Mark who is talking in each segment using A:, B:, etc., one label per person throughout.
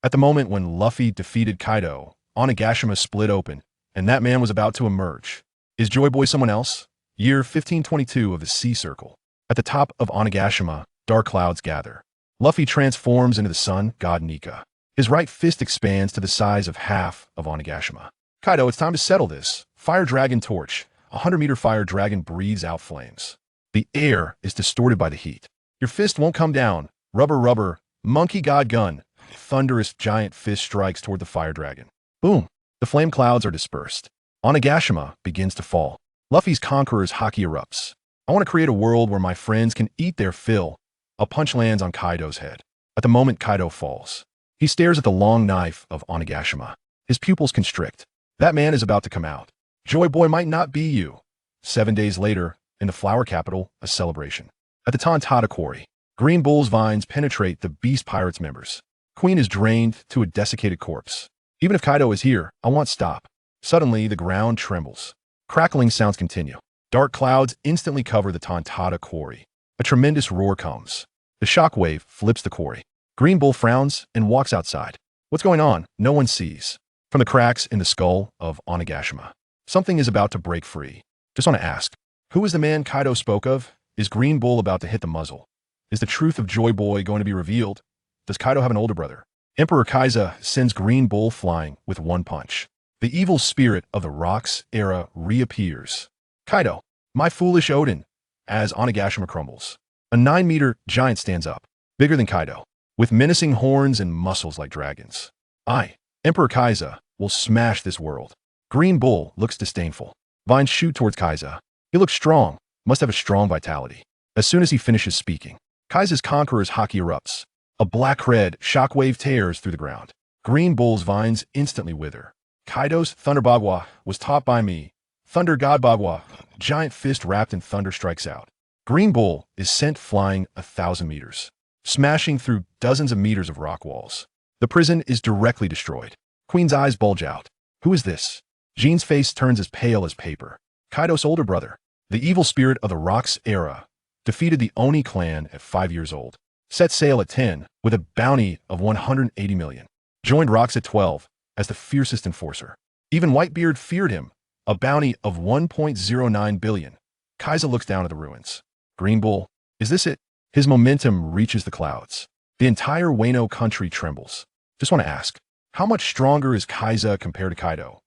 A: At the moment when Luffy defeated Kaido, Onigashima split open, and that man was about to emerge. Is Joy Boy someone else? Year 1522 of the Sea Circle. At the top of Onigashima, dark clouds gather. Luffy transforms into the Sun God Nika. His right fist expands to the size of half of Onigashima. Kaido, it's time to settle this. Fire Dragon Torch. 100-meter fire dragon breathes out flames. The air is distorted by the heat. Your fist won't come down. Rubber, rubber. Monkey God Gun. Thunderous giant fist strikes toward the fire dragon. Boom. The flame clouds are dispersed. Onigashima begins to fall. Luffy's conqueror's haki erupts. I want to create a world where my friends can eat their fill. A punch lands on Kaido's head. At the moment Kaido falls, he stares at the long knife of Onigashima. His pupils constrict. That man is about to come out. Joy Boy might not be you. 7 days later, in the flower capital, a celebration. At the Tontada quarry, Green Bull's vines penetrate the Beast Pirates members. Queen is drained to a desiccated corpse. Even if Kaido is here, I won't stop. Suddenly, the ground trembles. Crackling sounds continue. Dark clouds instantly cover the Tontada quarry. A tremendous roar comes. The shockwave flips the quarry. Green Bull frowns and walks outside. What's going on? No one sees. From the cracks in the skull of Onigashima, something is about to break free. Just want to ask, who is the man Kaido spoke of? Is Green Bull about to hit the muzzle? Is the truth of Joy Boy going to be revealed? Does Kaido have an older brother? Emperor Kaisa sends Green Bull flying with one punch. The evil spirit of the Rocks era reappears. Kaido, my foolish Odin, as Onigashima crumbles. A 9-meter giant stands up, bigger than Kaido, with menacing horns and muscles like dragons. I, Emperor Kaisa, will smash this world. Green Bull looks disdainful. Vines shoot towards Kaisa. He looks strong, must have a strong vitality. As soon as he finishes speaking, Kaisa's conqueror's haki erupts. A black-red shockwave tears through the ground. Green Bull's vines instantly wither. Kaido's Thunder Bagua was taught by me. Thunder God Bagua, giant fist wrapped in thunder strikes out. Green Bull is sent flying 1,000 meters, smashing through dozens of meters of rock walls. The prison is directly destroyed. Queen's eyes bulge out. Who is this? Jean's face turns as pale as paper. Kaido's older brother, the evil spirit of the Rocks era, defeated the Oni clan at 5 years old. Set sail at 10 with a bounty of 180 million. Joined Rocks at 12 as the fiercest enforcer. Even Whitebeard feared him, a bounty of 1.09 billion. Kaisa looks down at the ruins. Green Bull, is this it? His momentum reaches the clouds. The entire Wano country trembles. Just want to ask, how much stronger is Kaisa compared to Kaido?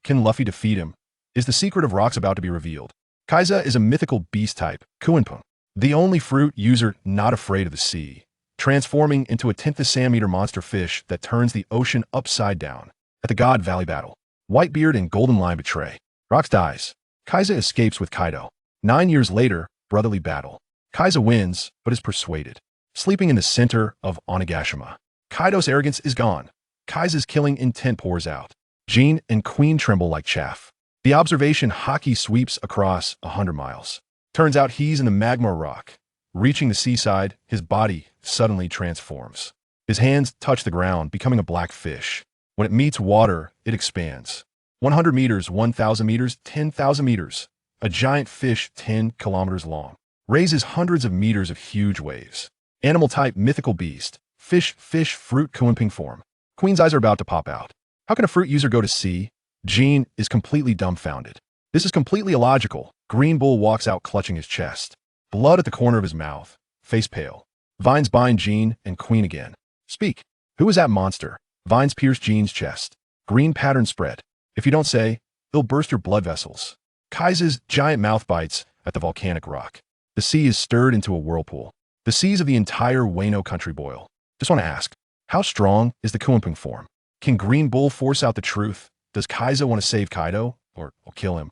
A: Can Luffy defeat him? Is the secret of Rocks about to be revealed? Kaisa is a mythical beast type, Kunpeng. The only fruit user not afraid of the sea, transforming into a 10th-meter monster fish that turns the ocean upside down. At the God Valley battle, Whitebeard and Golden Lion betray. Rocks dies. Kaisa escapes with Kaido. 9 years later, brotherly battle. Kaisa wins, but is persuaded. Sleeping in the center of Onigashima. Kaido's arrogance is gone. Kaisa's killing intent pours out. Jean and Queen tremble like chaff. The observation haki sweeps across 100 miles. Turns out he's in the magma rock. Reaching the seaside, his body suddenly transforms. His hands touch the ground, becoming a black fish. When it meets water, it expands. 100 meters, 1,000 meters, 10,000 meters. A giant fish 10 kilometers long. Raises hundreds of meters of huge waves. Animal type mythical beast. Fish, fruit, Kunpeng form. Queen's eyes are about to pop out. How can a fruit user go to sea? Jean is completely dumbfounded. This is completely illogical. Green Bull walks out clutching his chest. Blood at the corner of his mouth. Face pale. Vines bind Jean and Queen again. Speak. Who is that monster? Vines pierce Jean's chest. Green pattern spread. If you don't say, it'll burst your blood vessels. Kaisa's giant mouth bites at the volcanic rock. The sea is stirred into a whirlpool. The seas of the entire Wano country boil. Just want to ask, how strong is the Kunpeng form? Can Green Bull force out the truth? Does Kaisa want to save Kaido or kill him?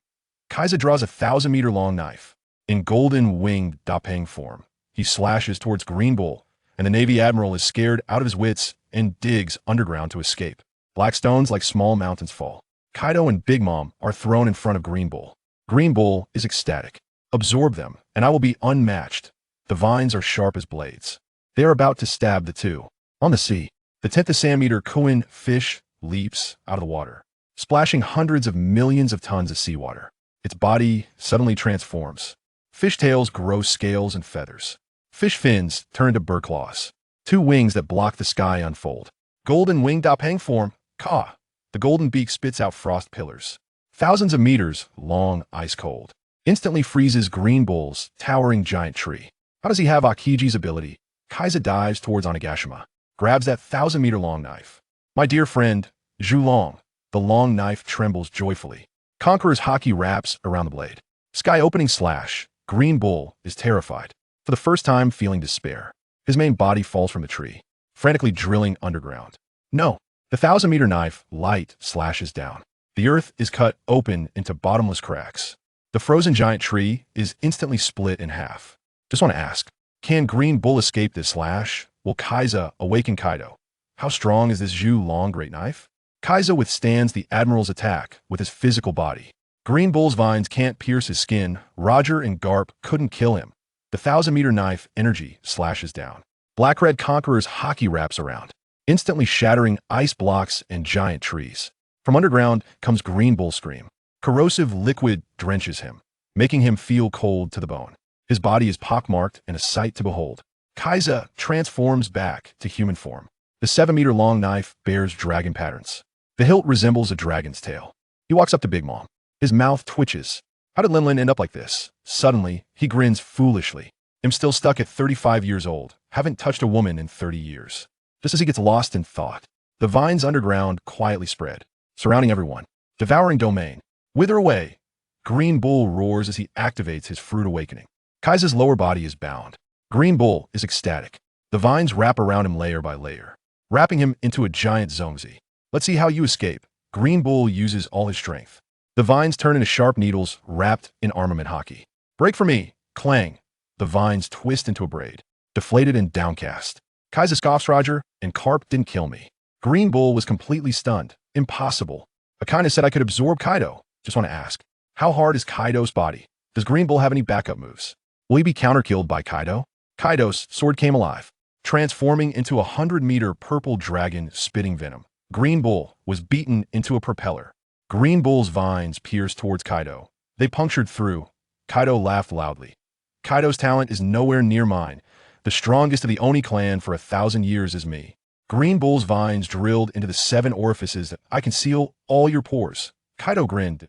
A: Kaisa draws a 1,000-meter long knife. In golden winged Dapeng form, he slashes towards Green Bull, and the Navy Admiral is scared out of his wits and digs underground to escape. Black stones like small mountains fall. Kaido and Big Mom are thrown in front of Green Bull. Green Bull is ecstatic. Absorb them, and I will be unmatched. The vines are sharp as blades. They are about to stab the two. On the sea, the 10th-meter Kuin fish leaps out of the water, splashing hundreds of millions of tons of seawater. Its body suddenly transforms. Fish tails grow scales and feathers. Fish fins turn to bird claws. Two wings that block the sky unfold. Golden winged Dapeng form. Ka. The golden beak spits out frost pillars. Thousands of meters, long, ice cold. Instantly freezes Green Bull's towering giant tree. How does he have Akiji's ability? Kaisa dives towards Onigashima, grabs that 1,000-meter-long knife. My dear friend, Zhu Long. The long knife trembles joyfully. Conqueror's haki wraps around the blade. Sky opening slash. Green Bull is terrified. For the first time feeling despair. His main body falls from the tree, frantically drilling underground. No, the 1,000-meter knife, light, slashes down. The earth is cut open into bottomless cracks. The frozen giant tree is instantly split in half. Just want to ask, can Green Bull escape this slash? Will Kaisa awaken Kaido? How strong is this Zhu Long great knife? Kaisa withstands the Admiral's attack with his physical body. Green Bull's vines can't pierce his skin. Roger and Garp couldn't kill him. The 1,000-meter knife energy slashes down. Black-red Conqueror's haki wraps around, instantly shattering ice blocks and giant trees. From underground comes Green Bull's scream. Corrosive liquid drenches him, making him feel cold to the bone. His body is pockmarked and a sight to behold. Kaisa transforms back to human form. The 7-meter-long knife bears dragon patterns. The hilt resembles a dragon's tail. He walks up to Big Mom. His mouth twitches. How did Linlin end up like this? Suddenly, he grins foolishly. I'm still stuck at 35 years old. Haven't touched a woman in 30 years. Just as he gets lost in thought, the vines underground quietly spread, surrounding everyone. Devouring domain. Wither away. Green Bull roars as he activates his fruit awakening. Kaisa's lower body is bound. Green Bull is ecstatic. The vines wrap around him layer by layer, wrapping him into a giant zongzi. Let's see how you escape. Green Bull uses all his strength. The vines turn into sharp needles wrapped in armament haki. Break for me. Clang. The vines twist into a braid, deflated and downcast. Kaisa scoffs Roger, and Carp didn't kill me. Green Bull was completely stunned. Impossible. Akina said I could absorb Kaido. Just want to ask, how hard is Kaido's body? Does Green Bull have any backup moves? Will he be counter-killed by Kaido? Kaido's sword came alive, transforming into a 100-meter purple dragon spitting venom. Green Bull was beaten into a propeller. Green Bull's vines pierced towards Kaido. They punctured through. Kaido laughed loudly. Kaido's talent is nowhere near mine. The strongest of the Oni clan for 1,000 years is me. Green Bull's vines drilled into the 7 orifices that I can seal all your pores. Kaido grinned.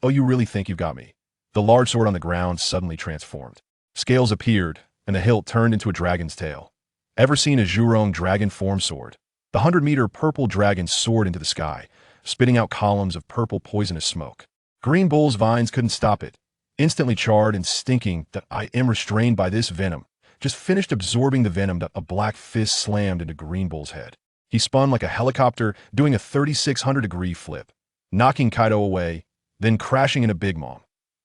A: Oh, you really think you've got me? The large sword on the ground suddenly transformed. Scales appeared, and the hilt turned into a dragon's tail. Ever seen a Zhurong dragon form sword? The 100-meter purple dragon soared into the sky, spitting out columns of purple poisonous smoke. Green Bull's vines couldn't stop it. Instantly charred and stinking that I am restrained by this venom. Just finished absorbing the venom that a black fist slammed into Green Bull's head. He spun like a helicopter, doing a 3,600-degree flip, knocking Kaido away, then crashing into Big Mom.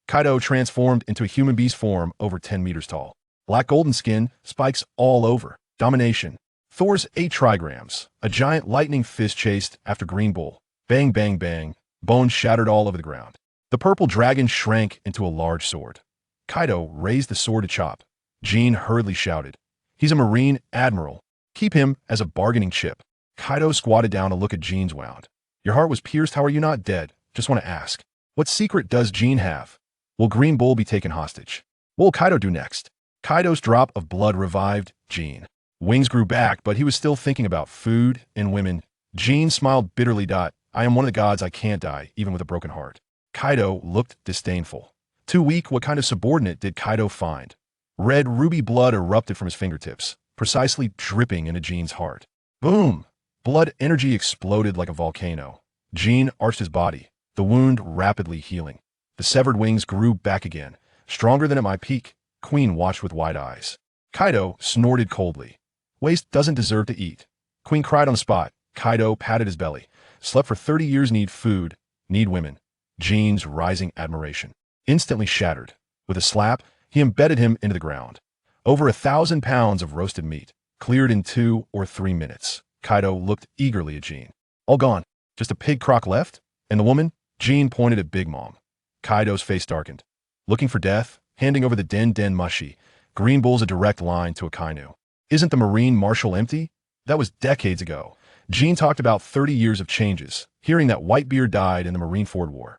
A: Kaido transformed into a human beast form over 10 meters tall. Black golden skin, spikes all over. Domination. Thor's 8 trigrams. A giant lightning fist chased after Green Bull. Bang, bang, bang. Bones shattered all over the ground. The purple dragon shrank into a large sword. Kaido raised the sword to chop. Jean hurriedly shouted, "He's a Marine Admiral. Keep him as a bargaining chip." Kaido squatted down to look at Jean's wound. "Your heart was pierced. How are you not dead? Just want to ask. What secret does Jean have? Will Green Bull be taken hostage? What will Kaido do next?" Kaido's drop of blood revived Jean. Wings grew back, but he was still thinking about food and women. Jean smiled bitterly. "I am one of the gods. I can't die, even with a broken heart." Kaido looked disdainful. Too weak. What kind of subordinate did Kaido find? Red ruby blood erupted from his fingertips, precisely dripping into Jean's heart. Boom! Blood energy exploded like a volcano. Jean arched his body, the wound rapidly healing. The severed wings grew back again, stronger than at my peak. Queen watched with wide eyes. Kaido snorted coldly. "Waste doesn't deserve to eat." Queen cried on the spot. Kaido patted his belly. "Slept for 30 years, need food, need women." Jean's rising admiration instantly shattered. With a slap, he embedded him into the ground. Over 1,000 pounds of roasted meat, cleared in 2 or 3 minutes. Kaido looked eagerly at Jean. "All gone. Just a pig crock left? And the woman?" Jean pointed at Big Mom. Kaido's face darkened. "Looking for death? Handing over the den mushi. Green Bull's a direct line to Akainu. Isn't the Marine Marshal empty? That was decades ago." Jean talked about 30 years of changes, hearing that Whitebeard died in the Marineford War.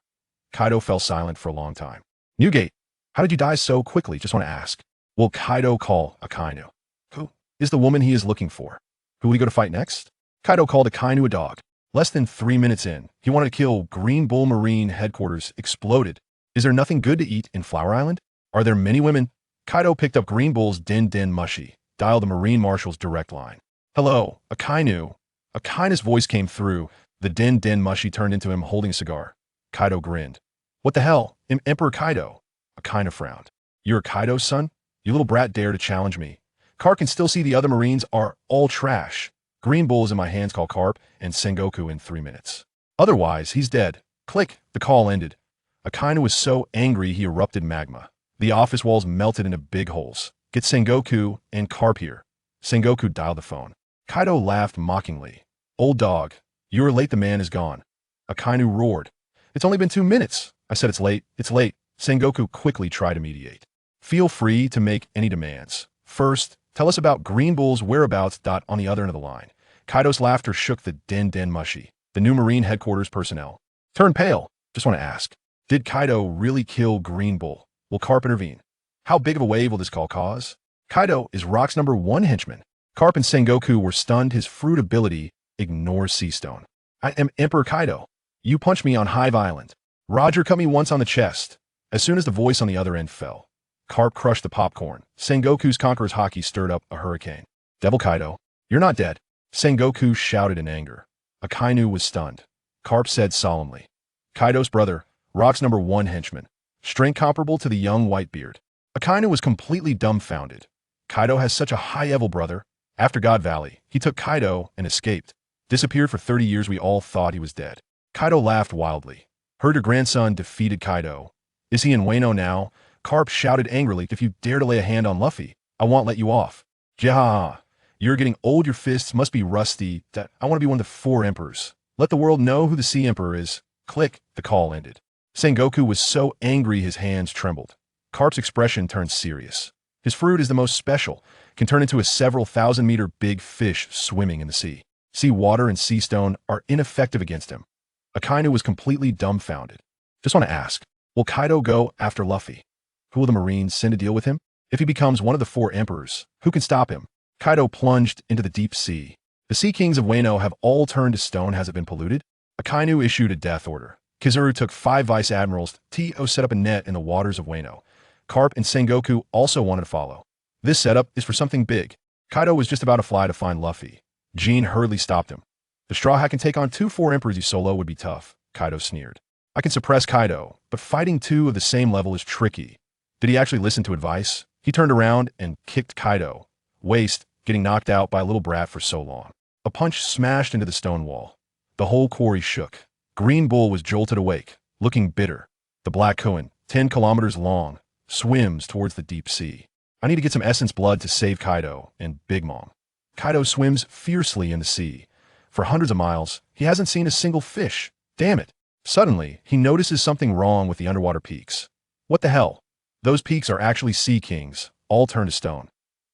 A: Kaido fell silent for a long time. "Newgate, how did you die so quickly? Just want to ask. Will Kaido call Akainu? Who is the woman he is looking for? Who will he go to fight next?" Kaido called Akainu a dog. Less than 3 minutes in, he wanted to kill Green Bull Marine headquarters exploded. Is there nothing good to eat in Flower Island? Are there many women? Kaido picked up Green Bull's Din Din Mushi, dialed the Marine Marshal's direct line. Hello, Akainu. Akainu's voice came through. The Din Din Mushi turned into him holding a cigar. Kaido grinned. What the hell? Emperor Kaido. Akainu frowned. You're Kaido's son? You little brat dare to challenge me. Carp can still see the other Marines are all trash. Green Bull is in my hands, call Carp, and Sengoku in 3 minutes. Otherwise, he's dead. Click, the call ended. Akainu was so angry he erupted magma. The office walls melted into big holes. Get Sengoku and Carp here. Sengoku dialed the phone. Kaido laughed mockingly. Old dog, you were late, the man is gone. Akainu roared. It's only been 2 minutes. I said it's late. It's late. Sengoku quickly tried to mediate. Feel free to make any demands. First, tell us about Green Bull's whereabouts. On the other end of the line. Kaido's laughter shook the Din Din Mushi. The new Marine headquarters personnel turned pale. Just want to ask, did Kaido really kill Green Bull? Will Carp intervene? How big of a wave will this call cause? Kaido is Rock's #1 henchman. Carp and Sengoku were stunned. His fruit ability ignores Sea Stone. I am Emperor Kaido. You punched me on Hive Island. Roger cut me once on the chest. As soon as the voice on the other end fell, Carp crushed the popcorn. Sengoku's Conqueror's Haki stirred up a hurricane. Devil Kaido, you're not dead. Sengoku shouted in anger. Akainu was stunned. Carp said solemnly. Kaido's brother, Rock's #1 henchman. Strength comparable to the young Whitebeard. Akainu was completely dumbfounded. Kaido has such a high-level brother. After God Valley, he took Kaido and escaped. Disappeared for 30 years, we all thought he was dead. Kaido laughed wildly. Heard your grandson defeated Kaido. Is he in Wano now? Carp shouted angrily. If you dare to lay a hand on Luffy, I won't let you off. Jaha, you're getting old, your fists must be rusty. I want to be one of the 4 emperors. Let the world know who the Sea Emperor is. Click, the call ended. Sengoku was so angry his hands trembled. Carp's expression turned serious. His fruit is the most special, can turn into a several thousand-meter big fish swimming in the sea. Sea water and sea stone are ineffective against him. Akainu was completely dumbfounded. Just want to ask, will Kaido go after Luffy? Who will the Marines send to deal with him? If he becomes one of the 4 emperors, who can stop him? Kaido plunged into the deep sea. The Sea Kings of Wano have all turned to stone. Has it been polluted? Akainu issued a death order. Kizaru took 5 vice admirals. To set up a net in the waters of Wano. Carp and Sengoku also wanted to follow. This setup is for something big. Kaido was just about to fly to find Luffy. Jean hurriedly stopped him. The Straw Hat can take on 2 4 emperors. You solo would be tough, Kaido sneered. I can suppress Kaido, but fighting 2 of the same level is tricky. Did he actually listen to advice? He turned around and kicked Kaido. Waste, getting knocked out by a little brat for so long. A punch smashed into the stone wall. The whole quarry shook. Green Bull was jolted awake, looking bitter. The Black Koan, 10 kilometers long, swims towards the deep sea. I need to get some essence blood to save Kaido and Big Mom. Kaido swims fiercely in the sea. For hundreds of miles, he hasn't seen a single fish. Damn it. Suddenly, he notices something wrong with the underwater peaks. What the hell? Those peaks are actually Sea Kings, all turned to stone.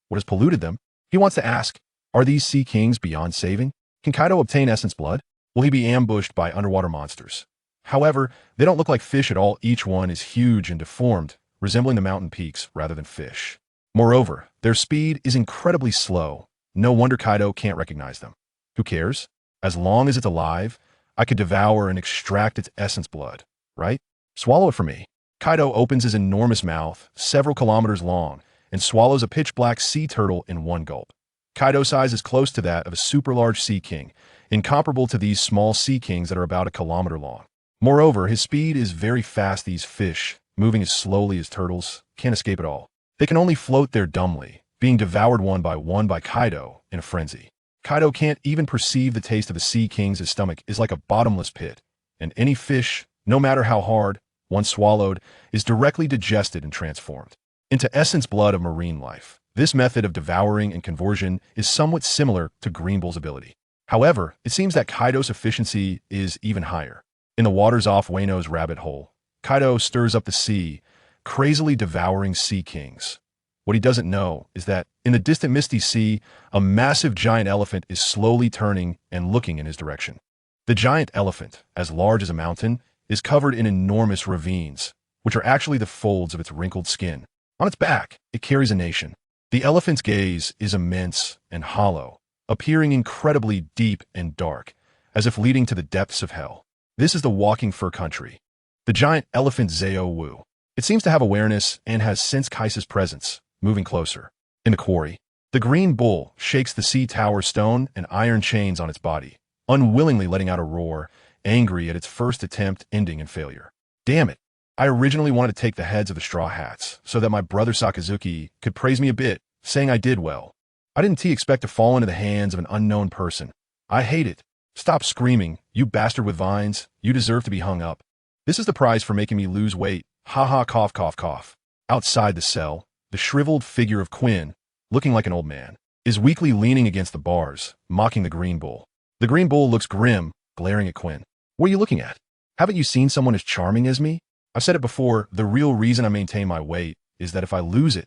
A: What has polluted them? He wants to ask, are these Sea Kings beyond saving? Can Kaido obtain essence blood? Will he be ambushed by underwater monsters? However, they don't look like fish at all. Each one is huge and deformed, resembling the mountain peaks rather than fish. Moreover, their speed is incredibly slow. No wonder Kaido can't recognize them. Who cares? As long as it's alive, I could devour and extract its essence blood, right? Swallow it for me. Kaido opens his enormous mouth, several kilometers long, and swallows a pitch-black sea turtle in one gulp. Kaido's size is close to that of a super-large sea king, incomparable to these small sea kings that are about a kilometer long. Moreover, his speed is very fast. These fish, moving as slowly as turtles, can't escape at all. They can only float there dumbly, being devoured one by Kaido in a frenzy. Kaido can't even perceive the taste of the sea kings. His stomach is like a bottomless pit, and any fish, no matter how hard, once swallowed, is directly digested and transformed into essence blood of marine life. This method of devouring and conversion is somewhat similar to Green Bull's ability. However, it seems that Kaido's efficiency is even higher. In the waters off Wano's rabbit hole, Kaido stirs up the sea, crazily devouring sea kings. What he doesn't know is that in the distant misty sea, a massive giant elephant is slowly turning and looking in his direction. The giant elephant, as large as a mountain, is covered in enormous ravines, which are actually the folds of its wrinkled skin. On its back, it carries a nation. The elephant's gaze is immense and hollow, appearing incredibly deep and dark, as if leading to the depths of hell. This is the walking fur country. The giant elephant Zao Wu. It seems to have awareness and has sensed Kaisa's presence, moving closer. In the quarry, the Green Bull shakes the sea tower stone and iron chains on its body, unwillingly letting out a roar, angry at its first attempt ending in failure. Damn it. I originally wanted to take the heads of the Straw Hats so that my brother Sakazuki could praise me a bit, saying I did well. I didn't expect to fall into the hands of an unknown person. I hate it. Stop screaming, you bastard with vines. You deserve to be hung up. This is the prize for making me lose weight. Ha ha, cough, cough, cough. Outside the cell, the shriveled figure of Quinn, looking like an old man, is weakly leaning against the bars, mocking the Green Bull. The Green Bull looks grim, glaring at Quinn. What are you looking at? Haven't you seen someone as charming as me? I've said it before, the real reason I maintain my weight is that if I lose it,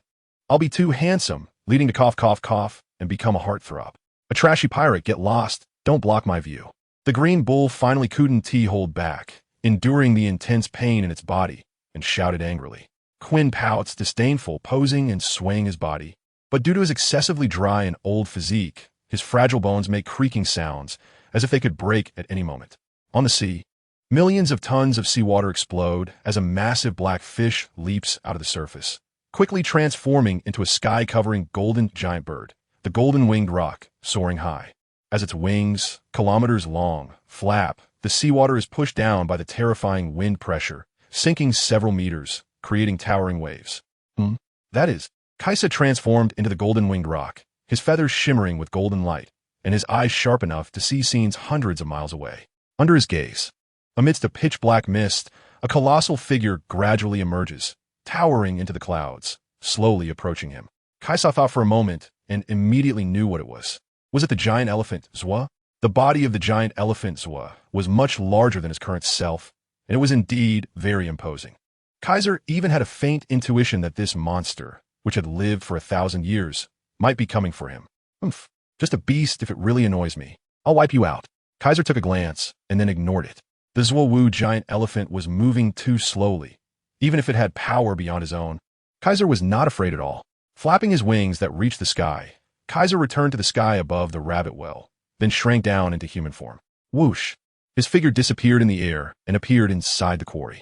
A: I'll be too handsome, leading to cough, cough, cough, and become a heartthrob. A trashy pirate, get lost, don't block my view. The Green Bull finally couldn't hold back, enduring the intense pain in its body, and shouted angrily. Quinn pouts, disdainful, posing and swaying his body. But due to his excessively dry and old physique, his fragile bones make creaking sounds, as if they could break at any moment. On the sea, millions of tons of seawater explode as a massive black fish leaps out of the surface, quickly transforming into a sky-covering golden giant bird, the golden-winged roc, soaring high. As its wings, kilometers long, flap, the seawater is pushed down by the terrifying wind pressure, sinking several meters, creating towering waves. That is, Kaisa transformed into the golden-winged roc, his feathers shimmering with golden light, and his eyes sharp enough to see scenes hundreds of miles away. Under his gaze, amidst a pitch-black mist, a colossal figure gradually emerges, towering into the clouds, slowly approaching him. Kaisa thought for a moment and immediately knew what it was. Was it the giant elephant, Zwa? The body of the giant elephant, Zwa, was much larger than his current self, and it was indeed very imposing. Kaiser even had a faint intuition that this monster, which had lived for 1,000 years, might be coming for him. Just a beast if it really annoys me. I'll wipe you out. Kaiser took a glance and then ignored it. The Zwa-Wu giant elephant was moving too slowly, even if it had power beyond his own. Kaiser was not afraid at all. Flapping his wings that reached the sky, Kaiser returned to the sky above the rabbit well, then shrank down into human form. Whoosh! His figure disappeared in the air and appeared inside the quarry.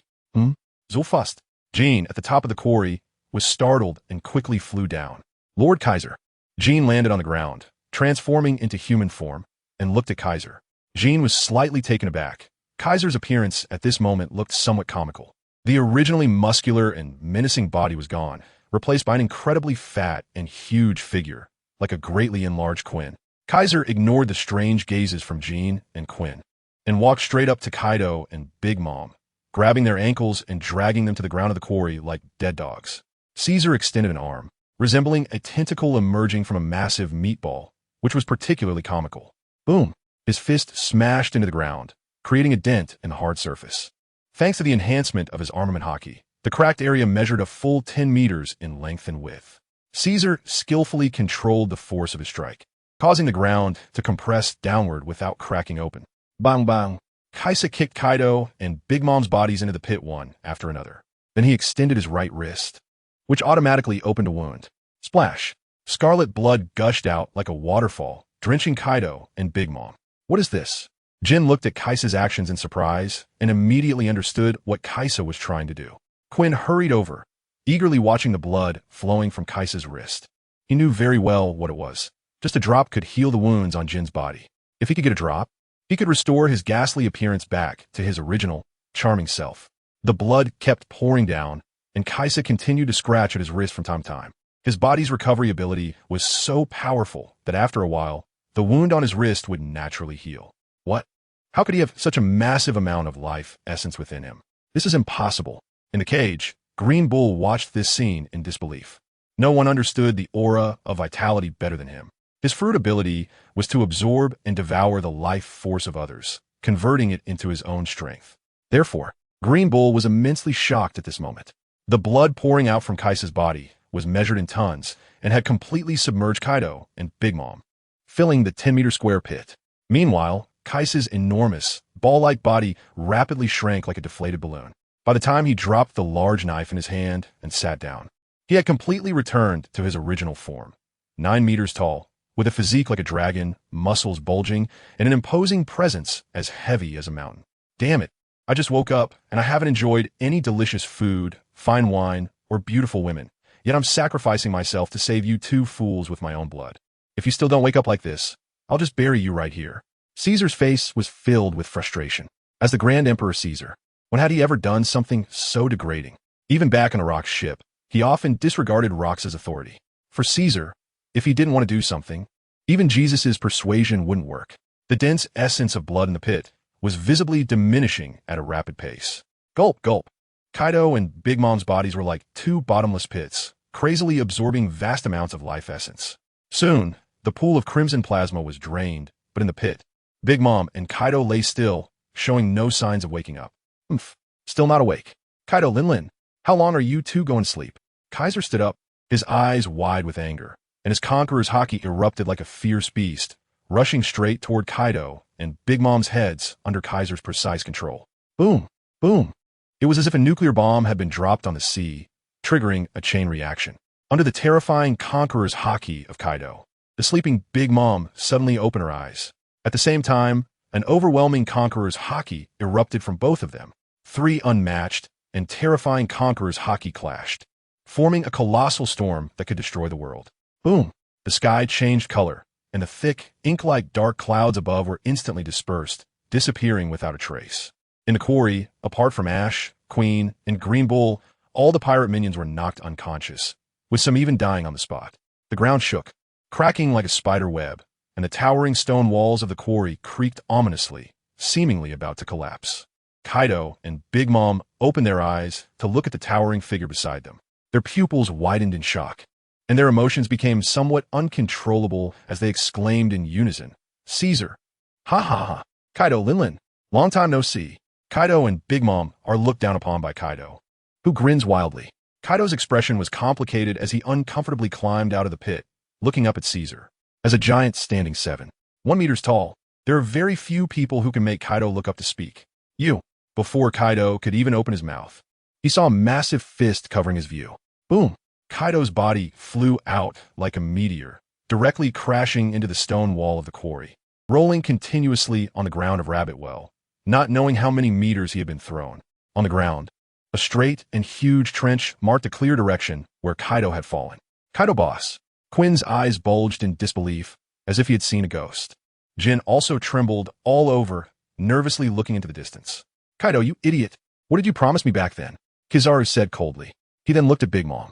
A: So fast. Jean, at the top of the quarry, was startled and quickly flew down. Lord Kaiser. Jean landed on the ground, transforming into human form, and looked at Kaiser. Jean was slightly taken aback. Kaiser's appearance at this moment looked somewhat comical. The originally muscular and menacing body was gone, replaced by an incredibly fat and huge figure, like a greatly enlarged Quinn. Kaiser ignored the strange gazes from Jean and Quinn, and walked straight up to Kaido and Big Mom, grabbing their ankles and dragging them to the ground of the quarry like dead dogs. Caesar extended an arm, resembling a tentacle emerging from a massive meatball, which was particularly comical. Boom! His fist smashed into the ground, creating a dent in the hard surface. Thanks to the enhancement of his armament hockey, the cracked area measured a full 10 meters in length and width. Caesar skillfully controlled the force of his strike, causing the ground to compress downward without cracking open. Bang bang! Kaisa kicked Kaido and Big Mom's bodies into the pit one after another. Then he extended his right wrist, which automatically opened a wound. Splash! Scarlet blood gushed out like a waterfall, drenching Kaido and Big Mom. What is this? Jin looked at Kaisa's actions in surprise and immediately understood what Kaisa was trying to do. Quinn hurried over, eagerly watching the blood flowing from Kaisa's wrist. He knew very well what it was. Just a drop could heal the wounds on Jin's body. If he could get a drop, he could restore his ghastly appearance back to his original, charming self. The blood kept pouring down, and Kaisa continued to scratch at his wrist from time to time. His body's recovery ability was so powerful that after a while, the wound on his wrist would naturally heal. What? How could he have such a massive amount of life essence within him? This is impossible. In the cage, Green Bull watched this scene in disbelief. No one understood the aura of vitality better than him. His fruit ability was to absorb and devour the life force of others, converting it into his own strength. Therefore, Green Bull was immensely shocked at this moment. The blood pouring out from Kaisa's body was measured in tons and had completely submerged Kaido and Big Mom, filling the 10-meter square pit. Meanwhile, Kaisa's enormous, ball-like body rapidly shrank like a deflated balloon. By the time he dropped the large knife in his hand and sat down, he had completely returned to his original form, 9 meters tall, with a physique like a dragon, muscles bulging, and an imposing presence as heavy as a mountain. Damn it, I just woke up and I haven't enjoyed any delicious food, fine wine, or beautiful women, yet I'm sacrificing myself to save you two fools with my own blood. If you still don't wake up like this, I'll just bury you right here. Caesar's face was filled with frustration. As the Grand Emperor Caesar, when had he ever done something so degrading? Even back on a Rock's ship, he often disregarded Rock's authority. For Caesar, if he didn't want to do something, even Jesus's persuasion wouldn't work. The dense essence of blood in the pit was visibly diminishing at a rapid pace. Gulp, gulp. Kaido and Big Mom's bodies were like two bottomless pits, crazily absorbing vast amounts of life essence. Soon, the pool of crimson plasma was drained, but in the pit, Big Mom and Kaido lay still, showing no signs of waking up. Still not awake. Kaido, Linlin, how long are you two going to sleep? Kaiser stood up, his eyes wide with anger, and his conqueror's haki erupted like a fierce beast, rushing straight toward Kaido and Big Mom's heads under Kaiser's precise control. Boom, boom. It was as if a nuclear bomb had been dropped on the sea, triggering a chain reaction. Under the terrifying conqueror's haki of Kaido, the sleeping Big Mom suddenly opened her eyes. At the same time, an overwhelming conqueror's haki erupted from both of them. Three unmatched and terrifying conqueror's haki clashed, forming a colossal storm that could destroy the world. Boom! The sky changed color, and the thick, ink-like dark clouds above were instantly dispersed, disappearing without a trace. In the quarry, apart from Ash, Queen, and Green Bull, all the pirate minions were knocked unconscious, with some even dying on the spot. The ground shook, cracking like a spider web, and the towering stone walls of the quarry creaked ominously, seemingly about to collapse. Kaido and Big Mom opened their eyes to look at the towering figure beside them. Their pupils widened in shock, and their emotions became somewhat uncontrollable as they exclaimed in unison, "Caesar! Ha ha ha! Kaido, Linlin! Long time no see!" Kaido and Big Mom are looked down upon by Kaido, who grins wildly. Kaido's expression was complicated as he uncomfortably climbed out of the pit, looking up at Caesar. As a giant standing 7.1 meters tall, there are very few people who can make Kaido look up to speak. Before Kaido could even open his mouth, he saw a massive fist covering his view. Boom! Kaido's body flew out like a meteor, directly crashing into the stone wall of the quarry, rolling continuously on the ground of Rabbitwell, not knowing how many meters he had been thrown. On the ground, a straight and huge trench marked a clear direction where Kaido had fallen. Kaido boss. Quinn's eyes bulged in disbelief, as if he had seen a ghost. Jin also trembled all over, nervously looking into the distance. Kaido, you idiot! What did you promise me back then? Kizaru said coldly. He then looked at Big Mom.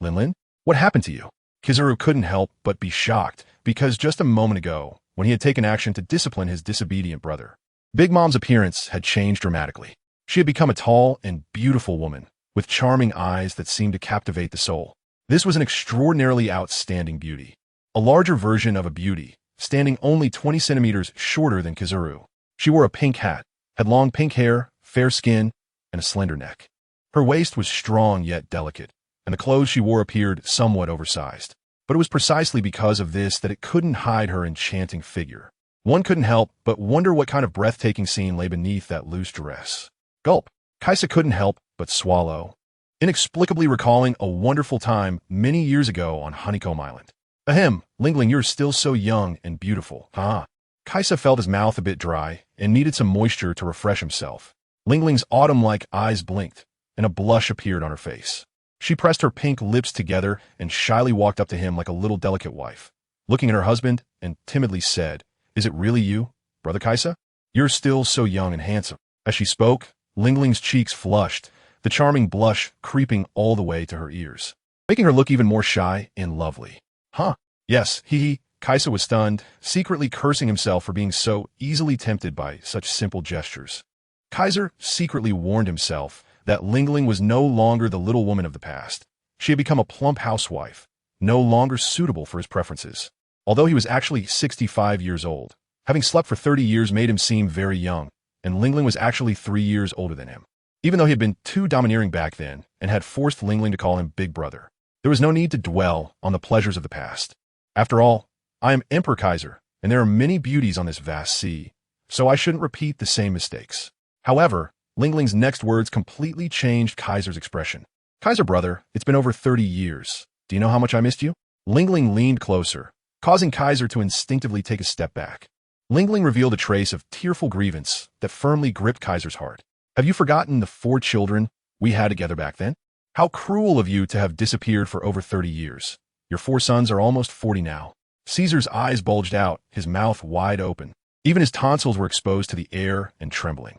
A: Linlin? What happened to you? Kizaru couldn't help but be shocked, because just a moment ago, when he had taken action to discipline his disobedient brother, Big Mom's appearance had changed dramatically. She had become a tall and beautiful woman, with charming eyes that seemed to captivate the soul. This was an extraordinarily outstanding beauty, a larger version of a beauty, standing only 20 centimeters shorter than Kizaru. She wore a pink hat, had long pink hair, fair skin, and a slender neck. Her waist was strong yet delicate, and the clothes she wore appeared somewhat oversized. But it was precisely because of this that it couldn't hide her enchanting figure. One couldn't help but wonder what kind of breathtaking scene lay beneath that loose dress. Gulp! Kaisa couldn't help but swallow, inexplicably recalling a wonderful time many years ago on Honeycomb Island. Ahem, Linlin, you're still so young and beautiful, huh? Kaisa felt his mouth a bit dry and needed some moisture to refresh himself. Linglin's autumn-like eyes blinked, and a blush appeared on her face. She pressed her pink lips together and shyly walked up to him like a little delicate wife, looking at her husband, and timidly said, "Is it really you, Brother Kaisa? You're still so young and handsome." As she spoke, Lingling's cheeks flushed, the charming blush creeping all the way to her ears, making her look even more shy and lovely. Huh? Yes, he. Kaisa was stunned, secretly cursing himself for being so easily tempted by such simple gestures. Kaiser secretly warned himself that Lingling was no longer the little woman of the past. She had become a plump housewife, no longer suitable for his preferences. Although he was actually 65 years old, having slept for 30 years made him seem very young, and Lingling was actually 3 years older than him. Even though he had been too domineering back then and had forced Lingling to call him Big Brother, there was no need to dwell on the pleasures of the past. After all, I am Emperor Kaiser, and there are many beauties on this vast sea, so I shouldn't repeat the same mistakes. However, Lingling's next words completely changed Kaiser's expression. Kaiser brother, it's been over 30 years. Do you know how much I missed you? Lingling leaned closer, causing Kaiser to instinctively take a step back. Linlin revealed a trace of tearful grievance that firmly gripped Kaiser's heart. Have you forgotten the 4 children we had together back then? How cruel of you to have disappeared for over 30 years. Your 4 sons are almost 40 now. Caesar's eyes bulged out, his mouth wide open. Even his tonsils were exposed to the air and trembling.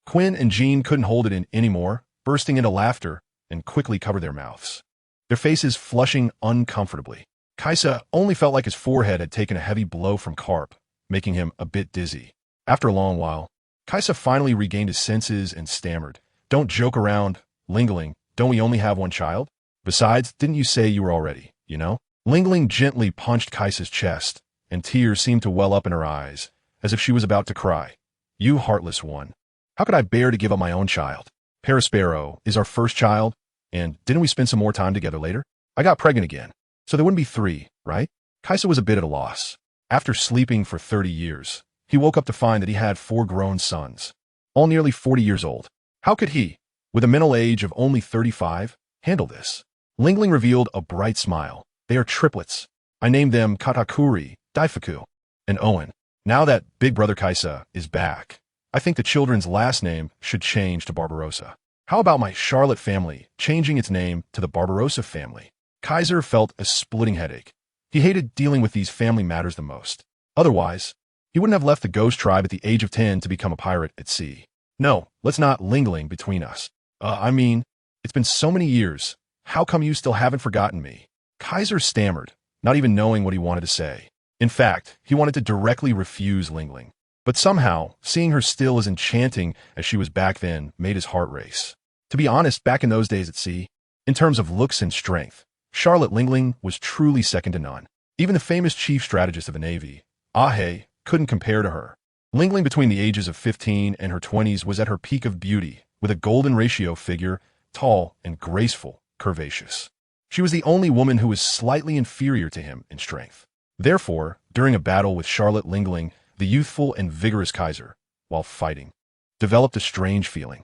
A: Quinn and Jean couldn't hold it in anymore, bursting into laughter, and quickly covered their mouths, their faces flushing uncomfortably. Kaisa only felt like his forehead had taken a heavy blow from carp, making him a bit dizzy. After a long while, Kaisa finally regained his senses and stammered. Don't joke around, Linlin. Don't we only have 1 child? Besides, didn't you say you were all ready, you know? Linlin gently punched Kaisa's chest, and tears seemed to well up in her eyes, as if she was about to cry. You heartless one. How could I bear to give up my own child? Parasparrow is our first child, and didn't we spend some more time together later? I got pregnant again, so there wouldn't be 3, right? Kaisa was a bit at a loss. After sleeping for 30 years, he woke up to find that he had 4 grown sons, all nearly 40 years old. How could he, with a mental age of only 35, handle this? Linlin revealed a bright smile. They are triplets. I named them Katakuri, Daifuku, and Owen. Now that Big Brother Kaisa is back, I think the children's last name should change to Barbarossa. How about my Charlotte family changing its name to the Barbarossa family? Kaiser felt a splitting headache. He hated dealing with these family matters the most. Otherwise, he wouldn't have left the ghost tribe at the age of 10 to become a pirate at sea. No, let's not Linlin between us. It's been so many years. How come you still haven't forgotten me? Kaiser stammered, not even knowing what he wanted to say. In fact, he wanted to directly refuse Linlin. But somehow, seeing her still as enchanting as she was back then made his heart race. To be honest, back in those days at sea, in terms of looks and strength, Charlotte Linlin was truly second to none. Even the famous chief strategist of the Navy, Ahe, couldn't compare to her. Linlin between the ages of 15 and her 20s was at her peak of beauty, with a golden ratio figure, tall and graceful, curvaceous. She was the only woman who was slightly inferior to him in strength. Therefore, during a battle with Charlotte Linlin, the youthful and vigorous Kaiser, while fighting, developed a strange feeling.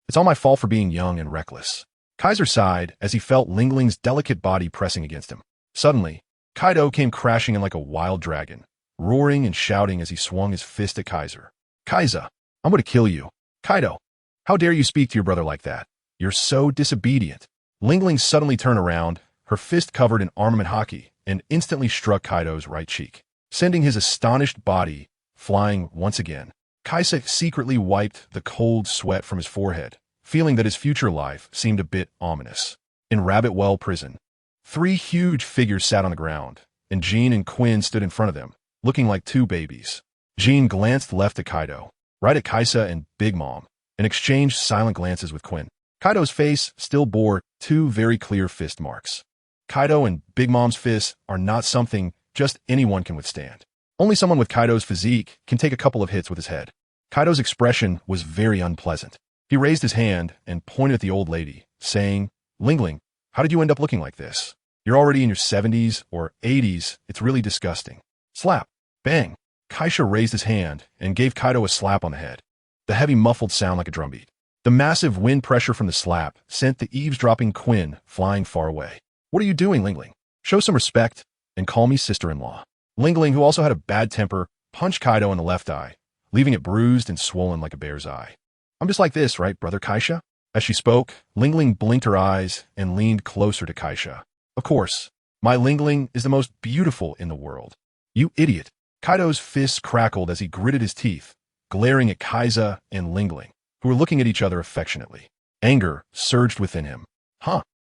A: It's all my fault for being young and reckless. Kaiser sighed as he felt Linlin's delicate body pressing against him. Suddenly, Kaido came crashing in like a wild dragon, roaring and shouting as he swung his fist at Kaiser. Kaisa, I'm going to kill you. Kaido, how dare you speak to your brother like that? You're so disobedient. Linlin suddenly turned around, her fist covered in armament haki, and instantly struck Kaido's right cheek, sending his astonished body flying once again. Kaisa secretly wiped the cold sweat from his forehead, feeling that his future life seemed a bit ominous. In Rabbit Well Prison, 3 huge figures sat on the ground, and Jean and Quinn stood in front of them, looking like 2 babies. Jean glanced left at Kaido, right at Kaisa and Big Mom, and exchanged silent glances with Quinn. Kaido's face still bore 2 very clear fist marks. Kaido and Big Mom's fists are not something just anyone can withstand. Only someone with Kaido's physique can take a couple of hits with his head. Kaido's expression was very unpleasant. He raised his hand and pointed at the old lady, saying, Linlin, how did you end up looking like this? You're already in your 70s or 80s. It's really disgusting. Slap. Bang. Kaisha raised his hand and gave Kaido a slap on the head. The heavy muffled sound like a drumbeat. The massive wind pressure from the slap sent the eavesdropping Quinn flying far away. What are you doing, Linlin? Show some respect and call me sister-in-law. Linlin, who also had a bad temper, punched Kaido in the left eye, leaving it bruised and swollen like a bear's eye. I'm just like this, right, brother Kaisha? As she spoke, Linlin blinked her eyes and leaned closer to Kaisha. Of course, my Linlin is the most beautiful in the world. You idiot. Kaido's fists crackled as he gritted his teeth, glaring at Kaisa and Linlin, who were looking at each other affectionately. Anger surged within him.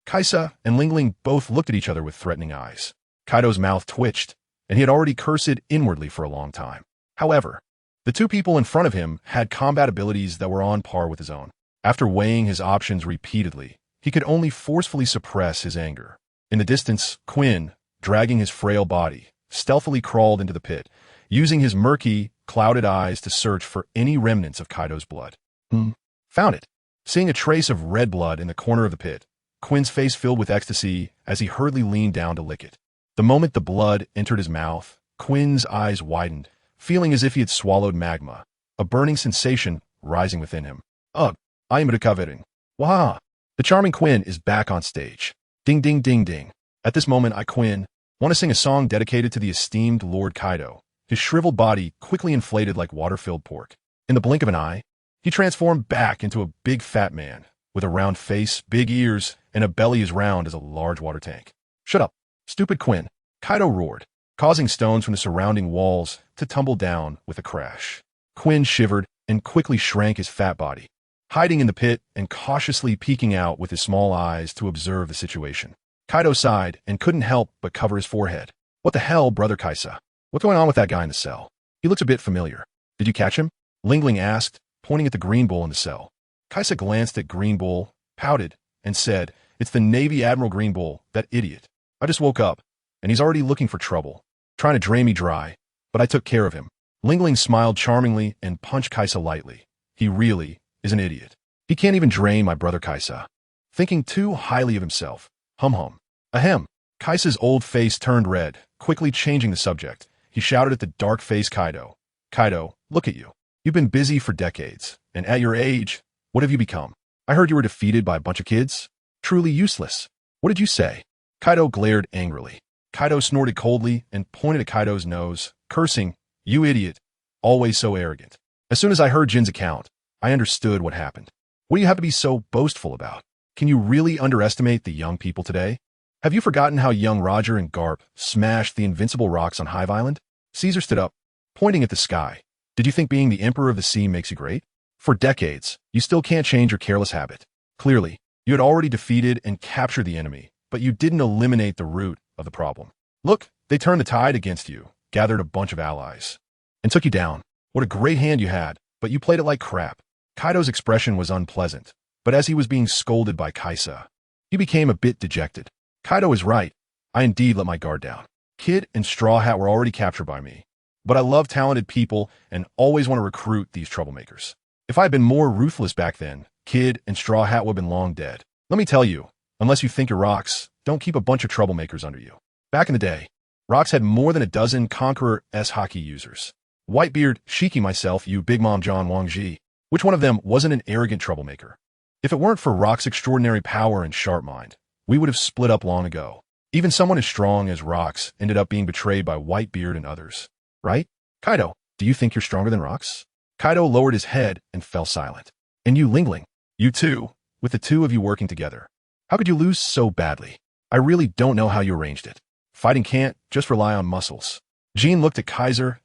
A: Kaisa and Linlin both looked at each other with threatening eyes. Kaido's mouth twitched, and he had already cursed inwardly for a long time. However, the 2 people in front of him had combat abilities that were on par with his own. After weighing his options repeatedly, he could only forcefully suppress his anger. In the distance, Quinn, dragging his frail body, stealthily crawled into the pit, using his murky, clouded eyes to search for any remnants of Kaido's blood. Found it. Seeing a trace of red blood in the corner of the pit, Quinn's face filled with ecstasy as he hurriedly leaned down to lick it. The moment the blood entered his mouth, Quinn's eyes widened, feeling as if he had swallowed magma, a burning sensation rising within him. Ugh, I am recovering. Wah! The charming Quinn is back on stage. Ding ding ding ding. At this moment Quinn, Want to sing a song dedicated to the esteemed Lord Kaido? His shriveled body quickly inflated like water-filled pork. In the blink of an eye, he transformed back into a big fat man, with a round face, big ears, and a belly as round as a large water tank. Shut up, stupid Quinn, Kaido roared, causing stones from the surrounding walls to tumble down with a crash. Quinn shivered and quickly shrank his fat body, hiding in the pit and cautiously peeking out with his small eyes to observe the situation. Kaido sighed and couldn't help but cover his forehead. What the hell, brother Kaisa? What's going on with that guy in the cell? He looks a bit familiar. Did you catch him? Linlin asked, pointing at the Green Bull in the cell. Kaisa glanced at Green Bull, pouted, and said, "It's the Navy Admiral Green Bull, that idiot. I just woke up, and he's already looking for trouble, trying to drain me dry, but I took care of him." Linlin smiled charmingly and punched Kaisa lightly. He really is an idiot. He can't even drain my brother Kaisa. Thinking too highly of himself. Hum. Ahem. Kaisa's old face turned red, quickly changing the subject. He shouted at the dark-faced Kaido. "Kaido, look at you. You've been busy for decades, and at your age, what have you become? I heard you were defeated by a bunch of kids? Truly useless. What did you say?" Kaido glared angrily. Kaido snorted coldly and pointed at Kaido's nose, cursing, "You idiot. Always so arrogant. As soon as I heard Jin's account, I understood what happened. What do you have to be so boastful about? Can you really underestimate the young people today? Have you forgotten how young Roger and Garp smashed the invincible rocks on Hive Island?" Caesar stood up, pointing at the sky. "Did you think being the Emperor of the Sea makes you great? For decades, you still can't change your careless habit. Clearly, you had already defeated and captured the enemy, but you didn't eliminate the root of the problem. Look, they turned the tide against you, gathered a bunch of allies, and took you down. What a great hand you had, but you played it like crap." Kaido's expression was unpleasant, but as he was being scolded by Kaisa, he became a bit dejected. Kaido is right. I indeed let my guard down. Kid and Straw Hat were already captured by me, but I love talented people and always want to recruit these troublemakers. If I had been more ruthless back then, Kid and Straw Hat would have been long dead. Let me tell you, unless you think you're rocks, don't keep a bunch of troublemakers under you. Back in the day, rocks had more than a dozen Conqueror S hockey users. Whitebeard, Shiki, myself, you Big Mom John Wangji. Which one of them wasn't an arrogant troublemaker? If it weren't for Rock's extraordinary power and sharp mind, we would have split up long ago. Even someone as strong as Rocks ended up being betrayed by Whitebeard and others. Right? Kaido, do you think you're stronger than Rocks? Kaido lowered his head and fell silent. And you Linlin, you too, with the two of you working together. How could you lose so badly? I really don't know how you arranged it. Fighting can't just rely on muscles. Jean looked at Kaiser's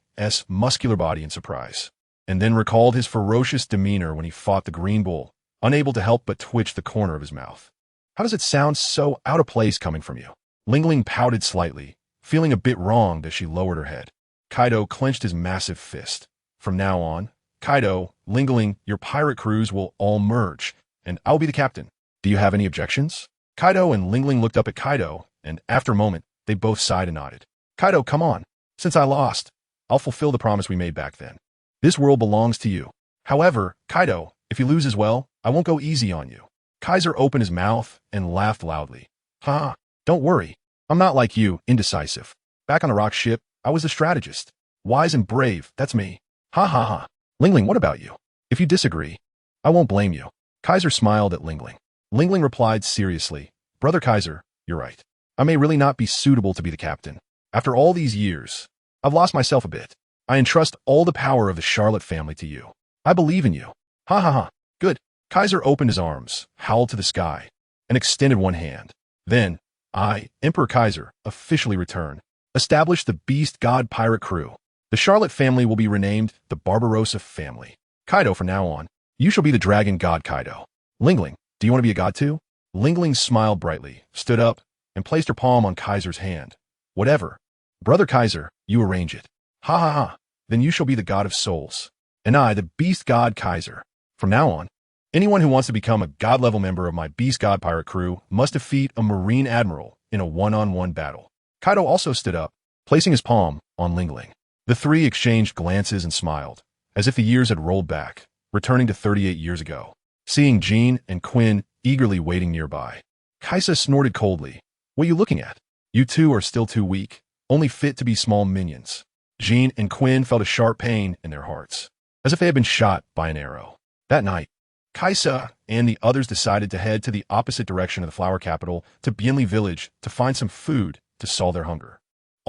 A: muscular body in surprise, and then recalled his ferocious demeanor when he fought the Green Bull, unable to help but twitch the corner of his mouth. How does it sound so out of place coming from you? Linlin pouted slightly, feeling a bit wronged as she lowered her head. Kaido clenched his massive fist. From now on, Kaido, Linlin, your pirate crews will all merge, and I'll be the captain. Do you have any objections? Kaido and Linlin looked up at Kaido, and after a moment, they both sighed and nodded. Kaido, come on. Since I lost, I'll fulfill the promise we made back then. This world belongs to you. However, Kaido, if you lose as well, I won't go easy on you. Kaiser opened his mouth and laughed loudly. Ha! Don't worry. I'm not like you, indecisive. Back on the rock ship, I was a strategist. Wise and brave, that's me. Ha ha ha. Linlin, what about you? If you disagree, I won't blame you. Kaiser smiled at Linlin. Linlin replied seriously, Brother Kaiser, you're right. I may really not be suitable to be the captain. After all these years, I've lost myself a bit. I entrust all the power of the Charlotte family to you. I believe in you. Ha ha ha. Good. Kaiser opened his arms, howled to the sky, and extended one hand. Then, I, Emperor Kaiser, officially return. Establish the Beast God Pirate Crew. The Charlotte family will be renamed the Barbarossa family. Kaido, from now on, you shall be the Dragon God Kaido. Linlin, do you want to be a god too? Linlin smiled brightly, stood up, and placed her palm on Kaiser's hand. Whatever. Brother Kaiser, you arrange it. Ha ha ha. Then you shall be the god of souls. And I, the Beast God Kaiser. From now on, anyone who wants to become a god-level member of my Beast God Pirate Crew must defeat a Marine Admiral in a one-on-one battle. Kaido also stood up, placing his palm on Linlin. The three exchanged glances and smiled, as if the years had rolled back, returning to 38 years ago. Seeing Jean and Quinn eagerly waiting nearby, Kaisa snorted coldly. What are you looking at? You two are still too weak, only fit to be small minions. Jean and Quinn felt a sharp pain in their hearts, as if they had been shot by an arrow. That night, Kaisa and the others decided to head to the opposite direction of the flower capital to Bienli village to find some food to solve their hunger.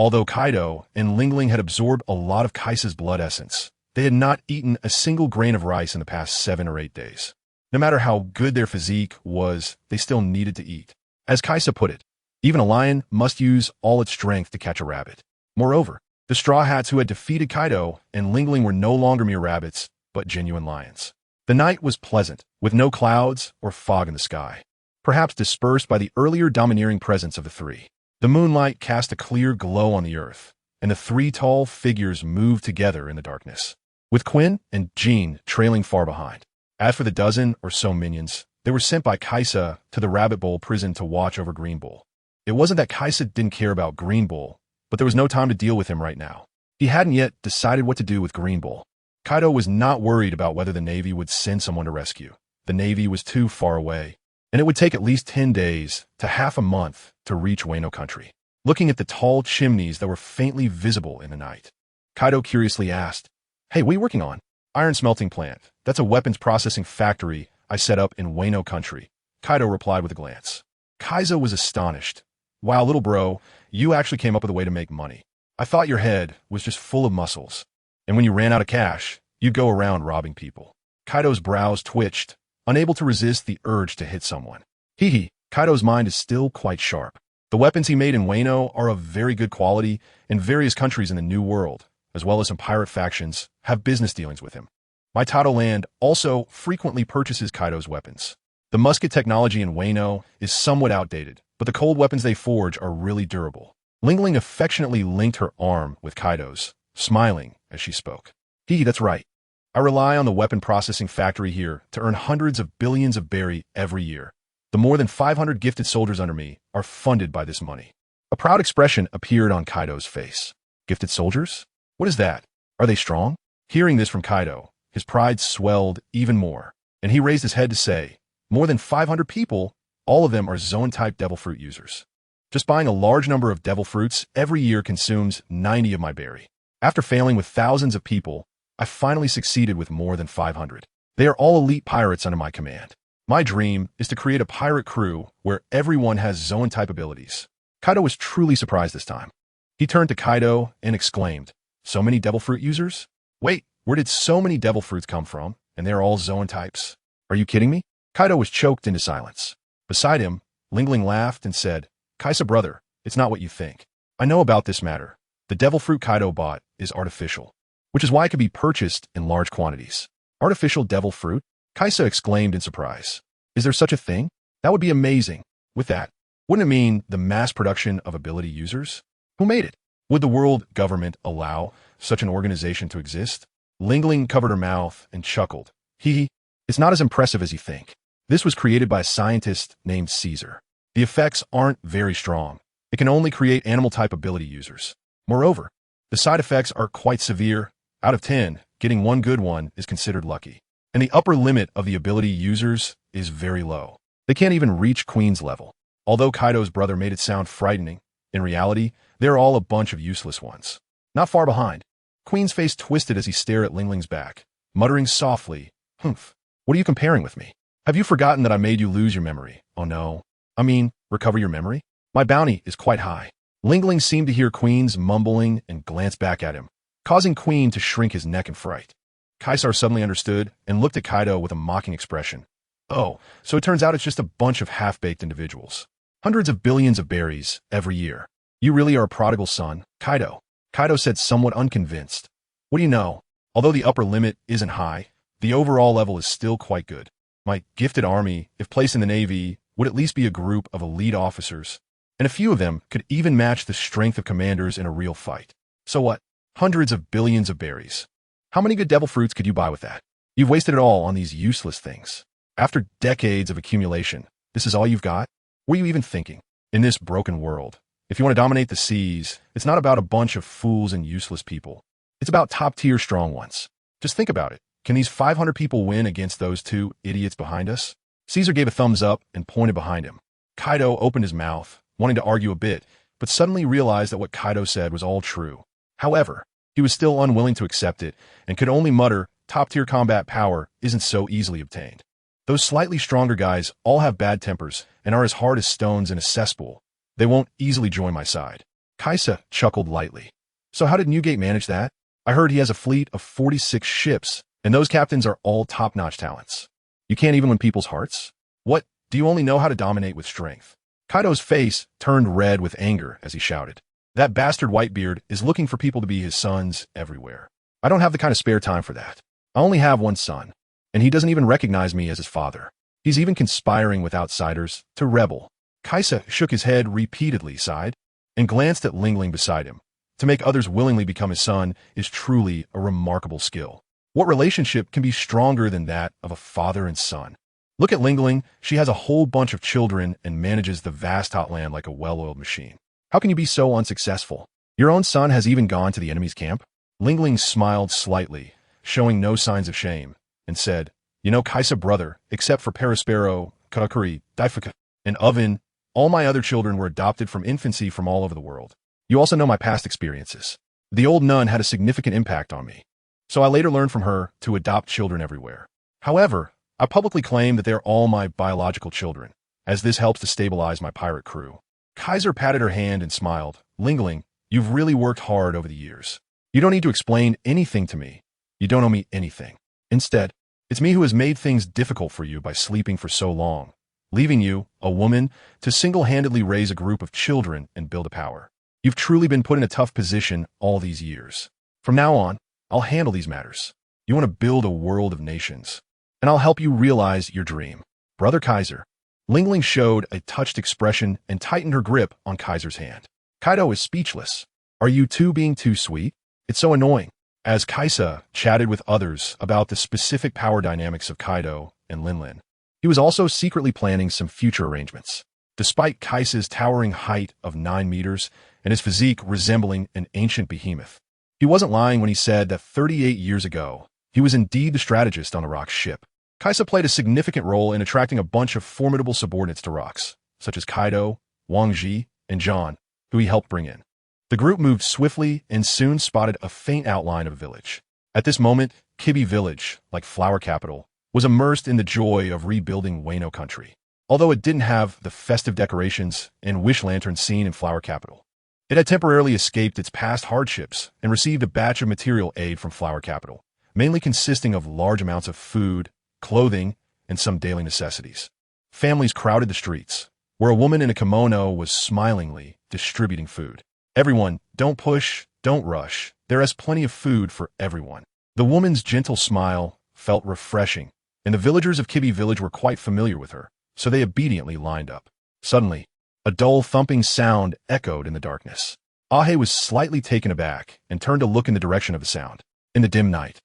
A: Although Kaido and Linlin had absorbed a lot of Kaisa's blood essence, they had not eaten a single grain of rice in the past 7 or 8 days. No matter how good their physique was, they still needed to eat. As Kaisa put it, even a lion must use all its strength to catch a rabbit. Moreover, the Straw Hats who had defeated Kaido and Linlin were no longer mere rabbits, but genuine lions. The night was pleasant, with no clouds or fog in the sky, perhaps dispersed by the earlier domineering presence of the three. The moonlight cast a clear glow on the earth, and the 3 tall figures moved together in the darkness, with Quinn and Jean trailing far behind. As for the dozen or so minions, they were sent by Kaisa to the Rabbit Bowl prison to watch over Green Bull. It wasn't that Kaisa didn't care about Green Bull, but there was no time to deal with him right now. He hadn't yet decided what to do with Green Bull. Kaido was not worried about whether the Navy would send someone to rescue. The Navy was too far away, and it would take at least 10 days to half a month to reach Wano country. Looking at the tall chimneys that were faintly visible in the night, Kaido curiously asked, "Hey, what are you working on?" "Iron smelting plant. That's a weapons processing factory I set up in Wano country," Kaido replied with a glance. Kaisa was astonished. "Wow, little bro, you actually came up with a way to make money. I thought your head was just full of muscles, and when you ran out of cash, you'd go around robbing people." Kaido's brows twitched, unable to resist the urge to hit someone. Hee, Kaido's mind is still quite sharp. The weapons he made in Wano are of very good quality, and various countries in the New World, as well as some pirate factions, have business dealings with him. My Tato land also frequently purchases Kaido's weapons. The musket technology in Wano is somewhat outdated, but the cold weapons they forge are really durable. Linlin affectionately linked her arm with Kaido's, smiling as she spoke. That's right. I rely on the weapon processing factory here to earn hundreds of billions of berry every year. The more than 500 gifted soldiers under me are funded by this money." A proud expression appeared on Kaido's face. "Gifted soldiers? What is that? Are they strong?" Hearing this from Kaido, his pride swelled even more, and he raised his head to say, "More than 500 people, all of them are Zoan-type devil fruit users. Just buying a large number of devil fruits every year consumes 90 of my berry. After failing with thousands of people, I finally succeeded with more than 500. They are all elite pirates under my command. My dream is to create a pirate crew where everyone has Zoan-type abilities." Kaido was truly surprised this time. He turned to Kaido and exclaimed, "So many devil fruit users? Wait, where did so many devil fruits come from? And they're all Zoan-types? Are you kidding me?" Kaido was choked into silence. Beside him, Linlin laughed and said, "Kaisa brother, it's not what you think. I know about this matter. The devil fruit Kaido bought is artificial, which is why it could be purchased in large quantities." "Artificial devil fruit?" Kaisa exclaimed in surprise. "Is there such a thing? That would be amazing. With that, wouldn't it mean the mass production of ability users? Who made it? Would the world government allow such an organization to exist?" Linlin covered her mouth and chuckled. It's not as impressive as you think. This was created by a scientist named Caesar. The effects aren't very strong. It can only create animal-type ability users. Moreover, the side effects are quite severe. Out of 10, getting one good one is considered lucky. And the upper limit of the ability users is very low. They can't even reach Queen's level. Although Kaido's brother made it sound frightening, in reality, they're all a bunch of useless ones. Not far behind, Queen's face twisted as he stared at Linlin's back, muttering softly, "Humph, what are you comparing with me? Have you forgotten that I made you lose your memory? Oh no. I mean, recover your memory? My bounty is quite high." Linlin seemed to hear Queen's mumbling and glanced back at him, causing Queen to shrink his neck in fright. Kaisar suddenly understood and looked at Kaido with a mocking expression. "Oh, so it turns out it's just a bunch of half-baked individuals. Hundreds of billions of berries every year. You really are a prodigal son, Kaido." Kaido said somewhat unconvinced. "What do you know? Although the upper limit isn't high, the overall level is still quite good. My gifted army, if placed in the Navy, would at least be a group of elite officers, and a few of them could even match the strength of commanders in a real fight. So what? Hundreds of billions of berries. How many good devil fruits could you buy with that? You've wasted it all on these useless things. After decades of accumulation, this is all you've got? What are you even thinking? In this broken world, if you want to dominate the seas, it's not about a bunch of fools and useless people. It's about top-tier strong ones. Just think about it. Can these 500 people win against those 2 idiots behind us?" Caesar gave a thumbs up and pointed behind him. Kaido opened his mouth, wanting to argue a bit, but suddenly realized that what Kaido said was all true. However, he was still unwilling to accept it and could only mutter, "Top-tier combat power isn't so easily obtained. Those slightly stronger guys all have bad tempers and are as hard as stones in a cesspool. They won't easily join my side." Kaisa chuckled lightly. So how did Newgate manage that? I heard he has a fleet of 46 ships, and those captains are all top-notch talents. You can't even win people's hearts? What, do you only know how to dominate with strength? Kaido's face turned red with anger as he shouted. That bastard Whitebeard is looking for people to be his sons everywhere. I don't have the kind of spare time for that. I only have one son, and he doesn't even recognize me as his father. He's even conspiring with outsiders to rebel. Kaisa shook his head repeatedly, sighed, and glanced at Linlin beside him. To make others willingly become his son is truly a remarkable skill. What relationship can be stronger than that of a father and son? Look at Linlin. She has a whole bunch of children and manages the vast hotland like a well-oiled machine. How can you be so unsuccessful? Your own son has even gone to the enemy's camp? Linlin smiled slightly, showing no signs of shame, and said, You know, Kaisa brother, except for Perispero, Karakuri, Daifaka, and Oven, all my other children were adopted from infancy from all over the world. You also know my past experiences. The old nun had a significant impact on me, so I later learned from her to adopt children everywhere. However, I publicly claim that they're all my biological children, as this helps to stabilize my pirate crew. Kaiser patted her hand and smiled. Linlin, you've really worked hard over the years. You don't need to explain anything to me. You don't owe me anything. Instead, it's me who has made things difficult for you by sleeping for so long, leaving you, a woman, to single-handedly raise a group of children and build a power. You've truly been put in a tough position all these years. From now on, I'll handle these matters. You want to build a world of nations, and I'll help you realize your dream. Brother Kaiser. Linlin showed a touched expression and tightened her grip on Kaiser's hand. Kaido is speechless. Are you two being too sweet? It's so annoying. As Kaisa chatted with others about the specific power dynamics of Kaido and Linlin, he was also secretly planning some future arrangements. Despite Kaisa's towering height of 9 meters and his physique resembling an ancient behemoth, he wasn't lying when he said that 38 years ago, he was indeed the strategist on the Rock's ship. Kaisa played a significant role in attracting a bunch of formidable subordinates to Rocks, such as Kaido, Wang Ji, and John, who he helped bring in. The group moved swiftly and soon spotted a faint outline of a village. At this moment, Kibi village, like Flower Capital, was immersed in the joy of rebuilding Wano country. Although it didn't have the festive decorations and wish lanterns seen in Flower Capital, it had temporarily escaped its past hardships and received a batch of material aid from Flower Capital, mainly consisting of large amounts of food, clothing, and some daily necessities. Families crowded the streets, where a woman in a kimono was smilingly distributing food. Everyone, don't push, don't rush. There is plenty of food for everyone. The woman's gentle smile felt refreshing, and the villagers of Kibi village were quite familiar with her, so they obediently lined up. Suddenly, a dull thumping sound echoed in the darkness. Ahe was slightly taken aback and turned to look in the direction of the sound. In the dim night,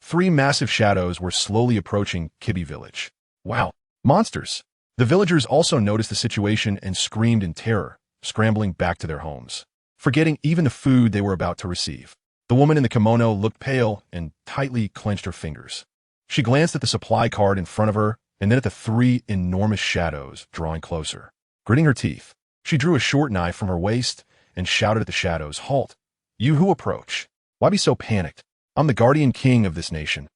A: 3 massive shadows were slowly approaching Kibi village. Wow, monsters! The villagers also noticed the situation and screamed in terror, scrambling back to their homes, forgetting even the food they were about to receive. The woman in the kimono looked pale and tightly clenched her fingers. She glanced at the supply card in front of her and then at the 3 enormous shadows drawing closer. Gritting her teeth, she drew a short knife from her waist and shouted at the shadows, Halt! You who approach. Why be so panicked? I'm the guardian king of this nation.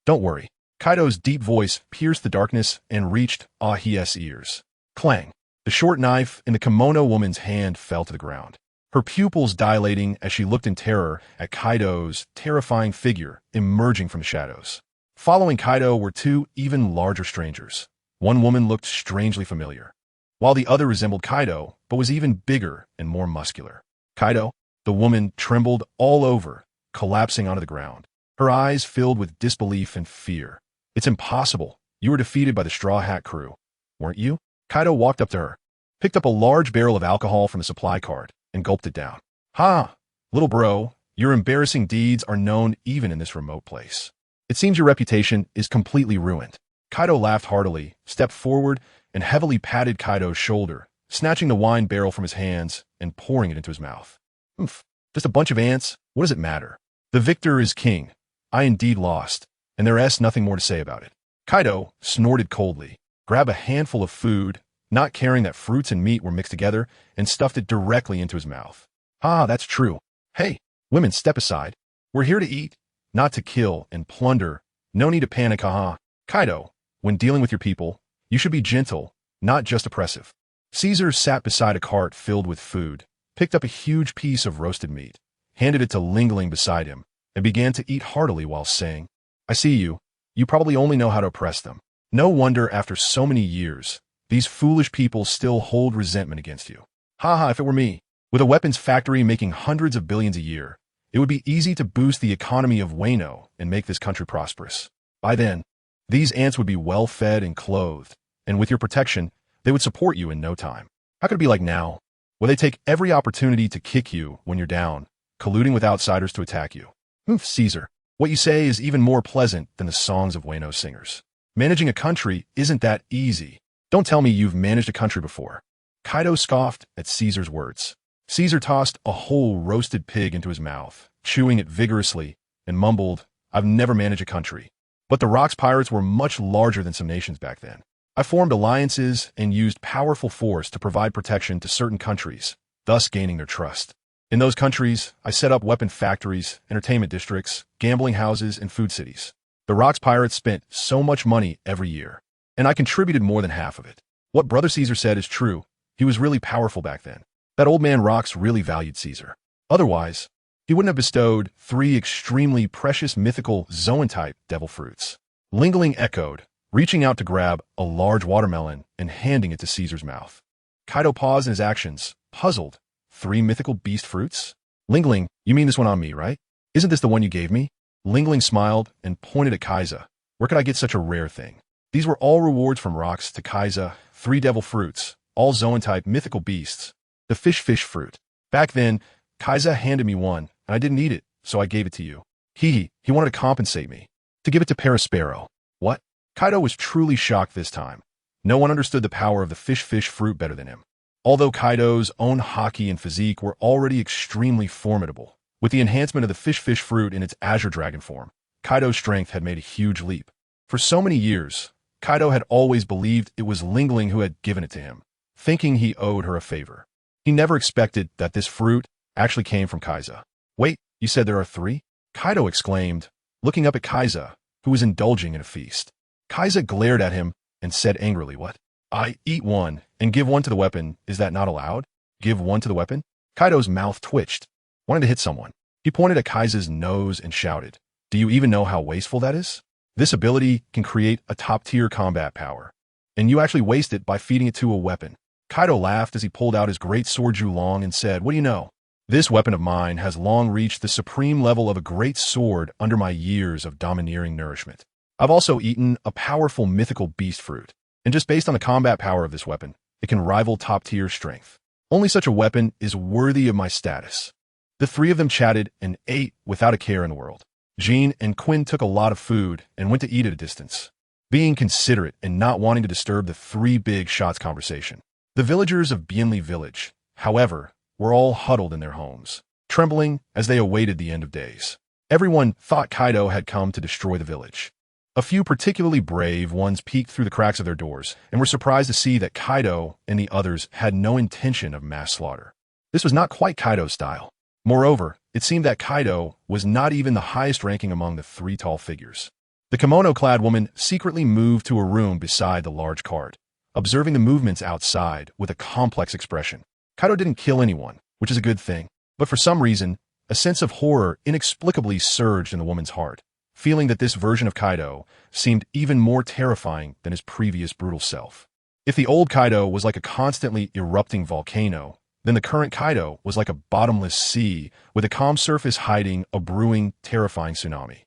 A: Don't worry. Kaido's deep voice pierced the darkness and reached Ahe's ears. Clang! The short knife in the kimono woman's hand fell to the ground, her pupils dilating as she looked in terror at Kaido's terrifying figure emerging from the shadows. Following Kaido were 2 even larger strangers. One woman looked strangely familiar, while the other resembled Kaido, but was even bigger and more muscular. Kaido, the woman trembled all over, collapsing onto the ground, her eyes filled with disbelief and fear. It's impossible. You were defeated by the Straw Hat crew, weren't you? Kaido walked up to her, picked up a large barrel of alcohol from the supply cart, and gulped it down. Ha! Little bro, your embarrassing deeds are known even in this remote place. It seems your reputation is completely ruined. Kaido laughed heartily, stepped forward, and heavily patted Kaido's shoulder, snatching the wine barrel from his hands and pouring it into his mouth. Oomph. Just a bunch of ants, what does it matter? The victor is king. I indeed lost, and there is nothing more to say about it. Kaido snorted coldly, grabbed a handful of food, not caring that fruits and meat were mixed together, and stuffed it directly into his mouth. Ah, that's true. Hey, women, step aside. We're here to eat, not to kill and plunder. No need to panic, haha. Kaido, when dealing with your people, you should be gentle, not just oppressive. Caesar sat beside a cart filled with food, picked up a huge piece of roasted meat, handed it to Linlin beside him, and began to eat heartily while saying, I see you. You probably only know how to oppress them. No wonder after so many years, these foolish people still hold resentment against you. Haha, if it were me. With a weapons factory making hundreds of billions a year, it would be easy to boost the economy of Wano and make this country prosperous. By then, these ants would be well fed and clothed, and with your protection, they would support you in no time. How could it be like now, where they take every opportunity to kick you when you're down, colluding with outsiders to attack you? Oof, Caesar. What you say is even more pleasant than the songs of Wano singers. Managing a country isn't that easy. Don't tell me you've managed a country before. Kaido scoffed at Caesar's words. Caesar tossed a whole roasted pig into his mouth, chewing it vigorously, and mumbled, I've never managed a country. But the Rocks pirates were much larger than some nations back then. I formed alliances and used powerful force to provide protection to certain countries, thus gaining their trust. In those countries, I set up weapon factories, entertainment districts, gambling houses, and food cities. The Rocks pirates spent so much money every year, and I contributed more than half of it. What Brother Caesar said is true. He was really powerful back then. That old man Rocks really valued Caesar. Otherwise, he wouldn't have bestowed 3 extremely precious mythical Zoan-type devil fruits. Linlin echoed, reaching out to grab a large watermelon and handing it to Caesar's mouth. Kaido paused in his actions, puzzled. 3 mythical beast fruits? Linlin, you mean this one on me, right? Isn't this the one you gave me? Linlin smiled and pointed at Kaisa. Where could I get such a rare thing? These were all rewards from Rocks to Kaisa, 3 devil fruits, all Zoan-type mythical beasts. The fish fruit. Back then, Kaisa handed me one, and I didn't eat it, so I gave it to you. He wanted to compensate me. To give it to Parasparrow. What? Kaido was truly shocked this time. No one understood the power of the fish fruit better than him. Although Kaido's own haki and physique were already extremely formidable, with the enhancement of the fish fruit in its Azure Dragon form, Kaido's strength had made a huge leap. For so many years, Kaido had always believed it was Linlin who had given it to him, thinking he owed her a favor. He never expected that this fruit actually came from Kaisa. Wait, you said there are 3? Kaido exclaimed, looking up at Kaisa, who was indulging in a feast. Kaisa glared at him and said angrily, What? I eat one and give one to the weapon. Is that not allowed? Give one to the weapon? Kaido's mouth twitched, wanting to hit someone. He pointed at Kaisa's nose and shouted, Do you even know how wasteful that is? This ability can create a top-tier combat power, and you actually waste it by feeding it to a weapon. Kaido laughed as he pulled out his great sword Julong and said, What do you know? This weapon of mine has long reached the supreme level of a great sword under my years of domineering nourishment. I've also eaten a powerful mythical beast fruit, and just based on the combat power of this weapon, it can rival top-tier strength. Only such a weapon is worthy of my status. The 3 of them chatted and ate without a care in the world. Jean and Quinn took a lot of food and went to eat at a distance, being considerate and not wanting to disturb the 3 big shots conversation. The villagers of Bienli village, however, were all huddled in their homes, trembling as they awaited the end of days. Everyone thought Kaido had come to destroy the village. A few particularly brave ones peeked through the cracks of their doors and were surprised to see that Kaido and the others had no intention of mass slaughter. This was not quite Kaido's style. Moreover, it seemed that Kaido was not even the highest ranking among the 3 tall figures. The kimono-clad woman secretly moved to a room beside the large cart, observing the movements outside with a complex expression. Kaido didn't kill anyone, which is a good thing, but for some reason, a sense of horror inexplicably surged in the woman's heart, feeling that this version of Kaido seemed even more terrifying than his previous brutal self. If the old Kaido was like a constantly erupting volcano, then the current Kaido was like a bottomless sea with a calm surface hiding a brewing, terrifying tsunami.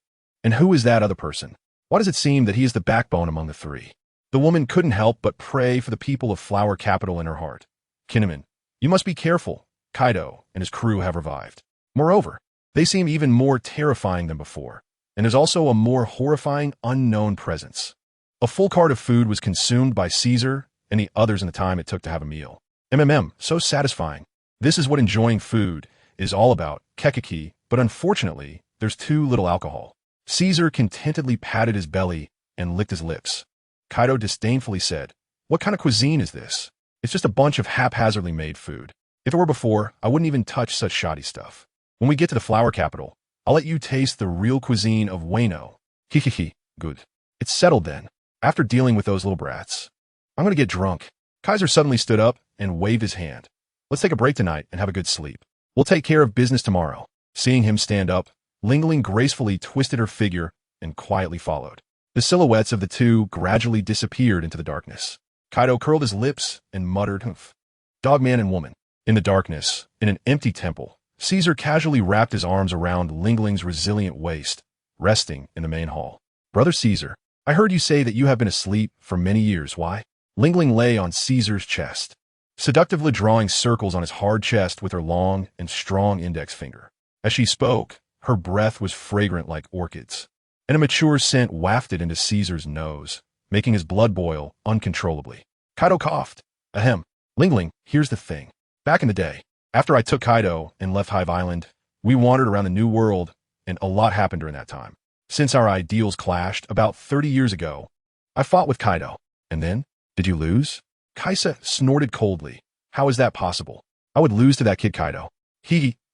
A: And who is that other person? Why does it seem that he is the backbone among the 3? The woman couldn't help but pray for the people of Flower Capital in her heart. Kinemon, you must be careful. Kaido and his crew have revived. Moreover, they seem even more terrifying than before, and there's also a more horrifying unknown presence. A full cart of food was consumed by Caesar and the others in the time it took to have a meal. So satisfying. This is what enjoying food is all about, kekeki, but unfortunately, there's too little alcohol. Caesar contentedly patted his belly and licked his lips. Kaido disdainfully said, What kind of cuisine is this? It's just a bunch of haphazardly made food. If it were before, I wouldn't even touch such shoddy stuff. When we get to the Flower Capital, I'll let you taste the real cuisine of Wano. Hihihi, good. It's settled then. After dealing with those little brats, I'm going to get drunk. Kaiser suddenly stood up and waved his hand. Let's take a break tonight and have a good sleep. We'll take care of business tomorrow. Seeing him stand up, Linlin gracefully twisted her figure and quietly followed. The silhouettes of the two gradually disappeared into the darkness. Kaido curled his lips and muttered, "Humph." Dogman and woman. In the darkness, in an empty temple, Caesar casually wrapped his arms around Linglin's resilient waist, resting in the main hall. "Brother Caesar, I heard you say that you have been asleep for many years. Why?" Linlin lay on Caesar's chest, seductively drawing circles on his hard chest with her long and strong index finger. As she spoke, her breath was fragrant like orchids, and a mature scent wafted into Caesar's nose, making his blood boil uncontrollably. Kaido coughed. "Ahem. Linlin, here's the thing. Back in the day, after I took Kaido and left Hive Island, we wandered around the New World, and a lot happened during that time. Since our ideals clashed about 30 years ago, I fought with Kaido. And then, did you lose?" Kaisa snorted coldly. "How is that possible? I would lose to that kid Kaido."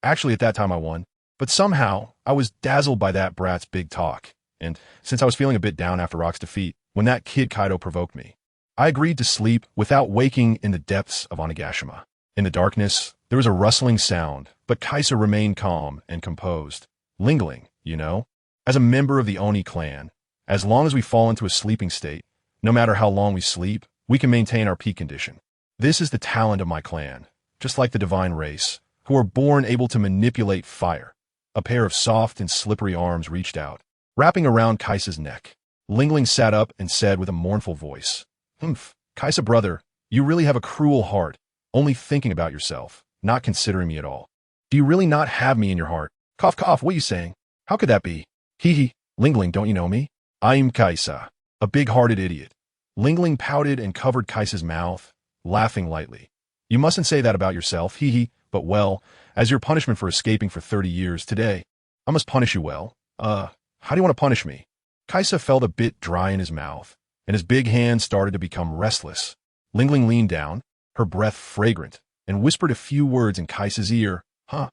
A: Actually at that time I won, but somehow I was dazzled by that brat's big talk, and since I was feeling a bit down after Rock's defeat, when that kid Kaido provoked me, I agreed to sleep without waking in the depths of Onigashima. In the darkness, there was a rustling sound, but Kaisa remained calm and composed. "Linlin, you know, as a member of the Oni clan, as long as we fall into a sleeping state, no matter how long we sleep, we can maintain our peak condition. This is the talent of my clan, just like the divine race, who are born able to manipulate fire." A pair of soft and slippery arms reached out, wrapping around Kaisa's neck. Linlin sat up and said with a mournful voice, "Humph, Kaisa brother, you really have a cruel heart, only thinking about yourself, not considering me at all. Do you really not have me in your heart? Cough, cough, what are you saying? How could that be? Linlin, don't you know me? I'm Kaisa, a big-hearted idiot." Linlin pouted and covered Kaisa's mouth, laughing lightly. "You mustn't say that about yourself, but well, as your punishment for escaping for 30 years today, I must punish you well. How do you want to punish me?" Kaisa felt a bit dry in his mouth, and his big hand started to become restless. Linlin leaned down, her breath fragrant, and whispered a few words in Kaisa's ear. "Huh?"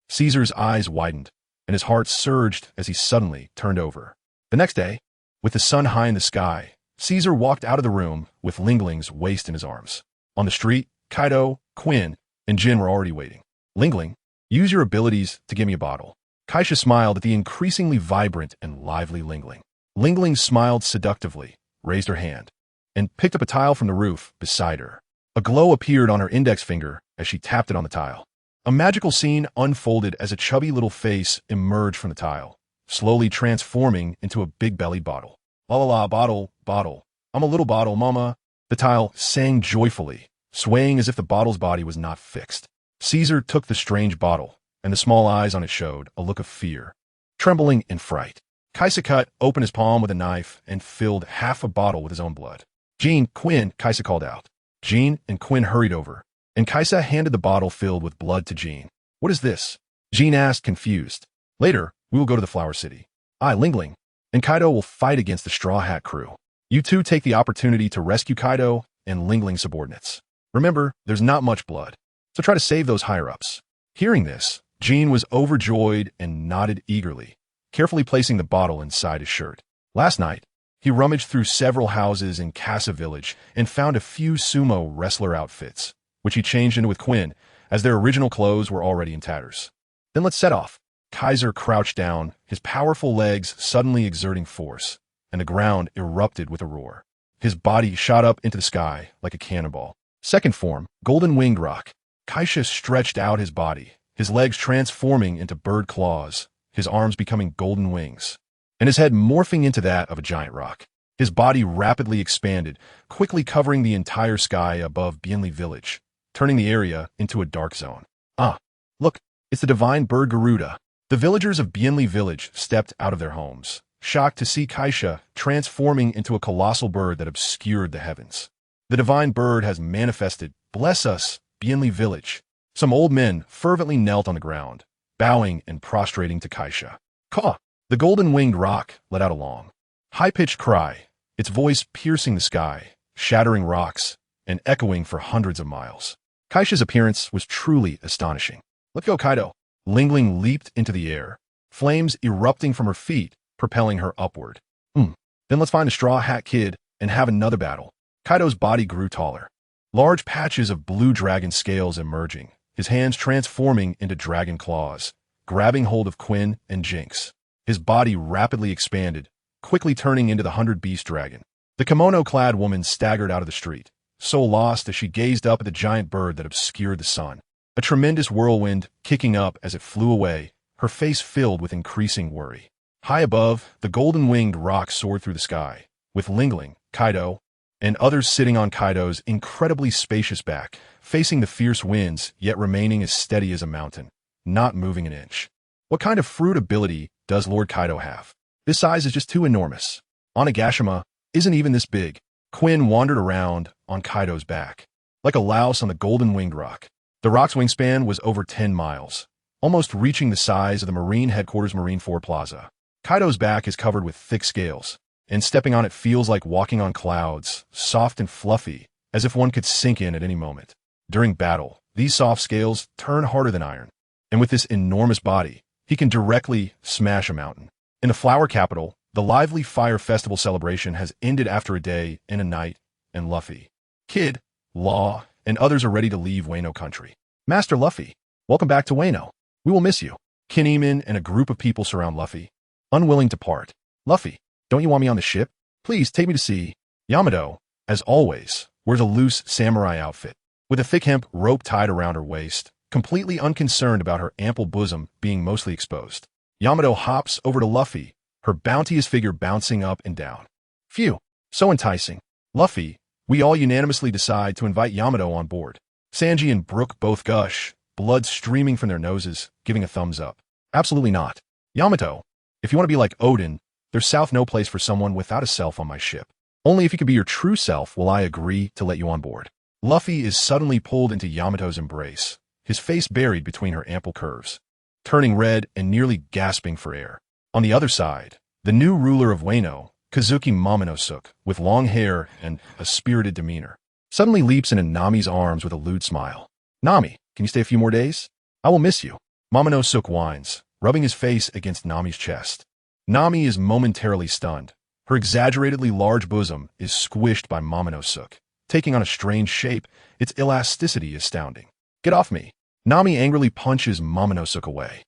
A: Caesar's eyes widened, and his heart surged as he suddenly turned over. The next day, with the sun high in the sky, Caesar walked out of the room with Linglin's waist in his arms. On the street, Kaido, Quinn, and Jin were already waiting. "Linlin, use your abilities to give me a bottle." Kaisha smiled at the increasingly vibrant and lively Linlin. Linlin smiled seductively, raised her hand, and picked up a tile from the roof beside her. A glow appeared on her index finger as she tapped it on the tile. A magical scene unfolded as a chubby little face emerged from the tile, slowly transforming into a big-bellied bottle. "La la la, bottle, bottle. I'm a little bottle, mama." The tile sang joyfully, swaying as if the bottle's body was not fixed. Caesar took the strange bottle, and the small eyes on it showed a look of fear, trembling in fright. Kaisa cut open his palm with a knife and filled half a bottle with his own blood. "Jean, Quinn," Kaisa called out. Jean and Quinn hurried over, and Kaisa handed the bottle filled with blood to Jean. "What is this?" Jean asked, confused. "Later, we will go to the Flower City. I, Linlin, and Kaido will fight against the Straw Hat crew. You two take the opportunity to rescue Kaido and Linlin's subordinates. Remember, there's not much blood, so try to save those higher-ups." Hearing this, Jean was overjoyed and nodded eagerly, carefully placing the bottle inside his shirt. Last night, he rummaged through several houses in Casa Village and found a few sumo wrestler outfits, which he changed into with Quinn, as their original clothes were already in tatters. "Then let's set off." Kaiser crouched down, his powerful legs suddenly exerting force, and the ground erupted with a roar. His body shot up into the sky like a cannonball. Second form, Golden Winged Rock. Kaisha stretched out his body, his legs transforming into bird claws, his arms becoming golden wings, and his head morphing into that of a giant rock. His body rapidly expanded, quickly covering the entire sky above Bienli Village, turning the area into a dark zone. "Ah, look, it's the divine bird Garuda." The villagers of Bienli Village stepped out of their homes, shocked to see Kaisha transforming into a colossal bird that obscured the heavens. "The divine bird has manifested. Bless us, Bienli Village." Some old men fervently knelt on the ground, bowing and prostrating to Kaisha. "Caw!" The golden-winged rock let out a long, high-pitched cry, its voice piercing the sky, shattering rocks, and echoing for hundreds of miles. Kaisha's appearance was truly astonishing. "Let go, Kaido." Linlin leaped into the air, flames erupting from her feet, propelling her upward. Then let's find a Straw Hat Kid and have another battle." Kaido's body grew taller. large patches of blue dragon scales emerging, his hands transforming into dragon claws, grabbing hold of Quinn and Jinx. His body rapidly expanded, quickly turning into the 100-beast dragon. The kimono-clad woman staggered out of the street, so lost as she gazed up at the giant bird that obscured the sun. A tremendous whirlwind kicking up as it flew away, her face filled with increasing worry. High above, the golden-winged rock soared through the sky, with Linlin, Kaido, and others sitting on Kaido's incredibly spacious back, facing the fierce winds, yet remaining as steady as a mountain, not moving an inch. What kind of fruit ability does Lord Kaido have? This size is just too enormous. Onigashima isn't even this big. Quinn wandered around on Kaido's back, like a louse on the golden-winged rock. The rock's wingspan was over 10 miles, almost reaching the size of the Marine Headquarters Marine 4 Plaza. Kaido's back is covered with thick scales, and stepping on it feels like walking on clouds, soft and fluffy, as if one could sink in at any moment. During battle, these soft scales turn harder than iron, and with this enormous body, he can directly smash a mountain. In the flower capital, the lively Fire Festival celebration has ended after a day and a night, and Luffy, Kid, Law, and others are ready to leave Wano country. Master Luffy, welcome back to Wano. We will miss you. Kinemon and a group of people surround Luffy, unwilling to part. Luffy, don't you want me on the ship? Please take me to sea. Yamato, as always, wears a loose samurai outfit, with a thick hemp rope tied around her waist, completely unconcerned about her ample bosom being mostly exposed. Yamato hops over to Luffy, her bounteous figure bouncing up and down. Phew, so enticing. Luffy, we all unanimously decide to invite Yamato on board. Sanji and Brook both gush, blood streaming from their noses, giving a thumbs up. Absolutely not. Yamato, if you want to be like Odin, there's south no place for someone without a self on my ship. Only if you can be your true self will I agree to let you on board. Luffy is suddenly pulled into Yamato's embrace, his face buried between her ample curves, turning red and nearly gasping for air. On the other side, the new ruler of Wano, Kazuki Momonosuke, with long hair and a spirited demeanor, suddenly leaps into Nami's arms with a lewd smile. Nami, can you stay a few more days? I will miss you. Momonosuke whines, rubbing his face against Nami's chest. Nami is momentarily stunned. Her exaggeratedly large bosom is squished by Momonosuke, taking on a strange shape, its elasticity astounding. Get off me. Nami angrily punches Momonosuke away.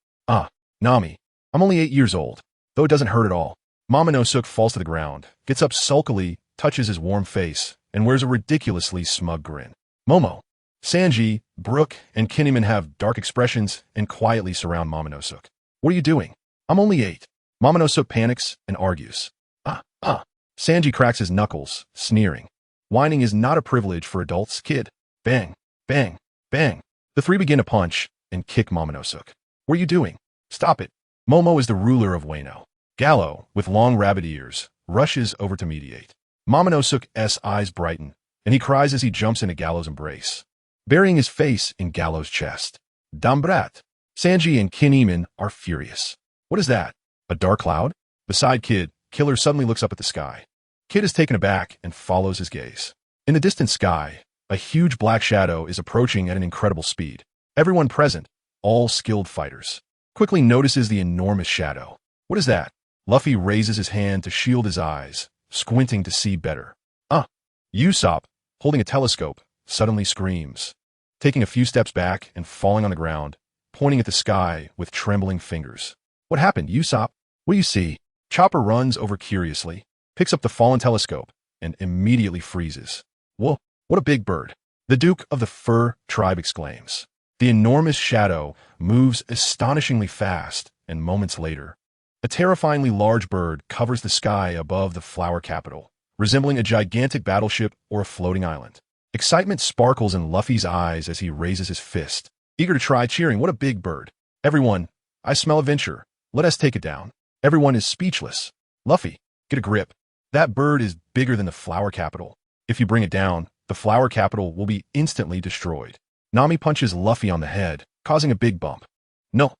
A: Nami, I'm only 8 years old, though it doesn't hurt at all. Momonosuke falls to the ground, gets up sulkily, touches his warm face, and wears a ridiculously smug grin. Momo, Sanji, Brook, and Kinemon have dark expressions and quietly surround Momonosuke. What are you doing? I'm only 8. Momonosuke panics and argues. Sanji cracks his knuckles, sneering. Whining is not a privilege for adults, kid. Bang, bang, bang. The three begin to punch and kick Momonosuke. What are you doing? Stop it. Momo is the ruler of Wano. Gallo, with long rabbit ears, rushes over to mediate. Momonosuke's eyes brighten, and he cries as he jumps into Gallo's embrace, burying his face in Gallo's chest. Dambrat. Sanji and Kinemon are furious. What is that? A dark cloud? Beside Kid, Killer suddenly looks up at the sky. Kid is taken aback and follows his gaze. In the distant sky, a huge black shadow is approaching at an incredible speed. Everyone present, all skilled fighters, quickly notices the enormous shadow. What is that? Luffy raises his hand to shield his eyes, squinting to see better. Usopp, holding a telescope, suddenly screams, taking a few steps back and falling on the ground, pointing at the sky with trembling fingers. What happened, Usopp? What do you see? Chopper runs over curiously, picks up the fallen telescope, and immediately freezes. Whoa, what a big bird! The Duke of the Fur tribe exclaims. The enormous shadow moves astonishingly fast, and moments later, a terrifyingly large bird covers the sky above the flower capital, resembling a gigantic battleship or a floating island. Excitement sparkles in Luffy's eyes as he raises his fist, eager to try, cheering, "What a big bird! Everyone, I smell adventure. Let us take it down." Everyone is speechless. Luffy, get a grip. That bird is bigger than the flower capital. If you bring it down, the flower capital will be instantly destroyed. Nami punches Luffy on the head, causing a big bump. No.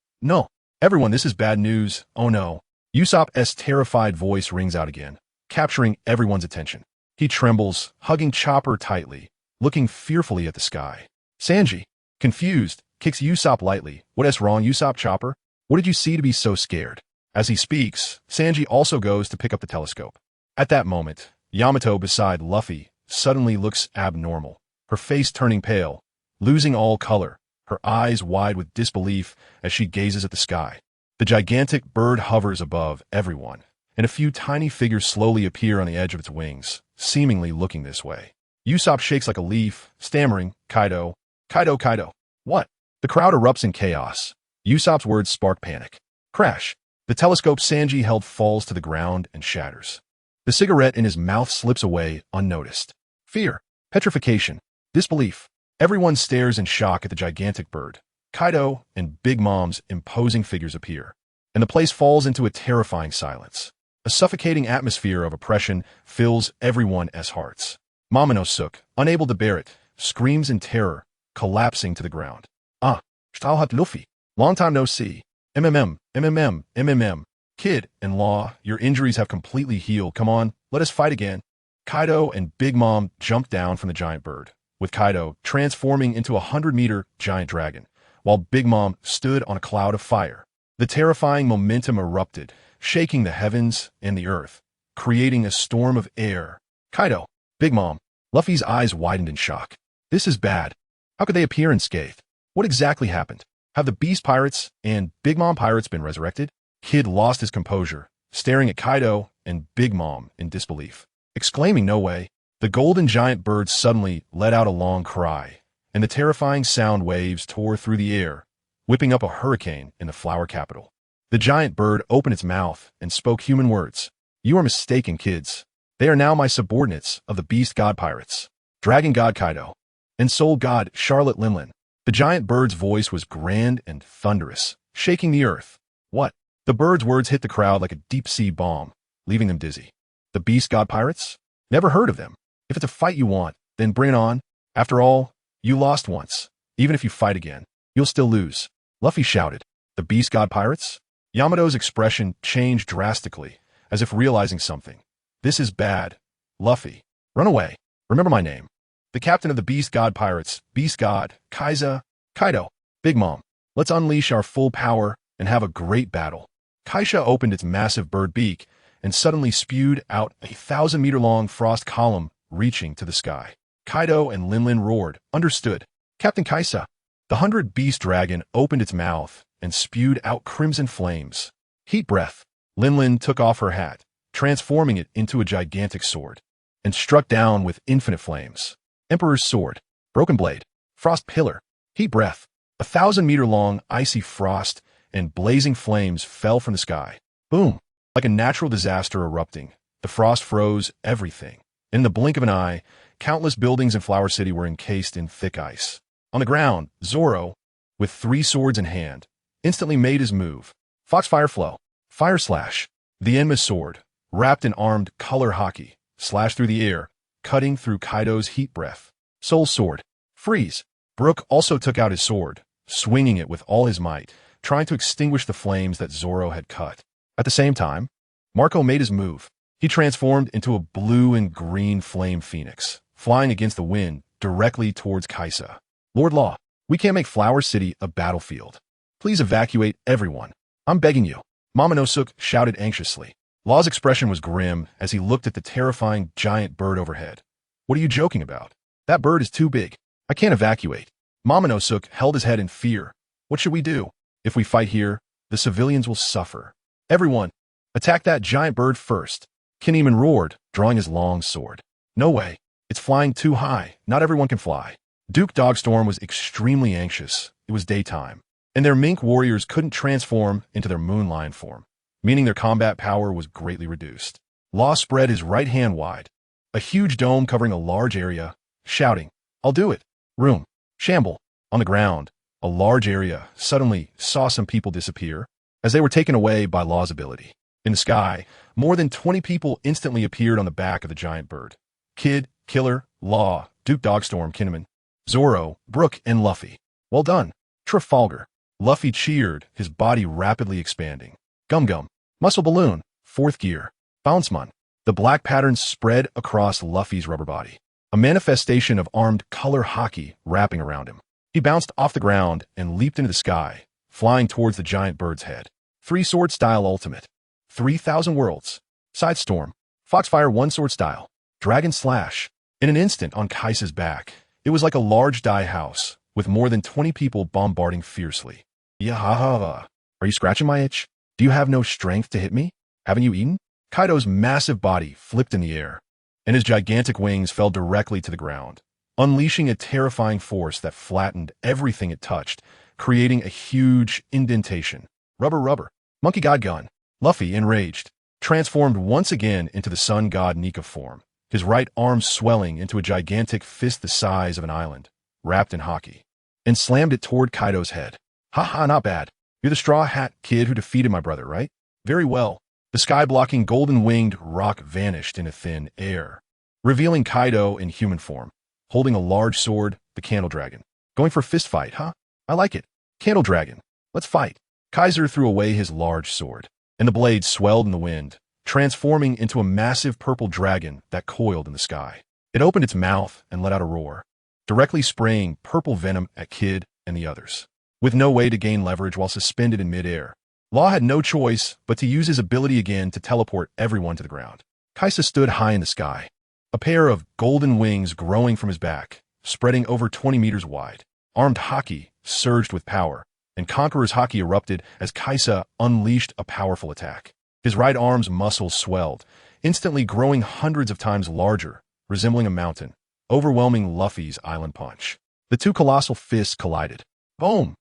A: Everyone, this is bad news. Oh no. Usopp's terrified voice rings out again, capturing everyone's attention. He trembles, hugging Chopper tightly, looking fearfully at the sky. Sanji, confused, kicks Usopp lightly. What's wrong, Usopp? Chopper? What did you see to be so scared? As he speaks, Sanji also goes to pick up the telescope. At that moment, Yamato beside Luffy suddenly looks abnormal. her face turning pale, losing all color, her eyes wide with disbelief as she gazes at the sky. The gigantic bird hovers above everyone, and a few tiny figures slowly appear on the edge of its wings, seemingly looking this way. Usopp shakes like a leaf, stammering, Kaido, Kaido, Kaido. What? The crowd erupts in chaos. Usopp's words spark panic. Crash. The telescope Sanji held falls to the ground and shatters. The cigarette in his mouth slips away unnoticed. Fear, petrification, disbelief. Everyone stares in shock at the gigantic bird. Kaido and Big Mom's imposing figures appear, and the place falls into a terrifying silence. A suffocating atmosphere of oppression fills everyone's hearts. Momonosuke, unable to bear it, screams in terror, collapsing to the ground. Ah, Charlotte Luffy. Long time no see. MMM. Kid and Law, your injuries have completely healed. Come on, let us fight again. Kaido and Big Mom jumped down from the giant bird, with Kaido transforming into a 100-meter giant dragon, while Big Mom stood on a cloud of fire. The terrifying momentum erupted, shaking the heavens and the earth, creating a storm of air. Kaido, Big Mom, Luffy's eyes widened in shock. This is bad. How could they appear unscathed? What exactly happened? Have the Beast Pirates and Big Mom Pirates been resurrected? Kid lost his composure, staring at Kaido and Big Mom in disbelief. Exclaiming no way, the golden giant bird suddenly let out a long cry, and the terrifying sound waves tore through the air, whipping up a hurricane in the flower capital. The giant bird opened its mouth and spoke human words. You are mistaken, kids. They are now my subordinates of the Beast God Pirates, Dragon God Kaido, and Soul God Charlotte Linlin. The giant bird's voice was grand and thunderous, shaking the earth. What? The bird's words hit the crowd like a deep-sea bomb, leaving them dizzy. The Beast God Pirates? Never heard of them. If it's a fight you want, then bring it on. After all, you lost once. Even if you fight again, you'll still lose. Luffy shouted. The Beast God Pirates? Yamato's expression changed drastically, as if realizing something. This is bad. Luffy, run away. Remember my name. The captain of the Beast God Pirates, Beast God, Kaisa, Kaido, Big Mom. Let's unleash our full power and have a great battle. Kaisha opened its massive bird beak and suddenly spewed out a 1,000-meter-long frost column reaching to the sky. Kaido and Linlin roared, understood. Captain Kaisa. The 100-beast dragon opened its mouth and spewed out crimson flames. Heat breath. Linlin took off her hat, transforming it into a gigantic sword, and struck down with infinite flames. Emperor's sword, broken blade, frost pillar, heat breath. 1,000-meter-long icy frost and blazing flames fell from the sky. Boom! Like a natural disaster erupting, the frost froze everything. In the blink of an eye, countless buildings in Flower City were encased in thick ice. On the ground, Zoro, with 3 swords in hand, instantly made his move. Foxfire Flow, Fire Slash. The Enma's sword, wrapped in armed color hockey, slashed through the air, cutting through Kaido's heat breath. Soul Sword, Freeze. Brook also took out his sword, swinging it with all his might, trying to extinguish the flames that Zoro had cut. At the same time, Marco made his move. He transformed into a blue and green flame phoenix, flying against the wind directly towards Kaisa. Lord Law, we can't make Flower City a battlefield. Please evacuate everyone. I'm begging you. Momonosuke shouted anxiously. Law's expression was grim as he looked at the terrifying giant bird overhead. What are you joking about? That bird is too big. I can't evacuate. Momonosuke held his head in fear. What should we do? If we fight here, the civilians will suffer. Everyone, attack that giant bird first. Kinemon roared, drawing his long sword. No way. It's flying too high. Not everyone can fly. Duke Dogstorm was extremely anxious. It was daytime, and their mink warriors couldn't transform into their moon lion form, meaning their combat power was greatly reduced. Law spread his right hand wide, a huge dome covering a large area, shouting, I'll do it. Room. Shamble. On the ground, a large area suddenly saw some people disappear as they were taken away by Law's ability. In the sky, more than 20 people instantly appeared on the back of the giant bird. Kid, Killer, Law, Duke Dogstorm, Kinemon, Zoro, Brook, and Luffy. Well done. Trafalgar. Luffy cheered, his body rapidly expanding. Gum Gum. Muscle Balloon. 4th gear. Bounceman. The black patterns spread across Luffy's rubber body, a manifestation of armed color hockey wrapping around him. He bounced off the ground and leaped into the sky, flying towards the giant bird's head. 3-sword style ultimate. 3,000 worlds. Sidestorm. Foxfire 1-sword style. Dragon Slash. In an instant on Kaisa's back, It was like a large die house, with more than 20 people bombarding fiercely. Yahaha. Are you scratching my itch? Do you have no strength to hit me? Haven't you eaten? Kaido's massive body flipped in the air, and his gigantic wings fell directly to the ground, unleashing a terrifying force that flattened everything it touched, creating a huge indentation. Rubber. Monkey God Gun. Luffy, enraged, transformed once again into the Sun God Nika form, his right arm swelling into a gigantic fist the size of an island, wrapped in haki, and slammed it toward Kaido's head. Haha, not bad. You're the straw hat kid who defeated my brother, right? Very well. The sky-blocking golden-winged rock vanished into thin air, revealing Kaido in human form, holding a large sword, the Candle Dragon. Going for a fist fight, huh? I like it. Candle Dragon, let's fight. Kaiser threw away his large sword, and the blade swelled in the wind, transforming into a massive purple dragon that coiled in the sky. It opened its mouth and let out a roar, directly spraying purple venom at Kid and the others. With no way to gain leverage while suspended in midair, Law had no choice but to use his ability again to teleport everyone to the ground. Kaisa stood high in the sky, a pair of golden wings growing from his back, spreading over 20 meters wide. Armed haki surged with power, and Conqueror's haki erupted as Kaisa unleashed a powerful attack. His right arm's muscles swelled, instantly growing hundreds of times larger, resembling a mountain, overwhelming Luffy's island punch. The two colossal fists collided. Boom!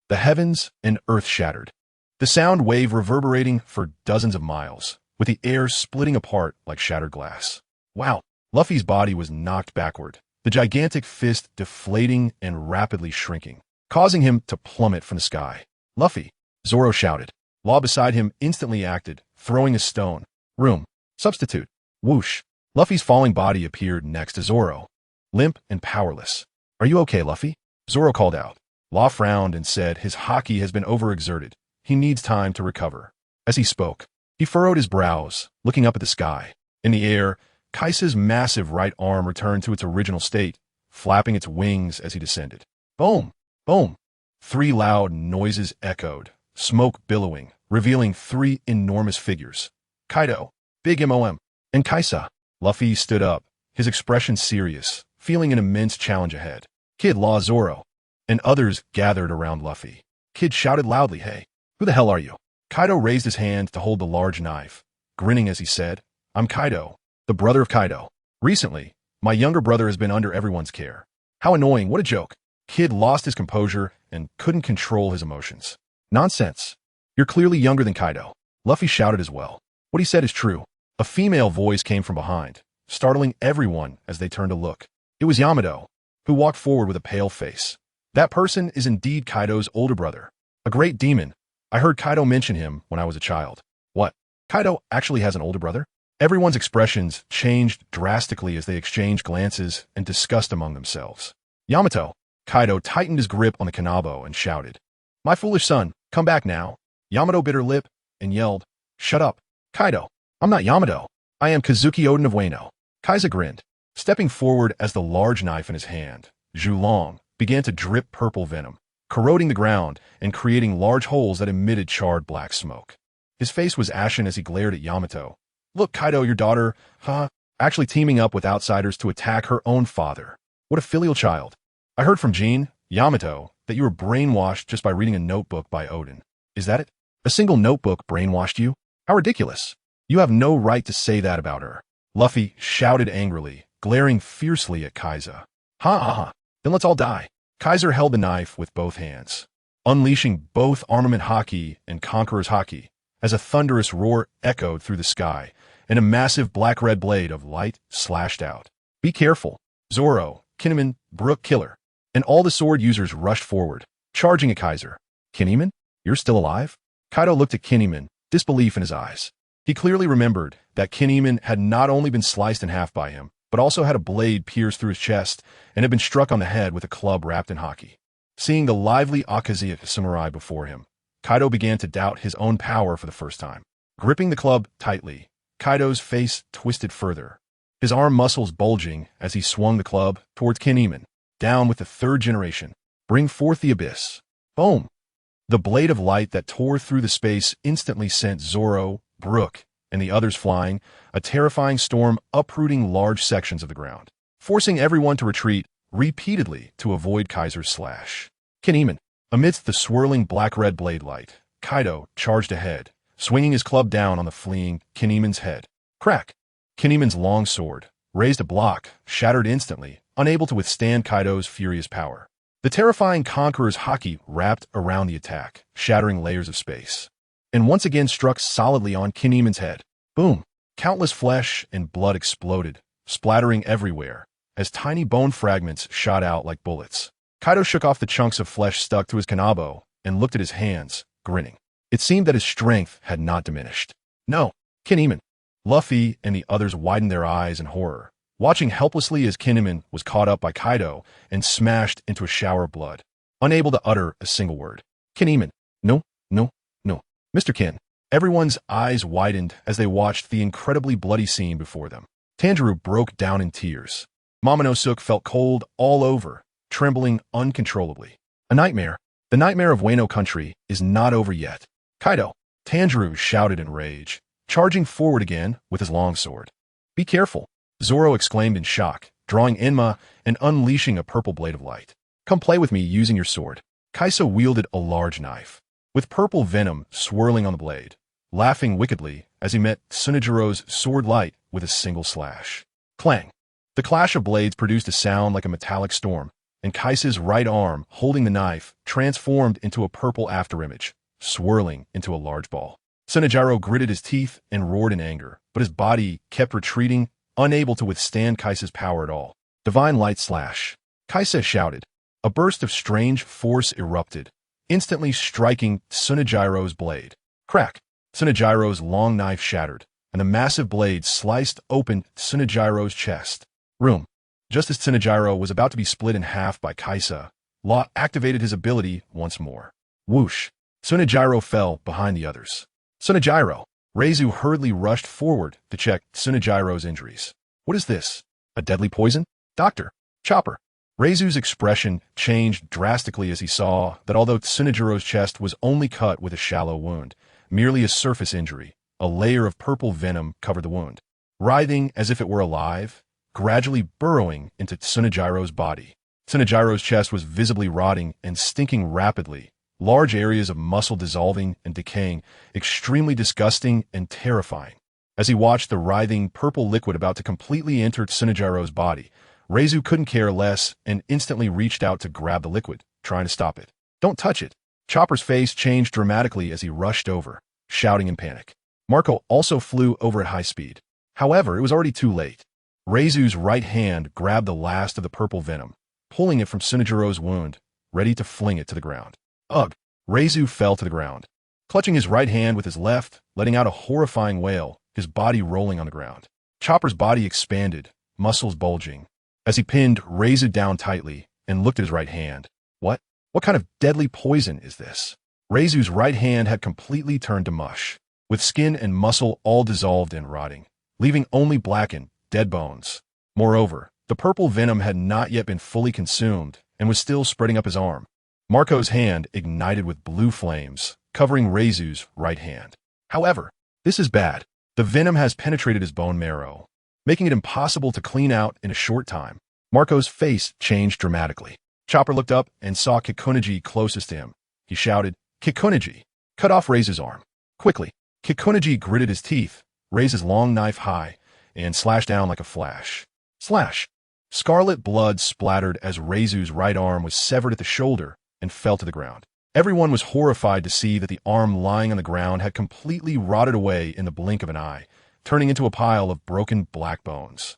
A: The heavens and earth shattered, the sound wave reverberating for dozens of miles, with the air splitting apart like shattered glass. Wow! Luffy's body was knocked backward, the gigantic fist deflating and rapidly shrinking, causing him to plummet from the sky. Luffy! Zoro shouted. Law beside him instantly acted, throwing a stone. Room. Substitute. Whoosh. Luffy's falling body appeared next to Zoro, limp and powerless. Are you okay, Luffy? Zoro called out. Law frowned and said his haki has been overexerted. He needs time to recover. As he spoke, he furrowed his brows, looking up at the sky. In the air, Kaisa's massive right arm returned to its original state, flapping its wings as he descended. Boom! Boom! 3 loud noises echoed, smoke billowing, revealing 3 enormous figures. Kaido, Big Mom, and Kaisa. Luffy stood up, his expression serious, feeling an immense challenge ahead. Kid, Law, Zoro, and others gathered around Luffy. Kid shouted loudly, "Hey, who the hell are you?" Kaido raised his hand to hold the large knife, grinning as he said, "I'm Kaido, the brother of Kaido. Recently, my younger brother has been under everyone's care." How annoying, what a joke. Kid lost his composure and couldn't control his emotions. Nonsense. You're clearly younger than Kaido. Luffy shouted as well. What he said is true. A female voice came from behind, startling everyone as they turned to look. It was Yamato, who walked forward with a pale face. That person is indeed Kaido's older brother, a great demon. I heard Kaido mention him when I was a child. What? Kaido actually has an older brother? Everyone's expressions changed drastically as they exchanged glances and discussed among themselves. Yamato. Kaido tightened his grip on the kanabo and shouted, "My foolish son, come back now." Yamato bit her lip and yelled, "Shut up. Kaido, I'm not Yamato. I am Kazuki Oden of Wano." Kaisa grinned, stepping forward as the large knife in his hand, Zhulong, began to drip purple venom, corroding the ground and creating large holes that emitted charred black smoke. His face was ashen as he glared at Yamato. "Look, Kaido, your daughter, actually teaming up with outsiders to attack her own father. What a filial child. I heard from Jean, Yamato, that you were brainwashed just by reading a notebook by Oden. Is that it? A single notebook brainwashed you? How ridiculous. You have no right to say that about her." Luffy shouted angrily, glaring fiercely at Kaisa. Ha. Then let's all die. Kaiser held the knife with both hands, unleashing both armament haki and Conqueror's haki, as a thunderous roar echoed through the sky, and a massive black-red blade of light slashed out. Be careful. Zoro, Kinemon, Brook Killer, and all the sword users rushed forward, charging at Kaiser. Kinemon? You're still alive? Kaido looked at Kinemon, disbelief in his eyes. He clearly remembered that Kinemon had not only been sliced in half by him, but also had a blade pierced through his chest and had been struck on the head with a club wrapped in haki. Seeing the lively Akazuya samurai before him, Kaido began to doubt his own power for the first time. Gripping the club tightly, Kaido's face twisted further, his arm muscles bulging as he swung the club towards Kinemon. Down with the 3rd generation. Bring forth the abyss. Boom! The blade of light that tore through the space instantly sent Zoro, Brook, and the others flying, a terrifying storm uprooting large sections of the ground. Forcing everyone to retreat, repeatedly to avoid Kaiser's slash. Kinemon. Amidst the swirling black-red blade light, Kaido charged ahead, swinging his club down on the fleeing Kinemon's head. Crack! Kinemon's long sword raised a block, shattered instantly, unable to withstand Kaido's furious power. The terrifying Conqueror's haki wrapped around the attack, shattering layers of space, and once again struck solidly on Kinemon's head. Boom! Countless flesh and blood exploded, splattering everywhere, as tiny bone fragments shot out like bullets. Kaido shook off the chunks of flesh stuck to his kanabo and looked at his hands, grinning. It seemed that his strength had not diminished. No, Kinemon. Luffy and the others widened their eyes in horror, watching helplessly as Kinemon was caught up by Kaido and smashed into a shower of blood, unable to utter a single word. Kinemon. No, no, no. Mr. Kin. Everyone's eyes widened as they watched the incredibly bloody scene before them. Tanjiro broke down in tears. Momonosuke felt cold all over, trembling uncontrollably. A nightmare. The nightmare of Wano country is not over yet. Kaido. Tanjiro shouted in rage, charging forward again with his longsword. Be careful, Zoro exclaimed in shock, drawing Enma and unleashing a purple blade of light. Come play with me using your sword. Kaisa wielded a large knife, with purple venom swirling on the blade, laughing wickedly as he met Tsunejiro's sword light with a single slash. Clang! The clash of blades produced a sound like a metallic storm, and Kaisa's right arm, holding the knife, transformed into a purple afterimage, swirling into a large ball. Tsunejiro gritted his teeth and roared in anger, but his body kept retreating, unable to withstand Kaisa's power at all. Divine Light Slash. Kaisa shouted. A burst of strange force erupted, instantly striking Tsunejiro's blade. Crack! Tsunejiro's long knife shattered, and the massive blade sliced open Tsunejiro's chest. Room. Just as Tsunejiro was about to be split in half by Kaisa, Law activated his ability once more. Whoosh! Tsunejiro fell behind the others. Tsunejiro! Reizu hurriedly rushed forward to check Tsunejiro's injuries. What is this? A deadly poison? Doctor! Chopper! Reizu's expression changed drastically as he saw that although Tsunejiro's chest was only cut with a shallow wound, merely a surface injury, a layer of purple venom covered the wound. Writhing as if it were alive, gradually burrowing into Tsunejiro's body. Tsunejiro's chest was visibly rotting and stinking rapidly, large areas of muscle dissolving and decaying, extremely disgusting and terrifying. As he watched the writhing purple liquid about to completely enter Tsunejiro's body, Reizu couldn't care less and instantly reached out to grab the liquid, trying to stop it. Don't touch it. Chopper's face changed dramatically as he rushed over, shouting in panic. Marco also flew over at high speed. However, it was already too late. Reizu's right hand grabbed the last of the purple venom, pulling it from Tsunejiro's wound, ready to fling it to the ground. Ugh! Reizu fell to the ground, clutching his right hand with his left, letting out a horrifying wail, his body rolling on the ground. Chopper's body expanded, muscles bulging, as he pinned Reizu down tightly and looked at his right hand. What? What kind of deadly poison is this? Reizu's right hand had completely turned to mush, with skin and muscle all dissolved and rotting, leaving only blackened, dead bones. Moreover, the purple venom had not yet been fully consumed and was still spreading up his arm. Marco's hand ignited with blue flames, covering Reizu's right hand. However, this is bad. The venom has penetrated his bone marrow, making it impossible to clean out in a short time. Marco's face changed dramatically. Chopper looked up and saw Kikunoji closest to him. He shouted, Kikunoji, cut off Reizu's arm. Quickly, Kikunoji gritted his teeth, raised his long knife high, and slashed down like a flash. Slash! Scarlet blood splattered as Reizu's right arm was severed at the shoulder and fell to the ground. Everyone was horrified to see that the arm lying on the ground had completely rotted away in the blink of an eye, turning into a pile of broken black bones.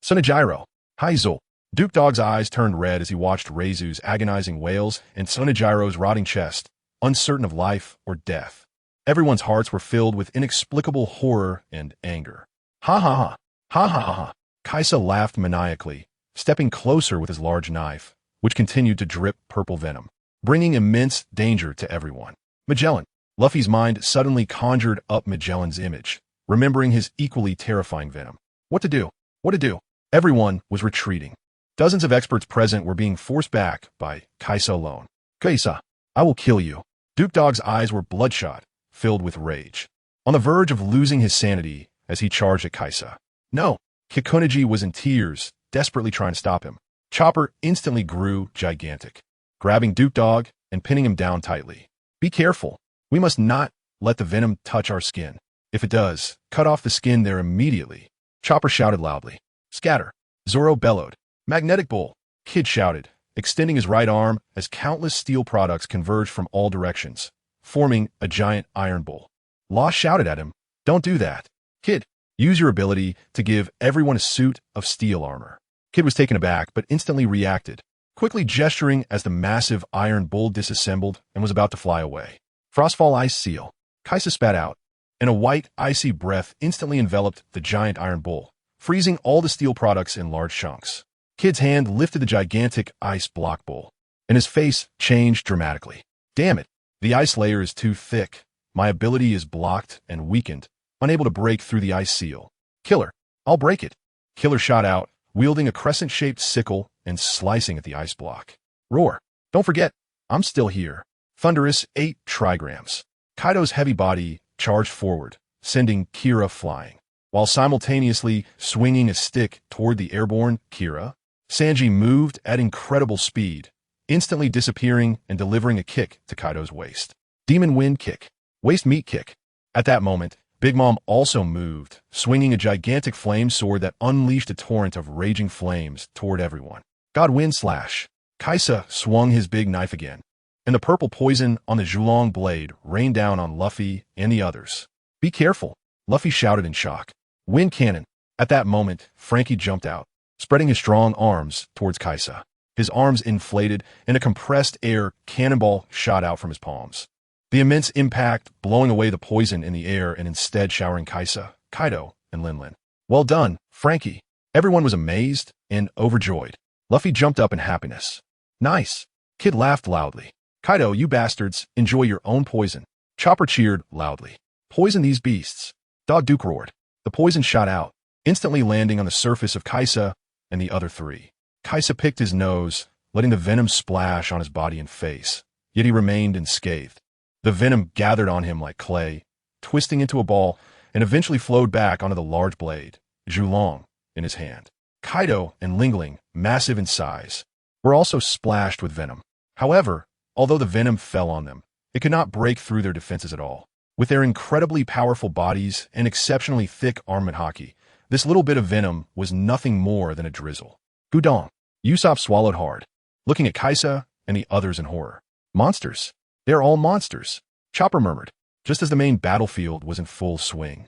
A: Tsunejiro! Haizo! Duke Dog's eyes turned red as he watched Reizu's agonizing wails and Tsunejiro's rotting chest, uncertain of life or death. Everyone's hearts were filled with inexplicable horror and anger. Ha ha ha! Ha ha ha ha! Kaisa laughed maniacally, stepping closer with his large knife, which continued to drip purple venom, bringing immense danger to everyone. Magellan. Luffy's mind suddenly conjured up Magellan's image, remembering his equally terrifying venom. What to do? What to do? Everyone was retreating. Dozens of experts present were being forced back by Kaisa alone. Kaisa, I will kill you. Duke Dog's eyes were bloodshot, filled with rage, on the verge of losing his sanity as he charged at Kaisa. No! Kikunoji was in tears, desperately trying to stop him. Chopper instantly grew gigantic, grabbing Duke Dog and pinning him down tightly. Be careful. We must not let the venom touch our skin. If it does, cut off the skin there immediately. Chopper shouted loudly. Scatter. Zoro bellowed. Magnetic Bull. Kid shouted, extending his right arm as countless steel products converged from all directions, forming a giant iron bull. Law shouted at him, Don't do that. Kid, use your ability to give everyone a suit of steel armor. Kid was taken aback but instantly reacted, quickly gesturing as the massive iron bull disassembled and was about to fly away. Frostfall Ice Seal. Kaisa spat out, and a white, icy breath instantly enveloped the giant iron bull, freezing all the steel products in large chunks. Kid's hand lifted the gigantic ice block bull, and his face changed dramatically. Damn it, the ice layer is too thick. My ability is blocked and weakened, unable to break through the ice seal. Killer, I'll break it. Killer shot out, wielding a crescent-shaped sickle and slicing at the ice block. Roar. Don't forget, I'm still here. Thunderous 8 trigrams. Kaido's heavy body charged forward, sending Kira flying, while simultaneously swinging a stick toward the airborne Kira. Sanji moved at incredible speed, instantly disappearing and delivering a kick to Kaido's waist. Demon Wind Kick. Waist Meat Kick. At that moment, Big Mom also moved, swinging a gigantic flame sword that unleashed a torrent of raging flames toward everyone. God Wind Slash. Kaisa swung his big knife again, and the purple poison on the Zhulong blade rained down on Luffy and the others. Be careful, Luffy shouted in shock. Wind Cannon. At that moment, Frankie jumped out, spreading his strong arms towards Kaisa. His arms inflated, and a compressed air cannonball shot out from his palms. The immense impact blowing away the poison in the air and instead showering Kaisa, Kaido, and Linlin. Well done, Frankie. Everyone was amazed and overjoyed. Luffy jumped up in happiness. Nice. Kid laughed loudly. Kaido, you bastards, enjoy your own poison. Chopper cheered loudly. Poison these beasts. Dog Duke roared. The poison shot out, instantly landing on the surface of Kaisa and the other three. Kaisa picked his nose, letting the venom splash on his body and face, yet he remained unscathed. The venom gathered on him like clay, twisting into a ball, and eventually flowed back onto the large blade, Zhulong, in his hand. Kaido and Linlin, massive in size, were also splashed with venom. However, although the venom fell on them, it could not break through their defenses at all. With their incredibly powerful bodies and exceptionally thick armament haki, this little bit of venom was nothing more than a drizzle. Gudong. Usopp swallowed hard, looking at Kaisa and the others in horror. Monsters. They're all monsters, Chopper murmured, just as the main battlefield was in full swing.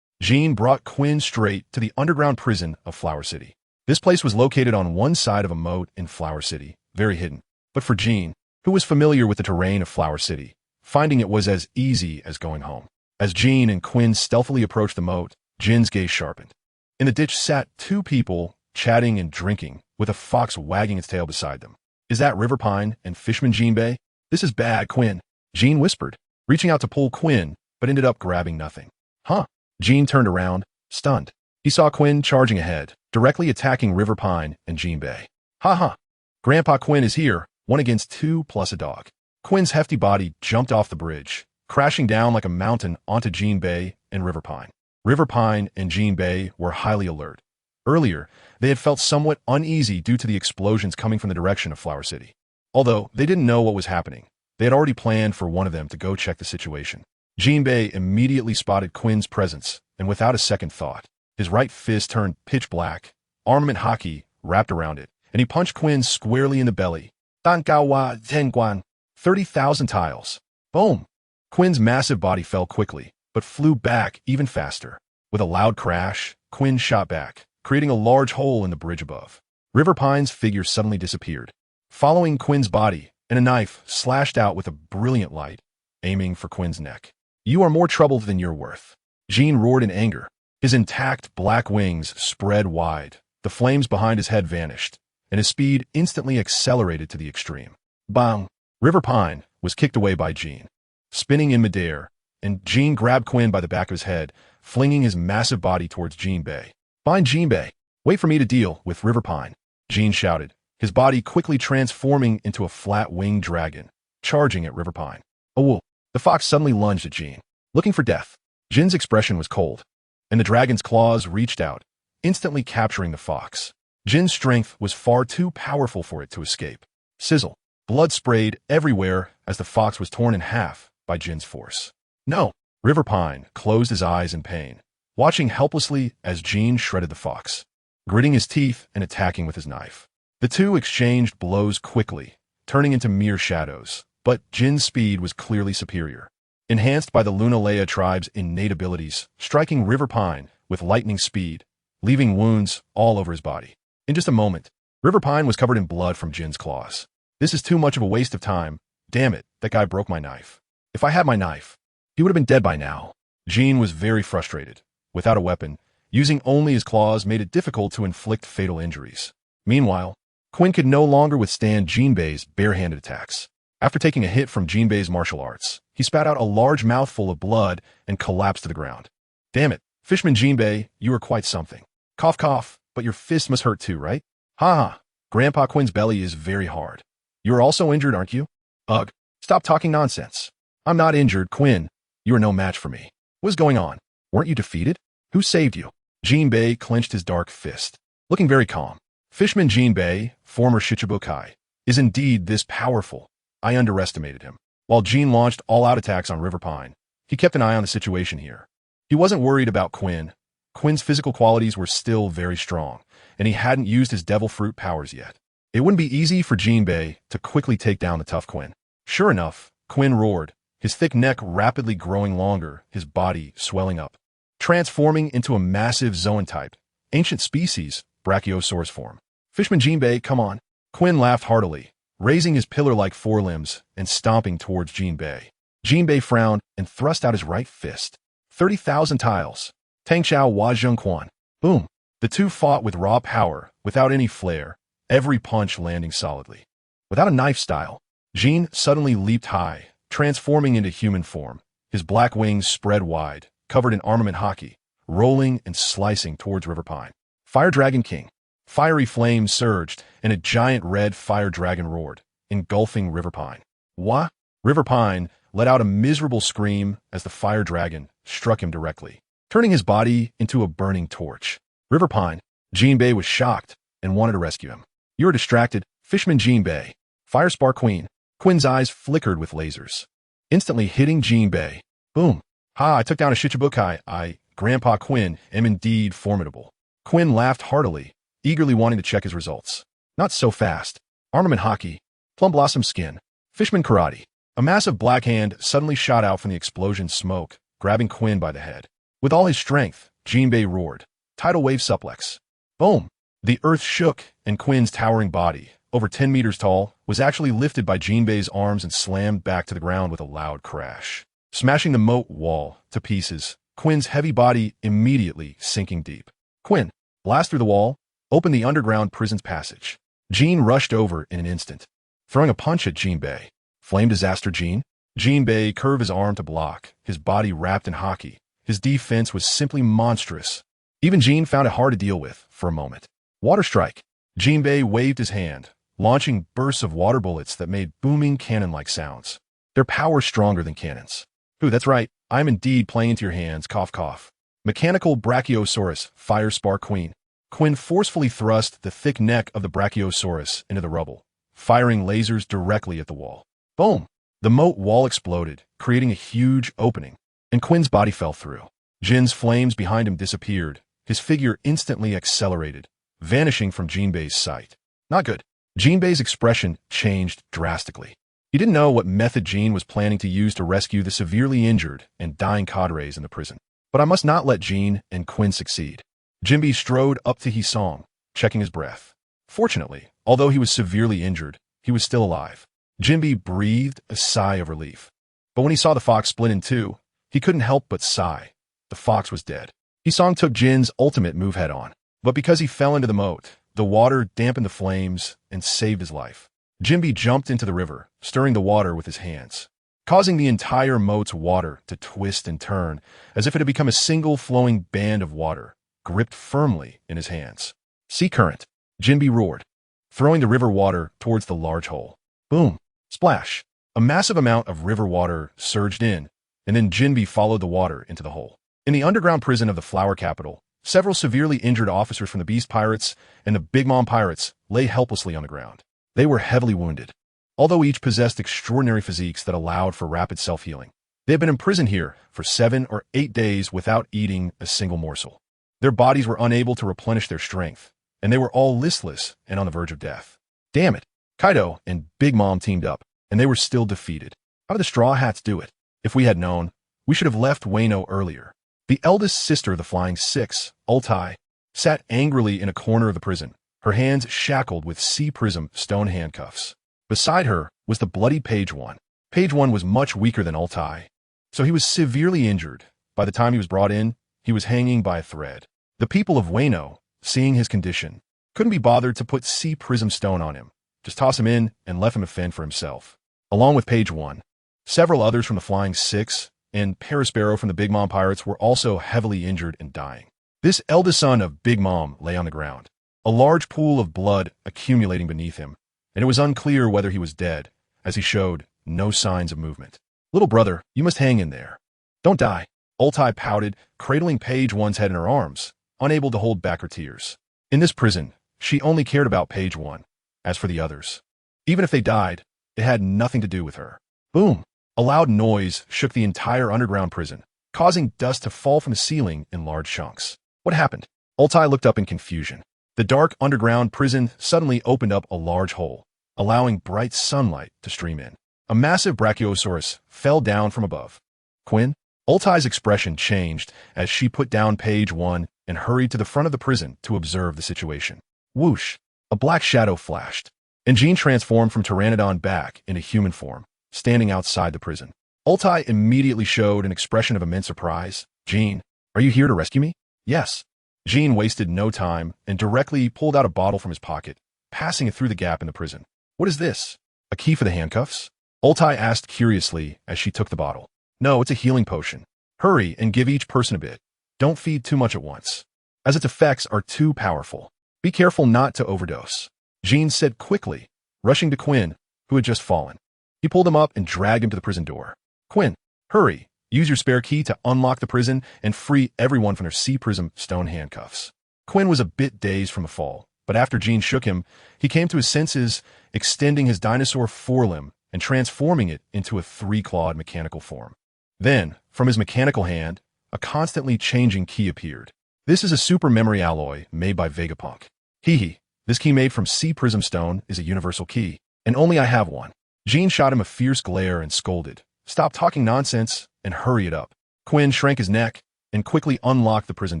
A: Jean brought Quinn straight to the underground prison of Flower City. This place was located on one side of a moat in Flower City, very hidden. But for Jean, who was familiar with the terrain of Flower City, finding it was as easy as going home. As Jean and Quinn stealthily approached the moat, Jin's gaze sharpened. In the ditch sat two people, chatting and drinking, with a fox wagging its tail beside them. Is that River Pine and Fishman Jinbe? This is bad, Quinn, Jean whispered, reaching out to pull Quinn, but ended up grabbing nothing. Huh? Jean turned around, stunned. He saw Quinn charging ahead, directly attacking River Pine and Jinbe. Ha ha! Grandpa Quinn is here, 1 against 2 plus a dog. Quinn's hefty body jumped off the bridge, crashing down like a mountain onto Jinbe and River Pine. River Pine and Jinbe were highly alert. Earlier, they had felt somewhat uneasy due to the explosions coming from the direction of Flower City. Although they didn't know what was happening, they had already planned for one of them to go check the situation. Jinbe immediately spotted Quinn's presence, and without a second thought, his right fist turned pitch black, armament haki wrapped around it, and he punched Quinn squarely in the belly. Dankawa Tenguan. 30,000 tiles. Boom! Quinn's massive body fell quickly, but flew back even faster. With a loud crash, Quinn shot back, creating a large hole in the bridge above. River Pine's figure suddenly disappeared, following Quinn's body, and a knife slashed out with a brilliant light, aiming for Quinn's neck. You are more trouble than you're worth. Jean roared in anger. His intact black wings spread wide, the flames behind his head vanished, and his speed instantly accelerated to the extreme. Bang! River Pine was kicked away by Jean, spinning in midair, and Jean grabbed Quinn by the back of his head, flinging his massive body towards Jinbe. Find Jinbe. Wait for me to deal with River Pine, Jean shouted, his body quickly transforming into a flat-winged dragon, charging at River Pine. Oh, the fox suddenly lunged at Jean, looking for death. Jin's expression was cold, and the dragon's claws reached out, instantly capturing the fox. Jin's strength was far too powerful for it to escape. Sizzle. Blood sprayed everywhere as the fox was torn in half by Jin's force. No! River Pine closed his eyes in pain, watching helplessly as Jin shredded the fox, gritting his teeth and attacking with his knife. The two exchanged blows quickly, turning into mere shadows, but Jin's speed was clearly superior. Enhanced by the Lunalea tribe's innate abilities, striking River Pine with lightning speed, leaving wounds all over his body. In just a moment, River Pine was covered in blood from Jin's claws. This is too much of a waste of time. Damn it, that guy broke my knife. If I had my knife, he would have been dead by now. Jin was very frustrated. Without a weapon, using only his claws made it difficult to inflict fatal injuries. Meanwhile, Quinn could no longer withstand Jinbe's barehanded attacks. After taking a hit from Jinbe's martial arts, he spat out a large mouthful of blood and collapsed to the ground. Damn it, Fishman Jinbe, you are quite something. Cough cough, but your fist must hurt too, right? Ha ha, Grandpa Quinn's belly is very hard. You are also injured, aren't you? Ugh, stop talking nonsense. I'm not injured, Quinn. You are no match for me. What's going on? Weren't you defeated? Who saved you? Jinbe clenched his dark fist, looking very calm. Fishman Jinbe, former Shichibukai, is indeed this powerful. I underestimated him. While Jin launched all-out attacks on River Pine, he kept an eye on the situation here. He wasn't worried about Quinn. Quinn's physical qualities were still very strong, and he hadn't used his devil fruit powers yet. It wouldn't be easy for Jinbe to quickly take down the tough Quinn. Sure enough, Quinn roared, his thick neck rapidly growing longer, his body swelling up, transforming into a massive Zoan-type, ancient species, Brachiosaurus form. Fishman Jinbe, come on. Quinn laughed heartily, raising his pillar-like forelimbs and stomping towards Jinbe. Jinbe frowned and thrust out his right fist. 30,000 tiles. Tangchao Wazheng Quan. Boom. The two fought with raw power, without any flair, every punch landing solidly. Without a knife style, Jin suddenly leaped high, transforming into human form, his black wings spread wide, covered in armament hockey, rolling and slicing towards River Pine. Fire Dragon King. Fiery flames surged, and a giant red fire dragon roared, engulfing River Pine. Wah! River Pine let out a miserable scream as the fire dragon struck him directly, turning his body into a burning torch. River Pine, Jinbe was shocked and wanted to rescue him. You are distracted, Fishman Jinbe. Fire Spark Queen. Quinn's eyes flickered with lasers, instantly hitting Jinbe. Boom. Ha, I took down a Shichibukai. Grandpa Quinn, am indeed formidable. Quinn laughed heartily, eagerly wanting to check his results. Not so fast. Armament hockey. Plum Blossom Skin. Fishman Karate. A massive black hand suddenly shot out from the explosion's smoke, grabbing Quinn by the head. With all his strength, Jinbe roared. Tidal Wave Suplex. Boom. The earth shook, and Quinn's towering body, over 10 meters tall, was actually lifted by Jinbe's arms and slammed back to the ground with a loud crash, smashing the moat wall to pieces, Quinn's heavy body immediately sinking deep. Quinn, blast through the wall, open the underground prison's passage. Jin rushed over in an instant, throwing a punch at Jinbe. Flame Disaster Jin. Jinbe curved his arm to block, his body wrapped in hockey. His defense was simply monstrous. Even Jin found it hard to deal with for a moment. Water Strike. Jinbe waved his hand, launching bursts of water bullets that made booming cannon-like sounds. Their power stronger than cannons. Ooh, that's right, I'm indeed playing into your hands, cough cough. Mechanical Brachiosaurus, Fire Spark Queen. Quinn forcefully thrust the thick neck of the Brachiosaurus into the rubble, firing lasers directly at the wall. Boom! The moat wall exploded, creating a huge opening, and Quinn's body fell through. Jin's flames behind him disappeared, his figure instantly accelerated, vanishing from Jinbe's sight. Not good. Jinbe's expression changed drastically. He didn't know what method Jin was planning to use to rescue the severely injured and dying cadres in the prison. But I must not let Jin and Quinn succeed. Jinbe strode up to Hisong, checking his breath. Fortunately, although he was severely injured, he was still alive. Jinbe breathed a sigh of relief. But when he saw the fox split in two, he couldn't help but sigh. The fox was dead. Hisong took Jin's ultimate move head-on, but because he fell into the moat, the water dampened the flames and saved his life. Jinbe jumped into the river, stirring the water with his hands, causing the entire moat's water to twist and turn as if it had become a single flowing band of water, gripped firmly in his hands. Sea Current. Jinbe roared, throwing the river water towards the large hole. Boom! Splash! A massive amount of river water surged in, and then Jinbe followed the water into the hole. In the underground prison of the Flower Capital, Several severely injured officers from the Beast Pirates and the Big Mom Pirates lay helplessly on the ground. They were heavily wounded, although each possessed extraordinary physiques that allowed for rapid self-healing. They had been imprisoned here for 7 or 8 days without eating a single morsel. Their bodies were unable to replenish their strength, and they were all listless and on the verge of death. Damn it! Kaido and Big Mom teamed up, and they were still defeated. How did the Straw Hats do it? If we had known, we should have left Wano earlier. The eldest sister of the Flying Six, Ultai, sat angrily in a corner of the prison, her hands shackled with sea prism stone handcuffs. Beside her was the bloody Page One. Page One was much weaker than Ultai, so he was severely injured. By the time he was brought in, he was hanging by a thread. The people of Wano, seeing his condition, couldn't be bothered to put sea prism stone on him. Just toss him in and left him to fend for himself. Along with Page One, several others from the Flying Six and Perospero from the Big Mom Pirates were also heavily injured and dying. This eldest son of Big Mom lay on the ground, a large pool of blood accumulating beneath him, and it was unclear whether he was dead, as he showed no signs of movement. Little brother, you must hang in there. Don't die. Ultai pouted, cradling Page One's head in her arms, unable to hold back her tears. In this prison, she only cared about Page One. As for the others, even if they died, it had nothing to do with her. Boom! A loud noise shook the entire underground prison, causing dust to fall from the ceiling in large chunks. What happened? Ultai looked up in confusion. The dark underground prison suddenly opened up a large hole, allowing bright sunlight to stream in. A massive Brachiosaurus fell down from above. Quinn? Ultai's expression changed as she put down Page One and hurried to the front of the prison to observe the situation. Whoosh! A black shadow flashed, and Jean transformed from Pteranodon back into human form, standing outside the prison. Ultai immediately showed an expression of immense surprise. Jean, are you here to rescue me? Yes. Jean wasted no time and directly pulled out a bottle from his pocket, passing it through the gap in the prison. What is this? A key for the handcuffs? Ultai asked curiously as she took the bottle. No, it's a healing potion. Hurry and give each person a bit. Don't feed too much at once, as its effects are too powerful. Be careful not to overdose. Jean said quickly, rushing to Quinn, who had just fallen. He pulled him up and dragged him to the prison door. Quinn, hurry. Use your spare key to unlock the prison and free everyone from their sea prism stone handcuffs. Quinn was a bit dazed from the fall, but after Jean shook him, he came to his senses, extending his dinosaur forelimb and transforming it into a 3-clawed mechanical form. Then, from his mechanical hand, a constantly changing key appeared. This is a super memory alloy made by Vegapunk. Hee. This key made from sea prism stone is a universal key, and only I have one. Jean shot him a fierce glare and scolded, "Stop talking nonsense and hurry it up." Quinn shrank his neck and quickly unlocked the prison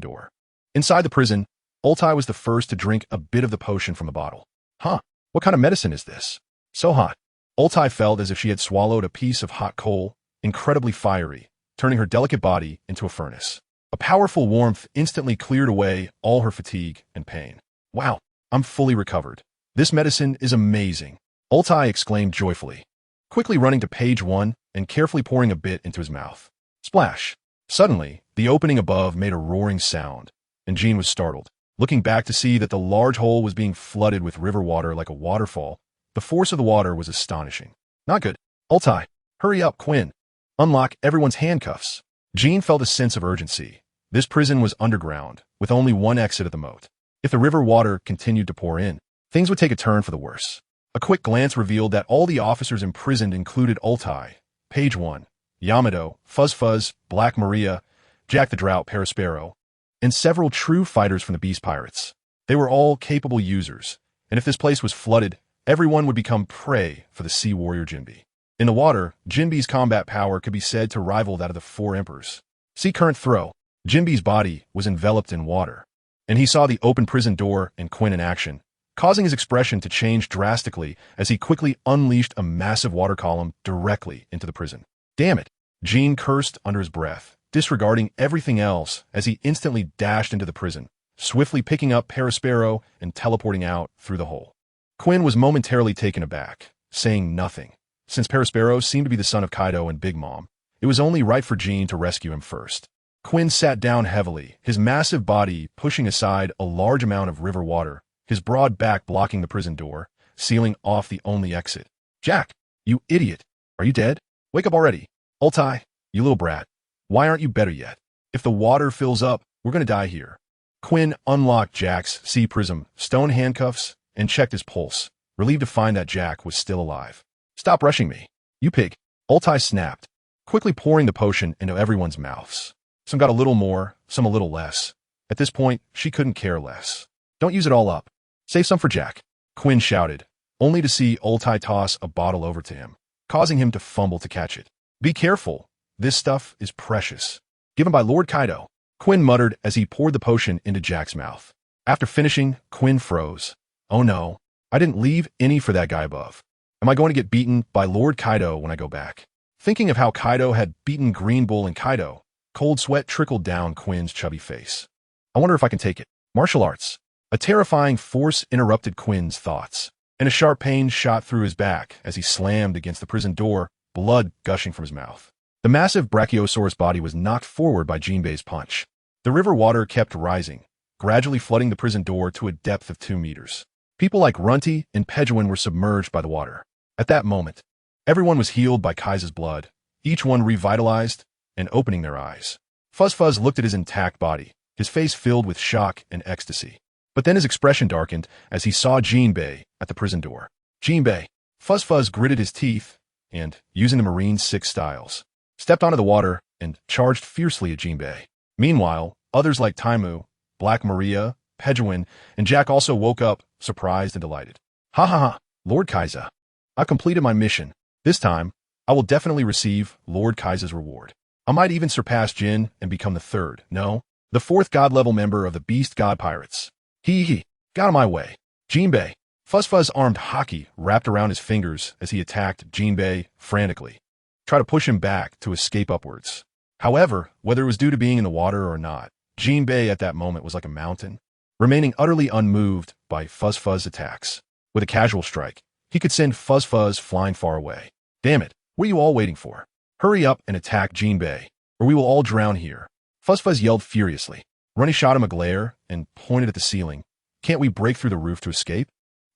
A: door. Inside the prison, Ultai was the first to drink a bit of the potion from the bottle. Huh, what kind of medicine is this? So hot. Ultai felt as if she had swallowed a piece of hot coal, incredibly fiery, turning her delicate body into a furnace. A powerful warmth instantly cleared away all her fatigue and pain. Wow, I'm fully recovered. This medicine is amazing, Ultai exclaimed joyfully, quickly running to Page One and carefully pouring a bit into his mouth. Splash! Suddenly, the opening above made a roaring sound, and Jean was startled. Looking back to see that the large hole was being flooded with river water like a waterfall, the force of the water was astonishing. Not good. Ultai, hurry up, Quinn. Unlock everyone's handcuffs. Jean felt a sense of urgency. This prison was underground, with only one exit at the moat. If the river water continued to pour in, things would take a turn for the worse. A quick glance revealed that all the officers imprisoned included Ultai, Page One, Yamato, Fuzz Fuzz, Black Maria, Jack the Drought Perospero, and several true fighters from the Beast Pirates. They were all capable users, and if this place was flooded, everyone would become prey for the sea warrior Jinbe. In the water, Jinbe's combat power could be said to rival that of the Four Emperors. See current throw. Jinbe's body was enveloped in water, and he saw the open prison door and Quinn in action, causing his expression to change drastically as he quickly unleashed a massive water column directly into the prison. Damn it! Jean cursed under his breath, disregarding everything else as he instantly dashed into the prison, swiftly picking up Perospero and teleporting out through the hole. Quinn was momentarily taken aback, saying nothing. Since Perospero seemed to be the son of Kaido and Big Mom, it was only right for Jean to rescue him first. Quinn sat down heavily, his massive body pushing aside a large amount of river water, his broad back blocking the prison door, sealing off the only exit. Jack, you idiot! Are you dead? Wake up already! Ultai, you little brat. Why aren't you better yet? If the water fills up, we're gonna die here. Quinn unlocked Jack's sea prism, stone handcuffs, and checked his pulse, relieved to find that Jack was still alive. Stop rushing me, you pig. Ulti snapped, quickly pouring the potion into everyone's mouths. Some got a little more, some a little less. At this point, she couldn't care less. Don't use it all up. Save some for Jack, Quinn shouted, only to see Ulti toss a bottle over to him, causing him to fumble to catch it. Be careful. This stuff is precious. Given by Lord Kaido, Quinn muttered as he poured the potion into Jack's mouth. After finishing, Quinn froze. Oh no, I didn't leave any for that guy above. Am I going to get beaten by Lord Kaido when I go back? Thinking of how Kaido had beaten Green Bull and Kaido, cold sweat trickled down Quinn's chubby face. I wonder if I can take it. Martial arts. A terrifying force interrupted Quinn's thoughts, and a sharp pain shot through his back as he slammed against the prison door, blood gushing from his mouth. The massive Brachiosaurus body was knocked forward by Jinbe's punch. The river water kept rising, gradually flooding the prison door to a depth of 2 meters. People like Runty and Pejuan were submerged by the water. At that moment, everyone was healed by Kaisa's blood, each one revitalized and opening their eyes. Fuzz looked at his intact body, his face filled with shock and ecstasy. But then his expression darkened as he saw Jinbe at the prison door. Jinbe. Fuzz gritted his teeth and, using the Marine 6 styles, stepped onto the water and charged fiercely at Jinbe. Meanwhile, others like Taimu, Black Maria, Pejuan, and Jack also woke up, surprised and delighted. Ha ha ha, Lord Kaisa. I completed my mission. This time, I will definitely receive Lord Kaisa's reward. I might even surpass Jin and become the third, no, the fourth god-level member of the Beast God Pirates. Hee, got on my way. Jinbe. Fuzz armed hockey wrapped around his fingers as he attacked Jinbe frantically. Try to push him back to escape upwards. However, whether it was due to being in the water or not, Jinbe at that moment was like a mountain, remaining utterly unmoved by Fuzz attacks. With a casual strike, he could send Fuzz flying far away. Damn it, what are you all waiting for? Hurry up and attack Jinbe, or we will all drown here. Fuzz yelled furiously. Runny shot him a glare and pointed at the ceiling. Can't we break through the roof to escape?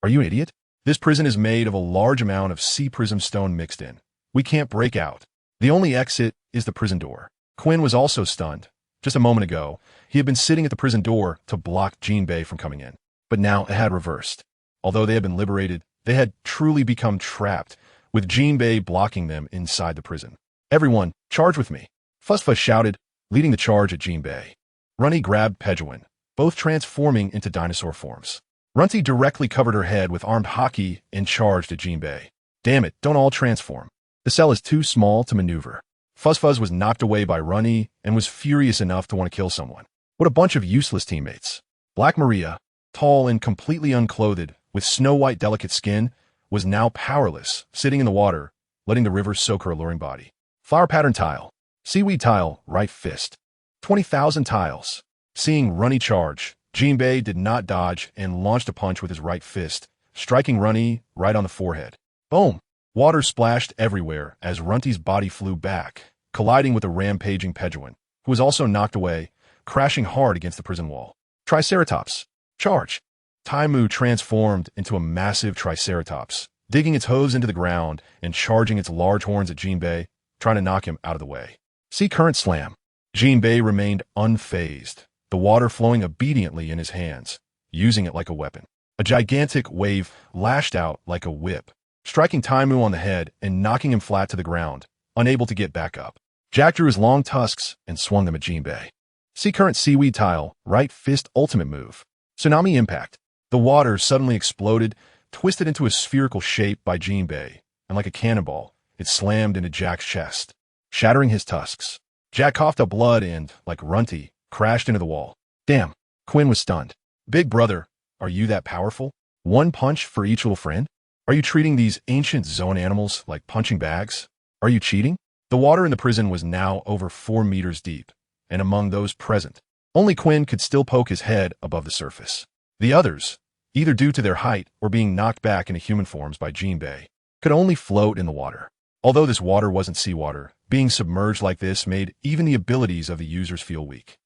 A: Are you an idiot? This prison is made of a large amount of sea prism stone mixed in. We can't break out. The only exit is the prison door. Quinn was also stunned. Just a moment ago, he had been sitting at the prison door to block Jinbe from coming in. But now it had reversed. Although they had been liberated, they had truly become trapped, with Jinbe blocking them inside the prison. Everyone, charge with me. Fuzz shouted, leading the charge at Jinbe. Runty grabbed Pejuan, both transforming into dinosaur forms. Runty directly covered her head with armed hockey and charged at Jinbe. Damn it, don't all transform. The cell is too small to maneuver. Fuzz was knocked away by Runty and was furious enough to want to kill someone. What a bunch of useless teammates. Black Maria, tall and completely unclothed, with snow-white delicate skin, was now powerless, sitting in the water, letting the river soak her alluring body. Flower pattern tile. Seaweed tile, right fist. 20,000 tiles. Seeing Runty charge, Jinbe did not dodge and launched a punch with his right fist, striking Runty right on the forehead. Boom! Water splashed everywhere as Runty's body flew back, colliding with a rampaging Pejuan, who was also knocked away, crashing hard against the prison wall. Triceratops. Charge! Taimu transformed into a massive Triceratops, digging its hooves into the ground and charging its large horns at Jinbe, trying to knock him out of the way. Sea current slam. Jinbe remained unfazed, the water flowing obediently in his hands, using it like a weapon. A gigantic wave lashed out like a whip, striking Taimu on the head and knocking him flat to the ground, unable to get back up. Jack drew his long tusks and swung them at Jinbe. Sea current seaweed tile, right fist ultimate move. Tsunami impact. The water suddenly exploded, twisted into a spherical shape by Jinbe, and like a cannonball, it slammed into Jack's chest, shattering his tusks. Jack coughed up blood and, like Runty, crashed into the wall. Damn, Quinn was stunned. Big brother, are you that powerful? One punch for each little friend? Are you treating these ancient Zoan animals like punching bags? Are you cheating? The water in the prison was now over 4 meters deep, and among those present, only Quinn could still poke his head above the surface. The others, either due to their height or being knocked back into human forms by Jinbe, could only float in the water. Although this water wasn't seawater, being submerged like this made even the abilities of the users feel weak.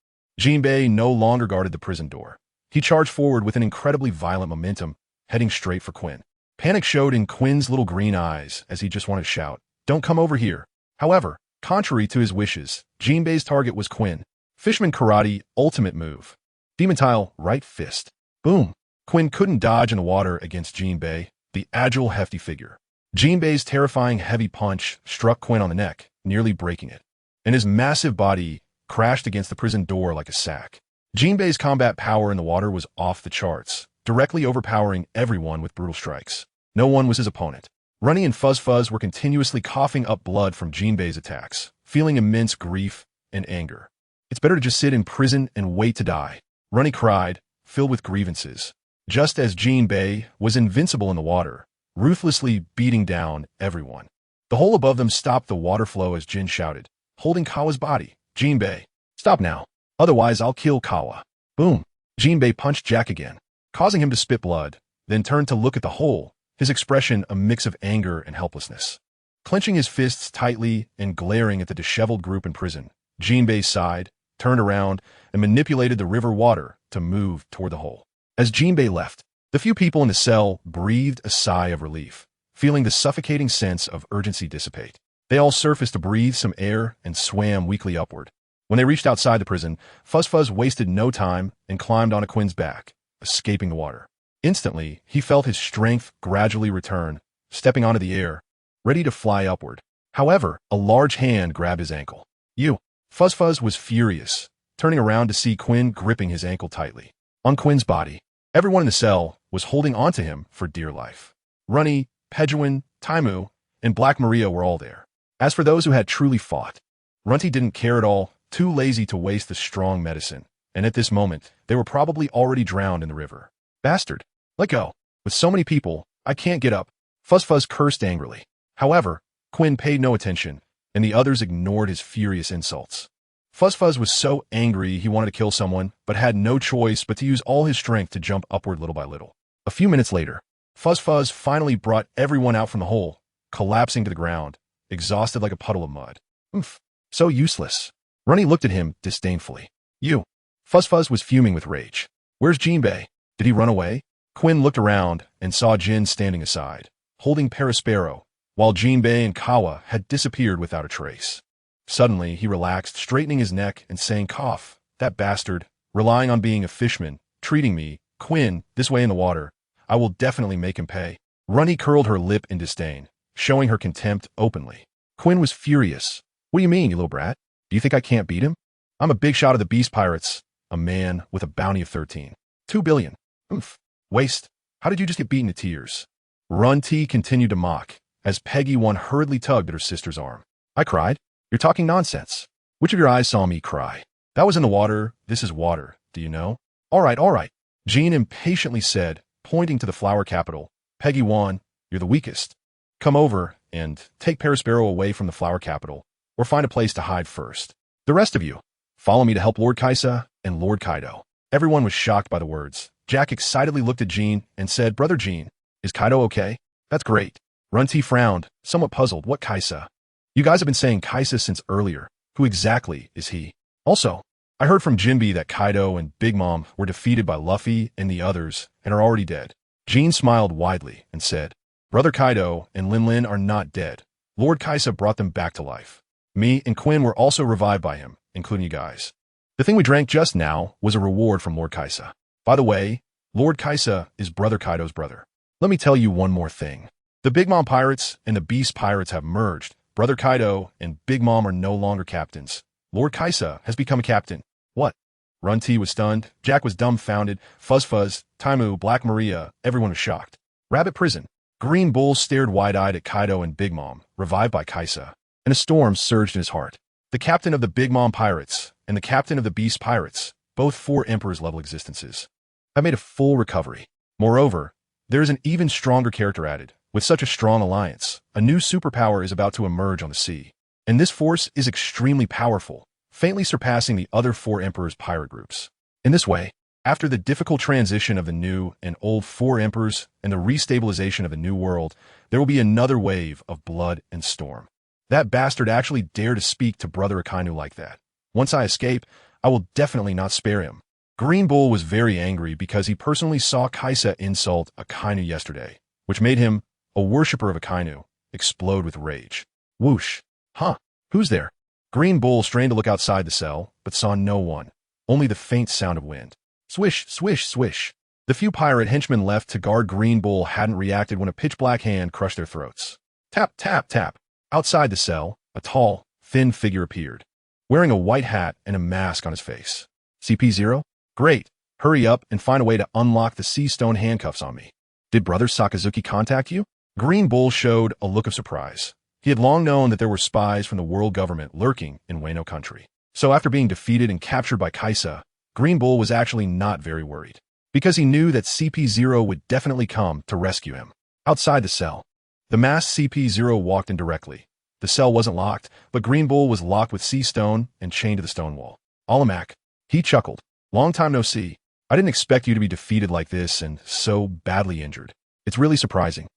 A: Jinbe no longer guarded the prison door. He charged forward with an incredibly violent momentum, heading straight for Quinn. Panic showed in Quinn's little green eyes as he just wanted to shout, "Don't come over here." However, contrary to his wishes, Jinbe's target was Quinn. Fishman Karate ultimate move. Demon tile, right fist. Boom. Quinn couldn't dodge in the water against Jinbe, the agile, hefty figure. Jinbe's terrifying heavy punch struck Quinn on the neck, nearly breaking it, and his massive body crashed against the prison door like a sack. Jinbe's combat power in the water was off the charts, directly overpowering everyone with brutal strikes. No one was his opponent. Runny and Fuzz Fuzz were continuously coughing up blood from Jinbe's attacks, feeling immense grief and anger. It's better to just sit in prison and wait to die, Runny cried, filled with grievances. Just as Jinbe was invincible in the water, ruthlessly beating down everyone. The hole above them stopped the water flow as Jin shouted, holding Kawa's body. Jinbe, stop now, otherwise I'll kill Kawa. Boom. Jinbe punched Jack again, causing him to spit blood, then turned to look at the hole, his expression a mix of anger and helplessness. Clenching his fists tightly and glaring at the disheveled group in prison, Jinbe sighed, turned around, and manipulated the river water to move toward the hole. As Jinbe left, the few people in the cell breathed a sigh of relief, feeling the suffocating sense of urgency dissipate. They all surfaced to breathe some air and swam weakly upward. When they reached outside the prison, Fuzz Fuzz wasted no time and climbed onto Quinn's back, escaping the water. Instantly, he felt his strength gradually return, stepping onto the air, ready to fly upward. However, a large hand grabbed his ankle. You! Fuzz Fuzz was furious, turning around to see Quinn gripping his ankle tightly. On Quinn's body, everyone in the cell was holding onto him for dear life. Runny, Pejuan, Taimu, and Black Maria were all there. As for those who had truly fought, Runty didn't care at all, too lazy to waste the strong medicine, and at this moment, they were probably already drowned in the river. Bastard! Let go! With so many people, I can't get up. Fuzz Fuzz cursed angrily. However, Quinn paid no attention, and the others ignored his furious insults. Fuzz Fuzz was so angry he wanted to kill someone, but had no choice but to use all his strength to jump upward little by little. A few minutes later, Fuzz Fuzz finally brought everyone out from the hole, collapsing to the ground, exhausted like a puddle of mud. Oomph, so useless. Runny looked at him disdainfully. You! Fuzz Fuzz was fuming with rage. Where's Jinbe? Did he run away? Quinn looked around and saw Jin standing aside, holding Perispero, while Jinbe and Kawa had disappeared without a trace. Suddenly, he relaxed, straightening his neck and saying, "Cough, that bastard, relying on being a fishman, treating me, Quinn, this way in the water. I will definitely make him pay." Runny curled her lip in disdain, showing her contempt openly. Quinn was furious. What do you mean, you little brat? Do you think I can't beat him? I'm a big shot of the beast pirates, a man with a bounty of 13.2 billion. Oomph. Waste. How did you just get beaten to tears? Runty continued to mock, as Peggy One hurriedly tugged at her sister's arm. I cried. You're talking nonsense. Which of your eyes saw me cry? That was in the water. This is water. Do you know? All right. Jean impatiently said, pointing to the flower capital. Peggy One, you're the weakest. Come over and take Perispero away from the flower capital, or find a place to hide first. The rest of you, follow me to help Lord Kaisa and Lord Kaido. Everyone was shocked by the words. Jack excitedly looked at Jean and said, Brother Jean, is Kaido okay? That's great. Runty frowned, somewhat puzzled. What Kaisa? You guys have been saying Kaisa since earlier. Who exactly is he? Also, I heard from Jinbe that Kaido and Big Mom were defeated by Luffy and the others and are already dead. Jean smiled widely and said, Brother Kaido and Linlin are not dead. Lord Kaisa brought them back to life. Me and Quinn were also revived by him, including you guys. The thing we drank just now was a reward from Lord Kaisa. By the way, Lord Kaisa is Brother Kaido's brother. Let me tell you one more thing. The Big Mom Pirates and the Beast Pirates have merged. Brother Kaido and Big Mom are no longer captains. Lord Kaisa has become a captain. What? Runty was stunned. Jack was dumbfounded. Fuzz Fuzz, Taimu, Black Maria, everyone was shocked. Rabbit Prison. Green Bull stared wide-eyed at Kaido and Big Mom, revived by Kaisa, and a storm surged in his heart. The captain of the Big Mom Pirates and the captain of the Beast Pirates, both 4 Emperors-level existences, have made a full recovery. Moreover, there is an even stronger character added. With such a strong alliance, a new superpower is about to emerge on the sea. And this force is extremely powerful, faintly surpassing the other 4 Emperors' pirate groups. In this way, after the difficult transition of the new and old 4 Emperors and the restabilization of the new world, there will be another wave of blood and storm. That bastard actually dared to speak to Brother Akainu like that. Once I escape, I will definitely not spare him. Green Bull was very angry because he personally saw Kaisa insult Akainu yesterday, which made him, a worshipper of Akainu, explode with rage. Whoosh. Huh? Who's there? Green Bull strained to look outside the cell, but saw no one, only the faint sound of wind. Swish, swish, swish. The few pirate henchmen left to guard Green Bull hadn't reacted when a pitch-black hand crushed their throats. Tap, tap, tap. Outside the cell, a tall, thin figure appeared, wearing a white hat and a mask on his face. CP0? Great. Hurry up and find a way to unlock the sea stone handcuffs on me. Did Brother Sakazuki contact you? Green Bull showed a look of surprise. He had long known that there were spies from the world government lurking in Wano country. So after being defeated and captured by Kaisa, Green Bull was actually not very worried, because he knew that CP0 would definitely come to rescue him. Outside the cell, the masked CP0 walked in directly. The cell wasn't locked, but Green Bull was locked with sea stone and chained to the stone wall. Alamak, he chuckled. Long time no see. I didn't expect you to be defeated like this and so badly injured. It's really surprising.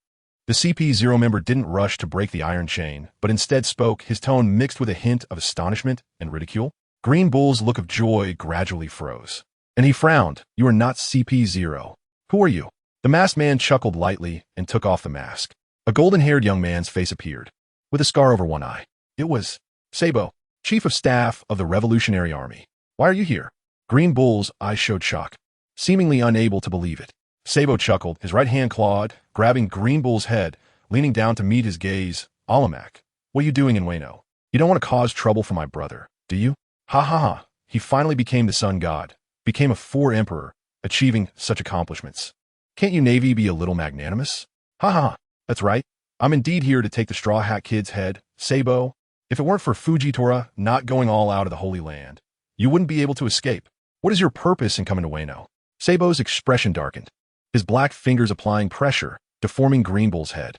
A: The CP0 member didn't rush to break the iron chain, but instead spoke, his tone mixed with a hint of astonishment and ridicule. Green Bull's look of joy gradually froze, and he frowned. You are not CP0. Who are you? The masked man chuckled lightly and took off the mask. A golden-haired young man's face appeared, with a scar over one eye. It was Sabo, Chief of Staff of the Revolutionary Army. Why are you here? Green Bull's eyes showed shock, seemingly unable to believe it. Sabo chuckled, his right hand clawed, grabbing Green Bull's head, leaning down to meet his gaze. Alamak, what are you doing in Wano? You don't want to cause trouble for my brother, do you? Ha ha ha. He finally became the Sun God, became a 4 emperor, achieving such accomplishments. Can't you Navy be a little magnanimous? Ha ha ha. That's right. I'm indeed here to take the Straw Hat Kid's head, Sabo. If it weren't for Fujitora not going all out of the Holy Land, you wouldn't be able to escape. What is your purpose in coming to Wano? Sabo's expression darkened, his black fingers applying pressure, deforming Green Bull's head.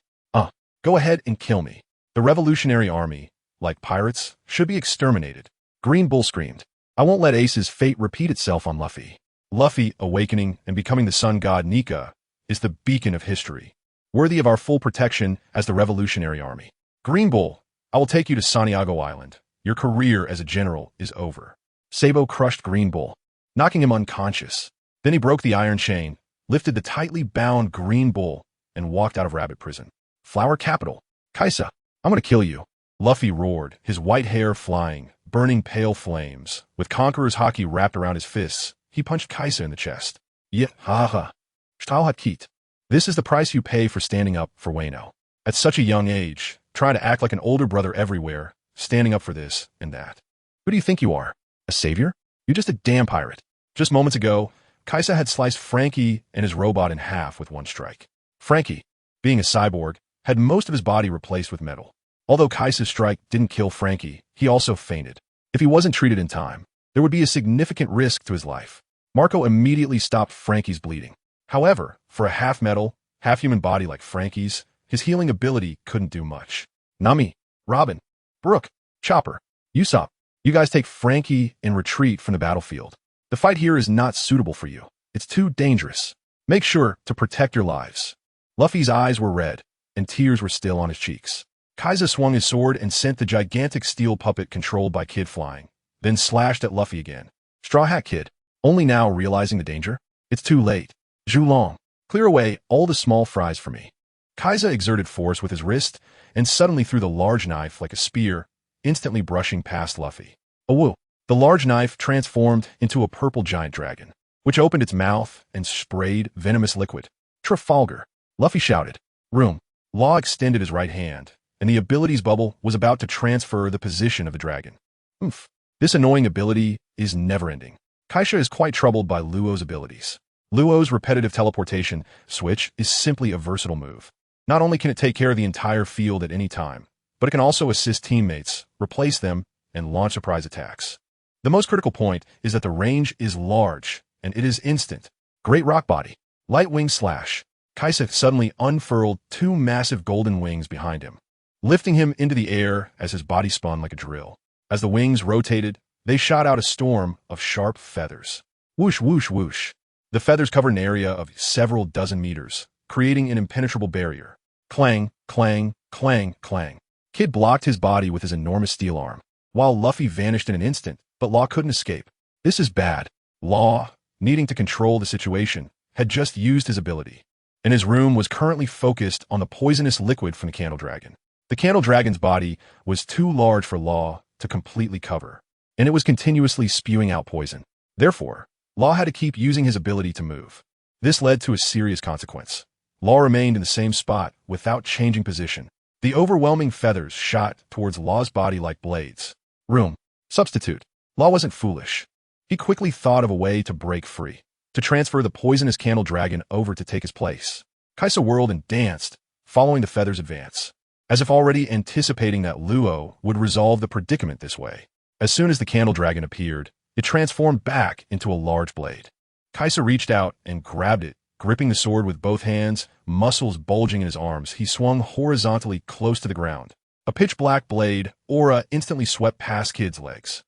A: Go ahead and kill me. The Revolutionary Army, like pirates, should be exterminated. Green Bull screamed. I won't let Ace's fate repeat itself on Luffy. Luffy, awakening and becoming the Sun God Nika, is the beacon of history, worthy of our full protection as the Revolutionary Army. Green Bull, I will take you to Santiago Island. Your career as a general is over. Sabo crushed Green Bull, knocking him unconscious. Then he broke the iron chain, lifted the tightly bound Green Bull, and walked out of Rabbit Prison. Flower Capital. Kaisa, I'm gonna kill you. Luffy roared, his white hair flying, burning pale flames. With Conqueror's haki wrapped around his fists, he punched Kaisa in the chest. Yeah, ha ha. Stahlhatkit. This is the price you pay for standing up for Wano. At such a young age, trying to act like an older brother everywhere, standing up for this and that. Who do you think you are? A savior? You're just a damn pirate. Just moments ago, Kaisa had sliced Frankie and his robot in half with one strike. Frankie, being a cyborg, had most of his body replaced with metal. Although Kaisa's strike didn't kill Frankie, he also fainted. If he wasn't treated in time, there would be a significant risk to his life. Marco immediately stopped Frankie's bleeding. However, for a half-metal, half-human body like Frankie's, his healing ability couldn't do much. Nami, Robin, Brooke, Chopper, Usopp, you guys take Frankie in retreat from the battlefield. The fight here is not suitable for you. It's too dangerous. Make sure to protect your lives. Luffy's eyes were red, and tears were still on his cheeks. Kaisa swung his sword and sent the gigantic steel puppet controlled by Kid flying, then slashed at Luffy again. Straw Hat Kid, only now realizing the danger? It's too late. Zhulong, clear away all the small fries for me. Kaisa exerted force with his wrist and suddenly threw the large knife like a spear, instantly brushing past Luffy. Awoo! The large knife transformed into a purple giant dragon, which opened its mouth and sprayed venomous liquid. Trafalgar! Luffy shouted. Room. Law extended his right hand, and the abilities bubble was about to transfer the position of the dragon. Oof. This annoying ability is never-ending. Kaisha is quite troubled by Luo's abilities. Luo's repetitive teleportation switch is simply a versatile move. Not only can it take care of the entire field at any time, but it can also assist teammates, replace them, and launch surprise attacks. The most critical point is that the range is large, and it is instant. Great rock body. Light wing slash. Kaisa suddenly unfurled 2 massive golden wings behind him, lifting him into the air as his body spun like a drill. As the wings rotated, they shot out a storm of sharp feathers. Whoosh, whoosh, whoosh. The feathers covered an area of several dozen meters, creating an impenetrable barrier. Clang, clang, clang, clang. Kid blocked his body with his enormous steel arm, while Luffy vanished in an instant, but Law couldn't escape. This is bad. Law, needing to control the situation, had just used his ability, and his room was currently focused on the poisonous liquid from the Candle Dragon. The Candle Dragon's body was too large for Law to completely cover, and it was continuously spewing out poison. Therefore, Law had to keep using his ability to move. This led to a serious consequence. Law remained in the same spot without changing position. The overwhelming feathers shot towards Law's body like blades. Room. Substitute. Law wasn't foolish. He quickly thought of a way to break free, to transfer the poisonous candle dragon over to take his place. Kaisa whirled and danced, following the feathers' advance, as if already anticipating that Luo would resolve the predicament this way. As soon as the candle dragon appeared, it transformed back into a large blade. Kaisa reached out and grabbed it, gripping the sword with both hands, muscles bulging in his arms. He swung horizontally close to the ground. A pitch-black blade aura instantly swept past Kid's legs.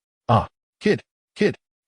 A: Kid,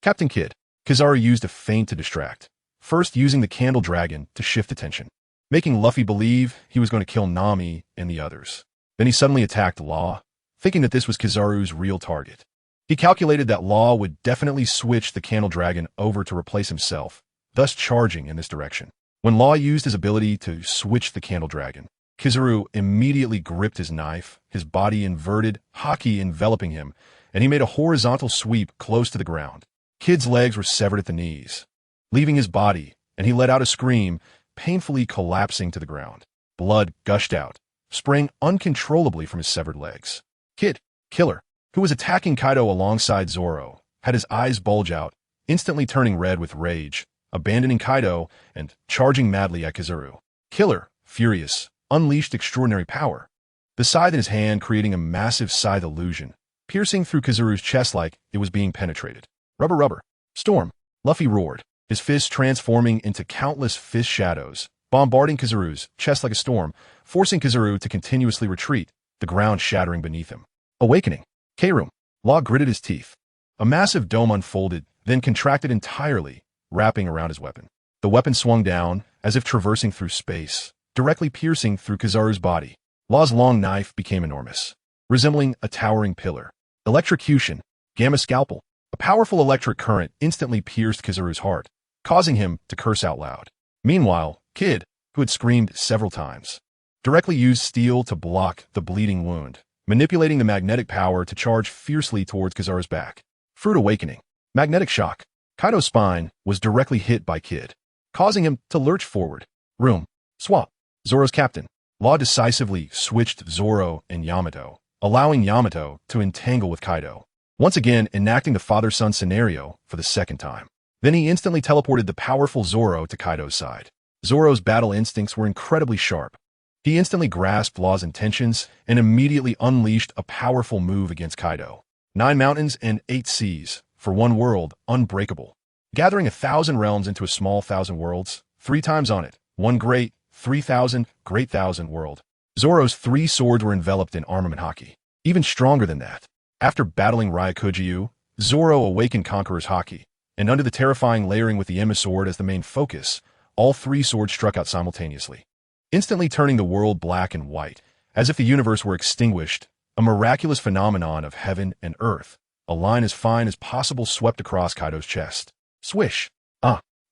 A: Captain Kid. Kizaru used a feint to distract, first using the candle dragon to shift attention, making Luffy believe he was going to kill Nami and the others. Then he suddenly attacked Law, thinking that this was Kizaru's real target. He calculated that Law would definitely switch the candle dragon over to replace himself, thus charging in this direction. When Law used his ability to switch the candle dragon, Kizaru immediately gripped his knife, his body inverted, haki enveloping him, and he made a horizontal sweep close to the ground. Kid's legs were severed at the knees, leaving his body, and he let out a scream, painfully collapsing to the ground. Blood gushed out, spraying uncontrollably from his severed legs. Kid, Killer, who was attacking Kaido alongside Zoro, had his eyes bulge out, instantly turning red with rage, abandoning Kaido and charging madly at Kizaru. Killer, furious, unleashed extraordinary power, the scythe in his hand creating a massive scythe illusion, piercing through Kizaru's chest like it was being penetrated. Rubber. Storm. Luffy roared, his fists transforming into countless fist shadows, bombarding Kizaru's chest like a storm, forcing Kizaru to continuously retreat, the ground shattering beneath him. Awakening. K-Room. Law gritted his teeth. A massive dome unfolded, then contracted entirely, wrapping around his weapon. The weapon swung down, as if traversing through space, directly piercing through Kizaru's body. Law's long knife became enormous, resembling a towering pillar. Electrocution. Gamma Scalpel. A powerful electric current instantly pierced Kizaru's heart, causing him to curse out loud. Meanwhile, Kid, who had screamed several times, directly used steel to block the bleeding wound, manipulating the magnetic power to charge fiercely towards Kizaru's back. Fruit Awakening. Magnetic Shock. Kaido's spine was directly hit by Kid, causing him to lurch forward. Room. Swap. Zoro's captain. Law decisively switched Zoro and Yamato, allowing Yamato to entangle with Kaido, once again enacting the father-son scenario for the second time. Then he instantly teleported the powerful Zoro to Kaido's side. Zoro's battle instincts were incredibly sharp. He instantly grasped Law's intentions and immediately unleashed a powerful move against Kaido. 9 mountains and 8 seas, for one world, unbreakable. Gathering 1,000 realms into a small 1,000 worlds, 3 times on it, one great, 3,000, great 1,000 world. Zoro's 3 swords were enveloped in armament haki. Even stronger than that. After battling Ryakujiu, Zoro awakened Conqueror's haki, and under the terrifying layering with the Emma sword as the main focus, all 3 swords struck out simultaneously, instantly turning the world black and white, as if the universe were extinguished. A miraculous phenomenon of heaven and earth, a line as fine as possible swept across Kaido's chest. Swish.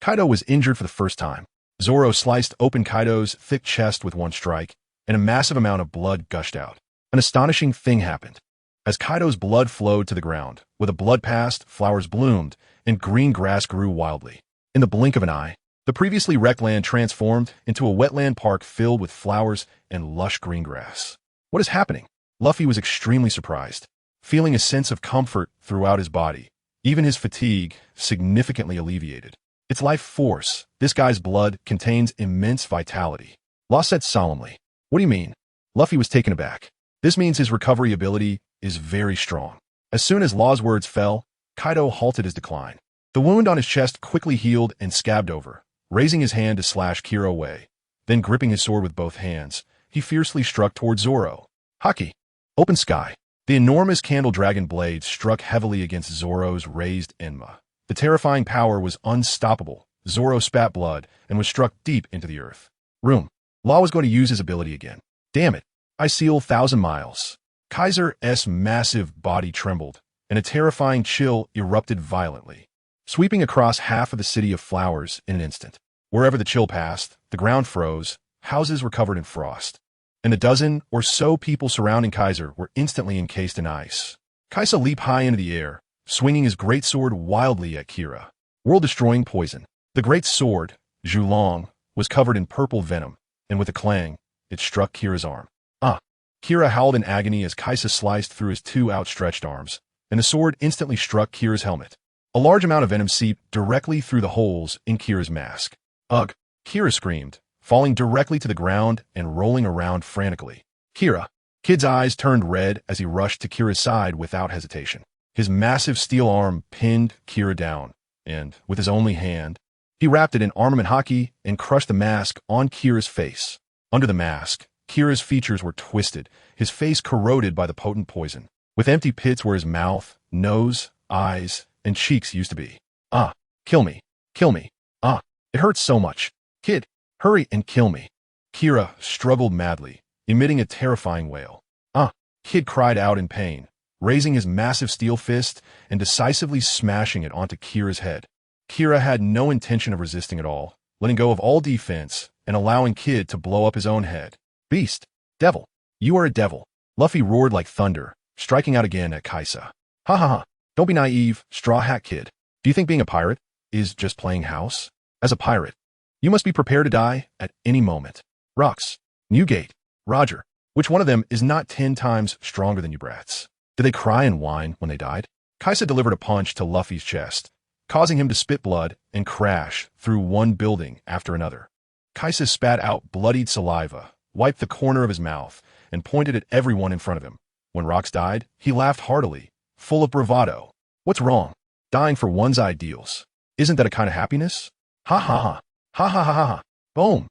A: Kaido was injured for the first time. Zoro sliced open Kaido's thick chest with one strike, and a massive amount of blood gushed out. An astonishing thing happened. As Kaido's blood flowed to the ground, with a blood past, flowers bloomed, and green grass grew wildly. In the blink of an eye, the previously wrecked land transformed into a wetland park filled with flowers and lush green grass. What is happening? Luffy was extremely surprised, feeling a sense of comfort throughout his body, even his fatigue significantly alleviated. It's life force. This guy's blood contains immense vitality. Law said solemnly. What do you mean? Luffy was taken aback. This means his recovery ability is very strong. As soon as Law's words fell, Kaido halted his decline. The wound on his chest quickly healed and scabbed over, raising his hand to slash Kira away. Then gripping his sword with both hands, he fiercely struck towards Zoro. Haki. Open Sky. The enormous candle dragon blade struck heavily against Zoro's raised Enma. The terrifying power was unstoppable. Zoro spat blood and was struck deep into the earth. Room. Law was going to use his ability again. Damn it. I seal 1,000 miles. Kaiser's massive body trembled, and a terrifying chill erupted violently, sweeping across half of the city of flowers in an instant. Wherever the chill passed, the ground froze, houses were covered in frost, and the dozen or so people surrounding Kaiser were instantly encased in ice. Kaisa leaped high into the air, swinging his greatsword wildly at Kira. world-destroying poison. The great sword, Zhulong, was covered in purple venom, and with a clang, it struck Kira's arm. Ah! Kira howled in agony as Kaisa sliced through his two outstretched arms, and the sword instantly struck Kira's helmet. A large amount of venom seeped directly through the holes in Kira's mask. Ugh! Kira screamed, falling directly to the ground and rolling around frantically. Kira! Kid's eyes turned red as he rushed to Kira's side without hesitation. His massive steel arm pinned Kira down, and, with his only hand, he wrapped it in armament haki and crushed the mask on Kira's face. Under the mask, Kira's features were twisted, his face corroded by the potent poison, with empty pits where his mouth, nose, eyes, and cheeks used to be. Ah! Kill me! Kill me! Ah! It hurts so much! Kid! Hurry and kill me! Kira struggled madly, emitting a terrifying wail. Ah! Kid cried out in pain, raising his massive steel fist and decisively smashing it onto Kira's head. Kira had no intention of resisting at all, letting go of all defense and allowing Kid to blow up his own head. Beast! Devil! You are a devil! Luffy roared like thunder, striking out again at Kaisa. Ha ha ha! Don't be naive, Straw Hat Kid. Do you think being a pirate is just playing house? As a pirate, you must be prepared to die at any moment. Rocks, Newgate, Roger, which one of them is not 10 times stronger than you brats? Did they cry and whine when they died? Kaisa delivered a punch to Luffy's chest, causing him to spit blood and crash through one building after another. Kaisa spat out bloodied saliva, wiped the corner of his mouth, and pointed at everyone in front of him. When Rocks died, he laughed heartily, full of bravado. What's wrong? Dying for one's ideals. Isn't that a kind of happiness? Ha ha ha. Ha ha ha ha ha. Boom.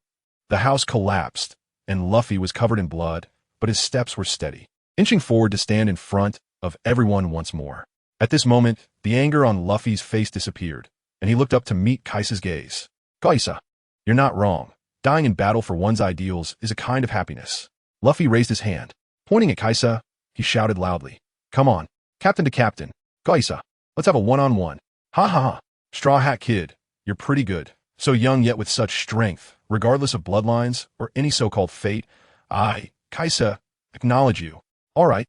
A: The house collapsed, and Luffy was covered in blood, but his steps were steady, inching forward to stand in front of everyone once more. At this moment, the anger on Luffy's face disappeared, and he looked up to meet Kaisa's gaze. Kaisa, you're not wrong. Dying in battle for one's ideals is a kind of happiness. Luffy raised his hand. Pointing at Kaisa, he shouted loudly. Come on, captain to captain. Kaisa, let's have a one-on-one. Ha ha ha. Straw Hat Kid, you're pretty good. So young yet with such strength, regardless of bloodlines or any so-called fate. I, Kaisa, acknowledge you. All right.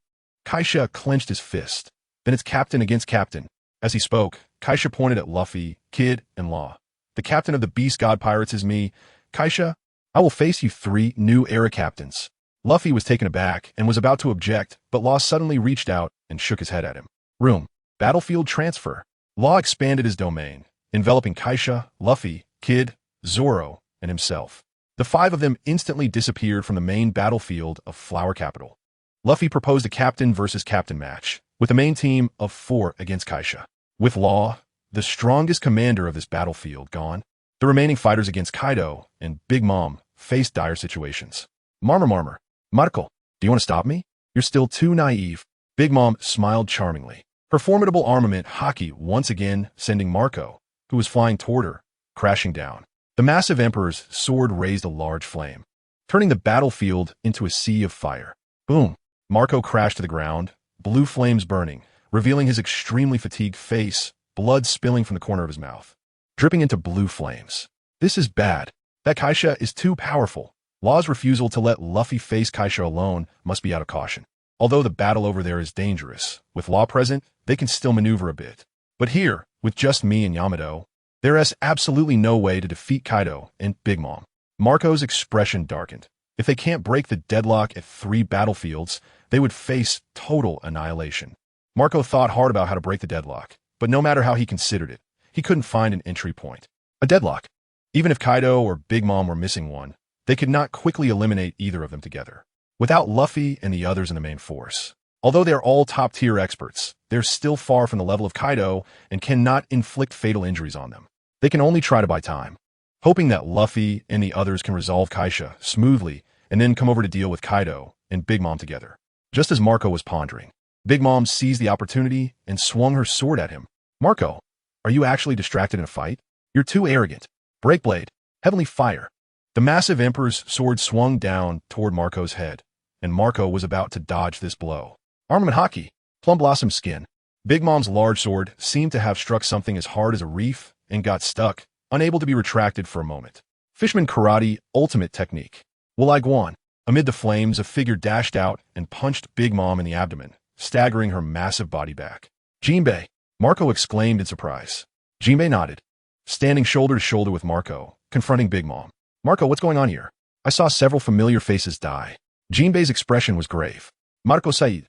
A: Kaisha clenched his fist. Then it's captain against captain. As he spoke, Kaisha pointed at Luffy, Kid, and Law. The captain of the Beast God Pirates is me. Kaisha, I will face you 3 new era captains. Luffy was taken aback and was about to object, but Law suddenly reached out and shook his head at him. Room. Battlefield transfer. Law expanded his domain, enveloping Kaisha, Luffy, Kid, Zoro, and himself. The 5 of them instantly disappeared from the main battlefield of Flower Capital. Luffy proposed a captain versus captain match, with a main team of 4 against Kaisha. With Law, the strongest commander of this battlefield, gone, the remaining fighters against Kaido and Big Mom faced dire situations. Marmor, Marco, do you want to stop me? You're still too naive. Big Mom smiled charmingly. Her formidable armament haki once again sending Marco, who was flying toward her, crashing down. The massive Emperor's sword raised a large flame, turning the battlefield into a sea of fire. Boom! Marco crashed to the ground, blue flames burning, revealing his extremely fatigued face, blood spilling from the corner of his mouth, dripping into blue flames. This is bad. That Kaisha is too powerful. Law's refusal to let Luffy face Kaisha alone must be out of caution. Although the battle over there is dangerous, with Law present, they can still maneuver a bit. But here, with just me and Yamato, there is absolutely no way to defeat Kaido and Big Mom. Marco's expression darkened. If they can't break the deadlock at 3 battlefields, they would face total annihilation. Marco thought hard about how to break the deadlock, but no matter how he considered it, he couldn't find an entry point. A deadlock. Even if Kaido or Big Mom were missing one, they could not quickly eliminate either of them together, without Luffy and the others in the main force. Although they're all top-tier experts, they're still far from the level of Kaido and cannot inflict fatal injuries on them. They can only try to buy time, hoping that Luffy and the others can resolve Kaisha smoothly and then come over to deal with Kaido and Big Mom together. Just as Marco was pondering, Big Mom seized the opportunity and swung her sword at him. Marco, are you actually distracted in a fight? You're too arrogant. Breakblade, heavenly fire. The massive Emperor's sword swung down toward Marco's head, and Marco was about to dodge this blow. Armament haki, plum blossom skin. Big Mom's large sword seemed to have struck something as hard as a reef and got stuck, unable to be retracted for a moment. Fishman karate ultimate technique. Guan. Amid the flames, a figure dashed out and punched Big Mom in the abdomen, staggering her massive body back. Jinbe, Marco exclaimed in surprise. Jinbe nodded. standing shoulder to shoulder with Marco, confronting Big Mom. Marco, what's going on here? I saw several familiar faces die. Jinbe's expression was grave. Marco Said,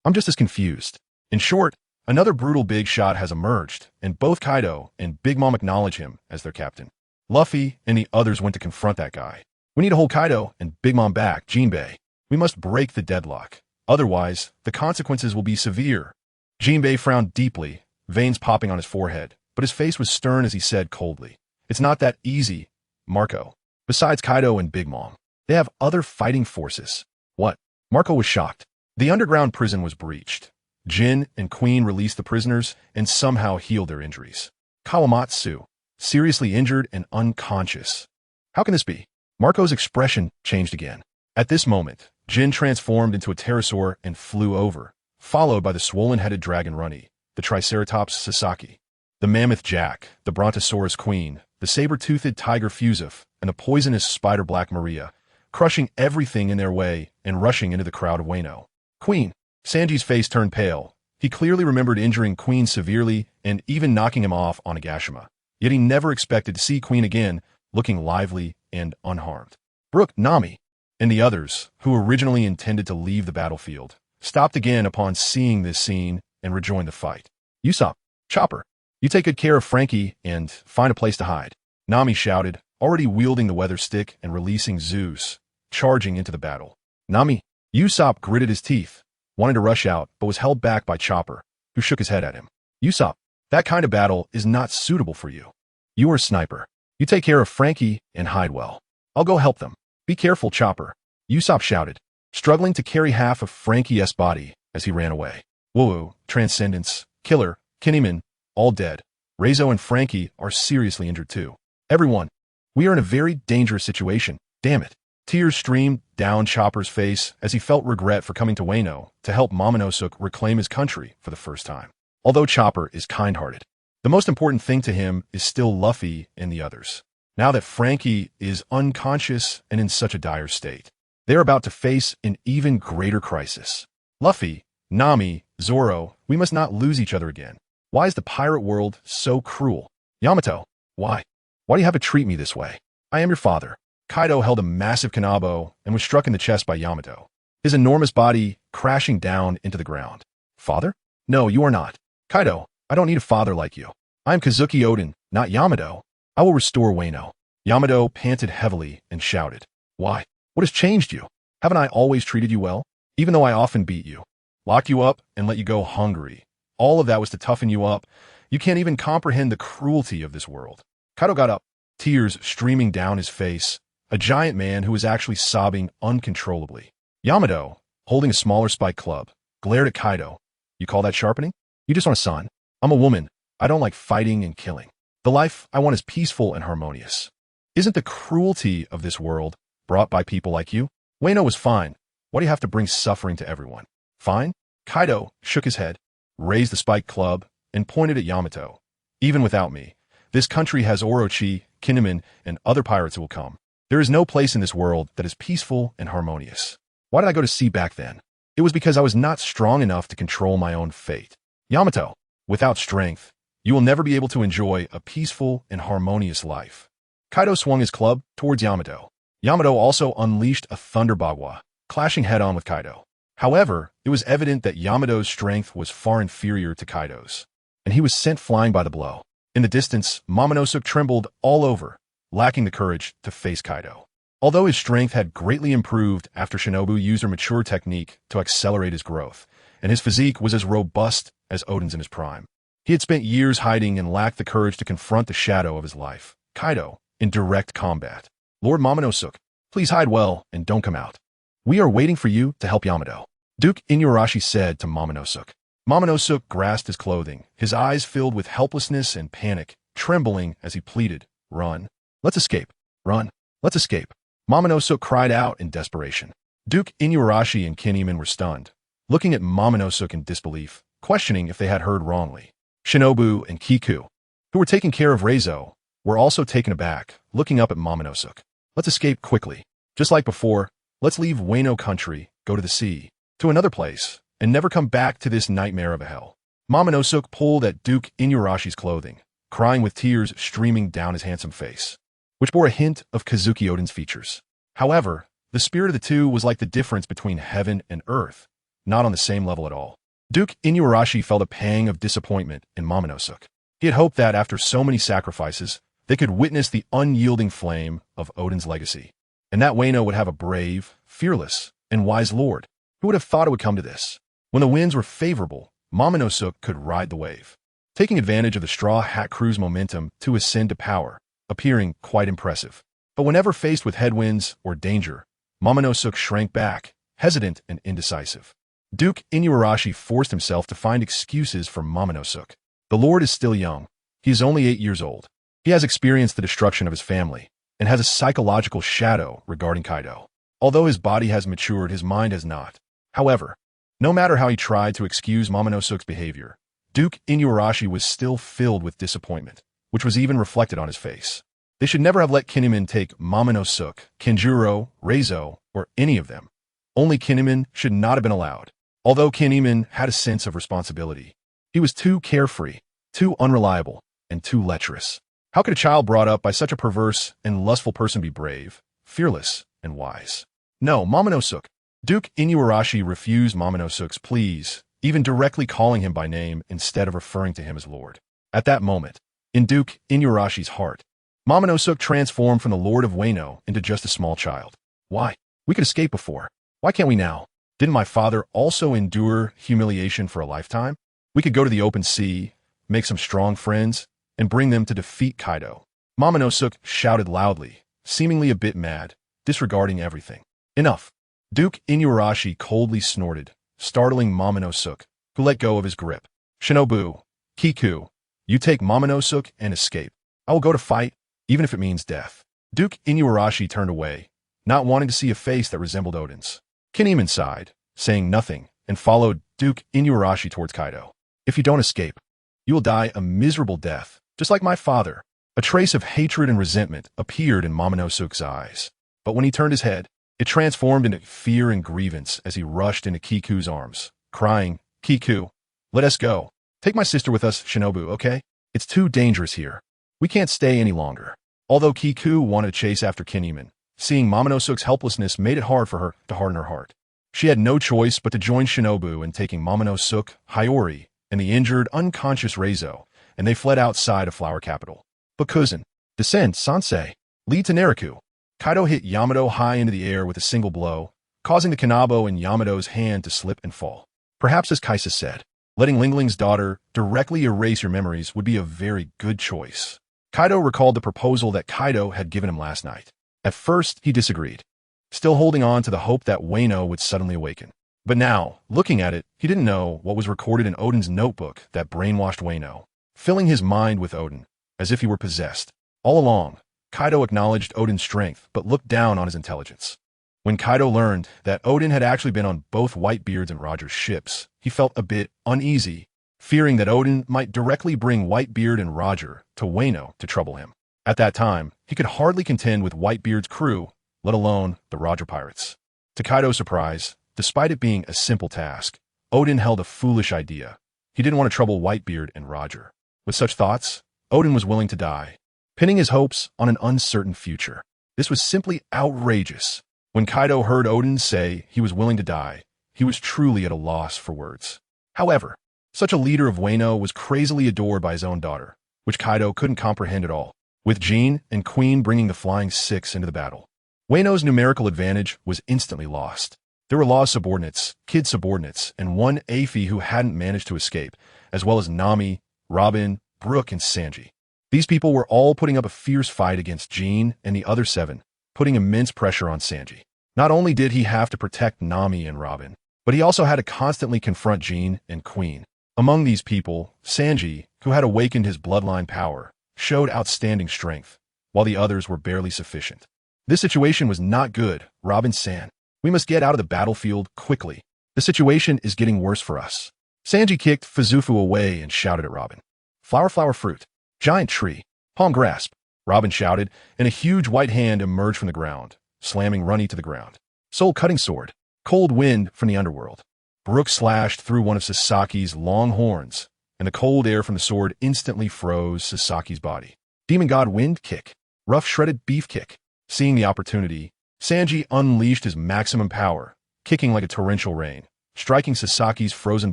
A: I'm just as confused. In short, another brutal big shot has emerged, and both Kaido and Big Mom acknowledge him as their captain. Luffy and the others went to confront that guy. We need to hold Kaido and Big Mom back, Jinbe. We must break the deadlock. Otherwise, the consequences will be severe. Jinbe frowned deeply, veins popping on his forehead, but his face was stern as he said coldly, "It's not that easy, Marco. Besides Kaido and Big Mom, they have other fighting forces." What? Marco was shocked. The underground prison was breached. Jin and Queen released the prisoners and somehow healed their injuries. Kawamatsu, seriously injured and unconscious. How can this be? Marco's expression changed again. At this moment, Jin transformed into a pterosaur and flew over, followed by the swollen-headed dragon Runny, the Triceratops Sasaki, the mammoth Jack, the Brontosaurus Queen, the saber-toothed tiger Fusif, and the poisonous spider Black Maria, crushing everything in their way and rushing into the crowd of Wano. Queen. Sanji's face turned pale. He clearly remembered injuring Queen severely and even knocking him off on Onigashima. Yet he never expected to see Queen again, looking lively and unharmed. Brook, Nami, and the others, who originally intended to leave the battlefield, stopped again upon seeing this scene and rejoined the fight. Usopp, Chopper, you take good care of Frankie and find a place to hide. Nami shouted, already wielding the weather stick and releasing Zeus, charging into the battle. Nami. Usopp gritted his teeth, wanted to rush out, but was held back by Chopper, who shook his head at him. Usopp, that kind of battle is not suitable for you. You are a sniper. You take care of Frankie and hide well. I'll go help them. Be careful, Chopper. Usopp shouted, struggling to carry half of Frankie's body as he ran away. Woo, Transcendence, Killer, Kinneyman, all dead. Reizo and Frankie are seriously injured too. Everyone, we are in a very dangerous situation. Damn it. Tears streamed down Chopper's face as he felt regret for coming to Wano to help Momonosuke reclaim his country for the first time. Although Chopper is kind-hearted, the most important thing to him is still Luffy and the others. Now that Frankie is unconscious and in such a dire state, they are about to face an even greater crisis. Luffy, Nami, Zoro, we must not lose each other again. Why is the pirate world so cruel? Yamato, why? Why do you have to treat me this way? I am your father. Kaido held a massive kanabo and was struck in the chest by Yamato, his enormous body crashing down into the ground. Father? No, you are not. Kaido, I don't need a father like you. I am Kazuki Oden, not Yamato. I will restore Wano. Yamato panted heavily and shouted. Why? What has changed you? Haven't I always treated you well? Even though I often beat you, locked you up, and let you go hungry. All of that was to toughen you up. You can't even comprehend the cruelty of this world. Kaido got up, tears streaming down his face, a giant man who was actually sobbing uncontrollably. Yamato, holding a smaller spike club, glared at Kaido. You call that sharpening? You just want a son. I'm a woman. I don't like fighting and killing. The life I want is peaceful and harmonious. Isn't the cruelty of this world brought by people like you? Wano was fine. Why do you have to bring suffering to everyone? Fine? Kaido shook his head, raised the spike club, and pointed at Yamato. Even without me, this country has Orochi, Kinemon, and other pirates who will come. There is no place in this world that is peaceful and harmonious. Why did I go to sea back then? It was because I was not strong enough to control my own fate. Yamato, without strength, you will never be able to enjoy a peaceful and harmonious life. Kaido swung his club towards Yamato. Yamato also unleashed a Thunder Bagua, clashing head-on with Kaido. However, it was evident that Yamato's strength was far inferior to Kaido's, and he was sent flying by the blow. In the distance, Momonosuke trembled all over, lacking the courage to face Kaido. Although his strength had greatly improved after Shinobu used her mature technique to accelerate his growth, and his physique was as robust as Oden's in his prime. He had spent years hiding and lacked the courage to confront the shadow of his life, Kaido, in direct combat. Lord Momonosuke, please hide well and don't come out. We are waiting for you to help Yamato. Duke Inuarashi said to Momonosuke. Momonosuke grasped his clothing, his eyes filled with helplessness and panic, trembling as he pleaded, Run. Let's escape. Run. Let's escape. Momonosuke cried out in desperation. Duke Inuarashi and Kinemon were stunned, looking at Momonosuke in disbelief, questioning if they had heard wrongly. Shinobu and Kiku, who were taking care of Reizo, were also taken aback, looking up at Momonosuke. Let's escape quickly. Just like before, let's leave Wano country, go to the sea, to another place, and never come back to this nightmare of a hell. Momonosuke pulled at Duke Inurashi's clothing, crying with tears streaming down his handsome face, which bore a hint of Kazuki Oden's features. However, the spirit of the two was like the difference between heaven and earth, not on the same level at all. Duke Inuarashi felt a pang of disappointment in Momonosuke. He had hoped that after so many sacrifices, they could witness the unyielding flame of Oden's legacy, and that Wano would have a brave, fearless, and wise lord. Who would have thought it would come to this? When the winds were favorable, Momonosuke could ride the wave, taking advantage of the Straw Hat Crew's momentum to ascend to power, appearing quite impressive. But whenever faced with headwinds or danger, Momonosuke shrank back, hesitant and indecisive. Duke Inuarashi forced himself to find excuses for Momonosuke. The lord is still young. He is only 8 years old. He has experienced the destruction of his family and has a psychological shadow regarding Kaido. Although his body has matured, his mind has not. However, no matter how he tried to excuse Momonosuke's behavior, Duke Inuarashi was still filled with disappointment, which was even reflected on his face. They should never have let Kinemon take Momonosuke, Kenjuro, Reizo, or any of them. Only Kinemon should not have been allowed. Although Kinemon had a sense of responsibility, he was too carefree, too unreliable, and too lecherous. How could a child brought up by such a perverse and lustful person be brave, fearless, and wise? No, Momonosuke. Duke Inuarashi refused Momonosuke's pleas, even directly calling him by name instead of referring to him as Lord. At that moment, in Duke Inuarashi's heart, Momonosuke transformed from the Lord of Wano into just a small child. Why? We could escape before. Why can't we now? Didn't my father also endure humiliation for a lifetime? We could go to the open sea, make some strong friends, and bring them to defeat Kaido. Momonosuke shouted loudly, seemingly a bit mad, disregarding everything. Enough. Duke Inuarashi coldly snorted, startling Momonosuke, who let go of his grip. Shinobu, Kiku, you take Momonosuke and escape. I will go to fight, even if it means death. Duke Inuarashi turned away, not wanting to see a face that resembled Oden's. Kinemon sighed, saying nothing, and followed Duke Inuarashi towards Kaido. If you don't escape, you will die a miserable death, just like my father. A trace of hatred and resentment appeared in Momonosuke's eyes. But when he turned his head, it transformed into fear and grievance as he rushed into Kiku's arms, crying, Kiku, let us go. Take my sister with us, Shinobu, okay? It's too dangerous here. We can't stay any longer. Although Kiku wanted to chase after Kinemon, seeing Momonosuke's helplessness made it hard for her to harden her heart. She had no choice but to join Shinobu in taking Momonosuke, Hiyori, and the injured, unconscious Reizo, and they fled outside of Flower Capital. Bakuzen, descend, Sansei, lead to Neriku. Kaido hit Yamato high into the air with a single blow, causing the Kanabo in Yamato's hand to slip and fall. Perhaps as Kaisa said, letting Lingling's daughter directly erase your memories would be a very good choice. Kaido recalled the proposal that Kaido had given him last night. At first, he disagreed, still holding on to the hope that Wano would suddenly awaken. But now, looking at it, he didn't know what was recorded in Oden's notebook that brainwashed Wano, filling his mind with Oden, as if he were possessed. All along, Kaido acknowledged Oden's strength, but looked down on his intelligence. When Kaido learned that Oden had actually been on both Whitebeard's and Roger's ships, he felt a bit uneasy, fearing that Oden might directly bring Whitebeard and Roger to Wano to trouble him. At that time, he could hardly contend with Whitebeard's crew, let alone the Roger pirates. To Kaido's surprise, despite it being a simple task, Oden held a foolish idea. He didn't want to trouble Whitebeard and Roger. With such thoughts, Oden was willing to die, pinning his hopes on an uncertain future. This was simply outrageous. When Kaido heard Oden say he was willing to die, he was truly at a loss for words. However, such a leader of Wano was crazily adored by his own daughter, which Kaido couldn't comprehend at all, with Jean and Queen bringing the Flying Six into the battle. Wano's numerical advantage was instantly lost. There were Law's subordinates, Kid's subordinates, and one Aphie who hadn't managed to escape, as well as Nami, Robin, Brook, and Sanji. These people were all putting up a fierce fight against Jean and the other 7, putting immense pressure on Sanji. Not only did he have to protect Nami and Robin, but he also had to constantly confront Jean and Queen. Among these people, Sanji, who had awakened his bloodline power, showed outstanding strength, while the others were barely sufficient. This situation was not good, Robin-san. We must get out of the battlefield quickly. The situation is getting worse for us. Sanji kicked Fuzufu away and shouted at Robin. Flower, flower, fruit. Giant tree. Palm grasp. Robin shouted, and a huge white hand emerged from the ground, slamming Runny to the ground. Soul cutting sword. Cold wind from the underworld. Brook slashed through one of Sasaki's long horns, and the cold air from the sword instantly froze Sasaki's body. Demon God Wind Kick. Rough Shredded Beef Kick. Seeing the opportunity, Sanji unleashed his maximum power, kicking like a torrential rain, striking Sasaki's frozen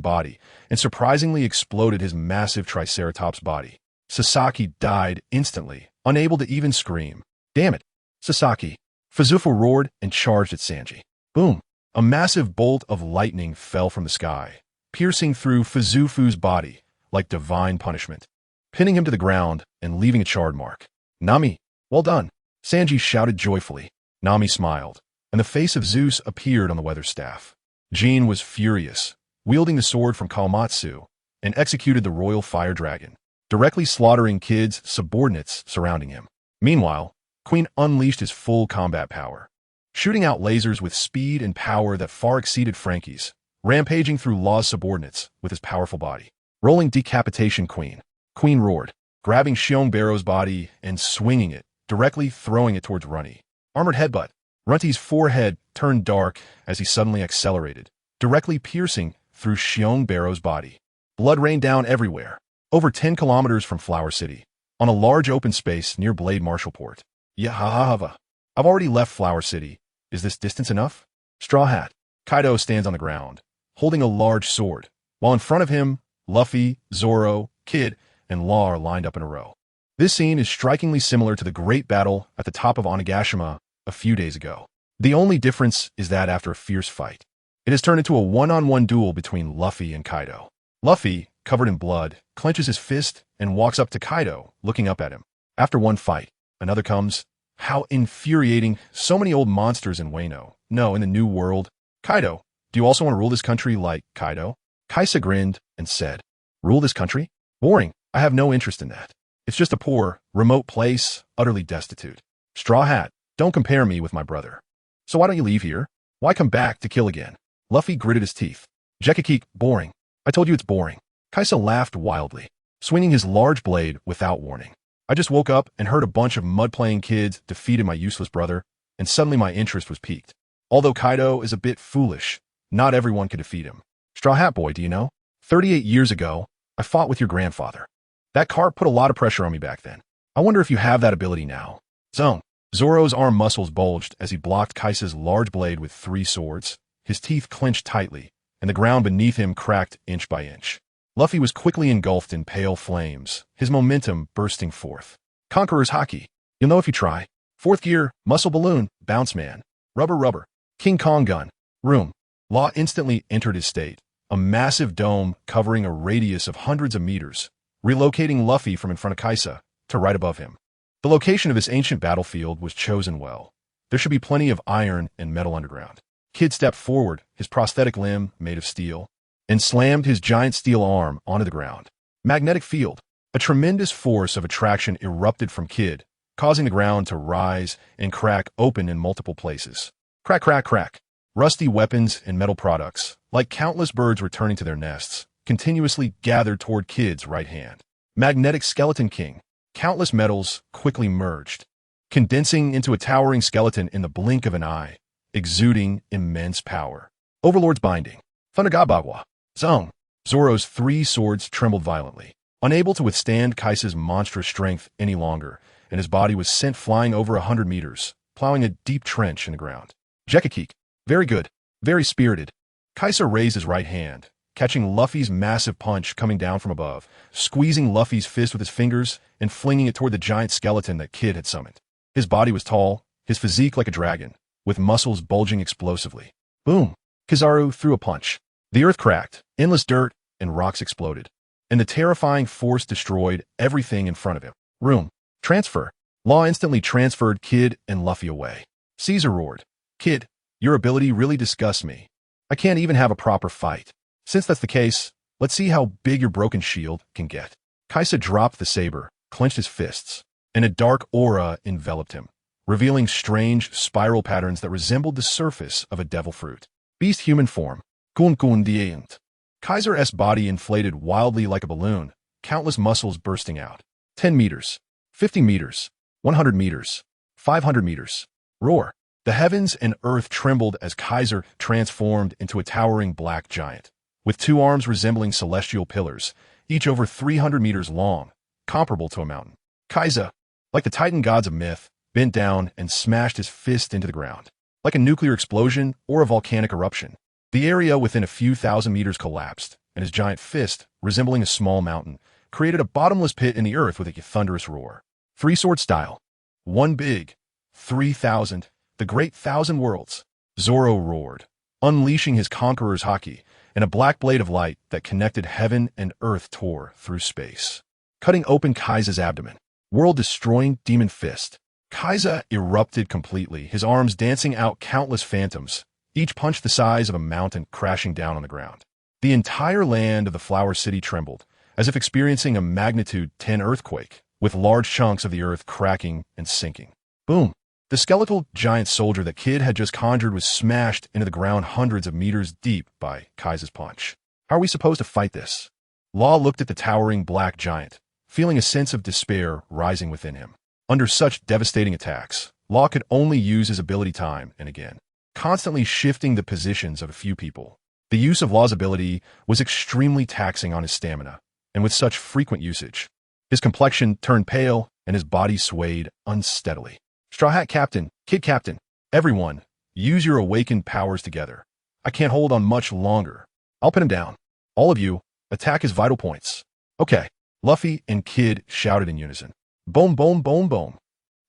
A: body, and surprisingly exploded his massive Triceratops body. Sasaki died instantly, unable to even scream. Damn it, Sasaki. Fazufu roared and charged at Sanji. Boom! A massive bolt of lightning fell from the sky, piercing through Fazufu's body like divine punishment, pinning him to the ground and leaving a charred mark. Nami, well done, Sanji shouted joyfully. Nami smiled, and the face of Zeus appeared on the weather staff. Jean was furious, wielding the sword from Kawamatsu, and executed the royal fire dragon, directly slaughtering Kid's subordinates surrounding him. Meanwhile, Queen unleashed his full combat power, shooting out lasers with speed and power that far exceeded Frankie's, rampaging through Law's subordinates with his powerful body. Rolling decapitation Queen. Queen roared, grabbing Xiong Barrow's body and swinging it, directly throwing it towards Runty. Armored headbutt. Runty's forehead turned dark as he suddenly accelerated, directly piercing through Xiong Barrow's body. Blood rained down everywhere, over 10 kilometers from Flower City, on a large open space near Blade Marshallport. Yahahava. I've already left Flower City. Is this distance enough? Straw Hat. Kaido stands on the ground, holding a large sword, while in front of him, Luffy, Zoro, Kid, and Law are lined up in a row. This scene is strikingly similar to the great battle at the top of Onigashima a few days ago. The only difference is that after a fierce fight, it has turned into a one-on-one duel between Luffy and Kaido. Luffy, covered in blood, clenches his fist and walks up to Kaido, looking up at him. After one fight, another comes. How infuriating, so many old monsters in Wano. No, in the new world. Kaido, do you also want to rule this country like Kaido? Kaisa grinned and said, rule this country? Boring, I have no interest in that. It's just a poor, remote place, utterly destitute. Straw Hat, don't compare me with my brother. So why don't you leave here? Why come back to kill again? Luffy gritted his teeth. Jekakik, boring. I told you it's boring. Kaisa laughed wildly, swinging his large blade without warning. I just woke up and heard a bunch of mud-playing kids defeated my useless brother, and suddenly my interest was piqued. Although Kaido is a bit foolish, not everyone can defeat him. Straw Hat Boy, do you know? 38 years ago, I fought with your grandfather. That cart put a lot of pressure on me back then. I wonder if you have that ability now. Zone. Zoro's arm muscles bulged as he blocked Kaisa's large blade with 3 swords. His teeth clenched tightly, and the ground beneath him cracked inch by inch. Luffy was quickly engulfed in pale flames, his momentum bursting forth. Conqueror's Haki. You'll know if you try. 4th gear, muscle balloon, bounce man. Rubber. King Kong gun. Room. Law instantly entered his state, a massive dome covering a radius of hundreds of meters, relocating Luffy from in front of Kaisa to right above him. The location of this ancient battlefield was chosen well. There should be plenty of iron and metal underground. Kid stepped forward, his prosthetic limb made of steel, and slammed his giant steel arm onto the ground. Magnetic field. A tremendous force of attraction erupted from Kid, causing the ground to rise and crack open in multiple places. Crack, crack, crack. Rusty weapons and metal products, like countless birds returning to their nests, continuously gathered toward Kid's right hand. Magnetic Skeleton King. Countless metals quickly merged, condensing into a towering skeleton in the blink of an eye, exuding immense power. Overlord's Binding. Thundergabagwa. Zone. Zoro's 3 swords trembled violently, unable to withstand Kaisa's monstrous strength any longer, and his body was sent flying over 100 meters, plowing a deep trench in the ground. Jekakik. Very good. Very spirited. Kaisa raised his right hand, catching Luffy's massive punch coming down from above, squeezing Luffy's fist with his fingers and flinging it toward the giant skeleton that Kid had summoned. His body was tall, his physique like a dragon, with muscles bulging explosively. Boom! Kizaru threw a punch. The earth cracked, endless dirt and rocks exploded, and the terrifying force destroyed everything in front of him. Room. Transfer. Law instantly transferred Kid and Luffy away. Caesar roared. Kid, your ability really disgusts me. I can't even have a proper fight. Since that's the case, let's see how big your broken shield can get. Kaisa dropped the saber, clenched his fists, and a dark aura enveloped him, revealing strange spiral patterns that resembled the surface of a devil fruit. Beast human form. Kunpeng. Kaiser's body inflated wildly like a balloon, countless muscles bursting out. 10 meters, 50 meters, 100 meters, 500 meters. Roar. The heavens and earth trembled as Kaiser transformed into a towering black giant, with 2 arms resembling celestial pillars each over 300 meters long, comparable to a mountain. Kaisa, like the titan gods of myth, bent down and smashed his fist into the ground. Like a nuclear explosion or a volcanic eruption, the area within a few thousand meters collapsed, and his giant fist, resembling a small mountain, created a bottomless pit in the earth with a thunderous roar. Three-sword style. One big. 3,000. The great thousand worlds. Zoro roared, unleashing his conqueror's haki, and a black blade of light that connected heaven and earth tore through space, cutting open Kaisa's abdomen. World-destroying demon fist. Kaisa erupted completely, his arms dancing out countless phantoms, each punch the size of a mountain crashing down on the ground. The entire land of the Flower City trembled, as if experiencing a magnitude 10 earthquake, with large chunks of the earth cracking and sinking. Boom! The skeletal giant soldier that Kid had just conjured was smashed into the ground hundreds of meters deep by Kaisa's punch. How are we supposed to fight this? Law looked at the towering black giant, feeling a sense of despair rising within him. Under such devastating attacks, Law could only use his ability time and again, constantly shifting the positions of a few people. The use of Law's ability was extremely taxing on his stamina, and with such frequent usage, his complexion turned pale and his body swayed unsteadily. Straw Hat Captain, Kid Captain, everyone, use your awakened powers together. I can't hold on much longer. I'll pin him down. All of you, attack his vital points. Okay, Luffy and Kid shouted in unison. Boom, boom, boom, boom.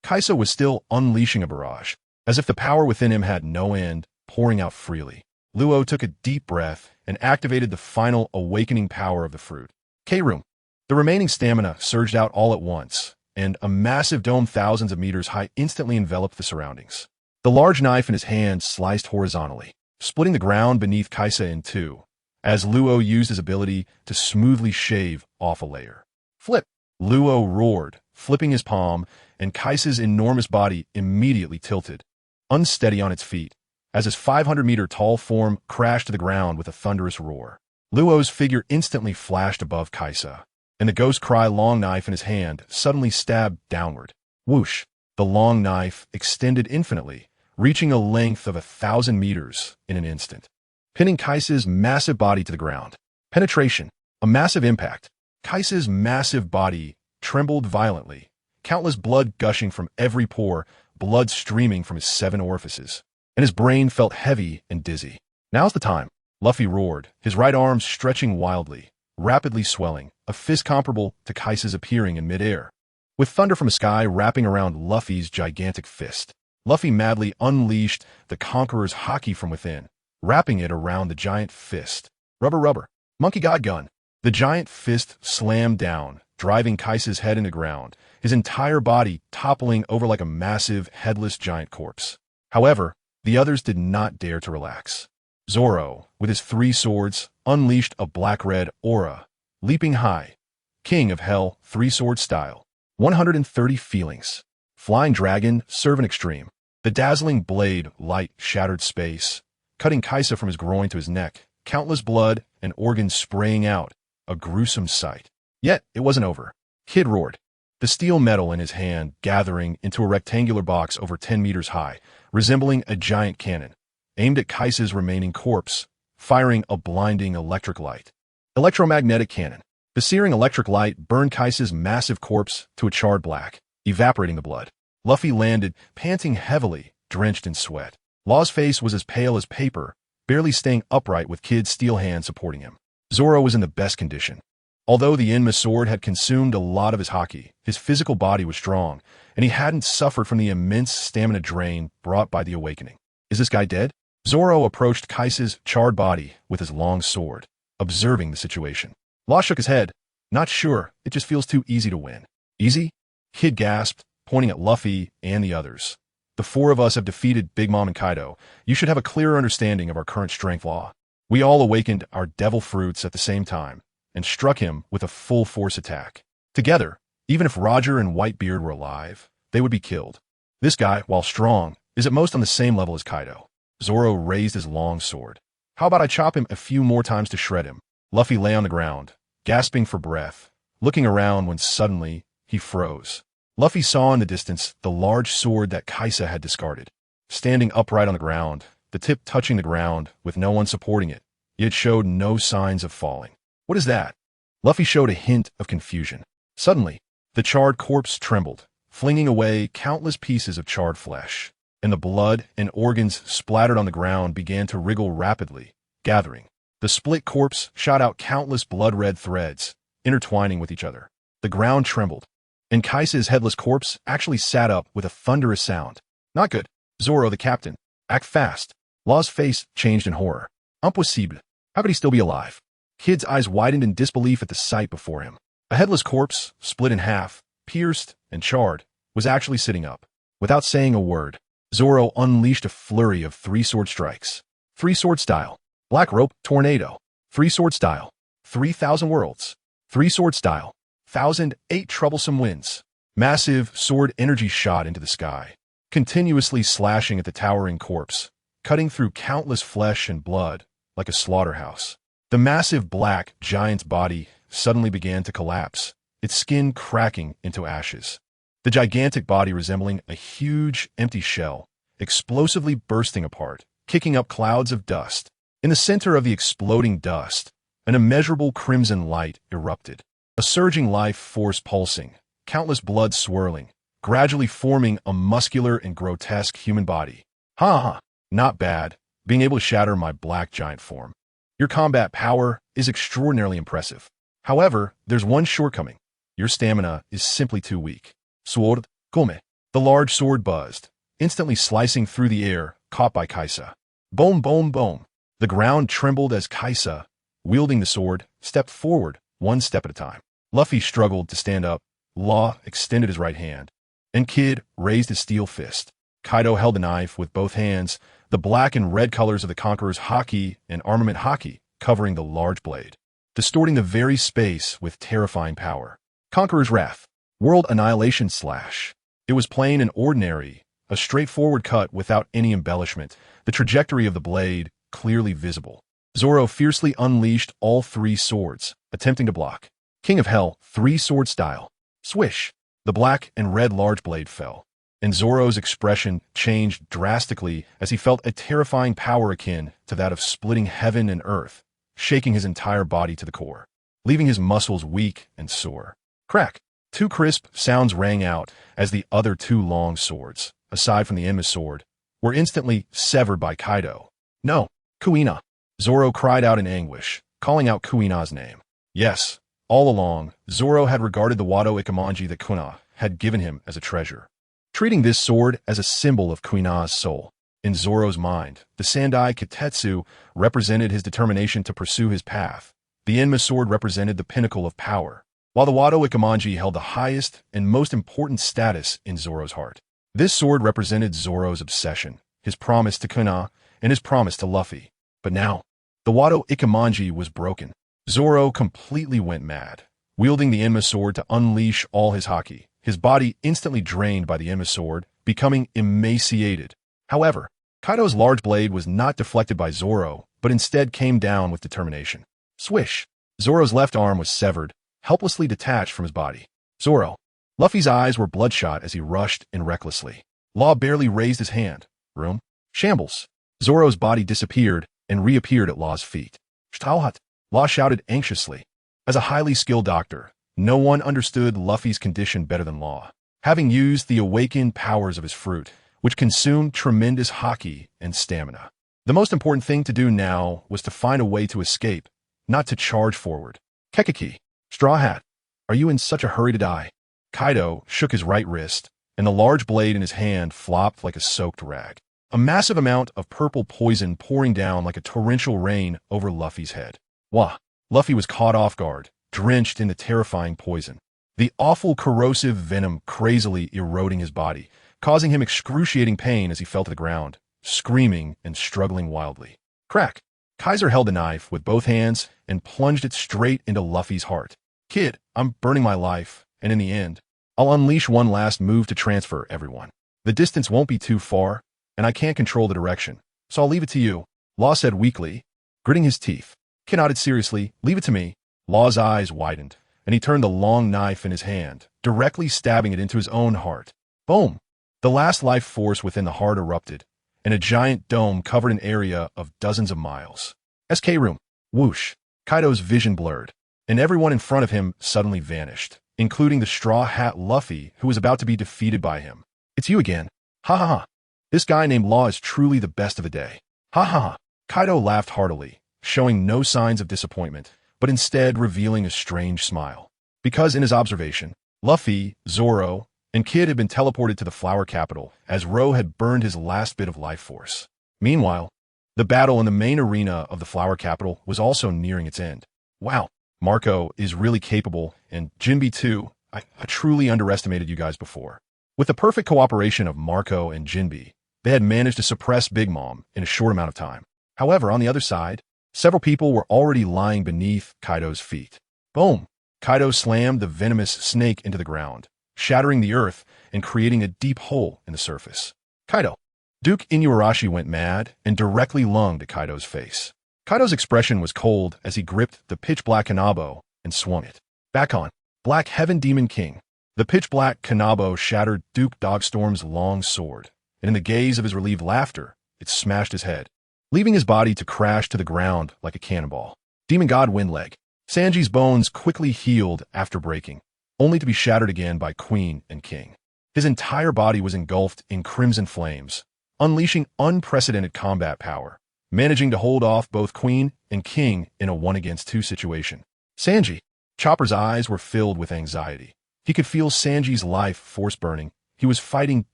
A: Kaisa was still unleashing a barrage, as if the power within him had no end, pouring out freely. Luo took a deep breath and activated the final awakening power of the fruit. K-Room. The remaining stamina surged out all at once, and a massive dome thousands of meters high instantly enveloped the surroundings. The large knife in his hand sliced horizontally, splitting the ground beneath Kaisa in two, as Luo used his ability to smoothly shave off a layer. Flip! Luo roared, flipping his palm, and Kaisa's enormous body immediately tilted, unsteady on its feet, as his 500-meter-tall form crashed to the ground with a thunderous roar. Luo's figure instantly flashed above Kaisa, and the ghost cry long knife in his hand suddenly stabbed downward. Whoosh! The long knife extended infinitely, reaching a length of 1,000 meters in an instant, pinning Kaisa's massive body to the ground. Penetration. A massive impact. Kaisa's massive body trembled violently, countless blood gushing from every pore, blood streaming from his 7 orifices, and his brain felt heavy and dizzy. Now's the time, Luffy roared, his right arm stretching wildly, rapidly swelling, a fist comparable to Kaisa's appearing in midair. With thunder from the sky wrapping around Luffy's gigantic fist, Luffy madly unleashed the Conqueror's haki from within, wrapping it around the giant fist. Rubber rubber. Monkey God Gun. The giant fist slammed down, driving Kaisa's head into the ground, his entire body toppling over like a massive, headless giant corpse. However, the others did not dare to relax. Zoro, with his 3 swords, unleashed a black-red aura, leaping high. King of Hell, 3-sword style. 130 feelings. Flying Dragon, Servant Extreme. The dazzling blade light shattered space, cutting Kaisa from his groin to his neck, countless blood and organs spraying out. A gruesome sight. Yet, it wasn't over. Kid roared, the steel metal in his hand gathering into a rectangular box over 10 meters high, resembling a giant cannon, aimed at Kaisa's remaining corpse, firing a blinding electric light. Electromagnetic cannon. The searing electric light burned Kaisa's massive corpse to a charred black, evaporating the blood. Luffy landed, panting heavily, drenched in sweat. Law's face was as pale as paper, barely staying upright with Kid's steel hand supporting him. Zoro was in the best condition. Although the Enma sword had consumed a lot of his haki, his physical body was strong, and he hadn't suffered from the immense stamina drain brought by the awakening. Is this guy dead? Zoro approached Kaisa's charred body with his long sword, observing the situation. Law shook his head. Not sure, it just feels too easy to win. Easy? Kid gasped, pointing at Luffy and the others. The 4 of us have defeated Big Mom and Kaido. You should have a clearer understanding of our current strength, Law. We all awakened our devil fruits at the same time, and struck him with a full force attack. Together, even if Roger and Whitebeard were alive, they would be killed. This guy, while strong, is at most on the same level as Kaido. Zoro raised his long sword. How about I chop him a few more times to shred him? Luffy lay on the ground, gasping for breath, looking around when suddenly he froze. Luffy saw in the distance the large sword that Kaisa had discarded. Standing upright on the ground, the tip touching the ground with no one supporting it, it showed no signs of falling. What is that? Luffy showed a hint of confusion. Suddenly, the charred corpse trembled, flinging away countless pieces of charred flesh, and the blood and organs splattered on the ground began to wriggle rapidly, gathering. The split corpse shot out countless blood-red threads, intertwining with each other. The ground trembled, and Kaisa's headless corpse actually sat up with a thunderous sound. Not good. Zoro, the captain. Act fast. Law's face changed in horror. Impossible. How could he still be alive? Kid's eyes widened in disbelief at the sight before him. A headless corpse, split in half, pierced and charred, was actually sitting up. Without saying a word, Zoro unleashed a flurry of three-sword strikes. Three-sword style. Black rope, tornado. Three-sword style. 3,000 worlds. Three-sword style. 1,008 troublesome winds. Massive sword energy shot into the sky, continuously slashing at the towering corpse, cutting through countless flesh and blood like a slaughterhouse. The massive black giant's body suddenly began to collapse, its skin cracking into ashes. The gigantic body resembling a huge, empty shell, explosively bursting apart, kicking up clouds of dust. In the center of the exploding dust, an immeasurable crimson light erupted, a surging life force pulsing, countless blood swirling, gradually forming a muscular and grotesque human body. Ha! Not bad, being able to shatter my black giant form. Your combat power is extraordinarily impressive. However, there's one shortcoming. Your stamina is simply too weak. Sword, come. The large sword buzzed, instantly slicing through the air, caught by Kaisa. Boom, boom, boom. The ground trembled as Kaisa, wielding the sword, stepped forward, one step at a time. Luffy struggled to stand up. Law extended his right hand, and Kid raised his steel fist. Kaido held the knife with both hands, the black and red colors of the Conqueror's haki and armament haki covering the large blade, distorting the very space with terrifying power. Conqueror's Wrath. World Annihilation Slash. It was plain and ordinary, a straightforward cut without any embellishment, the trajectory of the blade clearly visible. Zoro fiercely unleashed all three swords, attempting to block. King of Hell, three-sword style. Swish. The black and red large blade fell, and Zoro's expression changed drastically as he felt a terrifying power akin to that of splitting heaven and earth, shaking his entire body to the core, leaving his muscles weak and sore. Crack! Two crisp sounds rang out as the other two long swords, aside from the Enma's sword, were instantly severed by Kaido. No! Kuina! Zoro cried out in anguish, calling out Kuina's name. Yes, all along, Zoro had regarded the Wado Ikemanji that Kuna had given him as a treasure, treating this sword as a symbol of Kuina's soul. In Zoro's mind, the Sandai Kitetsu represented his determination to pursue his path. The Enma sword represented the pinnacle of power, while the Wado Ikemanji held the highest and most important status in Zoro's heart. This sword represented Zoro's obsession, his promise to Kuna, and his promise to Luffy. But now, the Wado Ikemanji was broken. Zoro completely went mad, wielding the Enma sword to unleash all his haki, his body instantly drained by the Enma sword, becoming emaciated. However, Kaido's large blade was not deflected by Zoro, but instead came down with determination. Swish! Zoro's left arm was severed, helplessly detached from his body. Zoro! Luffy's eyes were bloodshot as he rushed in recklessly. Law barely raised his hand. Room? Shambles! Zoro's body disappeared and reappeared at Law's feet. Stauhat! Law shouted anxiously. As a highly skilled doctor, no one understood Luffy's condition better than Law, having used the awakened powers of his fruit, which consumed tremendous haki and stamina. The most important thing to do now was to find a way to escape, not to charge forward. Kekiki, Straw Hat, are you in such a hurry to die? Kaido shook his right wrist, and the large blade in his hand flopped like a soaked rag. A massive amount of purple poison pouring down like a torrential rain over Luffy's head. Wah! Luffy was caught off guard, drenched in the terrifying poison. The awful corrosive venom crazily eroding his body, causing him excruciating pain as he fell to the ground, screaming and struggling wildly. Crack! Kaiser held the knife with both hands and plunged it straight into Luffy's heart. Kid, I'm burning my life, and in the end, I'll unleash one last move to transfer everyone. The distance won't be too far, and I can't control the direction, so I'll leave it to you, Law said weakly, gritting his teeth. Kid nodded seriously. Leave it to me. Law's eyes widened, and he turned the long knife in his hand, directly stabbing it into his own heart. Boom! The last life force within the heart erupted, and a giant dome covered an area of dozens of miles. SK Room. Whoosh! Kaido's vision blurred, and everyone in front of him suddenly vanished, including the Straw Hat Luffy, who was about to be defeated by him. "It's you again. Ha ha ha. This guy named Law is truly the best of the day. Ha ha ha." Kaido laughed heartily, showing no signs of disappointment, but instead revealing a strange smile. Because in his observation, Luffy, Zoro, and Kid had been teleported to the Flower Capital as Ro had burned his last bit of life force. Meanwhile, the battle in the main arena of the Flower Capital was also nearing its end. Wow, Marco is really capable, and Jinbe too. I truly underestimated you guys before. With the perfect cooperation of Marco and Jinbe, they had managed to suppress Big Mom in a short amount of time. However, on the other side, several people were already lying beneath Kaido's feet. Boom! Kaido slammed the venomous snake into the ground, shattering the earth and creating a deep hole in the surface. Kaido. Duke Inuarashi went mad and directly lunged at Kaido's face. Kaido's expression was cold as he gripped the pitch-black Kanabo and swung it. Back on. Black Heaven Demon King. The pitch-black Kanabo shattered Duke Dogstorm's long sword, and in the gaze of his relieved laughter, it smashed his head, leaving his body to crash to the ground like a cannonball. Demon God Windleg. Sanji's bones quickly healed after breaking, only to be shattered again by Queen and King. His entire body was engulfed in crimson flames, unleashing unprecedented combat power, managing to hold off both Queen and King in a 1-against-2 situation. Sanji. Chopper's eyes were filled with anxiety. He could feel Sanji's life force burning. He was fighting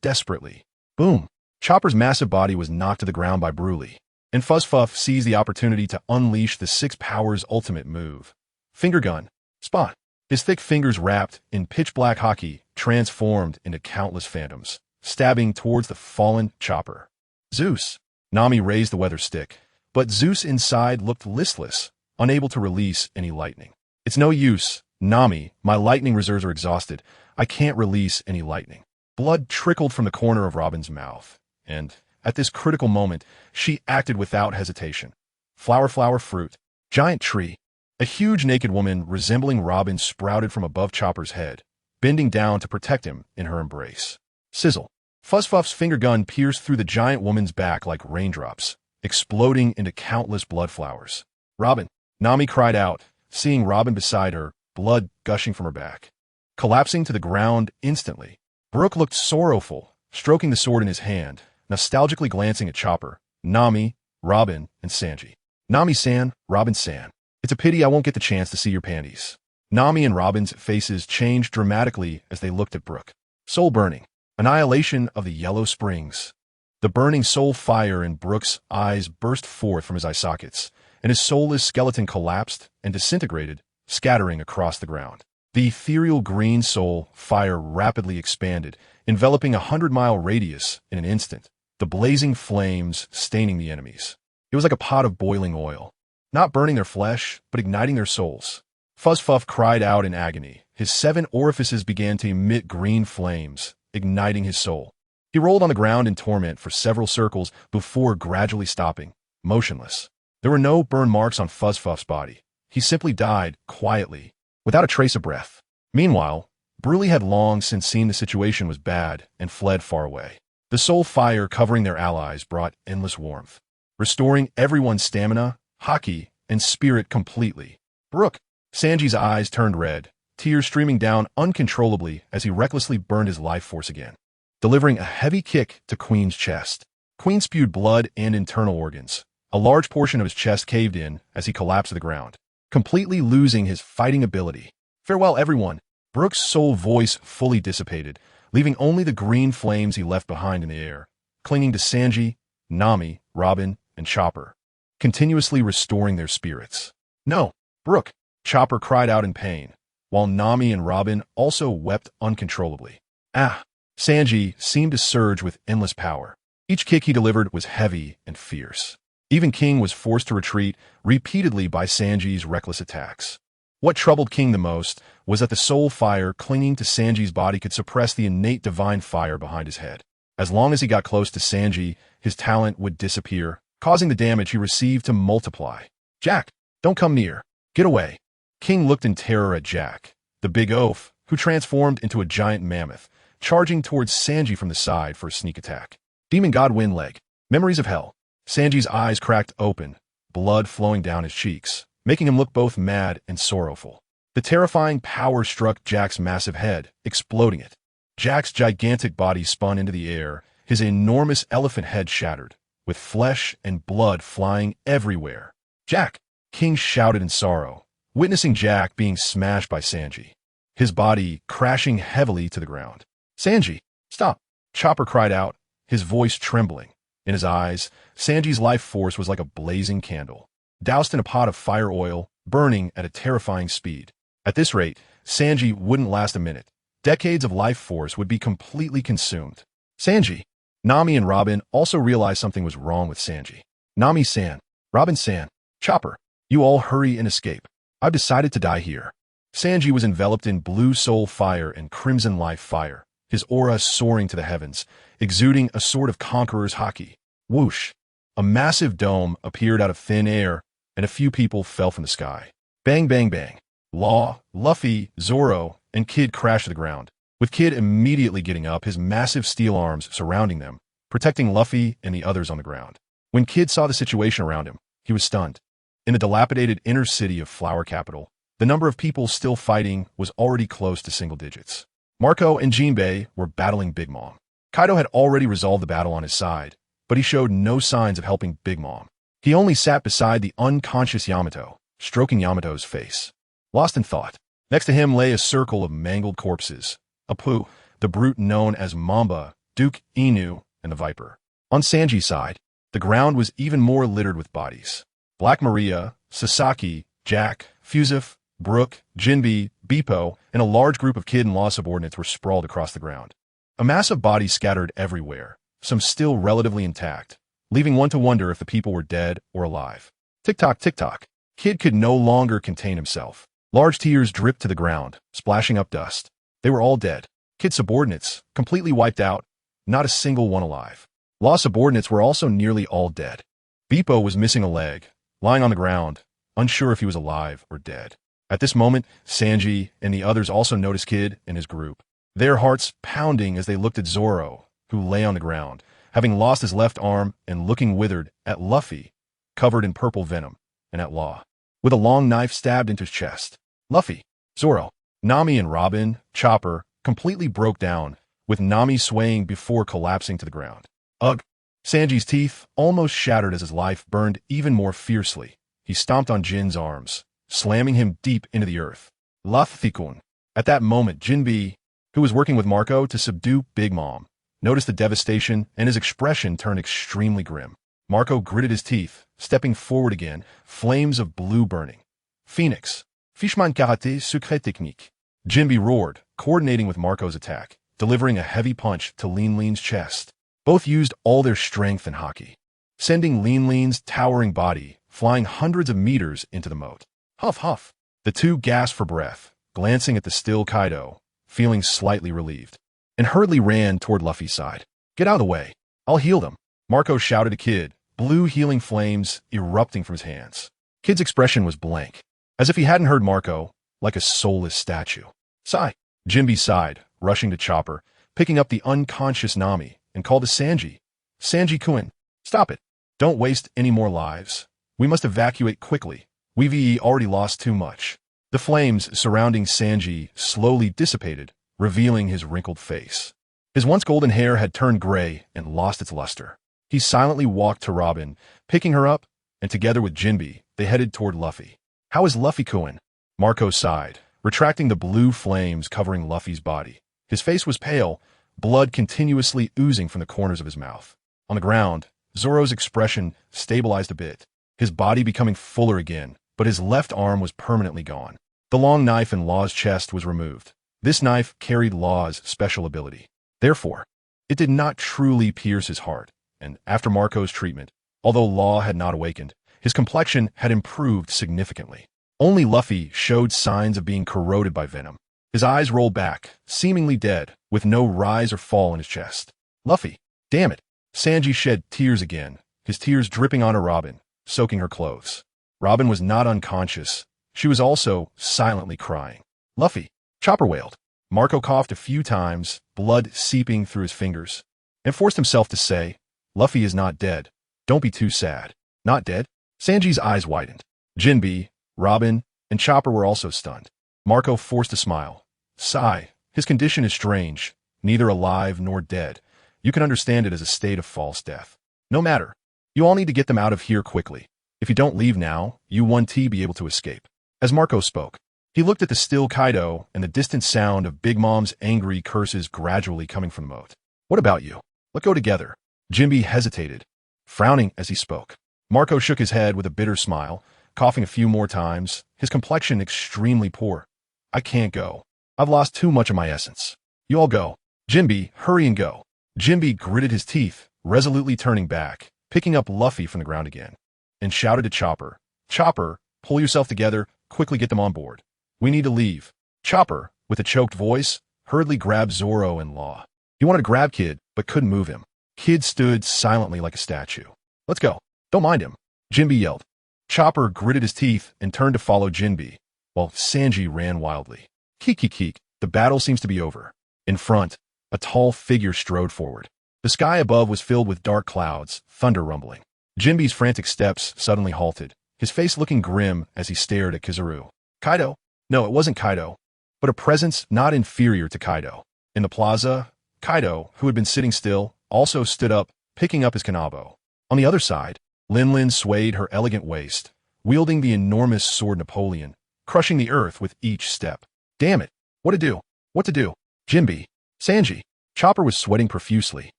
A: desperately. Boom! Chopper's massive body was knocked to the ground by Broly, and Fuzzfuff seized the opportunity to unleash the Six Powers ultimate move. Finger gun. Spot. His thick fingers wrapped in pitch-black hockey transformed into countless phantoms, stabbing towards the fallen Chopper. Zeus. Nami raised the weather stick, but Zeus inside looked listless, unable to release any lightning. "It's no use, Nami, my lightning reserves are exhausted. I can't release any lightning." Blood trickled from the corner of Robin's mouth, and, at this critical moment, she acted without hesitation. Flower, flower, fruit. Giant tree. A huge naked woman resembling Robin sprouted from above Chopper's head, bending down to protect him in her embrace. Sizzle. Fuzzfuff's finger gun pierced through the giant woman's back like raindrops, exploding into countless blood flowers. "Robin!" Nami cried out, seeing Robin beside her, blood gushing from her back. Collapsing to the ground instantly, Brook looked sorrowful, stroking the sword in his hand, nostalgically glancing at Chopper, Nami, Robin, and Sanji. "Nami-san, Robin-san. It's a pity I won't get the chance to see your panties." Nami and Robin's faces changed dramatically as they looked at Brook. Soul burning. Annihilation of the Yellow Springs. The burning soul fire in Brook's eyes burst forth from his eye sockets, and his soulless skeleton collapsed and disintegrated, scattering across the ground. The ethereal green soul fire rapidly expanded, enveloping a 100-mile radius in an instant, the blazing flames staining the enemies. It was like a pot of boiling oil, not burning their flesh, but igniting their souls. Fuzzfuff cried out in agony. His 7 orifices began to emit green flames, igniting his soul. He rolled on the ground in torment for several circles before gradually stopping, motionless. There were no burn marks on Fuzzfuff's body. He simply died quietly, without a trace of breath. Meanwhile, Broly had long since seen the situation was bad and fled far away. The soul fire covering their allies brought endless warmth, restoring everyone's stamina, haki, and spirit completely. Brook. Sanji's eyes turned red, tears streaming down uncontrollably as he recklessly burned his life force again, delivering a heavy kick to Queen's chest. Queen spewed blood and internal organs. A large portion of his chest caved in as he collapsed to the ground, completely losing his fighting ability. Farewell, everyone. Brook's soul voice fully dissipated, leaving only the green flames he left behind in the air, clinging to Sanji, Nami, Robin, and Chopper, continuously restoring their spirits. "No, Brook!" Chopper cried out in pain, while Nami and Robin also wept uncontrollably. "Ah!" Sanji seemed to surge with endless power. Each kick he delivered was heavy and fierce. Even King was forced to retreat repeatedly by Sanji's reckless attacks. What troubled King the most was that the soul fire clinging to Sanji's body could suppress the innate divine fire behind his head. As long as he got close to Sanji, his talent would disappear, causing the damage he received to multiply. "Jack, don't come near. Get away." King looked in terror at Jack, the big oaf, who transformed into a giant mammoth, charging towards Sanji from the side for a sneak attack. Demon God Windleg. Memories of Hell. Sanji's eyes cracked open, blood flowing down his cheeks, making him look both mad and sorrowful. The terrifying power struck Jack's massive head, exploding it. Jack's gigantic body spun into the air, his enormous elephant head shattered, with flesh and blood flying everywhere. Jack! King shouted in sorrow, witnessing Jack being smashed by Sanji, his body crashing heavily to the ground. Sanji, stop! Chopper cried out, his voice trembling. In his eyes, Sanji's life force was like a blazing candle, doused in a pot of fire oil, burning at a terrifying speed. At this rate, Sanji wouldn't last a minute. Decades of life force would be completely consumed. Sanji! Nami and Robin also realized something was wrong with Sanji. Nami-san, Robin-san, Chopper, you all hurry and escape. I've decided to die here. Sanji was enveloped in blue soul fire and crimson life fire, his aura soaring to the heavens, exuding a sort of conqueror's haki. Whoosh! A massive dome appeared out of thin air, and a few people fell from the sky. Bang, bang, bang. Law, Luffy, Zoro, and Kid crashed to the ground, with Kid immediately getting up, his massive steel arms surrounding them, protecting Luffy and the others on the ground. When Kid saw the situation around him, he was stunned. In the dilapidated inner city of Flower Capital, the number of people still fighting was already close to single digits. Marco and Jinbe were battling Big Mom. Kaido had already resolved the battle on his side, but he showed no signs of helping Big Mom. He only sat beside the unconscious Yamato, stroking Yamato's face. Lost in thought. Next to him lay a circle of mangled corpses. Apu, the brute known as Mamba, Duke, Inu, and the Viper. On Sanji's side, the ground was even more littered with bodies. Black Maria, Sasaki, Jack, Fusif, Brook, Jinbe, Beppo, and a large group of Kid and Law subordinates were sprawled across the ground. A mass of bodies scattered everywhere, some still relatively intact, leaving one to wonder if the people were dead or alive. Tick-tock, tick-tock. Kid could no longer contain himself. Large tears dripped to the ground, splashing up dust. They were all dead. Kid's subordinates, completely wiped out, not a single one alive. Law subordinates were also nearly all dead. Beppo was missing a leg, lying on the ground, unsure if he was alive or dead. At this moment, Sanji and the others also noticed Kid and his group, their hearts pounding as they looked at Zoro, who lay on the ground, having lost his left arm and looking withered, at Luffy, covered in purple venom, and at Law, with a long knife stabbed into his chest. Luffy, Zoro, Nami and Robin, Chopper, completely broke down, with Nami swaying before collapsing to the ground. Ugh! Sanji's teeth almost shattered as his life burned even more fiercely. He stomped on Jin's arms, slamming him deep into the earth. Luffy-kun. At that moment, Jinbe, who was working with Marco to subdue Big Mom, noticed the devastation, and his expression turned extremely grim. Marco gritted his teeth, stepping forward again, flames of blue burning. Phoenix. Fishman karate secret technique. Jinbe roared, coordinating with Marco's attack, delivering a heavy punch to Linlin's chest. Both used all their strength and haki, sending Linlin's towering body flying hundreds of meters into the moat. Huff, huff. The two gasped for breath, glancing at the still Kaido, feeling slightly relieved, and hurriedly ran toward Luffy's side. Get out of the way. I'll heal them. Marco shouted to Kid, blue healing flames erupting from his hands. Kid's expression was blank, as if he hadn't heard Marco, like a soulless statue. Sigh. Jinbe sighed, rushing to Chopper, picking up the unconscious Nami, and called to Sanji. Sanji-kun, stop it. Don't waste any more lives. We must evacuate quickly. We've already lost too much. The flames surrounding Sanji slowly dissipated, revealing his wrinkled face. His once golden hair had turned gray and lost its luster. He silently walked to Robin, picking her up, and together with Jinbe, they headed toward Luffy. How is Luffy-kun? Marco sighed, retracting the blue flames covering Luffy's body. His face was pale, blood continuously oozing from the corners of his mouth. On the ground, Zoro's expression stabilized a bit, his body becoming fuller again, but his left arm was permanently gone. The long knife in Law's chest was removed. This knife carried Law's special ability. Therefore, it did not truly pierce his heart, and after Marco's treatment, although Law had not awakened, his complexion had improved significantly. Only Luffy showed signs of being corroded by venom. His eyes rolled back, seemingly dead, with no rise or fall in his chest. Luffy, damn it. Sanji shed tears again, his tears dripping onto Robin, soaking her clothes. Robin was not unconscious. She was also silently crying. Luffy, Chopper wailed. Marco coughed a few times, blood seeping through his fingers, and forced himself to say, Luffy is not dead. Don't be too sad. Not dead? Sanji's eyes widened. Jinbe, Robin, and Chopper were also stunned. Marco forced a smile. Sigh. His condition is strange, neither alive nor dead. You can understand it as a state of false death. No matter. You all need to get them out of here quickly. If you don't leave now, you won't be able to escape. As Marco spoke, he looked at the still Kaido and the distant sound of Big Mom's angry curses gradually coming from the moat. What about you? Let's go together. Jinbe hesitated, frowning as he spoke. Marco shook his head with a bitter smile, coughing a few more times, his complexion extremely poor. I can't go. I've lost too much of my essence. You all go. Jinbe, hurry and go. Jinbe gritted his teeth, resolutely turning back, picking up Luffy from the ground again, and shouted to Chopper, Chopper, pull yourself together, quickly get them on board. We need to leave. Chopper, with a choked voice, hurriedly grabbed Zoro and Law. He wanted to grab Kid, but couldn't move him. Kid stood silently like a statue. Let's go. Don't mind him. Jinbe yelled. Chopper gritted his teeth and turned to follow Jinbe, while Sanji ran wildly. Keek, keek, keek. The battle seems to be over. In front, a tall figure strode forward. The sky above was filled with dark clouds, thunder rumbling. Jinbe's frantic steps suddenly halted, his face looking grim as he stared at Kizaru. Kaido? No, it wasn't Kaido, but a presence not inferior to Kaido. In the plaza, Kaido, who had been sitting still, also stood up, picking up his kanabo. On the other side, Linlin swayed her elegant waist, wielding the enormous sword Napoleon, crushing the earth with each step. Damn it! What to do? What to do? Jinbe, Sanji. Chopper was sweating profusely,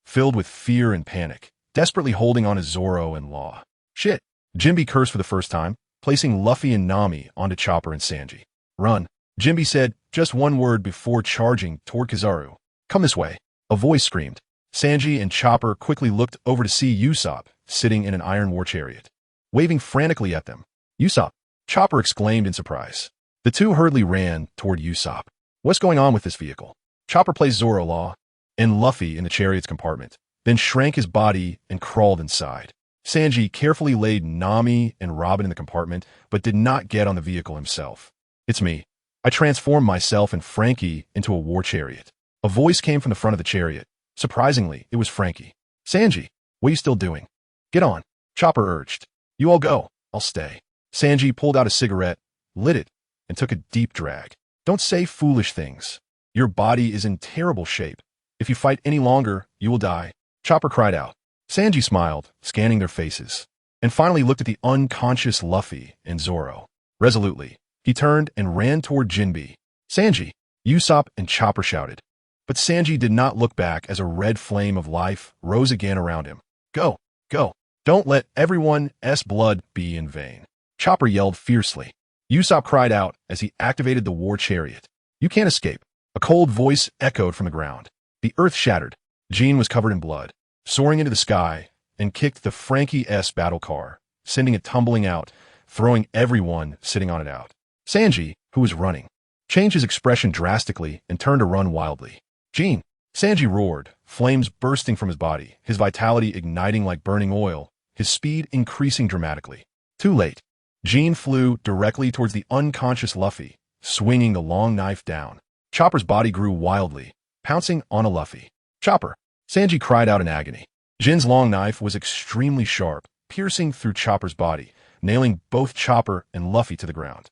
A: filled with fear and panic, desperately holding on to Zoro and Law. Shit! Jinbe cursed for the first time, placing Luffy and Nami onto Chopper and Sanji. Run! Jinbe said just one word before charging toward Kizaru. Come this way! A voice screamed. Sanji and Chopper quickly looked over to see Usopp sitting in an iron war chariot, waving frantically at them. Usopp! Chopper exclaimed in surprise. The two hurriedly ran toward Usopp. What's going on with this vehicle? Chopper placed Zoro, Law, and Luffy in the chariot's compartment, then shrank his body and crawled inside. Sanji carefully laid Nami and Robin in the compartment, but did not get on the vehicle himself. It's me. I transformed myself and Frankie into a war chariot. A voice came from the front of the chariot. Surprisingly, it was Frankie. Sanji, what are you still doing? Get on. Chopper urged. You all go. I'll stay. Sanji pulled out a cigarette, lit it, and took a deep drag. Don't say foolish things. Your body is in terrible shape. If you fight any longer, you will die. Chopper cried out. Sanji smiled, scanning their faces, and finally looked at the unconscious Luffy and Zoro. Resolutely, he turned and ran toward Jinbe. Sanji! Usopp and Chopper shouted. But Sanji did not look back as a red flame of life rose again around him. Go! Go! Don't let everyone's blood be in vain. Chopper yelled fiercely. Usopp cried out as he activated the war chariot. You can't escape. A cold voice echoed from the ground. The earth shattered. Jean was covered in blood, soaring into the sky, and kicked the Frankie-S battle car, sending it tumbling out, throwing everyone sitting on it out. Sanji, who was running, changed his expression drastically and turned to run wildly. Jean! Sanji roared, flames bursting from his body, his vitality igniting like burning oil, his speed increasing dramatically. Too late. Jean flew directly towards the unconscious Luffy, swinging the long knife down. Chopper's body grew wildly, pouncing on a Luffy. Chopper! Sanji cried out in agony. Jin's long knife was extremely sharp, piercing through Chopper's body, nailing both Chopper and Luffy to the ground.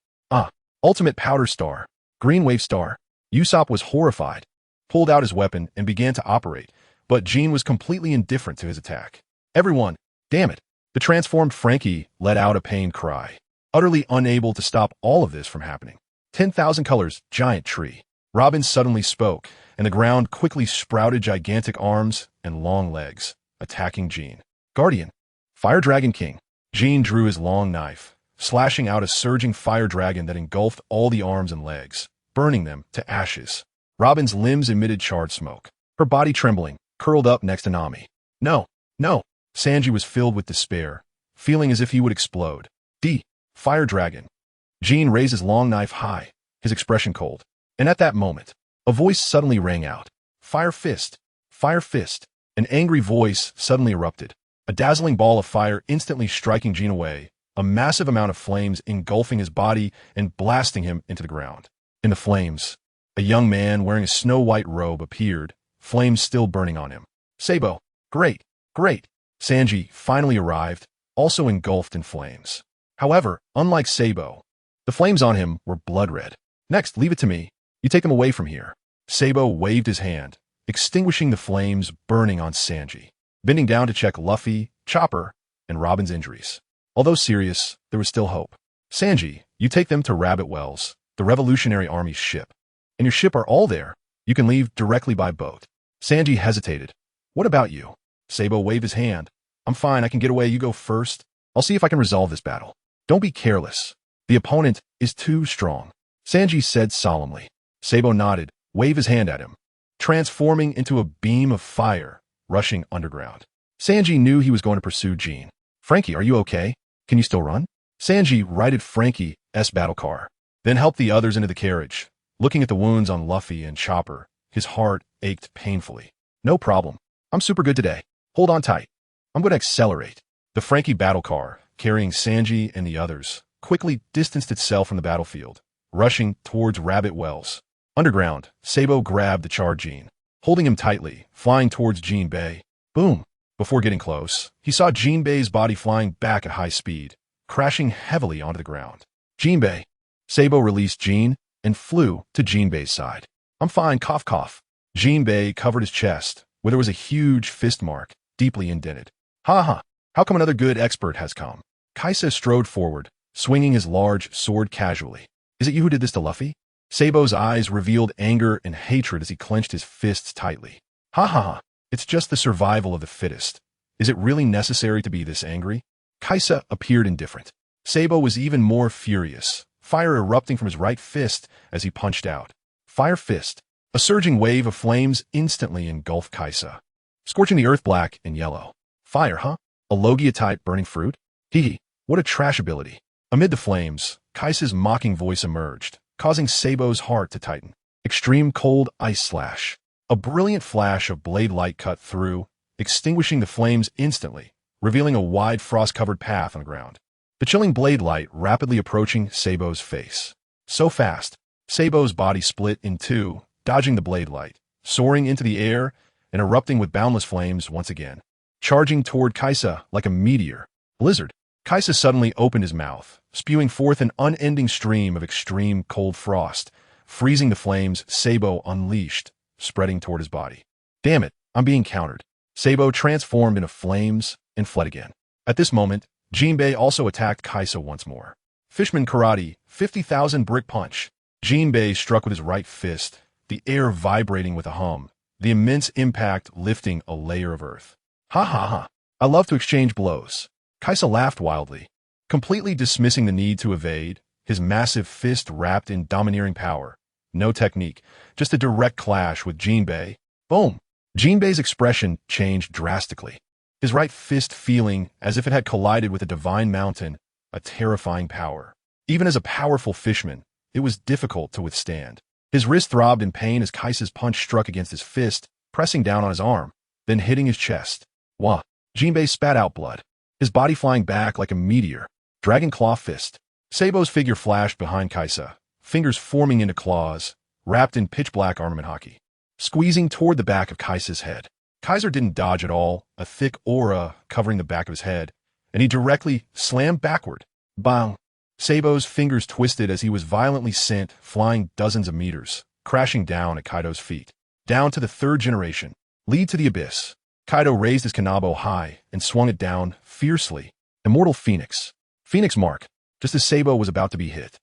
A: Ultimate Powder Star. Green Wave Star. Usopp was horrified, pulled out his weapon and began to operate, but Jean was completely indifferent to his attack. Everyone, damn it! The transformed Frankie let out a pained cry, utterly unable to stop all of this from happening. 10,000 colors, giant tree. Robin suddenly spoke, and the ground quickly sprouted gigantic arms and long legs, attacking Jean. Guardian. Fire Dragon King. Jean drew his long knife, slashing out a surging fire dragon that engulfed all the arms and legs, burning them to ashes. Robin's limbs emitted charred smoke, her body trembling, curled up next to Nami. No, no! Sanji was filled with despair, feeling as if he would explode. Fire Dragon. Jean raised his long knife high, his expression cold. And at that moment, a voice suddenly rang out. Fire Fist! Fire Fist! An angry voice suddenly erupted, a dazzling ball of fire instantly striking Jean away, a massive amount of flames engulfing his body and blasting him into the ground. In the flames, a young man wearing a snow-white robe appeared, flames still burning on him. Sabo! Great! Great! Sanji finally arrived, also engulfed in flames. However, unlike Sabo, the flames on him were blood red. Next, leave it to me. You take them away from here. Sabo waved his hand, extinguishing the flames burning on Sanji, bending down to check Luffy, Chopper, and Robin's injuries. Although serious, there was still hope. Sanji, you take them to Rabbit Wells, the Revolutionary Army's ship. And your ship are all there. You can leave directly by boat. Sanji hesitated. What about you? Sabo waved his hand. I'm fine, I can get away, you go first. I'll see if I can resolve this battle. Don't be careless. The opponent is too strong. Sanji said solemnly. Sabo nodded, waved his hand at him, transforming into a beam of fire, rushing underground. Sanji knew he was going to pursue Jean. Frankie, are you okay? Can you still run? Sanji righted Frankie's battle car, then helped the others into the carriage. Looking at the wounds on Luffy and Chopper, his heart ached painfully. No problem. I'm super good today. Hold on tight. I'm going to accelerate. The Frankie battle car, carrying Sanji and the others, quickly distanced itself from the battlefield, rushing towards Rabbit Wells. Underground, Sabo grabbed the charred Jean, holding him tightly, flying towards Jinbe. Boom! Before getting close, he saw Jinbe's body flying back at high speed, crashing heavily onto the ground. Jinbe. Sabo released Jean and flew to Jinbe's side. I'm fine, cough cough. Jinbe covered his chest, where there was a huge fist mark, deeply indented. Ha ha! How come another good expert has come? Kaisa strode forward, swinging his large sword casually. Is it you who did this to Luffy? Sabo's eyes revealed anger and hatred as he clenched his fists tightly. Ha ha ha! It's just the survival of the fittest. Is it really necessary to be this angry? Kaisa appeared indifferent. Sabo was even more furious, fire erupting from his right fist as he punched out. Fire fist. A surging wave of flames instantly engulfed Kaisa, scorching the earth black and yellow. Fire, huh? A Logia-type burning fruit? Hee, what a trash ability. Amid the flames, Kaisa's mocking voice emerged, causing Sabo's heart to tighten. Extreme cold ice slash. A brilliant flash of blade light cut through, extinguishing the flames instantly, revealing a wide frost-covered path on the ground. The chilling blade light rapidly approaching Sabo's face. So fast, Sabo's body split in two, dodging the blade light, soaring into the air and erupting with boundless flames once again. Charging toward Kaisa like a meteor. Blizzard. Kaisa suddenly opened his mouth, spewing forth an unending stream of extreme cold frost, freezing the flames Sabo unleashed, spreading toward his body. Damn it, I'm being countered. Sabo transformed into flames and fled again. At this moment, Jinbe also attacked Kaisa once more. Fishman Karate, 50,000 brick punch. Jinbe struck with his right fist, the air vibrating with a hum, the immense impact lifting a layer of earth. Ha ha ha, I love to exchange blows. Kaisa laughed wildly, completely dismissing the need to evade, his massive fist wrapped in domineering power. No technique, just a direct clash with Jinbe. Boom! Jinbe's expression changed drastically, his right fist feeling as if it had collided with a divine mountain, a terrifying power. Even as a powerful fishman, it was difficult to withstand. His wrist throbbed in pain as Kaisa's punch struck against his fist, pressing down on his arm, then hitting his chest. Wah! Jinbe spat out blood, his body flying back like a meteor. Dragon Claw Fist. Sabo's figure flashed behind Kaisa, fingers forming into claws, wrapped in pitch-black armament hockey, squeezing toward the back of Kaisa's head. Kaiser didn't dodge at all, a thick aura covering the back of his head, and he directly slammed backward. Bang! Sabo's fingers twisted as he was violently sent, flying dozens of meters, crashing down at Kaido's feet. Down to the third generation. Lead to the abyss. Kaido raised his kanabo high and swung it down fiercely. Immortal Phoenix. Phoenix Mark, just as Sabo was about to be hit.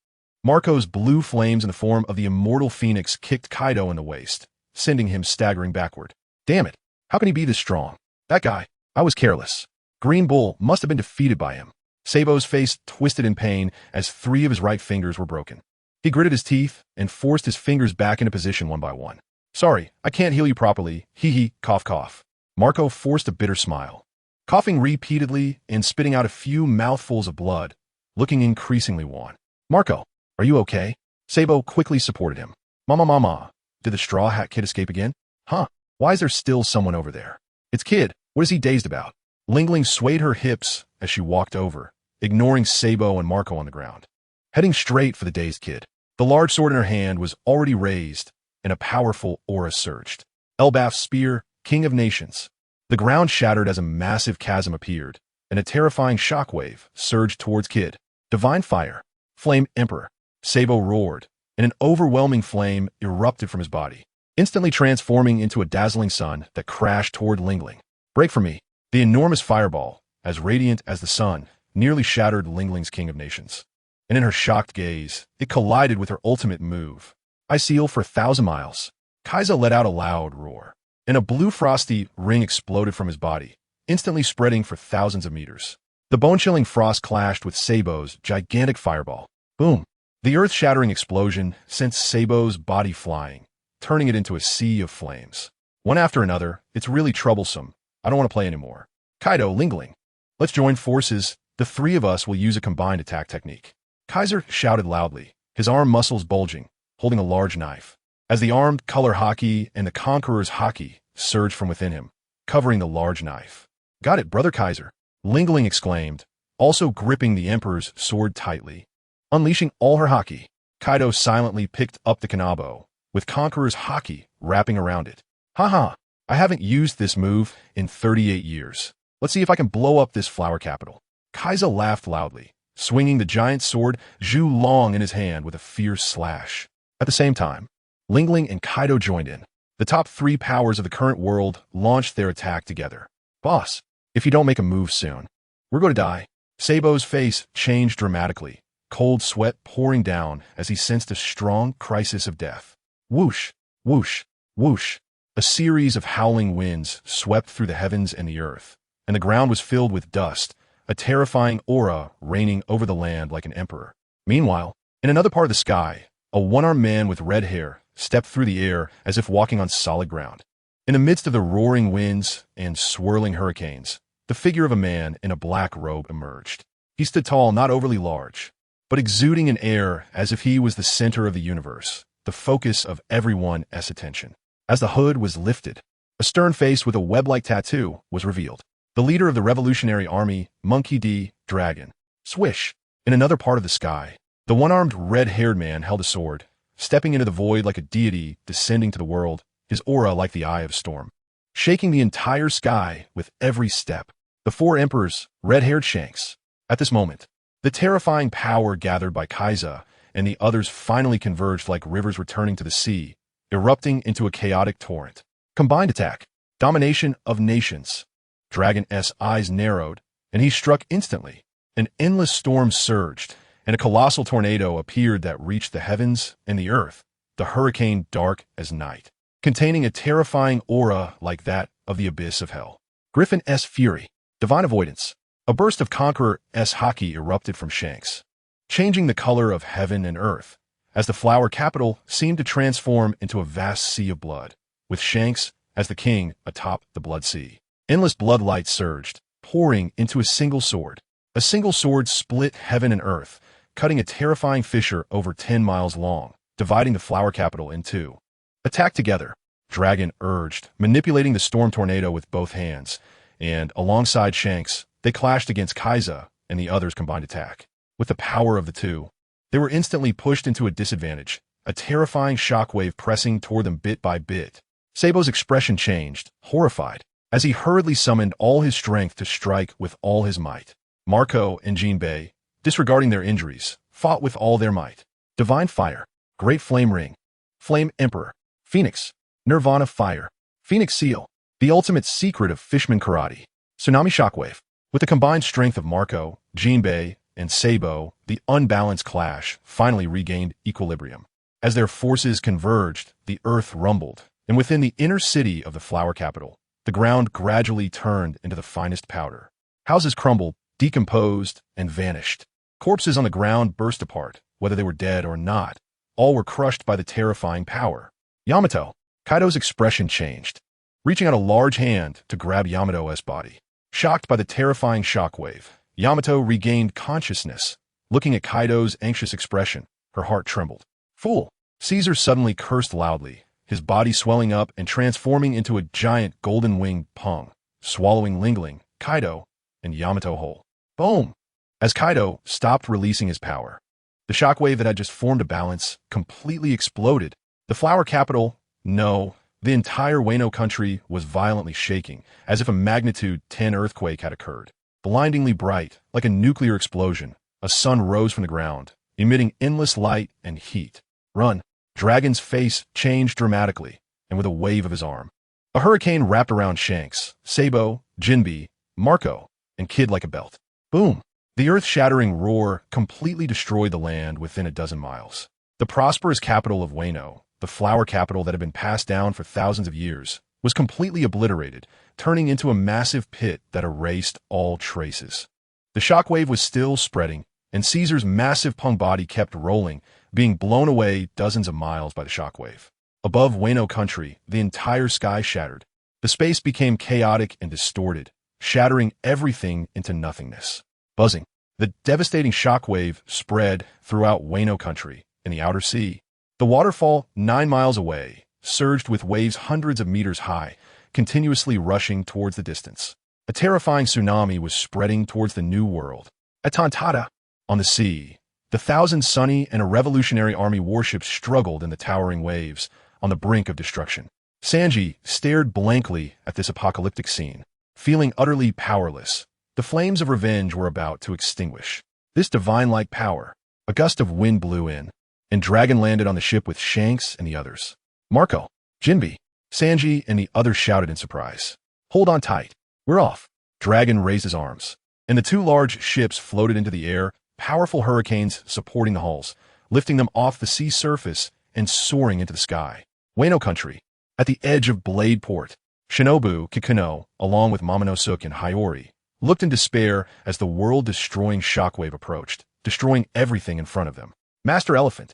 A: Marco's blue flames in the form of the immortal Phoenix kicked Kaido in the waist, sending him staggering backward. Damn it, how can he be this strong? That guy, I was careless. Green Bull must have been defeated by him. Sabo's face twisted in pain as 3 of his right fingers were broken. He gritted his teeth and forced his fingers back into position one by one. Sorry, I can't heal you properly. Hee, cough cough. Marco forced a bitter smile, coughing repeatedly and spitting out a few mouthfuls of blood, looking increasingly wan. Marco, are you okay? Sabo quickly supported him. Mama, did the Straw Hat Kid escape again? Huh, why is there still someone over there? It's Kid, what is he dazed about? Linlin swayed her hips as she walked over, ignoring Sabo and Marco on the ground, heading straight for the dazed Kid. The large sword in her hand was already raised, and a powerful aura surged. Elbaf's spear, King of Nations. The ground shattered as a massive chasm appeared, and a terrifying shockwave surged towards Kid. Divine Fire. Flame Emperor. Sabo roared, and an overwhelming flame erupted from his body, instantly transforming into a dazzling sun that crashed toward Linlin. Break for me. The enormous fireball, as radiant as the sun, nearly shattered Linglin's King of Nations. And in her shocked gaze, it collided with her ultimate move. I seal for 1,000 miles. Kaisa let out a loud roar, and a blue frosty ring exploded from his body, instantly spreading for thousands of meters. The bone-chilling frost clashed with Sabo's gigantic fireball. Boom! The earth-shattering explosion sent Sabo's body flying, turning it into a sea of flames. One after another, it's really troublesome. I don't want to play anymore. Kaido, Linlin. Let's join forces. The three of us will use a combined attack technique. Kaiser shouted loudly, his arm muscles bulging, holding a large knife, as the armed color haki and the conqueror's haki surged from within him, covering the large knife. Got it, brother Kaiser, Linlin exclaimed, also gripping the emperor's sword tightly. Unleashing all her haki, Kaido silently picked up the kanabo, with conqueror's haki wrapping around it. Haha, I haven't used this move in 38 years. Let's see if I can blow up this flower capital. Kaisa laughed loudly, swinging the giant sword Zhu Long in his hand with a fierce slash. At the same time, Linlin and Kaido joined in. The top three powers of the current world launched their attack together. Boss, if you don't make a move soon, we're going to die. Sabo's face changed dramatically, cold sweat pouring down as he sensed a strong crisis of death. Whoosh, whoosh, whoosh. A series of howling winds swept through the heavens and the earth, and the ground was filled with dust, a terrifying aura reigning over the land like an emperor. Meanwhile, in another part of the sky, a one-armed man with red hair stepped through the air as if walking on solid ground. In the midst of the roaring winds and swirling hurricanes, the figure of a man in a black robe emerged. He stood tall, not overly large, but exuding an air as if he was the center of the universe, the focus of everyone's attention. As the hood was lifted, a stern face with a web-like tattoo was revealed. The leader of the Revolutionary Army, Monkey D. Dragon. Swish! In another part of the sky, the one-armed red-haired man held a sword, stepping into the void like a deity descending to the world, his aura like the eye of a storm, shaking the entire sky with every step. The four emperors, red-haired Shanks. At this moment, the terrifying power gathered by Kaisa and the others finally converged like rivers returning to the sea, erupting into a chaotic torrent. Combined attack. Domination of nations. Dragon's eyes narrowed, and he struck instantly. An endless storm surged, and a colossal tornado appeared that reached the heavens and the earth, the hurricane dark as night, containing a terrifying aura like that of the abyss of hell. Griffin's fury. Divine avoidance. A burst of Conqueror's haki erupted from Shanks, changing the color of heaven and earth, as the flower capital seemed to transform into a vast sea of blood, with Shanks as the king atop the blood sea. Endless blood light surged, pouring into a single sword. A single sword split heaven and earth, cutting a terrifying fissure over 10 miles long, dividing the flower capital in two. Attack together, Dragon urged, manipulating the storm tornado with both hands, and, alongside Shanks, they clashed against Kaisa and the others' combined attack. With the power of the two, they were instantly pushed into a disadvantage, a terrifying shockwave pressing toward them bit by bit. Sabo's expression changed, horrified, as he hurriedly summoned all his strength to strike with all his might. Marco and Jinbe, disregarding their injuries, fought with all their might. Divine Fire, Great Flame Ring, Flame Emperor, Phoenix, Nirvana Fire, Phoenix Seal, the ultimate secret of Fishman Karate, Tsunami Shockwave. With the combined strength of Marco, Jinbe, and Sabo, the unbalanced clash finally regained equilibrium. As their forces converged, the earth rumbled, and within the inner city of the flower capital, the ground gradually turned into the finest powder. Houses crumbled, decomposed, and vanished. Corpses on the ground burst apart, whether they were dead or not. All were crushed by the terrifying power. Yamato. Kaido's expression changed, reaching out a large hand to grab Yamato's body. Shocked by the terrifying shockwave, Yamato regained consciousness. Looking at Kaido's anxious expression, her heart trembled. Fool! Caesar suddenly cursed loudly, his body swelling up and transforming into a giant golden-winged pung, swallowing Linlin, Kaido, and Yamato whole. Boom! As Kaido stopped releasing his power, the shockwave that had just formed a balance completely exploded. The flower capital, no, the entire Wano country was violently shaking, as if a magnitude 10 earthquake had occurred. Blindingly bright, like a nuclear explosion, a sun rose from the ground, emitting endless light and heat. Run. Dragon's face changed dramatically, and with a wave of his arm. A hurricane wrapped around Shanks, Sabo, Jinbe, Marco, and Kid like a belt. Boom! The earth-shattering roar completely destroyed the land within a dozen miles. The prosperous capital of Wano, the flower capital that had been passed down for thousands of years, was completely obliterated, turning into a massive pit that erased all traces. The shockwave was still spreading, and Caesar's massive pung body kept rolling, being blown away dozens of miles by the shockwave. Above Wano country, the entire sky shattered. The space became chaotic and distorted, shattering everything into nothingness. Buzzing. The devastating shockwave spread throughout Wano country in the outer sea. The waterfall, 9 miles away, surged with waves hundreds of meters high, continuously rushing towards the distance. A terrifying tsunami was spreading towards the new world. At Tontada, on the sea, the 1,000 Sunny and a revolutionary army warships struggled in the towering waves, on the brink of destruction. Sanji stared blankly at this apocalyptic scene, feeling utterly powerless. The flames of revenge were about to extinguish. This divine-like power, a gust of wind blew in, and Dragon landed on the ship with Shanks and the others. Marco, Jinbe, Sanji, and the others shouted in surprise. Hold on tight. We're off. Dragon raised his arms, and the 2 large ships floated into the air, powerful hurricanes supporting the hulls, lifting them off the sea surface and soaring into the sky. Wano country, at the edge of Blade Port, Shinobu Kikuno, along with Momonosuke and Hiyori, looked in despair as the world-destroying shockwave approached, destroying everything in front of them. Master Elephant,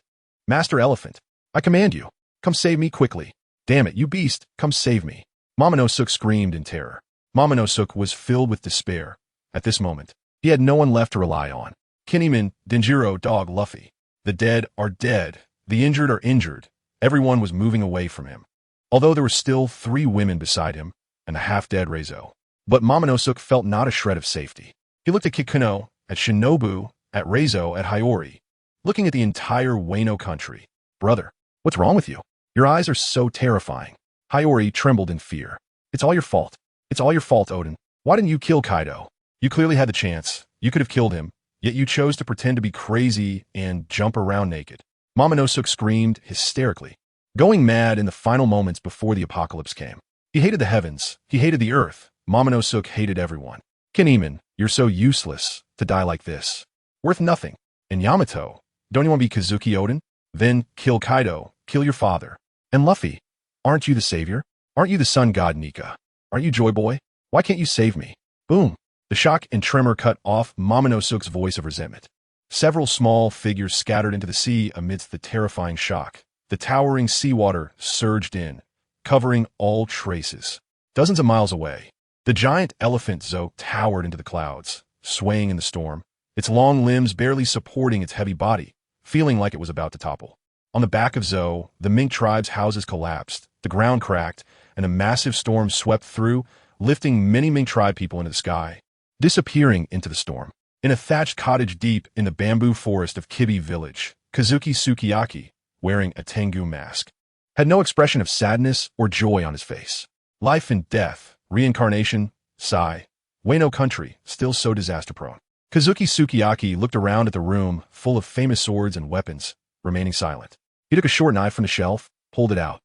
A: I command you, come save me quickly. Damn it, you beast, come save me. Momonosuke screamed in terror. Momonosuke was filled with despair. At this moment, he had no one left to rely on. Kinemon, Denjiro, Dog, Luffy. The dead are dead. The injured are injured. Everyone was moving away from him. Although there were still 3 women beside him and the half-dead Reizo. But Momonosuke felt not a shred of safety. He looked at Kikuno, at Shinobu, at Reizo, at Hiyori, looking at the entire Wano country. Brother, what's wrong with you? Your eyes are so terrifying. Hiyori trembled in fear. It's all your fault. It's all your fault, Odin. Why didn't you kill Kaido? You clearly had the chance. You could have killed him, yet you chose to pretend to be crazy and jump around naked. Momonosuke screamed hysterically, going mad in the final moments before the apocalypse came. He hated the heavens. He hated the earth. Momonosuke hated everyone. Kinemon, you're so useless to die like this. Worth nothing. And Yamato, don't you want to be Kazuki Odin? Then kill Kaido, kill your father. And Luffy, aren't you the savior? Aren't you the Sun God Nika? Aren't you Joy Boy? Why can't you save me? Boom. The shock and tremor cut off Momonosuke's voice of resentment. Several small figures scattered into the sea amidst the terrifying shock. The towering seawater surged in, covering all traces. Dozens of miles away, the giant elephant Zoe towered into the clouds, swaying in the storm, its long limbs barely supporting its heavy body, feeling like it was about to topple. On the back of Zoe, the Mink tribe's houses collapsed, the ground cracked, and a massive storm swept through, lifting many Mink tribe people into the sky, disappearing into the storm. In a thatched cottage deep in the bamboo forest of Kibi village, Kazuki Sukiyaki, wearing a Tengu mask, had no expression of sadness or joy on his face. Life and death, reincarnation, sigh. Wano country, still so disaster-prone. Kazuki Sukiyaki looked around at the room, full of famous swords and weapons, remaining silent. He took a short knife from the shelf, pulled it out.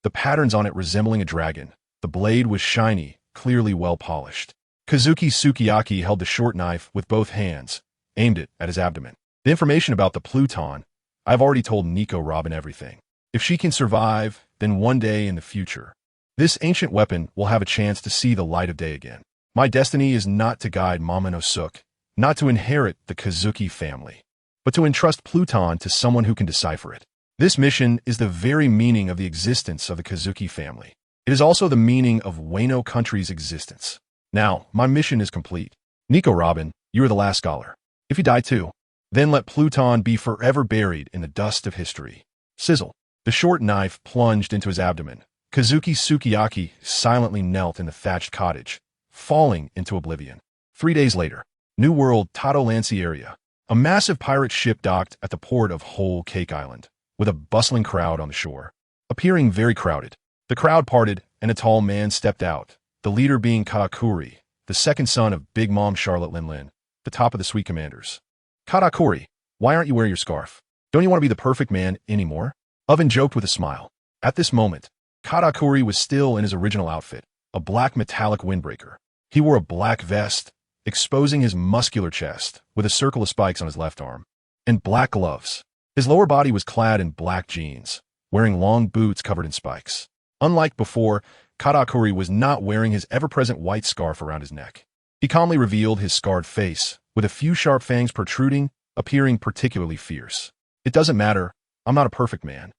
A: The patterns on it resembling a dragon. The blade was shiny, clearly well-polished. Kazuki Sukiyaki held the short knife with both hands, aimed it at his abdomen. The information about the Pluton, I've already told Nico Robin everything. If she can survive, then one day in the future, this ancient weapon will have a chance to see the light of day again. My destiny is not to guide Momonosuke, not to inherit the Kazuki family, but to entrust Pluton to someone who can decipher it. This mission is the very meaning of the existence of the Kazuki family. It is also the meaning of Wano country's existence. Now, my mission is complete. Nico Robin, you are the last scholar. If you die too, then let Pluton be forever buried in the dust of history. Sizzle. The short knife plunged into his abdomen. Kazuki Sukiyaki silently knelt in the thatched cottage, falling into oblivion. 3 days later, New World Tato-Lancy area. A massive pirate ship docked at the port of Whole Cake Island, with a bustling crowd on the shore. Appearing very crowded, the crowd parted and a tall man stepped out, the leader being Katakuri, the second son of Big Mom Charlotte Linlin, the top of the Sweet Commanders. Katakuri, why aren't you wearing your scarf? Don't you want to be the perfect man anymore? Oven joked with a smile. At this moment, Katakuri was still in his original outfit, a black metallic windbreaker. He wore a black vest, exposing his muscular chest, with a circle of spikes on his left arm, and black gloves. His lower body was clad in black jeans, wearing long boots covered in spikes. Unlike before, Katakuri was not wearing his ever-present white scarf around his neck. He calmly revealed his scarred face, with a few sharp fangs protruding, appearing particularly fierce. It doesn't matter, I'm not a perfect man.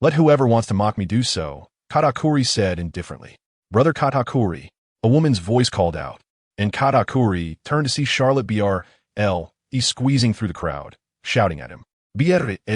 A: Let whoever wants to mock me do so, Katakuri said indifferently. Brother Katakuri, a woman's voice called out, and Katakuri turned to see Charlotte BRL squeezing through the crowd, shouting at him. BRL,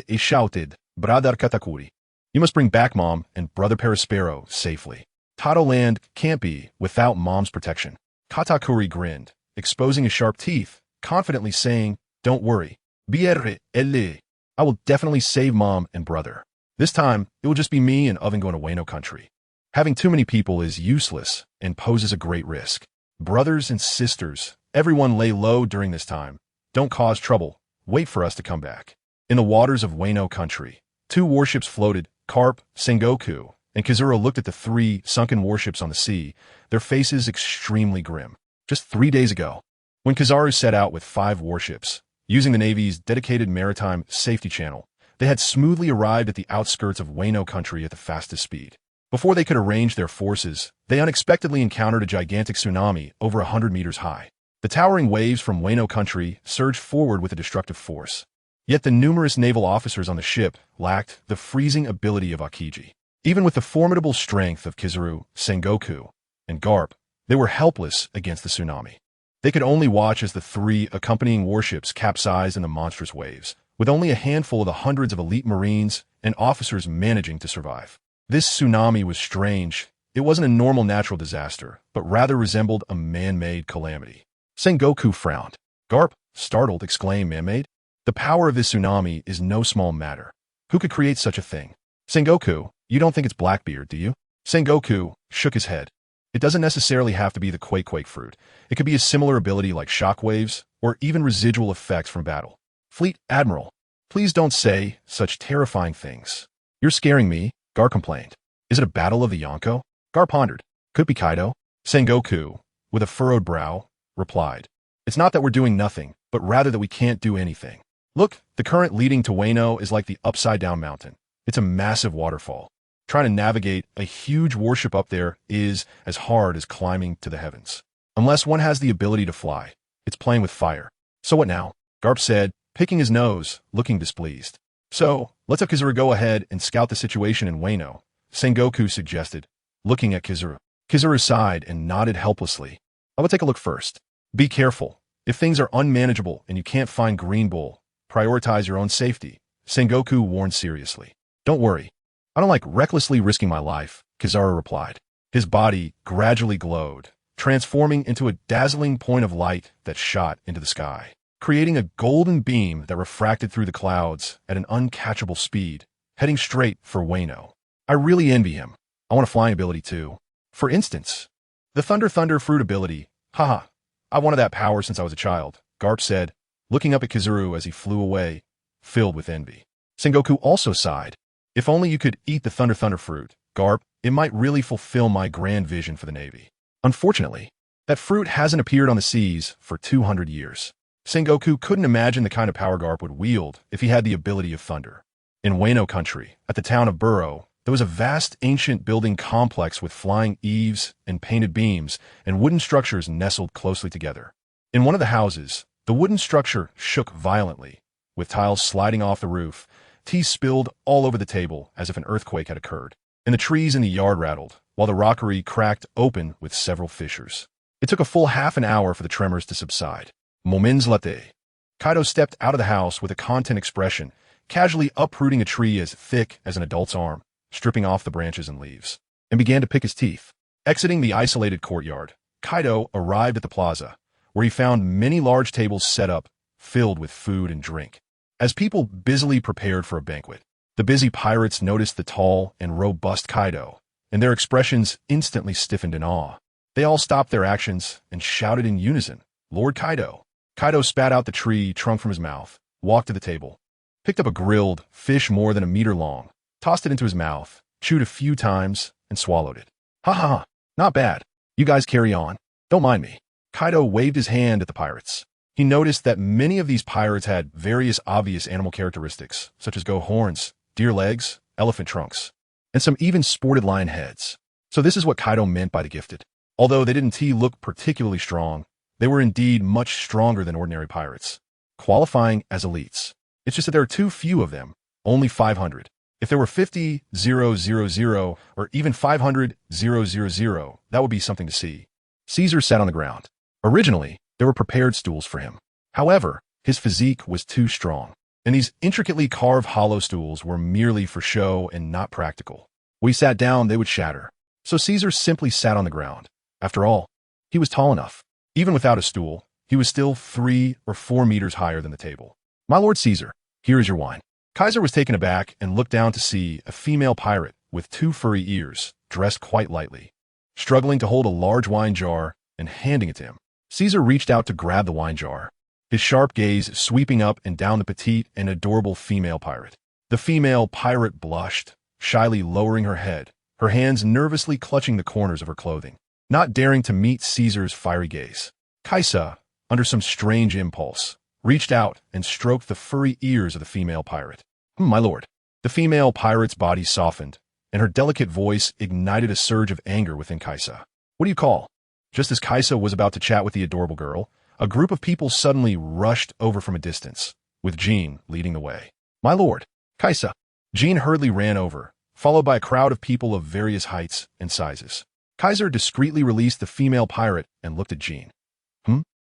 A: he shouted, Brother Katakuri. You must bring back Mom and Brother Perispero safely. Tato land can't be without Mom's protection. Katakuri grinned, exposing his sharp teeth, confidently saying, Don't worry. BRL, I will definitely save Mom and Brother. This time, it will just be me and Oven going to Wano country. Having too many people is useless and poses a great risk. Brothers and sisters, everyone lay low during this time. Don't cause trouble. Wait for us to come back. In the waters of Wano country, 2 warships floated. Carp, Sengoku, and Kizura looked at the 3 sunken warships on the sea, their faces extremely grim. Just 3 days ago, when Kizaru set out with 5 warships, using the Navy's dedicated maritime safety channel, they had smoothly arrived at the outskirts of Wano country at the fastest speed. Before they could arrange their forces, they unexpectedly encountered a gigantic tsunami over 100 meters high. The towering waves from Wano country surged forward with a destructive force. Yet the numerous naval officers on the ship lacked the freezing ability of Akiji. Even with the formidable strength of Kizaru, Sengoku, and Garp, they were helpless against the tsunami. They could only watch as the 3 accompanying warships capsized in the monstrous waves, with only a handful of the hundreds of elite marines and officers managing to survive. This tsunami was strange. It wasn't a normal natural disaster, but rather resembled a man-made calamity. Sengoku frowned. Garp, startled, exclaimed, Man-made? The power of this tsunami is no small matter. Who could create such a thing? Sengoku, you don't think it's Blackbeard, do you? Sengoku shook his head. It doesn't necessarily have to be the Quake fruit. It could be a similar ability like shockwaves, or even residual effects from battle. Fleet Admiral, please don't say such terrifying things. You're scaring me, Gar complained. Is it a battle of the Yonko? Gar pondered. Could be Kaido. Sengoku, with a furrowed brow, replied. It's not that we're doing nothing, but rather that we can't do anything. Look, the current leading to Wano is like the upside-down mountain. It's a massive waterfall. Trying to navigate a huge warship up there is as hard as climbing to the heavens. Unless one has the ability to fly, it's playing with fire. So what now? Garp said, picking his nose, looking displeased. So, let's have Kizaru go ahead and scout the situation in Wano, Sengoku suggested, looking at Kizaru. Kizaru sighed and nodded helplessly. I will take a look first. Be careful. If things are unmanageable and you can't find Green Bull, prioritize your own safety, Sengoku warned seriously. Don't worry. I don't like recklessly risking my life, Kizaru replied. His body gradually glowed, transforming into a dazzling point of light that shot into the sky, creating a golden beam that refracted through the clouds at an uncatchable speed, heading straight for Wano. I really envy him. I want a flying ability too. For instance, the Thunder fruit ability. Haha, I wanted that power since I was a child, Garp said, looking up at Kizaru as he flew away, filled with envy. Sengoku also sighed. If only you could eat the Thunder fruit, Garp, it might really fulfill my grand vision for the Navy. Unfortunately, that fruit hasn't appeared on the seas for 200 years. Sengoku couldn't imagine the kind of power Garp would wield if he had the ability of thunder. In Wano country, at the town of Burrow, there was a vast ancient building complex with flying eaves and painted beams and wooden structures nestled closely together. In one of the houses, the wooden structure shook violently, with tiles sliding off the roof. Tea spilled all over the table as if an earthquake had occurred, and the trees in the yard rattled, while the rockery cracked open with several fissures. It took a full half an hour for the tremors to subside. Moments latte. Kaido stepped out of the house with a content expression, casually uprooting a tree as thick as an adult's arm, stripping off the branches and leaves, and began to pick his teeth. Exiting the isolated courtyard, Kaido arrived at the plaza, where he found many large tables set up, filled with food and drink. As people busily prepared for a banquet, the busy pirates noticed the tall and robust Kaido, and their expressions instantly stiffened in awe. They all stopped their actions and shouted in unison, Lord Kaido. Kaido spat out the tree trunk from his mouth, walked to the table, picked up a grilled fish more than a meter long, tossed it into his mouth, chewed a few times, and swallowed it. Ha ha ha, not bad. You guys carry on. Don't mind me. Kaido waved his hand at the pirates. He noticed that many of these pirates had various obvious animal characteristics, such as goat horns, deer legs, elephant trunks, and some even sported lion heads. So this is what Kaido meant by the gifted. Although they didn't look particularly strong, they were indeed much stronger than ordinary pirates, qualifying as elites. It's just that there are too few of them, only 500. If there were 50,000, or even 500,000, that would be something to see. Caesar sat on the ground. Originally, there were prepared stools for him. However, his physique was too strong, and these intricately carved hollow stools were merely for show and not practical. When he sat down, they would shatter. So Caesar simply sat on the ground. After all, he was tall enough. Even without a stool, he was still 3 or 4 meters higher than the table. My lord Caesar, here is your wine. Kaisa was taken aback and looked down to see a female pirate with 2 furry ears, dressed quite lightly, struggling to hold a large wine jar and handing it to him. Caesar reached out to grab the wine jar, his sharp gaze sweeping up and down the petite and adorable female pirate. The female pirate blushed, shyly lowering her head, her hands nervously clutching the corners of her clothing, not daring to meet Caesar's fiery gaze. Kaisa, under some strange impulse, reached out and stroked the furry ears of the female pirate. My lord. The female pirate's body softened, and her delicate voice ignited a surge of anger within Kaisa. What do you call? Just as Kaisa was about to chat with the adorable girl, a group of people suddenly rushed over from a distance, with Jean leading the way. My lord. Kaisa. Jean hurriedly ran over, followed by a crowd of people of various heights and sizes. Kaiser discreetly released the female pirate and looked at Jean.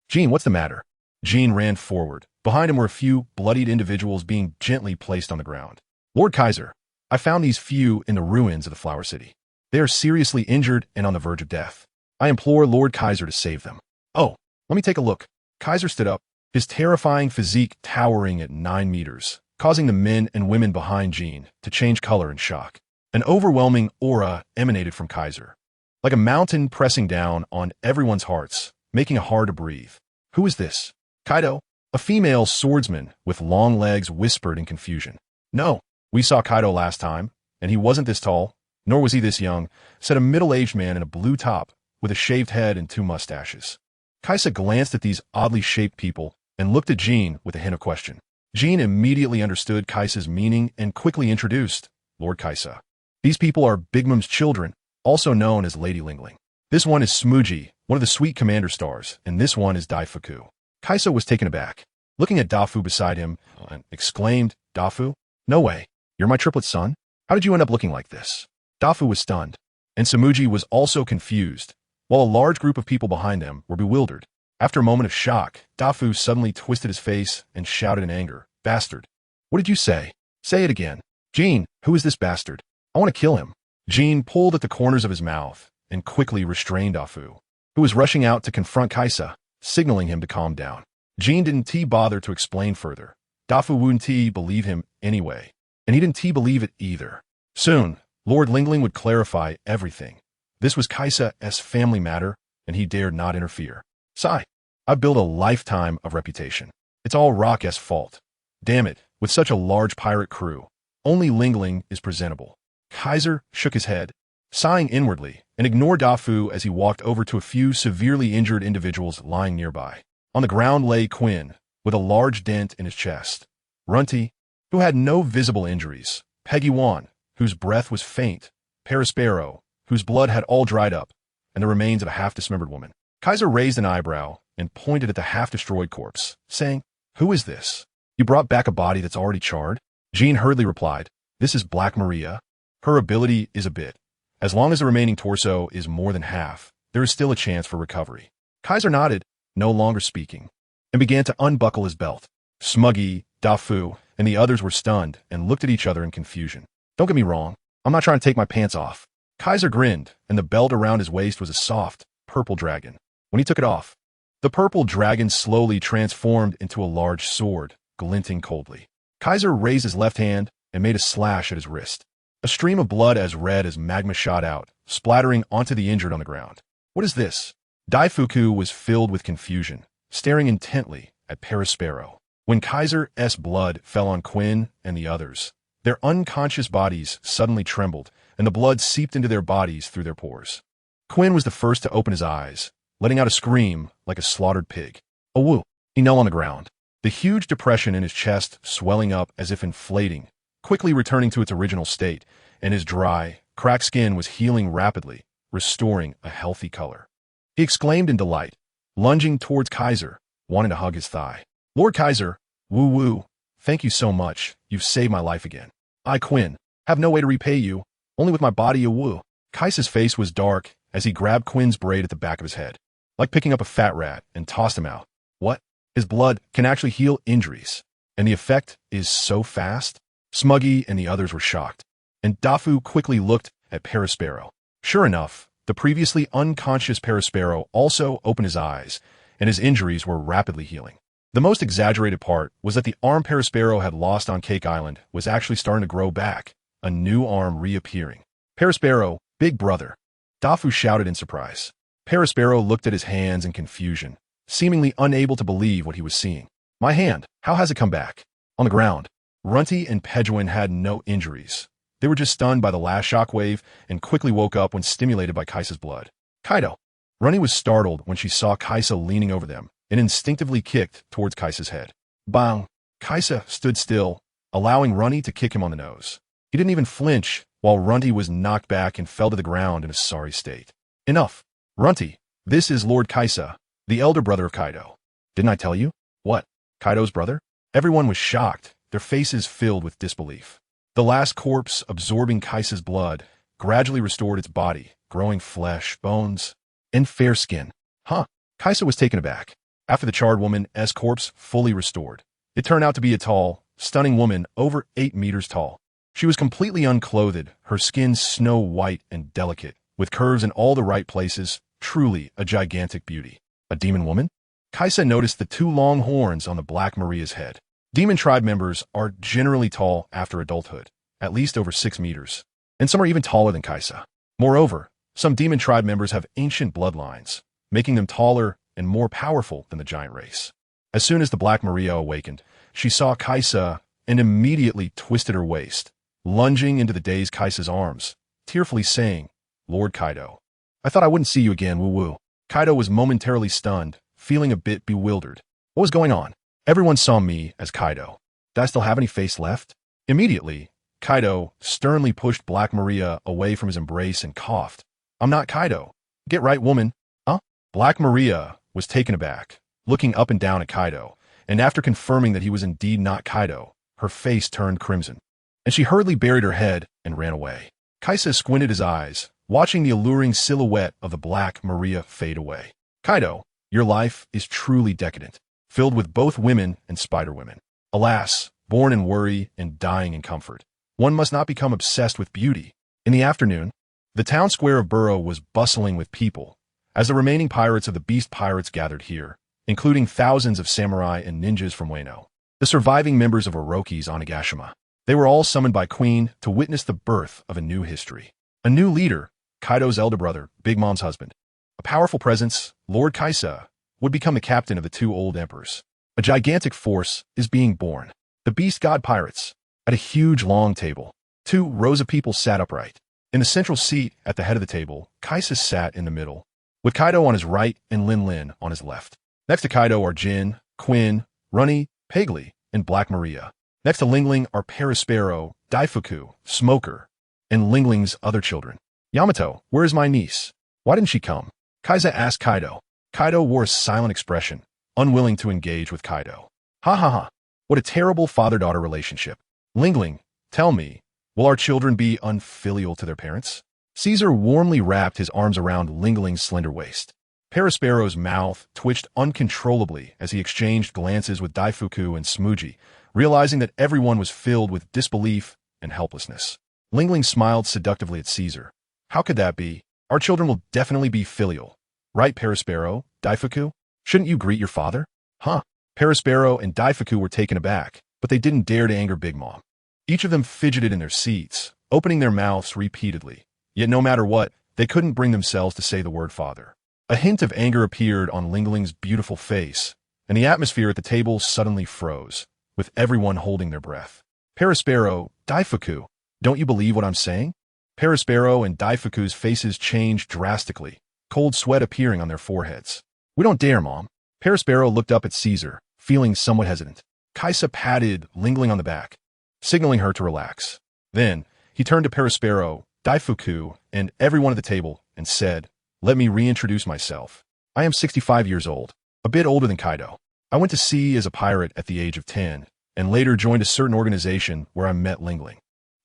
A: Jean, what's the matter? Jean ran forward. Behind him were a few bloodied individuals being gently placed on the ground. Lord Kaiser, I found these few in the ruins of the Flower City. They are seriously injured and on the verge of death. I implore Lord Kaiser to save them. Oh, let me take a look. Kaiser stood up, his terrifying physique towering at 9 meters, causing the men and women behind Jean to change color in shock. An overwhelming aura emanated from Kaiser, like a mountain pressing down on everyone's hearts, making it hard to breathe. Who is this? Kaido? A female swordsman with long legs whispered in confusion. No, we saw Kaido last time, and he wasn't this tall, nor was he this young, said a middle-aged man in a blue top with a shaved head and 2 mustaches. Kaisa glanced at these oddly shaped people and looked at Jean with a hint of question. Jean immediately understood Kaisa's meaning and quickly introduced Lord Kaisa. These people are Big Mom's children, also known as Lady Linlin. This one is Smooji, one of the Sweet Commander stars, and this one is Daifuku. Kaisa was taken aback, looking at Dafu beside him, and exclaimed, Dafu? No way. You're my triplet son? How did you end up looking like this? Dafu was stunned, and Samuji was also confused, while a large group of people behind them were bewildered. After a moment of shock, Dafu suddenly twisted his face and shouted in anger, Bastard. What did you say? Say it again. Jean, who is this bastard? I want to kill him. Jean pulled at the corners of his mouth and quickly restrained Dafu, who was rushing out to confront Kaisa, signaling him to calm down. Jean didn't bother to explain further. Dafu wouldn't believe him anyway, and he didn't believe it either. Soon, Lord Linlin would clarify everything. This was Kaisa's family matter, and he dared not interfere. Sigh, I've built a lifetime of reputation. It's all Rock's fault. Damn it, with such a large pirate crew, only Linlin is presentable. Kaiser shook his head, sighing inwardly, and ignored Dafu as he walked over to a few severely injured individuals lying nearby. On the ground lay Quinn, with a large dent in his chest. Runty, who had no visible injuries. Peggy Wan, whose breath was faint. Perispero, whose blood had all dried up, and the remains of a half-dismembered woman. Kaiser raised an eyebrow and pointed at the half-destroyed corpse, saying, Who is this? You brought back a body that's already charred? Jean hurriedly replied, This is Black Maria. Her ability is a bit. As long as the remaining torso is more than half, there is still a chance for recovery. Kaiser nodded, no longer speaking, and began to unbuckle his belt. Smuggy, Dafu, and the others were stunned and looked at each other in confusion. Don't get me wrong, I'm not trying to take my pants off. Kaiser grinned, and the belt around his waist was a soft, purple dragon. When he took it off, the purple dragon slowly transformed into a large sword, glinting coldly. Kaiser raised his left hand and made a slash at his wrist. A stream of blood as red as magma shot out, splattering onto the injured on the ground. What is this? Daifuku was filled with confusion, staring intently at Perispero. When Kaiser's blood fell on Quinn and the others, their unconscious bodies suddenly trembled, and the blood seeped into their bodies through their pores. Quinn was the first to open his eyes, letting out a scream like a slaughtered pig. A woo! He knelt on the ground, the huge depression in his chest swelling up as if inflating, quickly returning to its original state, and his dry, cracked skin was healing rapidly, restoring a healthy color. He exclaimed in delight, lunging towards Kaiser, wanting to hug his thigh. Lord Kaiser, woo-woo, thank you so much, you've saved my life again. I, Quinn, have no way to repay you, only with my body a woo. Kaisa's face was dark as he grabbed Quinn's braid at the back of his head, like picking up a fat rat, and tossed him out. What? His blood can actually heal injuries, and the effect is so fast? Smuggy and the others were shocked, and Dafu quickly looked at Perospero. Sure enough, the previously unconscious Perospero also opened his eyes, and his injuries were rapidly healing. The most exaggerated part was that the arm Perospero had lost on Cake Island was actually starting to grow back, a new arm reappearing. Perospero, big brother. Dafu shouted in surprise. Perospero looked at his hands in confusion, seemingly unable to believe what he was seeing. My hand, how has it come back? On the ground, Runty and Pejuan had no injuries. They were just stunned by the last shockwave and quickly woke up when stimulated by Kaisa's blood. Kaido. Runty was startled when she saw Kaisa leaning over them, and instinctively kicked towards Kaisa's head. Bang! Kaisa stood still, allowing Runty to kick him on the nose. He didn't even flinch, while Runty was knocked back and fell to the ground in a sorry state. Enough! Runty, this is Lord Kaisa, the elder brother of Kaido. Didn't I tell you? What? Kaido's brother? Everyone was shocked, their faces filled with disbelief. The last corpse, absorbing Kaisa's blood, gradually restored its body, growing flesh, bones, and fair skin. Huh? Kaisa was taken aback. After the charred woman's corpse fully restored, it turned out to be a tall, stunning woman over 8 meters tall. She was completely unclothed, her skin snow white and delicate, with curves in all the right places, truly a gigantic beauty. A demon woman? Kaisa noticed the 2 long horns on the Black Maria's head. Demon tribe members are generally tall after adulthood, at least over 6 meters, and some are even taller than Kaisa. Moreover, some demon tribe members have ancient bloodlines, making them taller and more powerful than the giant race. As soon as the Black Maria awakened, she saw Kaisa and immediately twisted her waist, lunging into the dazed Kaisa's arms, tearfully saying, Lord Kaido, I thought I wouldn't see you again, woo-woo. Kaido was momentarily stunned, feeling a bit bewildered. What was going on? Everyone saw me as Kaido. Did I still have any face left? Immediately, Kaido sternly pushed Black Maria away from his embrace and coughed. I'm not Kaido. Get right, woman. Huh? Black Maria was taken aback, looking up and down at Kaido, and after confirming that he was indeed not Kaido, her face turned crimson, and she hurriedly buried her head and ran away. Kaisa squinted his eyes, watching the alluring silhouette of the Black Maria fade away. Kaido, your life is truly decadent, filled with both women and spider women. Alas, born in worry and dying in comfort, one must not become obsessed with beauty. In the afternoon, the town square of Burrow was bustling with people, as the remaining pirates of the Beast Pirates gathered here, including thousands of samurai and ninjas from Wano, the surviving members of Orochi's Onigashima. They were all summoned by Queen to witness the birth of a new history. A new leader, Kaido's elder brother, Big Mom's husband. A powerful presence, Lord Kaisa, would become the captain of the 2 old emperors. A gigantic force is being born. The Beast God Pirates. At a huge long table, 2 rows of people sat upright. In the central seat at the head of the table, Kaisa sat in the middle, with Kaido on his right and Linlin on his left. Next to Kaido are Jin, Quinn, Runny, Pegli, and Black Maria. Next to Lingling are Perospero, Daifuku, Smoker, and Lingling's other children. Yamato, where is my niece? Why didn't she come? Kaisa asked Kaido. Kaido wore a silent expression, unwilling to engage with Kaido. Ha ha ha. What a terrible father-daughter relationship. Lingling, tell me, will our children be unfilial to their parents? Caesar warmly wrapped his arms around Lingling's slender waist. Perospero's mouth twitched uncontrollably as he exchanged glances with Daifuku and Smooji, realizing that everyone was filled with disbelief and helplessness. Lingling smiled seductively at Caesar. How could that be? Our children will definitely be filial. Right, Perospero, Daifuku? Shouldn't you greet your father? Huh? Perospero and Daifuku were taken aback, but they didn't dare to anger Big Mom. Each of them fidgeted in their seats, opening their mouths repeatedly. Yet no matter what, they couldn't bring themselves to say the word father. A hint of anger appeared on Lingling's beautiful face, and the atmosphere at the table suddenly froze, with everyone holding their breath. Perispero, Daifuku, don't you believe what I'm saying? Perispero and Daifuku's faces changed drastically, cold sweat appearing on their foreheads. We don't dare, Mom. Perispero looked up at Caesar, feeling somewhat hesitant. Kaisa patted Linlin on the back, signaling her to relax. Then, he turned to Perispero, Daifuku, and everyone at the table and said, "Let me reintroduce myself. I am 65 years old, a bit older than Kaido. I went to sea as a pirate at the age of 10, and later joined a certain organization where I met Linlin.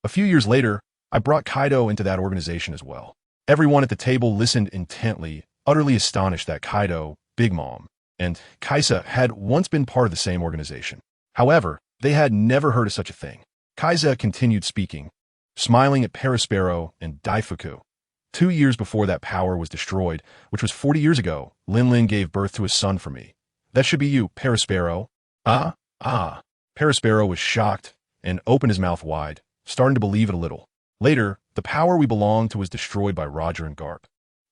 A: A few years later, I brought Kaido into that organization as well." Everyone at the table listened intently, utterly astonished that Kaido, Big Mom, and Kaisa had once been part of the same organization. However, they had never heard of such a thing. Kaisa continued speaking, smiling at Perispero and Daifuku. 2 years before that power was destroyed, which was 40 years ago, Linlin gave birth to a son for me. That should be you, Perispero. Ah. Perispero was shocked and opened his mouth wide, starting to believe it a little. Later, the power we belonged to was destroyed by Roger and Garp.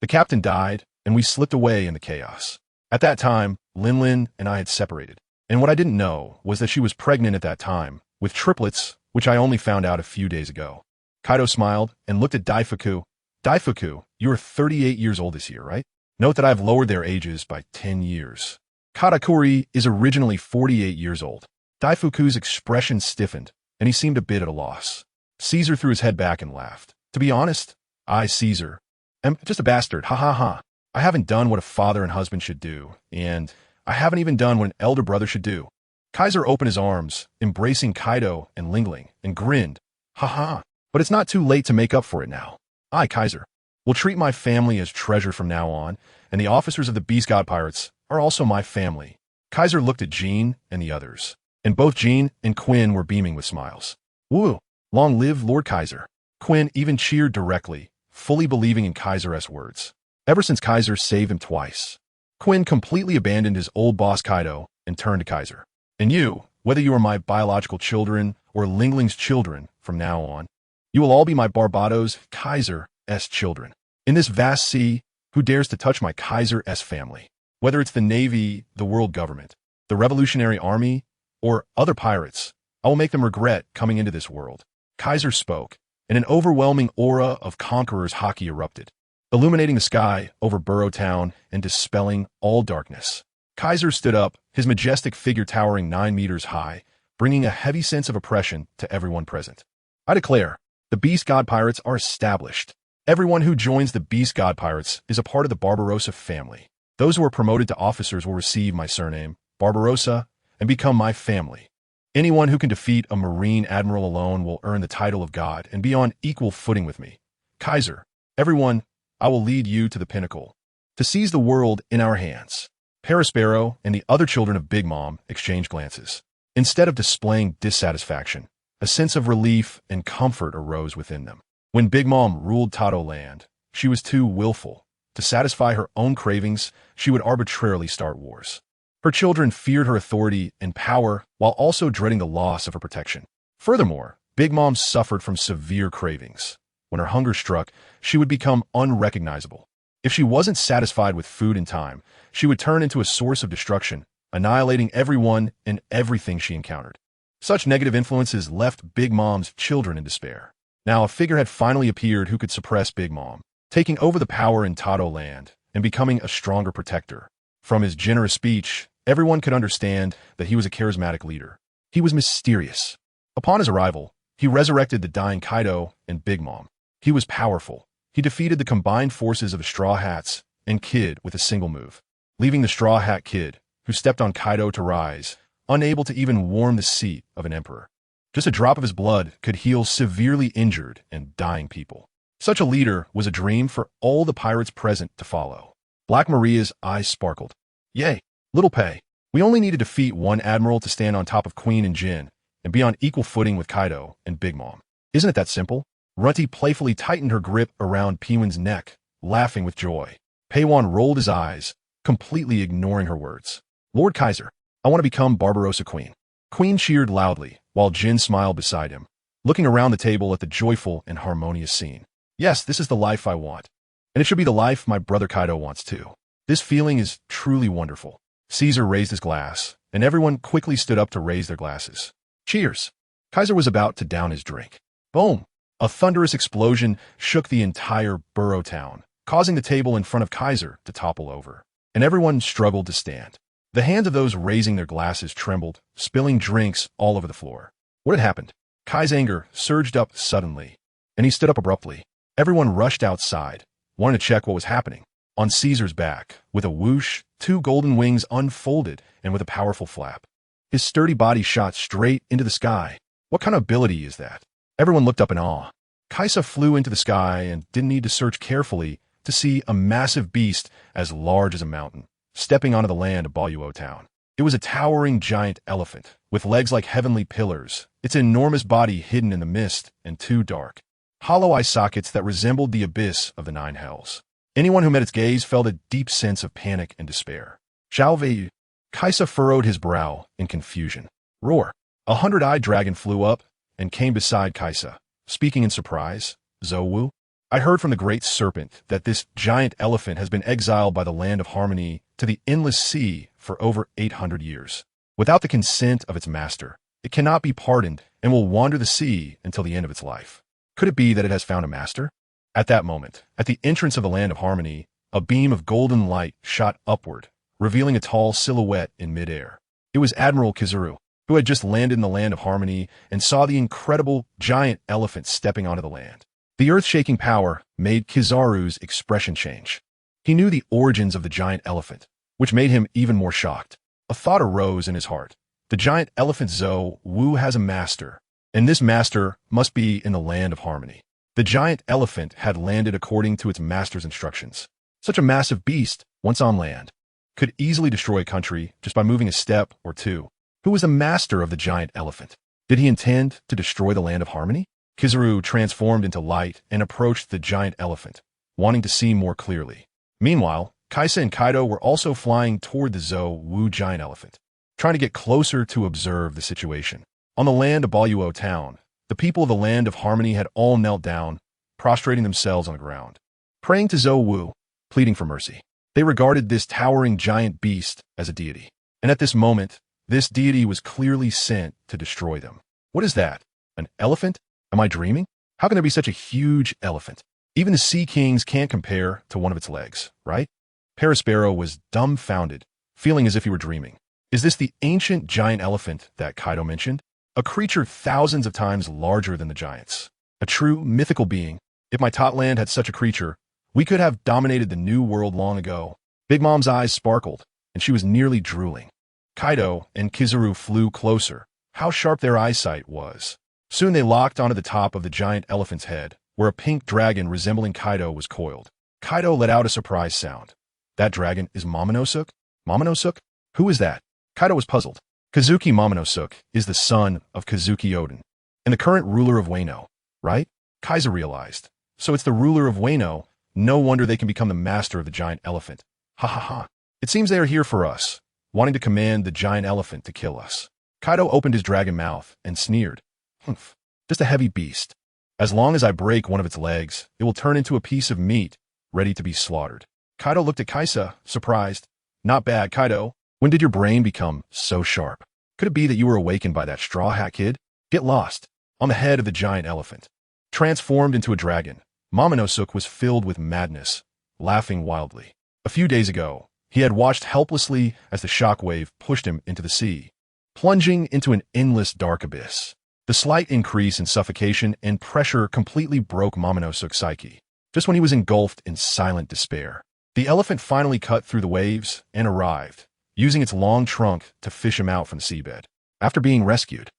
A: The captain died, and we slipped away in the chaos. At that time, Linlin and I had separated, and what I didn't know was that she was pregnant at that time, with triplets, which I only found out a few days ago. Kaido smiled and looked at Daifuku. Daifuku, you are 38 years old this year, right? Note that I've lowered their ages by 10 years. Katakuri is originally 48 years old. Daifuku's expression stiffened, and he seemed a bit at a loss. Caesar threw his head back and laughed. To be honest, I, Caesar, am just a bastard, ha ha ha. I haven't done what a father and husband should do, and I haven't even done what an elder brother should do. Kaiser opened his arms, embracing Kaido and Linlin, and grinned. Ha ha, but it's not too late to make up for it now. I, Kaiser, will treat my family as treasure from now on, and the officers of the Beast God Pirates are also my family. Kaiser looked at Jean and the others, and both Jean and Quinn were beaming with smiles. Woo! Long live Lord Kaiser. Quinn even cheered directly, fully believing in Kaiser's words. Ever since Kaiser saved him twice, Quinn completely abandoned his old boss Kaido and turned to Kaiser. And you, whether you are my biological children or Linglin's children from now on, you will all be my Barbados Kaiser's children. In this vast sea, who dares to touch my Kaiser's family? Whether it's the Navy, the world government, the Revolutionary Army, or other pirates, I will make them regret coming into this world. Kaiser spoke, and an overwhelming aura of conqueror's haki erupted, illuminating the sky over Burrow Town and dispelling all darkness. Kaiser stood up, his majestic figure towering 9 meters high, bringing a heavy sense of oppression to everyone present. I declare, the Beast God Pirates are established. Everyone who joins the Beast God Pirates is a part of the Barbarossa family. Those who are promoted to officers will receive my surname, Barbarossa, and become my family. Anyone who can defeat a Marine Admiral alone will earn the title of God and be on equal footing with me. Kaiser, everyone, I will lead you to the pinnacle, to seize the world in our hands. Perispero and the other children of Big Mom exchanged glances. Instead of displaying dissatisfaction, a sense of relief and comfort arose within them. When Big Mom ruled Tato Land, she was too willful. To satisfy her own cravings, she would arbitrarily start wars. Her children feared her authority and power while also dreading the loss of her protection. Furthermore, Big Mom suffered from severe cravings. When her hunger struck, she would become unrecognizable. If she wasn't satisfied with food in time, she would turn into a source of destruction, annihilating everyone and everything she encountered. Such negative influences left Big Mom's children in despair. Now a figure had finally appeared who could suppress Big Mom, taking over the power in Tato Land and becoming a stronger protector. From his generous speech, everyone could understand that he was a charismatic leader. He was mysterious. Upon his arrival, he resurrected the dying Kaido and Big Mom. He was powerful. He defeated the combined forces of the Straw Hats and Kid with a single move, leaving the Straw Hat Kid, who stepped on Kaido to rise, unable to even warm the seat of an emperor. Just a drop of his blood could heal severely injured and dying people. Such a leader was a dream for all the pirates present to follow. Black Maria's eyes sparkled. Yay, little pay. We only need to defeat one admiral to stand on top of Queen and Jin and be on equal footing with Kaido and Big Mom. Isn't it that simple? Runty playfully tightened her grip around Pewin's neck, laughing with joy. Peiwan rolled his eyes, completely ignoring her words. Lord Kaiser, I want to become Barbarossa Queen. Queen cheered loudly, while Jin smiled beside him, looking around the table at the joyful and harmonious scene. Yes, this is the life I want. And it should be the life my brother Kaido wants too. This feeling is truly wonderful. Caesar raised his glass, and everyone quickly stood up to raise their glasses. Cheers! Kaiser was about to down his drink. Boom! A thunderous explosion shook the entire borough town, causing the table in front of Kaiser to topple over, and everyone struggled to stand. The hands of those raising their glasses trembled, spilling drinks all over the floor. What had happened? Kai's anger surged up suddenly, and he stood up abruptly. Everyone rushed outside, wanting to check what was happening. On Caesar's back, with a whoosh, 2 golden wings unfolded and with a powerful flap. His sturdy body shot straight into the sky. What kind of ability is that? Everyone looked up in awe. Kaisa flew into the sky and didn't need to search carefully to see a massive beast as large as a mountain, stepping onto the land of Boluo Town. It was a towering giant elephant, with legs like heavenly pillars, its enormous body hidden in the mist and 2 dark, hollow eye sockets that resembled the abyss of the 9 hells. Anyone who met its gaze felt a deep sense of panic and despair. Shockwave! Kaisa furrowed his brow in confusion. Roar! A 100-eyed dragon flew up and came beside Kaisa, speaking in surprise. Zowu? I heard from the great serpent that this giant elephant has been exiled by the land of harmony to the endless sea for over 800 years. Without the consent of its master, it cannot be pardoned and will wander the sea until the end of its life. Could it be that it has found a master? At that moment, at the entrance of the land of harmony, a beam of golden light shot upward, revealing a tall silhouette in midair. It was Admiral Kizaru, who had just landed in the land of harmony and saw the incredible giant elephant stepping onto the land. The earth-shaking power made Kizaru's expression change. He knew the origins of the giant elephant, which made him even more shocked. A thought arose in his heart. The giant elephant Zowu has a master, and this master must be in the land of harmony. The giant elephant had landed according to its master's instructions. Such a massive beast, once on land, could easily destroy a country just by moving a step or 2. Who was the master of the giant elephant? Did he intend to destroy the land of harmony? Kizaru transformed into light and approached the giant elephant, wanting to see more clearly. Meanwhile, Kaisa and Kaido were also flying toward the Zowu giant elephant, trying to get closer to observe the situation. On the land of Boluo Town, the people of the land of harmony had all knelt down, prostrating themselves on the ground, praying to Zowu, pleading for mercy. They regarded this towering giant beast as a deity, and at this moment, this deity was clearly sent to destroy them. What is that? An elephant? Am I dreaming? How can there be such a huge elephant? Even the Sea Kings can't compare to one of its legs, right? Perospero was dumbfounded, feeling as if he were dreaming. Is this the ancient giant elephant that Kaido mentioned? A creature thousands of times larger than the giants. A true mythical being. If my tot land had such a creature, we could have dominated the new world long ago. Big Mom's eyes sparkled, and she was nearly drooling. Kaido and Kizaru flew closer. How sharp their eyesight was. Soon they locked onto the top of the giant elephant's head, where a pink dragon resembling Kaido was coiled. Kaido let out a surprise sound. That dragon is Momonosuke? Momonosuke? Who is that? Kaido was puzzled. Kazuki Momonosuke is the son of Kazuki Oden, and the current ruler of Wano, right? Kaisa realized. So it's the ruler of Wano. No wonder they can become the master of the giant elephant. Ha ha ha. It seems they are here for us, wanting to command the giant elephant to kill us. Kaido opened his dragon mouth and sneered. Humph. Just a heavy beast. As long as I break one of its legs, it will turn into a piece of meat, ready to be slaughtered. Kaido looked at Kaisa, surprised. Not bad, Kaido. When did your brain become so sharp? Could it be that you were awakened by that straw hat kid? Get lost. On the head of the giant elephant. Transformed into a dragon, Momonosuke was filled with madness, laughing wildly. A few days ago, he had watched helplessly as the shockwave pushed him into the sea, plunging into an endless dark abyss. The slight increase in suffocation and pressure completely broke Momonosuke's psyche, just when he was engulfed in silent despair. The elephant finally cut through the waves and arrived, using its long trunk to fish him out from the seabed. After being rescued,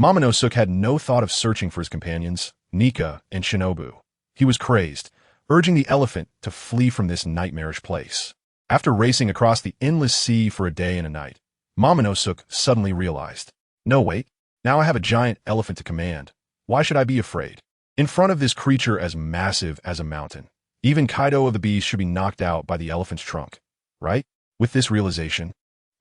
A: Momonosuke had no thought of searching for his companions, Nika and Shinobu. He was crazed, urging the elephant to flee from this nightmarish place. After racing across the endless sea for a day and a night, Momonosuke suddenly realized, no wait, now I have a giant elephant to command. Why should I be afraid? In front of this creature as massive as a mountain, even Kaido of the Beast should be knocked out by the elephant's trunk, right? With this realization,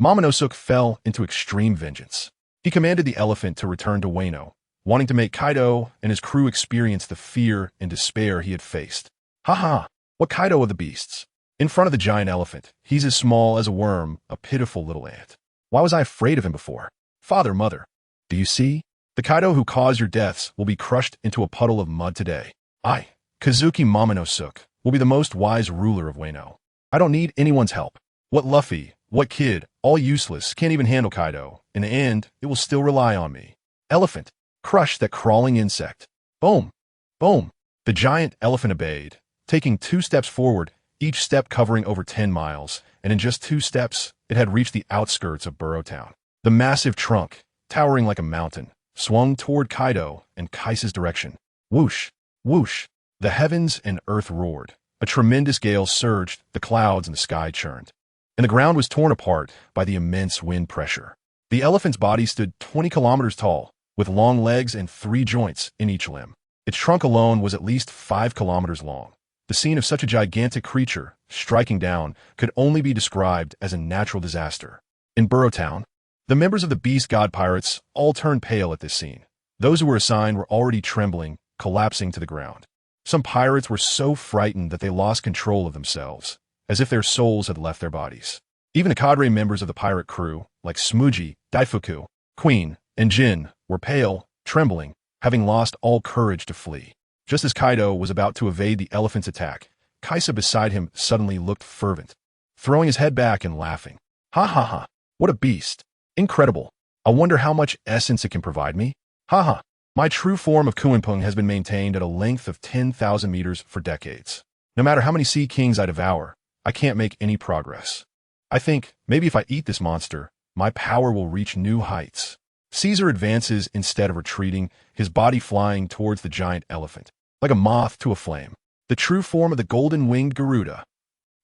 A: Momonosuke fell into extreme vengeance. He commanded the elephant to return to Wano, wanting to make Kaido and his crew experience the fear and despair he had faced. Haha, what Kaido of the Beasts? In front of the giant elephant, he's as small as a worm, a pitiful little ant. Why was I afraid of him before? Father, mother, do you see? The Kaido who caused your deaths will be crushed into a puddle of mud today. I, Kazuki Momonosuke, will be the most wise ruler of Wano. I don't need anyone's help. What Luffy, what Kid, all useless, can't even handle Kaido. In the end, it will still rely on me. Elephant, crush that crawling insect. Boom, boom. The giant elephant obeyed, taking 2 steps forward, each step covering over 10 miles, and in just 2 steps, it had reached the outskirts of Burrow Town. The massive trunk, towering like a mountain, swung toward Kaido and Kaisa's direction. Whoosh, whoosh. The heavens and earth roared. A tremendous gale surged, the clouds and the sky churned, and the ground was torn apart by the immense wind pressure. The elephant's body stood 20 kilometers tall, with long legs and 3 joints in each limb. Its trunk alone was at least 5 kilometers long. The scene of such a gigantic creature, striking down, could only be described as a natural disaster. In Burrow Town, the members of the Beast God Pirates all turned pale at this scene. Those who were assigned were already trembling, collapsing to the ground. Some pirates were so frightened that they lost control of themselves, as if their souls had left their bodies. Even the cadre members of the pirate crew, like Smooji, Daifuku, Queen, and Jin, were pale, trembling, having lost all courage to flee. Just as Kaido was about to evade the elephant's attack, Kaisa beside him suddenly looked fervent, throwing his head back and laughing. Ha ha ha, what a beast! Incredible! I wonder how much essence it can provide me? Ha ha! My true form of Kunpeng has been maintained at a length of 10,000 meters for decades. No matter how many sea kings I devour, I can't make any progress. I think, maybe if I eat this monster, my power will reach new heights. Caesar advances instead of retreating, his body flying towards the giant elephant, like a moth to a flame. The true form of the golden-winged Garuda.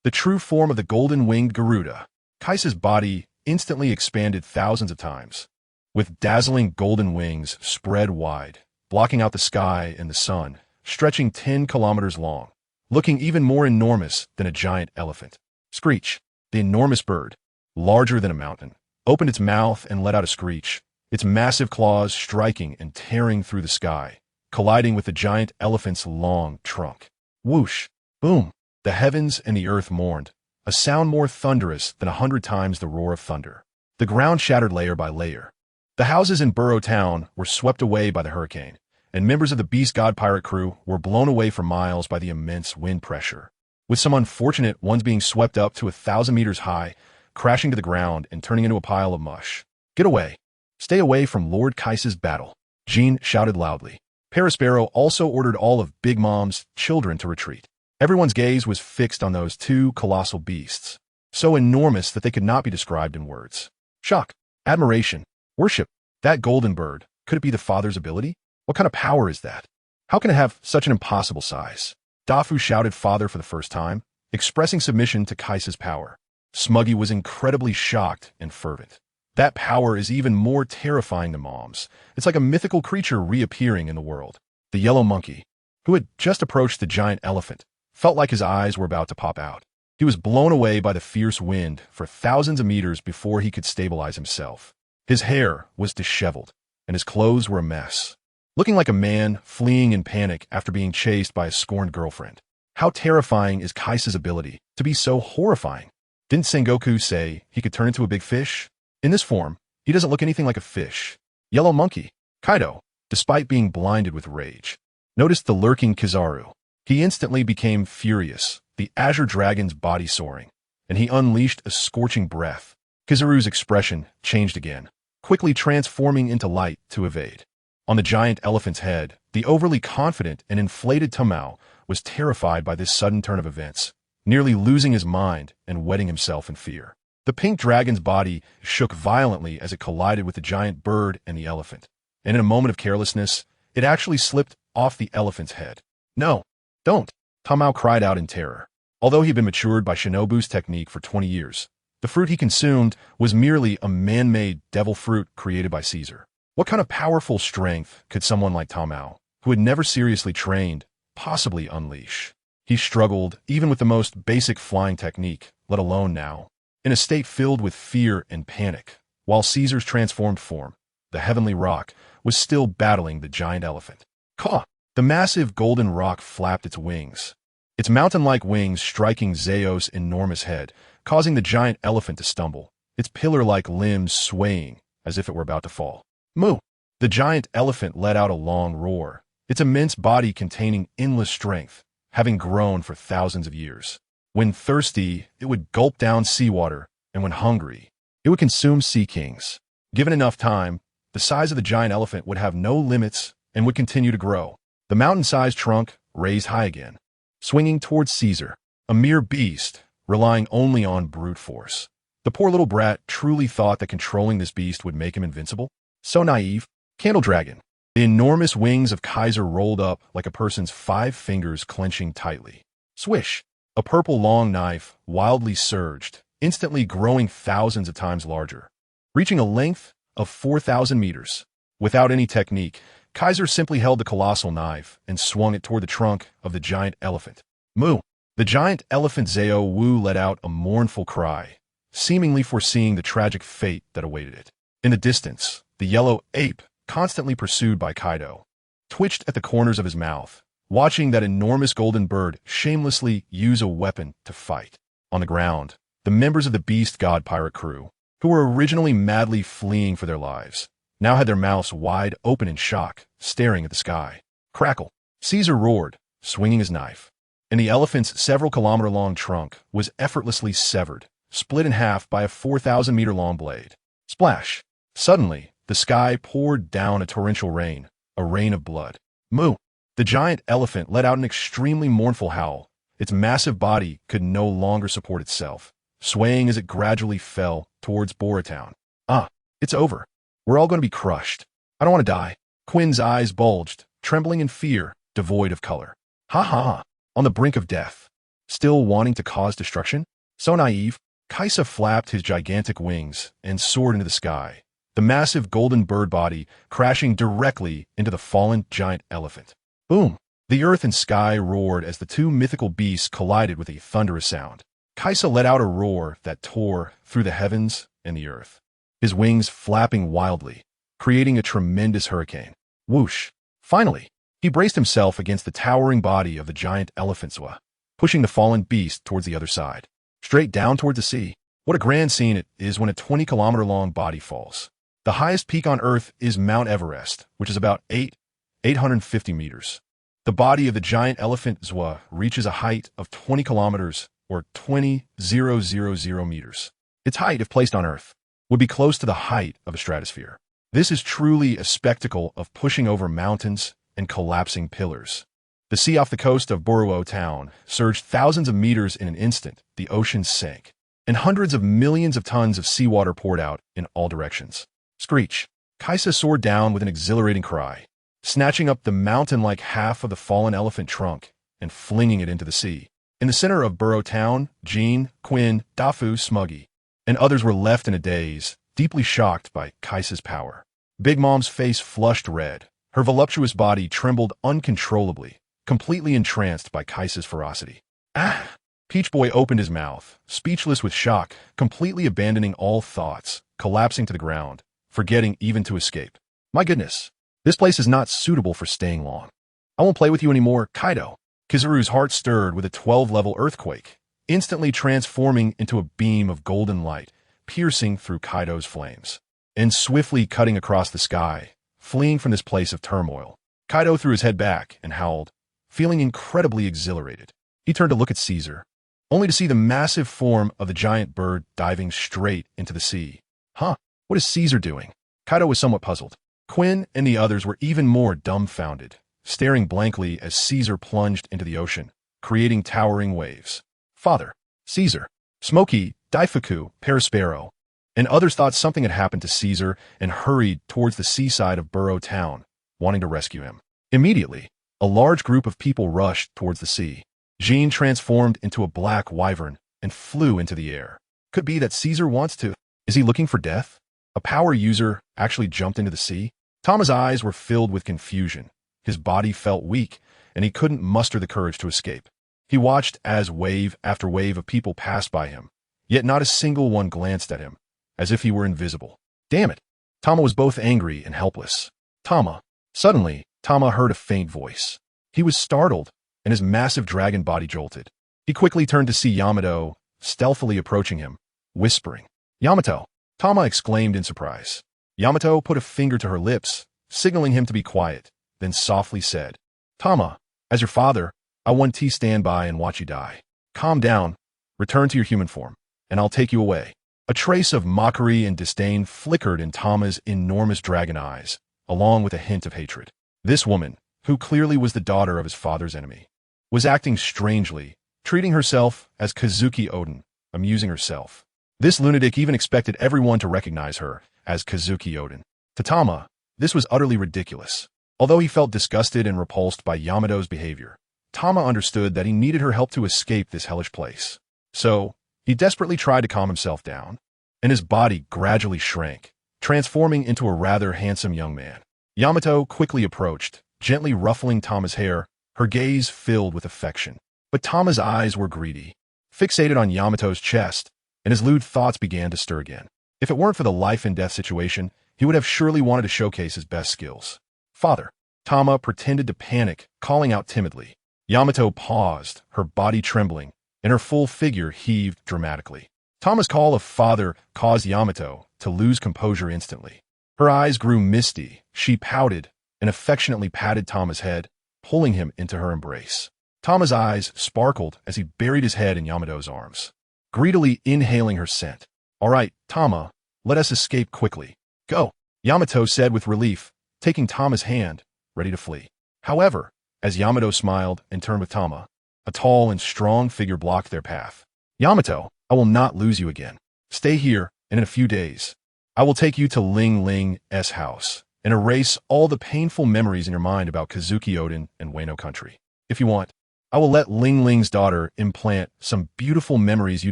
A: The true form of the golden-winged Garuda. Kaisa's body instantly expanded thousands of times, with dazzling golden wings spread wide, blocking out the sky and the sun, stretching 10 kilometers long, looking even more enormous than a giant elephant. Screech, the enormous bird, larger than a mountain, opened its mouth and let out a screech, its massive claws striking and tearing through the sky, colliding with the giant elephant's long trunk. Whoosh, boom, the heavens and the earth mourned, a sound more thunderous than 100 times the roar of thunder. The ground shattered layer by layer. The houses in Burrow Town were swept away by the hurricane, and members of the Beast God pirate crew were blown away for miles by the immense wind pressure, with some unfortunate ones being swept up to 1,000 meters high, crashing to the ground and turning into a pile of mush. Get away! Stay away from Lord Kaisa's battle, Jean shouted loudly. Perospero also ordered all of Big Mom's children to retreat. Everyone's gaze was fixed on those 2 colossal beasts, so enormous that they could not be described in words. Shock, admiration, worship. That golden bird, could it be the father's ability? What kind of power is that? How can it have such an impossible size? Dafu shouted father for the first time, expressing submission to Kaisa's power. Smuggy was incredibly shocked and fervent. That power is even more terrifying than Mom's. It's like a mythical creature reappearing in the world. The yellow monkey, who had just approached the giant elephant, felt like his eyes were about to pop out. He was blown away by the fierce wind for thousands of meters before he could stabilize himself. His hair was disheveled, and his clothes were a mess, looking like a man fleeing in panic after being chased by a scorned girlfriend. How terrifying is Kaisa's ability to be so horrifying? Didn't Sengoku say he could turn into a big fish? In this form, he doesn't look anything like a fish. Yellow monkey, Kaido, despite being blinded with rage, noticed the lurking Kizaru. He instantly became furious, the azure dragon's body soaring, and he unleashed a scorching breath. Kizaru's expression changed again, quickly transforming into light to evade. On the giant elephant's head, the overly confident and inflated Tamao was terrified by this sudden turn of events, nearly losing his mind and wetting himself in fear. The pink dragon's body shook violently as it collided with the giant bird and the elephant, and in a moment of carelessness, it actually slipped off the elephant's head. No, don't, Tamao cried out in terror. Although he'd been matured by Shinobu's technique for 20 years, the fruit he consumed was merely a man-made devil fruit created by Caesar. What kind of powerful strength could someone like Tamao, who had never seriously trained, possibly unleash? He struggled even with the most basic flying technique, let alone now. In a state filled with fear and panic, while Caesar's transformed form, the heavenly rock, was still battling the giant elephant. Caw! The massive golden rock flapped its wings, its mountain-like wings striking Zeo's enormous head, causing the giant elephant to stumble, its pillar-like limbs swaying as if it were about to fall. Moo! The giant elephant let out a long roar, its immense body containing endless strength, having grown for thousands of years. When thirsty, it would gulp down seawater, and when hungry, it would consume sea kings. Given enough time, the size of the giant elephant would have no limits and would continue to grow. The mountain-sized trunk raised high again, swinging towards Caesar, a mere beast, relying only on brute force. The poor little brat truly thought that controlling this beast would make him invincible? So naive. Candle Dragon. The enormous wings of Kaisa rolled up like a person's 5 fingers clenching tightly. Swish! A purple long knife wildly surged, instantly growing thousands of times larger, reaching a length of 4,000 meters. Without any technique, Kaiser simply held the colossal knife and swung it toward the trunk of the giant elephant. Moo! The giant elephant Zeo Wu let out a mournful cry, seemingly foreseeing the tragic fate that awaited it. In the distance, the yellow ape, constantly pursued by Kaido, twitched at the corners of his mouth, watching that enormous golden bird shamelessly use a weapon to fight. On the ground, the members of the Beast God pirate crew, who were originally madly fleeing for their lives, now had their mouths wide open in shock, staring at the sky. Crackle! Caesar roared, swinging his knife, and the elephant's several-kilometer-long trunk was effortlessly severed, split in half by a 4,000-meter-long blade. Splash! Suddenly, the sky poured down a torrential rain, a rain of blood. Moo! The giant elephant let out an extremely mournful howl. Its massive body could no longer support itself, swaying as it gradually fell towards Barbarossa. Ah, it's over. We're all going to be crushed. I don't want to die. Quinn's eyes bulged, trembling in fear, devoid of color. Ha ha ha. On the brink of death. Still wanting to cause destruction? So naive. Kaisa flapped his gigantic wings and soared into the sky, the massive golden bird body crashing directly into the fallen giant elephant. Boom! The earth and sky roared as the two mythical beasts collided with a thunderous sound. Kaisa let out a roar that tore through the heavens and the earth, his wings flapping wildly, creating a tremendous hurricane. Whoosh! Finally, he braced himself against the towering body of the giant elephant Zwa, pushing the fallen beast towards the other side, straight down toward the sea. What a grand scene it is when a 20-kilometer-long body falls. The highest peak on Earth is Mount Everest, which is about 850 meters. The body of the giant elephant Zwa reaches a height of 20 kilometers, or 20,000 meters. Its height, if placed on Earth, would be close to the height of a stratosphere. This is truly a spectacle of pushing over mountains and collapsing pillars. The sea off the coast of Barbarossa town surged thousands of meters in an instant. The ocean sank, and hundreds of millions of tons of seawater poured out in all directions. Screech! Kaisa soared down with an exhilarating cry, snatching up the mountain-like half of the fallen elephant trunk and flinging it into the sea. In the center of Barbarossa town, Jean, Quinn, Dafu, Smuggy, and others were left in a daze, deeply shocked by Kaisa's power. Big Mom's face flushed red. Her voluptuous body trembled uncontrollably, completely entranced by Kaisa's ferocity. Ah! Peach Boy opened his mouth, speechless with shock, completely abandoning all thoughts, collapsing to the ground, forgetting even to escape. My goodness, this place is not suitable for staying long. I won't play with you anymore, Kaido. Kizaru's heart stirred with a 12-level earthquake, instantly transforming into a beam of golden light, piercing through Kaido's flames, and swiftly cutting across the sky, fleeing from this place of turmoil. Kaido threw his head back and howled, feeling incredibly exhilarated. He turned to look at Caesar, only to see the massive form of the giant bird diving straight into the sea. Huh, what is Caesar doing? Kaido was somewhat puzzled. Quinn and the others were even more dumbfounded, staring blankly as Caesar plunged into the ocean, creating towering waves. Father, Caesar, Smokey, Daifuku, Perispero, and others thought something had happened to Caesar and hurried towards the seaside of Barbarossa town, wanting to rescue him. Immediately, a large group of people rushed towards the sea. Jean transformed into a black wyvern and flew into the air. Could be that Caesar wants to. Is he looking for death? A power user actually jumped into the sea? Tama's eyes were filled with confusion. His body felt weak, and he couldn't muster the courage to escape. He watched as wave after wave of people passed by him, yet not a single one glanced at him, as if he were invisible. Damn it! Tama was both angry and helpless. Tama. Suddenly, Tama heard a faint voice. He was startled, and his massive dragon body jolted. He quickly turned to see Yamato stealthily approaching him, whispering, "Yamato!" Tama exclaimed in surprise. Yamato put a finger to her lips, signaling him to be quiet, then softly said, "Tama, as your father, I want to stand by and watch you die. Calm down, return to your human form, and I'll take you away." A trace of mockery and disdain flickered in Tama's enormous dragon eyes, along with a hint of hatred. This woman, who clearly was the daughter of his father's enemy, was acting strangely, treating herself as Kazuki Oden, amusing herself. This lunatic even expected everyone to recognize her as Kazuki Oden. To Tama, this was utterly ridiculous. Although he felt disgusted and repulsed by Yamato's behavior, Tama understood that he needed her help to escape this hellish place. So, he desperately tried to calm himself down, and his body gradually shrank, transforming into a rather handsome young man. Yamato quickly approached, gently ruffling Tama's hair, her gaze filled with affection. But Tama's eyes were greedy, fixated on Yamato's chest, and his lewd thoughts began to stir again. If it weren't for the life-and-death situation, he would have surely wanted to showcase his best skills. "Father." Tama pretended to panic, calling out timidly. Yamato paused, her body trembling, and her full figure heaved dramatically. Tama's call of father caused Yamato to lose composure instantly. Her eyes grew misty, she pouted, and affectionately patted Tama's head, pulling him into her embrace. Tama's eyes sparkled as he buried his head in Yamato's arms, greedily inhaling her scent. "All right, Tama, let us escape quickly. Go," Yamato said with relief, taking Tama's hand, ready to flee. However, as Yamato smiled and turned with Tama, a tall and strong figure blocked their path. "Yamato, I will not lose you again. Stay here, and in a few days, I will take you to Linlin's house and erase all the painful memories in your mind about Kazuki Oden and Wano country. If you want, I will let Linlin's daughter implant some beautiful memories you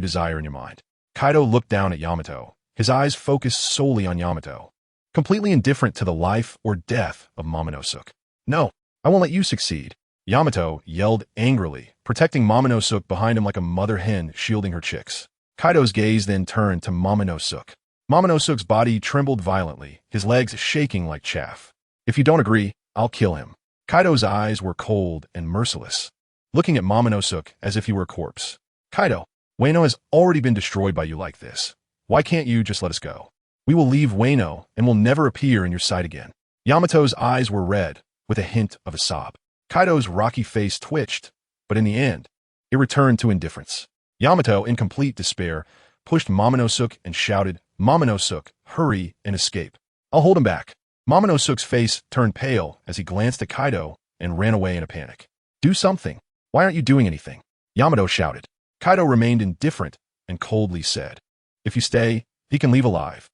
A: desire in your mind." Kaido looked down at Yamato, his eyes focused solely on Yamato, completely indifferent to the life or death of Momonosuke. "No, I won't let you succeed," Yamato yelled angrily, protecting Momonosuke behind him like a mother hen shielding her chicks. Kaido's gaze then turned to Momonosuke. Momonosuke's body trembled violently, his legs shaking like chaff. "If you don't agree, I'll kill him." Kaido's eyes were cold and merciless, looking at Momonosuke as if he were a corpse. "Kaido, Wano has already been destroyed by you like this. Why can't you just let us go? We will leave Wano and will never appear in your sight again." Yamato's eyes were red, with a hint of a sob. Kaido's rocky face twitched, but in the end, it returned to indifference. Yamato, in complete despair, pushed Momonosuke and shouted, "Momonosuke, hurry and escape. I'll hold him back." Momonosuke's face turned pale as he glanced at Kaido and ran away in a panic. "Do something. Why aren't you doing anything?" Yamato shouted. Kaido remained indifferent and coldly said, "If you stay, he can leave alive."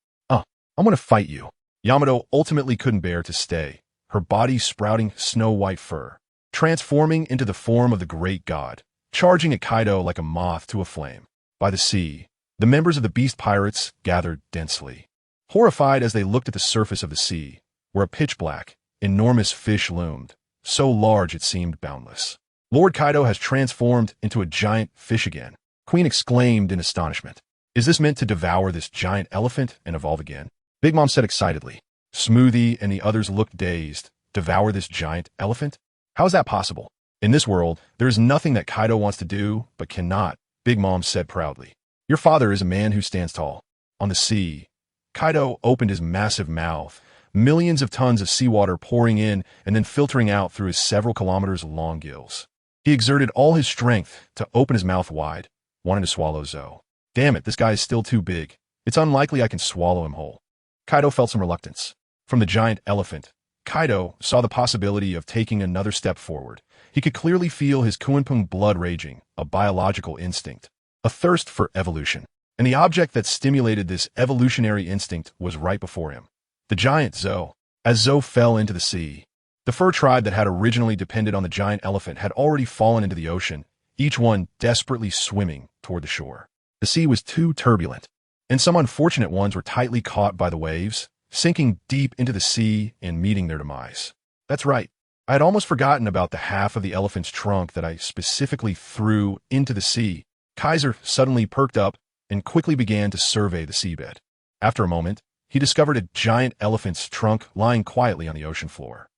A: I'm going to fight you." Yamato ultimately couldn't bear to stay, her body sprouting snow-white fur, transforming into the form of the great god, charging at Kaido like a moth to a flame. By the sea, the members of the beast pirates gathered densely, horrified as they looked at the surface of the sea, where a pitch-black, enormous fish loomed, so large it seemed boundless. "Lord Kaido has transformed into a giant fish again," Queen exclaimed in astonishment. "Is this meant to devour this giant elephant and evolve again?" Big Mom said excitedly. Smoothie and the others looked dazed. Devour this giant elephant? How is that possible? In this world, there is nothing that Kaido wants to do, but cannot, Big Mom said proudly. "Your father is a man who stands tall." On the sea, Kaido opened his massive mouth, millions of tons of seawater pouring in and then filtering out through his several kilometers long gills. He exerted all his strength to open his mouth wide, wanting to swallow Zoe. "Damn it, this guy is still too big. It's unlikely I can swallow him whole." Kaido felt some reluctance. From the giant elephant, Kaido saw the possibility of taking another step forward. He could clearly feel his Kunpeng blood raging, a biological instinct, a thirst for evolution. And the object that stimulated this evolutionary instinct was right before him. The giant Zoe. As Zoe fell into the sea, the fur tribe that had originally depended on the giant elephant had already fallen into the ocean, each one desperately swimming toward the shore. The sea was too turbulent, and some unfortunate ones were tightly caught by the waves, sinking deep into the sea and meeting their demise. That's right. I had almost forgotten about the half of the elephant's trunk that I specifically threw into the sea. Kaisa suddenly perked up and quickly began to survey the seabed. After a moment, he discovered a giant elephant's trunk lying quietly on the ocean floor.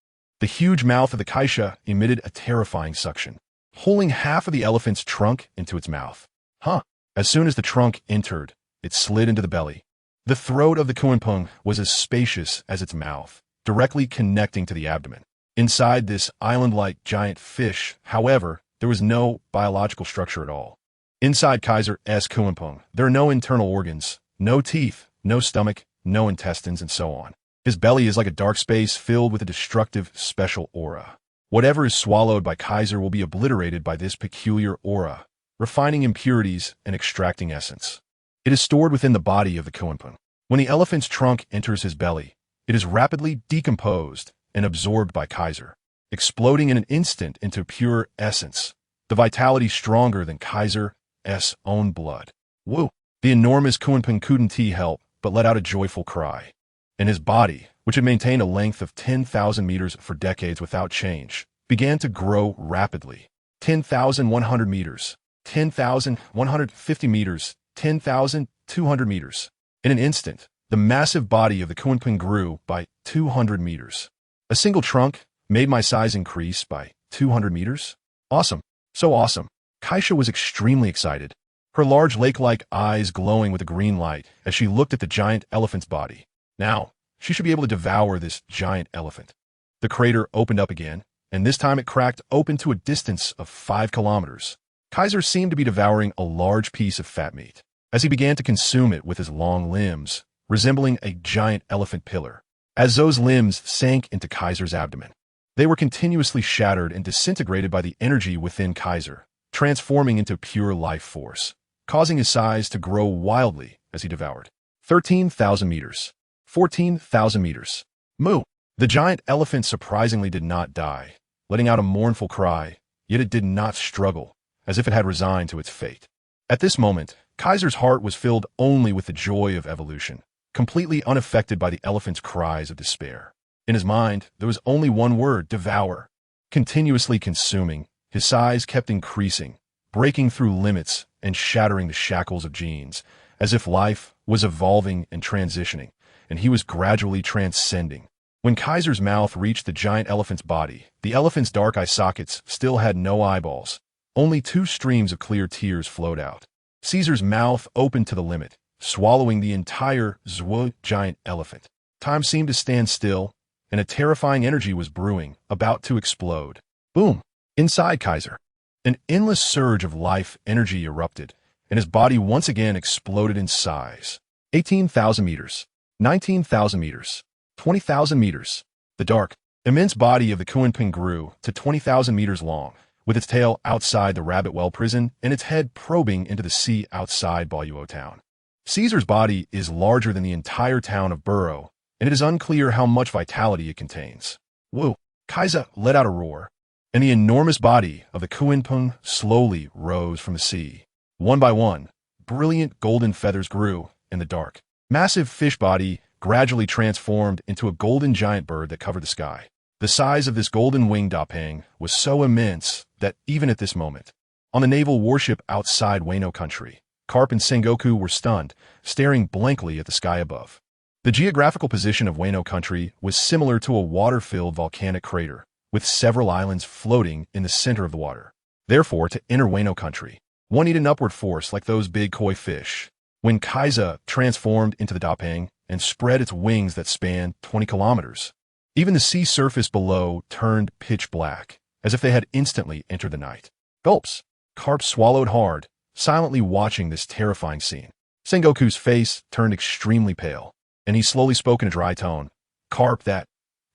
A: The huge mouth of the Kaisha emitted a terrifying suction. pulling half of the elephant's trunk into its mouth. Huh. As soon as the trunk entered, it slid into the belly. The throat of the Kunpeng was as spacious as its mouth, directly connecting to the abdomen. Inside this island-like giant fish, however, there was no biological structure at all. Inside Kaiser's Kunpeng, there are no internal organs, no teeth, no stomach, no intestines, and so on. His belly is like a dark space filled with a destructive, special aura. Whatever is swallowed by Kaiser will be obliterated by this peculiar aura, refining impurities and extracting essence. It is stored within the body of the Kunpeng. When the elephant's trunk enters his belly, it is rapidly decomposed and absorbed by Kaiser, exploding in an instant into pure essence, the vitality stronger than Kaiser's own blood. Woo! The enormous Kunpeng couldn't help but let out a joyful cry. And his body, which had maintained a length of 10,000 meters for decades without change, began to grow rapidly. 10,100 meters, 10,150 meters, 10,200 meters. In an instant, the massive body of the Kunpeng grew by 200 meters. A single trunk made my size increase by 200 meters? Awesome. So awesome. Kaisha was extremely excited, her large lake-like eyes glowing with a green light as she looked at the giant elephant's body. Now, she should be able to devour this giant elephant. The crater opened up again, and this time it cracked open to a distance of 5 kilometers. Kaiser seemed to be devouring a large piece of fat meat, as he began to consume it with his long limbs, resembling a giant elephant pillar. As those limbs sank into Kaiser's abdomen, they were continuously shattered and disintegrated by the energy within Kaiser, transforming into pure life force, causing his size to grow wildly as he devoured. 13,000 meters. 14,000 meters. Moo! The giant elephant surprisingly did not die, letting out a mournful cry, yet it did not struggle, as if it had resigned to its fate. At this moment, Kaiser's heart was filled only with the joy of evolution, completely unaffected by the elephant's cries of despair. In his mind, there was only one word: devour. Continuously consuming, his size kept increasing, breaking through limits and shattering the shackles of genes, as if life was evolving and transitioning, and he was gradually transcending. When Kaiser's mouth reached the giant elephant's body, the elephant's dark eye sockets still had no eyeballs. Only 2 streams of clear tears flowed out. Caesar's mouth opened to the limit, swallowing the entire giant elephant. Time seemed to stand still, and a terrifying energy was brewing, about to explode. Boom! Inside Kaiser, an endless surge of life energy erupted, and his body once again exploded in size. 18,000 meters. 19,000 meters. 20,000 meters. The dark, immense body of the Kunpeng grew to 20,000 meters long, with its tail outside the rabbit well prison and its head probing into the sea outside Boluo town. Caesar's body is larger than the entire town of Burrow, and it is unclear how much vitality it contains. Woo! Kaisa let out a roar, and the enormous body of the Kunpeng slowly rose from the sea. One by one, brilliant golden feathers grew in the dark. Massive fish body gradually transformed into a golden giant bird that covered the sky. The size of this golden-winged Dapeng was so immense that even at this moment, on the naval warship outside Wano country, Carp and Sengoku were stunned, staring blankly at the sky above. The geographical position of Wano country was similar to a water-filled volcanic crater, with several islands floating in the center of the water. Therefore, to enter Wano country, one needed an upward force like those big koi fish. When Kaisa transformed into the Dapeng and spread its wings that spanned 20 kilometers, even the sea surface below turned pitch black, as if they had instantly entered the night. Gulps. Carp swallowed hard, silently watching this terrifying scene. Sengoku's face turned extremely pale, and he slowly spoke in a dry tone. Carp, that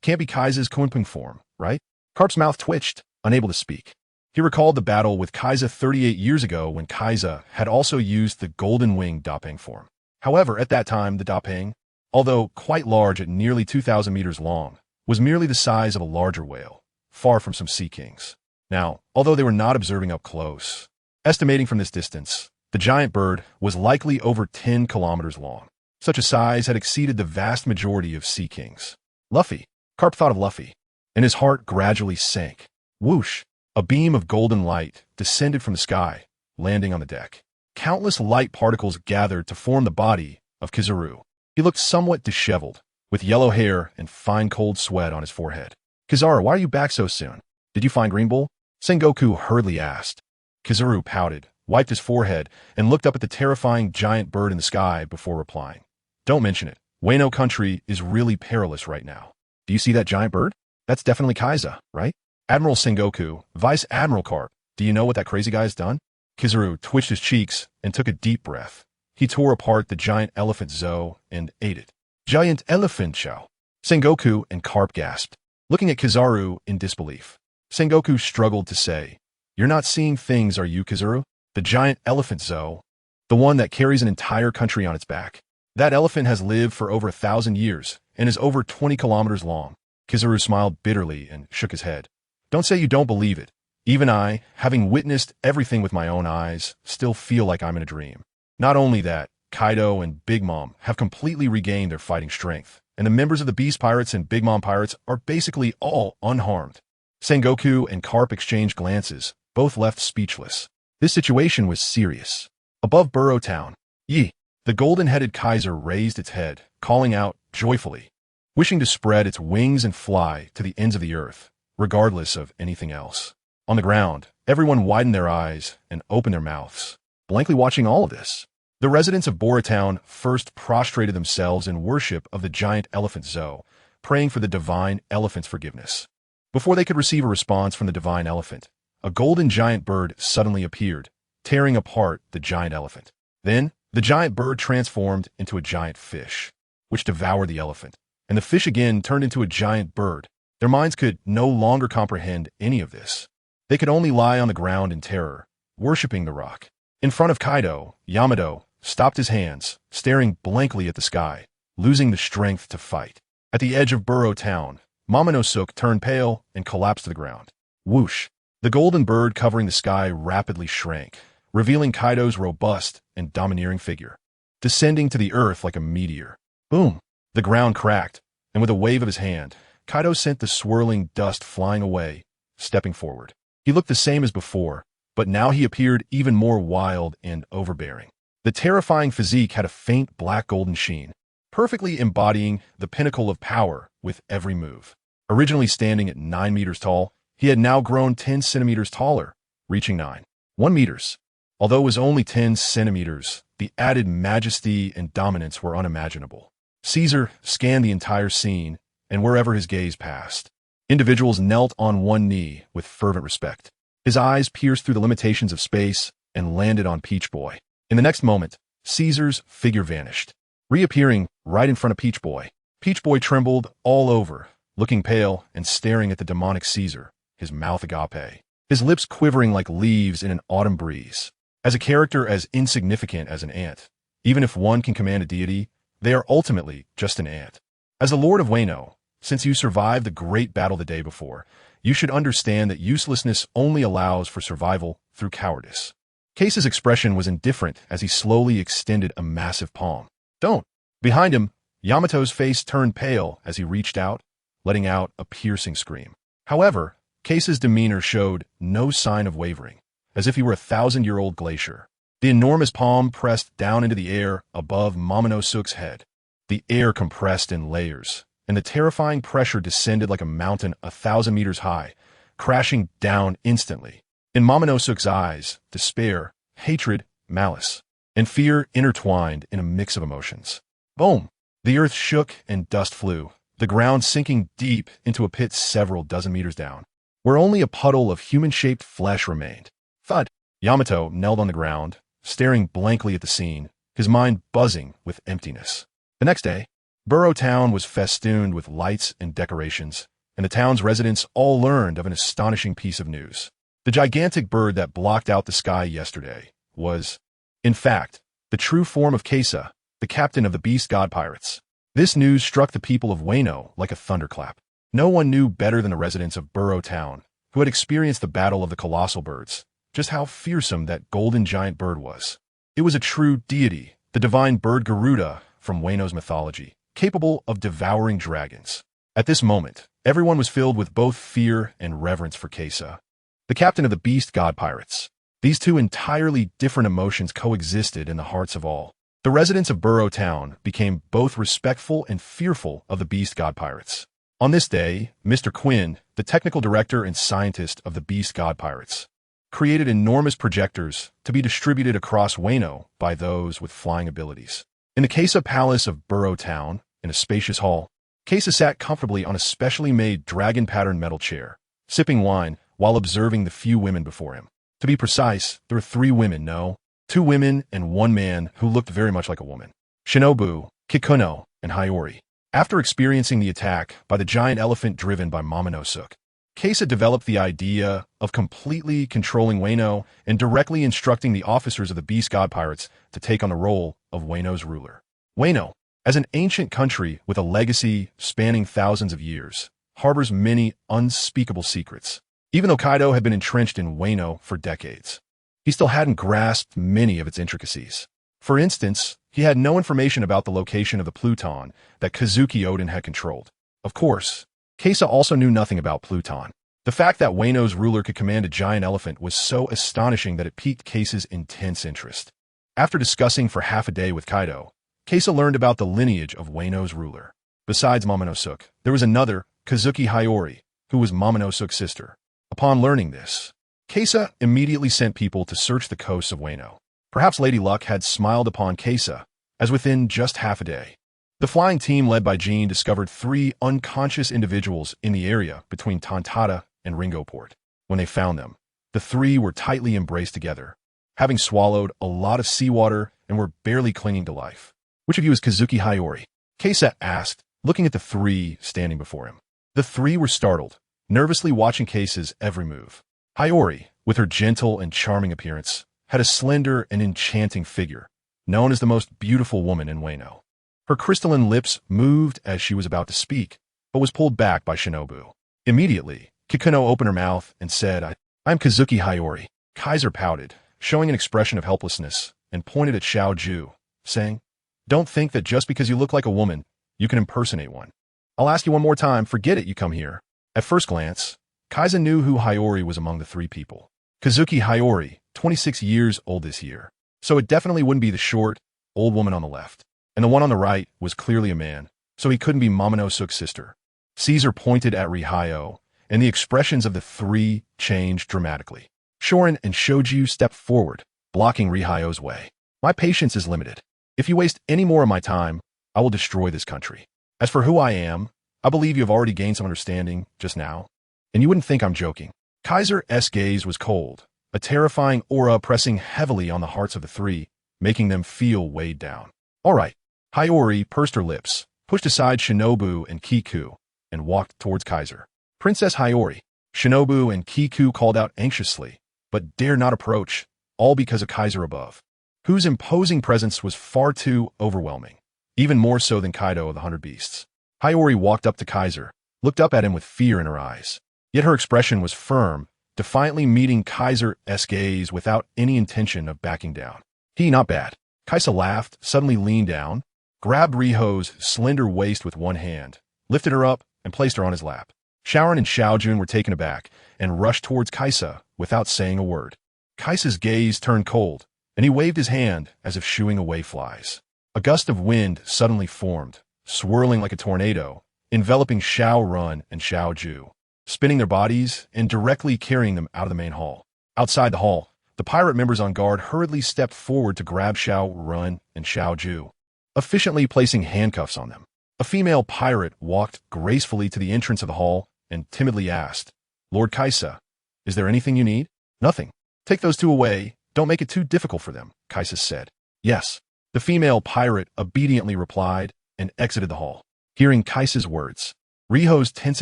A: can't be Kaisa's Kunpeng form, right? Carp's mouth twitched, unable to speak. He recalled the battle with Kaisa 38 years ago when Kaisa had also used the golden-winged Dapeng form. However, at that time, the Dapeng, although quite large at nearly 2,000 meters long, was merely the size of a larger whale, far from some sea kings. Now, although they were not observing up close, estimating from this distance, the giant bird was likely over 10 kilometers long. Such a size had exceeded the vast majority of sea kings. Luffy. Carp thought of Luffy, and his heart gradually sank. Whoosh! A beam of golden light descended from the sky, landing on the deck. Countless light particles gathered to form the body of Kizaru. He looked somewhat disheveled, with yellow hair and fine cold sweat on his forehead. Kizaru, why are you back so soon? Did you find Green Bull? Sengoku hurriedly asked. Kizaru pouted, wiped his forehead, and looked up at the terrifying giant bird in the sky before replying. Don't mention it. Wano country is really perilous right now. Do you see that giant bird? That's definitely Kaisa, right? Admiral Sengoku, Vice Admiral Carp, do you know what that crazy guy's done? Kizaru twitched his cheeks and took a deep breath. He tore apart the giant elephant Zo and ate it. Giant elephant chow. Sengoku and Carp gasped, looking at Kizaru in disbelief. Sengoku struggled to say, You're not seeing things, are you, Kizaru? The giant elephant Zo, the one that carries an entire country on its back. That elephant has lived for over 1,000 years and is over 20 kilometers long. Kizaru smiled bitterly and shook his head. Don't say you don't believe it. Even I, having witnessed everything with my own eyes, still feel like I'm in a dream. Not only that, Kaido and Big Mom have completely regained their fighting strength, and the members of the Beast Pirates and Big Mom Pirates are basically all unharmed. Sengoku and Carp exchanged glances, both left speechless. This situation was serious. Above Burrow Town, the golden-headed Kaiser raised its head, calling out joyfully, wishing to spread its wings and fly to the ends of the earth, regardless of anything else. On the ground, everyone widened their eyes and opened their mouths, blankly watching all of this. The residents of Bora Town first prostrated themselves in worship of the giant elephant Zo, praying for the divine elephant's forgiveness. Before they could receive a response from the divine elephant, a golden giant bird suddenly appeared, tearing apart the giant elephant. Then, the giant bird transformed into a giant fish, which devoured the elephant, and the fish again turned into a giant bird. Their minds could no longer comprehend any of this. They could only lie on the ground in terror, worshipping the rock. In front of Kaido, Yamato stopped his hands, staring blankly at the sky, losing the strength to fight. At the edge of Burrow Town, Momonosuke turned pale and collapsed to the ground. Whoosh! The golden bird covering the sky rapidly shrank, revealing Kaido's robust and domineering figure, descending to the earth like a meteor. Boom! The ground cracked, and with a wave of his hand, Kaido sent the swirling dust flying away, stepping forward. He looked the same as before, but now he appeared even more wild and overbearing. The terrifying physique had a faint black-golden sheen, perfectly embodying the pinnacle of power with every move. Originally standing at 9 meters tall, he had now grown 10 centimeters taller, reaching 9.1 meters. Although it was only 10 centimeters, the added majesty and dominance were unimaginable. Caesar scanned the entire scene, and wherever his gaze passed, individuals knelt on one knee with fervent respect. His eyes pierced through the limitations of space and landed on Peach Boy. In the next moment, Caesar's figure vanished, reappearing right in front of Peach Boy. Peach Boy trembled all over, looking pale and staring at the demonic Caesar, his mouth agape, his lips quivering like leaves in an autumn breeze. As a character as insignificant as an ant, even if one can command a deity, they are ultimately just an ant. As the Lord of Wano, since you survived the great battle the day before, you should understand that uselessness only allows for survival through cowardice. Kaisa's expression was indifferent as he slowly extended a massive palm. Don't! Behind him, Yamato's face turned pale as he reached out, letting out a piercing scream. However, Kaisa's demeanor showed no sign of wavering, as if he were a 1,000-year-old glacier. The enormous palm pressed down into the air above Momonosuke's head. The air compressed in layers, and the terrifying pressure descended like a mountain 1,000 meters high, crashing down instantly. In Momonosuke's eyes, despair, hatred, malice, and fear intertwined in a mix of emotions. Boom! The earth shook and dust flew, the ground sinking deep into a pit several dozen meters down, where only a puddle of human-shaped flesh remained. Thud! Yamato knelt on the ground, staring blankly at the scene, his mind buzzing with emptiness. The next day, Burrow Town was festooned with lights and decorations, and the town's residents all learned of an astonishing piece of news. The gigantic bird that blocked out the sky yesterday was, in fact, the true form of Kaisa, the captain of the Beast God Pirates. This news struck the people of Wano like a thunderclap. No one knew better than the residents of Burrow Town, who had experienced the battle of the colossal birds, just how fearsome that golden giant bird was. It was a true deity, the divine bird Garuda from Wano's mythology, capable of devouring dragons. At this moment, everyone was filled with both fear and reverence for Kaisa, the captain of the Beast God Pirates. These two entirely different emotions coexisted in the hearts of all. The residents of Burrow Town became both respectful and fearful of the Beast God Pirates. On this day, Mr. Quinn, the technical director and scientist of the Beast God Pirates, created enormous projectors to be distributed across Wano by those with flying abilities. In the Kaisa Palace of Burrow Town, in a spacious hall, Kaisa sat comfortably on a specially made dragon-patterned metal chair, sipping wine while observing the few women before him. To be precise, there were 3 women, no, 2 women and 1 man who looked very much like a woman. Shinobu, Kikuno, and Hiyori. After experiencing the attack by the giant elephant driven by Momonosuke, Kaisa developed the idea of completely controlling Wano and directly instructing the officers of the Beast God Pirates to take on the role of Wano's ruler. Wano, as an ancient country with a legacy spanning thousands of years, harbors many unspeakable secrets. Even though Kaido had been entrenched in Wano for decades, he still hadn't grasped many of its intricacies. For instance, he had no information about the location of the Pluton that Kazuki Oden had controlled. Of course, Kaisa also knew nothing about Pluton. The fact that Wano's ruler could command a giant elephant was so astonishing that it piqued Kaisa's intense interest. After discussing for half a day with Kaido, Kaisa learned about the lineage of Wano's ruler. Besides Momonosuke, there was another, Kazuki Hiyori, who was Momonosuke's sister. Upon learning this, Kaisa immediately sent people to search the coasts of Wano. Perhaps Lady Luck had smiled upon Kaisa, as within just half a day, the flying team led by Jean discovered 3 unconscious individuals in the area between Tontada and Ringoport. When they found them, the 3 were tightly embraced together, having swallowed a lot of seawater and were barely clinging to life. Which of you is Kazuki Hiyori? Kaisa asked, looking at the 3 standing before him. The 3 were startled, nervously watching Kaisa's every move. Hiyori, with her gentle and charming appearance, had a slender and enchanting figure, known as the most beautiful woman in Wano. Her crystalline lips moved as she was about to speak, but was pulled back by Shinobu. Immediately, Kikuno opened her mouth and said, I'm Kazuki Hiyori. Kaisa pouted, showing an expression of helplessness, and pointed at Xiao Ju, saying, Don't think that just because you look like a woman, you can impersonate one. I'll ask you one more time, forget it, you come here. At first glance, Kaisa knew who Hiyori was among the 3 people. Kazuki Hiyori, 26 years old this year, so it definitely wouldn't be the short, old woman on the left. And the one on the right was clearly a man, so he couldn't be Momonosuke's sister. Caesar pointed at Rihayo, and the expressions of the 3 changed dramatically. Shorin and Shoju stepped forward, blocking Rihayo's way. My patience is limited. If you waste any more of my time, I will destroy this country. As for who I am, I believe you have already gained some understanding just now, and you wouldn't think I'm joking. Kaiser's gaze was cold, a terrifying aura pressing heavily on the hearts of the 3, making them feel weighed down. All right. Hiyori pursed her lips, pushed aside Shinobu and Kiku, and walked towards Kaiser. Princess Hiyori. Shinobu and Kiku called out anxiously, but dared not approach, all because of Kaiser above, whose imposing presence was far too overwhelming, even more so than Kaido of the 100 Beasts. Hiyori walked up to Kaiser, looked up at him with fear in her eyes, yet her expression was firm, defiantly meeting Kaiser's gaze without any intention of backing down. Not bad. Kaisa laughed, suddenly leaned down, grabbed Riho's slender waist with one hand, lifted her up, and placed her on his lap. Shaoran and Xiaojun were taken aback and rushed towards Kaisa without saying a word. Kaisa's gaze turned cold, and he waved his hand as if shooing away flies. A gust of wind suddenly formed, swirling like a tornado, enveloping Xiaorun and Xiaoju, spinning their bodies and directly carrying them out of the main hall. Outside the hall, the pirate members on guard hurriedly stepped forward to grab Xiaorun and Xiaoju, efficiently placing handcuffs on them. A female pirate walked gracefully to the entrance of the hall and timidly asked, Lord Kaisa, is there anything you need? Nothing. Take those 2 away. Don't make it too difficult for them, Kaisa said. Yes. The female pirate obediently replied and exited the hall. Hearing Kaisa's words, Riho's tense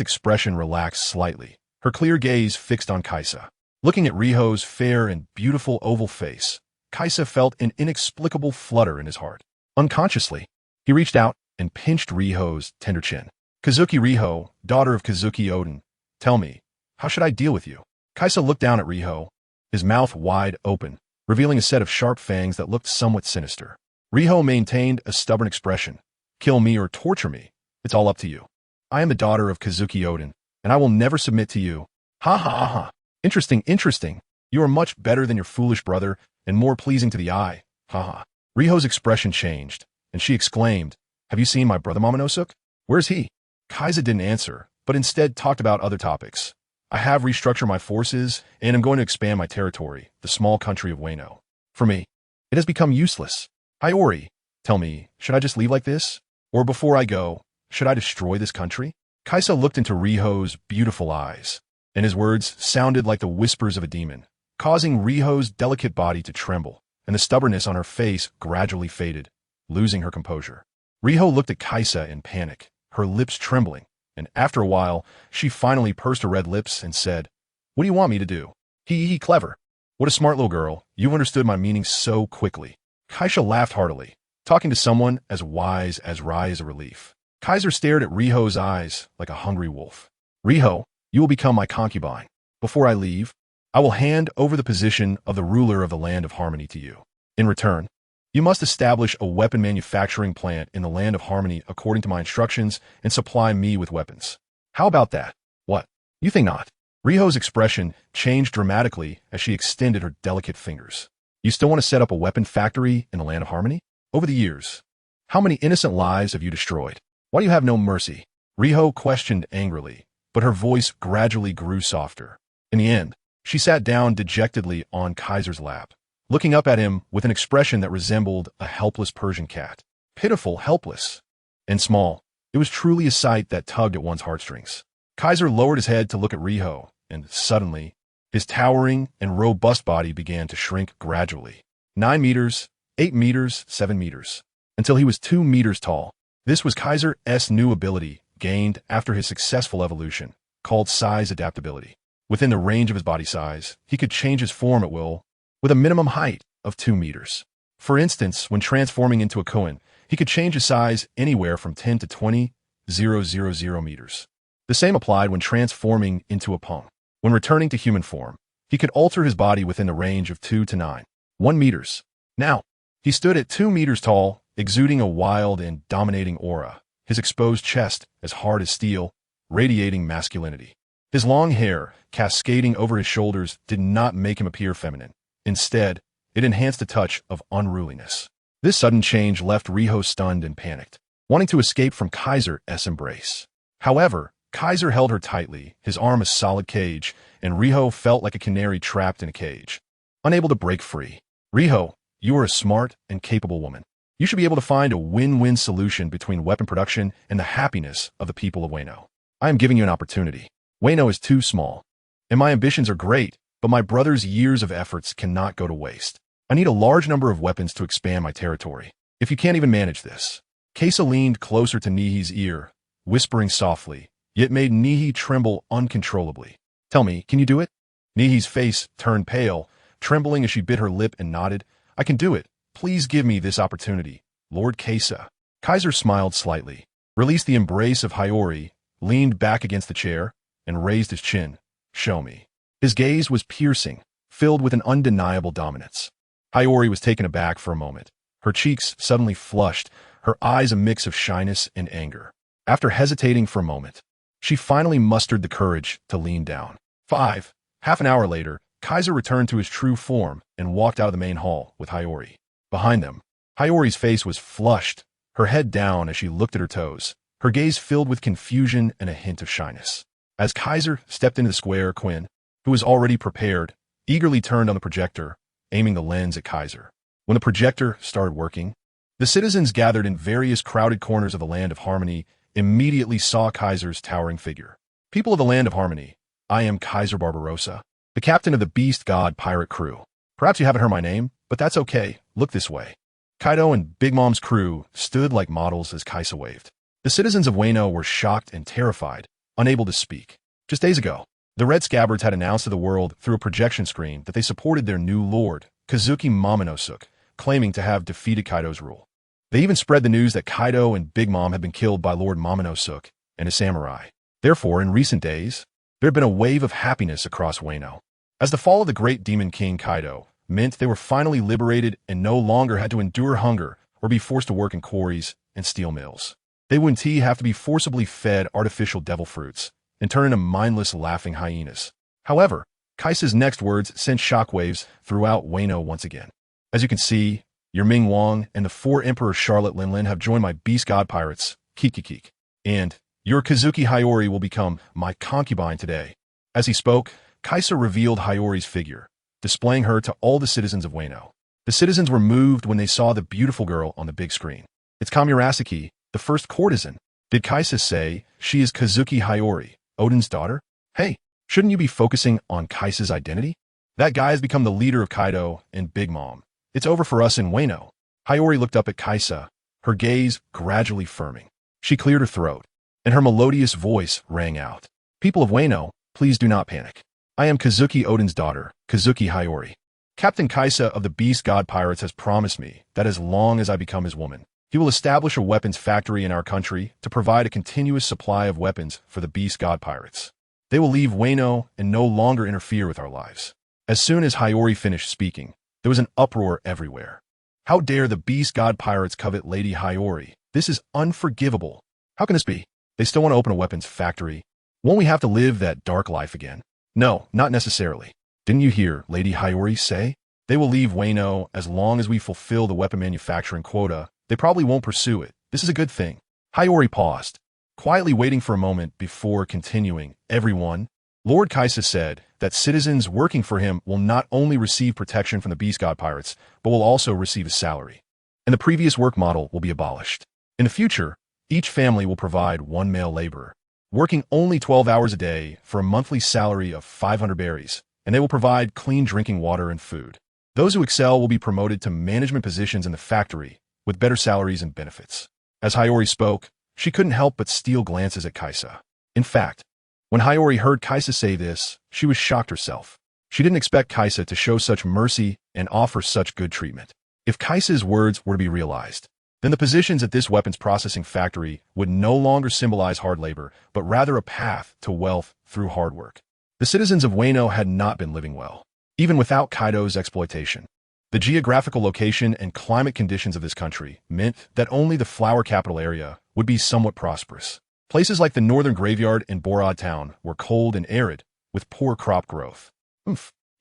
A: expression relaxed slightly, her clear gaze fixed on Kaisa. Looking at Riho's fair and beautiful oval face, Kaisa felt an inexplicable flutter in his heart. Unconsciously, he reached out and pinched Riho's tender chin. Kazuki Riho, daughter of Kazuki Oden, tell me, how should I deal with you? Kaisa looked down at Riho, his mouth wide open, revealing a set of sharp fangs that looked somewhat sinister. Riho maintained a stubborn expression. Kill me or torture me. It's all up to you. I am the daughter of Kazuki Oden, and I will never submit to you. Ha ha ha ha. Interesting, interesting. You are much better than your foolish brother and more pleasing to the eye. Ha ha. Riho's expression changed, and she exclaimed, Have you seen my brother Momonosuke? Where's he? Kaisa didn't answer, but instead talked about other topics. I have restructured my forces, and am going to expand my territory, the small country of Wano. For me, it has become useless. Hiyori, tell me, should I just leave like this? Or before I go, should I destroy this country? Kaisa looked into Riho's beautiful eyes, and his words sounded like the whispers of a demon, causing Riho's delicate body to tremble, and the stubbornness on her face gradually faded, losing her composure. Riho looked at Kaisa in panic, her lips trembling, and after a while, she finally pursed her red lips and said, "What do you want me to do?" He clever. What a smart little girl. You've understood my meaning so quickly. Kaisha laughed heartily. Talking to someone as wise as Rai is a relief. Kaiser stared at Riho's eyes like a hungry wolf. Riho, you will become my concubine. Before I leave, I will hand over the position of the ruler of the Land of Harmony to you. In return, you must establish a weapon manufacturing plant in the Land of Harmony according to my instructions and supply me with weapons. How about that? What? You think not? Riho's expression changed dramatically as she extended her delicate fingers. You still want to set up a weapon factory in the Land of Harmony? Over the years, how many innocent lives have you destroyed? Why do you have no mercy? Riho questioned angrily, but her voice gradually grew softer. In the end, she sat down dejectedly on Kaiser's lap, looking up at him with an expression that resembled a helpless Persian cat. Pitiful, helpless, and small. It was truly a sight that tugged at one's heartstrings. Kaiser lowered his head to look at Riho, and suddenly, his towering and robust body began to shrink gradually. 9 meters, 8 meters, 7 meters, until he was 2 meters tall. This was Kaiser's new ability, gained after his successful evolution, called size adaptability. Within the range of his body size, he could change his form at will, with a minimum height of 2 meters. For instance, when transforming into a koan, he could change his size anywhere from 10 to 20,000 meters. The same applied when transforming into a pung. When returning to human form, he could alter his body within the range of 2 to 9.1 meters. Now, he stood at 2 meters tall, exuding a wild and dominating aura, his exposed chest as hard as steel, radiating masculinity. His long hair, cascading over his shoulders, did not make him appear feminine. Instead, it enhanced a touch of unruliness. This sudden change left Riho stunned and panicked, wanting to escape from Kaiser's embrace. However, Kaiser held her tightly, his arm a solid cage, and Riho felt like a canary trapped in a cage, unable to break free. Riho, you are a smart and capable woman. You should be able to find a win-win solution between weapon production and the happiness of the people of Wano. I am giving you an opportunity. Wano is too small, and my ambitions are great, but my brother's years of efforts cannot go to waste. I need a large number of weapons to expand my territory. If you can't even manage this. Kaisa leaned closer to Nihi's ear, whispering softly, yet made Nihi tremble uncontrollably. Tell me, can you do it? Nihi's face turned pale, trembling as she bit her lip and nodded. I can do it. Please give me this opportunity, Lord Kaisa. Kaiser smiled slightly, released the embrace of Hiyori, leaned back against the chair, and raised his chin. Show me. His gaze was piercing, filled with an undeniable dominance. Hiyori was taken aback for a moment. Her cheeks suddenly flushed, her eyes a mix of shyness and anger. After hesitating for a moment, she finally mustered the courage to lean down. Half an hour later, Kaiser returned to his true form and walked out of the main hall with Hiyori. Behind them, Hiyori's face was flushed, her head down as she looked at her toes, her gaze filled with confusion and a hint of shyness. As Kaiser stepped into the square, Quinn, who was already prepared, eagerly turned on the projector, aiming the lens at Kaiser. When the projector started working, the citizens gathered in various crowded corners of the Land of Harmony immediately saw Kaiser's towering figure. People of the Land of Harmony, I am Kaiser Barbarossa, the captain of the Beast God pirate crew. Perhaps you haven't heard my name, but that's okay. Look this way. Kaido and Big Mom's crew stood like models as Kaisa waved. The citizens of Wano were shocked and terrified, unable to speak. Just days ago, the Red Scabbards had announced to the world through a projection screen that they supported their new lord, Kazuki Momonosuke, claiming to have defeated Kaido's rule. They even spread the news that Kaido and Big Mom had been killed by Lord Momonosuke and his samurai. Therefore, in recent days, there had been a wave of happiness across Wano. As the fall of the great demon king Kaido meant they were finally liberated and no longer had to endure hunger or be forced to work in quarries and steel mills. They wouldn't have to be forcibly fed artificial devil fruits and turn into mindless laughing hyenas. However, Kaisa's next words sent shockwaves throughout Wano once again. As you can see, your Ming Wang and the 4 Emperor Charlotte Linlin have joined my Beast God pirates, Kikikik. And Your Kazuki Hiyori will become my concubine today." As he spoke, Kaisa revealed Hiyori's figure, displaying her to all the citizens of Wano. The citizens were moved when they saw the beautiful girl on the big screen. "It's Kamurasaki, the first courtesan. Did Kaisa say she is Kazuki Hiyori, Odin's daughter? Hey, shouldn't you be focusing on Kaisa's identity? That guy has become the leader of Kaido and Big Mom. It's over for us in Wano." Hiyori looked up at Kaisa, her gaze gradually firming. She cleared her throat, and her melodious voice rang out. "People of Wano, please do not panic. I am Kazuki Odin's daughter, Kazuki Hiyori. Captain Kaisa of the Beast God Pirates has promised me that as long as I become his woman, he will establish a weapons factory in our country to provide a continuous supply of weapons for the Beast God Pirates. They will leave Wano and no longer interfere with our lives." As soon as Hiyori finished speaking, there was an uproar everywhere. "How dare the Beast God Pirates covet Lady Hiyori? This is unforgivable. How can this be? They still want to open a weapons factory. Won't we have to live that dark life again?" "No, not necessarily. Didn't you hear Lady Hiyori say? They will leave Wano as long as we fulfill the weapon manufacturing quota. They probably won't pursue it. This is a good thing." Hiyori paused, quietly waiting for a moment before continuing. "Everyone, Lord Kaisa said that citizens working for him will not only receive protection from the Beast God Pirates, but will also receive a salary. And the previous work model will be abolished. In the future, each family will provide one male laborer, working only 12 hours a day for a monthly salary of 500 berries, and they will provide clean drinking water and food. Those who excel will be promoted to management positions in the factory, with better salaries and benefits." As Hiyori spoke, she couldn't help but steal glances at Kaisa. In fact, when Hiyori heard Kaisa say this, she was shocked herself. She didn't expect Kaisa to show such mercy and offer such good treatment. If Kaisa's words were to be realized, then the positions at this weapons processing factory would no longer symbolize hard labor, but rather a path to wealth through hard work. The citizens of Wano had not been living well, even without Kaido's exploitation. The geographical location and climate conditions of this country meant that only the flower capital area would be somewhat prosperous. Places like the northern graveyard in Borad town were cold and arid, with poor crop growth.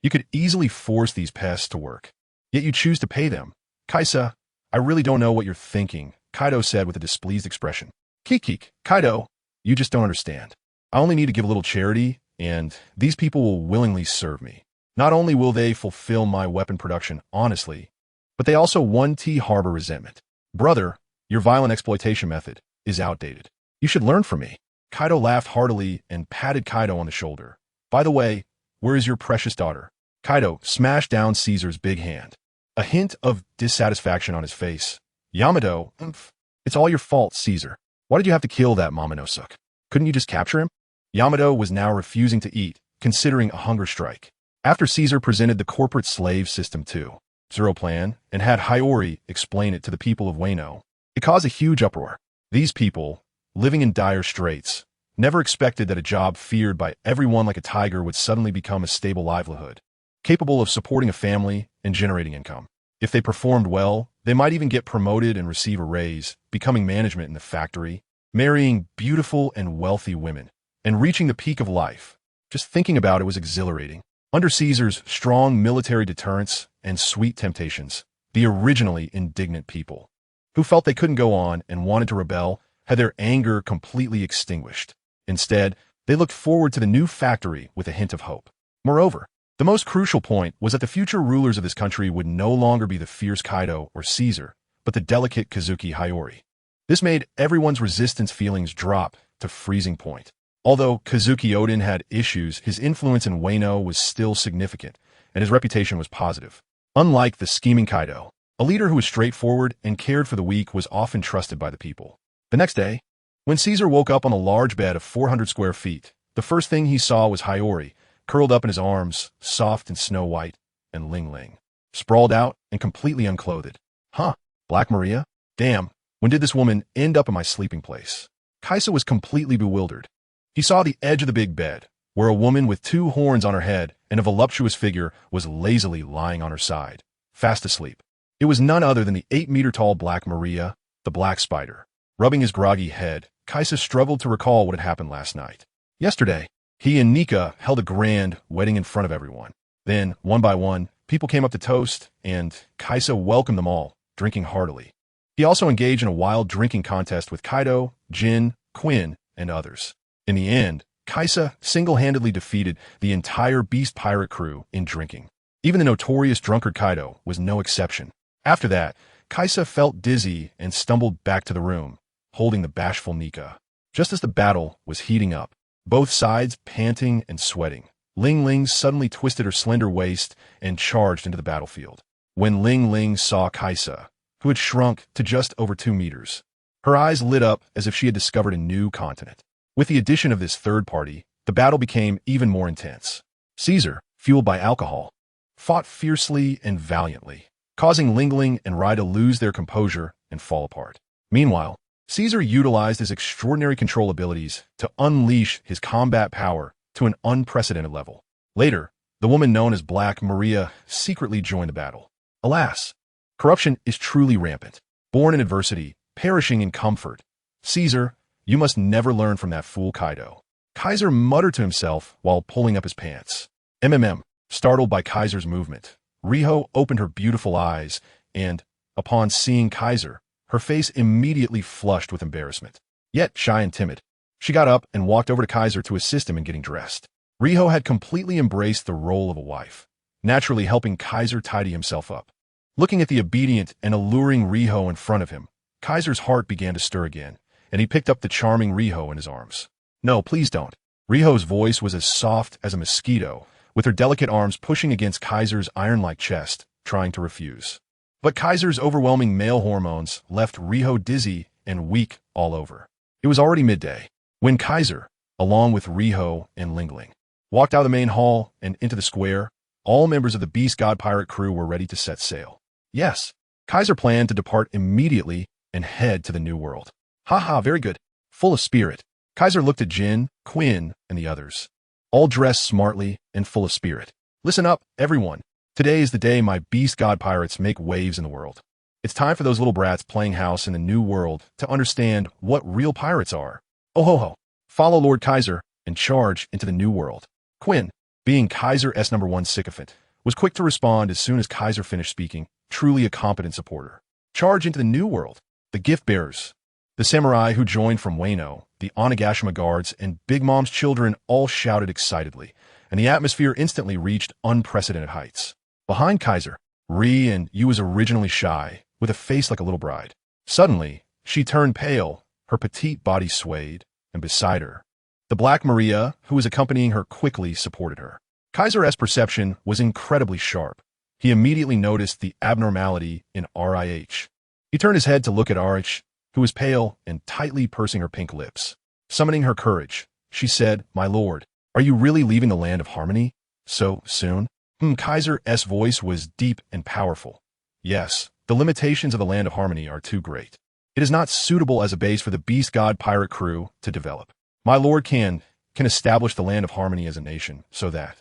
A: You could easily force these pests to work, yet you choose to pay them. "Kaisa, I really don't know what you're thinking," Kaido said with a displeased expression. "Kik, Kaido, you just don't understand. I only need to give a little charity, and these people will willingly serve me. Not only will they fulfill my weapon production honestly, but they also harbor resentment. Brother, your violent exploitation method is outdated. You should learn from me." Kaido laughed heartily and patted Kaido on the shoulder. "By the way, where is your precious daughter?" Kaido smashed down Caesar's big hand, a hint of dissatisfaction on his face. "Yamato, it's all your fault, Caesar. Why did you have to kill that Momonosuke? Couldn't you just capture him?" Yamato was now refusing to eat, considering a hunger strike. After Caesar presented the corporate slave system to Zero Plan and had Hiyori explain it to the people of Wano, it caused a huge uproar. These people, living in dire straits, never expected that a job feared by everyone like a tiger would suddenly become a stable livelihood, capable of supporting a family and generating income. If they performed well, they might even get promoted and receive a raise, becoming management in the factory, marrying beautiful and wealthy women, and reaching the peak of life. Just thinking about it was exhilarating. Under Caesar's strong military deterrence and sweet temptations, the originally indignant people, who felt they couldn't go on and wanted to rebel, had their anger completely extinguished. Instead, they looked forward to the new factory with a hint of hope. Moreover, the most crucial point was that the future rulers of this country would no longer be the fierce Kaido or Caesar, but the delicate Kazuki Hiyori. This made everyone's resistance feelings drop to freezing point. Although Kazuki Odin had issues, his influence in Wano was still significant, and his reputation was positive. Unlike the scheming Kaido, a leader who was straightforward and cared for the weak was often trusted by the people. The next day, when Caesar woke up on a large bed of 400 square feet, the first thing he saw was Hiyori, curled up in his arms, soft and snow-white, and Linlin, sprawled out and completely unclothed. Black Maria? Damn, when did this woman end up in my sleeping place? Kaisa was completely bewildered. He saw the edge of the big bed, where a woman with 2 horns on her head and a voluptuous figure was lazily lying on her side, fast asleep. It was none other than the 8-meter-tall Black Maria, the Black Spider. Rubbing his groggy head, Kaisa struggled to recall what had happened last night. Yesterday, he and Nika held a grand wedding in front of everyone. Then, one by one, people came up to toast, and Kaisa welcomed them all, drinking heartily. He also engaged in a wild drinking contest with Kaido, Jin, Quinn, and others. In the end, Kaisa single-handedly defeated the entire beast pirate crew in drinking. Even the notorious drunkard Kaido was no exception. After that, Kaisa felt dizzy and stumbled back to the room, holding the bashful Nika. Just as the battle was heating up, both sides panting and sweating, Linlin suddenly twisted her slender waist and charged into the battlefield. When Linlin saw Kaisa, who had shrunk to just over 2 meters, her eyes lit up as if she had discovered a new continent. With the addition of this third party, the battle became even more intense. Caesar, fueled by alcohol, fought fiercely and valiantly, causing Linlin and Rai to lose their composure and fall apart. Meanwhile, Caesar utilized his extraordinary control abilities to unleash his combat power to an unprecedented level. Later, the woman known as Black Maria secretly joined the battle. Alas, corruption is truly rampant. Born in adversity, perishing in comfort. Caesar, you must never learn from that fool Kaido. Kaiser muttered to himself while pulling up his pants. Startled by Kaiser's movement, Riho opened her beautiful eyes and, upon seeing Kaiser, her face immediately flushed with embarrassment. Yet shy and timid, she got up and walked over to Kaiser to assist him in getting dressed. Riho had completely embraced the role of a wife, naturally helping Kaiser tidy himself up. Looking at the obedient and alluring Riho in front of him, Kaiser's heart began to stir again, and he picked up the charming Riho in his arms. No, please don't. Riho's voice was as soft as a mosquito, with her delicate arms pushing against Kaiser's iron-like chest, trying to refuse. But Kaiser's overwhelming male hormones left Riho dizzy and weak all over. It was already midday, when Kaiser, along with Riho and Linlin, walked out of the main hall and into the square. All members of the Beast God pirate crew were ready to set sail. Yes, Kaiser planned to depart immediately and head to the New World. Haha, very good. Full of spirit. Kaiser looked at Jin, Quinn, and the others, all dressed smartly and full of spirit. Listen up, everyone. Today is the day my Beast God pirates make waves in the world. It's time for those little brats playing house in the New World to understand what real pirates are. Oh ho ho. Follow Lord Kaiser and charge into the New World. Quinn, being Kaiser's #1 sycophant, was quick to respond as soon as Kaiser finished speaking, truly a competent supporter. Charge into the New World. The gift bearers, the samurai who joined from Wano, the Onigashima guards, and Big Mom's children all shouted excitedly, and the atmosphere instantly reached unprecedented heights. Behind Kaiser, Ri and Yu was originally shy, with a face like a little bride. Suddenly, she turned pale, her petite body swayed, and beside her, the Black Maria, who was accompanying her, quickly supported her. Kaiser's perception was incredibly sharp. He immediately noticed the abnormality in Rih. He turned his head to look at Rih, who was pale and tightly pursing her pink lips. Summoning her courage, she said, "My lord, are you really leaving the land of harmony? So soon?" Kaiser's voice was deep and powerful. Yes, the limitations of the land of harmony are too great. It is not suitable as a base for the Beast God pirate crew to develop. My lord can establish the land of harmony as a nation, so that...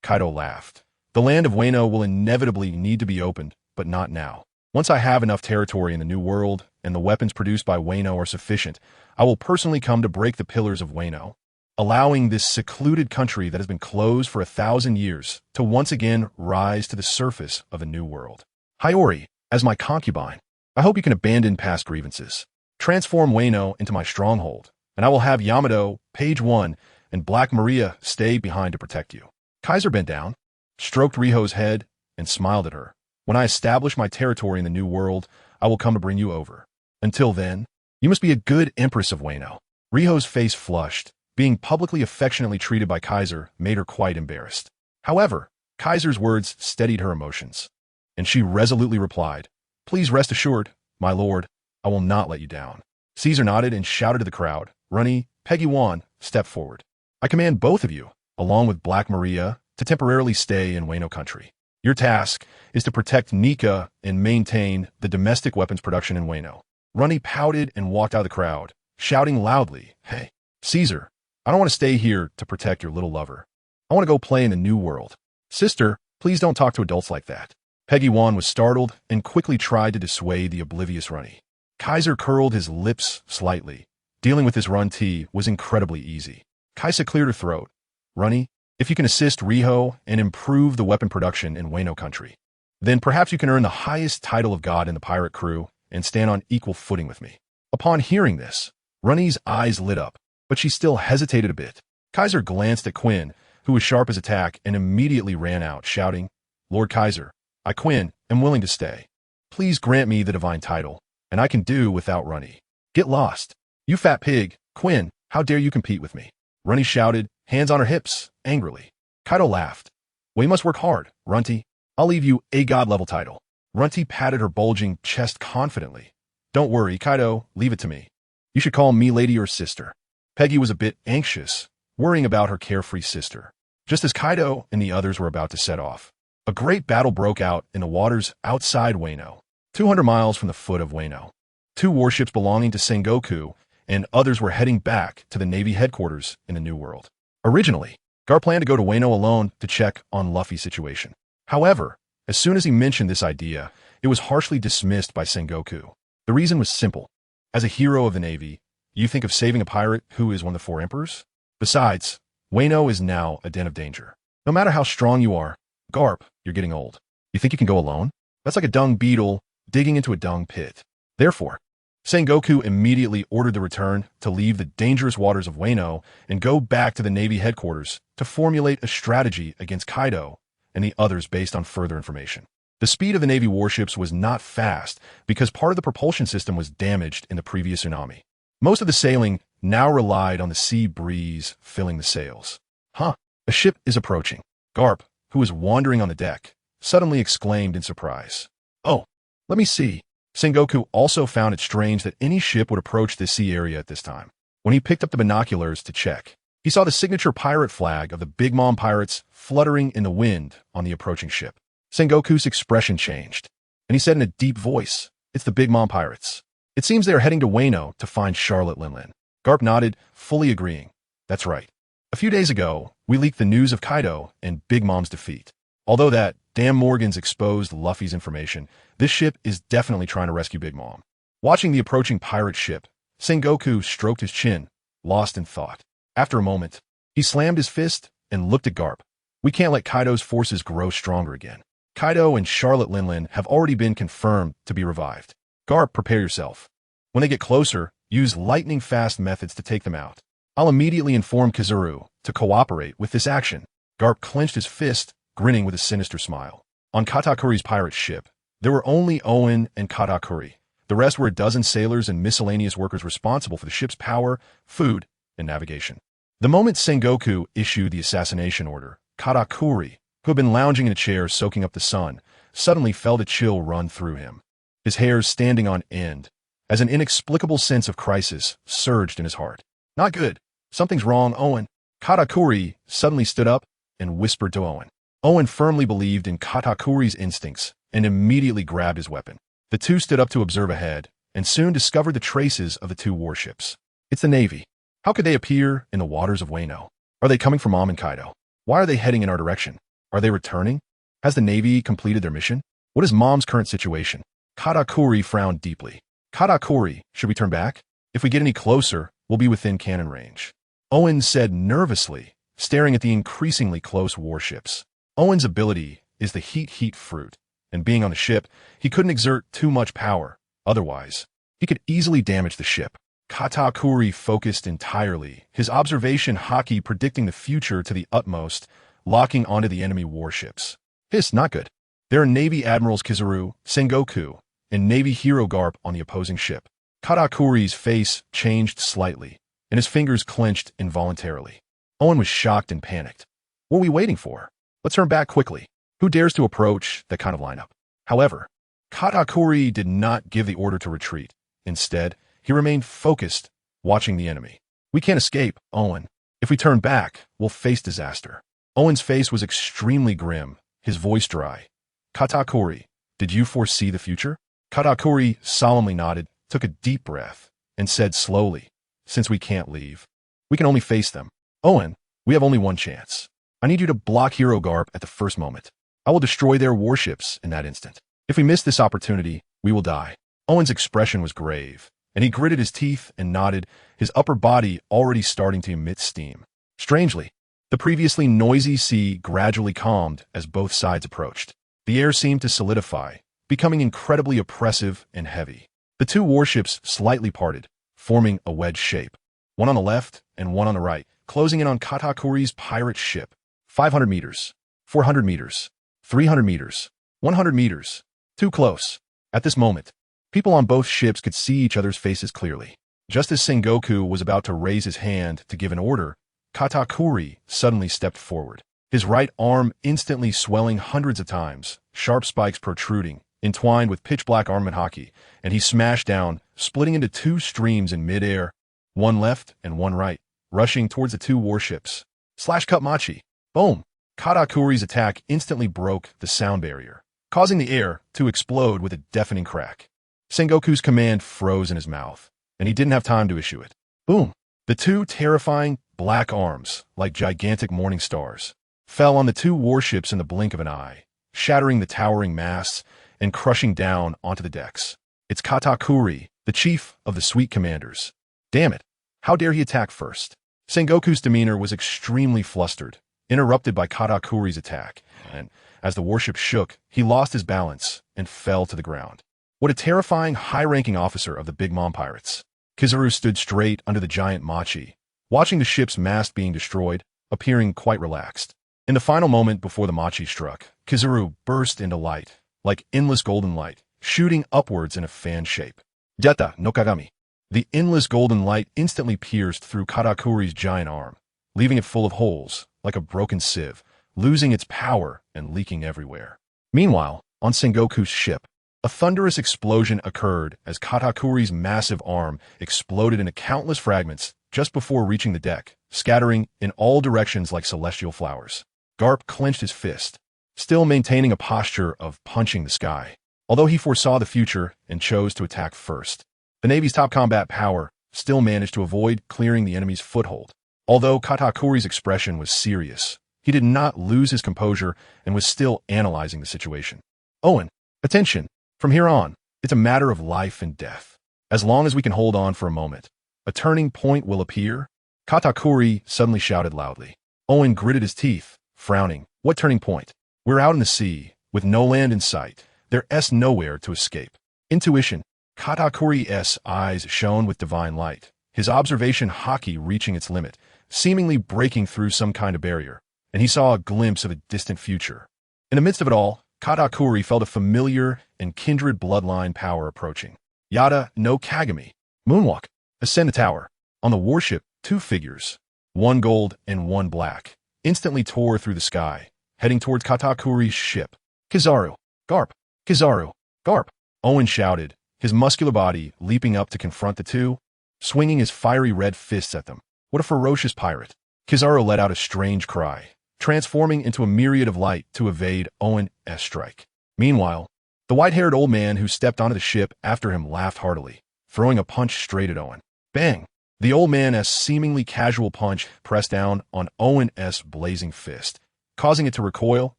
A: Kaido laughed. The land of Wano will inevitably need to be opened, but not now. Once I have enough territory in the New World, and the weapons produced by Wano are sufficient, I will personally come to break the pillars of Wano, allowing this secluded country that has been closed for 1,000 years to once again rise to the surface of a new world. Hiyori, as my concubine, I hope you can abandon past grievances. Transform Wano into my stronghold, and I will have Yamato, Page 1, and Black Maria stay behind to protect you. Kaiser bent down, stroked Riho's head, and smiled at her. When I establish my territory in the New World, I will come to bring you over. Until then, you must be a good empress of Wano. Riho's face flushed. Being publicly affectionately treated by Kaiser made her quite embarrassed. However, Kaiser's words steadied her emotions, and she resolutely replied, "Please rest assured, my lord, I will not let you down." Caesar nodded and shouted to the crowd, "Runny, Peggy Wan, step forward. I command both of you, along with Black Maria, to temporarily stay in Wano country. Your task is to protect Nika and maintain the domestic weapons production in Wano." Runny pouted and walked out of the crowd, shouting loudly, "Hey, Caesar, I don't want to stay here to protect your little lover. I want to go play in the New World. Sister, please don't talk to adults like that." Peggy Wan was startled and quickly tried to dissuade the oblivious Runny. Kaiser curled his lips slightly. Dealing with this Run-T was incredibly easy. Kaisa cleared her throat. "Runny, if you can assist Riho and improve the weapon production in Wano country, then perhaps you can earn the highest title of god in the pirate crew and stand on equal footing with me." Upon hearing this, Runny's eyes lit up. but she still hesitated a bit. Kaiser glanced at Quinn, who was sharp as a tack, and immediately ran out, shouting, "Lord Kaiser, I, Quinn, am willing to stay. Please grant me the divine title, and I can do without Runny." "Get lost. You fat pig. Quinn, how dare you compete with me?" Runny shouted, hands on her hips, angrily. Kaido laughed. "We must work hard, Runty. I'll leave you a god-level title." Runty patted her bulging chest confidently. "Don't worry, Kaido, leave it to me. You should call me lady or sister." Peggy was a bit anxious, worrying about her carefree sister. Just as Kaido and the others were about to set off, a great battle broke out in the waters outside Wano, 200 miles from the foot of Wano. Two warships belonging to Sengoku and others were heading back to the Navy headquarters in the New World. Originally, Gar planned to go to Wano alone to check on Luffy's situation. However, as soon as he mentioned this idea, it was harshly dismissed by Sengoku. The reason was simple. As a hero of the Navy, you think of saving a pirate who is one of the four emperors? Besides, Wano is now a den of danger. No matter how strong you are, Garp, you're getting old. You think you can go alone? That's like a dung beetle digging into a dung pit. Therefore, Sengoku immediately ordered the return to leave the dangerous waters of Wano and go back to the Navy headquarters to formulate a strategy against Kaido and the others based on further information. The speed of the Navy warships was not fast because part of the propulsion system was damaged in the previous tsunami. Most of the sailing now relied on the sea breeze filling the sails. "Huh, a ship is approaching." Garp, who was wandering on the deck, suddenly exclaimed in surprise. "Oh, let me see." Sengoku also found it strange that any ship would approach this sea area at this time. When he picked up the binoculars to check, he saw the signature pirate flag of the Big Mom pirates fluttering in the wind on the approaching ship. Sengoku's expression changed, and he said in a deep voice, "It's the Big Mom pirates. It seems they are heading to Wano to find Charlotte Linlin." Garp nodded, fully agreeing. "That's right. A few days ago, we leaked the news of Kaido and Big Mom's defeat. Although that damn Morgan's exposed Luffy's information, this ship is definitely trying to rescue Big Mom." Watching the approaching pirate ship, Sengoku stroked his chin, lost in thought. After a moment, he slammed his fist and looked at Garp. "We can't let Kaido's forces grow stronger again. Kaido and Charlotte Linlin have already been confirmed to be revived. Garp, prepare yourself. When they get closer, use lightning-fast methods to take them out. I'll immediately inform Kizaru to cooperate with this action." Garp clenched his fist, grinning with a sinister smile. On Katakuri's pirate ship, there were only Owen and Katakuri. The rest were a dozen sailors and miscellaneous workers responsible for the ship's power, food, and navigation. The moment Sengoku issued the assassination order, Katakuri, who had been lounging in a chair soaking up the sun, suddenly felt a chill run through him, his hairs standing on end, as an inexplicable sense of crisis surged in his heart. "Not good. Something's wrong, Owen." Katakuri suddenly stood up and whispered to Owen. Owen firmly believed in Katakuri's instincts and immediately grabbed his weapon. The two stood up to observe ahead and soon discovered the traces of the two warships. "It's the Navy. How could they appear in the waters of Wano? Are they coming from Mom and Kaido? Why are they heading in our direction? Are they returning? Has the Navy completed their mission? What is Mom's current situation?" Katakuri frowned deeply. "Katakuri, should we turn back? If we get any closer, we'll be within cannon range." Owen said nervously, staring at the increasingly close warships. Owen's ability is the heat fruit, and being on the ship, he couldn't exert too much power. Otherwise, he could easily damage the ship. Katakuri focused entirely, his observation haki predicting the future to the utmost, locking onto the enemy warships. "This not good. There are Navy Admirals Kizaru, Sengoku, and Navy Hero Garp on the opposing ship." Katakuri's face changed slightly, and his fingers clenched involuntarily. Owen was shocked and panicked. "What are we waiting for? Let's turn back quickly. Who dares to approach that kind of lineup?" However, Katakuri did not give the order to retreat. Instead, he remained focused, watching the enemy. "We can't escape, Owen. If we turn back, we'll face disaster." Owen's face was extremely grim, his voice dry. "Katakuri, did you foresee the future?" Katakuri solemnly nodded, took a deep breath, and said slowly, "Since we can't leave, we can only face them. Owen, we have only one chance. I need you to block Hero Garp at the first moment. I will destroy their warships in that instant. If we miss this opportunity, we will die." Owen's expression was grave, and he gritted his teeth and nodded, his upper body already starting to emit steam. Strangely, the previously noisy sea gradually calmed as both sides approached. The air seemed to solidify, becoming incredibly oppressive and heavy. The two warships slightly parted, forming a wedge shape. one on the left and one on the right, closing in on Katakuri's pirate ship. 500 meters, 400 meters, 300 meters, 100 meters. Too close. At this moment, people on both ships could see each other's faces clearly. Just as Sengoku was about to raise his hand to give an order, Katakuri suddenly stepped forward. His right arm instantly swelling hundreds of times, sharp spikes protruding, entwined with pitch-black armament haki, and he smashed down, splitting into two streams in mid-air, one left and one right, rushing towards the two warships. Slash-cut machi. Boom! Katakuri's attack instantly broke the sound barrier, causing the air to explode with a deafening crack. Sengoku's command froze in his mouth, and he didn't have time to issue it. Boom! The two terrifying black arms, like gigantic morning stars, fell on the two warships in the blink of an eye, shattering the towering masts and crushing down onto the decks. It's Katakuri, the chief of the Sweet Commanders. Damn it! How dare he attack first? Sengoku's demeanor was extremely flustered, interrupted by Katakuri's attack, and as the warship shook, he lost his balance and fell to the ground. What a terrifying, high-ranking officer of the Big Mom Pirates. Kizaru stood straight under the giant machi, watching the ship's mast being destroyed, appearing quite relaxed. In the final moment before the machi struck, Kizaru burst into light, like endless golden light, shooting upwards in a fan shape. Jetta no Kagami. The endless golden light instantly pierced through Katakuri's giant arm, leaving it full of holes, like a broken sieve, losing its power and leaking everywhere. Meanwhile, on Sengoku's ship, a thunderous explosion occurred as Katakuri's massive arm exploded into countless fragments just before reaching the deck, scattering in all directions like celestial flowers. Garp clenched his fist, still maintaining a posture of punching the sky. Although he foresaw the future and chose to attack first, the Navy's top combat power still managed to avoid clearing the enemy's foothold. Although Katakuri's expression was serious, he did not lose his composure and was still analyzing the situation. Owen, attention! From here on, it's a matter of life and death. As long as we can hold on for a moment, a turning point will appear. Katakuri suddenly shouted loudly. Owen gritted his teeth, frowning. What turning point? We're out in the sea, with no land in sight. There's nowhere to escape. Intuition. Katakuri's eyes shone with divine light, his observation haki reaching its limit, seemingly breaking through some kind of barrier, and he saw a glimpse of a distant future. In the midst of it all, Katakuri felt a familiar and kindred bloodline power approaching. Yada no Kagami. Moonwalk. Ascend the tower. On the warship, two figures, one gold and one black, instantly tore through the sky, heading towards Katakuri's ship. Kizaru. Garp. Kizaru. Garp. Owen shouted, his muscular body leaping up to confront the two, swinging his fiery red fists at them. What a ferocious pirate. Kizaru let out a strange cry, transforming into a myriad of light to evade Owen's strike. Meanwhile, the white-haired old man who stepped onto the ship after him laughed heartily, throwing a punch straight at Owen. Bang! The old man's seemingly casual punch pressed down on Owen's blazing fist, causing it to recoil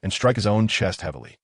A: and strike his own chest heavily.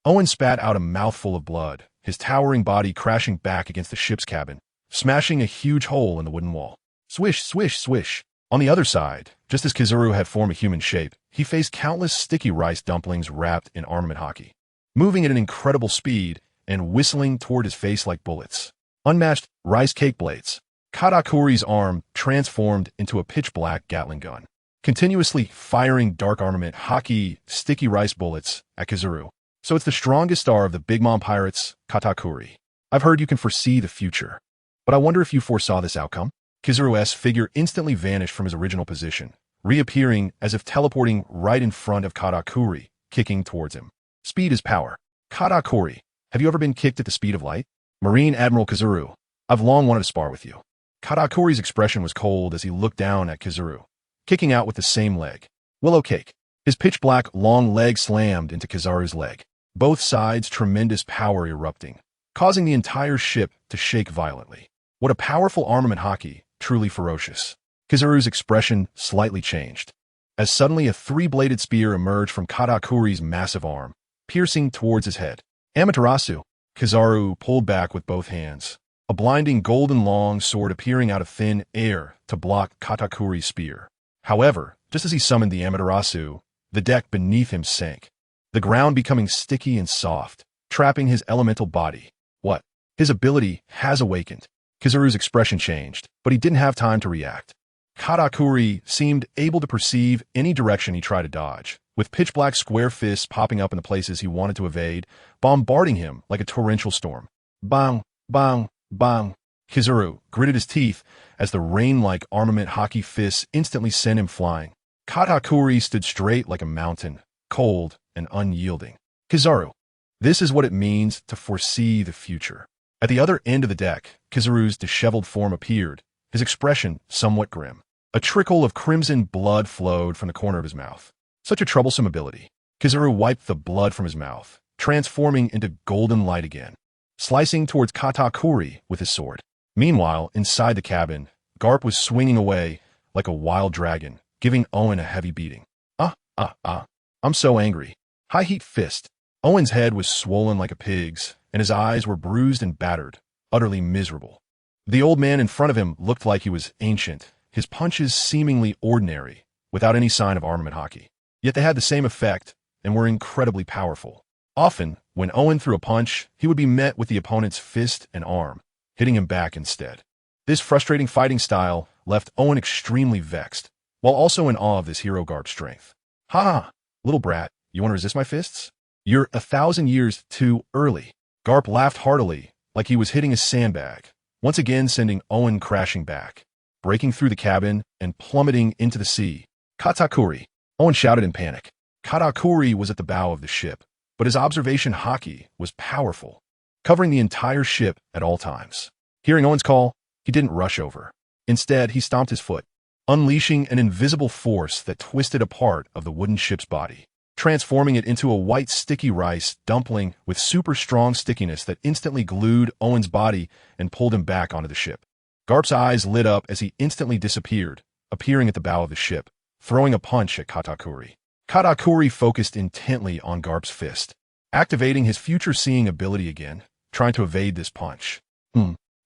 A: Owen spat out a mouthful of blood, his towering body crashing back against the ship's cabin, smashing a huge hole in the wooden wall. Swish, swish, swish. On the other side, just as Kizaru had formed a human shape, he faced countless sticky rice dumplings wrapped in armament haki, moving at an incredible speed and whistling toward his face like bullets. Unmatched rice cake blades. Katakuri's arm transformed into a pitch-black Gatling gun, continuously firing dark armament haki sticky rice bullets at Kizaru. So it's the strongest star of the Big Mom Pirates, Katakuri. I've heard you can foresee the future, but I wonder if you foresaw this outcome? Kizaru's figure instantly vanished from his original position, reappearing as if teleporting right in front of Katakuri, kicking towards him. Speed is power. Katakuri, have you ever been kicked at the speed of light? Marine Admiral Kizaru, I've long wanted to spar with you. Katakuri's expression was cold as he looked down at Kizaru, kicking out with the same leg. Willow cake. His pitch-black long leg slammed into Kizaru's leg, both sides tremendous power erupting, causing the entire ship to shake violently. What a powerful armament haki, truly ferocious. Kizaru's expression slightly changed, as suddenly a three-bladed spear emerged from Katakuri's massive arm, piercing towards his head. Amaterasu. Kizaru pulled back with both hands, a blinding golden long sword appearing out of thin air to block Katakuri's spear. However, just as he summoned the Amaterasu, the deck beneath him sank, the ground becoming sticky and soft, trapping his elemental body. What? His ability has awakened. Kizaru's expression changed, but he didn't have time to react. Katakuri seemed able to perceive any direction he tried to dodge, with pitch-black square fists popping up in the places he wanted to evade, bombarding him like a torrential storm. Bang, bang, bang. Kizaru gritted his teeth as the rain-like armament hockey fists instantly sent him flying. Katakuri stood straight like a mountain, cold and unyielding. Kizaru. This is what it means to foresee the future. At the other end of the deck, Kizaru's disheveled form appeared, his expression somewhat grim. A trickle of crimson blood flowed from the corner of his mouth. Such a troublesome ability. Kizaru wiped the blood from his mouth, transforming into golden light again, slicing towards Katakuri with his sword. Meanwhile, inside the cabin, Garp was swinging away like a wild dragon, giving Owen a heavy beating. I'm so angry. High heat fist. Owen's head was swollen like a pig's, and his eyes were bruised and battered, utterly miserable. The old man in front of him looked like he was ancient, his punches seemingly ordinary, without any sign of armament hockey. Yet they had the same effect and were incredibly powerful. Often, when Owen threw a punch, he would be met with the opponent's fist and arm, hitting him back instead. This frustrating fighting style left Owen extremely vexed, while also in awe of this hero Garp's strength. Ha! Little brat, you want to resist my fists? You're 1,000 years too early. Garp laughed heartily, like he was hitting a sandbag, once again sending Owen crashing back, breaking through the cabin and plummeting into the sea. Katakuri! Owen shouted in panic. Katakuri was at the bow of the ship, but his observation hockey was powerful, covering the entire ship at all times. Hearing Owen's call, he didn't rush over. Instead, he stomped his foot, unleashing an invisible force that twisted a part of the wooden ship's body, transforming it into a white sticky rice dumpling with super strong stickiness that instantly glued Owen's body and pulled him back onto the ship. Garp's eyes lit up as he instantly disappeared, appearing at the bow of the ship, throwing a punch at Katakuri. Katakuri focused intently on Garp's fist, activating his future-seeing ability again, trying to evade this punch.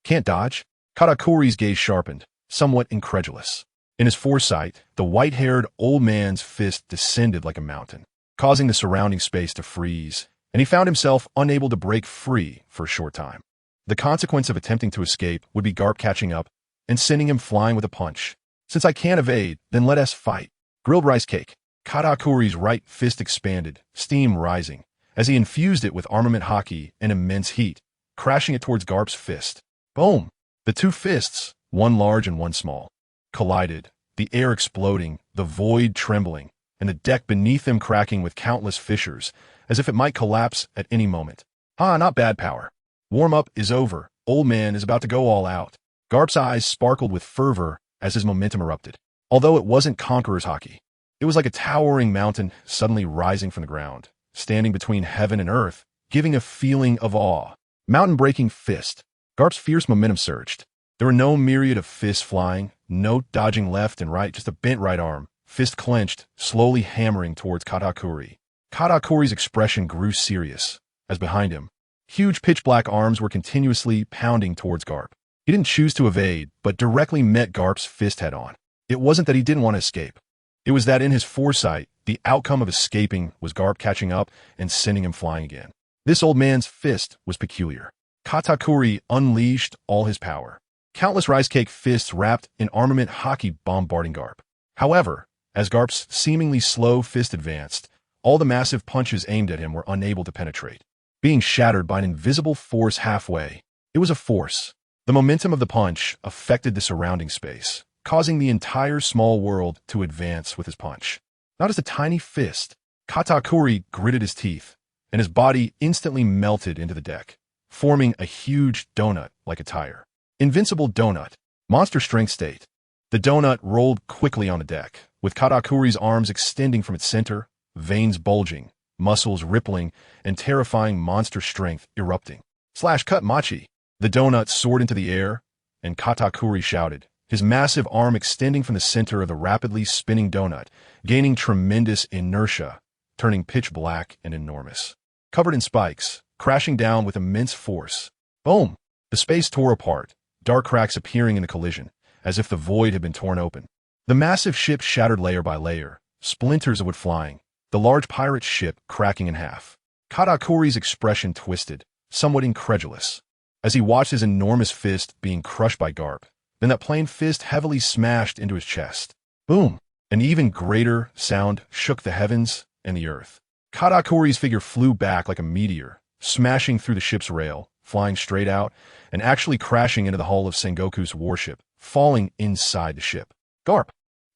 A: Can't dodge? Katakuri's gaze sharpened, somewhat incredulous. In his foresight, the white-haired old man's fist descended like a mountain, causing the surrounding space to freeze, and he found himself unable to break free for a short time. The consequence of attempting to escape would be Garp catching up and sending him flying with a punch. Since I can't evade, then let us fight. Grilled rice cake. Katakuri's right fist expanded, steam rising, as he infused it with armament hockey and immense heat, crashing it towards Garp's fist. Boom! The two fists, one large and one small, collided, the air exploding, the void trembling, and the deck beneath them cracking with countless fissures, as if it might collapse at any moment. Not bad power. Warm-up is over. Old man is about to go all out. Garp's eyes sparkled with fervor as his momentum erupted. Although it wasn't Conqueror's hockey, it was like a towering mountain suddenly rising from the ground, standing between heaven and earth, giving a feeling of awe. Mountain-breaking fist. Garp's fierce momentum surged. There were no myriad of fists flying, no dodging left and right, just a bent right arm, fist clenched, slowly hammering towards Katakuri. Katakuri's expression grew serious, as behind him, huge pitch-black arms were continuously pounding towards Garp. He didn't choose to evade, but directly met Garp's fist head-on. It wasn't that he didn't want to escape. It was that in his foresight, the outcome of escaping was Garp catching up and sending him flying again. This old man's fist was peculiar. Katakuri unleashed all his power. Countless rice cake fists wrapped in armament hockey bombarding Garp. However, as Garp's seemingly slow fist advanced, all the massive punches aimed at him were unable to penetrate, being shattered by an invisible force halfway. It was a force. The momentum of the punch affected the surrounding space, causing the entire small world to advance with his punch. Not as a tiny fist. Katakuri gritted his teeth, and his body instantly melted into the deck, forming a huge donut like a tire. Invincible donut. Monster strength state. The donut rolled quickly on the deck, with Katakuri's arms extending from its center, veins bulging, muscles rippling, and terrifying monster strength erupting. Cut Machi. The donut soared into the air, and Katakuri shouted, his massive arm extending from the center of the rapidly spinning donut, gaining tremendous inertia, turning pitch black and enormous. Covered in spikes, crashing down with immense force. Boom! The space tore apart, dark cracks appearing in the collision, as if the void had been torn open. The massive ship shattered layer by layer, splinters of wood flying, the large pirate ship cracking in half. Katakuri's expression twisted, somewhat incredulous. as he watched his enormous fist being crushed by Garp. Then that plain fist heavily smashed into his chest. Boom! An even greater sound shook the heavens and the earth. Katakuri's figure flew back like a meteor, smashing through the ship's rail, flying straight out, and actually crashing into the hull of Sengoku's warship, falling inside the ship. Garp!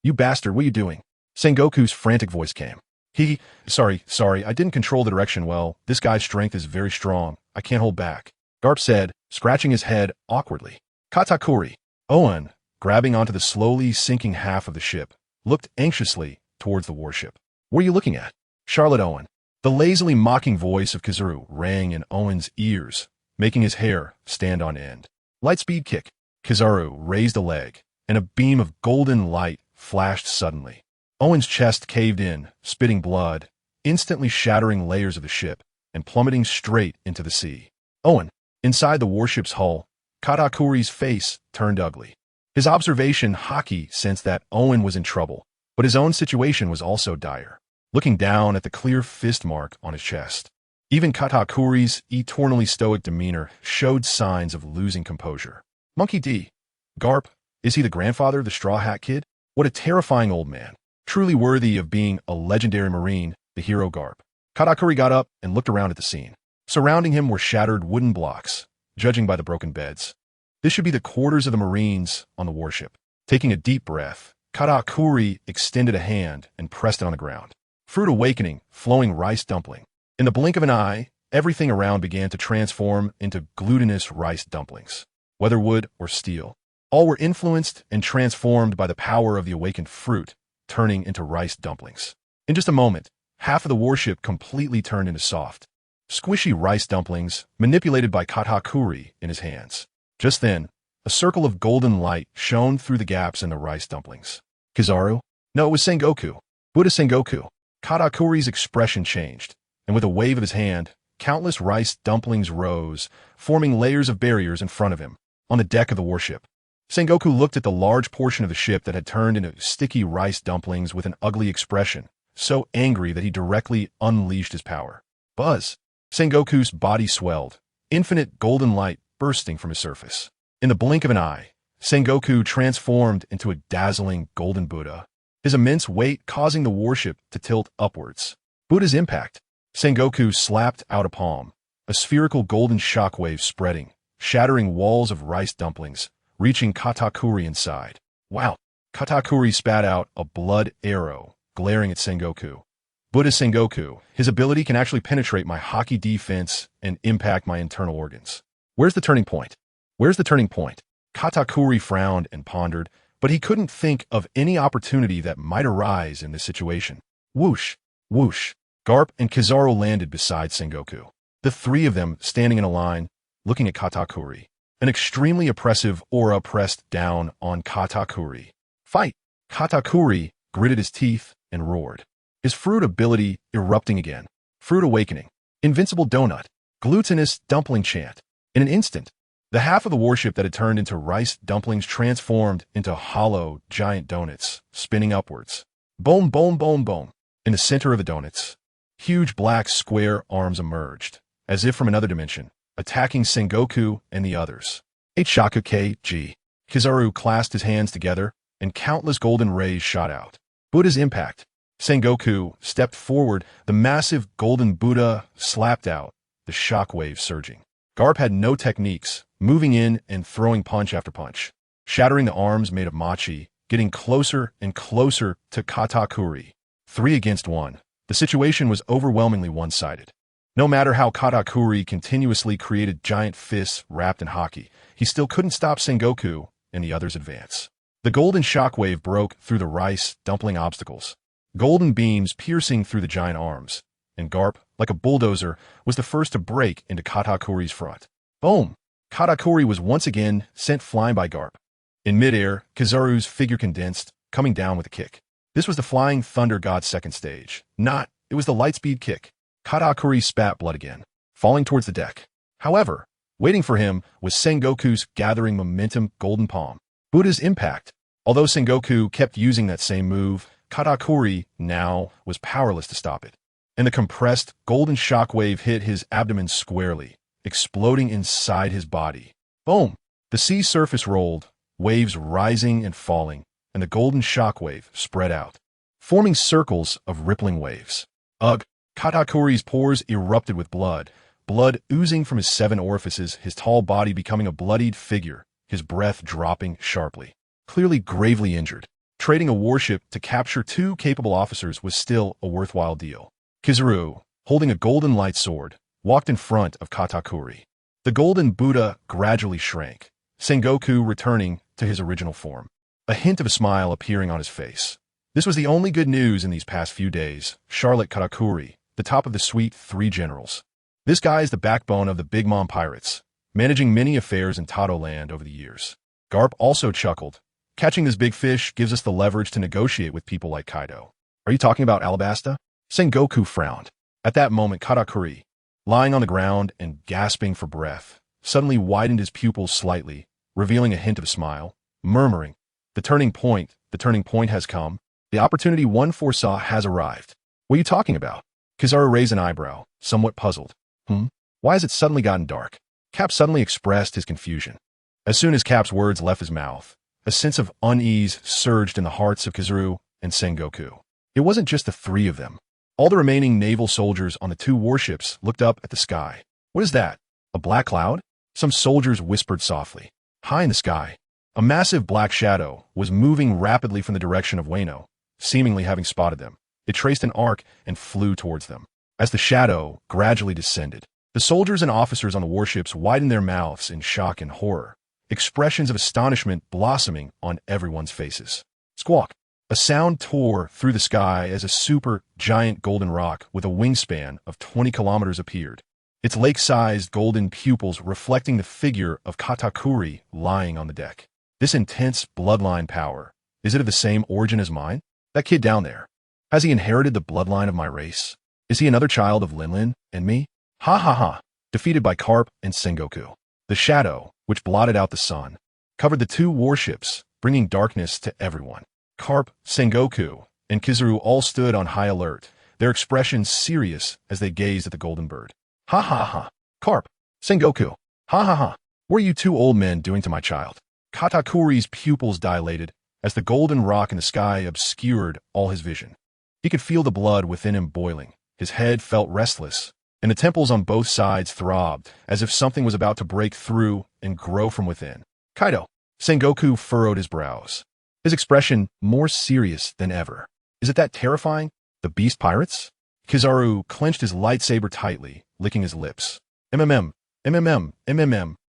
A: You bastard, what are you doing? Sengoku's frantic voice came. Sorry, I didn't control the direction well. This guy's strength is very strong. I can't hold back. Garp said, scratching his head awkwardly. Katakuri. Owen, grabbing onto the slowly sinking half of the ship, looked anxiously towards the warship. What are you looking at? Charlotte Owen. The lazily mocking voice of Kizaru rang in Owen's ears, making his hair stand on end. Lightspeed kick. Kizaru raised a leg, and a beam of golden light flashed suddenly. Owen's chest caved in, spitting blood, instantly shattering layers of the ship and plummeting straight into the sea. Owen, inside the warship's hull, Katakuri's face turned ugly. His observation Haki sensed that Owen was in trouble, but his own situation was also dire. Looking down at the clear fist mark on his chest, even Katakuri's eternally stoic demeanor showed signs of losing composure. Monkey D. Garp, is he the grandfather of the Straw Hat Kid? What a terrifying old man. Truly worthy of being a legendary marine, the hero Garp. Katakuri got up and looked around at the scene. Surrounding him were shattered wooden blocks, judging by the broken beds. This should be the quarters of the Marines on the warship. Taking a deep breath, Katakuri extended a hand and pressed it on the ground. Fruit awakening, flowing rice dumpling. In the blink of an eye, everything around began to transform into glutinous rice dumplings. Whether wood or steel, all were influenced and transformed by the power of the awakened fruit, turning into rice dumplings. In just a moment, half of the warship completely turned into soft, squishy rice dumplings manipulated by Katakuri in his hands. Just then, a circle of golden light shone through the gaps in the rice dumplings. Kizaru? No, it was Sengoku. Buddha Sengoku. Katakuri's expression changed, and with a wave of his hand, countless rice dumplings rose, forming layers of barriers in front of him, on the deck of the warship. Sengoku looked at the large portion of the ship that had turned into sticky rice dumplings with an ugly expression, so angry that he directly unleashed his power. Buzz! Sengoku's body swelled, infinite golden light bursting from his surface. In the blink of an eye, Sengoku transformed into a dazzling golden Buddha, his immense weight causing the warship to tilt upwards. Buddha's impact. Sengoku slapped out a palm, a spherical golden shockwave spreading, shattering walls of rice dumplings, reaching Katakuri inside. Wow! Katakuri spat out a blood arrow, glaring at Sengoku. Buddha Sengoku, his ability can actually penetrate my Haki defense and impact my internal organs. Where's the turning point? Where's the turning point? Katakuri frowned and pondered, but he couldn't think of any opportunity that might arise in this situation. Whoosh! Whoosh! Garp and Kizaru landed beside Sengoku, the three of them standing in a line, looking at Katakuri. An extremely oppressive aura pressed down on Katakuri. Fight! Katakuri gritted his teeth and roared, his fruit ability erupting again. Fruit awakening. Invincible donut. Glutinous dumpling chant. In an instant, the half of the warship that had turned into rice dumplings transformed into hollow, giant donuts, spinning upwards. Boom, boom, boom, boom. In the center of the donuts, huge black square arms emerged, as if from another dimension, attacking Sengoku and the others. Shaku K.G. Kizaru clasped his hands together, and countless golden rays shot out. Buddha's impact. Sengoku stepped forward, the massive golden Buddha slapped out, the shockwave surging. Garp had no techniques, moving in and throwing punch after punch, shattering the arms made of machi, getting closer and closer to Katakuri. 3 against 1. The situation was overwhelmingly one-sided. No matter how Katakuri continuously created giant fists wrapped in Haki, he still couldn't stop Sengoku and the others' advance. The golden shockwave broke through the rice dumpling obstacles, golden beams piercing through the giant arms, and Garp, like a bulldozer, was the first to break into Katakuri's front. Boom! Katakuri was once again sent flying by Garp. In midair, Kizaru's figure condensed, coming down with a kick. This was the Flying Thunder God's second stage. It was the lightspeed kick. Katakuri spat blood again, falling towards the deck. However, waiting for him was Sengoku's gathering momentum golden palm. Buddha's impact. Although Sengoku kept using that same move, Katakuri now was powerless to stop it. And the compressed golden shockwave hit his abdomen squarely, exploding inside his body. Boom! The sea surface rolled, waves rising and falling, and the golden shockwave spread out, forming circles of rippling waves. Ugh! Katakuri's pores erupted with blood oozing from his 7 orifices, his tall body becoming a bloodied figure, his breath dropping sharply. Clearly gravely injured. Trading a warship to capture 2 capable officers was still a worthwhile deal. Kizaru, holding a golden light sword, walked in front of Katakuri. The golden Buddha gradually shrank, Sengoku returning to his original form. A hint of a smile appearing on his face. This was the only good news in these past few days. Charlotte Katakuri, the top of the suite 3 generals. This guy is the backbone of the Big Mom pirates, managing many affairs in Tato land over the years. Garp also chuckled. Catching this big fish gives us the leverage to negotiate with people like Kaido. Are you talking about Alabasta? Sengoku frowned. At that moment, Katakuri, lying on the ground and gasping for breath, suddenly widened his pupils slightly, revealing a hint of a smile, murmuring, the turning point has come. The opportunity one foresaw has arrived. What are you talking about? Kizaru raised an eyebrow, somewhat puzzled. Why has it suddenly gotten dark? Cap suddenly expressed his confusion. As soon as Cap's words left his mouth, a sense of unease surged in the hearts of Kizaru and Sengoku. It wasn't just the 3 of them. All the remaining naval soldiers on the 2 warships looked up at the sky. What is that? A black cloud? Some soldiers whispered softly. High in the sky, a massive black shadow was moving rapidly from the direction of Wano, seemingly having spotted them. It traced an arc and flew towards them. As the shadow gradually descended, the soldiers and officers on the warships widened their mouths in shock and horror, expressions of astonishment blossoming on everyone's faces. Squawk! A sound tore through the sky as a super giant golden rock with a wingspan of 20 kilometers appeared, its lake-sized golden pupils reflecting the figure of Katakuri lying on the deck. This intense bloodline power, is it of the same origin as mine? That kid down there. Has he inherited the bloodline of my race? Is he another child of Linlin and me? Ha ha ha! Defeated by Carp and Sengoku. The shadow, which blotted out the sun, covered the 2 warships, bringing darkness to everyone. Carp, Sengoku, and Kizaru all stood on high alert, their expressions serious as they gazed at the golden bird. Ha ha ha! Carp! Sengoku! Ha ha ha! What are you 2 old men doing to my child? Katakuri's pupils dilated as the golden rock in the sky obscured all his vision. He could feel the blood within him boiling. His head felt restless, and the temples on both sides throbbed, as if something was about to break through and grow from within. Kaido! Sengoku furrowed his brows, his expression more serious than ever. Is it that terrifying? The beast pirates? Kizaru clenched his lightsaber tightly, licking his lips.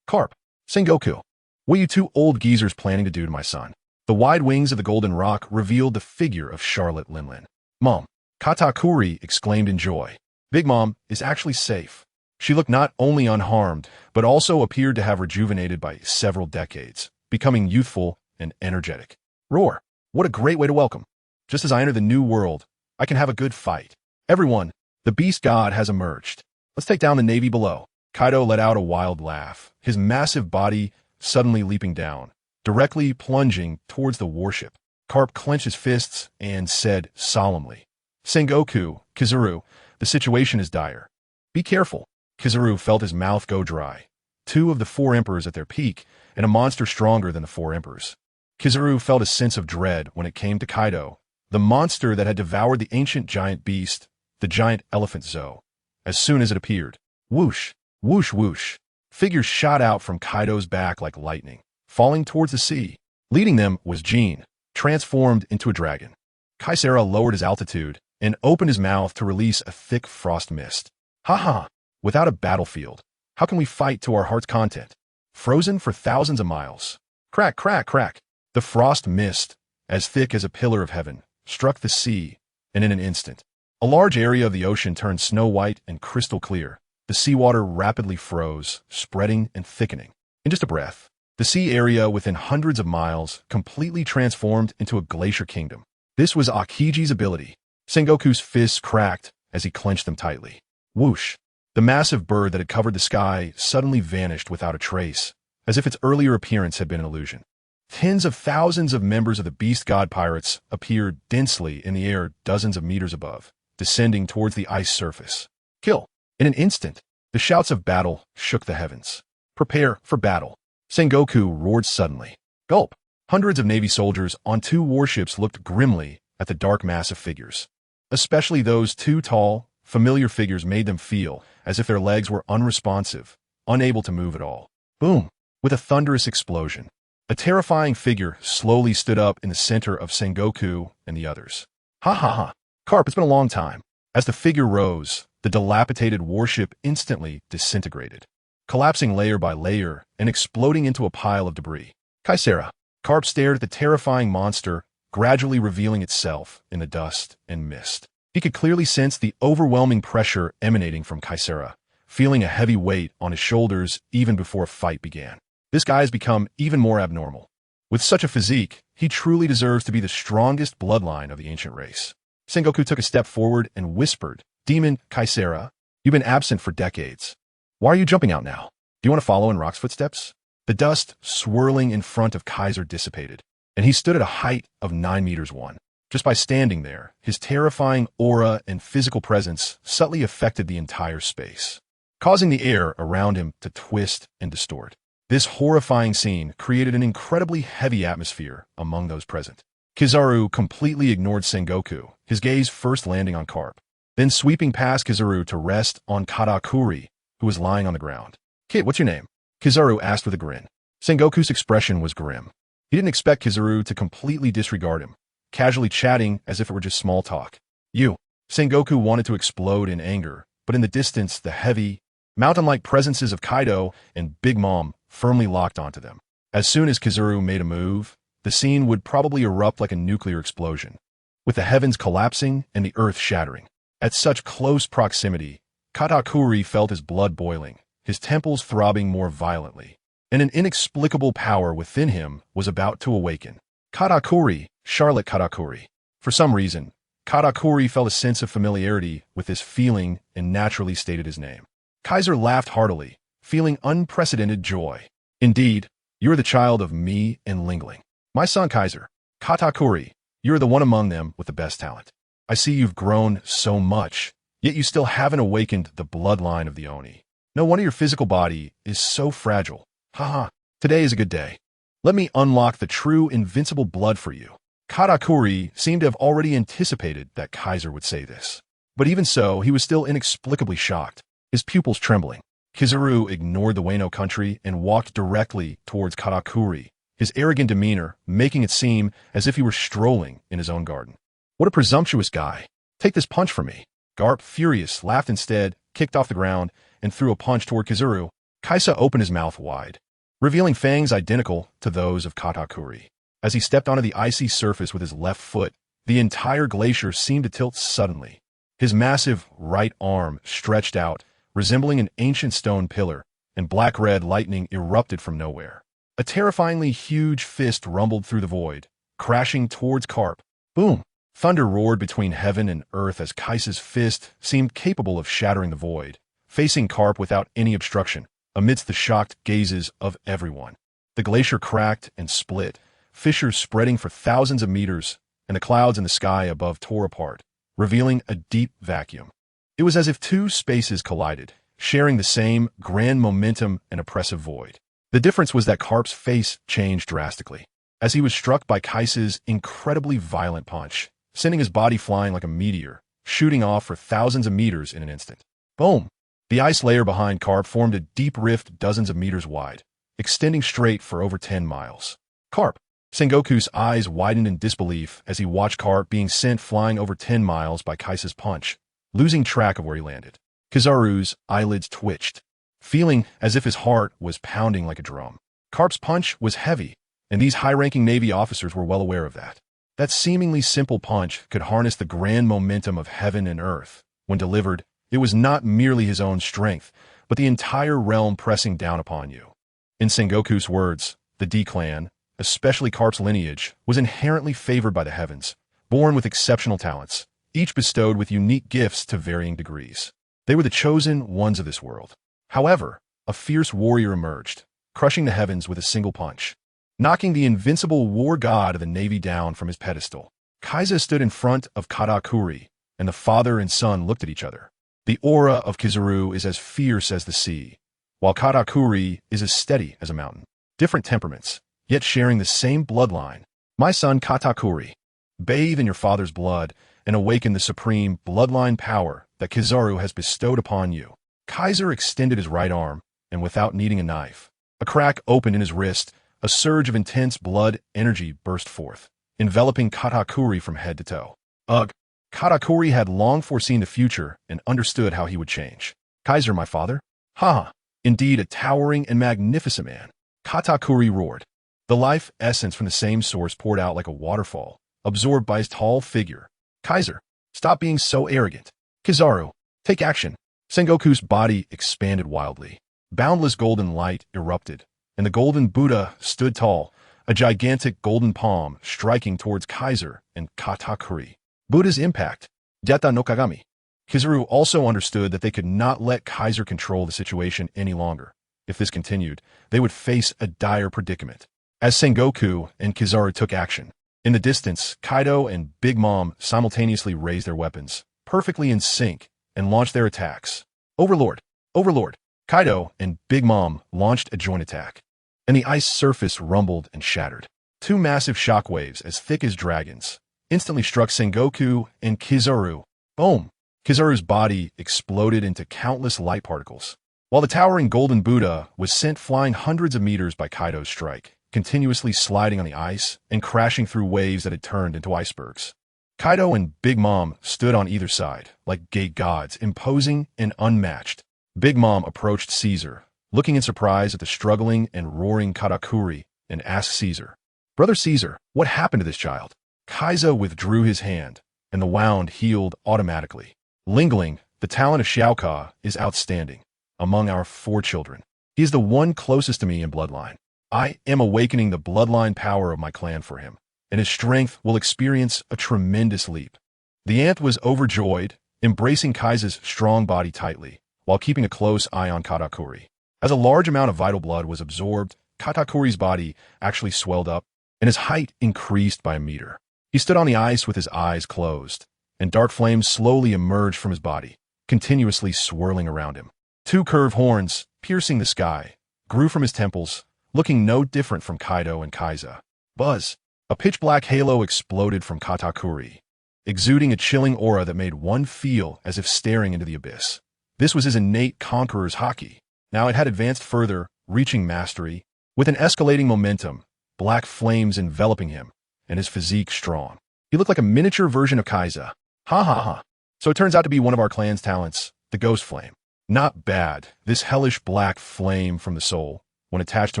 A: Carp! Sengoku! What are you 2 old geezers planning to do to my son? The wide wings of the golden rock revealed the figure of Charlotte Linlin. Mom! Katakuri exclaimed in joy. Big Mom is actually safe. She looked not only unharmed, but also appeared to have rejuvenated by several decades, becoming youthful and energetic. Roar! What a great way to welcome. Just as I enter the new world, I can have a good fight. Everyone, the beast god has emerged. Let's take down the navy below. Kaido let out a wild laugh, his massive body suddenly leaping down, directly plunging towards the warship. Carp clenched his fists and said solemnly, Sengoku, Kizaru, the situation is dire. Be careful. Kizaru felt his mouth go dry. 2 of the 4 emperors at their peak, and a monster stronger than the 4 emperors. Kizaru felt a sense of dread when it came to Kaido, the monster that had devoured the ancient giant beast, the giant elephant Zoe. As soon as it appeared, whoosh, whoosh, whoosh, figures shot out from Kaido's back like lightning, falling towards the sea. Leading them was Jean, transformed into a dragon. Kaisa lowered his altitude and opened his mouth to release a thick frost mist. Ha ha! Without a battlefield, how can we fight to our heart's content? Frozen for thousands of miles. Crack, crack, crack. The frost mist, as thick as a pillar of heaven, struck the sea, and in an instant, a large area of the ocean turned snow-white and crystal clear. The seawater rapidly froze, spreading and thickening. In just a breath, the sea area within hundreds of miles completely transformed into a glacier kingdom. This was Akiji's ability. Sengoku's fists cracked as he clenched them tightly. Whoosh! The massive bird that had covered the sky suddenly vanished without a trace, as if its earlier appearance had been an illusion. Tens of thousands of members of the Beast God Pirates appeared densely in the air dozens of meters above, descending towards the ice surface. Kill! In an instant, The shouts of battle shook the heavens. Prepare for battle. Sengoku roared suddenly. Gulp. Hundreds of Navy soldiers on 2 warships looked grimly at the dark mass of figures. Especially those 2 tall, familiar figures made them feel as if their legs were unresponsive, unable to move at all. Boom! With a thunderous explosion, a terrifying figure slowly stood up in the center of Sengoku and the others. Ha ha ha! Carp, it's been a long time. As the figure rose, the dilapidated warship instantly disintegrated, collapsing layer by layer and exploding into a pile of debris. Kaisera. Carp stared at the terrifying monster, gradually revealing itself in the dust and mist. He could clearly sense the overwhelming pressure emanating from Kaisera, feeling a heavy weight on his shoulders even before a fight began. This guy has become even more abnormal. With such a physique, he truly deserves to be the strongest bloodline of the ancient race. Sengoku took a step forward and whispered, Demon Kaisera, you've been absent for decades. Why are you jumping out now? Do you want to follow in Rock's footsteps? The dust swirling in front of Kaiser dissipated, and he stood at a height of 9 meters 1. Just by standing there, his terrifying aura and physical presence subtly affected the entire space, causing the air around him to twist and distort. This horrifying scene created an incredibly heavy atmosphere among those present. Kizaru completely ignored Sengoku, his gaze first landing on Carp, then sweeping past Kizaru to rest on Katakuri, who was lying on the ground. Kid, what's your name? Kizaru asked with a grin. Sengoku's expression was grim. He didn't expect Kizaru to completely disregard him, casually chatting as if it were just small talk. You. Sengoku wanted to explode in anger, but in the distance, the heavy, mountain-like presences of Kaido and Big Mom firmly locked onto them. As soon as Kizaru made a move, the scene would probably erupt like a nuclear explosion, with the heavens collapsing and the earth shattering. At such close proximity, Katakuri felt his blood boiling, his temples throbbing more violently, and an inexplicable power within him was about to awaken. Katakuri, Charlotte Katakuri. For some reason, Katakuri felt a sense of familiarity with this feeling and naturally stated his name. Kaiser laughed heartily, feeling unprecedented joy. Indeed, you are the child of me and Linlin. My son Kaiser. Katakuri, you are the one among them with the best talent. I see you've grown so much, yet you still haven't awakened the bloodline of the Oni. No wonder your physical body is so fragile. Haha, today is a good day. Let me unlock the true invincible blood for you. Katakuri seemed to have already anticipated that Kaiser would say this. But even so, he was still inexplicably shocked, his pupils trembling. Kizaru ignored the Wano country and walked directly towards Katakuri, his arrogant demeanor making it seem as if he were strolling in his own garden. What a presumptuous guy. Take this punch from me. Garp, furious, laughed instead, kicked off the ground, and threw a punch toward Kizaru. Kaisa opened his mouth wide, revealing fangs identical to those of Katakuri. As he stepped onto the icy surface with his left foot, the entire glacier seemed to tilt suddenly. His massive right arm stretched out, resembling an ancient stone pillar, and black-red lightning erupted from nowhere. A terrifyingly huge fist rumbled through the void, crashing towards Carp. Boom! Thunder roared between heaven and earth as Kaisa's fist seemed capable of shattering the void, facing Carp without any obstruction, amidst the shocked gazes of everyone. The glacier cracked and split, fissures spreading for thousands of meters, and the clouds in the sky above tore apart, revealing a deep vacuum. It was as if 2 spaces collided, sharing the same grand momentum and oppressive void. The difference was that Carp's face changed drastically, as he was struck by Kaisa's incredibly violent punch, sending his body flying like a meteor, shooting off for thousands of meters in an instant. Boom! The ice layer behind Carp formed a deep rift dozens of meters wide, extending straight for over 10 miles. Carp! Sengoku's eyes widened in disbelief as he watched Carp being sent flying over 10 miles by Kaisa's punch, losing track of where he landed. Kizaru's eyelids twitched, feeling as if his heart was pounding like a drum. Carp's punch was heavy, and these high-ranking Navy officers were well aware of that. That seemingly simple punch could harness the grand momentum of heaven and earth. When delivered, it was not merely his own strength, but the entire realm pressing down upon you. In Sengoku's words, the D-clan, especially Carp's lineage, was inherently favored by the heavens, born with exceptional talents, each bestowed with unique gifts to varying degrees. They were the chosen ones of this world. However, a fierce warrior emerged, crushing the heavens with a single punch, knocking the invincible war god of the Navy down from his pedestal. Kaisa stood in front of Katakuri, and the father and son looked at each other. The aura of Kizaru is as fierce as the sea, while Katakuri is as steady as a mountain. Different temperaments, yet sharing the same bloodline. My son Katakuri, bathe in your father's blood and awaken the supreme bloodline power that Kizaru has bestowed upon you. Kaisa extended his right arm, and without needing a knife, a crack opened in his wrist. A surge of intense blood energy burst forth, enveloping Katakuri from head to toe. Ugh! Katakuri had long foreseen the future and understood how he would change. Kaiser, my father? Ha! Indeed, a towering and magnificent man. Katakuri roared. The life essence from the same source poured out like a waterfall, absorbed by his tall figure. Kaiser, stop being so arrogant. Kizaru, take action. Sengoku's body expanded wildly. Boundless golden light erupted, and the golden Buddha stood tall, a gigantic golden palm striking towards Kaiser and Katakuri. Buddha's impact. Deta no Kagami. Kizaru also understood that they could not let Kaiser control the situation any longer. If this continued, they would face a dire predicament. As Sengoku and Kizaru took action, in the distance, Kaido and Big Mom simultaneously raised their weapons, perfectly in sync, and launched their attacks. Overlord! Overlord! Kaido and Big Mom launched a joint attack, and the ice surface rumbled and shattered. Two massive shockwaves as thick as dragons instantly struck Sengoku and Kizaru. Boom! Kizaru's body exploded into countless light particles, while the towering golden Buddha was sent flying hundreds of meters by Kaido's strike, continuously sliding on the ice and crashing through waves that had turned into icebergs. Kaido and Big Mom stood on either side, like gay gods, imposing and unmatched. Big Mom approached Caesar, looking in surprise at the struggling and roaring Katakuri, and asked Caesar, "Brother Caesar, what happened to this child?" Kaisa withdrew his hand, and the wound healed automatically. Linlin, the talent of Xiaoka, is outstanding. Among our 4 children, he is the one closest to me in bloodline. I am awakening the bloodline power of my clan for him, and his strength will experience a tremendous leap. The ant was overjoyed, embracing Kaisa's strong body tightly, while keeping a close eye on Katakuri. As a large amount of vital blood was absorbed, Katakuri's body actually swelled up, and his height increased by a meter. He stood on the ice with his eyes closed, and dark flames slowly emerged from his body, continuously swirling around him. 2 curved horns, piercing the sky, grew from his temples, looking no different from Kaido and Kaisa. Buzz! A pitch-black halo exploded from Katakuri, exuding a chilling aura that made one feel as if staring into the abyss. This was his innate conqueror's haki. Now it had advanced further, reaching mastery, with an escalating momentum, black flames enveloping him, and his physique strong. He looked like a miniature version of Kaisa. Ha ha ha. So it turns out to be one of our clan's talents, the ghost flame. Not bad. This hellish black flame from the soul, when attached to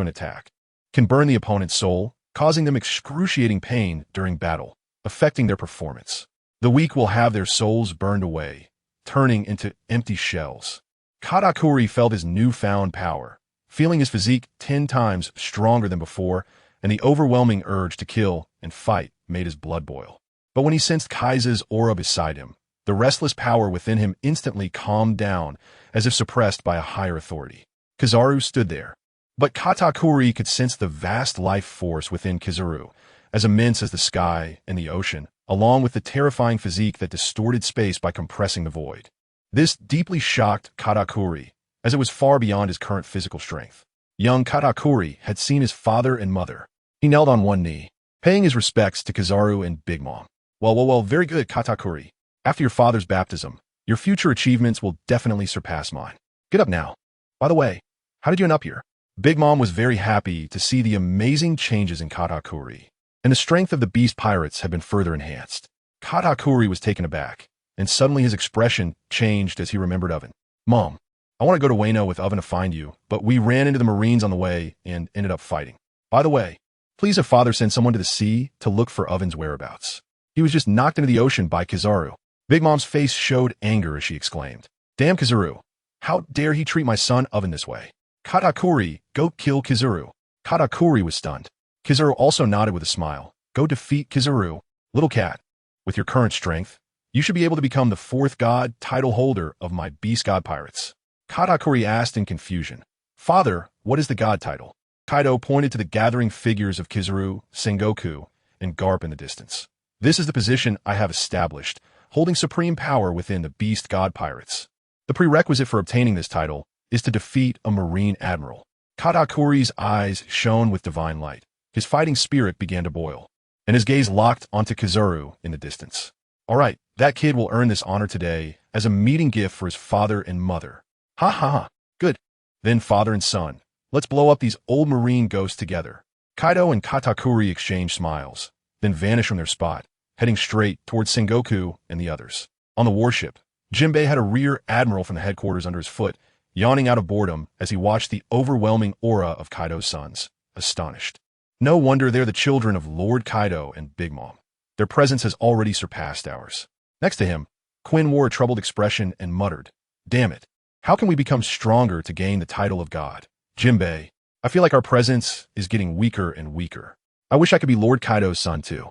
A: an attack, can burn the opponent's soul, causing them excruciating pain during battle, affecting their performance. The weak will have their souls burned away, turning into empty shells. Katakuri felt his newfound power, feeling his physique 10 times stronger than before, and the overwhelming urge to kill and fight made his blood boil. But when he sensed Kaisa's aura beside him, the restless power within him instantly calmed down, as if suppressed by a higher authority. Kizaru stood there, but Katakuri could sense the vast life force within Kizaru, as immense as the sky and the ocean, along with the terrifying physique that distorted space by compressing the void. This deeply shocked Katakuri, as it was far beyond his current physical strength. Young Katakuri had seen his father and mother. He knelt on one knee, paying his respects to Kizaru and Big Mom. Well, very good, Katakuri. After your father's baptism, your future achievements will definitely surpass mine. Get up now. By the way, how did you end up here? Big Mom was very happy to see the amazing changes in Katakuri, and the strength of the beast pirates had been further enhanced. Katakuri was taken aback, and suddenly his expression changed as he remembered Oven. Mom, I want to go to Wano with Oven to find you, but we ran into the Marines on the way and ended up fighting. By the way, please have father send someone to the sea to look for Oven's whereabouts. He was just knocked into the ocean by Kizaru. Big Mom's face showed anger as she exclaimed, "Damn Kizaru! How dare he treat my son Oven this way? Katakuri, go kill Kizaru." Katakuri was stunned. Kizaru also nodded with a smile. "Go defeat Kizaru. Little cat, with your current strength, you should be able to become the 4th god title holder of my Beast God Pirates." Katakuri asked in confusion, "Father, what is the god title?" Kaido pointed to the gathering figures of Kizaru, Sengoku, and Garp in the distance. "This is the position I have established, holding supreme power within the Beast God Pirates." The prerequisite for obtaining this title is to defeat a Marine Admiral. Katakuri's eyes shone with divine light. His fighting spirit began to boil, and his gaze locked onto Kizaru in the distance. All right, that kid will earn this honor today as a meeting gift for his father and mother. Ha ha ha, good. Then father and son, let's blow up these old Marine ghosts together. Kaido and Katakuri exchange smiles, then vanish from their spot, heading straight towards Sengoku and the others. On the warship, Jinbe had a rear admiral from the headquarters under his foot, yawning out of boredom as he watched the overwhelming aura of Kaido's sons, astonished. No wonder they're the children of Lord Kaido and Big Mom. Their presence has already surpassed ours. Next to him, Quinn wore a troubled expression and muttered, "Damn it. How can we become stronger to gain the title of God? Jinbe, I feel like our presence is getting weaker and weaker. I wish I could be Lord Kaido's son too."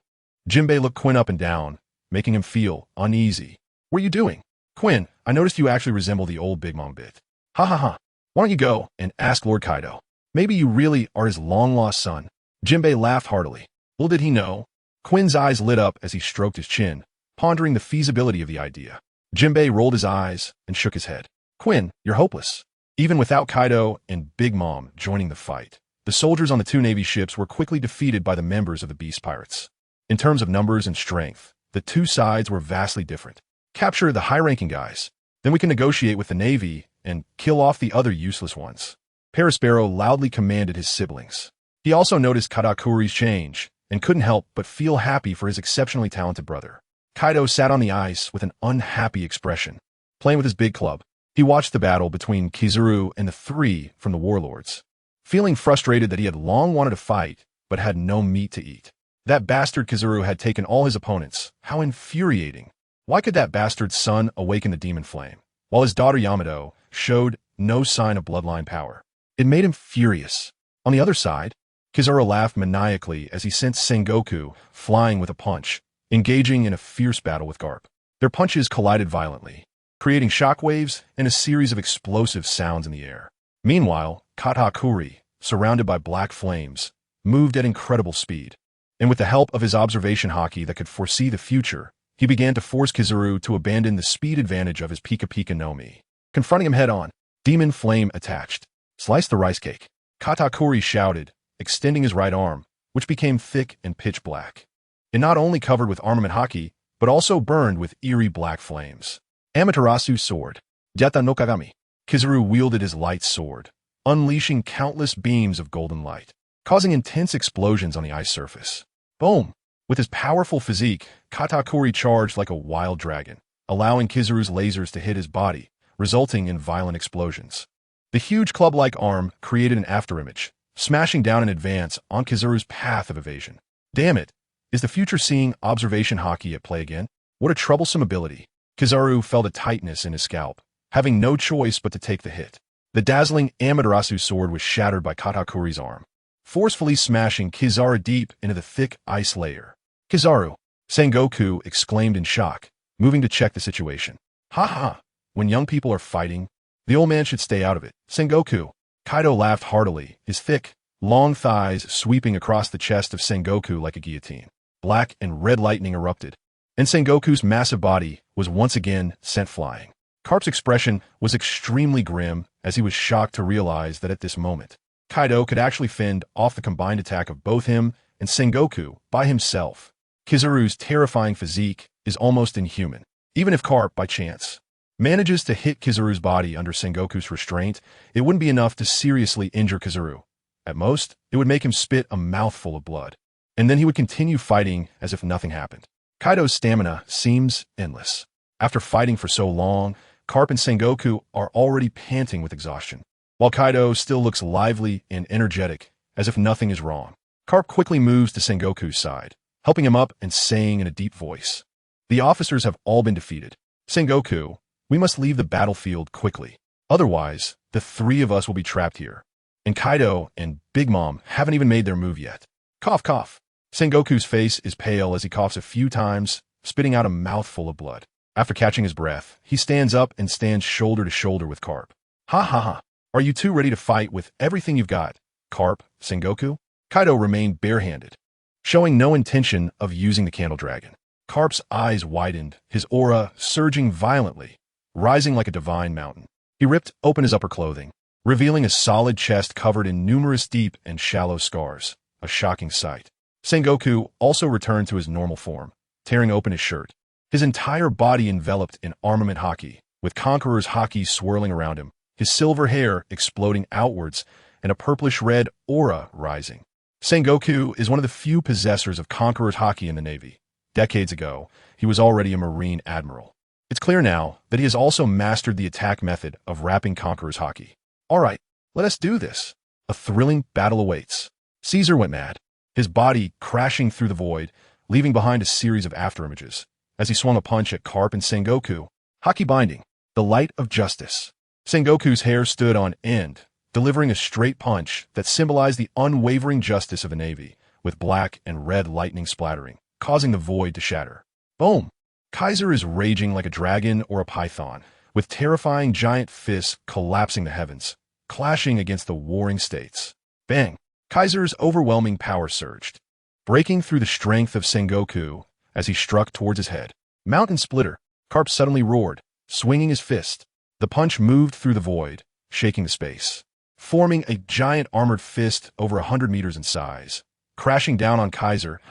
A: Jinbe looked Quinn up and down, making him feel uneasy. "What are you doing?" "Quinn, I noticed you actually resemble the old Big Mom bit." "Ha ha ha. Why don't you go and ask Lord Kaido? Maybe you really are his long-lost son." Jinbe laughed heartily. Little did he know. Quinn's eyes lit up as he stroked his chin, pondering the feasibility of the idea. Jinbe rolled his eyes and shook his head. "Quinn, you're hopeless." Even without Kaido and Big Mom joining the fight, the soldiers on the two Navy ships were quickly defeated by the members of the Beast Pirates. In terms of numbers and strength, the two sides were vastly different. Capture the high-ranking guys, then we can negotiate with the Navy and kill off the other useless ones. Perospero loudly commanded his siblings. He also noticed Katakuri's change and couldn't help but feel happy for his exceptionally talented brother. Kaido sat on the ice with an unhappy expression. Playing with his big club, he watched the battle between Kizaru and the three from the warlords, feeling frustrated that he had long wanted to fight but had no meat to eat. That bastard Kizaru had taken all his opponents. How infuriating. Why could that bastard's son awaken the demon flame, while his daughter Yamato showed no sign of bloodline power? It made him furious. On the other side, Kizaru laughed maniacally as he sent Sengoku flying with a punch, engaging in a fierce battle with Garp. Their punches collided violently, creating shockwaves and a series of explosive sounds in the air. Meanwhile, Katakuri, surrounded by black flames, moved at incredible speed. And with the help of his observation haki that could foresee the future, he began to force Kizaru to abandon the speed advantage of his Pika Pika no Mi. Confronting him head-on, demon flame attached. "Slice the rice cake," Katakuri shouted, extending his right arm, which became thick and pitch black. It not only covered with armament haki, but also burned with eerie black flames. Amaterasu's sword. Jata no Kagami. Kizaru wielded his light sword, unleashing countless beams of golden light, causing intense explosions on the ice surface. Boom! With his powerful physique, Katakuri charged like a wild dragon, allowing Kizaru's lasers to hit his body, resulting in violent explosions. The huge club-like arm created an afterimage, smashing down in advance on Kizaru's path of evasion. Damn it! Is the future seeing observation haki at play again? What a troublesome ability. Kizaru felt a tightness in his scalp, having no choice but to take the hit. The dazzling Amaterasu sword was shattered by Katakuri's arm, forcefully smashing Kizaru deep into the thick ice layer. "Kizaru!" Sengoku exclaimed in shock, moving to check the situation. "Ha ha! When young people are fighting, the old man should stay out of it." "Sengoku!" Kaido laughed heartily, his thick, long thighs sweeping across the chest of Sengoku like a guillotine. Black and red lightning erupted, and Sengoku's massive body was once again sent flying. Carp's expression was extremely grim as he was shocked to realize that at this moment, Kaido could actually fend off the combined attack of both him and Sengoku by himself. Kizaru's terrifying physique is almost inhuman. Even if Carp, by chance, manages to hit Kizaru's body under Sengoku's restraint, it wouldn't be enough to seriously injure Kizaru. At most, it would make him spit a mouthful of blood, and then he would continue fighting as if nothing happened. Kaido's stamina seems endless. After fighting for so long, Carp and Sengoku are already panting with exhaustion, while Kaido still looks lively and energetic, as if nothing is wrong. Carp quickly moves to Sengoku's side, helping him up and saying in a deep voice, "The officers have all been defeated. Sengoku, we must leave the battlefield quickly. Otherwise, the three of us will be trapped here. And Kaido and Big Mom haven't even made their move yet." Cough, cough. Sengoku's face is pale as he coughs a few times, spitting out a mouthful of blood. After catching his breath, he stands up and stands shoulder to shoulder with Carp. "Ha ha ha. Are you two ready to fight with everything you've got, Carp, Sengoku?" Kaido remained barehanded, showing no intention of using the candle dragon. Carp's eyes widened, his aura surging violently, rising like a divine mountain. He ripped open his upper clothing, revealing a solid chest covered in numerous deep and shallow scars, a shocking sight. Sengoku also returned to his normal form, tearing open his shirt, his entire body enveloped in armament haki, with Conqueror's haki swirling around him, his silver hair exploding outwards, and a purplish-red aura rising. Sengoku is one of the few possessors of Conqueror's haki in the Navy. Decades ago, he was already a Marine Admiral. It's clear now that he has also mastered the attack method of wrapping Conqueror's haki. All right, let us do this. A thrilling battle awaits. Caesar went mad, his body crashing through the void, leaving behind a series of afterimages, as he swung a punch at Carp and Sengoku. Haki binding, the light of justice. Sengoku's hair stood on end, delivering a straight punch that symbolized the unwavering justice of the Navy, with black and red lightning splattering, causing the void to shatter. Boom! Kaiser is raging like a dragon or a python, with terrifying giant fists collapsing the heavens, clashing against the warring states. Bang! Kaiser's overwhelming power surged, breaking through the strength of Sengoku as he struck towards his head. Mountain Splitter! Carp suddenly roared, swinging his fist. The punch moved through the void, shaking the space, forming a giant armored fist over 100 meters in size, crashing down on Kaiser,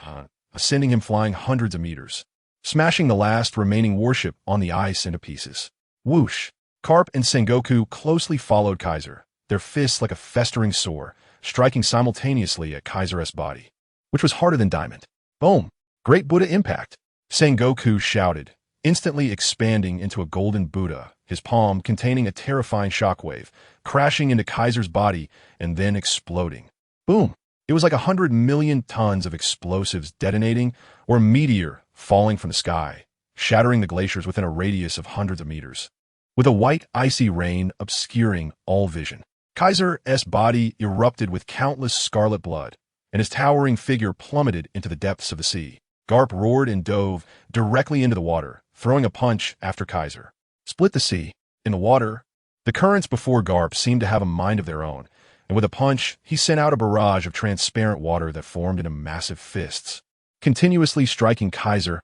A: sending him flying hundreds of meters, smashing the last remaining warship on the ice into pieces. Whoosh! Carp and Sengoku closely followed Kaiser, their fists like a festering sore, striking simultaneously at Kaiser's body, which was harder than diamond. Boom! Great Buddha impact! Sengoku shouted, instantly expanding into a golden Buddha, his palm containing a terrifying shockwave, crashing into Kaiser's body and then exploding. Boom! It was like 100 million tons of explosives detonating, or a meteor falling from the sky, shattering the glaciers within a radius of hundreds of meters, with a white, icy rain obscuring all vision. Kaiser's body erupted with countless scarlet blood, and his towering figure plummeted into the depths of the sea. Garp roared and dove directly into the water, throwing a punch after Kaiser. Split the sea. In the water, the currents before Garp seemed to have a mind of their own, and with a punch, he sent out a barrage of transparent water that formed into massive fists, continuously striking Kaiser's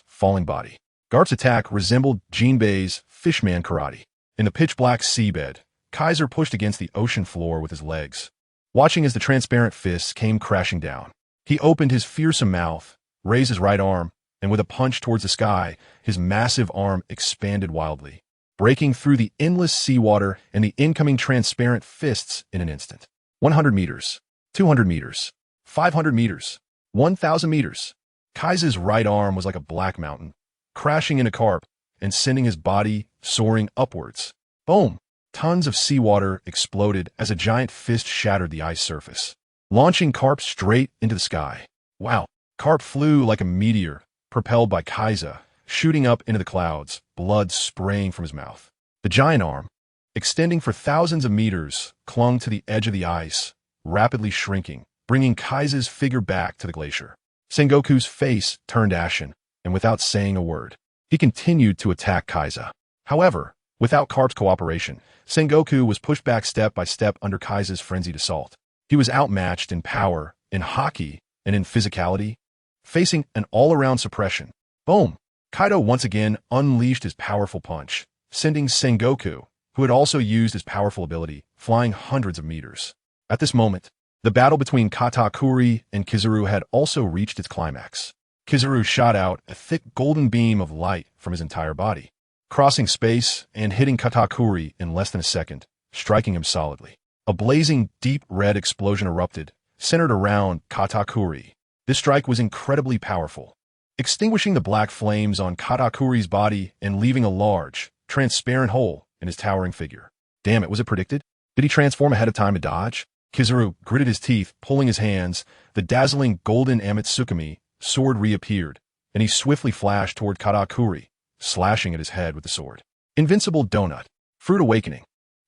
A: falling body. Garp's attack resembled Jinbe's fishman karate. In the pitch-black seabed, Kaiser pushed against the ocean floor with his legs, watching as the transparent fists came crashing down. He opened his fearsome mouth, raised his right arm, and with a punch towards the sky, his massive arm expanded wildly, breaking through the endless seawater and the incoming transparent fists in an instant. 100 meters, 200 meters, 500 meters, 1,000 meters. Kaiser's right arm was like a black mountain, crashing into Carp and sending his body soaring upwards. Boom! Tons of seawater exploded as a giant fist shattered the ice surface, launching Carp straight into the sky. Wow! Carp flew like a meteor, propelled by Kaisa, shooting up into the clouds, blood spraying from his mouth. The giant arm, extending for thousands of meters, clung to the edge of the ice, rapidly shrinking, bringing Kaisa's figure back to the glacier. Sengoku's face turned ashen, and without saying a word, he continued to attack Kaisa. However, without Carp's cooperation, Sengoku was pushed back step by step under Kaisa's frenzied assault. He was outmatched in power, in haki, and in physicality, facing an all-around suppression. Boom! Kaido once again unleashed his powerful punch, sending Sengoku, who had also used his powerful ability, flying hundreds of meters. At this moment, the battle between Katakuri and Kizaru had also reached its climax. Kizaru shot out a thick golden beam of light from his entire body, crossing space and hitting Katakuri in less than a second, striking him solidly. A blazing, deep red explosion erupted, centered around Katakuri. This strike was incredibly powerful, extinguishing the black flames on Katakuri's body and leaving a large, transparent hole in his towering figure. Damn it, was it predicted? Did he transform ahead of time to dodge? Kizaru gritted his teeth, pulling his hands. The dazzling golden Amatsukami sword reappeared, and he swiftly flashed toward Katakuri, slashing at his head with the sword. Invincible Donut. Fruit Awakening.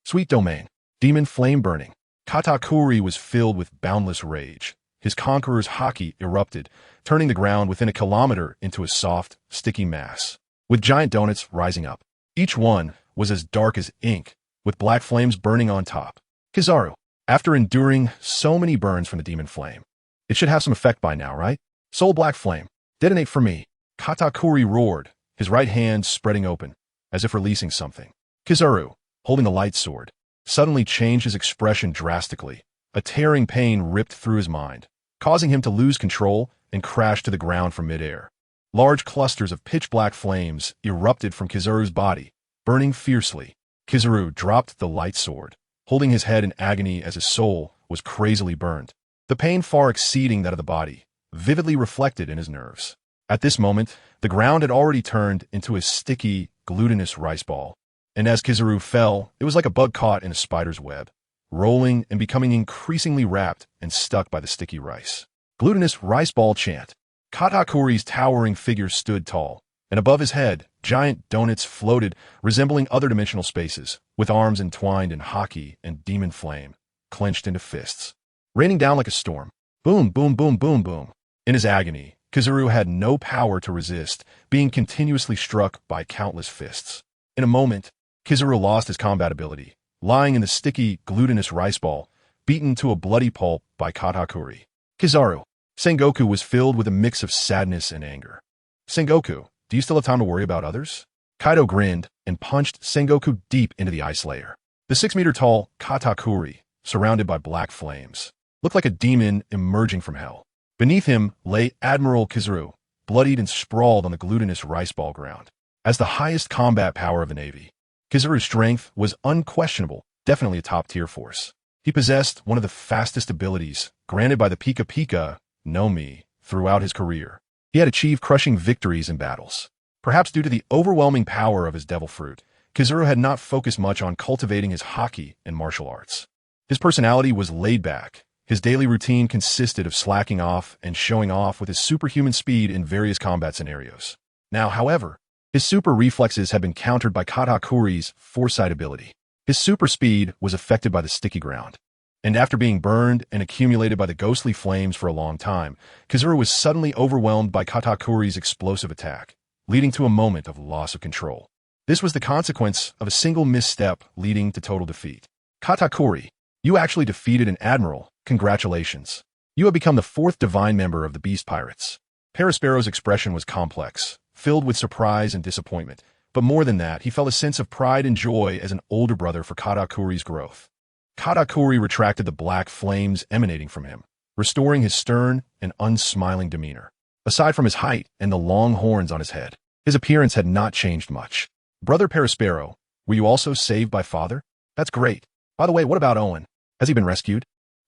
A: Sweet Domain. Demon Flame Burning. Katakuri was filled with boundless rage. His conqueror's haki erupted, turning the ground within a kilometer into a soft, sticky mass, with giant donuts rising up. Each one was as dark as ink, with black flames burning on top. Kizaru, after enduring so many burns from the demon flame, it should have some effect by now, right? Soul Black Flame, detonate for me. Katakuri roared, his right hand spreading open, as if releasing something. Kizaru, holding the light sword, suddenly changed his expression drastically. A tearing pain ripped through his mind, causing him to lose control and crash to the ground from midair. Large clusters of pitch-black flames erupted from Kizaru's body, burning fiercely. Kizaru dropped the light sword, holding his head in agony as his soul was crazily burned. The pain far exceeding that of the body, vividly reflected in his nerves. At this moment, the ground had already turned into a sticky, glutinous rice ball, and as Kizaru fell, it was like a bug caught in a spider's web, rolling and becoming increasingly wrapped and stuck by the sticky rice. Glutinous rice ball chant. Katakuri's towering figure stood tall, and above his head, giant donuts floated, resembling other dimensional spaces, with arms entwined in haki and demon flame, clenched into fists, raining down like a storm. Boom, boom, boom, boom, boom. In his agony, Kizaru had no power to resist, being continuously struck by countless fists. In a moment, Kizaru lost his combat ability, lying in the sticky, glutinous rice ball, beaten to a bloody pulp by Katakuri. Kizaru. Sengoku was filled with a mix of sadness and anger. Sengoku, do you still have time to worry about others? Kaido grinned and punched Sengoku deep into the ice layer. The 6-meter-tall Katakuri, surrounded by black flames, looked like a demon emerging from hell. Beneath him lay Admiral Kizaru, bloodied and sprawled on the glutinous rice ball ground. As the highest combat power of the Navy, Kizaru's strength was unquestionable, definitely a top-tier force. He possessed one of the fastest abilities granted by the Pika Pika no Mi throughout his career. He had achieved crushing victories in battles. Perhaps due to the overwhelming power of his devil fruit, Kizaru had not focused much on cultivating his haki and martial arts. His personality was laid back. His daily routine consisted of slacking off and showing off with his superhuman speed in various combat scenarios. Now, however, his super reflexes had been countered by Katakuri's foresight ability. His super speed was affected by the sticky ground, and after being burned and accumulated by the ghostly flames for a long time, Kizaru was suddenly overwhelmed by Katakuri's explosive attack, leading to a moment of loss of control. This was the consequence of a single misstep leading to total defeat. Katakuri, you actually defeated an admiral. Congratulations. You have become the 4th divine member of the Beast Pirates. Perospero's expression was complex, filled with surprise and disappointment, but more than that, he felt a sense of pride and joy as an older brother for Katakuri's growth. Katakuri retracted the black flames emanating from him, restoring his stern and unsmiling demeanor. Aside from his height and the long horns on his head, his appearance had not changed much. Brother Perospero, were you also saved by father? That's great. By the way, what about Owen? Has he been rescued?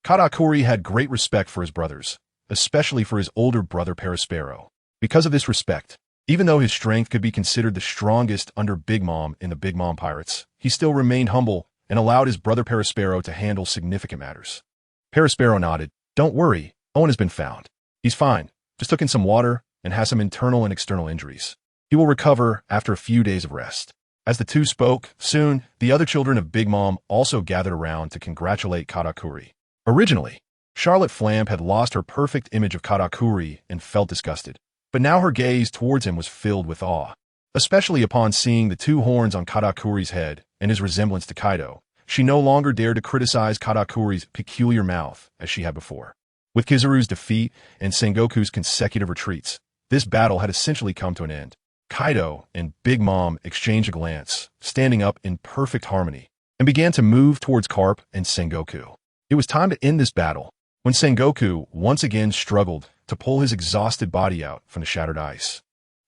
A: Katakuri had great respect for his brothers, especially for his older brother Perospero. Because of this respect, even though his strength could be considered the strongest under Big Mom in the Big Mom Pirates, he still remained humble and allowed his brother Perospero to handle significant matters. Perospero nodded. Don't worry, Owen has been found. He's fine, just took in some water and has some internal and external injuries. He will recover after a few days of rest. As the two spoke, soon, the other children of Big Mom also gathered around to congratulate Katakuri. Originally, Charlotte Flamp had lost her perfect image of Katakuri and felt disgusted, but now her gaze towards him was filled with awe. Especially upon seeing the 2 horns on Katakuri's head and his resemblance to Kaido, she no longer dared to criticize Katakuri's peculiar mouth as she had before. With Kizaru's defeat and Sengoku's consecutive retreats, this battle had essentially come to an end. Kaido and Big Mom exchanged a glance, standing up in perfect harmony, and began to move towards Carp and Sengoku. It was time to end this battle, when Sengoku once again struggled to pull his exhausted body out from the shattered ice.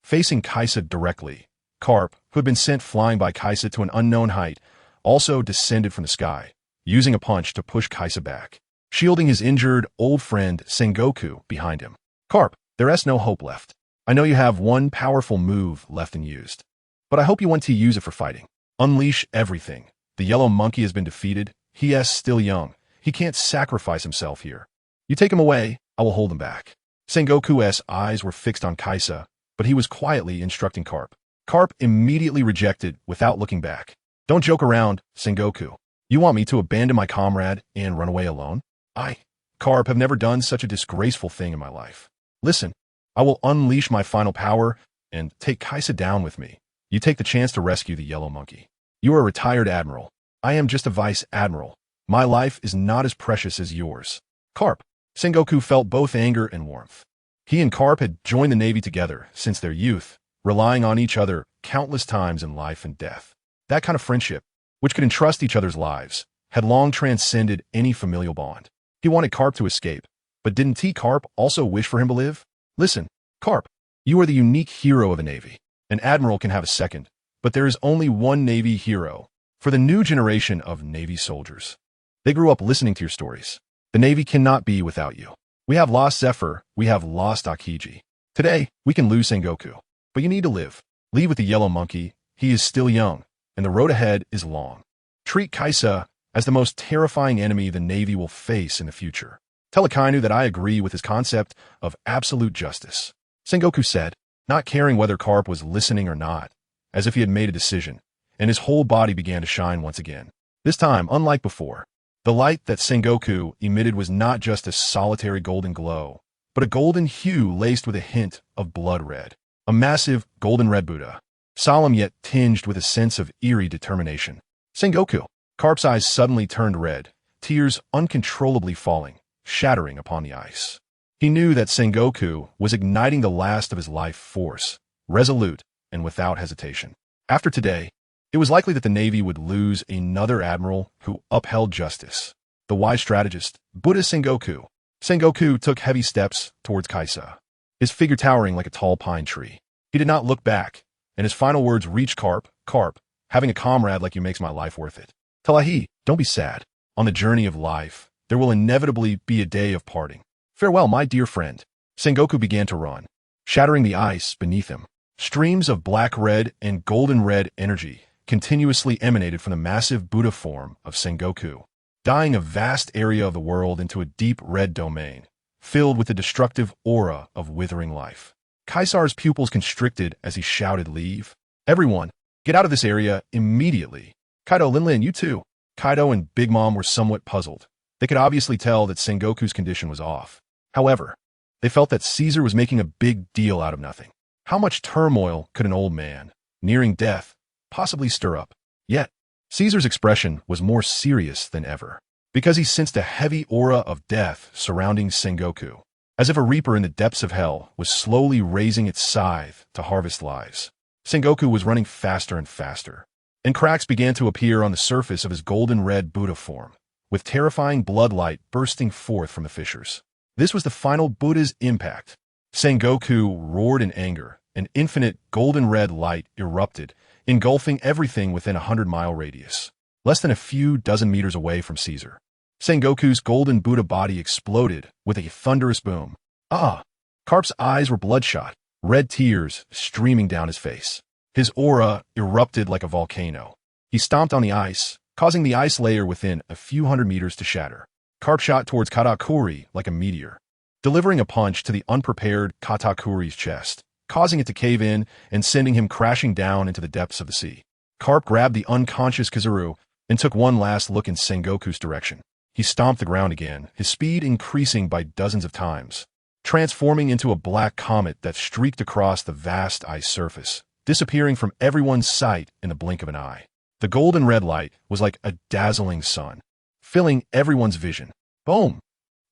A: Facing Kaisa directly, Carp, who had been sent flying by Kaisa to an unknown height, also descended from the sky, using a punch to push Kaisa back, shielding his injured old friend Sengoku behind him. Carp, there is no hope left. I know you have one powerful move left unused, but I hope you want to use it for fighting. Unleash everything. The yellow monkey has been defeated. He is still young. He can't sacrifice himself here. You take him away, I will hold him back. Sengoku's eyes were fixed on Kaisa, but he was quietly instructing Carp. Carp immediately rejected without looking back. Don't joke around, Sengoku. You want me to abandon my comrade and run away alone? I, Carp, have never done such a disgraceful thing in my life. Listen, I will unleash my final power and take Kaisa down with me. You take the chance to rescue the yellow monkey. You are a retired admiral. I am just a vice admiral. My life is not as precious as yours. Carp. Sengoku felt both anger and warmth. He and Carp had joined the Navy together since their youth, relying on each other countless times in life and death. That kind of friendship, which could entrust each other's lives, had long transcended any familial bond. He wanted Carp to escape, but didn't T-Carp also wish for him to live? Listen, Carp, you are the unique hero of the Navy. An admiral can have a second, but there is only one Navy hero for the new generation of Navy soldiers. They grew up listening to your stories. The Navy cannot be without you. We have lost Zephyr, we have lost Akiji. Today, we can lose Sengoku, but you need to live. Leave with the yellow monkey, he is still young, and the road ahead is long. Treat Kaisa as the most terrifying enemy the Navy will face in the future. Tell Akainu that I agree with his concept of absolute justice. Sengoku said, not caring whether Carp was listening or not, as if he had made a decision, and his whole body began to shine once again. This time, unlike before, the light that Sengoku emitted was not just a solitary golden glow, but a golden hue laced with a hint of blood red. A massive golden red Buddha, solemn yet tinged with a sense of eerie determination. Sengoku. Carp's eyes suddenly turned red, tears uncontrollably falling, shattering upon the ice. He knew that Sengoku was igniting the last of his life force, resolute and without hesitation. After today, it was likely that the Navy would lose another admiral who upheld justice. The wise strategist, Buddhist Sengoku. Sengoku took heavy steps towards Kaisa, his figure towering like a tall pine tree. He did not look back, and his final words reached Carp. Carp, having a comrade like you makes my life worth it. Talahi, don't be sad. On the journey of life, there will inevitably be a day of parting. Farewell, my dear friend. Sengoku began to run, shattering the ice beneath him. Streams of black-red and golden-red energy continuously emanated from the massive Buddha form of Sengoku, dyeing a vast area of the world into a deep red domain, filled with the destructive aura of withering life. Kaisar's pupils constricted as he shouted, leave. Everyone, get out of this area immediately. Kaido, Linlin, you too. Kaido and Big Mom were somewhat puzzled. They could obviously tell that Sengoku's condition was off. However, they felt that Caesar was making a big deal out of nothing. How much turmoil could an old man, nearing death, possibly stir up? Yet, Caesar's expression was more serious than ever, because he sensed a heavy aura of death surrounding Sengoku, as if a reaper in the depths of hell was slowly raising its scythe to harvest lives. Sengoku was running faster and faster, and cracks began to appear on the surface of his golden-red Buddha form, with terrifying bloodlight bursting forth from the fissures. This was the final Buddha's impact. Sengoku roared in anger. An infinite golden-red light erupted, engulfing everything within a 100-mile radius, less than a few dozen meters away from Caesar. Sengoku's golden Buddha body exploded with a thunderous boom. Carp's eyes were bloodshot, red tears streaming down his face. His aura erupted like a volcano. He stomped on the ice, causing the ice layer within a few hundred meters to shatter. Carp shot towards Katakuri like a meteor, delivering a punch to the unprepared Katakuri's chest, causing it to cave in and sending him crashing down into the depths of the sea. Carp grabbed the unconscious Kazuru and took one last look in Sengoku's direction. He stomped the ground again, his speed increasing by dozens of times, transforming into a black comet that streaked across the vast ice surface, disappearing from everyone's sight in the blink of an eye. The golden red light was like a dazzling sun, filling everyone's vision. Boom!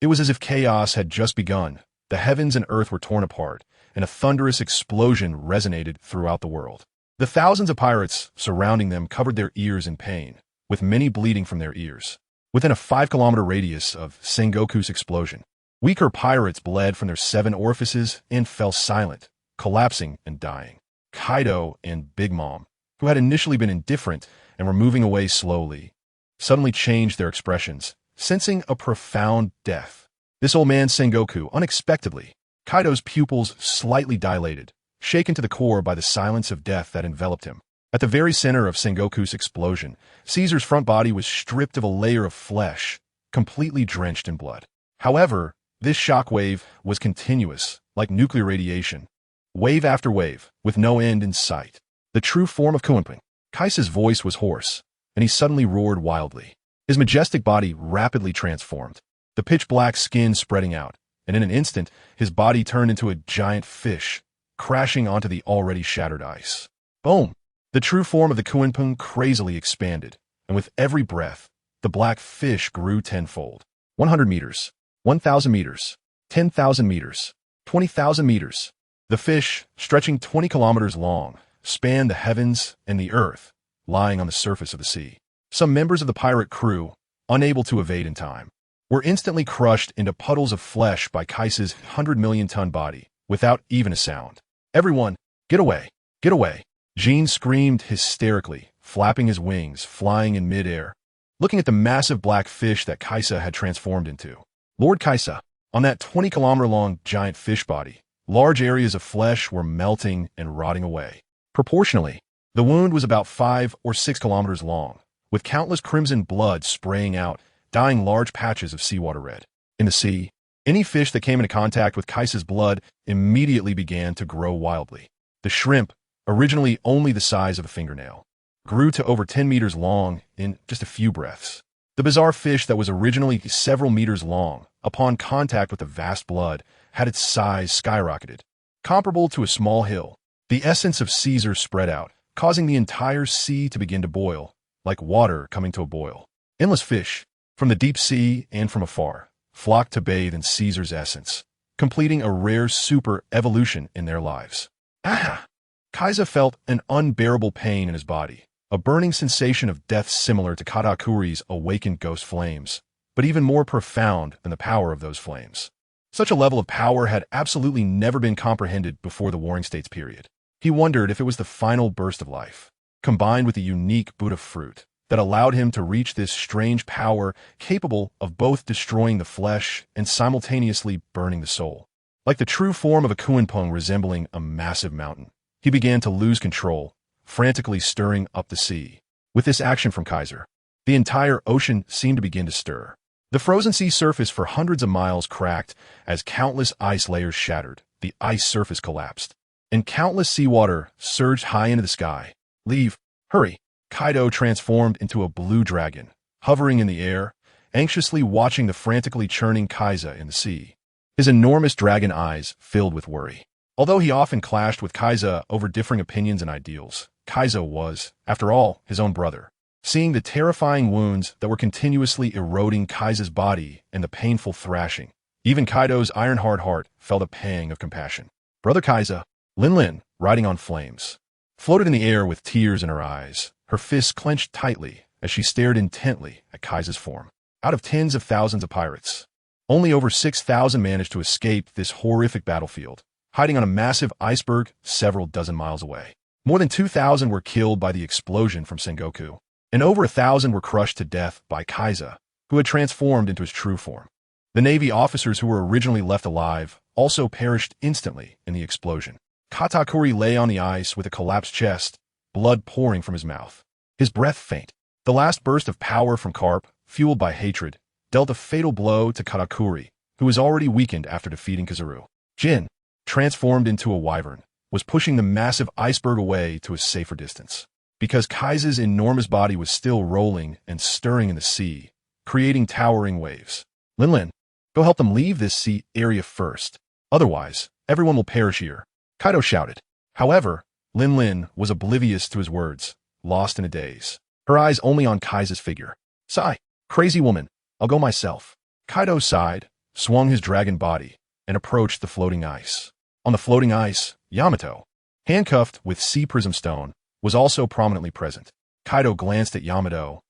A: It was as if chaos had just begun. The heavens and earth were torn apart, and a thunderous explosion resonated throughout the world. The thousands of pirates surrounding them covered their ears in pain, with many bleeding from their ears. Within a 5-kilometer radius of Sengoku's explosion, weaker pirates bled from their 7 orifices and fell silent, collapsing and dying. Kaido and Big Mom, who had initially been indifferent and were moving away slowly, suddenly changed their expressions, sensing a profound death. This old man Sengoku, unexpectedly, Kaido's pupils slightly dilated, shaken to the core by the silence of death that enveloped him. At the very center of Sengoku's explosion, Caesar's front body was stripped of a layer of flesh, completely drenched in blood. However, this shockwave was continuous, like nuclear radiation, wave after wave, with no end in sight. The true form of Kunpeng. Kaisa's voice was hoarse, and he suddenly roared wildly. His majestic body rapidly transformed, the pitch-black skin spreading out, and in an instant, his body turned into a giant fish, crashing onto the already shattered ice. Boom! The true form of the Kunpeng crazily expanded, and with every breath, the black fish grew tenfold. 100 meters, 1,000 meters, 10,000 meters, 20,000 meters. The fish, stretching 20 kilometers long, spanned the heavens and the earth, lying on the surface of the sea. Some members of the pirate crew, unable to evade in time, were instantly crushed into puddles of flesh by Kaisa's 100-million-ton body, without even a sound. "Everyone, get away! Get away!" Jean screamed hysterically, flapping his wings, flying in midair, looking at the massive black fish that Kaisa had transformed into. Lord Kaisa, on that 20-kilometer-long giant fish body, large areas of flesh were melting and rotting away. Proportionally, the wound was about 5 or 6 kilometers long, with countless crimson blood spraying out, dyeing large patches of seawater red. In the sea, any fish that came into contact with Kaisa's blood immediately began to grow wildly. The shrimp, originally only the size of a fingernail, grew to over 10 meters long in just a few breaths. The bizarre fish that was originally several meters long, upon contact with the vast blood, had its size skyrocketed. Comparable to a small hill, the essence of Caesar spread out, causing the entire sea to begin to boil, like water coming to a boil. Endless fish, from the deep sea and from afar, flocked to bathe in Caesar's essence, completing a rare super evolution in their lives. Ah! Kaisa felt an unbearable pain in his body, a burning sensation of death similar to Katakuri's awakened ghost flames, but even more profound than the power of those flames. Such a level of power had absolutely never been comprehended before the Warring States period. He wondered if it was the final burst of life, combined with the unique Buddha fruit, that allowed him to reach this strange power capable of both destroying the flesh and simultaneously burning the soul. Like the true form of a Kunpeng resembling a massive mountain, he began to lose control, frantically stirring up the sea. With this action from Kaiser, the entire ocean seemed to begin to stir. The frozen sea surface for hundreds of miles cracked as countless ice layers shattered, the ice surface collapsed, and countless seawater surged high into the sky. "Leave! Hurry!" Kaido transformed into a blue dragon, hovering in the air, anxiously watching the frantically churning Kaisa in the sea. His enormous dragon eyes filled with worry. Although he often clashed with Kaisa over differing opinions and ideals, Kaisa was, after all, his own brother. Seeing the terrifying wounds that were continuously eroding Kaisa's body and the painful thrashing, even Kaido's iron-hard heart felt a pang of compassion. Brother Kaisa, Linlin, riding on flames, floated in the air with tears in her eyes, her fists clenched tightly as she stared intently at Kaisa's form. Out of tens of thousands of pirates, only over 6,000 managed to escape this horrific battlefield, hiding on a massive iceberg several dozen miles away. More than 2,000 were killed by the explosion from Sengoku, and over 1,000 were crushed to death by Kaisa, who had transformed into his true form. The Navy officers who were originally left alive also perished instantly in the explosion. Katakuri lay on the ice with a collapsed chest, blood pouring from his mouth, his breath faint. The last burst of power from Carp, fueled by hatred, dealt a fatal blow to Katakuri, who was already weakened after defeating Kizaru. Jin, transformed into a wyvern, was pushing the massive iceberg away to a safer distance. Because Kaisa's enormous body was still rolling and stirring in the sea, creating towering waves. Linlin, go help them leave this sea area first. Otherwise, everyone will perish here, Kaido shouted. However, Linlin was oblivious to his words, lost in a daze, her eyes only on Kaisa's figure. Sigh, crazy woman, I'll go myself. Kaido sighed, swung his dragon body, and approached the floating ice. On the floating ice, Yamato, handcuffed with sea prism stone, was also prominently present. Kaido glanced at Yamato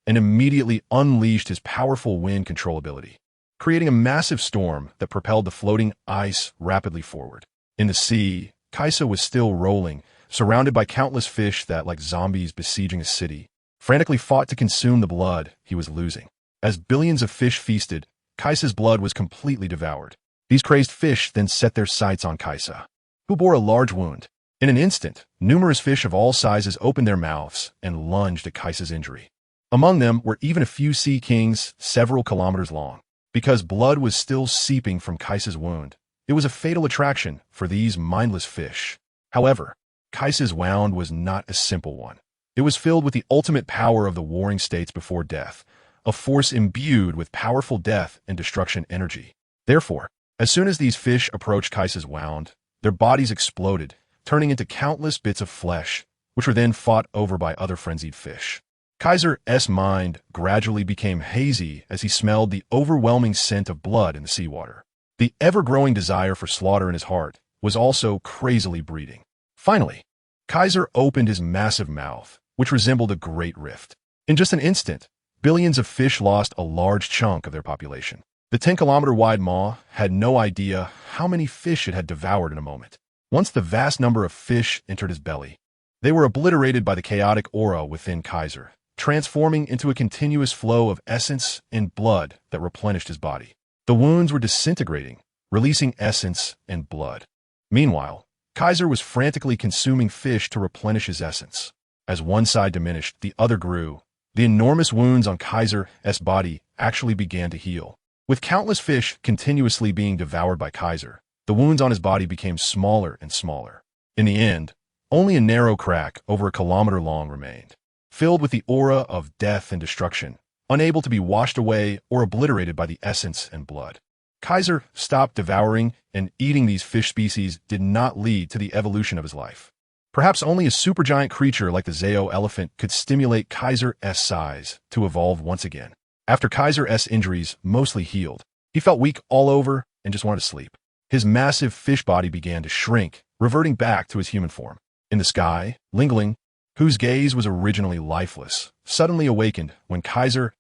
A: and immediately unleashed his powerful wind control ability, creating a massive storm that propelled the floating ice rapidly forward. In the sea, Kaisa was still rolling, surrounded by countless fish that, like zombies besieging a city, frantically fought to consume the blood he was losing. As billions of fish feasted, Kaisa's blood was completely devoured. These crazed fish then set their sights on Kaisa, who bore a large wound. In an instant, numerous fish of all sizes opened their mouths and lunged at Kaisa's injury. Among them were even a few sea kings several kilometers long. Because blood was still seeping from Kaisa's wound, it was a fatal attraction for these mindless fish. However, Kaisa's wound was not a simple one. It was filled with the ultimate power of the Warring States before death, a force imbued with powerful death and destruction energy. Therefore, as soon as these fish approached Kaisa's wound, their bodies exploded, turning into countless bits of flesh, which were then fought over by other frenzied fish. Kaiser's mind gradually became hazy as he smelled the overwhelming scent of blood in the seawater. The ever-growing desire for slaughter in his heart was also crazily breeding. Finally, Kaiser opened his massive mouth, which resembled a great rift. In just an instant, billions of fish lost a large chunk of their population. The 10-kilometer-wide maw had no idea how many fish it had devoured in a moment. Once the vast number of fish entered his belly, they were obliterated by the chaotic aura within Kaiser, transforming into a continuous flow of essence and blood that replenished his body. The wounds were disintegrating, releasing essence and blood. Meanwhile, Kaiser was frantically consuming fish to replenish his essence. As one side diminished, the other grew. The enormous wounds on Kaiser's body actually began to heal. With countless fish continuously being devoured by Kaiser, the wounds on his body became smaller and smaller. In the end, only a narrow crack over a kilometer long remained, filled with the aura of death and destruction, unable to be washed away or obliterated by the essence and blood. Kaiser stopped devouring and eating these fish species did not lead to the evolution of his life. Perhaps only a supergiant creature like the Zao elephant could stimulate Kaiser's size to evolve once again. After Kaiser's injuries mostly healed, he felt weak all over and just wanted to sleep. His massive fish body began to shrink, reverting back to his human form. In the sky, Linlin, whose gaze was originally lifeless, suddenly awakened when Kaiser's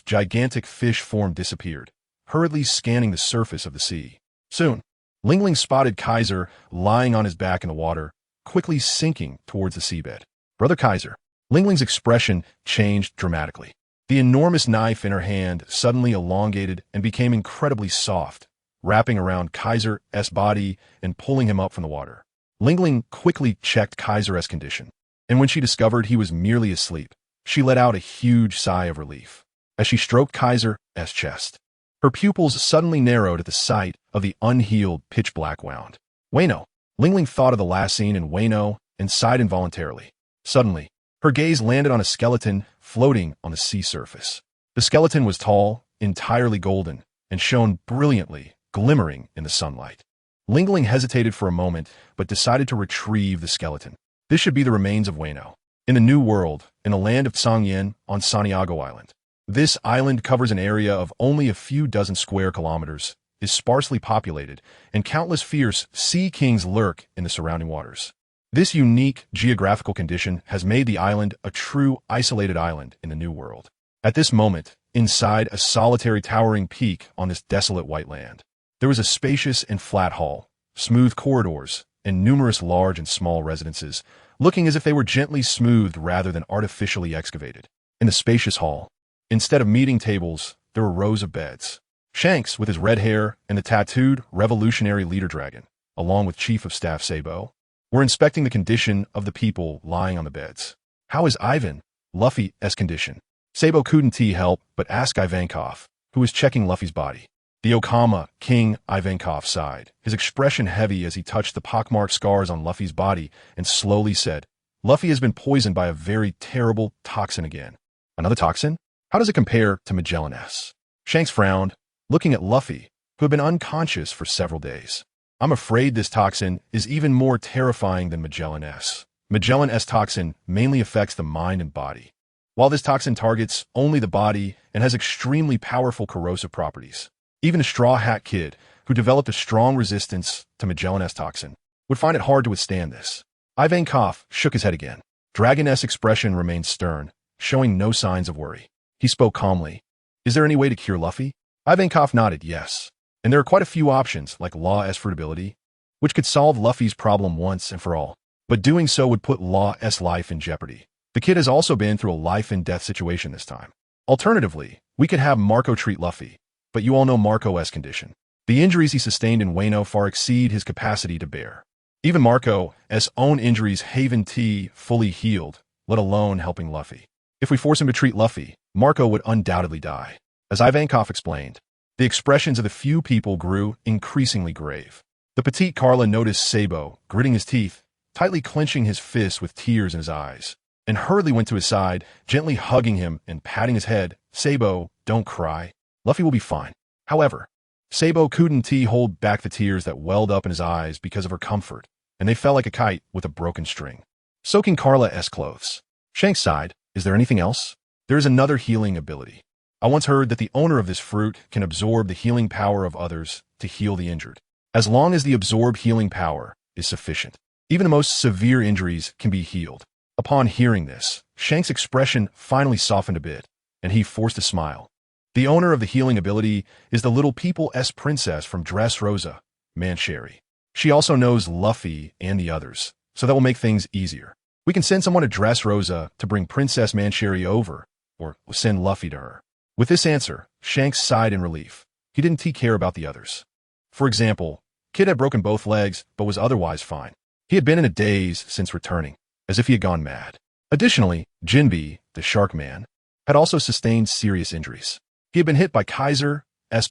A: gigantic fish form disappeared, hurriedly scanning the surface of the sea. Soon, Linlin spotted Kaiser lying on his back in the water, quickly sinking towards the seabed. Brother Kaiser. Linlin's expression changed dramatically. The enormous knife in her hand suddenly elongated and became incredibly soft, wrapping around Kaiser's body and pulling him up from the water. Linlin quickly checked Kaiser's condition, and when she discovered he was merely asleep, she let out a huge sigh of relief. As she stroked Kaiser's chest, her pupils suddenly narrowed at the sight of the unhealed pitch-black wound. Wano. Linlin thought of the last scene in Wano and sighed involuntarily. Suddenly, her gaze landed on a skeleton floating on the sea surface. The skeleton was tall, entirely golden, and shone brilliantly, glimmering in the sunlight. Linlin hesitated for a moment, but decided to retrieve the skeleton. This should be the remains of Wano. In the New World, in the land of Tsangyen on Santiago Island. This island covers an area of only a few dozen square kilometers, is sparsely populated, and countless fierce sea kings lurk in the surrounding waters. This unique geographical condition has made the island a true isolated island in the New World. At this moment, inside a solitary towering peak on this desolate white land, there was a spacious and flat hall, smooth corridors, and numerous large and small residences, looking as if they were gently smoothed rather than artificially excavated. In the spacious hall, instead of meeting tables, there were rows of beds. Shanks, with his red hair, and the tattooed revolutionary leader dragon, along with Chief of Staff Sabo, were inspecting the condition of the people lying on the beds. How is Ivan, Luffy's condition? Sabo couldn't help but ask Ivankov, who was checking Luffy's body. The Okama King Ivankov sighed, his expression heavy as he touched the pockmarked scars on Luffy's body and slowly said, Luffy has been poisoned by a very terrible toxin again. Another toxin? How does it compare to Magellan's? Shanks frowned, looking at Luffy, who had been unconscious for several days. I'm afraid this toxin is even more terrifying than Magellan's. Magellan's toxin mainly affects the mind and body, while this toxin targets only the body and has extremely powerful corrosive properties. Even a Straw Hat Kid, who developed a strong resistance to Magellan's toxin, would find it hard to withstand this. Ivankov shook his head again. Dragon's expression remained stern, showing no signs of worry. He spoke calmly. Is there any way to cure Luffy? Ivankov nodded yes, and there are quite a few options like Law's fruitability, which could solve Luffy's problem once and for all, but doing so would put Law's life in jeopardy. The kid has also been through a life-and-death situation this time. Alternatively, we could have Marco treat Luffy, but you all know Marco's condition. The injuries he sustained in Wano far exceed his capacity to bear. Even Marco's own injuries haven't fully healed, let alone helping Luffy. If we force him to treat Luffy, Marco would undoubtedly die. As Ivankov explained, the expressions of the few people grew increasingly grave. The petite Carla noticed Sabo, gritting his teeth, tightly clenching his fists with tears in his eyes, and hurriedly went to his side, gently hugging him and patting his head. Sabo, don't cry. Luffy will be fine. However, Sabo couldn't hold back the tears that welled up in his eyes because of her comfort, and they fell like a kite with a broken string, soaking Carla's clothes. Shanks sighed. Is there anything else? There is another healing ability. I once heard that the owner of this fruit can absorb the healing power of others to heal the injured, as long as the absorbed healing power is sufficient. Even the most severe injuries can be healed. Upon hearing this, Shanks' expression finally softened a bit, and he forced a smile. The owner of the healing ability is the Little People's princess from Dressrosa, Mancherry. She also knows Luffy and the others, so that will make things easier. We can send someone to Dressrosa to bring Princess Mancherry over, or send Luffy to her. With this answer, Shanks sighed in relief. He didn't care about the others. For example, Kid had broken both legs but was otherwise fine. He had been in a daze since returning, as if he had gone mad. Additionally, Jinbe, the Shark Man, had also sustained serious injuries. He had been hit by Kaiser's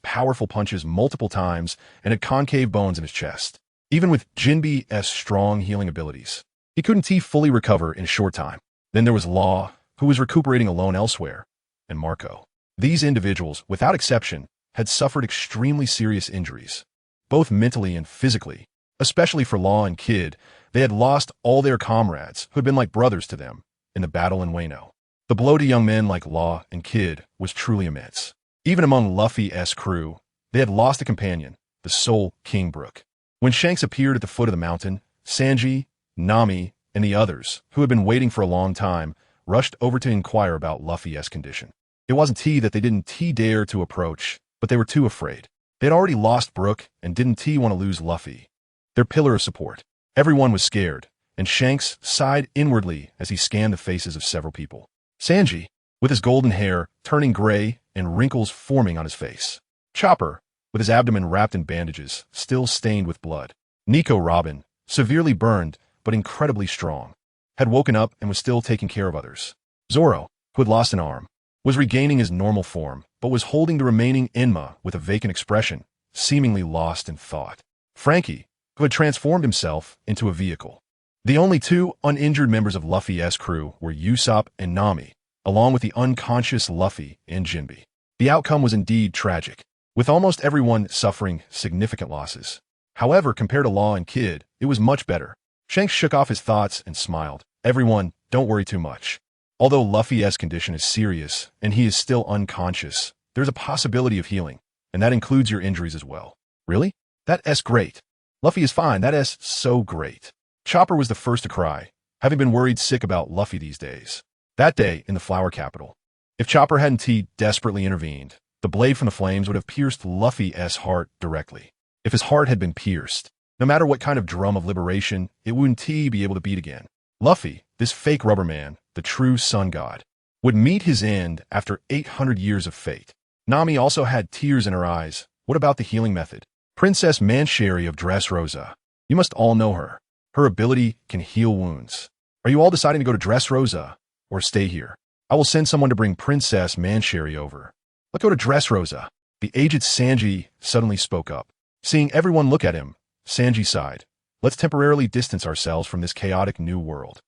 A: powerful punches multiple times and had concave bones in his chest. Even with Jinbe's strong healing abilities, he couldn't fully recover in a short time. Then there was Law, who was recuperating alone elsewhere, and Marco. These individuals, without exception, had suffered extremely serious injuries, both mentally and physically. Especially for Law and Kid, they had lost all their comrades who had been like brothers to them in the battle in Wano. The blow to young men like Law and Kid was truly immense. Even among Luffy's crew, they had lost a companion, the Soul King Brook. When Shanks appeared at the foot of the mountain, Sanji, Nami, and the others, who had been waiting for a long time, rushed over to inquire about Luffy's condition. It wasn't that they didn't dare to approach, but they were too afraid. They had already lost Brook and didn't want to lose Luffy, their pillar of support. Everyone was scared, and Shanks sighed inwardly as he scanned the faces of several people. Sanji, with his golden hair turning gray and wrinkles forming on his face. Chopper, with his abdomen wrapped in bandages, still stained with blood. Nico Robin, severely burned but incredibly strong, had woken up and was still taking care of others. Zoro, who had lost an arm, was regaining his normal form, but was holding the remaining Enma with a vacant expression, seemingly lost in thought. Frankie, who had transformed himself into a vehicle. The only two uninjured members of Luffy's crew were Usopp and Nami, along with the unconscious Luffy and Jinbe. The outcome was indeed tragic, with almost everyone suffering significant losses. However, compared to Law and Kid, it was much better. Shanks shook off his thoughts and smiled. Everyone, don't worry too much. Although Luffy's condition is serious and he is still unconscious, there's a possibility of healing, and that includes your injuries as well. Really? That's great. Luffy is fine. That's so great. Chopper was the first to cry, having been worried sick about Luffy these days. That day in the Flower Capital, if Chopper hadn't desperately intervened, the blade from the flames would have pierced Luffy's heart directly. If his heart had been pierced, no matter what kind of drum of liberation, it wouldn't be able to beat again. Luffy, this fake rubber man, the true sun god, would meet his end after 800 years of fate. Nami also had tears in her eyes. What about the healing method? Princess Mancherry of Dressrosa. You must all know her. Her ability can heal wounds. Are you all deciding to go to Dressrosa or stay here? I will send someone to bring Princess Mancherry over. Let's go to Dressrosa. The aged Sanji suddenly spoke up. Seeing everyone look at him, Sanji sighed. Let's temporarily distance ourselves from this chaotic new world.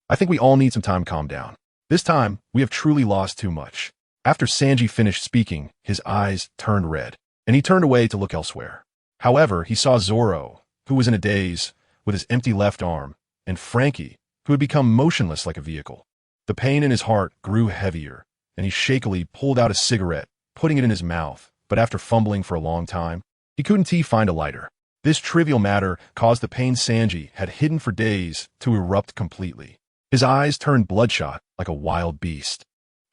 A: I think we all need some time to calm down. This time, we have truly lost too much. After Sanji finished speaking, his eyes turned red, and he turned away to look elsewhere. However, he saw Zoro, who was in a daze, with his empty left arm, and Frankie, who had become motionless like a vehicle. The pain in his heart grew heavier, and he shakily pulled out a cigarette, putting it in his mouth, but after fumbling for a long time, he couldn't find a lighter. This trivial matter caused the pain Sanji had hidden for days to erupt completely. His eyes turned bloodshot like a wild beast,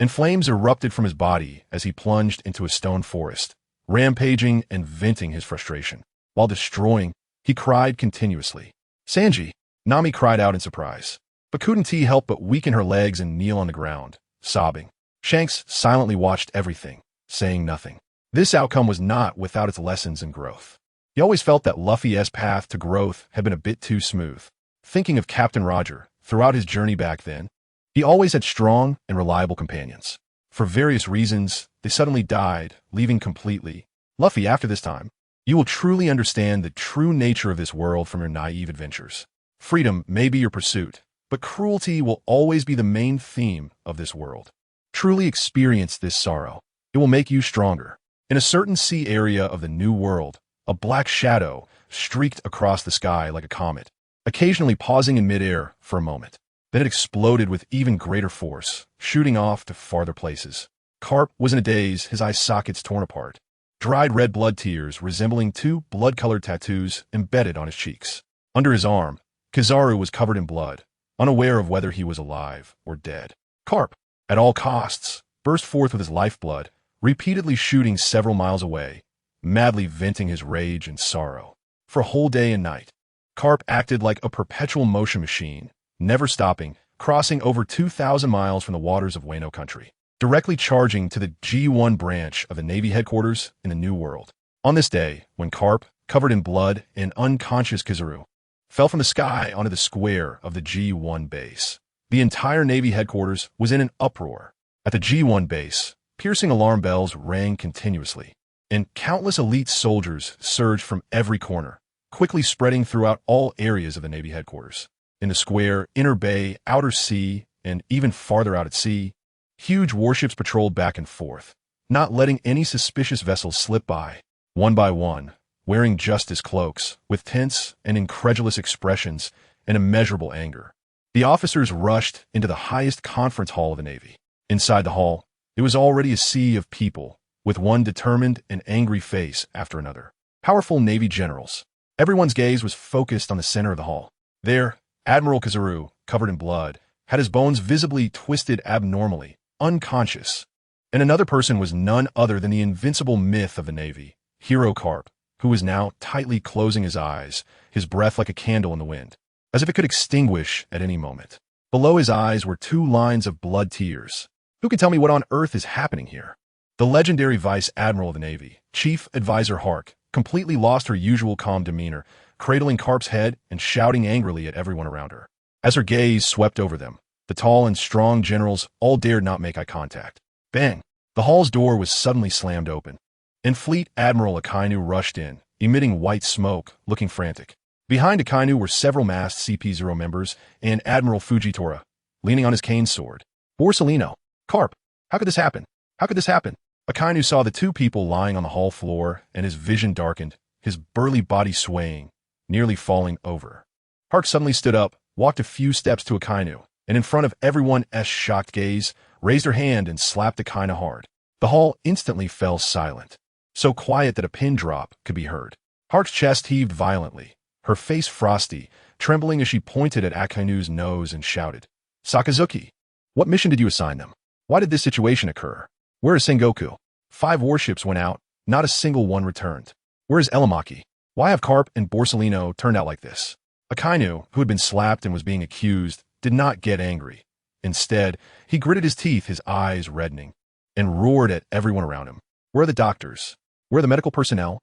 A: and flames erupted from his body as he plunged into a stone forest, rampaging and venting his frustration. While destroying, he cried continuously. Sanji, Nami cried out in surprise, but couldn't help but weaken her legs and kneel on the ground, sobbing. Shanks silently watched everything, saying nothing. This outcome was not without its lessons and growth. He always felt that Luffy's path to growth had been a bit too smooth. Thinking of Captain Roger, throughout his journey back then, he always had strong and reliable companions. For various reasons, they suddenly died, leaving completely. Luffy, after this time, you will truly understand the true nature of this world from your naive adventures. Freedom may be your pursuit, but cruelty will always be the main theme of this world. Truly experience this sorrow. It will make you stronger. In a certain sea area of the New World, a black shadow streaked across the sky like a comet, occasionally pausing in midair for a moment. Then it exploded with even greater force, shooting off to farther places. Carp was in a daze, his eye sockets torn apart. Dried red blood tears resembling two blood-colored tattoos embedded on his cheeks. Under his arm, Kizaru was covered in blood, unaware of whether he was alive or dead. Carp, at all costs, burst forth with his lifeblood, repeatedly shooting several miles away, madly venting his rage and sorrow. For a whole day and night, Carp acted like a perpetual motion machine, never stopping, crossing over 2,000 miles from the waters of Wano country, directly charging to the G1 branch of the Navy headquarters in the New World. On this day, when Carp, covered in blood and unconscious Kizaru, fell from the sky onto the square of the G1 base, the entire Navy headquarters was in an uproar. At the G1 base, piercing alarm bells rang continuously, and countless elite soldiers surged from every corner, quickly spreading throughout all areas of the Navy headquarters. In the square, inner bay, outer sea, and even farther out at sea, huge warships patrolled back and forth, not letting any suspicious vessels slip by. One by one, wearing justice cloaks, with tense and incredulous expressions and immeasurable anger, the officers rushed into the highest conference hall of the Navy. Inside the hall, it was already a sea of people, with one determined and angry face after another. Powerful Navy generals. Everyone's gaze was focused on the center of the hall. There, Admiral Kizaru, covered in blood, had his bones visibly twisted abnormally, unconscious. And another person was none other than the invincible myth of the Navy, Hero Carp, who was now tightly closing his eyes, his breath like a candle in the wind, as if it could extinguish at any moment. Below his eyes were 2 lines of blood tears. Who can tell me what on earth is happening here? The legendary Vice Admiral of the Navy, Chief Advisor Hark, completely lost her usual calm demeanor, cradling Carp's head and shouting angrily at everyone around her. As her gaze swept over them, the tall and strong generals all dared not make eye contact. Bang! The hall's door was suddenly slammed open, and Fleet Admiral Akainu rushed in, emitting white smoke, looking frantic. Behind Akainu were several masked CP0 members and Admiral Fujitora, leaning on his cane sword. Borsalino, Carp, how could this happen? How could this happen? Akainu saw the 2 people lying on the hall floor, and his vision darkened, his burly body swaying, nearly falling over. Hark suddenly stood up, walked a few steps to Akainu, and in front of everyone's shocked gaze, raised her hand and slapped Akainu hard. The hall instantly fell silent, so quiet that a pin drop could be heard. Hark's chest heaved violently, her face frosty, trembling as she pointed at Akainu's nose and shouted, "Sakazuki, what mission did you assign them? Why did this situation occur? Where is Sengoku? 5 warships went out, not a single one returned. Where is Elamaki? Why have Carp and Borsalino turned out like this?" Akainu, who had been slapped and was being accused, did not get angry. Instead, he gritted his teeth, his eyes reddening, and roared at everyone around him. "Where are the doctors? Where are the medical personnel?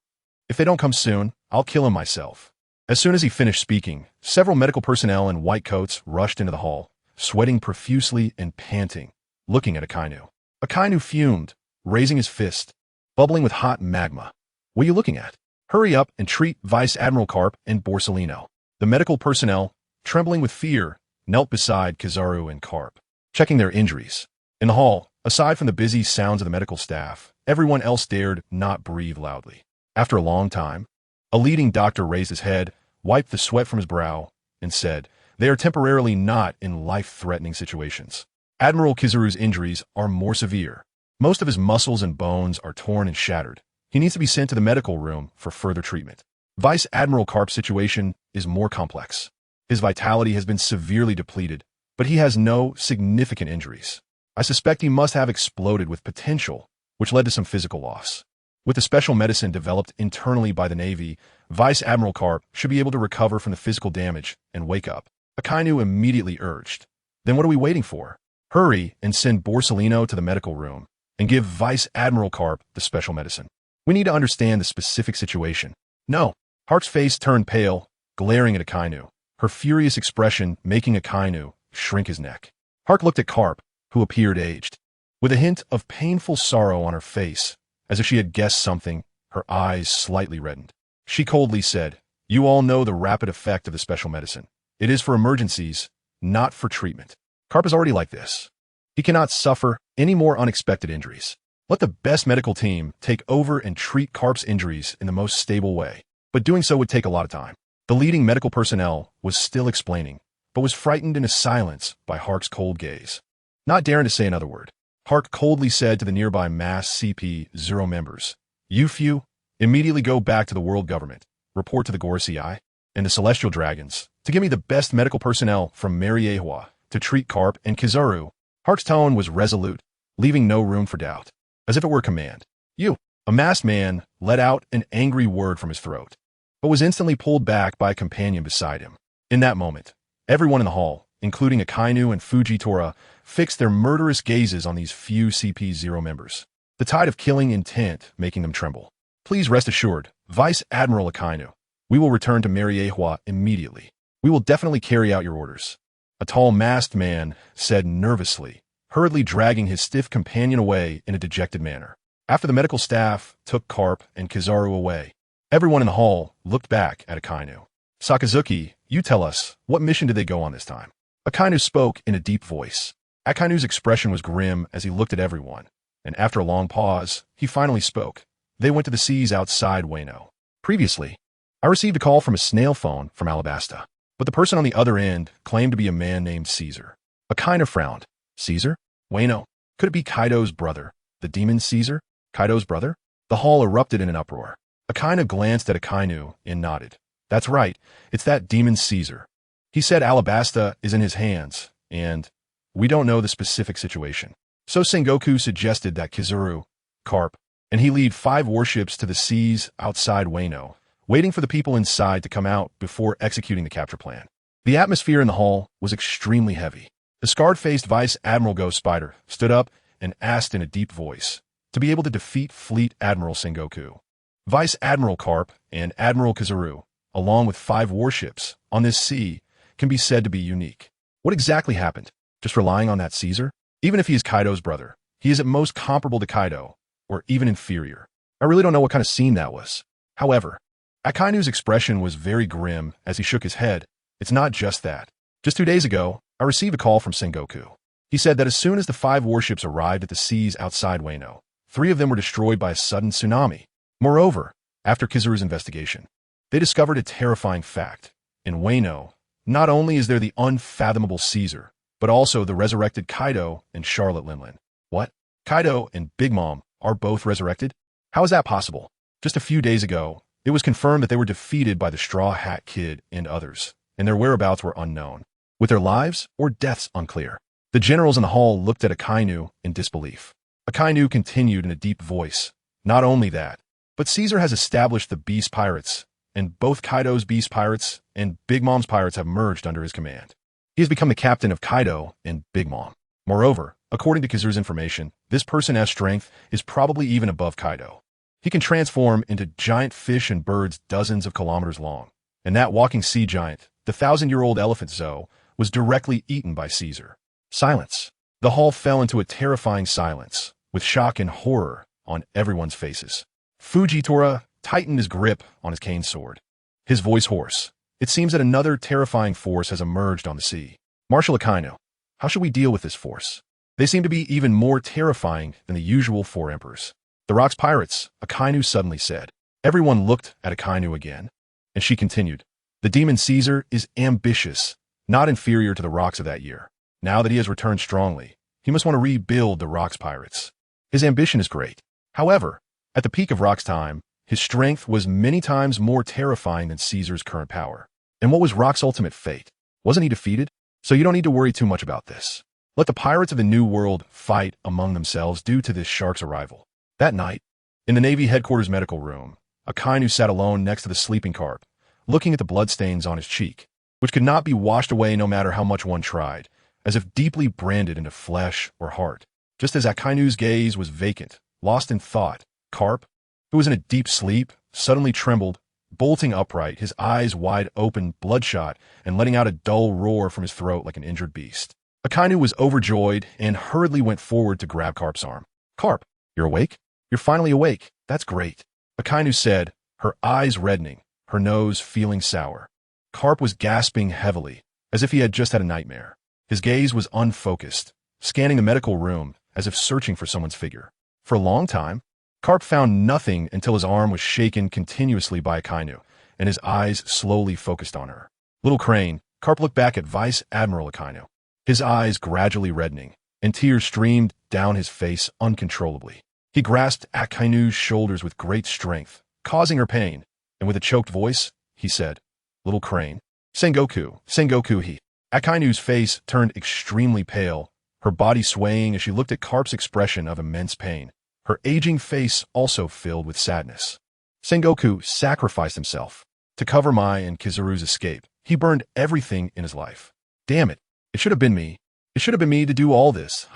A: If they don't come soon, I'll kill him myself." As soon as he finished speaking, several medical personnel in white coats rushed into the hall, sweating profusely and panting, looking at Akainu. Akainu fumed, raising his fist, bubbling with hot magma. "What are you looking at? Hurry up and treat Vice Admiral Carp and Borsalino." The medical personnel, trembling with fear, knelt beside Kizaru and Carp, checking their injuries. In the hall, aside from the busy sounds of the medical staff, everyone else dared not breathe loudly. After a long time, a leading doctor raised his head, wiped the sweat from his brow, and said, "They are temporarily not in life-threatening situations. Admiral Kizaru's injuries are more severe. Most of his muscles and bones are torn and shattered. He needs to be sent to the medical room for further treatment. Vice Admiral Carp's situation is more complex. His vitality has been severely depleted, but he has no significant injuries. I suspect he must have exploded with potential, which led to some physical loss. With the special medicine developed internally by the Navy, Vice Admiral Carp should be able to recover from the physical damage and wake up." Akainu immediately urged, "Then what are we waiting for? Hurry and send Borsalino to the medical room and give Vice Admiral Carp the special medicine. We need to understand the specific situation." "No." Hark's face turned pale, glaring at Akainu, her furious expression making Akainu shrink his neck. Hark looked at Carp, who appeared aged. With a hint of painful sorrow on her face, as if she had guessed something, her eyes slightly reddened. She coldly said, "You all know the rapid effect of the special medicine. It is for emergencies, not for treatment. Carp is already like this. He cannot suffer any more unexpected injuries. Let the best medical team take over and treat Carp's injuries in the most stable way. But doing so would take a lot of time." The leading medical personnel was still explaining, but was frightened into silence by Hark's cold gaze. Not daring to say another word, Hark coldly said to the nearby mass CP0 members, "You few, immediately go back to the world government, report to the Gorosei and the Celestial Dragons, to give me the best medical personnel from Mariehua to treat Carp and Kizaru. Hark's tone was resolute, leaving no room for doubt, as if it were a command. You, a masked man, let out an angry word from his throat, but was instantly pulled back by a companion beside him. In that moment, everyone in the hall, including Akainu and Fujitora, fixed their murderous gazes on these few CP0 members, the tide of killing intent making them tremble. Please rest assured, Vice Admiral Akainu, we will return to Mariehua immediately. We will definitely carry out your orders. A tall masked man said nervously, hurriedly dragging his stiff companion away in a dejected manner. After the medical staff took Carp and Kizaru away, everyone in the hall looked back at Akainu. Sakazuki, you tell us, what mission did they go on this time? Akainu spoke in a deep voice. Akainu's expression was grim as he looked at everyone, and after a long pause, he finally spoke. They went to the seas outside Wano. Previously, I received a call from a snail phone from Alabasta, but the person on the other end claimed to be a man named Caesar. Akainu frowned. Caesar? Wano. Could it be Kaido's brother, the demon Caesar? Kaido's brother? The hall erupted in an uproar. Akainu glanced at Akainu and nodded. That's right, it's that demon Caesar. He said Alabasta is in his hands, and we don't know the specific situation. So Sengoku suggested that Kizaru, Carp, and he lead 5 warships to the seas outside Wano, waiting for the people inside to come out before executing the capture plan. The atmosphere in the hall was extremely heavy. The scarred-faced Vice Admiral Ghost Spider stood up and asked in a deep voice to be able to defeat Fleet Admiral Sengoku. Vice Admiral Carp and Admiral Kizaru, along with 5 warships on this sea, can be said to be unique. What exactly happened? Just relying on that Caesar? Even if he is Kaido's brother, he is at most comparable to Kaido, or even inferior. I really don't know what kind of scene that was. However, Akainu's expression was very grim as he shook his head. It's not just that. Just 2 days ago, I received a call from Sengoku. He said that as soon as the 5 warships arrived at the seas outside Wano, 3 of them were destroyed by a sudden tsunami. Moreover, after Kizaru's investigation, they discovered a terrifying fact. In Wano, not only is there the unfathomable Caesar, but also the resurrected Kaido and Charlotte Linlin. What? Kaido and Big Mom are both resurrected? How is that possible? Just a few days ago, it was confirmed that they were defeated by the Straw Hat Kid and others, and their whereabouts were unknown, with their lives or deaths unclear. The generals in the hall looked at Akainu in disbelief. Akainu continued in a deep voice. Not only that, but Caesar has established the Beast Pirates, and both Kaido's Beast Pirates and Big Mom's pirates have merged under his command. He has become the captain of Kaido and Big Mom. Moreover, according to Kizaru's information, this person's strength is probably even above Kaido. He can transform into giant fish and birds dozens of kilometers long, and that walking sea giant, the 1,000-year-old elephant Zoe, was directly eaten by Caesar. Silence. The hall fell into a terrifying silence, with shock and horror on everyone's faces. Fujitora tightened his grip on his cane sword, his voice hoarse. It seems that another terrifying force has emerged on the sea. Marshal Akainu, how should we deal with this force? They seem to be even more terrifying than the usual 4 emperors. The Rock's pirates, Akainu suddenly said. Everyone looked at Akainu again, and she continued. The demon Caesar is ambitious, not inferior to the Rocks of that year. Now that he has returned strongly, he must want to rebuild the Rock's pirates. His ambition is great. However, at the peak of Rock's time, his strength was many times more terrifying than Caesar's current power. And what was Rock's ultimate fate? Wasn't he defeated? So you don't need to worry too much about this. Let the pirates of the New World fight among themselves due to this shark's arrival. That night, in the Navy headquarters medical room, Akainu sat alone next to the sleeping Carp, looking at the bloodstains on his cheek, which could not be washed away no matter how much one tried, as if deeply branded into flesh or heart. Just as Akainu's gaze was vacant, lost in thought, Carp, who was in a deep sleep, suddenly trembled, bolting upright, his eyes wide open, bloodshot, and letting out a dull roar from his throat like an injured beast. Akainu was overjoyed and hurriedly went forward to grab Carp's arm. Carp, you're awake? You're finally awake. That's great. Akainu said, her eyes reddening, her nose feeling sour. Carp was gasping heavily, as if he had just had a nightmare. His gaze was unfocused, scanning the medical room as if searching for someone's figure. For a long time, Carp found nothing until his arm was shaken continuously by Akainu, and his eyes slowly focused on her. Little crane, Carp looked back at Vice Admiral Akainu, his eyes gradually reddening, and tears streamed down his face uncontrollably. He grasped Akainu's shoulders with great strength, causing her pain, and with a choked voice, he said, Little crane, Sengoku he. Akainu's face turned extremely pale, her body swaying as she looked at Carp's expression of immense pain. Her aging face also filled with sadness. Sengoku sacrificed himself to cover Mai and Kizaru's escape. He burned everything in his life. Damn it. It should have been me. It should have been me to do all this.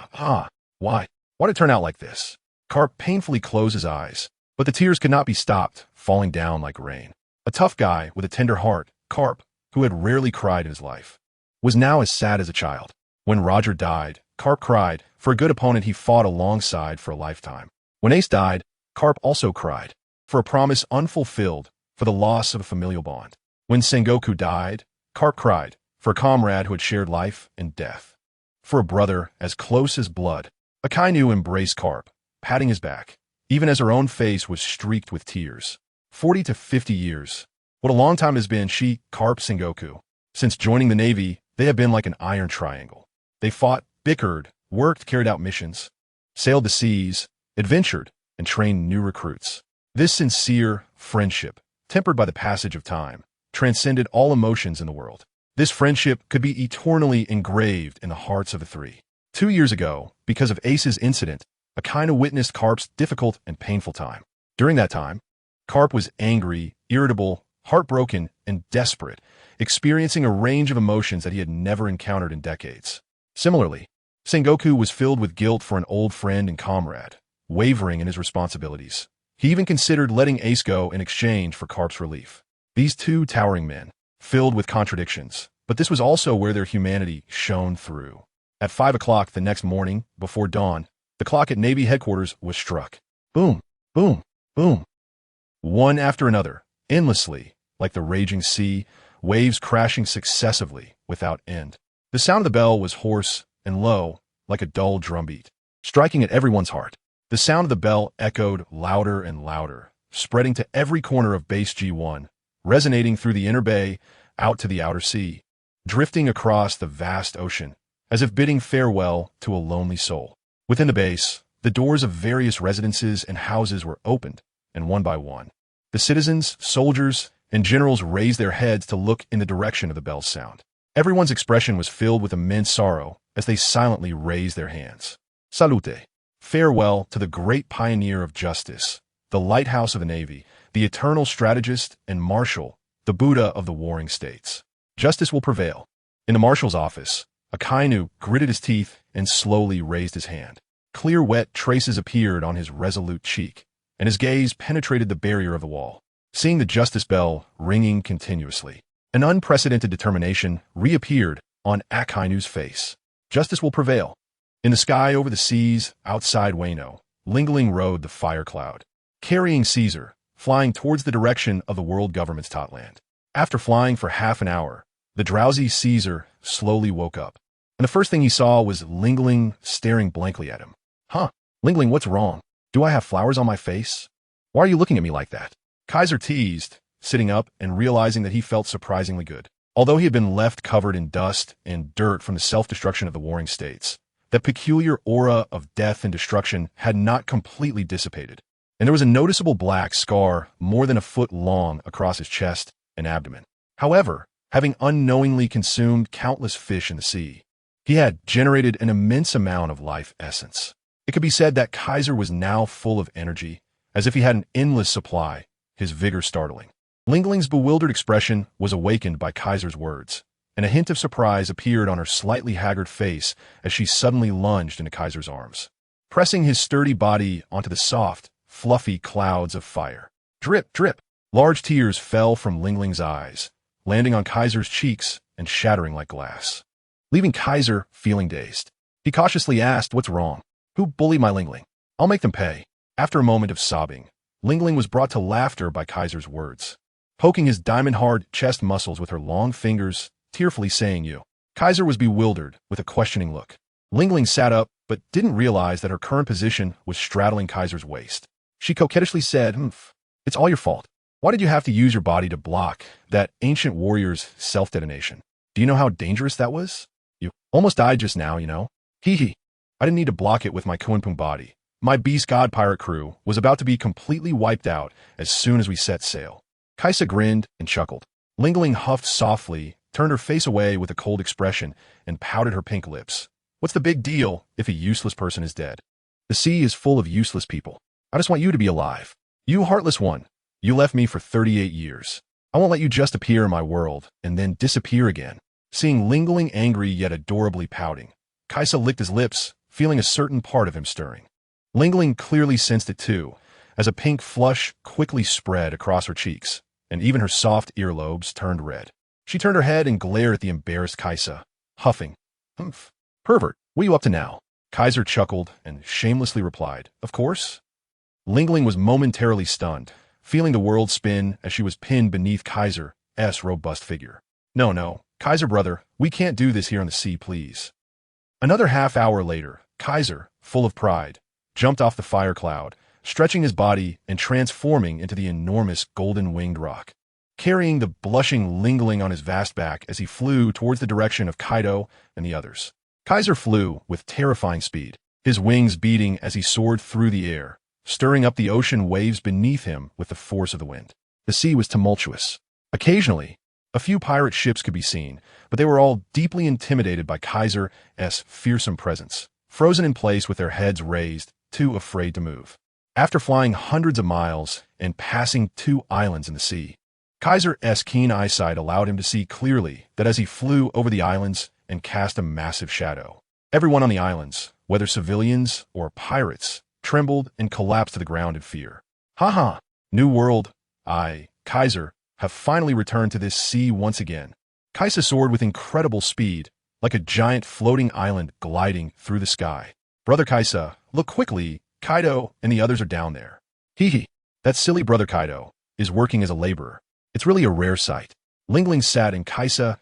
A: Why? Why'd it turn out like this? Carp painfully closed his eyes, but the tears could not be stopped, falling down like rain. A tough guy with a tender heart, Carp, who had rarely cried in his life, was now as sad as a child. When Roger died, Carp cried. For a good opponent he fought alongside for a lifetime. When Ace died, Carp also cried. For a promise unfulfilled, for the loss of a familial bond. When Sengoku died, Carp cried. For a comrade who had shared life and death. For a brother as close as blood. Akainu embraced Carp, patting his back, even as her own face was streaked with tears. 40 to 50 years. What a long time it has been, she, Carp, Sengoku. Since joining the Navy, they have been like an iron triangle. They fought, bickered, worked, carried out missions, sailed the seas, adventured, and trained new recruits. This sincere friendship, tempered by the passage of time, transcended all emotions in the world. This friendship could be eternally engraved in the hearts of the three. 2 years ago, because of Ace's incident, Akainu witnessed Carp's difficult and painful time. During that time, Carp was angry, irritable, heartbroken, and desperate, experiencing a range of emotions that he had never encountered in decades. Similarly, Sengoku was filled with guilt for an old friend and comrade, wavering in his responsibilities. He even considered letting Ace go in exchange for Carp's relief. These two towering men, filled with contradictions, but this was also where their humanity shone through. At 5 o'clock the next morning, before dawn, the clock at Navy headquarters was struck. Boom, boom, boom. One after another, endlessly, like the raging sea, waves crashing successively without end. The sound of the bell was hoarse and low, like a dull drumbeat, striking at everyone's heart. The sound of the bell echoed louder and louder, spreading to every corner of Base G1, resonating through the inner bay, out to the outer sea, drifting across the vast ocean, as if bidding farewell to a lonely soul. Within the base, the doors of various residences and houses were opened, and one by one, the citizens, soldiers, and generals raised their heads to look in the direction of the bell's sound. Everyone's expression was filled with immense sorrow as they silently raised their hands. Salute. Farewell to the great pioneer of justice, the lighthouse of the Navy, the eternal strategist and marshal, the Buddha of the warring states. Justice will prevail. In the marshal's office, Akainu gritted his teeth and slowly raised his hand. Clear wet traces appeared on his resolute cheek, and his gaze penetrated the barrier of the wall. Seeing the justice bell ringing continuously, an unprecedented determination reappeared on Akainu's face. Justice will prevail. In the sky over the seas, outside Wano, Linlin rode the fire cloud, carrying Caesar, flying towards the direction of the world government's Totland. After flying for half an hour, the drowsy Caesar slowly woke up, and the first thing he saw was Linlin staring blankly at him. Huh, Linlin, what's wrong? Do I have flowers on my face? Why are you looking at me like that? Kaiser teased, sitting up and realizing that he felt surprisingly good. Although he had been left covered in dust and dirt from the self-destruction of the warring states, that peculiar aura of death and destruction had not completely dissipated, and there was a noticeable black scar more than a foot long across his chest and abdomen. However, having unknowingly consumed countless fish in the sea, he had generated an immense amount of life essence. It could be said that Kaiser was now full of energy, as if he had an endless supply, his vigor startling. Linlin's bewildered expression was awakened by Kaiser's words, and a hint of surprise appeared on her slightly haggard face as she suddenly lunged into Kaiser's arms, pressing his sturdy body onto the soft, fluffy clouds of fire. Drip, drip. Large tears fell from Linlin's eyes, landing on Kaiser's cheeks and shattering like glass, leaving Kaiser feeling dazed. He cautiously asked, "What's wrong? Who bullied my Linlin? I'll make them pay." After a moment of sobbing, Linlin was brought to laughter by Kaiser's words, poking his diamond-hard chest muscles with her long fingers, tearfully saying, "You." Kaiser was bewildered with a questioning look. Linlin sat up, but didn't realize that her current position was straddling Kaiser's waist. She coquettishly said, "It's all your fault. Why did you have to use your body to block that ancient warrior's self-detonation? Do you know how dangerous that was? You almost died just now, you know? Hee hee. I didn't need to block it with my Kunpeng body. My beast god pirate crew was about to be completely wiped out as soon as we set sail." Kaisa grinned and chuckled. Linlin huffed softly turned her face away with a cold expression, and pouted her pink lips. What's the big deal if a useless person is dead? The sea is full of useless people. I just want you to be alive. You heartless one. You left me for 38 years. I won't let you just appear in my world and then disappear again. Seeing Linlin angry yet adorably pouting, Kaisa licked his lips, feeling a certain part of him stirring. Linlin clearly sensed it too, as a pink flush quickly spread across her cheeks, and even her soft earlobes turned red. She turned her head and glared at the embarrassed Kaisa, huffing. Humph. Pervert, what are you up to now? Kaiser chuckled and shamelessly replied, Of course. Linlin was momentarily stunned, feeling the world spin as she was pinned beneath Kaiser's robust figure. No, Kaiser brother, we can't do this here on the sea, please. Another half-hour later, Kaiser, full of pride, jumped off the fire cloud, stretching his body and transforming into the enormous golden-winged rock, carrying the blushing Linlin on his vast back as he flew towards the direction of Kaido and the others. Kaiser flew with terrifying speed, his wings beating as he soared through the air, stirring up the ocean waves beneath him with the force of the wind. The sea was tumultuous. Occasionally, a few pirate ships could be seen, but they were all deeply intimidated by Kaiser's fearsome presence, frozen in place with their heads raised, too afraid to move. After flying hundreds of miles and passing 2 islands in the sea, Kaiser's keen eyesight allowed him to see clearly that as he flew over the islands and cast a massive shadow, everyone on the islands, whether civilians or pirates, trembled and collapsed to the ground in fear. Ha! New world, Kaiser, have finally returned to this sea once again. Kaisa soared with incredible speed, like a giant floating island gliding through the sky. Brother Kaisa, look quickly, Kaido and the others are down there. Hee, that silly brother Kaido is working as a laborer. It's really a rare sight. Linlin sat in Kaisa's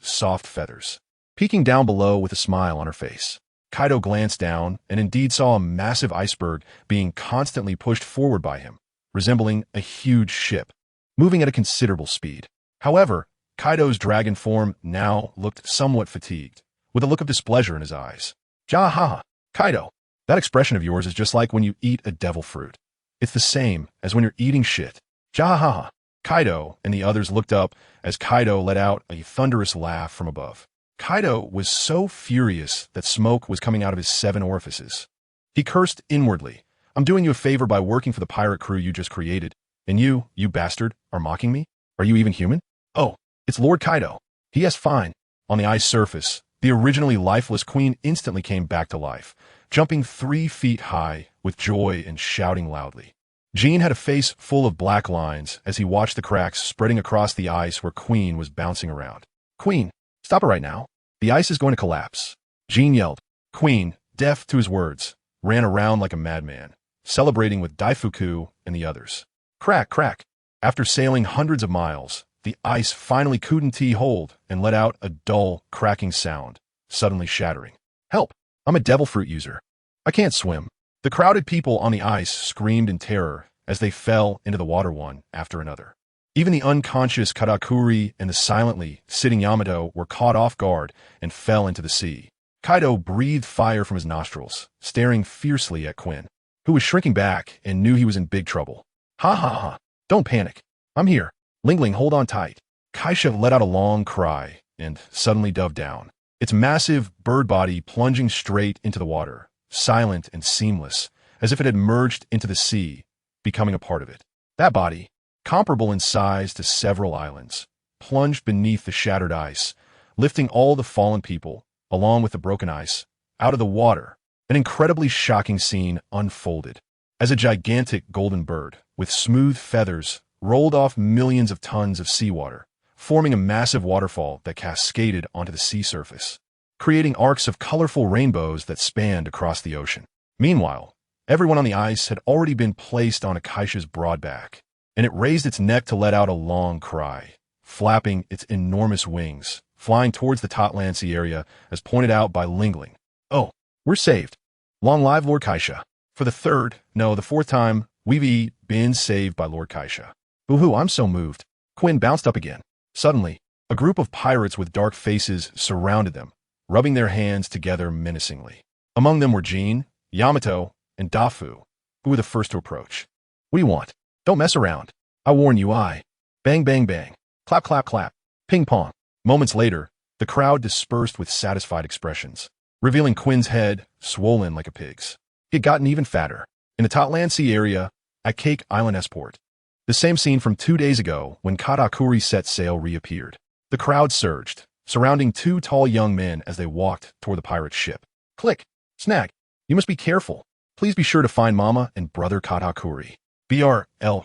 A: soft feathers, peeking down below with a smile on her face. Kaido glanced down and indeed saw a massive iceberg being constantly pushed forward by him, resembling a huge ship, moving at a considerable speed. However, Kaido's dragon form now looked somewhat fatigued, with a look of displeasure in his eyes. Jaha, Kaido, that expression of yours is just like when you eat a devil fruit. It's the same as when you're eating shit. Jaha. Kaido and the others looked up as Kaido let out a thunderous laugh from above. Kaido was so furious that smoke was coming out of his 7 orifices. He cursed inwardly. I'm doing you a favor by working for the pirate crew you just created, and you bastard, are mocking me? Are you even human? Oh, it's Lord Kaido. Fine. On the ice surface, the originally lifeless queen instantly came back to life, jumping 3 feet high with joy and shouting loudly. Jean had a face full of black lines as he watched the cracks spreading across the ice where Queen was bouncing around. Queen, stop it right now. The ice is going to collapse. Jean yelled. Queen, deaf to his words, ran around like a madman, celebrating with Daifuku and the others. Crack. After sailing hundreds of miles, the ice finally couldn't hold and let out a dull, cracking sound, suddenly shattering. Help! I'm a devil fruit user. I can't swim. The crowded people on the ice screamed in terror as they fell into the water one after another. Even the unconscious Katakuri and the silently sitting Yamato were caught off guard and fell into the sea. Kaido breathed fire from his nostrils, staring fiercely at Quinn, who was shrinking back and knew he was in big trouble. Ha. Don't panic. I'm here. Linlin, hold on tight. Kaisha let out a long cry and suddenly dove down, its massive bird body plunging straight into the water, silent and seamless, as if it had merged into the sea, becoming a part of it. That body, comparable in size to several islands, plunged beneath the shattered ice, lifting all the fallen people, along with the broken ice, out of the water. An incredibly shocking scene unfolded, as a gigantic golden bird, with smooth feathers, rolled off millions of tons of seawater, forming a massive waterfall that cascaded onto the sea surface, creating arcs of colorful rainbows that spanned across the ocean. Meanwhile, everyone on the ice had already been placed on Kaisha's broad back, and it raised its neck to let out a long cry, flapping its enormous wings, flying towards the Totland Sea area as pointed out by Linlin. Oh, we're saved. Long live Lord Kaisha. For the fourth time, we've been saved by Lord Kaisha. Boo-hoo, I'm so moved. Quinn bounced up again. Suddenly, a group of pirates with dark faces surrounded them, rubbing their hands together menacingly. Among them were Jean, Yamato, and Dafu, who were the first to approach. What do you want? Don't mess around. I warn you, Bang, bang, bang. Clap, clap, clap. Ping pong. Moments later, the crowd dispersed with satisfied expressions, revealing Quinn's head, swollen like a pig's. He had gotten even fatter. In the Totland Sea area, at Cake Island Esport, the same scene from 2 days ago when Katakuri set sail reappeared. The crowd surged, surrounding two tall young men as they walked toward the pirate ship. Click! Snag! You must be careful. Please be sure to find Mama and Brother Katakuri. BRL,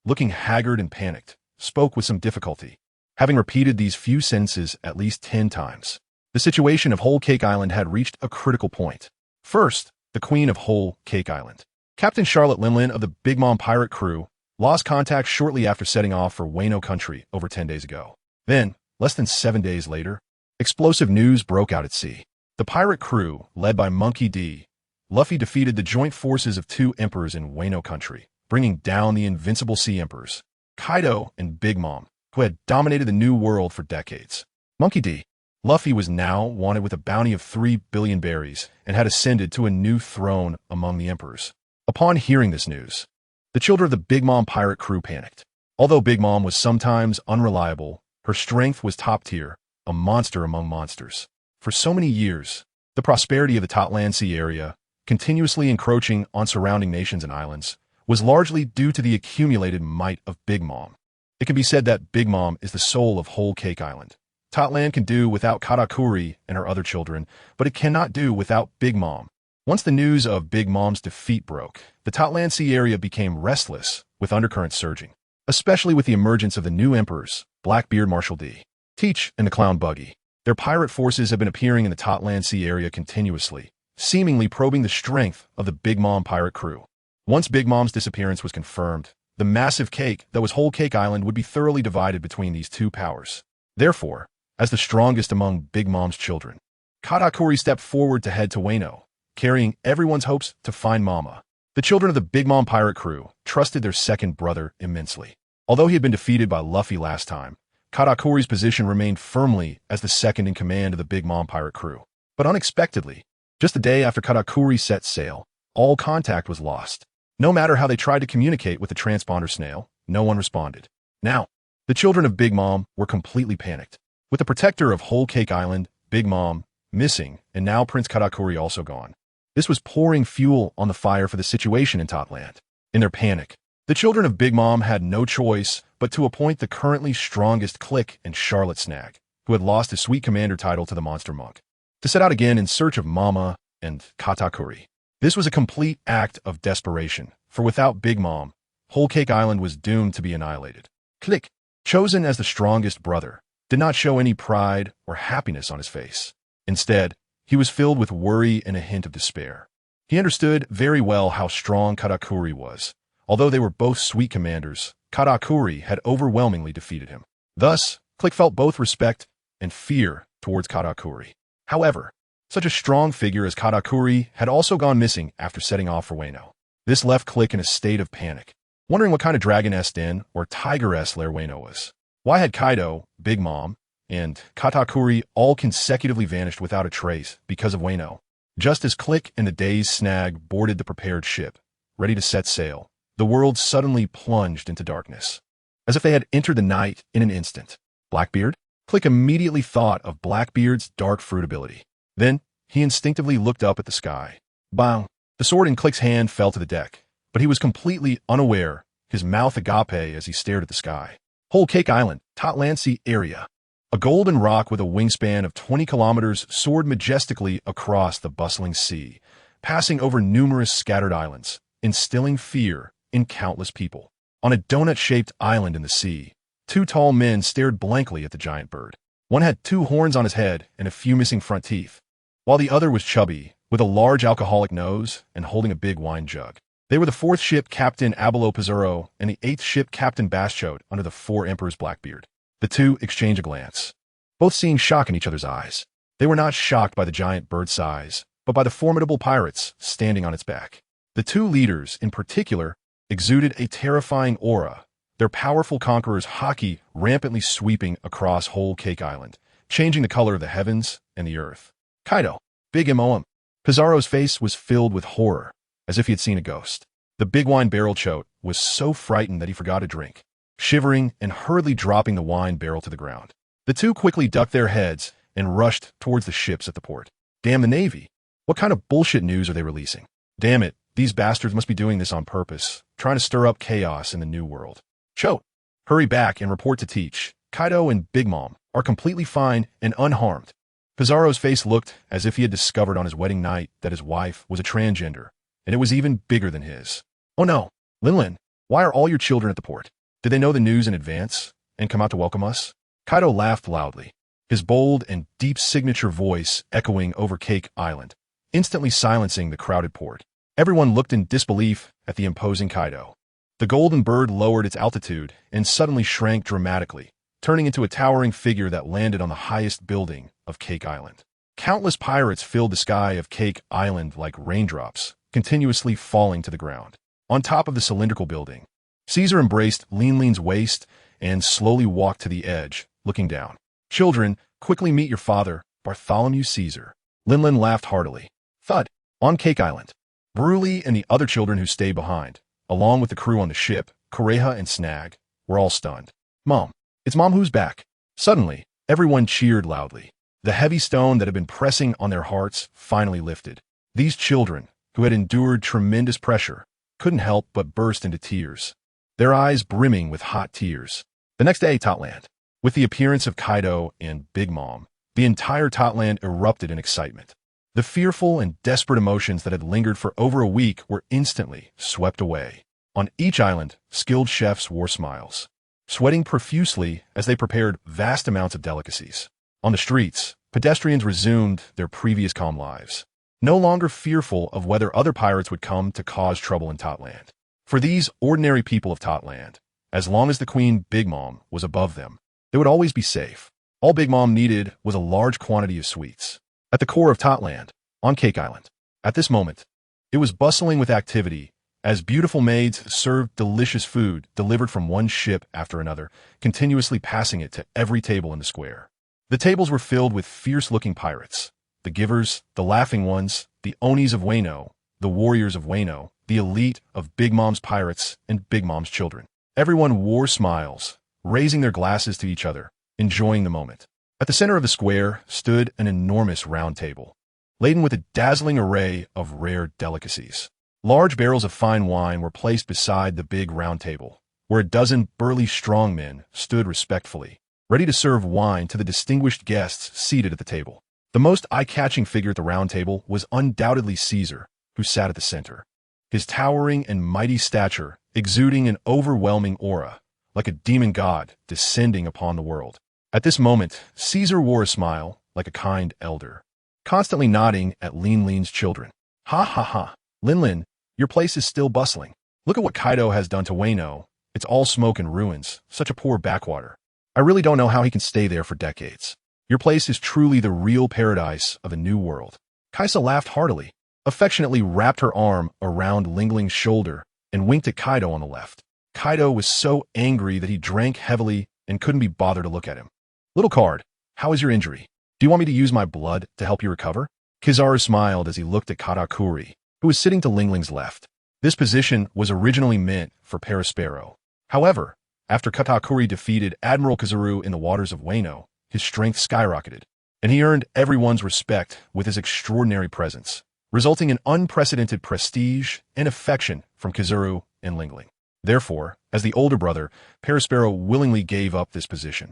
A: looking haggard and panicked, spoke with some difficulty, having repeated these few sentences at least 10 times. The situation of Whole Cake Island had reached a critical point. First, the Queen of Whole Cake Island, Captain Charlotte Linlin of the Big Mom pirate crew, lost contact shortly after setting off for Wano country over 10 days ago. Then, less than 7 days later, explosive news broke out at sea. The pirate crew, led by Monkey D, Luffy defeated the joint forces of 2 emperors in Wano country, bringing down the invincible sea emperors, Kaido and Big Mom, who had dominated the New World for decades. Monkey D. Luffy was now wanted with a bounty of 3 billion berries and had ascended to a new throne among the emperors. Upon hearing this news, the children of the Big Mom pirate crew panicked. Although Big Mom was sometimes unreliable, her strength was top tier, a monster among monsters. For so many years, the prosperity of the Totland Sea area, continuously encroaching on surrounding nations and islands, was largely due to the accumulated might of Big Mom. It can be said that Big Mom is the soul of Whole Cake Island. Totland can do without Katakuri and her other children, but it cannot do without Big Mom. Once the news of Big Mom's defeat broke, the Totland Sea area became restless, with undercurrents surging, especially with the emergence of the new emperors, Blackbeard Marshal D, Teach, and the Clown Buggy. Their pirate forces have been appearing in the Totland Sea area continuously, seemingly probing the strength of the Big Mom pirate crew. Once Big Mom's disappearance was confirmed, the massive cake that was Whole Cake Island would be thoroughly divided between these two powers. Therefore, as the strongest among Big Mom's children, Katakuri stepped forward to head to Wano, carrying everyone's hopes to find Mama. The children of the Big Mom pirate crew trusted their second brother immensely. Although he had been defeated by Luffy last time, Katakuri's position remained firmly as the second in command of the Big Mom pirate crew. But unexpectedly, just a day after Katakuri set sail, all contact was lost. No matter how they tried to communicate with the transponder snail, no one responded. Now, the children of Big Mom were completely panicked. With the protector of Whole Cake Island, Big Mom, missing, and now Prince Katakuri also gone, this was pouring fuel on the fire for the situation in Totland. In their panic, the children of Big Mom had no choice but to appoint the currently strongest clique in Charlotte Snag, who had lost his sweet commander title to the Monster Monk, to set out again in search of Mama and Katakuri. This was a complete act of desperation, for without Big Mom, Whole Cake Island was doomed to be annihilated. Click, chosen as the strongest brother, did not show any pride or happiness on his face. Instead, he was filled with worry and a hint of despair. He understood very well how strong Katakuri was. Although they were both sweet commanders, Katakuri had overwhelmingly defeated him. Thus, Click felt both respect and fear towards Katakuri. However, such a strong figure as Katakuri had also gone missing after setting off for Wano. This left Click in a state of panic, wondering what kind of dragon-esque den or tiger-esque lair Wano was. Why had Kaido, Big Mom, and Katakuri all consecutively vanished without a trace because of Wano? Just as Click and the dazed Snag boarded the prepared ship, ready to set sail, the world suddenly plunged into darkness, as if they had entered the night in an instant. Blackbeard? Click immediately thought of Blackbeard's dark fruit ability. Then, he instinctively looked up at the sky. Bang! The sword in Click's hand fell to the deck, but he was completely unaware, his mouth agape as he stared at the sky. Whole Cake Island, Totland Sea area. A golden rock with a wingspan of 20 kilometers soared majestically across the bustling sea, passing over numerous scattered islands, instilling fear in countless people. On a donut-shaped island in the sea, 2 tall men stared blankly at the giant bird. One had 2 horns on his head and a few missing front teeth, while the other was chubby, with a large alcoholic nose and holding a big wine jug. They were the 4th ship Captain Abelo Pizarro and the 8th ship Captain Baschote under the 4 Emperors Blackbeard. The two exchanged a glance, both seeing shock in each other's eyes. They were not shocked by the giant bird's size, but by the formidable pirates standing on its back. The 2 leaders, in particular, exuded a terrifying aura, their powerful conquerors' haki rampantly sweeping across Whole Cake Island, changing the color of the heavens and the earth. Kaido, Big M.O.M. Pizarro's face was filled with horror, as if he had seen a ghost. The big wine barrel chote was so frightened that he forgot to drink, shivering and hurriedly dropping the wine barrel to the ground. The two quickly ducked their heads and rushed towards the ships at the port. Damn the Navy. What kind of bullshit news are they releasing? Damn it, these bastards must be doing this on purpose, trying to stir up chaos in the New World. Cho, hurry back and report to Teach. Kaido and Big Mom are completely fine and unharmed. Pizarro's face looked as if he had discovered on his wedding night that his wife was a transgender, and it was even bigger than his. Oh no, Linlin, why are all your children at the port? Did they know the news in advance and come out to welcome us? Kaido laughed loudly, his bold and deep signature voice echoing over Cake Island, instantly silencing the crowded port. Everyone looked in disbelief at the imposing Kaido. The golden bird lowered its altitude and suddenly shrank dramatically, turning into a towering figure that landed on the highest building of Cake Island. Countless pirates filled the sky of Cake Island like raindrops, continuously falling to the ground. On top of the cylindrical building, Caesar embraced Linlin's waist and slowly walked to the edge, looking down. Children, quickly meet your father, Bartholomew Caesar. Linlin laughed heartily. Thud. On Cake Island. Bruley and the other children who stayed behind, along with the crew on the ship, Koreha and Snag, were all stunned. Mom. It's Mom who's back. Suddenly, everyone cheered loudly. The heavy stone that had been pressing on their hearts finally lifted. These children, who had endured tremendous pressure, couldn't help but burst into tears, their eyes brimming with hot tears. The next day, Totland. With the appearance of Kaido and Big Mom, the entire Totland erupted in excitement. The fearful and desperate emotions that had lingered for over a week were instantly swept away. On each island, skilled chefs wore smiles, sweating profusely as they prepared vast amounts of delicacies. On the streets, pedestrians resumed their previous calm lives, no longer fearful of whether other pirates would come to cause trouble in Totland. For these ordinary people of Totland, as long as the Queen Big Mom was above them, they would always be safe. All Big Mom needed was a large quantity of sweets. At the core of Totland, on Cake Island, at this moment, it was bustling with activity as beautiful maids served delicious food delivered from one ship after another, continuously passing it to every table in the square. The tables were filled with fierce-looking pirates, the givers, the laughing ones, the Onis of Wano, the warriors of Wano, the elite of Big Mom's pirates and Big Mom's children. Everyone wore smiles, raising their glasses to each other, enjoying the moment. At the center of the square stood an enormous round table, laden with a dazzling array of rare delicacies. Large barrels of fine wine were placed beside the big round table, where a dozen burly strongmen stood respectfully, ready to serve wine to the distinguished guests seated at the table. The most eye-catching figure at the round table was undoubtedly Caesar, who sat at the center, his towering and mighty stature exuding an overwhelming aura, like a demon god descending upon the world. At this moment, Caesar wore a smile like a kind elder, constantly nodding at Linlin's children. Ha ha ha, Linlin, your place is still bustling. Look at what Kaido has done to Wano. It's all smoke and ruins, such a poor backwater. I really don't know how he can stay there for decades. Your place is truly the real paradise of a new world. Kaisa laughed heartily, affectionately wrapped her arm around Linling's shoulder, and winked at Kaido on the left. Kaido was so angry that he drank heavily and couldn't be bothered to look at him. Little card, how is your injury? Do you want me to use my blood to help you recover? Kizaru smiled as he looked at Katakuri, who was sitting to Linling's left. This position was originally meant for Perospero. However, after Katakuri defeated Admiral Kizaru in the waters of Wano, his strength skyrocketed, and he earned everyone's respect with his extraordinary presence, resulting in unprecedented prestige and affection from Kizaru and Linling. Therefore, as the older brother, Perospero willingly gave up this position.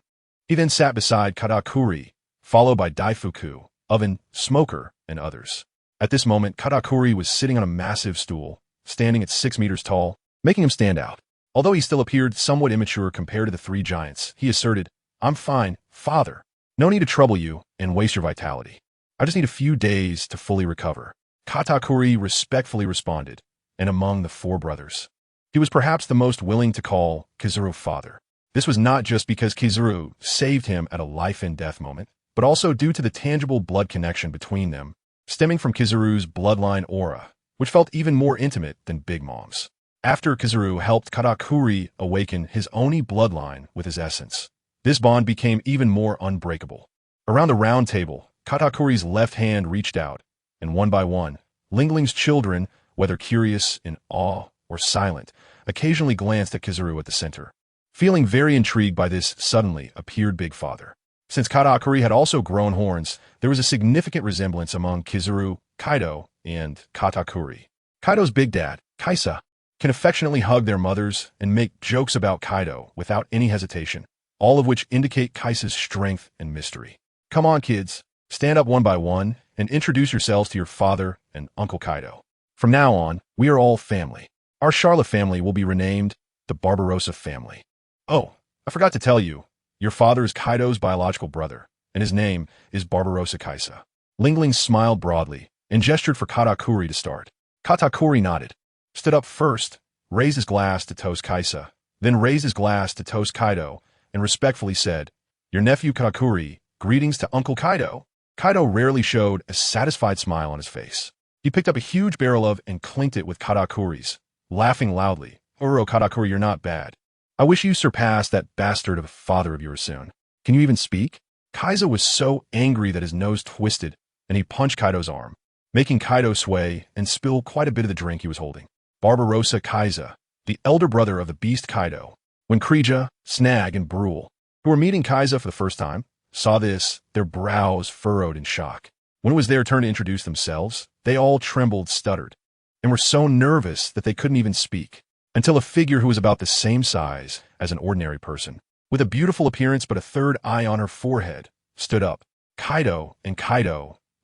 A: He then sat beside Katakuri, followed by Daifuku, Oven, Smoker, and others. At this moment, Katakuri was sitting on a massive stool, standing at 6 meters tall, making him stand out. Although he still appeared somewhat immature compared to the three giants, he asserted, "I'm fine, father. No need to trouble you and waste your vitality. I just need a few days to fully recover." Katakuri respectfully responded, and among the four brothers, he was perhaps the most willing to call Kizaru father. This was not just because Kizaru saved him at a life-and-death moment, but also due to the tangible blood connection between them, stemming from Kizaru's bloodline aura, which felt even more intimate than Big Mom's. After Kizaru helped Katakuri awaken his Oni bloodline with his essence, this bond became even more unbreakable. Around the round table, Katakuri's left hand reached out, and one by one, Lingling's children, whether curious, in awe, or silent, occasionally glanced at Kizaru at the center. Feeling very intrigued by this, suddenly appeared Big Father. Since Katakuri had also grown horns, there was a significant resemblance among Kizaru, Kaido, and Katakuri. Kaido's big dad, Kaisa, can affectionately hug their mothers and make jokes about Kaido without any hesitation, all of which indicate Kaisa's strength and mystery. Come on, kids, stand up one by one and introduce yourselves to your father and Uncle Kaido. From now on, we are all family. Our Charlotte family will be renamed the Barbarossa family. Oh, I forgot to tell you, your father is Kaido's biological brother, and his name is Barbarossa Kaisa. Linlin smiled broadly and gestured for Katakuri to start. Katakuri nodded, stood up first, raised his glass to toast Kaisa, then raised his glass to toast Kaido, and respectfully said, "Your nephew Katakuri, greetings to Uncle Kaido." Kaido rarely showed a satisfied smile on his face. He picked up a huge barrel of and clinked it with Katakuri's, laughing loudly. "Uro Katakuri, you're not bad. I wish you surpassed that bastard of a father of yours soon. Can you even speak?" Kaisa was so angry that his nose twisted, and he punched Kaido's arm, making Kaido sway and spill quite a bit of the drink he was holding. Barbarossa Kaisa, the elder brother of the beast Kaido. When Krija, Snag, and Brule, who were meeting Kaisa for the first time, saw this, their brows furrowed in shock. When it was their turn to introduce themselves, they all trembled, stuttered, and were so nervous that they couldn't even speak, until a figure who was about the same size as an ordinary person, with a beautiful appearance but a third eye on her forehead, stood up. Kaido,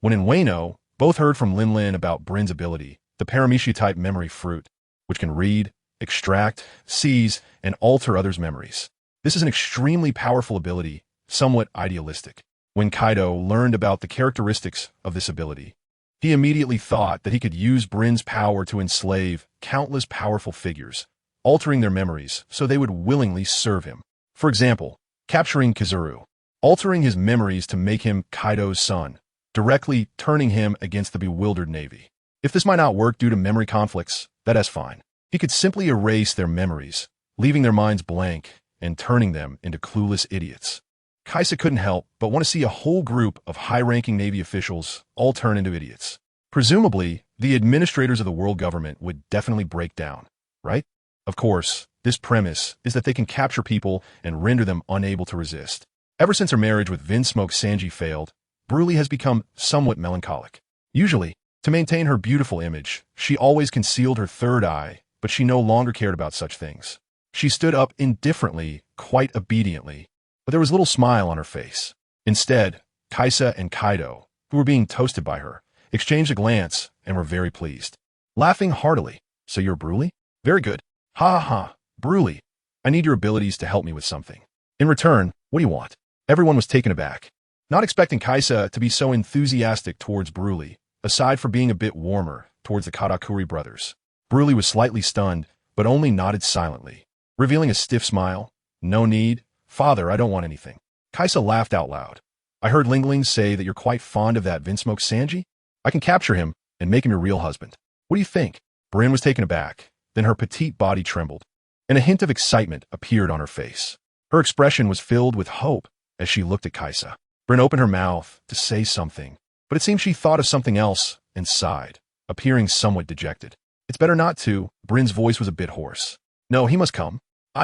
A: when in Wano, both heard from Linlin about Brin's ability, the Paramecia-type memory fruit, which can read, extract, seize, and alter others' memories. This is an extremely powerful ability, somewhat idealistic. When Kaido learned about the characteristics of this ability, he immediately thought that he could use Brin's power to enslave countless powerful figures, altering their memories so they would willingly serve him. For example, capturing Kizaru, altering his memories to make him Kaido's son, directly turning him against the bewildered Navy. If this might not work due to memory conflicts, that's fine. He could simply erase their memories, leaving their minds blank and turning them into clueless idiots. Kaisa couldn't help but want to see a whole group of high-ranking Navy officials all turn into idiots. Presumably, the administrators of the world government would definitely break down, right? Of course, this premise is that they can capture people and render them unable to resist. Ever since her marriage with Vinsmoke Sanji failed, Brule has become somewhat melancholic. Usually, to maintain her beautiful image, she always concealed her third eye, but she no longer cared about such things. She stood up indifferently, quite obediently, but there was little smile on her face. Instead, Kaisa and Kaido, who were being toasted by her, exchanged a glance and were very pleased, laughing heartily. "So you're Brule? Very good. Ha ha ha, Brule. I need your abilities to help me with something. In return, what do you want?" Everyone was taken aback, not expecting Kaisa to be so enthusiastic towards Brule, aside from being a bit warmer towards the Katakuri brothers. Brule was slightly stunned, but only nodded silently, revealing a stiff smile. "No need. Father, I don't want anything." Kaisa laughed out loud. "I heard Linlin say that you're quite fond of that Vinsmoke Sanji. I can capture him and make him your real husband. What do you think?" Brin was taken aback, then her petite body trembled, and a hint of excitement appeared on her face. Her expression was filled with hope as she looked at Kaisa. Brin opened her mouth to say something, but it seemed she thought of something else and sighed, appearing somewhat dejected. "It's better not to." Brin's voice was a bit hoarse. "No, he must come.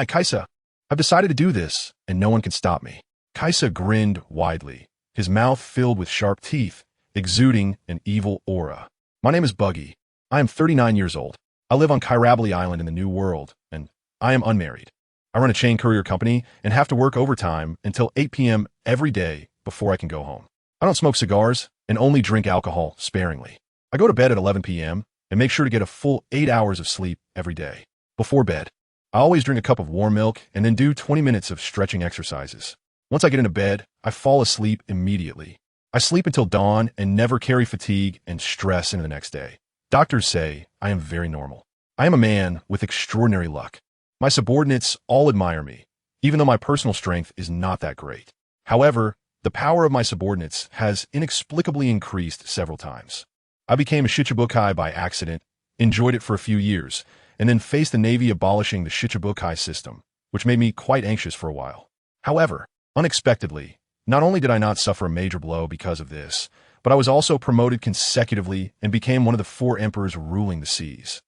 A: Kaisa, I've decided to do this, and no one can stop me." Kaisa grinned widely, his mouth filled with sharp teeth, exuding an evil aura. "My name is Buggy. I am 39 years old. I live on Kairabli Island in the New World, and I am unmarried. I run a chain courier company and have to work overtime until 8 p.m. every day before I can go home. I don't smoke cigars and only drink alcohol sparingly. I go to bed at 11 p.m. and make sure to get a full 8 hours of sleep every day. Before bed, I always drink a cup of warm milk and then do 20 minutes of stretching exercises. Once I get into bed, I fall asleep immediately. I sleep until dawn and never carry fatigue and stress into the next day. Doctors say I am very normal. I am a man with extraordinary luck. My subordinates all admire me, even though my personal strength is not that great. However, the power of my subordinates has inexplicably increased several times. I became a Shichibukai by accident, enjoyed it for a few years, and then faced the Navy abolishing the Shichibukai system, which made me quite anxious for a while. However, unexpectedly, not only did I not suffer a major blow because of this, but I was also promoted consecutively and became one of the 4 emperors ruling the seas.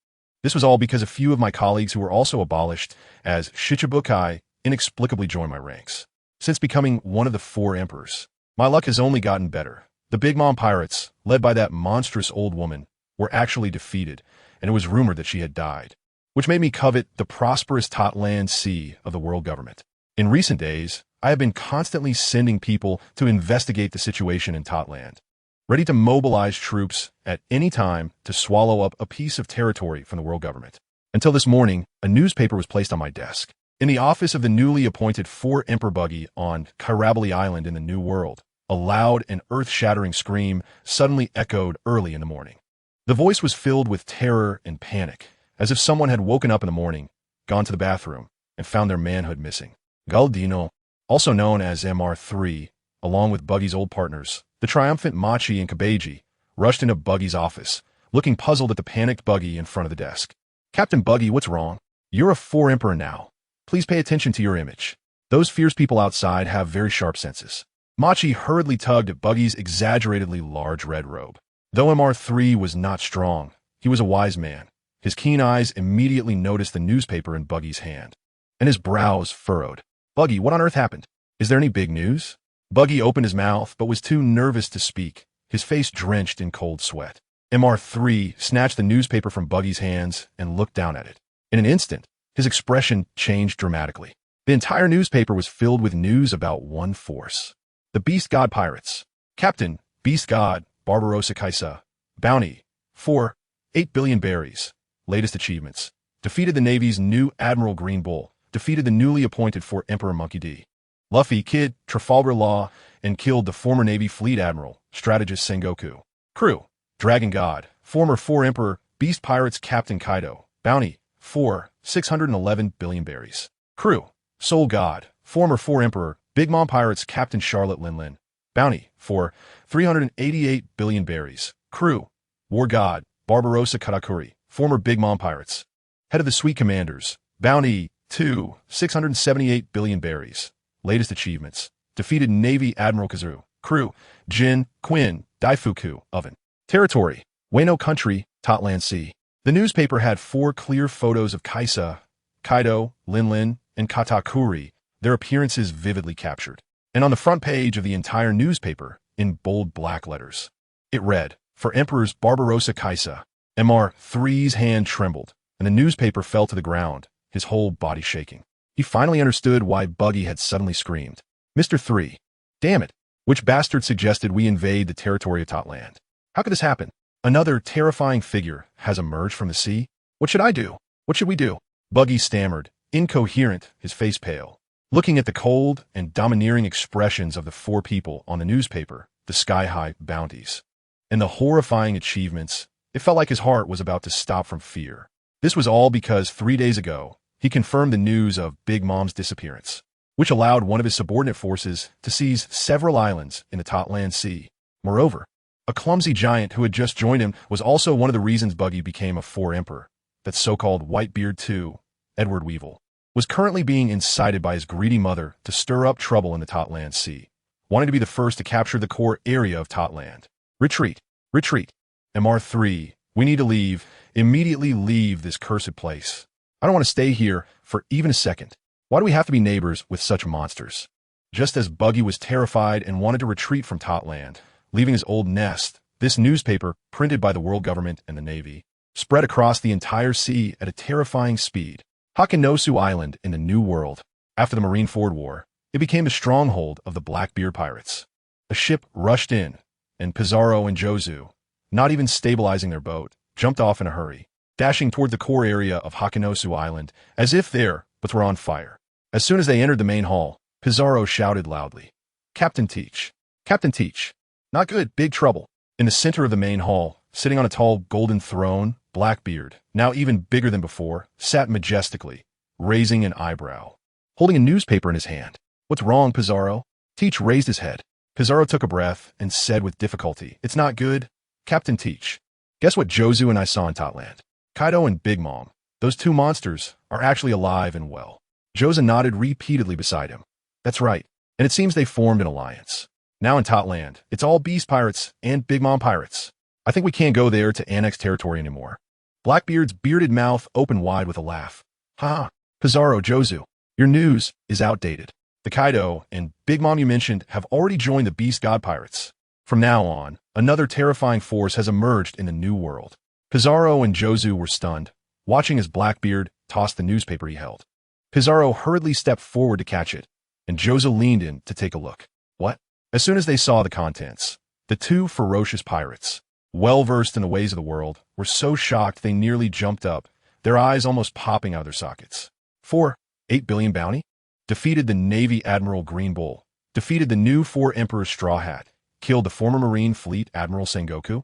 A: This was all because a few of my colleagues who were also abolished as Shichibukai inexplicably joined my ranks. Since becoming one of the 4 emperors, my luck has only gotten better. The Big Mom pirates, led by that monstrous old woman, were actually defeated, and it was rumored that she had died, which made me covet the prosperous Totland Sea of the world government. In recent days, I have been constantly sending people to investigate the situation in Totland, ready to mobilize troops at any time to swallow up a piece of territory from the world government. Until this morning, a newspaper was placed on my desk. In the office of the newly appointed 4 Emperor Buggy on Kairabali Island in the New World, a loud and earth-shattering scream suddenly echoed early in the morning. The voice was filled with terror and panic, as if someone had woken up in the morning, gone to the bathroom, and found their manhood missing. Galdino, also known as MR3, along with Buggy's old partners, the triumphant Machi and Kabeji, rushed into Buggy's office, looking puzzled at the panicked Buggy in front of the desk. "Captain Buggy, what's wrong? You're a 4 Emperor now. Please pay attention to your image. Those fierce people outside have very sharp senses." Machi hurriedly tugged at Buggy's exaggeratedly large red robe. Though MR3 was not strong, he was a wise man. His keen eyes immediately noticed the newspaper in Buggy's hand, and his brows furrowed. "Buggy, what on earth happened? Is there any big news?" Buggy opened his mouth but was too nervous to speak, his face drenched in cold sweat. MR3 snatched the newspaper from Buggy's hands and looked down at it. In an instant, his expression changed dramatically. The entire newspaper was filled with news about one force. The Beast God Pirates. Captain, Beast God, Barbarossa Kaisa. Bounty, 8 billion berries. Latest achievements. Defeated the Navy's new Admiral Green Bull. Defeated the newly appointed 4 Emperor Monkey D. Luffy, Kid, Trafalgar Law, and killed the former Navy Fleet Admiral, strategist Sengoku. Crew, Dragon God, former 4 Emperor, Beast Pirates Captain Kaido. Bounty, 611 billion berries. Crew, Soul God, former 4 Emperor, Big Mom Pirates Captain Charlotte Linlin. Bounty, 388 billion berries. Crew, War God, Barbarossa Katakuri, former Big Mom Pirates. Head of the Sweet Commanders. Bounty, 678 billion berries. Latest achievements. Defeated Navy Admiral Kazu. Crew, Jin, Quinn, Daifuku, Oven. Territory, Wano Country, Totland Sea. The newspaper had 4 clear photos of Kaisa, Kaido, Linlin, and Katakuri, their appearances vividly captured. And on the front page of the entire newspaper, in bold black letters, it read, "For Emperors Barbarossa Kaisa." MR3's hand trembled, and the newspaper fell to the ground, his whole body shaking. He finally understood why Buggy had suddenly screamed. "Mr. 3, damn it, which bastard suggested we invade the territory of Totland? How could this happen? Another terrifying figure has emerged from the sea. What should I do? What should we do?" Buggy stammered, incoherent, his face pale. Looking at the cold and domineering expressions of the 4 people on the newspaper, the sky-high bounties, and the horrifying achievements, it felt like his heart was about to stop from fear. This was all because 3 days ago, he confirmed the news of Big Mom's disappearance, which allowed one of his subordinate forces to seize several islands in the Totland Sea. Moreover, a clumsy giant who had just joined him was also one of the reasons Buggy became a 4 Emperor. That so-called Whitebeard too, Edward Weevil, was currently being incited by his greedy mother to stir up trouble in the Totland Sea, wanting to be the first to capture the core area of Totland. "Retreat! Retreat! MR3, we need to leave. Immediately leave this cursed place. I don't want to stay here for even a second. Why do we have to be neighbors with such monsters?" Just as Buggy was terrified and wanted to retreat from Totland, leaving his old nest, this newspaper, printed by the world government and the Navy, spread across the entire sea at a terrifying speed. Hakenosu Island in the New World. After the Marineford War, it became the stronghold of the Blackbeard pirates. A ship rushed in, and Pizarro and Jozu, not even stabilizing their boat, jumped off in a hurry, dashing toward the core area of Hakenosu Island, as if their boats were on fire. As soon as they entered the main hall, Pizarro shouted loudly, "Captain Teach! Captain Teach! Not good, big trouble." In the center of the main hall, sitting on a tall golden throne, Blackbeard, now even bigger than before, sat majestically, raising an eyebrow, holding a newspaper in his hand. "What's wrong, Pizarro?" Teach raised his head. Pizarro took a breath and said with difficulty, "It's not good, Captain Teach. Guess what Jozu and I saw in Totland? Kaido and Big Mom, those 2 monsters, are actually alive and well." Jozu nodded repeatedly beside him. "That's right, and it seems they formed an alliance. Now in Totland, it's all Beast Pirates and Big Mom Pirates. I think we can't go there to annex territory anymore." Blackbeard's bearded mouth opened wide with a laugh. "Ha! Pizarro, Jozu, your news is outdated. The Kaido and Big Mom you mentioned have already joined the Beast God Pirates. From now on, another terrifying force has emerged in the new world. Pizarro and Jozu were stunned, watching as Blackbeard tossed the newspaper he held. Pizarro hurriedly stepped forward to catch it, and Jozu leaned in to take a look. What? As soon as they saw the contents, the two ferocious pirates, well-versed in the ways of the world, were so shocked they nearly jumped up, their eyes almost popping out of their sockets. 8 billion bounty? Defeated the Navy Admiral Green Bull. Defeated the new 4 Emperor's Straw Hat. Killed the former Marine Fleet Admiral Sengoku.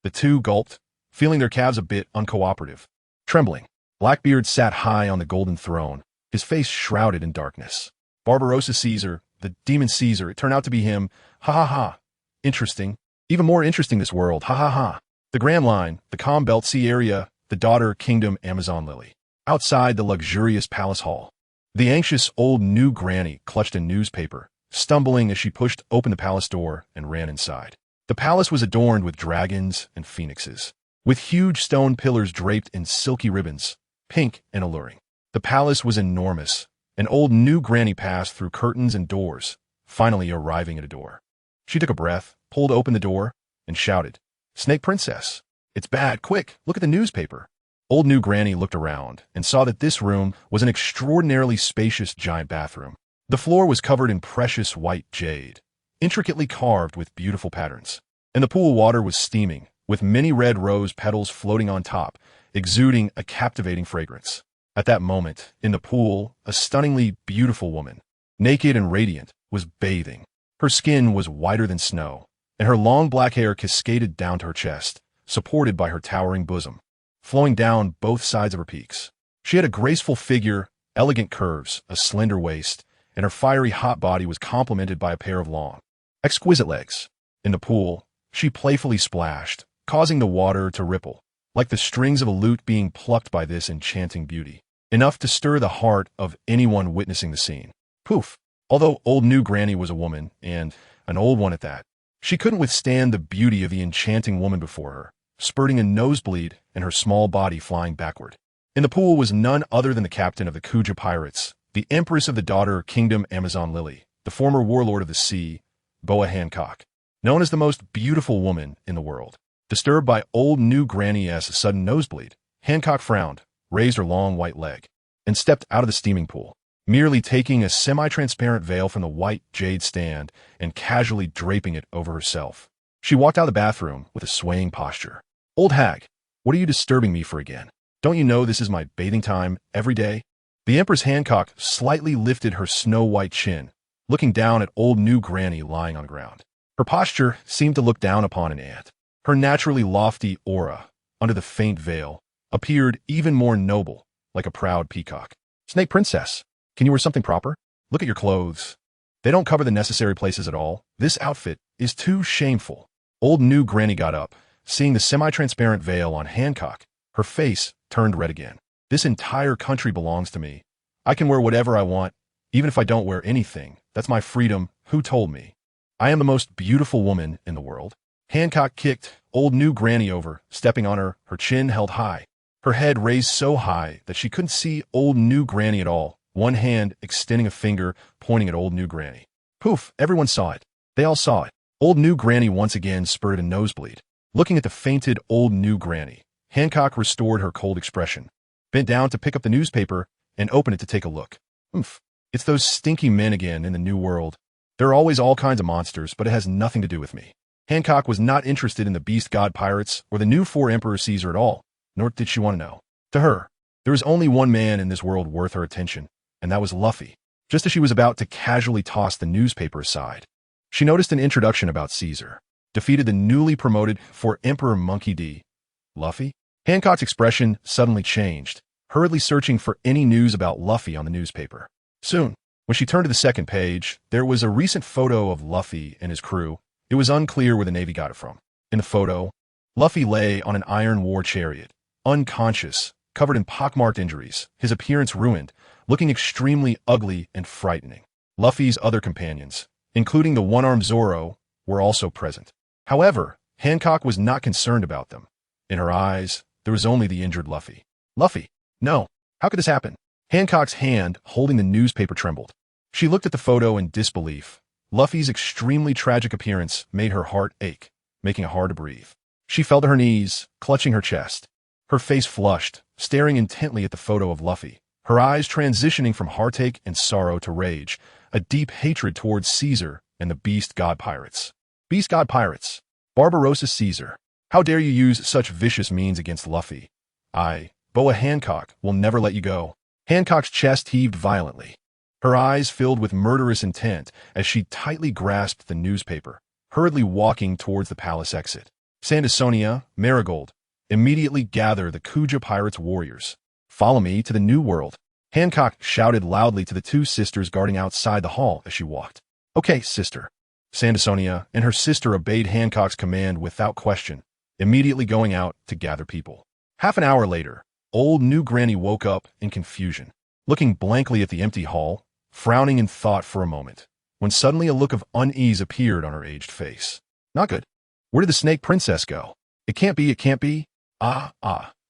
A: The two gulped, feeling their calves a bit uncooperative. Trembling, Blackbeard sat high on the golden throne, his face shrouded in darkness. Barbarossa Caesar, the demon Caesar, it turned out to be him. Ha ha ha. Interesting. Even more interesting this world. Ha ha ha. The Grand Line, the Calm Belt Sea area, the daughter kingdom Amazon Lily. Outside the luxurious palace hall. The anxious old new granny clutched a newspaper, stumbling as she pushed open the palace door and ran inside. The palace was adorned with dragons and phoenixes, with huge stone pillars draped in silky ribbons, pink and alluring. The palace was enormous. An old new granny passed through curtains and doors, finally arriving at a door. She took a breath, pulled open the door, and shouted, "Snake Princess, it's bad, quick, look at the newspaper." Old new granny looked around and saw that this room was an extraordinarily spacious giant bathroom. The floor was covered in precious white jade, intricately carved with beautiful patterns, and the pool water was steaming, with many red rose petals floating on top, exuding a captivating fragrance. At that moment, in the pool, a stunningly beautiful woman, naked and radiant, was bathing. Her skin was whiter than snow, and her long black hair cascaded down to her chest, supported by her towering bosom, flowing down both sides of her peaks. She had a graceful figure, elegant curves, a slender waist, and her fiery hot body was complemented by a pair of long, exquisite legs. In the pool, she playfully splashed, causing the water to ripple, like the strings of a lute being plucked by this enchanting beauty, enough to stir the heart of anyone witnessing the scene. Poof! Although old new granny was a woman, and an old one at that, she couldn't withstand the beauty of the enchanting woman before her, spurting a nosebleed and her small body flying backward. In the pool was none other than the captain of the Kuja pirates, the empress of the daughter kingdom Amazon Lily, the former warlord of the sea, Boa Hancock, known as the most beautiful woman in the world. Disturbed by old new granny's sudden nosebleed, Hancock frowned, raised her long white leg, and stepped out of the steaming pool, merely taking a semi-transparent veil from the white jade stand and casually draping it over herself. She walked out of the bathroom with a swaying posture. "Old hag, what are you disturbing me for again? Don't you know this is my bathing time every day?" The Empress Hancock slightly lifted her snow-white chin, looking down at old new granny lying on the ground. Her posture seemed to look down upon an ant. Her naturally lofty aura, under the faint veil, appeared even more noble, like a proud peacock. "Snake Princess, can you wear something proper? Look at your clothes. They don't cover the necessary places at all. This outfit is too shameful." Old new granny got up, seeing the semi-transparent veil on Hancock. Her face turned red again. "This entire country belongs to me. I can wear whatever I want, even if I don't wear anything. That's my freedom. Who told me? I am the most beautiful woman in the world." Hancock kicked old new granny over, stepping on her, her chin held high, her head raised so high that she couldn't see old new granny at all, one hand extending a finger pointing at old new granny. Poof, everyone saw it. They all saw it. Old new granny once again spurted a nosebleed. Looking at the fainted old new granny, Hancock restored her cold expression, bent down to pick up the newspaper and open it to take a look. "Oomph, it's those stinky men again in the new world. There are always all kinds of monsters, but it has nothing to do with me." Hancock was not interested in the Beast God Pirates or the new 4 Emperor Caesar at all, nor did she want to know. To her, there was only one man in this world worth her attention, and that was Luffy. Just as she was about to casually toss the newspaper aside, she noticed an introduction about Caesar. Defeated the newly promoted 4 Emperor Monkey D. Luffy? Hancock's expression suddenly changed, hurriedly searching for any news about Luffy on the newspaper. Soon, when she turned to the second page, there was a recent photo of Luffy and his crew. It was unclear where the Navy got it from. In the photo, Luffy lay on an iron war chariot, unconscious, covered in pockmarked injuries, his appearance ruined, looking extremely ugly and frightening. Luffy's other companions, including the one-armed Zoro, were also present. However, Hancock was not concerned about them. In her eyes, there was only the injured Luffy. "Luffy, no, how could this happen?" Hancock's hand holding the newspaper trembled. She looked at the photo in disbelief. Luffy's extremely tragic appearance made her heart ache, making it hard to breathe. She fell to her knees, clutching her chest. Her face flushed, staring intently at the photo of Luffy, her eyes transitioning from heartache and sorrow to rage, a deep hatred towards Caesar and the Beast God Pirates. Beast God Pirates. Barbarossa Caesar. How dare you use such vicious means against Luffy? Boa Hancock, will never let you go. Hancock's chest heaved violently. Her eyes filled with murderous intent as she tightly grasped the newspaper, hurriedly walking towards the palace exit. Sandersonia, Marigold, immediately gather the Kuja Pirates' warriors. Follow me to the New World. Hancock shouted loudly to the two sisters guarding outside the hall as she walked. Okay, sister. Sandersonia and her sister obeyed Hancock's command without question, immediately going out to gather people. Half an hour later, old New Granny woke up in confusion, looking blankly at the empty hall, frowning in thought for a moment, when suddenly a look of unease appeared on her aged face. Not good. Where did the Snake Princess go? It can't be, it can't be.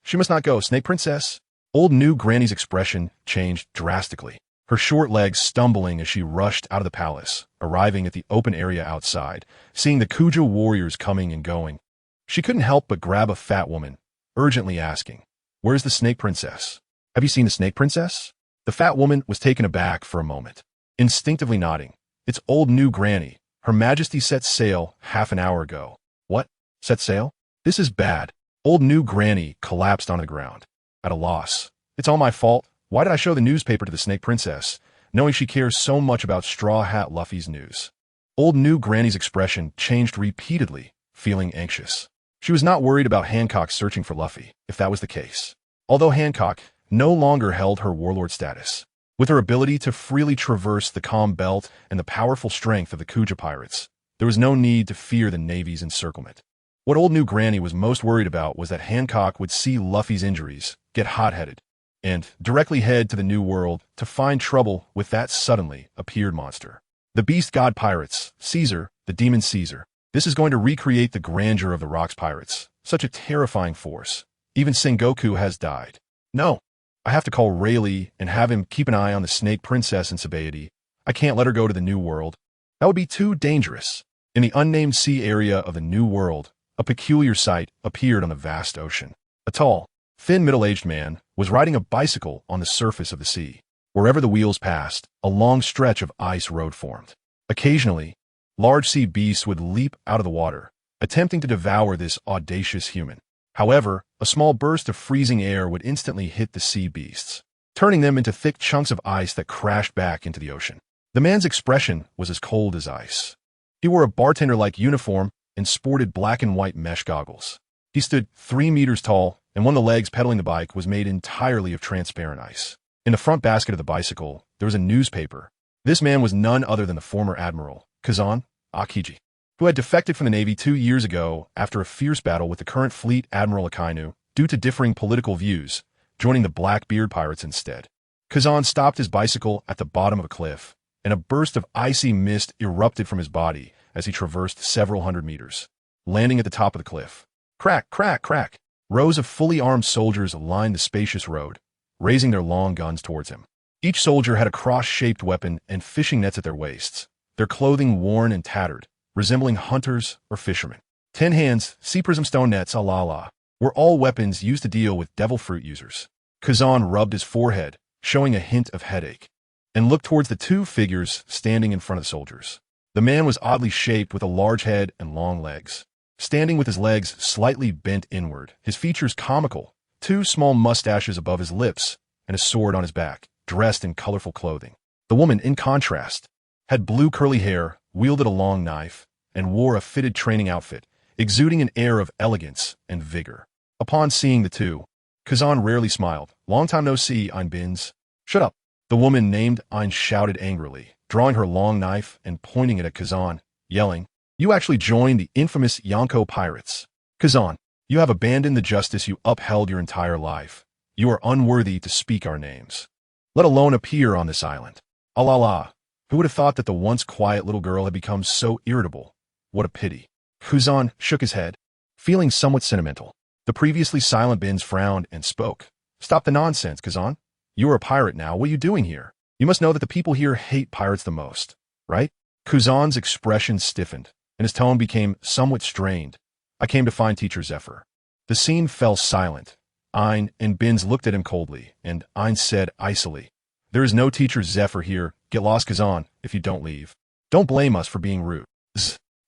A: She must not go, Snake Princess. Old New Granny's expression changed drastically, her short legs stumbling as she rushed out of the palace, arriving at the open area outside, seeing the Kuja warriors coming and going. She couldn't help but grab a fat woman, urgently asking, "Where's the Snake Princess? Have you seen the Snake Princess?" The fat woman was taken aback for a moment, instinctively nodding. It's old New Granny. Her Majesty set sail half an hour ago. What? Set sail? This is bad. Old New Granny collapsed onto the ground, at a loss. It's all my fault. Why did I show the newspaper to the Snake Princess, knowing she cares so much about Straw Hat Luffy's news? Old New Granny's expression changed repeatedly, feeling anxious. She was not worried about Hancock searching for Luffy, if that was the case. Although Hancock no longer held her warlord status, with her ability to freely traverse the calm belt and the powerful strength of the Kuja pirates, there was no need to fear the Navy's encirclement. What old New Granny was most worried about was that Hancock would see Luffy's injuries, get hot-headed, and directly head to the New World to find trouble with that suddenly appeared monster. The Beast God Pirates, Caesar, the Demon Caesar. This is going to recreate the grandeur of the Rocks Pirates. Such a terrifying force. Even Sengoku has died. No, I have to call Rayleigh and have him keep an eye on the Snake Princess in Sabaody. I can't let her go to the New World. That would be too dangerous. In the unnamed sea area of the New World, a peculiar sight appeared on the vast ocean. A tall, thin middle-aged man was riding a bicycle on the surface of the sea. Wherever the wheels passed, a long stretch of ice road formed. Occasionally, large sea beasts would leap out of the water, attempting to devour this audacious human. However, a small burst of freezing air would instantly hit the sea beasts, turning them into thick chunks of ice that crashed back into the ocean. The man's expression was as cold as ice. He wore a bartender-like uniform and sported black and white mesh goggles. He stood 3 meters tall, and one of the legs pedaling the bike was made entirely of transparent ice. In the front basket of the bicycle, there was a newspaper. This man was none other than the former Admiral, Kazan Akiji, who had defected from the Navy 2 years ago after a fierce battle with the current fleet Admiral Akainu due to differing political views, joining the Blackbeard pirates instead. Kazan stopped his bicycle at the bottom of a cliff, and a burst of icy mist erupted from his body as he traversed several hundred meters, landing at the top of the cliff. Crack, crack, crack. Rows of fully armed soldiers lined the spacious road, raising their long guns towards him. Each soldier had a cross-shaped weapon and fishing nets at their waists, their clothing worn and tattered, resembling hunters or fishermen. 10 hands, sea prism stone nets, la, were all weapons used to deal with devil fruit users. Kazan rubbed his forehead, showing a hint of headache, and looked towards the 2 figures standing in front of the soldiers. The man was oddly shaped with a large head and long legs, standing with his legs slightly bent inward, his features comical, 2 small mustaches above his lips, and a sword on his back, dressed in colorful clothing. The woman, in contrast, had blue curly hair, wielded a long knife, and wore a fitted training outfit, exuding an air of elegance and vigor. Upon seeing the two, Kazan rarely smiled. Long time no see, Ein Bins. Shut up. The woman named Ein shouted angrily, drawing her long knife and pointing it at Kazan, yelling, "You actually joined the infamous Yonko pirates. Kazan, you have abandoned the justice you upheld your entire life. You are unworthy to speak our names, let alone appear on this island." Allah, who would have thought that the once quiet little girl had become so irritable? What a pity. Kazan shook his head, feeling somewhat sentimental. The previously silent Bins frowned and spoke. "Stop the nonsense, Kazan. You are a pirate now. What are you doing here? You must know that the people here hate pirates the most, right? Kuzan's expression stiffened, and his tone became somewhat strained. I came to find Teacher Zephyr. The scene fell silent. Ein and Binz looked at him coldly, and Ein said icily, "There is no Teacher Zephyr here. Get lost, Kuzan, if you don't leave. Don't blame us for being rude."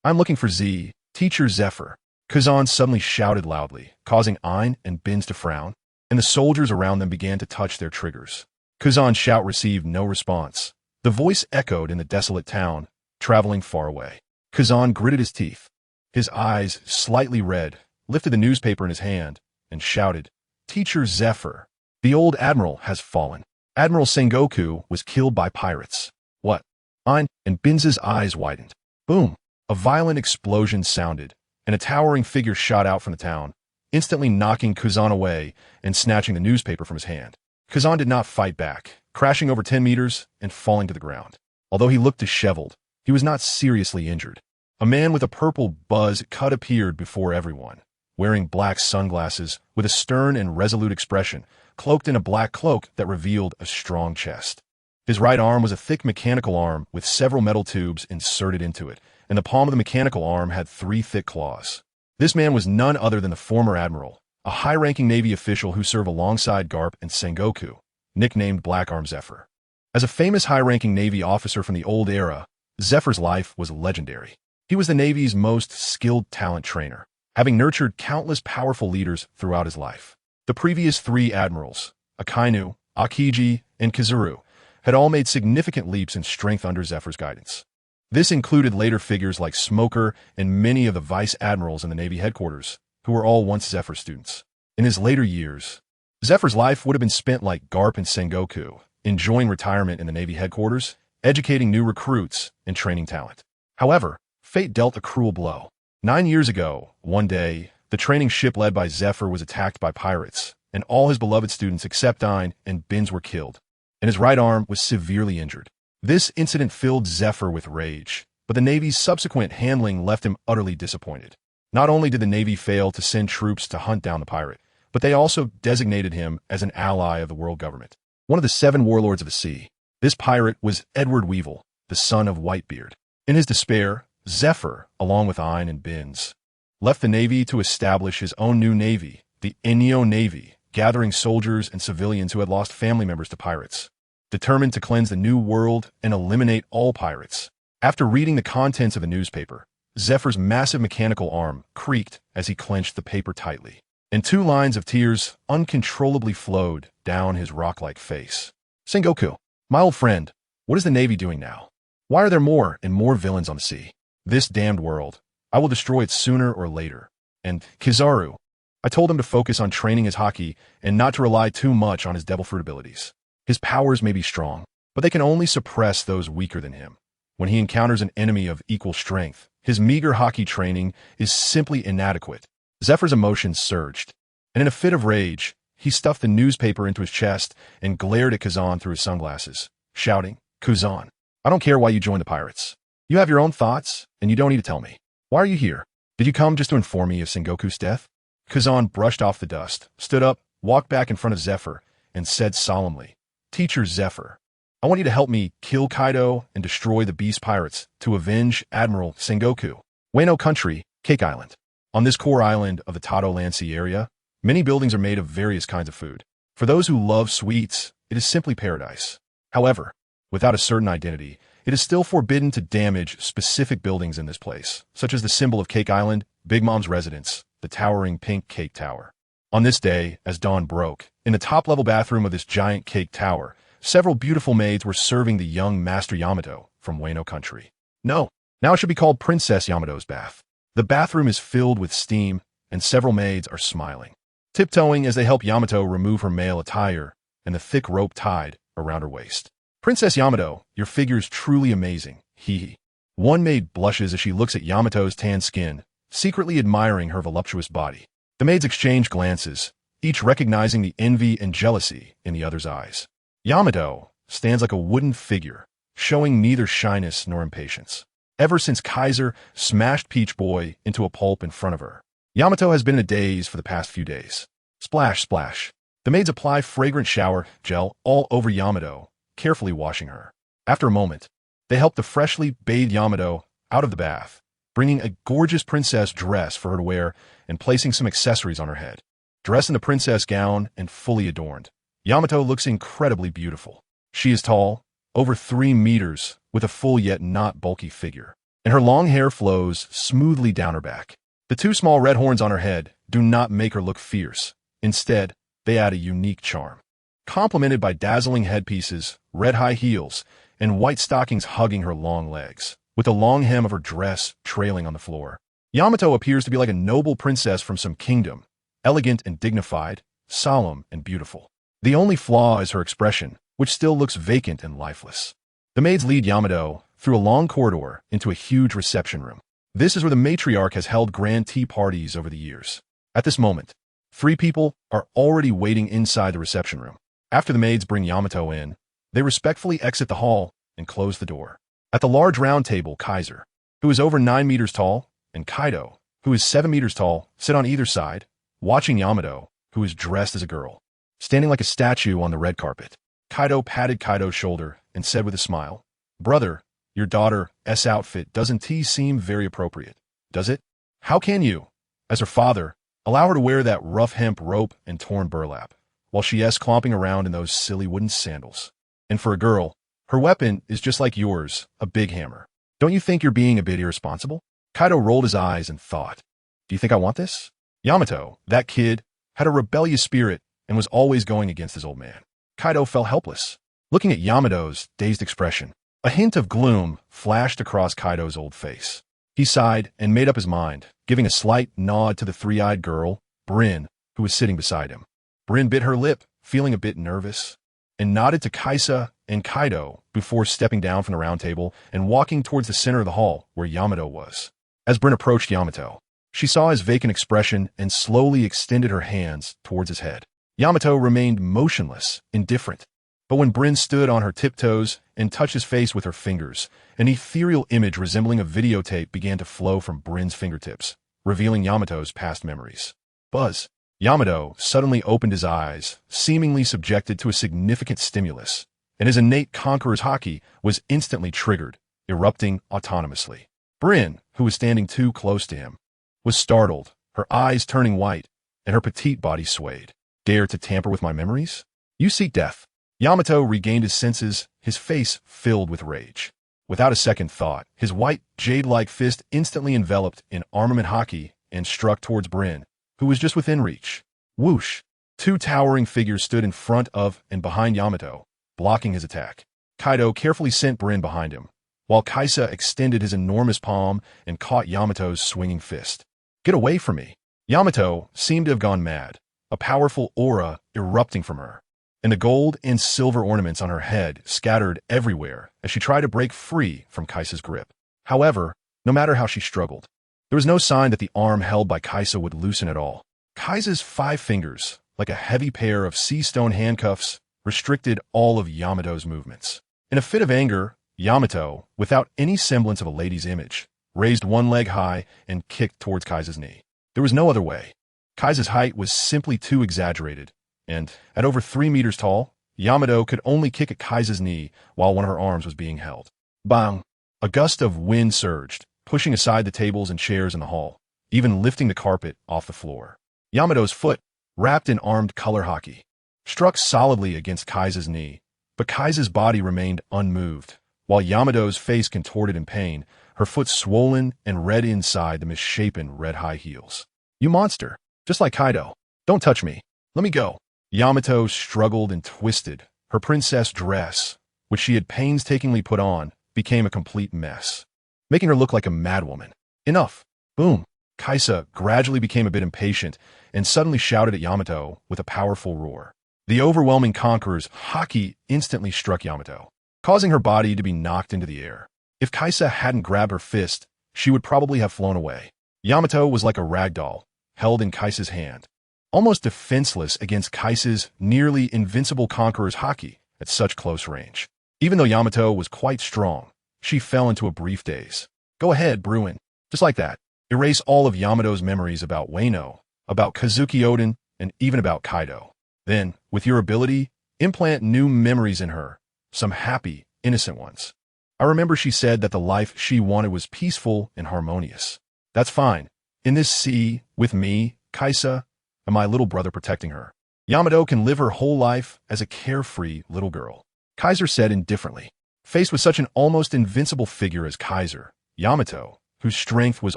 A: "I'm looking for Z, Teacher Zephyr." Kuzan suddenly shouted loudly, causing Ein and Binz to frown, and the soldiers around them began to touch their triggers. Kuzan's shout received no response. The voice echoed in the desolate town, traveling far away. Kuzan gritted his teeth. His eyes, slightly red, lifted the newspaper in his hand and shouted, "Teacher Zephyr, the old admiral has fallen. Admiral Sengoku was killed by pirates." "What?" Ein and Binz's eyes widened. Boom! A violent explosion sounded, and a towering figure shot out from the town, instantly knocking Kuzan away and snatching the newspaper from his hand. Kuzan did not fight back, crashing over 10 meters and falling to the ground. Although he looked disheveled, he was not seriously injured. A man with a purple buzz cut appeared before everyone, wearing black sunglasses with a stern and resolute expression, cloaked in a black cloak that revealed a strong chest. His right arm was a thick mechanical arm with several metal tubes inserted into it, and the palm of the mechanical arm had 3 thick claws. This man was none other than the former admiral, a high-ranking Navy official who served alongside Garp and Sengoku, nicknamed Black Arm Zephyr. As a famous high-ranking Navy officer from the old era, Zephyr's life was legendary. He was the Navy's most skilled talent trainer, having nurtured countless powerful leaders throughout his life. The previous 3 admirals, Akainu, Akiji, and Kizuru, had all made significant leaps in strength under Zephyr's guidance. This included later figures like Smoker and many of the vice admirals in the Navy headquarters, who were all once Zephyr students. In his later years, Zephyr's life would have been spent like Garp and Sengoku, enjoying retirement in the Navy headquarters, educating new recruits, and training talent. However, fate dealt a cruel blow. 9 years ago, one day, the training ship led by Zephyr was attacked by pirates, and all his beloved students except Ein and Binz were killed, and his right arm was severely injured. This incident filled Zephyr with rage, but the Navy's subsequent handling left him utterly disappointed. Not only did the Navy fail to send troops to hunt down the pirate, but they also designated him as an ally of the world government. One of the 7 warlords of the sea, this pirate was Edward Weevil, the son of Whitebeard. In his despair, Zephyr, along with Ein and Binz, left the Navy to establish his own new navy, the Enyo Navy, gathering soldiers and civilians who had lost family members to pirates. Determined to cleanse the new world and eliminate all pirates. After reading the contents of the newspaper, Zephyr's massive mechanical arm creaked as he clenched the paper tightly, and 2 lines of tears uncontrollably flowed down his rock-like face. "Sengoku, my old friend, what is the Navy doing now? Why are there more and more villains on the sea? This damned world, I will destroy it sooner or later." And Kizaru, I told him to focus on training his haki and not to rely too much on his devil fruit abilities. His powers may be strong, but they can only suppress those weaker than him. When he encounters an enemy of equal strength, his meager hockey training is simply inadequate. Zephyr's emotions surged, and in a fit of rage, he stuffed the newspaper into his chest and glared at Kuzan through his sunglasses, shouting, "Kuzan, I don't care why you joined the pirates. You have your own thoughts, and you don't need to tell me. Why are you here? Did you come just to inform me of Sengoku's death?" Kuzan brushed off the dust, stood up, walked back in front of Zephyr, and said solemnly, "Teacher Zephyr, I want you to help me kill Kaido and destroy the beast pirates to avenge Admiral Sengoku. Wano Country, Cake Island. On this core island of the Tado Land Sea area, many buildings are made of various kinds of food. For those who love sweets, it is simply paradise. However, without a certain identity, it is still forbidden to damage specific buildings in this place, such as the symbol of Cake Island, Big Mom's residence, the towering pink cake tower. On this day, as dawn broke, in the top-level bathroom of this giant cake tower, several beautiful maids were serving the young Master Yamato from Wano Country. No, now it should be called Princess Yamato's bath. The bathroom is filled with steam, and several maids are smiling, tiptoeing as they help Yamato remove her male attire and the thick rope tied around her waist. "Princess Yamato, your figure is truly amazing, hee hee." One maid blushes as she looks at Yamato's tan skin, secretly admiring her voluptuous body. The maids exchange glances, each recognizing the envy and jealousy in the other's eyes. Yamato stands like a wooden figure, showing neither shyness nor impatience. Ever since Kaiser smashed Peach Boy into a pulp in front of her, Yamato has been in a daze for the past few days. Splash, splash. The maids apply fragrant shower gel all over Yamato, carefully washing her. After a moment, they helped the freshly bathed Yamato out of the bath, bringing a gorgeous princess dress for her to wear and placing some accessories on her head. Dressed in a princess gown and fully adorned, Yamato looks incredibly beautiful. She is tall, over 3 meters, with a full yet not bulky figure, and her long hair flows smoothly down her back. The 2 small red horns on her head do not make her look fierce. Instead, they add a unique charm. Complemented by dazzling headpieces, red high heels, and white stockings hugging her long legs, with the long hem of her dress trailing on the floor. Yamato appears to be like a noble princess from some kingdom, elegant and dignified, solemn and beautiful. The only flaw is her expression, which still looks vacant and lifeless. The maids lead Yamato through a long corridor into a huge reception room. This is where the matriarch has held grand tea parties over the years. At this moment, 3 people are already waiting inside the reception room. After the maids bring Yamato in, they respectfully exit the hall and close the door. At the large round table, Kaisa, who is over 9 meters tall, and Kaido, who is 7 meters tall, sit on either side, watching Yamato, who is dressed as a girl, standing like a statue on the red carpet. Kaido patted Kaido's shoulder and said with a smile, "Brother, your daughter's outfit doesn't seem very appropriate, does it? How can you, as her father, allow her to wear that rough hemp rope and torn burlap, while she's clomping around in those silly wooden sandals? And for a girl, her weapon is just like yours, a big hammer. Don't you think you're being a bit irresponsible?" Kaido rolled his eyes and thought, "Do you think I want this?" Yamato, that kid, had a rebellious spirit and was always going against his old man. Kaido felt helpless. Looking at Yamato's dazed expression, a hint of gloom flashed across Kaido's old face. He sighed and made up his mind, giving a slight nod to the 3-eyed girl, Bryn, who was sitting beside him. Bryn bit her lip, feeling a bit nervous, and nodded to Kaisa and Kaido before stepping down from the round table and walking towards the center of the hall where Yamato was. As Bryn approached Yamato, she saw his vacant expression and slowly extended her hands towards his head. Yamato remained motionless, indifferent. But when Bryn stood on her tiptoes and touched his face with her fingers, an ethereal image resembling a videotape began to flow from Bryn's fingertips, revealing Yamato's past memories. Buzz. Yamato suddenly opened his eyes, seemingly subjected to a significant stimulus, and his innate conqueror's haki was instantly triggered, erupting autonomously. Bryn, who was standing too close to him, was startled, her eyes turning white, and her petite body swayed. "Dare to tamper with my memories? You seek death." Yamato regained his senses, his face filled with rage. Without a second thought, his white, jade-like fist instantly enveloped in armament haki and struck towards Bryn, who was just within reach. Whoosh! 2 towering figures stood in front of and behind Yamato, blocking his attack. Kaido carefully sent Bryn behind him, while Kaisa extended his enormous palm and caught Yamato's swinging fist. "Get away from me!" Yamato seemed to have gone mad, a powerful aura erupting from her, and the gold and silver ornaments on her head scattered everywhere as she tried to break free from Kaisa's grip. However, no matter how she struggled, there was no sign that the arm held by Kaisa would loosen at all. Kaisa's 5 fingers, like a heavy pair of sea stone handcuffs, restricted all of Yamato's movements. In a fit of anger, Yamato, without any semblance of a lady's image, raised one leg high and kicked towards Kaisa's knee. There was no other way. Kaisa's height was simply too exaggerated, and at over 3 meters tall, Yamato could only kick at Kaisa's knee while one of her arms was being held. Bang! A gust of wind surged, pushing aside the tables and chairs in the hall, even lifting the carpet off the floor. Yamato's foot, wrapped in armed color haki, struck solidly against Kaisa's knee, but Kaisa's body remained unmoved, while Yamato's face contorted in pain, her foot swollen and red inside the misshapen red high heels. "You monster! Just like Kaido. Don't touch me. Let me go." Yamato struggled and twisted. Her princess dress, which she had painstakingly put on, became a complete mess, making her look like a madwoman. "Enough!" Boom! Kaisa gradually became a bit impatient and suddenly shouted at Yamato with a powerful roar. The overwhelming conqueror's haki instantly struck Yamato, causing her body to be knocked into the air. If Kaisa hadn't grabbed her fist, she would probably have flown away. Yamato was like a rag doll, held in Kaisa's hand, almost defenseless against Kaisa's nearly invincible conqueror's haki at such close range. Even though Yamato was quite strong, she fell into a brief daze. "Go ahead, Bruin. Just like that. Erase all of Yamato's memories about Wano, about Kazuki Oden, and even about Kaido. Then, with your ability, implant new memories in her, some happy, innocent ones. I remember she said that the life she wanted was peaceful and harmonious. That's fine. In this sea, with me, Kaisa, and my little brother protecting her, Yamato can live her whole life as a carefree little girl. Kaiser said indifferently. Faced with such an almost invincible figure as Kaiser, Yamato, whose strength was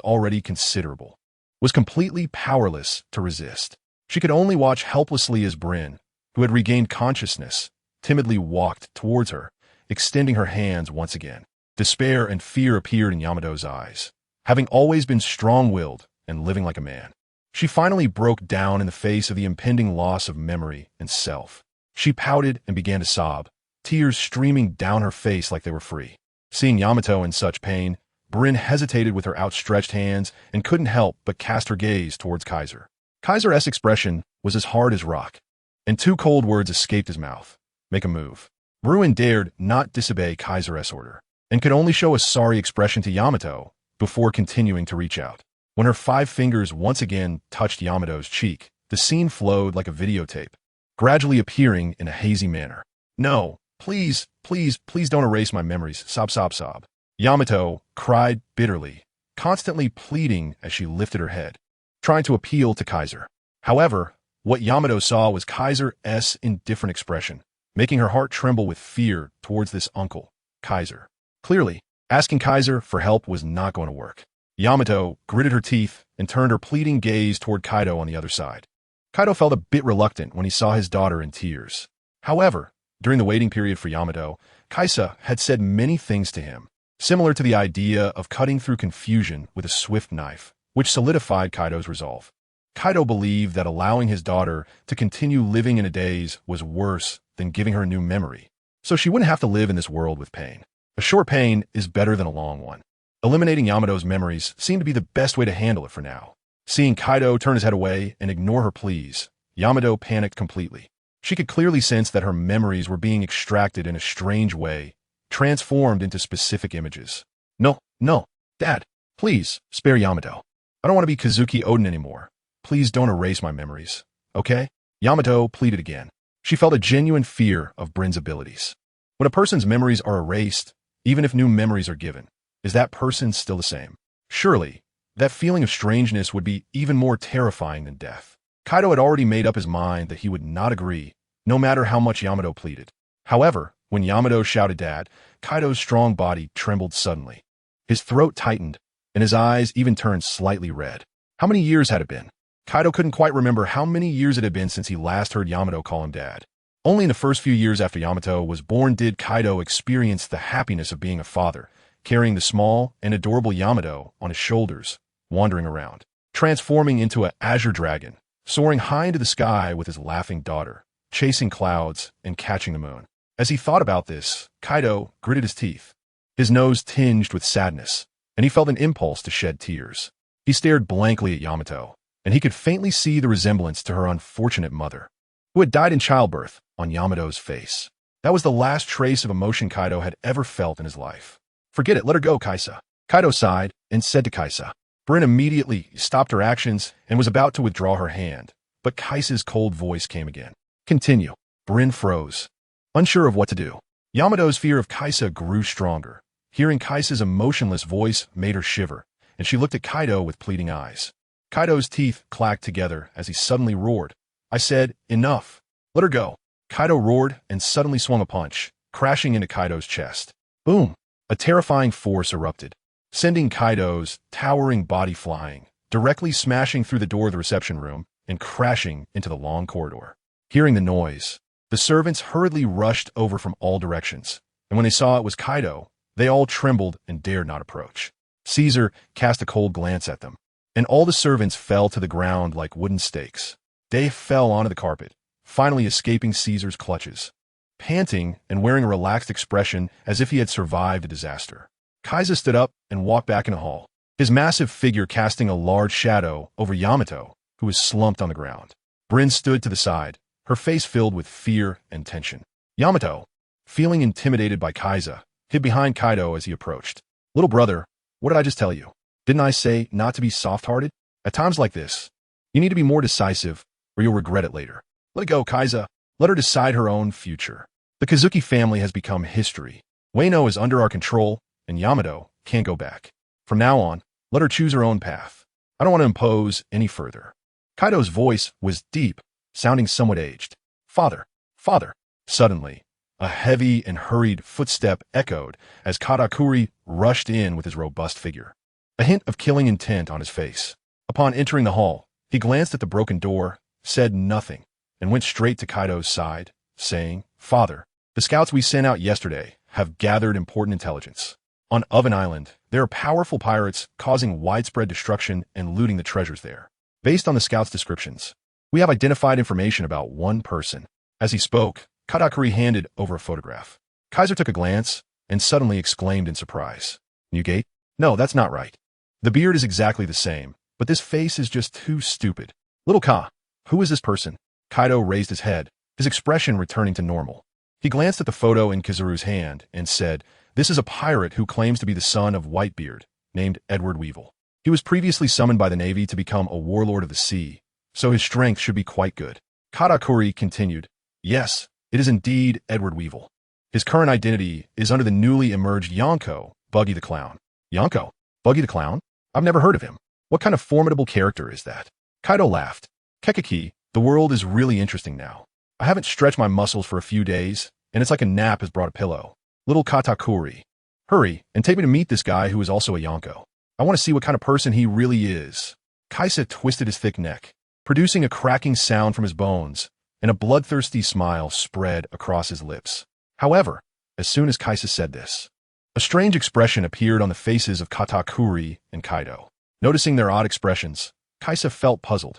A: already considerable, was completely powerless to resist. She could only watch helplessly as Bryn, who had regained consciousness, timidly walked towards her, extending her hands once again. Despair and fear appeared in Yamato's eyes. Having always been strong-willed and living like a man, she finally broke down in the face of the impending loss of memory and self. She pouted and began to sob, tears streaming down her face like they were free. Seeing Yamato in such pain, Bryn hesitated with her outstretched hands and couldn't help but cast her gaze towards Kaiser. Kaiser's expression was as hard as rock, and two cold words escaped his mouth. Make a move. Bruin dared not disobey Kaiser's order, and could only show a sorry expression to Yamato before continuing to reach out. When her 5 fingers once again touched Yamato's cheek, the scene flowed like a videotape, gradually appearing in a hazy manner. No, please, please, please don't erase my memories, sob, sob, sob. Yamato cried bitterly, constantly pleading as she lifted her head, trying to appeal to Kaiser. However, what Yamato saw was Kaiser's indifferent expression, making her heart tremble with fear towards this uncle, Kaiser. Clearly, asking Kaiser for help was not going to work. Yamato gritted her teeth and turned her pleading gaze toward Kaido on the other side. Kaido felt a bit reluctant when he saw his daughter in tears. However, during the waiting period for Yamato, Kaisa had said many things to him, similar to the idea of cutting through confusion with a swift knife, which solidified Kaido's resolve. Kaido believed that allowing his daughter to continue living in a daze was worse than giving her a new memory, so she wouldn't have to live in this world with pain. A short pain is better than a long one. Eliminating Yamato's memories seemed to be the best way to handle it for now. Seeing Kaido turn his head away and ignore her pleas, Yamato panicked completely. She could clearly sense that her memories were being extracted in a strange way, transformed into specific images. No, no, Dad, please, spare Yamato. I don't want to be Kazuki Oden anymore. Please don't erase my memories, okay? Yamato pleaded again. She felt a genuine fear of Bryn's abilities. When a person's memories are erased, even if new memories are given, is that person still the same? Surely, that feeling of strangeness would be even more terrifying than death. Kaido had already made up his mind that he would not agree, no matter how much Yamato pleaded. However, when Yamato shouted Dad, Kaido's strong body trembled suddenly. His throat tightened, and his eyes even turned slightly red. How many years had it been? Kaido couldn't quite remember how many years it had been since he last heard Yamato call him Dad. Only in the first few years after Yamato was born did Kaido experience the happiness of being a father, carrying the small and adorable Yamato on his shoulders, wandering around, transforming into an azure dragon, soaring high into the sky with his laughing daughter, chasing clouds and catching the moon. As he thought about this, Kaido gritted his teeth, his nose tinged with sadness, and he felt an impulse to shed tears. He stared blankly at Yamato, and he could faintly see the resemblance to her unfortunate mother, who had died in childbirth, on Yamato's face. That was the last trace of emotion Kaido had ever felt in his life. Forget it, let her go, Kaisa. Kaido sighed and said to Kaisa. Bryn immediately stopped her actions and was about to withdraw her hand, but Kaisa's cold voice came again. Continue. Bryn froze, unsure of what to do. Yamato's fear of Kaisa grew stronger. Hearing Kaisa's emotionless voice made her shiver, and she looked at Kaido with pleading eyes. Kaido's teeth clacked together as he suddenly roared. I said, enough. Let her go. Kaido roared and suddenly swung a punch, crashing into Kaido's chest. Boom! A terrifying force erupted, sending Kaido's towering body flying, directly smashing through the door of the reception room and crashing into the long corridor. Hearing the noise, the servants hurriedly rushed over from all directions, and when they saw it was Kaido, they all trembled and dared not approach. Caesar cast a cold glance at them, and all the servants fell to the ground like wooden stakes. They fell onto the carpet, finally escaping Caesar's clutches, panting and wearing a relaxed expression as if he had survived a disaster. Kaisa stood up and walked back in the hall, his massive figure casting a large shadow over Yamato, who was slumped on the ground. Bryn stood to the side, her face filled with fear and tension. Yamato, feeling intimidated by Kaisa, hid behind Kaido as he approached. Little brother, what did I just tell you? Didn't I say not to be soft-hearted? At times like this, you need to be more decisive, or you'll regret it later. Let it go, Kaisa. Let her decide her own future. The Kazuki family has become history. Wano is under our control, and Yamato can't go back. From now on, let her choose her own path. I don't want to impose any further. Kaido's voice was deep, sounding somewhat aged. Father, father. Suddenly, a heavy and hurried footstep echoed as Katakuri rushed in with his robust figure, a hint of killing intent on his face. Upon entering the hall, he glanced at the broken door, said nothing, and went straight to Kaido's side, saying, Father, the scouts we sent out yesterday have gathered important intelligence. On Oven Island, there are powerful pirates causing widespread destruction and looting the treasures there. Based on the scouts' descriptions, we have identified information about one person. As he spoke, Katakuri handed over a photograph. Kaisa took a glance and suddenly exclaimed in surprise. Newgate? No, that's not right. The beard is exactly the same, but this face is just too stupid. Little Ka, who is this person? Kaido raised his head, his expression returning to normal. He glanced at the photo in Kizaru's hand and said, This is a pirate who claims to be the son of Whitebeard, named Edward Weevil. He was previously summoned by the Navy to become a warlord of the sea, so his strength should be quite good. Katakuri continued, Yes, it is indeed Edward Weevil. His current identity is under the newly emerged Yonko, Buggy the Clown. Yonko? Buggy the Clown? I've never heard of him. What kind of formidable character is that? Kaido laughed. Kekiki, the world is really interesting now. I haven't stretched my muscles for a few days, and it's like a nap has brought a pillow. Little Katakuri. Hurry, and take me to meet this guy who is also a Yonko. I want to see what kind of person he really is. Kaisa twisted his thick neck, producing a cracking sound from his bones, and a bloodthirsty smile spread across his lips. However, as soon as Kaisa said this, a strange expression appeared on the faces of Katakuri and Kaido. Noticing their odd expressions, Kaisa felt puzzled.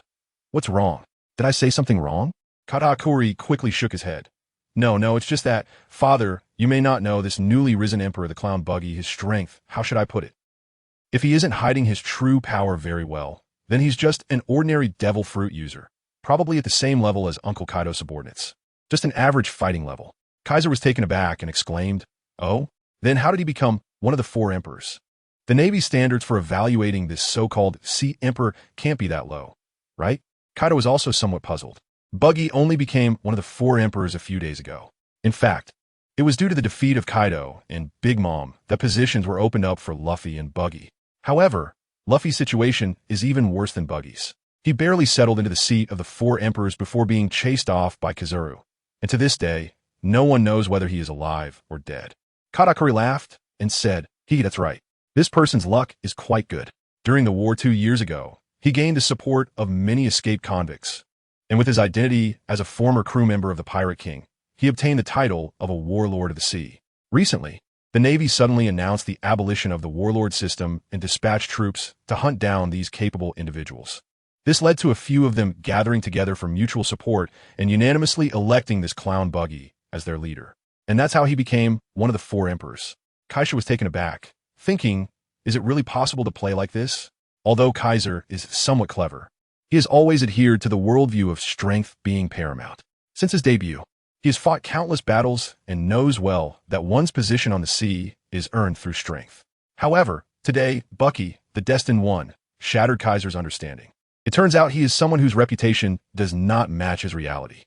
A: What's wrong? Did I say something wrong? Katakuri quickly shook his head. No, it's just that, Father, you may not know this newly risen Emperor, the Clown Buggy, his strength, how should I put it? If he isn't hiding his true power very well, then he's just an ordinary devil fruit user, probably at the same level as Uncle Kaido's subordinates. Just an average fighting level. Kaiser was taken aback and exclaimed, Oh? Then how did he become one of the 4 emperors? The Navy's standards for evaluating this so-called Sea Emperor can't be that low, right? Kaido was also somewhat puzzled. Buggy only became one of the 4 emperors a few days ago. In fact, it was due to the defeat of Kaido and Big Mom that positions were opened up for Luffy and Buggy. However, Luffy's situation is even worse than Buggy's. He barely settled into the seat of the 4 emperors before being chased off by Kizaru, and to this day, no one knows whether he is alive or dead. Katakuri laughed and said, That's right. This person's luck is quite good. During the war 2 years ago, he gained the support of many escaped convicts, and with his identity as a former crew member of the Pirate King, he obtained the title of a warlord of the sea. Recently, the Navy suddenly announced the abolition of the warlord system and dispatched troops to hunt down these capable individuals. This led to a few of them gathering together for mutual support and unanimously electing this Clown Buggy as their leader. And that's how he became one of the 4 emperors. Kaisha was taken aback, thinking, is it really possible to play like this? Although Kaiser is somewhat clever, he has always adhered to the worldview of strength being paramount. Since his debut, he has fought countless battles and knows well that one's position on the sea is earned through strength. However, today, Bucky, the destined one, shattered Kaiser's understanding. It turns out he is someone whose reputation does not match his reality.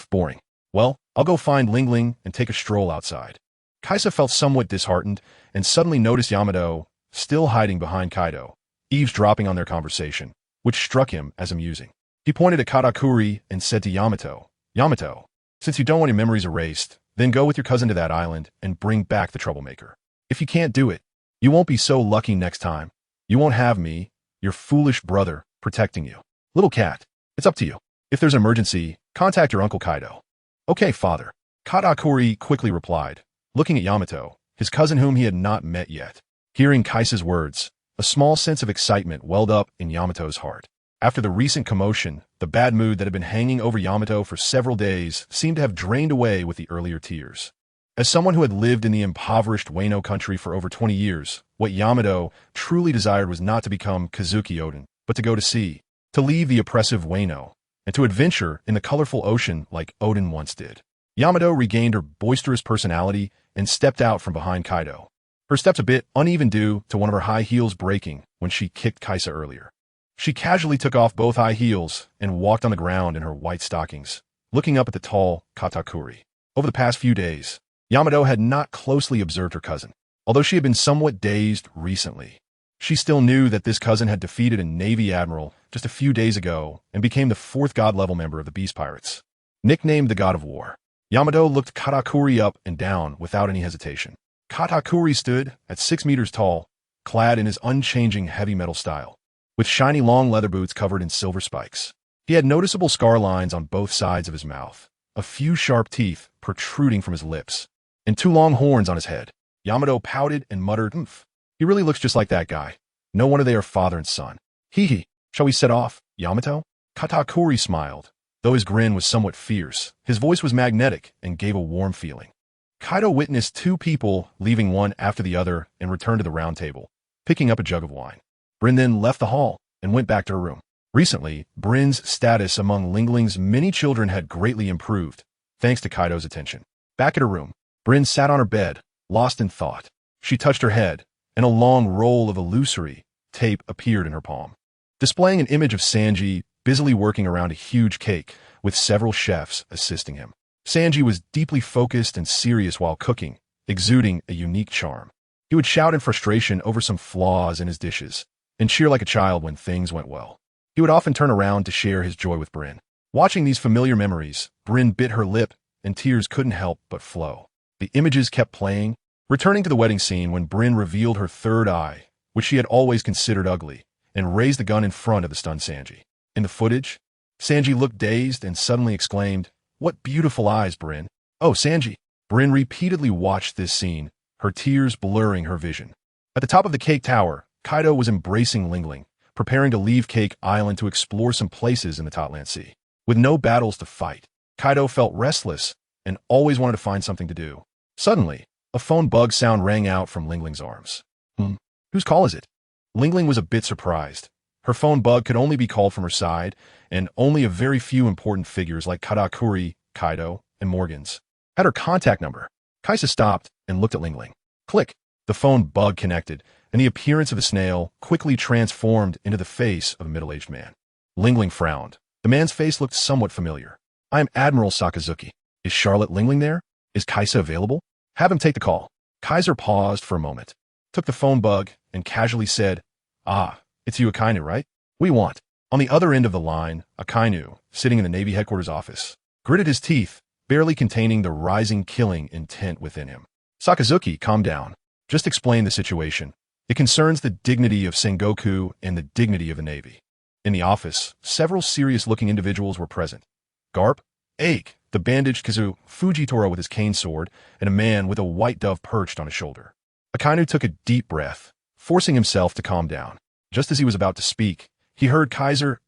A: Boring. Well, I'll go find Linlin and take a stroll outside. Kaisa felt somewhat disheartened and suddenly noticed Yamato still hiding behind Kaido, eavesdropping on their conversation, which struck him as amusing. He pointed at Katakuri and said to Yamato, Yamato, since you don't want your memories erased, then go with your cousin to that island and bring back the troublemaker. If you can't do it, you won't be so lucky next time. You won't have me, your foolish brother, protecting you. Little cat, it's up to you. If there's an emergency, contact your Uncle Kaido. Okay, father. Katakuri quickly replied, looking at Yamato, his cousin whom he had not met yet. Hearing Kaisa's words, a small sense of excitement welled up in Yamato's heart. After the recent commotion, the bad mood that had been hanging over Yamato for several days seemed to have drained away with the earlier tears. As someone who had lived in the impoverished Wano country for over 20 years, what Yamato truly desired was not to become Kazuki Oden, but to go to sea, to leave the oppressive Wano, and to adventure in the colorful ocean like Oden once did. Yamato regained her boisterous personality and stepped out from behind Kaido. Her steps a bit uneven due to one of her high heels breaking when she kicked Kaisa earlier. She casually took off both high heels and walked on the ground in her white stockings, looking up at the tall Katakuri. Over the past few days, Yamato had not closely observed her cousin. Although she had been somewhat dazed recently, she still knew that this cousin had defeated a Navy admiral just a few days ago and became the 4th god-level member of the Beast Pirates. Nicknamed the God of War, Yamato looked Katakuri up and down without any hesitation. Katakuri stood at 6 meters tall, clad in his unchanging heavy metal style, with shiny long leather boots covered in silver spikes. He had noticeable scar lines on both sides of his mouth, a few sharp teeth protruding from his lips, and 2 long horns on his head. Yamato pouted and muttered, "Oomph. He really looks just like that guy. No wonder they are father and son. Hee. Shall we set off, Yamato?" Katakuri smiled. Though his grin was somewhat fierce, his voice was magnetic and gave a warm feeling. Kaido witnessed 2 people leaving one after the other and returned to the round table, picking up a jug of wine. Bryn then left the hall and went back to her room. Recently, Bryn's status among Lingling's many children had greatly improved, thanks to Kaido's attention. Back at her room, Bryn sat on her bed, lost in thought. She touched her head, and a long roll of illusory tape appeared in her palm, displaying an image of Sanji busily working around a huge cake with several chefs assisting him. Sanji was deeply focused and serious while cooking, exuding a unique charm. He would shout in frustration over some flaws in his dishes and cheer like a child when things went well. He would often turn around to share his joy with Bryn. Watching these familiar memories, Bryn bit her lip and tears couldn't help but flow. The images kept playing, returning to the wedding scene when Bryn revealed her third eye, which she had always considered ugly, and raised the gun in front of the stunned Sanji. In the footage, Sanji looked dazed and suddenly exclaimed, "What beautiful eyes, Bryn." "Oh, Sanji." Bryn repeatedly watched this scene, her tears blurring her vision. At the top of the cake tower, Kaido was embracing Lingling, preparing to leave Cake Island to explore some places in the Totland Sea. With no battles to fight, Kaido felt restless and always wanted to find something to do. Suddenly, a phone bug sound rang out from Lingling's arms. Whose call is it?" Lingling was a bit surprised. Her phone bug could only be called from her side, and only a very few important figures like Katakuri, Kaido, and Morgans had her contact number. Kaisa stopped and looked at Lingling. Click. The phone bug connected, and the appearance of a snail quickly transformed into the face of a middle-aged man. Lingling frowned. The man's face looked somewhat familiar. "I am Admiral Sakazuki. Is Charlotte Linlin there? Is Kaisa available? Have him take the call." Kaiser paused for a moment, took the phone bug, and casually said, "Ah, it's you, Akainu, right? We want." On the other end of the line, Akainu, sitting in the Navy headquarters office, gritted his teeth, barely containing the rising killing intent within him. "Sakazuki, calm down. Just explain the situation. It concerns the dignity of Sengoku and the dignity of the Navy." In the office, several serious-looking individuals were present. Garp, Ache, the bandaged Kazu, Fujitora with his cane sword, and a man with a white dove perched on his shoulder. Akainu took a deep breath, forcing himself to calm down. Just as he was about to speak, he heard Kaiser's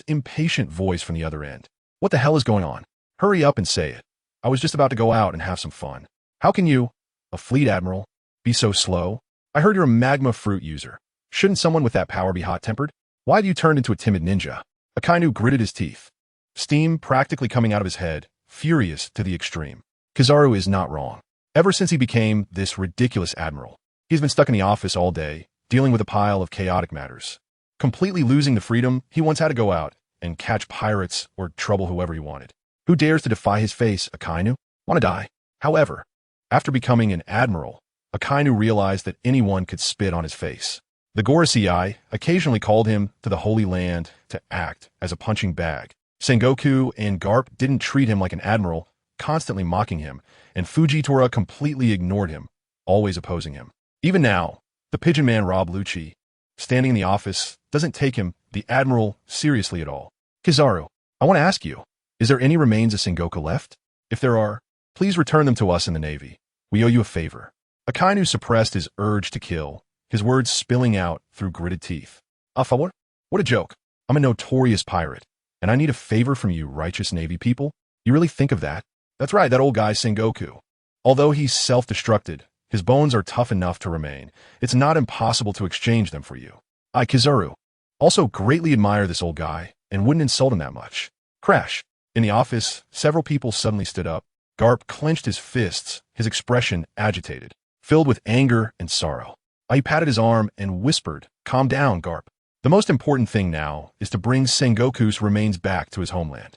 A: impatient voice from the other end. "What the hell is going on? Hurry up and say it. I was just about to go out and have some fun. How can you, a fleet admiral, be so slow? I heard you're a magma fruit user. Shouldn't someone with that power be hot-tempered? Why have you turned into a timid ninja?" Akainu gritted his teeth, steam practically coming out of his head, furious to the extreme. Kizaru is not wrong. Ever since he became this ridiculous admiral, he's been stuck in the office all day, dealing with a pile of chaotic matters. Completely losing the freedom he once had to go out and catch pirates or trouble whoever he wanted. Who dares to defy his face, Akainu? Want to die? However, after becoming an admiral, Akainu realized that anyone could spit on his face. The Gorosei occasionally called him to the Holy Land to act as a punching bag. Sengoku and Garp didn't treat him like an admiral, constantly mocking him, and Fujitora completely ignored him, always opposing him. Even now, the pigeon man Rob Lucci, standing in the office, doesn't take him, the admiral, seriously at all. "Kizaru, I want to ask you, is there any remains of Sengoku left? If there are, please return them to us in the Navy. We owe you a favor." Akainu suppressed his urge to kill, his words spilling out through gritted teeth. "A favor? What a joke. I'm a notorious pirate, and I need a favor from you, righteous Navy people. You really think of that?" "That's right, that old guy Sengoku. Although he's self-destructed, his bones are tough enough to remain. It's not impossible to exchange them for you. I, Kizaru, also greatly admire this old guy and wouldn't insult him that much." Crash. In the office, several people suddenly stood up. Garp clenched his fists, his expression agitated, filled with anger and sorrow. I patted his arm and whispered, "Calm down, Garp. The most important thing now is to bring Sengoku's remains back to his homeland.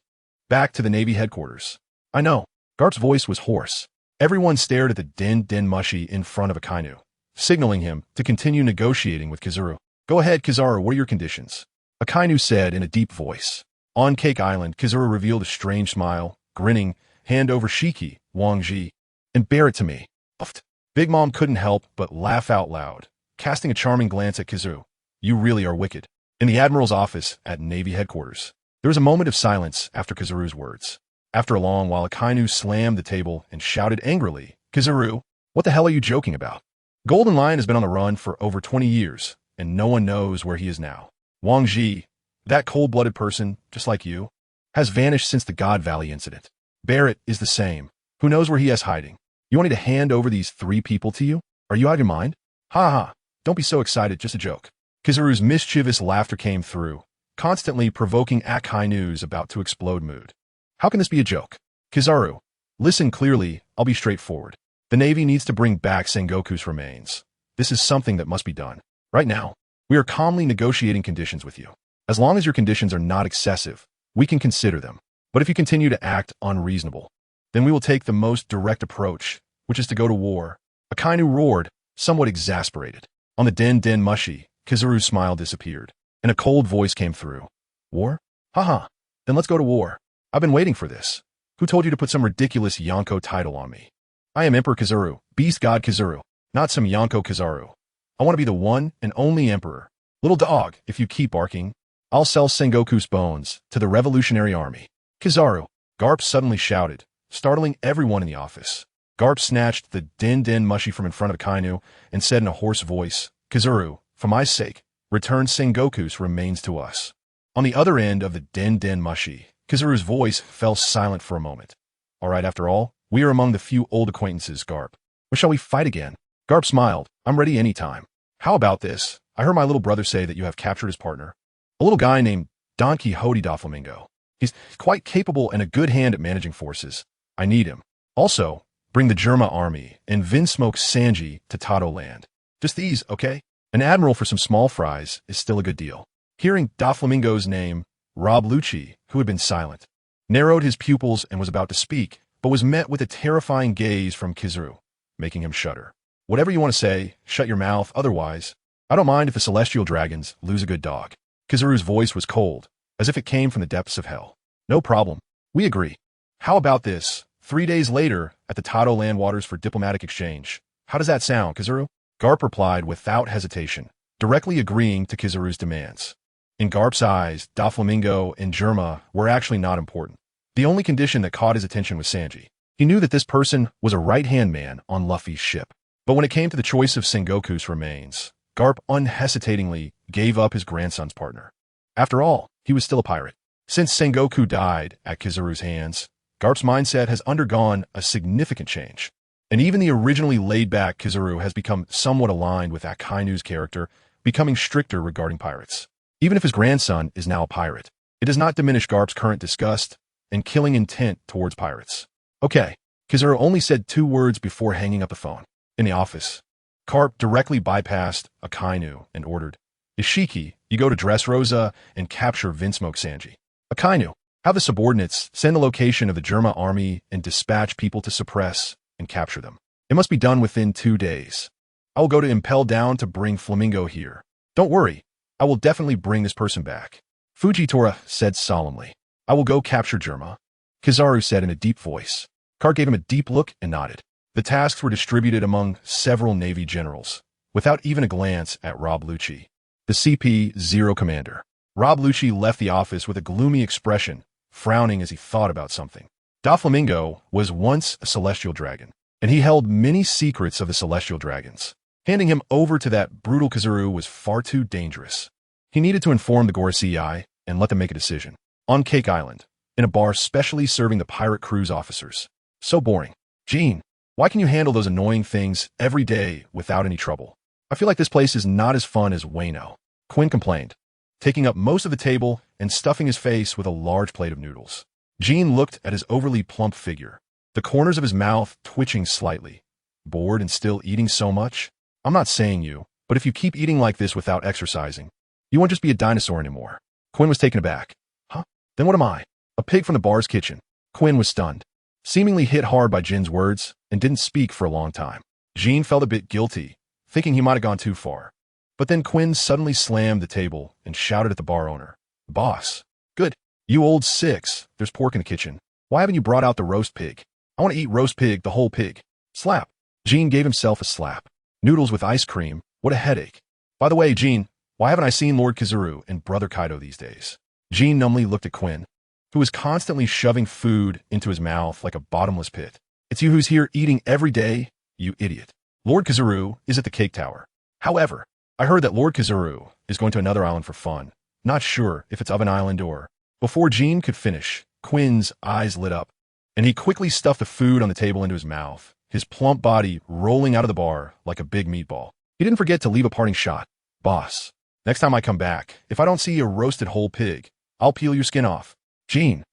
A: Back to the Navy headquarters." "I know. Garp's voice was hoarse. Everyone stared at the den mushi in front of Akainu, signaling him to continue negotiating with Kizaru. Go ahead, Kizaru, what are your conditions? Akainu said in a deep voice. On Cake Island, Kizaru revealed a strange smile, grinning, hand over Shiki, Wangji, and bear it to me. Uffed. Big Mom couldn't help but laugh out loud, casting a charming glance at Kizaru. You really are wicked. In the Admiral's office at Navy headquarters, there was a moment of silence after Kizaru's words. After a long while, Akainu slammed the table and shouted angrily, Kizaru, what the hell are you joking about? Golden Lion has been on the run for over 20 years, and no one knows where he is now. Wangji, that cold-blooded person, just like you, has vanished since the God Valley incident. Barrett is the same. Who knows where he is hiding? You want me to hand over these 3 people to you? Are you out of your mind? Ha ha, don't be so excited, just a joke. Kizaru's mischievous laughter came through, constantly provoking Akainu's about-to-explode mood. How can this be a joke? Kizaru, listen clearly, I'll be straightforward. The Navy needs to bring back Sengoku's remains. This is something that must be done. Right now, we are calmly negotiating conditions with you. As long as your conditions are not excessive, we can consider them. But if you continue to act unreasonable, then we will take the most direct approach, which is to go to war. Akainu roared, somewhat exasperated. On the den mushi, Kizaru's smile disappeared, and a cold voice came through. War? Haha, then let's go to war. I've been waiting for this. Who told you to put some ridiculous Yonko title on me? I am Emperor Kizaru, Beast God Kizaru, not some Yonko Kizaru. I want to be the one and only emperor. Little dog, if you keep barking, I'll sell Sengoku's bones to the Revolutionary Army. Kizaru, Garp suddenly shouted, startling everyone in the office. Garp snatched the den mushi from in front of Akainu and said in a hoarse voice, Kizaru, for my sake, return Sengoku's remains to us. On the other end of the den mushi, Kizaru's voice fell silent for a moment. All right, after all, we are among the few old acquaintances, Garp. Or shall we fight again? Garp smiled. I'm ready any time. How about this? I heard my little brother say that you have captured his partner. A little guy named Don Quixote Doflamingo. He's quite capable and a good hand at managing forces. I need him. Also, bring the Germa army and Vinsmoke Sanji to Tato land. Just these, okay? An admiral for some small fries is still a good deal. Hearing Doflamingo's name, Rob Lucci, who had been silent, narrowed his pupils and was about to speak, but was met with a terrifying gaze from Kizaru, making him shudder. Whatever you want to say, shut your mouth, otherwise, I don't mind if the celestial dragons lose a good dog. Kizaru's voice was cold, as if it came from the depths of hell. No problem. We agree. How about this? 3 days later, at the Tato land waters for diplomatic exchange. How does that sound, Kizaru? Garp replied without hesitation, directly agreeing to Kizaru's demands. In Garp's eyes, Doflamingo and Germa were actually not important. The only condition that caught his attention was Sanji. He knew that this person was a right-hand man on Luffy's ship. But when it came to the choice of Sengoku's remains, Garp unhesitatingly gave up his grandson's partner. After all, he was still a pirate. Since Sengoku died at Kizaru's hands, Garp's mindset has undergone a significant change. And even the originally laid-back Kizaru has become somewhat aligned with Akainu's character, becoming stricter regarding pirates. Even if his grandson is now a pirate, it does not diminish Garp's current disgust and killing intent towards pirates. Okay, Kizaru only said 2 words before hanging up the phone. In the office, Garp directly bypassed Akainu and ordered, Ishiki, you go to Dressrosa and capture Vinsmoke Sanji. Akainu, have the subordinates send the location of the Germa army and dispatch people to suppress and capture them. It must be done within 2 days. I will go to Impel Down to bring Flamingo here. Don't worry, I will definitely bring this person back. Fujitora said solemnly. I will go capture Germa. Kizaru said in a deep voice. Garp gave him a deep look and nodded. The tasks were distributed among several Navy generals, without even a glance at Rob Lucci, the CP-0 commander. Rob Lucci left the office with a gloomy expression, frowning as he thought about something. Doflamingo was once a celestial dragon, and he held many secrets of the celestial dragons. Handing him over to that brutal Kizaru was far too dangerous. He needed to inform the Gorosei and let them make a decision. On Cake Island, in a bar specially serving the pirate cruise officers. So boring. Gene, why can you handle those annoying things every day without any trouble? I feel like this place is not as fun as Wano. Quinn complained, taking up most of the table and stuffing his face with a large plate of noodles. Gene looked at his overly plump figure, the corners of his mouth twitching slightly. Bored and still eating so much? I'm not saying you, but if you keep eating like this without exercising, you won't just be a dinosaur anymore. Quinn was taken aback. Huh? Then what am I? A pig from the bar's kitchen. Quinn was stunned. seemingly hit hard by Jin's words, and didn't speak for a long time. Jin felt a bit guilty, thinking he might have gone too far. But then Quinn suddenly slammed the table and shouted at the bar owner. Boss. Good. You old six, there's pork in the kitchen. Why haven't you brought out the roast pig? I want to eat roast pig, the whole pig. Slap. Jin gave himself a slap. Noodles with ice cream, what a headache. By the way, Jin, why haven't I seen Lord Kizaru and Brother Kaido these days? Jin numbly looked at Quinn, who was constantly shoving food into his mouth like a bottomless pit. It's you who's here eating every day, you idiot. Lord Kizaru is at the cake tower. However, I heard that Lord Kizaru is going to another island for fun. Not sure if it's Oven Island or... Before Jin could finish, Quinn's eyes lit up, and he quickly stuffed the food on the table into his mouth, his plump body rolling out of the bar like a big meatball. He didn't forget to leave a parting shot. Boss, next time I come back, if I don't see a roasted whole pig, I'll peel your skin off. Jin.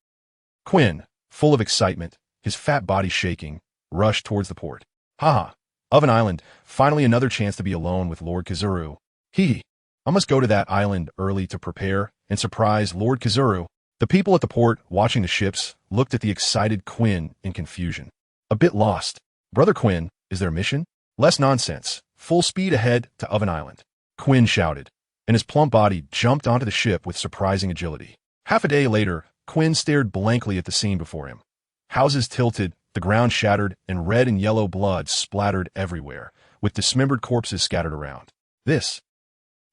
A: Quinn, full of excitement, his fat body shaking, rushed towards the port. Haha, Oven Island, finally another chance to be alone with Lord Kizaru. I must go to that island early to prepare and surprise Lord Kizaru. The people at the port, watching the ships, looked at the excited Quinn in confusion. A bit lost. Brother Quinn, is there a mission? Less nonsense. Full speed ahead to Oven Island. Quinn shouted, and his plump body jumped onto the ship with surprising agility. Half a day later, Quinn stared blankly at the scene before him. Houses tilted, the ground shattered, and red and yellow blood splattered everywhere, with dismembered corpses scattered around. This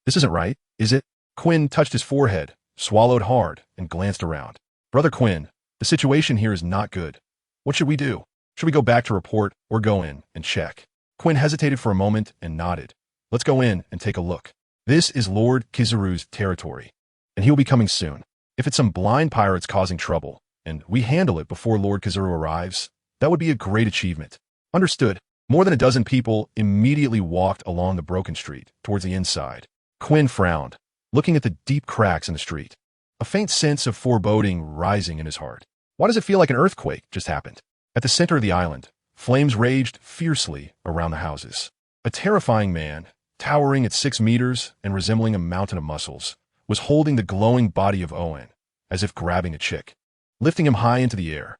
A: isn't right, is it? Quinn touched his forehead, swallowed hard, and glanced around. Brother Quinn, the situation here is not good. What should we do? Should we go back to report or go in and check? Quinn hesitated for a moment and nodded. Let's go in and take a look. This is Lord Kizaru's territory, and he'll be coming soon. If it's some blind pirates causing trouble, and we handle it before Lord Kizaru arrives, that would be a great achievement. Understood. More than a dozen people immediately walked along the broken street towards the inside. Quinn frowned, looking at the deep cracks in the street, a faint sense of foreboding rising in his heart. Why does it feel like an earthquake just happened? At the center of the island, flames raged fiercely around the houses. A terrifying man, towering at 6 meters and resembling a mountain of muscles, was holding the glowing body of Owen, as if grabbing a chick, lifting him high into the air.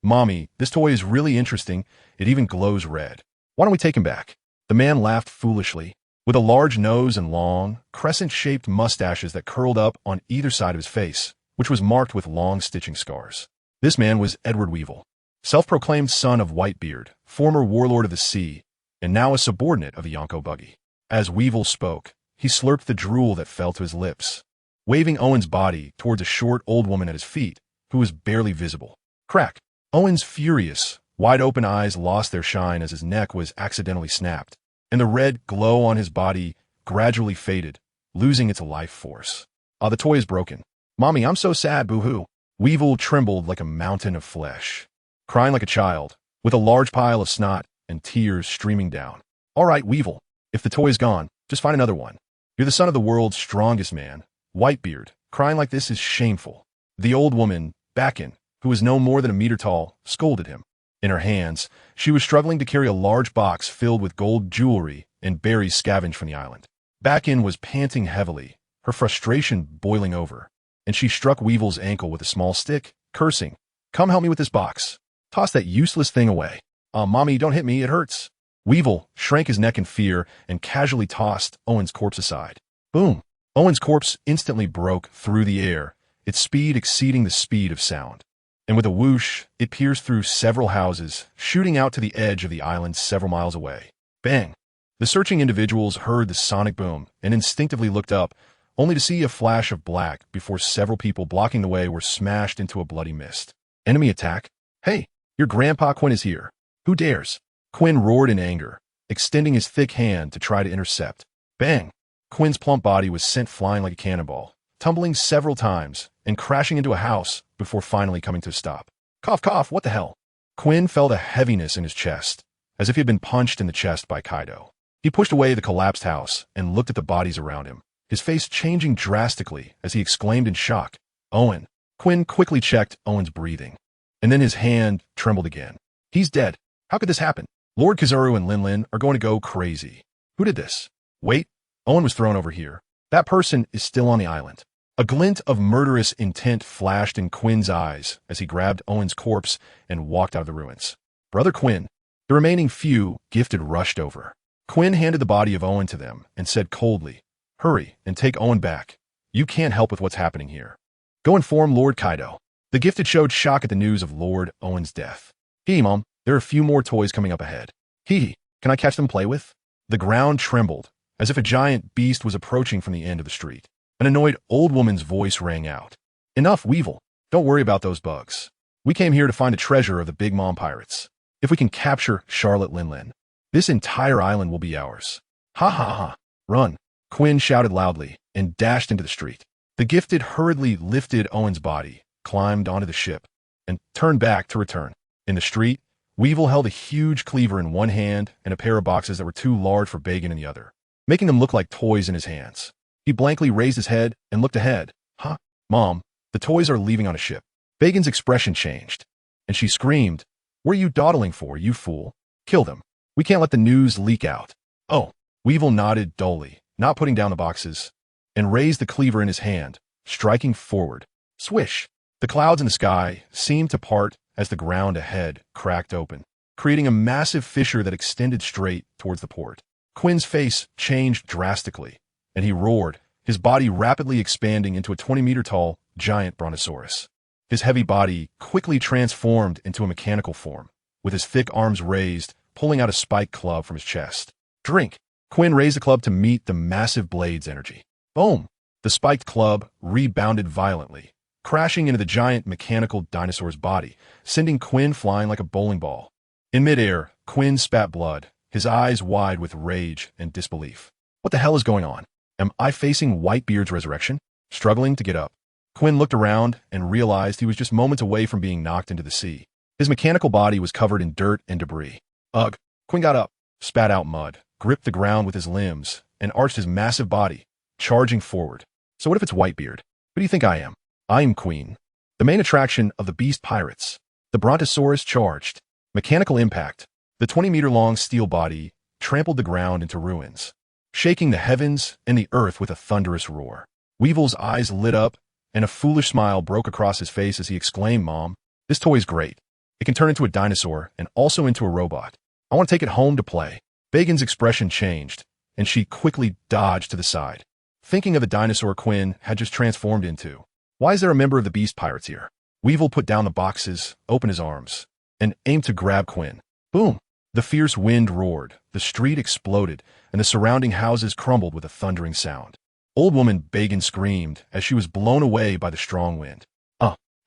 A: Mommy, this toy is really interesting. It even glows red. Why don't we take him back? The man laughed foolishly. With a large nose and long, crescent-shaped mustaches that curled up on either side of his face, which was marked with long stitching scars. This man was Edward Weevil, self-proclaimed son of Whitebeard, former warlord of the sea, and now a subordinate of the Yonko Buggy. As Weevil spoke, he slurped the drool that fell to his lips, waving Owen's body towards a short old woman at his feet, who was barely visible. Crack! Owen's furious, wide-open eyes lost their shine as his neck was accidentally snapped, and the red glow on his body gradually faded, losing its life force. The toy is broken. Mommy, I'm so sad, boo-hoo. Weevil trembled like a mountain of flesh, crying like a child, with a large pile of snot and tears streaming down. All right, Weevil, if the toy is gone, just find another one. You're the son of the world's strongest man. Whitebeard, crying like this is shameful. The old woman, Bakken, who was no more than a meter tall, scolded him. In her hands, she was struggling to carry a large box filled with gold jewelry and berries scavenged from the island. Bakken was panting heavily, her frustration boiling over, and she struck Weevil's ankle with a small stick, cursing, "Come help me with this box. Toss that useless thing away. Mommy, don't hit me, it hurts." Weevil shrank his neck in fear and casually tossed Owen's corpse aside. Boom! Owen's corpse instantly broke through the air, its speed exceeding the speed of sound. And with a whoosh, it pierced through several houses, shooting out to the edge of the island several miles away. Bang! The searching individuals heard the sonic boom and instinctively looked up, only to see a flash of black before several people blocking the way were smashed into a bloody mist. Enemy attack? Hey, your Grandpa Quinn is here. Who dares? Quinn roared in anger, extending his thick hand to try to intercept. Bang! Quinn's plump body was sent flying like a cannonball, tumbling several times and crashing into a house before finally coming to a stop. Cough, cough, what the hell? Quinn felt a heaviness in his chest, as if he had been punched in the chest by Kaido. He pushed away the collapsed house and looked at the bodies around him, his face changing drastically as he exclaimed in shock, "Owen!" Quinn quickly checked Owen's breathing, and then his hand trembled again. He's dead. How could this happen? Lord Kizaru and Linlin are going to go crazy. Who did this? Wait, Owen was thrown over here. That person is still on the island. A glint of murderous intent flashed in Quinn's eyes as he grabbed Owen's corpse and walked out of the ruins. Brother Quinn. The remaining few gifted rushed over. Quinn handed the body of Owen to them and said coldly, "Hurry and take Owen back. You can't help with what's happening here. Go inform Lord Kaido." The gifted showed shock at the news of Lord Owen's death. "Hey, Mom, there are a few more toys coming up ahead. Hee, can I catch them play with?" The ground trembled, as if a giant beast was approaching from the end of the street. An annoyed old woman's voice rang out. "Enough, Weevil. Don't worry about those bugs. We came here to find a treasure of the Big Mom pirates. If we can capture Charlotte Linlin, this entire island will be ours." "Ha ha ha. Run," Quinn shouted loudly and dashed into the street. The gifted hurriedly lifted Owen's body, climbed onto the ship, and turned back to return. In the street, Weevil held a huge cleaver in one hand and a pair of boxes that were too large for Bagan in the other, making them look like toys in his hands. He blankly raised his head and looked ahead. "Huh? Mom, the toys are leaving on a ship." Bagan's expression changed, and she screamed, "What are you dawdling for, you fool? Kill them. We can't let the news leak out." "Oh." Weevil nodded dully, not putting down the boxes, and raised the cleaver in his hand, striking forward. Swish! The clouds in the sky seemed to part as the ground ahead cracked open, creating a massive fissure that extended straight towards the port. Quinn's face changed drastically, and he roared, his body rapidly expanding into a 20-meter-tall giant brontosaurus. His heavy body quickly transformed into a mechanical form, with his thick arms raised, pulling out a spiked club from his chest. "Drink!" Quinn raised the club to meet the massive blade's energy. Boom! The spiked club rebounded violently, crashing into the giant mechanical dinosaur's body, sending Quinn flying like a bowling ball. In midair, Quinn spat blood, his eyes wide with rage and disbelief. What the hell is going on? Am I facing Whitebeard's resurrection? Struggling to get up, Quinn looked around and realized he was just moments away from being knocked into the sea. His mechanical body was covered in dirt and debris. Ugh! Quinn got up, spat out mud, gripped the ground with his limbs, and arched his massive body, charging forward. So what if it's Whitebeard? Who do you think I am? I'm Queen, the main attraction of the Beast Pirates. The Brontosaurus charged. Mechanical impact. The 20-meter-long steel body trampled the ground into ruins, shaking the heavens and the earth with a thunderous roar. Weevil's eyes lit up, and a foolish smile broke across his face as he exclaimed, "Mom, this toy's great. It can turn into a dinosaur and also into a robot. I want to take it home to play." Bagan's expression changed, and she quickly dodged to the side, thinking of the dinosaur Quinn had just transformed into. Why is there a member of the Beast Pirates here? Weevil put down the boxes, opened his arms, and aimed to grab Quinn. Boom! The fierce wind roared, the street exploded, and the surrounding houses crumbled with a thundering sound. Old woman Bagan screamed as she was blown away by the strong wind.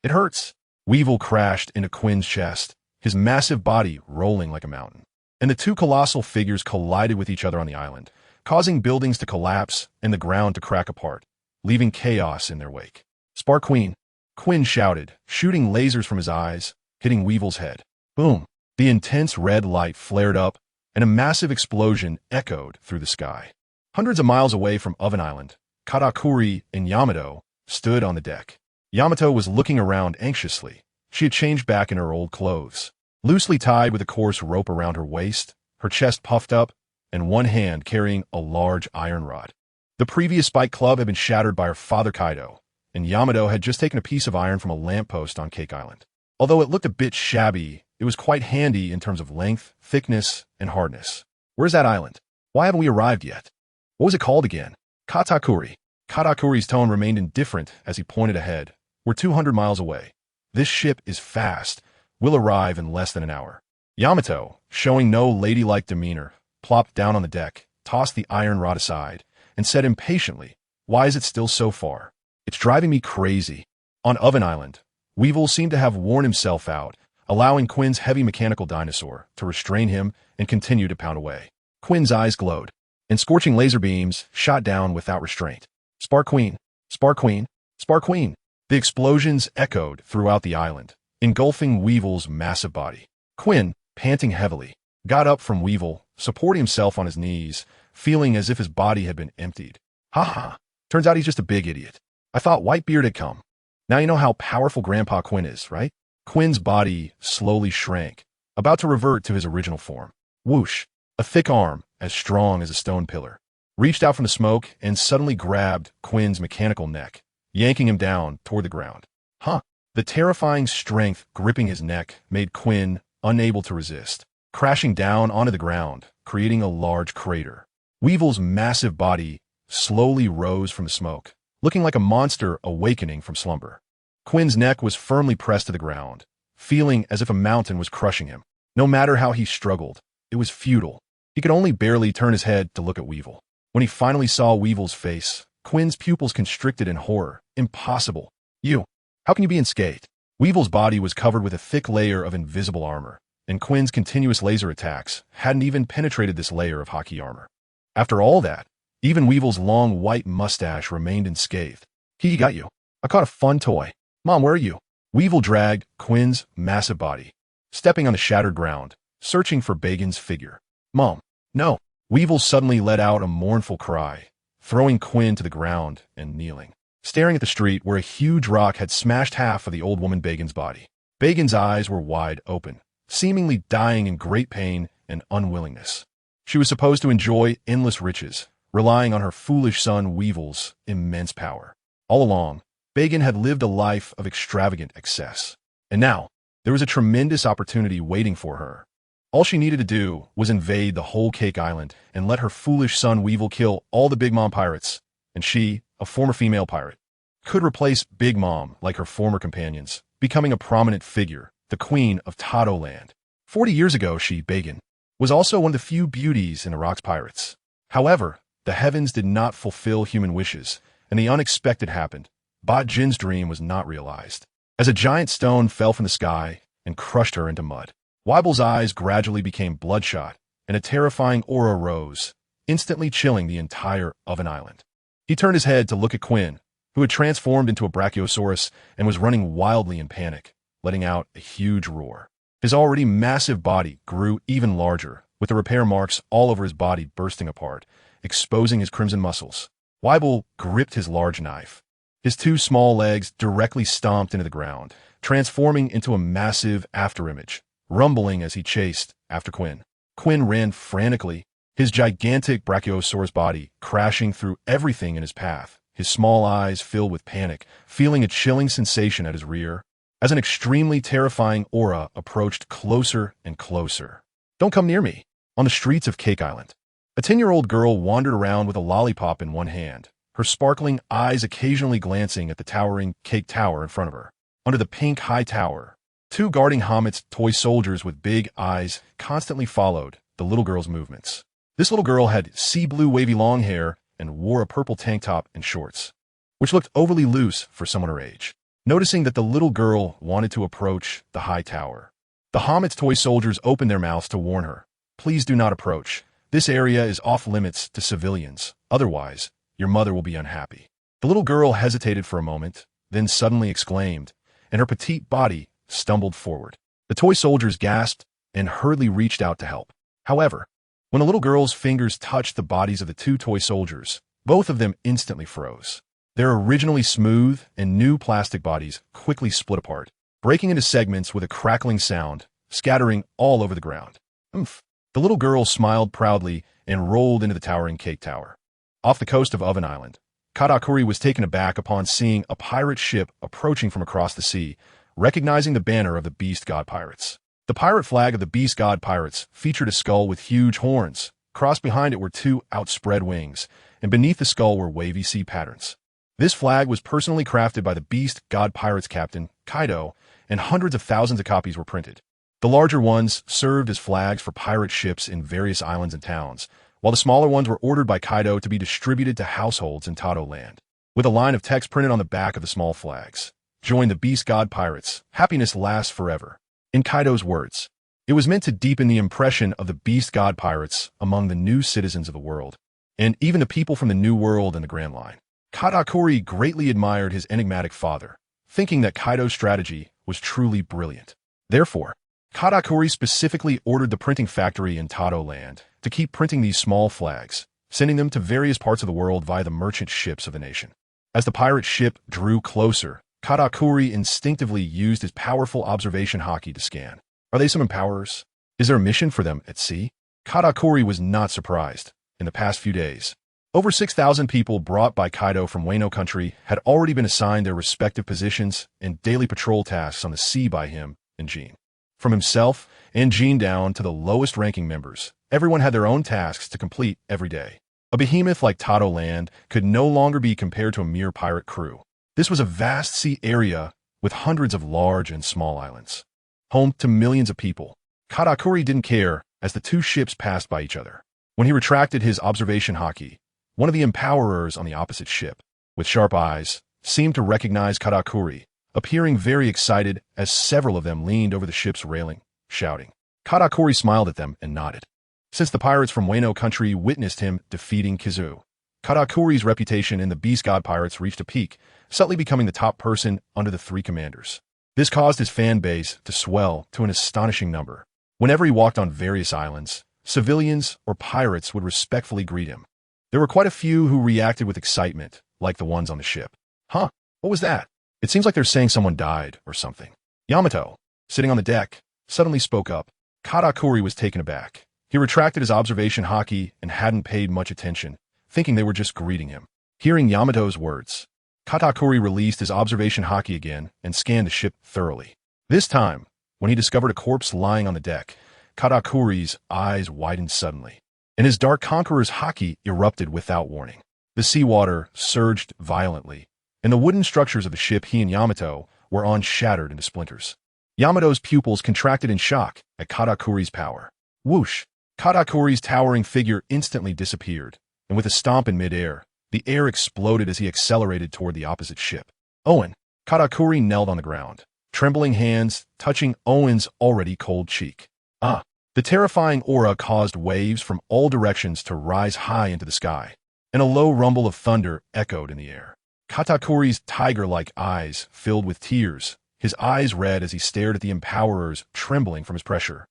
A: It hurts! Weevil crashed into Quinn's chest, his massive body rolling like a mountain. And the two colossal figures collided with each other on the island, causing buildings to collapse and the ground to crack apart, leaving chaos in their wake. "Spark Queen!" Quinn shouted, shooting lasers from his eyes, hitting Weevil's head. Boom! The intense red light flared up, and a massive explosion echoed through the sky. Hundreds of miles away from Oven Island, Katakuri and Yamato stood on the deck. Yamato was looking around anxiously. She had changed back in her old clothes, loosely tied with a coarse rope around her waist, her chest puffed up, and one hand carrying a large iron rod. The previous spike club had been shattered by her father Kaido, and Yamato had just taken a piece of iron from a lamppost on Cake Island. Although it looked a bit shabby, it was quite handy in terms of length, thickness, and hardness. Where's that island? Why haven't we arrived yet? What was it called again? Katakuri. Katakuri's tone remained indifferent as he pointed ahead. We're 200 miles away. This ship is fast. We'll arrive in less than an hour. Yamato, showing no ladylike demeanor, plopped down on the deck, tossed the iron rod aside, and said impatiently, "Why is it still so far? It's driving me crazy." On Oven Island, Weevil seemed to have worn himself out, allowing Quinn's heavy mechanical dinosaur to restrain him and continue to pound away. Quinn's eyes glowed, and scorching laser beams shot down without restraint. "Spark Queen! Spark Queen! Spark Queen!" The explosions echoed throughout the island, engulfing Weevil's massive body. Quinn, panting heavily, got up from Weevil, supporting himself on his knees, feeling as if his body had been emptied. "Ha ha! Turns out he's just a big idiot. I thought Whitebeard had come. Now you know how powerful Grandpa Quinn is, right?" Quinn's body slowly shrank, about to revert to his original form. Whoosh! A thick arm, as strong as a stone pillar, reached out from the smoke and suddenly grabbed Quinn's mechanical neck, yanking him down toward the ground. Huh! The terrifying strength gripping his neck made Quinn unable to resist, crashing down onto the ground, creating a large crater. Weevil's massive body slowly rose from the smoke, looking like a monster awakening from slumber. Quinn's neck was firmly pressed to the ground, feeling as if a mountain was crushing him. No matter how he struggled, it was futile. He could only barely turn his head to look at Weevil. When he finally saw Weevil's face, Quinn's pupils constricted in horror. Impossible. How can you be unscathed? Weevil's body was covered with a thick layer of invisible armor, and Quinn's continuous laser attacks hadn't even penetrated this layer of hockey armor. After all that, even Weevil's long white mustache remained unscathed. He got you. I caught a fun toy. Mom, where are you? Weevil dragged Quinn's massive body, stepping on the shattered ground, searching for Bacon's figure. Mom, no. Weevil suddenly let out a mournful cry, throwing Quinn to the ground and kneeling, staring at the street where a huge rock had smashed half of the old woman Bacon's body. Bacon's eyes were wide open, seemingly dying in great pain and unwillingness. She was supposed to enjoy endless riches, relying on her foolish son Weevil's immense power. All along, Bacon had lived a life of extravagant excess. And now, there was a tremendous opportunity waiting for her. All she needed to do was invade the whole Cake Island and let her foolish son Weevil kill all the Big Mom pirates, and she, a former female pirate, could replace Big Mom like her former companions, becoming a prominent figure, the queen of Tado Land. 40 years ago, she, Bacon, was also one of the few beauties in Iraq's pirates. However, the heavens did not fulfill human wishes, and the unexpected happened. Bat Jin's dream was not realized, as a giant stone fell from the sky and crushed her into mud. Weibel's eyes gradually became bloodshot, and a terrifying aura rose, instantly chilling the entire Oven Island. He turned his head to look at Quinn, who had transformed into a brachiosaurus and was running wildly in panic, letting out a huge roar. His already massive body grew even larger, with the repair marks all over his body bursting apart, exposing his crimson muscles. Weibel gripped his large knife. His two small legs directly stomped into the ground, transforming into a massive afterimage, rumbling as he chased after Quinn. Quinn ran frantically, his gigantic brachiosaurus body crashing through everything in his path, his small eyes filled with panic, feeling a chilling sensation at his rear, as an extremely terrifying aura approached closer and closer. Don't come near me. On the streets of Cake Island, a 10-year-old girl wandered around with a lollipop in one hand, her sparkling eyes occasionally glancing at the towering Cake Tower in front of her. Under the pink high tower, two guarding Hamet's toy soldiers with big eyes constantly followed the little girl's movements. This little girl had sea blue wavy long hair and wore a purple tank top and shorts, which looked overly loose for someone her age. Noticing that the little girl wanted to approach the high tower, the Hamet's toy soldiers opened their mouths to warn her. Please do not approach. This area is off limits to civilians. Otherwise, your mother will be unhappy. The little girl hesitated for a moment, then suddenly exclaimed, and her petite body stumbled forward. The toy soldiers gasped and hurriedly reached out to help. However, when the little girl's fingers touched the bodies of the two toy soldiers, both of them instantly froze. Their originally smooth and new plastic bodies quickly split apart, breaking into segments with a crackling sound, scattering all over the ground. Oomph! The little girl smiled proudly and rolled into the towering Cake Tower. Off the coast of Oven Island, Katakuri was taken aback upon seeing a pirate ship approaching from across the sea, recognizing the banner of the Beast God Pirates. The pirate flag of the Beast God Pirates featured a skull with huge horns. Crossed behind it were two outspread wings, and beneath the skull were wavy sea patterns. This flag was personally crafted by the Beast God Pirates captain, Kaido, and hundreds of thousands of copies were printed. The larger ones served as flags for pirate ships in various islands and towns, while the smaller ones were ordered by Kaido to be distributed to households in Tado Land, with a line of text printed on the back of the small flags. Join the Beast God Pirates. Happiness lasts forever. In Kaido's words, it was meant to deepen the impression of the Beast God Pirates among the new citizens of the world, and even the people from the New World and the Grand Line. Katakuri greatly admired his enigmatic father, thinking that Kaido's strategy was truly brilliant. Therefore, Katakuri specifically ordered the printing factory in Tado Land to keep printing these small flags, sending them to various parts of the world via the merchant ships of the nation. As the pirate ship drew closer, Katakuri instinctively used his powerful observation haki to scan. Are they some empowerers? Is there a mission for them at sea? Katakuri was not surprised. In the past few days, Over 6,000 people brought by Kaido from Wano country had already been assigned their respective positions and daily patrol tasks on the sea by him and Jean. From himself and Jean down to the lowest ranking members, everyone had their own tasks to complete every day. A behemoth like Tado Land could no longer be compared to a mere pirate crew. This was a vast sea area with hundreds of large and small islands, home to millions of people. Katakuri didn't care as the two ships passed by each other. When he retracted his observation haki, one of the empowerers on the opposite ship, with sharp eyes, seemed to recognize Katakuri, appearing very excited as several of them leaned over the ship's railing, shouting. Katakuri smiled at them and nodded. Since the pirates from Wano country witnessed him defeating Kizu, Katakuri's reputation in the Beast God Pirates reached a peak, subtly becoming the top person under the three commanders. This caused his fan base to swell to an astonishing number. Whenever he walked on various islands, civilians or pirates would respectfully greet him. There were quite a few who reacted with excitement, like the ones on the ship. Huh? What was that? It seems like they're saying someone died or something. Yamato, sitting on the deck, suddenly spoke up. Katakuri was taken aback. He retracted his observation haki and hadn't paid much attention, thinking they were just greeting him. Hearing Yamato's words, Katakuri released his observation haki again and scanned the ship thoroughly. This time, when he discovered a corpse lying on the deck, Katakuri's eyes widened suddenly, and his Dark Conqueror's haki erupted without warning. The seawater surged violently, and the wooden structures of the ship he and Yamato were on shattered into splinters. Yamato's pupils contracted in shock at Katakuri's power. Whoosh! Katakuri's towering figure instantly disappeared, and with a stomp in midair, the air exploded as he accelerated toward the opposite ship. Owen! Katakuri knelt on the ground, trembling hands touching Owen's already cold cheek. Ah! The terrifying aura caused waves from all directions to rise high into the sky, and a low rumble of thunder echoed in the air. Katakuri's tiger-like eyes filled with tears, his eyes red as he stared at the empowerers trembling from his pressure,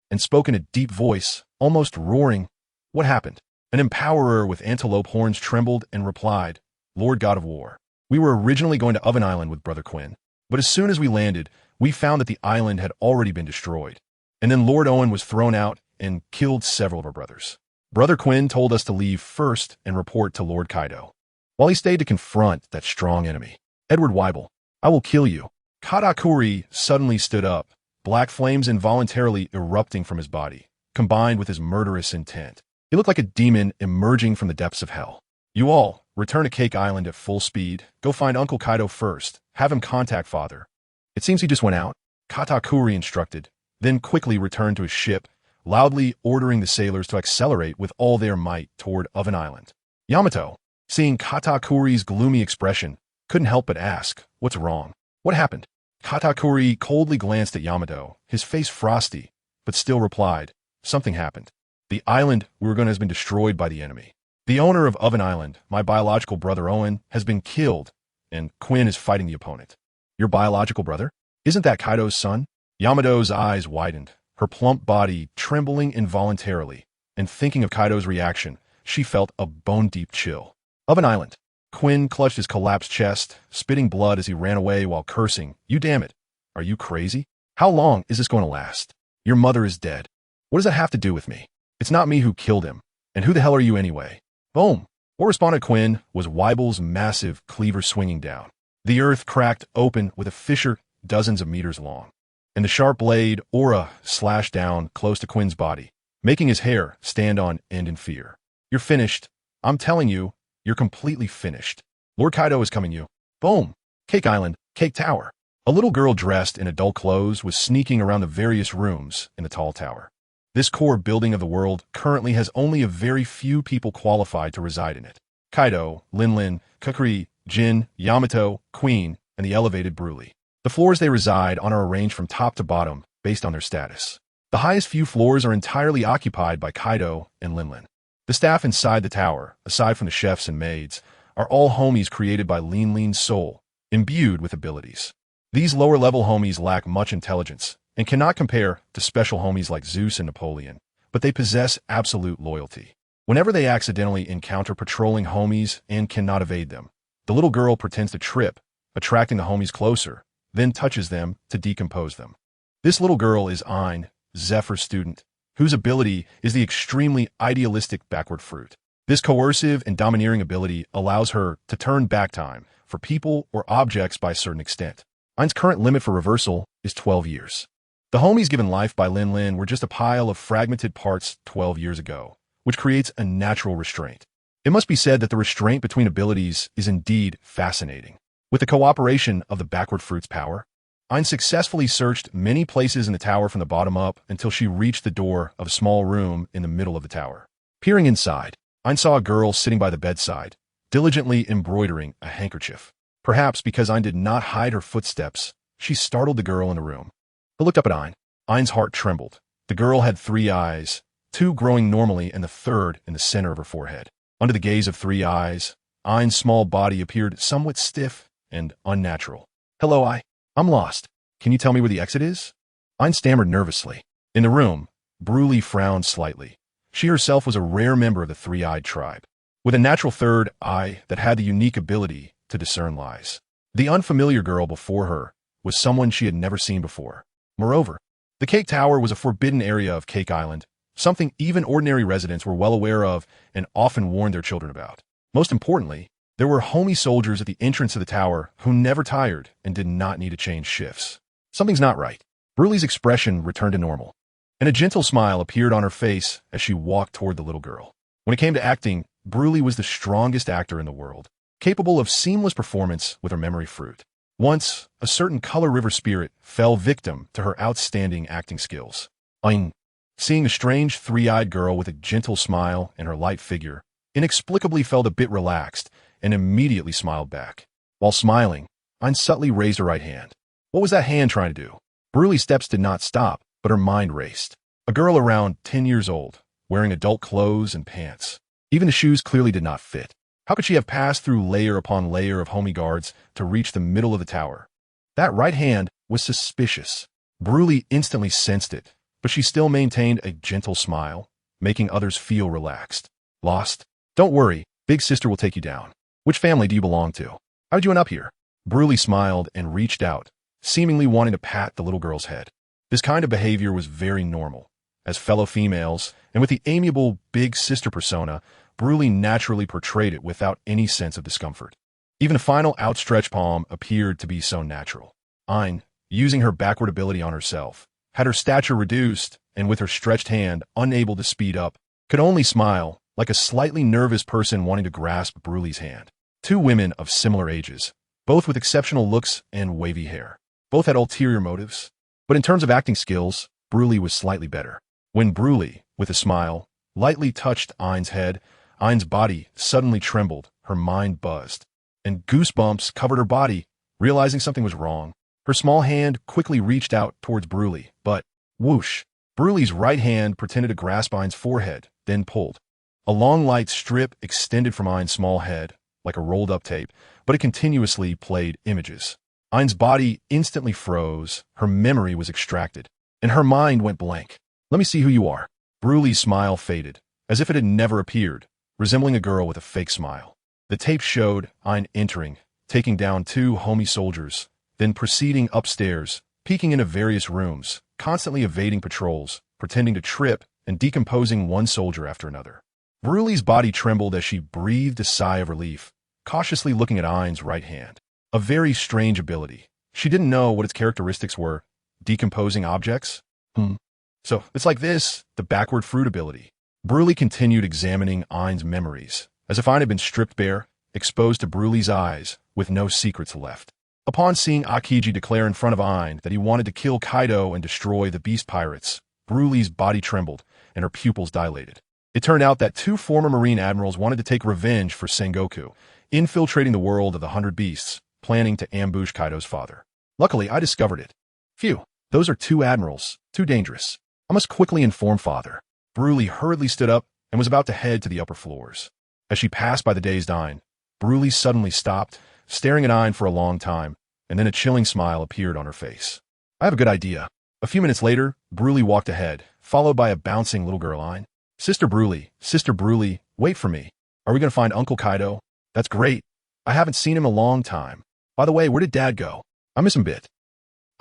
A: and spoke in a deep voice, almost roaring. What happened? An empowerer with antelope horns trembled and replied, Lord God of War. We were originally going to Oven Island with Brother Quinn, but as soon as we landed, we found that the island had already been destroyed. And then Lord Owen was thrown out and killed several of our brothers. Brother Quinn told us to leave first and report to Lord Kaido, while he stayed to confront that strong enemy. Edward Weibel, I will kill you. Katakuri suddenly stood up, black flames involuntarily erupting from his body, combined with his murderous intent. He looked like a demon emerging from the depths of hell. You all, return to Cake Island at full speed. Go find Uncle Kaido first. Have him contact Father. It seems he just went out, Katakuri instructed, then quickly returned to his ship, loudly ordering the sailors to accelerate with all their might toward Oven Island. Yamato, seeing Katakuri's gloomy expression, couldn't help but ask, what's wrong? What happened? Katakuri coldly glanced at Yamato, his face frosty, but still replied, something happened. The island we were going to has been destroyed by the enemy. The owner of Oven Island, my biological brother Owen, has been killed, and Quinn is fighting the opponent. Your biological brother? Isn't that Kaido's son? Yamato's eyes widened, her plump body trembling involuntarily, and thinking of Kaido's reaction, she felt a bone-deep chill. Oven Island. Quinn clutched his collapsed chest, spitting blood as he ran away while cursing, You damn it! Are you crazy? How long is this going to last? Your mother is dead. What does that have to do with me? It's not me who killed him. And who the hell are you anyway? Boom! What responded Quinn was Weibel's massive cleaver swinging down. The earth cracked open with a fissure dozens of meters long, and the sharp blade, aura, slashed down close to Quinn's body, making his hair stand on end in fear. You're finished. I'm telling you, you're completely finished. Lord Kaido is coming you. Boom! Cake Island, Cake Tower. A little girl dressed in adult clothes was sneaking around the various rooms in the tall tower. This core building of the world currently has only a very few people qualified to reside in it. Kaido, Linlin, Kukri, Jin, Yamato, Queen, and the elevated Broly. The floors they reside on are arranged from top to bottom based on their status. The highest few floors are entirely occupied by Kaido and Linlin. The staff inside the tower, aside from the chefs and maids, are all homies created by Linlin's soul, imbued with abilities. These lower-level homies lack much intelligence and cannot compare to special homies like Zeus and Napoleon, but they possess absolute loyalty. Whenever they accidentally encounter patrolling homies and cannot evade them, the little girl pretends to trip, attracting the homies closer, then touches them to decompose them. This little girl is Ein, Zephyr's student, whose ability is the extremely idealistic backward fruit. This coercive and domineering ability allows her to turn back time for people or objects by a certain extent. Ain's current limit for reversal is 12 years. The homies given life by Linlin were just a pile of fragmented parts 12 years ago, which creates a natural restraint. It must be said that the restraint between abilities is indeed fascinating. With the cooperation of the backward fruit's power, Ain successfully searched many places in the tower from the bottom up until she reached the door of a small room in the middle of the tower. Peering inside, Ain saw a girl sitting by the bedside, diligently embroidering a handkerchief. Perhaps because Ain did not hide her footsteps, she startled the girl in the room. She looked up at Ain. Ain's heart trembled. The girl had 3 eyes, 2 growing normally and the third in the center of her forehead. Under the gaze of 3 eyes, Ain's small body appeared somewhat stiff and unnatural. "Hello, I'm lost. Can you tell me where the exit is?" Ain stammered nervously. In the room, Bruley frowned slightly. She herself was a rare member of the 3-eyed tribe, with a natural third eye that had the unique ability to discern lies. The unfamiliar girl before her was someone she had never seen before. Moreover, the Cake Tower was a forbidden area of Cake Island, something even ordinary residents were well aware of and often warned their children about. Most importantly, there were homie soldiers at the entrance of the tower who never tired and did not need to change shifts. Something's not right. Bruley's expression returned to normal, and a gentle smile appeared on her face as she walked toward the little girl. When it came to acting, Bruley was the strongest actor in the world, capable of seamless performance with her memory fruit. Once, a certain Color River spirit fell victim to her outstanding acting skills. Ain, seeing a strange 3-eyed girl with a gentle smile and her light figure, inexplicably felt a bit relaxed and immediately smiled back. While smiling, Ain subtly raised her right hand. What was that hand trying to do? Bruley's steps did not stop, but her mind raced. A girl around 10 years old, wearing adult clothes and pants. Even the shoes clearly did not fit. How could she have passed through layer upon layer of homie guards to reach the middle of the tower? That right hand was suspicious. Bruley instantly sensed it, but she still maintained a gentle smile, making others feel relaxed. Lost? Don't worry, big sister will take you down. Which family do you belong to? How did you end up here? Bruley smiled and reached out, seemingly wanting to pat the little girl's head. This kind of behavior was very normal. As fellow females, and with the amiable big sister persona, Bruley naturally portrayed it without any sense of discomfort. Even the final outstretched palm appeared to be so natural. Ain, using her backward ability on herself, had her stature reduced, and with her stretched hand unable to speed up, could only smile, like a slightly nervous person wanting to grasp Bruley's hand. 2 women of similar ages, both with exceptional looks and wavy hair. Both had ulterior motives, but in terms of acting skills, Bruley was slightly better. When Bruley, with a smile, lightly touched Ain's head, Ain's body suddenly trembled, her mind buzzed, and goosebumps covered her body. Realizing something was wrong, her small hand quickly reached out towards Bruley, but, whoosh, Bruley's right hand pretended to grasp Ain's forehead, then pulled. A long light strip extended from Ain's small head, like a rolled-up tape, but it continuously played images. Ain's body instantly froze, her memory was extracted, and her mind went blank. "Let me see who you are." Bruley's smile faded, as if it had never appeared, resembling a girl with a fake smile. The tape showed Ain entering, taking down 2 homie soldiers, then proceeding upstairs, peeking into various rooms, constantly evading patrols, pretending to trip, and decomposing one soldier after another. Bruley's body trembled as she breathed a sigh of relief, cautiously looking at Ain's right hand. A very strange ability. She didn't know what its characteristics were. Decomposing objects? So, it's like this, the backward fruit ability. Bruley continued examining Ain's memories, as if Ain had been stripped bare, exposed to Bruley's eyes, with no secrets left. Upon seeing Akiji declare in front of Ain that he wanted to kill Kaido and destroy the beast pirates, Bruley's body trembled, and her pupils dilated. It turned out that 2 former Marine admirals wanted to take revenge for Sengoku, infiltrating the world of the 100 Beasts, planning to ambush Kaido's father. Luckily, I discovered it. Phew, those are 2 admirals, too dangerous. I must quickly inform father. Bruley hurriedly stood up and was about to head to the upper floors. As she passed by the dazed Ain, Bruley suddenly stopped, staring at Ain for a long time, and then a chilling smile appeared on her face. "I have a good idea." A few minutes later, Bruley walked ahead, followed by a bouncing little girl Ain. Sister Bruley, wait for me. Are we going to find Uncle Kaido?" "That's great. I haven't seen him in a long time. By the way, where did Dad go? I miss him a bit."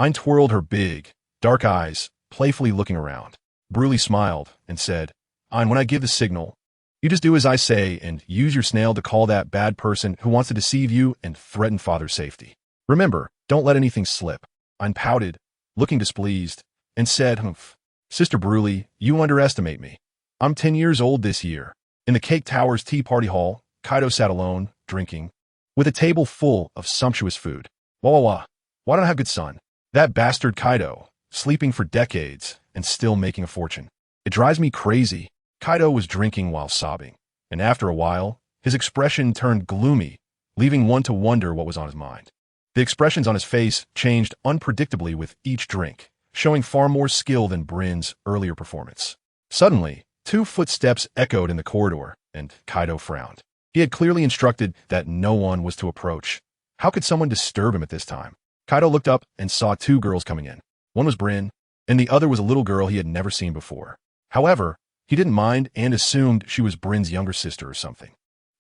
A: Ain twirled her big, dark eyes, playfully looking around. Bruley smiled and said, "Ain, when I give the signal, You just do as I say and use your snail to call that bad person who wants to deceive you and threaten father's safety. Remember, don't let anything slip. Ein pouted, looking displeased, and said, Humph. Sister Bruley, you underestimate me. I'm 10 years old this year. In the Cake Tower's tea party hall, Kaido sat alone, drinking, with a table full of sumptuous food. Wah wah wah. Why don't I have good son? That bastard Kaido, sleeping for decades and still making a fortune. It drives me crazy. Kaido was drinking while sobbing, and after a while, his expression turned gloomy, leaving one to wonder what was on his mind. The expressions on his face changed unpredictably with each drink, showing far more skill than Brin's earlier performance. Suddenly, 2 footsteps echoed in the corridor, and Kaido frowned. He had clearly instructed that no one was to approach. How could someone disturb him at this time? Kaido looked up and saw 2 girls coming in. One was Brin, and the other was a little girl he had never seen before. However, he didn't mind and assumed she was Brin's younger sister or something.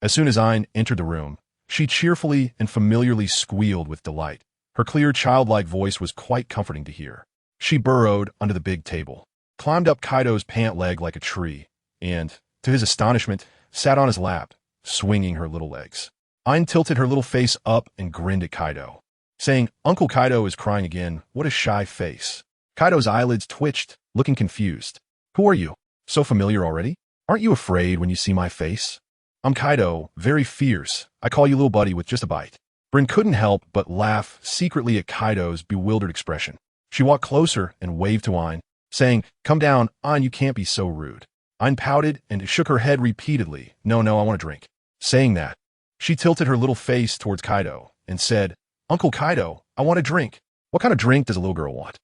A: As soon as Ein entered the room, she cheerfully and familiarly squealed with delight. Her clear, childlike voice was quite comforting to hear. She burrowed under the big table, climbed up Kaido's pant leg like a tree, and, to his astonishment, sat on his lap, swinging her little legs. Ein tilted her little face up and grinned at Kaido, saying, Uncle Kaido is crying again. What a shy face. Kaido's eyelids twitched, looking confused. Who are you? So familiar already? Aren't you afraid when you see my face? I'm Kaido, very fierce. I call you little buddy with just a bite. Brin couldn't help but laugh secretly at Kaido's bewildered expression. She walked closer and waved to Ein, saying, Come down, Ein, you can't be so rude. Ein pouted and shook her head repeatedly. No, I want a drink. Saying that, she tilted her little face towards Kaido and said, Uncle Kaido, I want a drink. What kind of drink does a little girl want?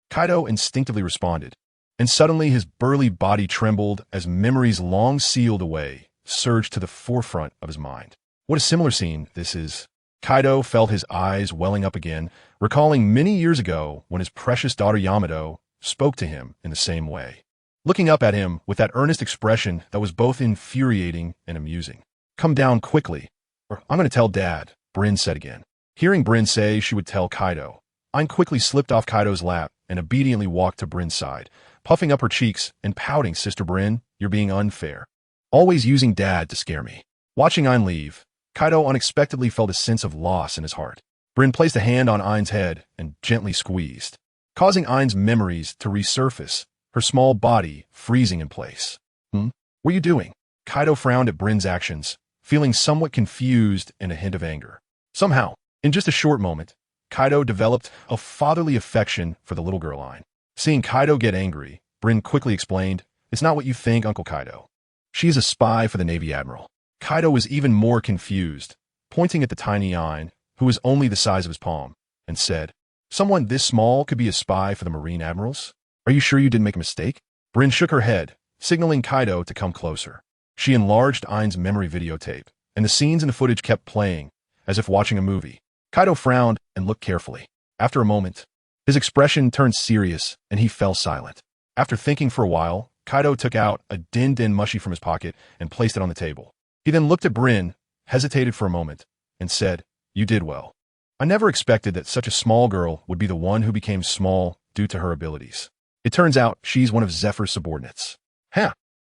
A: Kaido instinctively responded, and suddenly his burly body trembled as memories long sealed away surged to the forefront of his mind. What a similar scene this is. Kaido felt his eyes welling up again, recalling many years ago when his precious daughter Yamato spoke to him in the same way, looking up at him with that earnest expression that was both infuriating and amusing. Come down quickly, or I'm going to tell Dad, Brin said again. Hearing Brin say she would tell Kaido, Ein quickly slipped off Kaido's lap and obediently walked to Brin's side, puffing up her cheeks and pouting, Sister Brin, you're being unfair. Always using Dad to scare me. Watching Ein leave, Kaido unexpectedly felt a sense of loss in his heart. Brin placed a hand on Ein's head and gently squeezed, causing Ein's memories to resurface, her small body freezing in place. What are you doing? Kaido frowned at Brin's actions, feeling somewhat confused and a hint of anger. Somehow, in just a short moment, Kaido developed a fatherly affection for the little girl Ein. Seeing Kaido get angry, Brin quickly explained, It's not what you think, Uncle Kaido. She is a spy for the Navy Admiral. Kaido was even more confused, pointing at the tiny Ein, who was only the size of his palm, and said, Someone this small could be a spy for the Marine Admirals? Are you sure you didn't make a mistake? Brin shook her head, signaling Kaido to come closer. She enlarged Ein's memory videotape, and the scenes in the footage kept playing, as if watching a movie. Kaido frowned and looked carefully. After a moment, his expression turned serious, and he fell silent. After thinking for a while, Kaido took out a din-din mushi from his pocket and placed it on the table. He then looked at Brin, hesitated for a moment, and said, You did well. I never expected that such a small girl would be the one who became small due to her abilities. It turns out she's one of Zephyr's subordinates.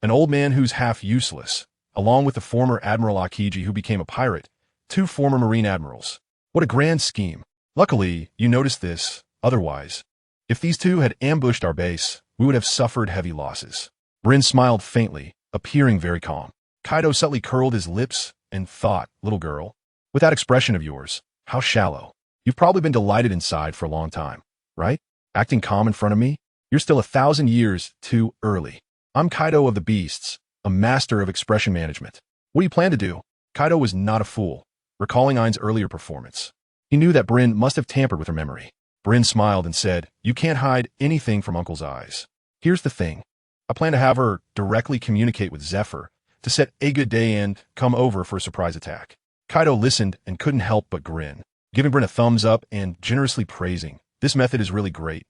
A: An old man who's half useless, along with the former Admiral Akiji who became a pirate, 2 former Marine Admirals. What a grand scheme. Luckily, you noticed this. Otherwise, if these 2 had ambushed our base, we would have suffered heavy losses. Brin smiled faintly, appearing very calm. Kaido subtly curled his lips and thought, Little girl, with that expression of yours, how shallow. You've probably been delighted inside for a long time, right? Acting calm in front of me? You're still 1,000 years too early. I'm Kaido of the Beasts, a master of expression management. What do you plan to do? Kaido was not a fool, recalling Ein's earlier performance. He knew that Brin must have tampered with her memory. Brin smiled and said, You can't hide anything from Uncle's eyes. Here's the thing. I plan to have her directly communicate with Zephyr to set a good day and come over for a surprise attack. Kaido listened and couldn't help but grin, giving Brin a thumbs up and generously praising, This method is really great.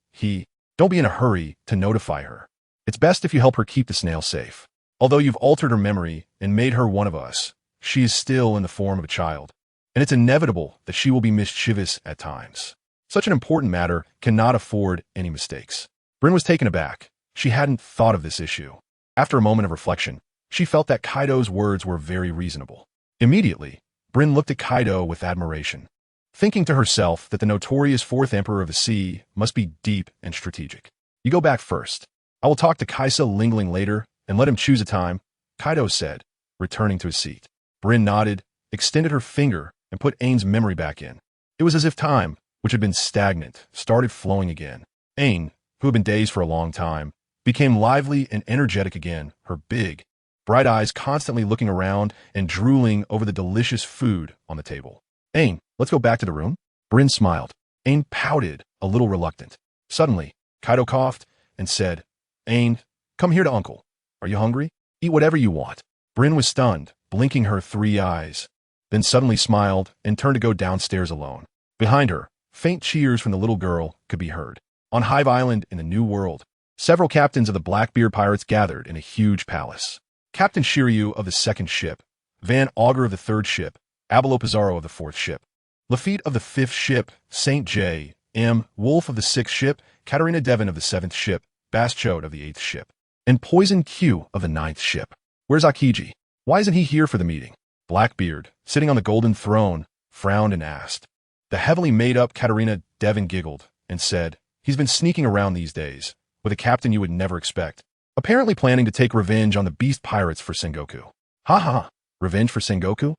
A: Don't be in a hurry to notify her. It's best if you help her keep the snail safe. Although you've altered her memory and made her one of us, she is still in the form of a child, and it's inevitable that she will be mischievous at times. Such an important matter cannot afford any mistakes. Brin was taken aback. She hadn't thought of this issue. After a moment of reflection, She felt that Kaido's words were very reasonable. Immediately, Bryn looked at Kaido with admiration, thinking to herself that the notorious fourth emperor of the sea must be deep and strategic. You go back first. I will talk to Kaisa Linlin later and let him choose a time, Kaido said, returning to his seat. Bryn nodded, extended her finger, and put Ain's memory back in. It was as if time, which had been stagnant, started flowing again. Ain, who had been dazed for a long time, became lively and energetic again, her big, bright eyes constantly looking around and drooling over the delicious food on the table. Ain, let's go back to the room? Bryn smiled. Ain pouted, a little reluctant. Suddenly, Kaido coughed and said, Ain, come here to Uncle. Are you hungry? Eat whatever you want. Bryn was stunned, blinking her 3 eyes, then suddenly smiled and turned to go downstairs alone. Behind her, faint cheers from the little girl could be heard. On Hive Island in the New World, several captains of the Blackbeard pirates gathered in a huge palace. Captain Shiryu of the 2nd ship, Van Augur of the 3rd ship, Abelo Pizarro of the 4th ship, Lafitte of the 5th ship, St. J. M. Wolf of the 6th ship, Katarina Devon of the 7th ship, Bastchode of the 8th ship, and Poison Q of the 9th ship. Where's Akiji? Why isn't he here for the meeting? Blackbeard, sitting on the golden throne, frowned and asked. The heavily made-up Katarina Devon giggled and said, he's been sneaking around these days, with a captain you would never expect, apparently planning to take revenge on the beast pirates for Sengoku. Ha ha, revenge for Sengoku?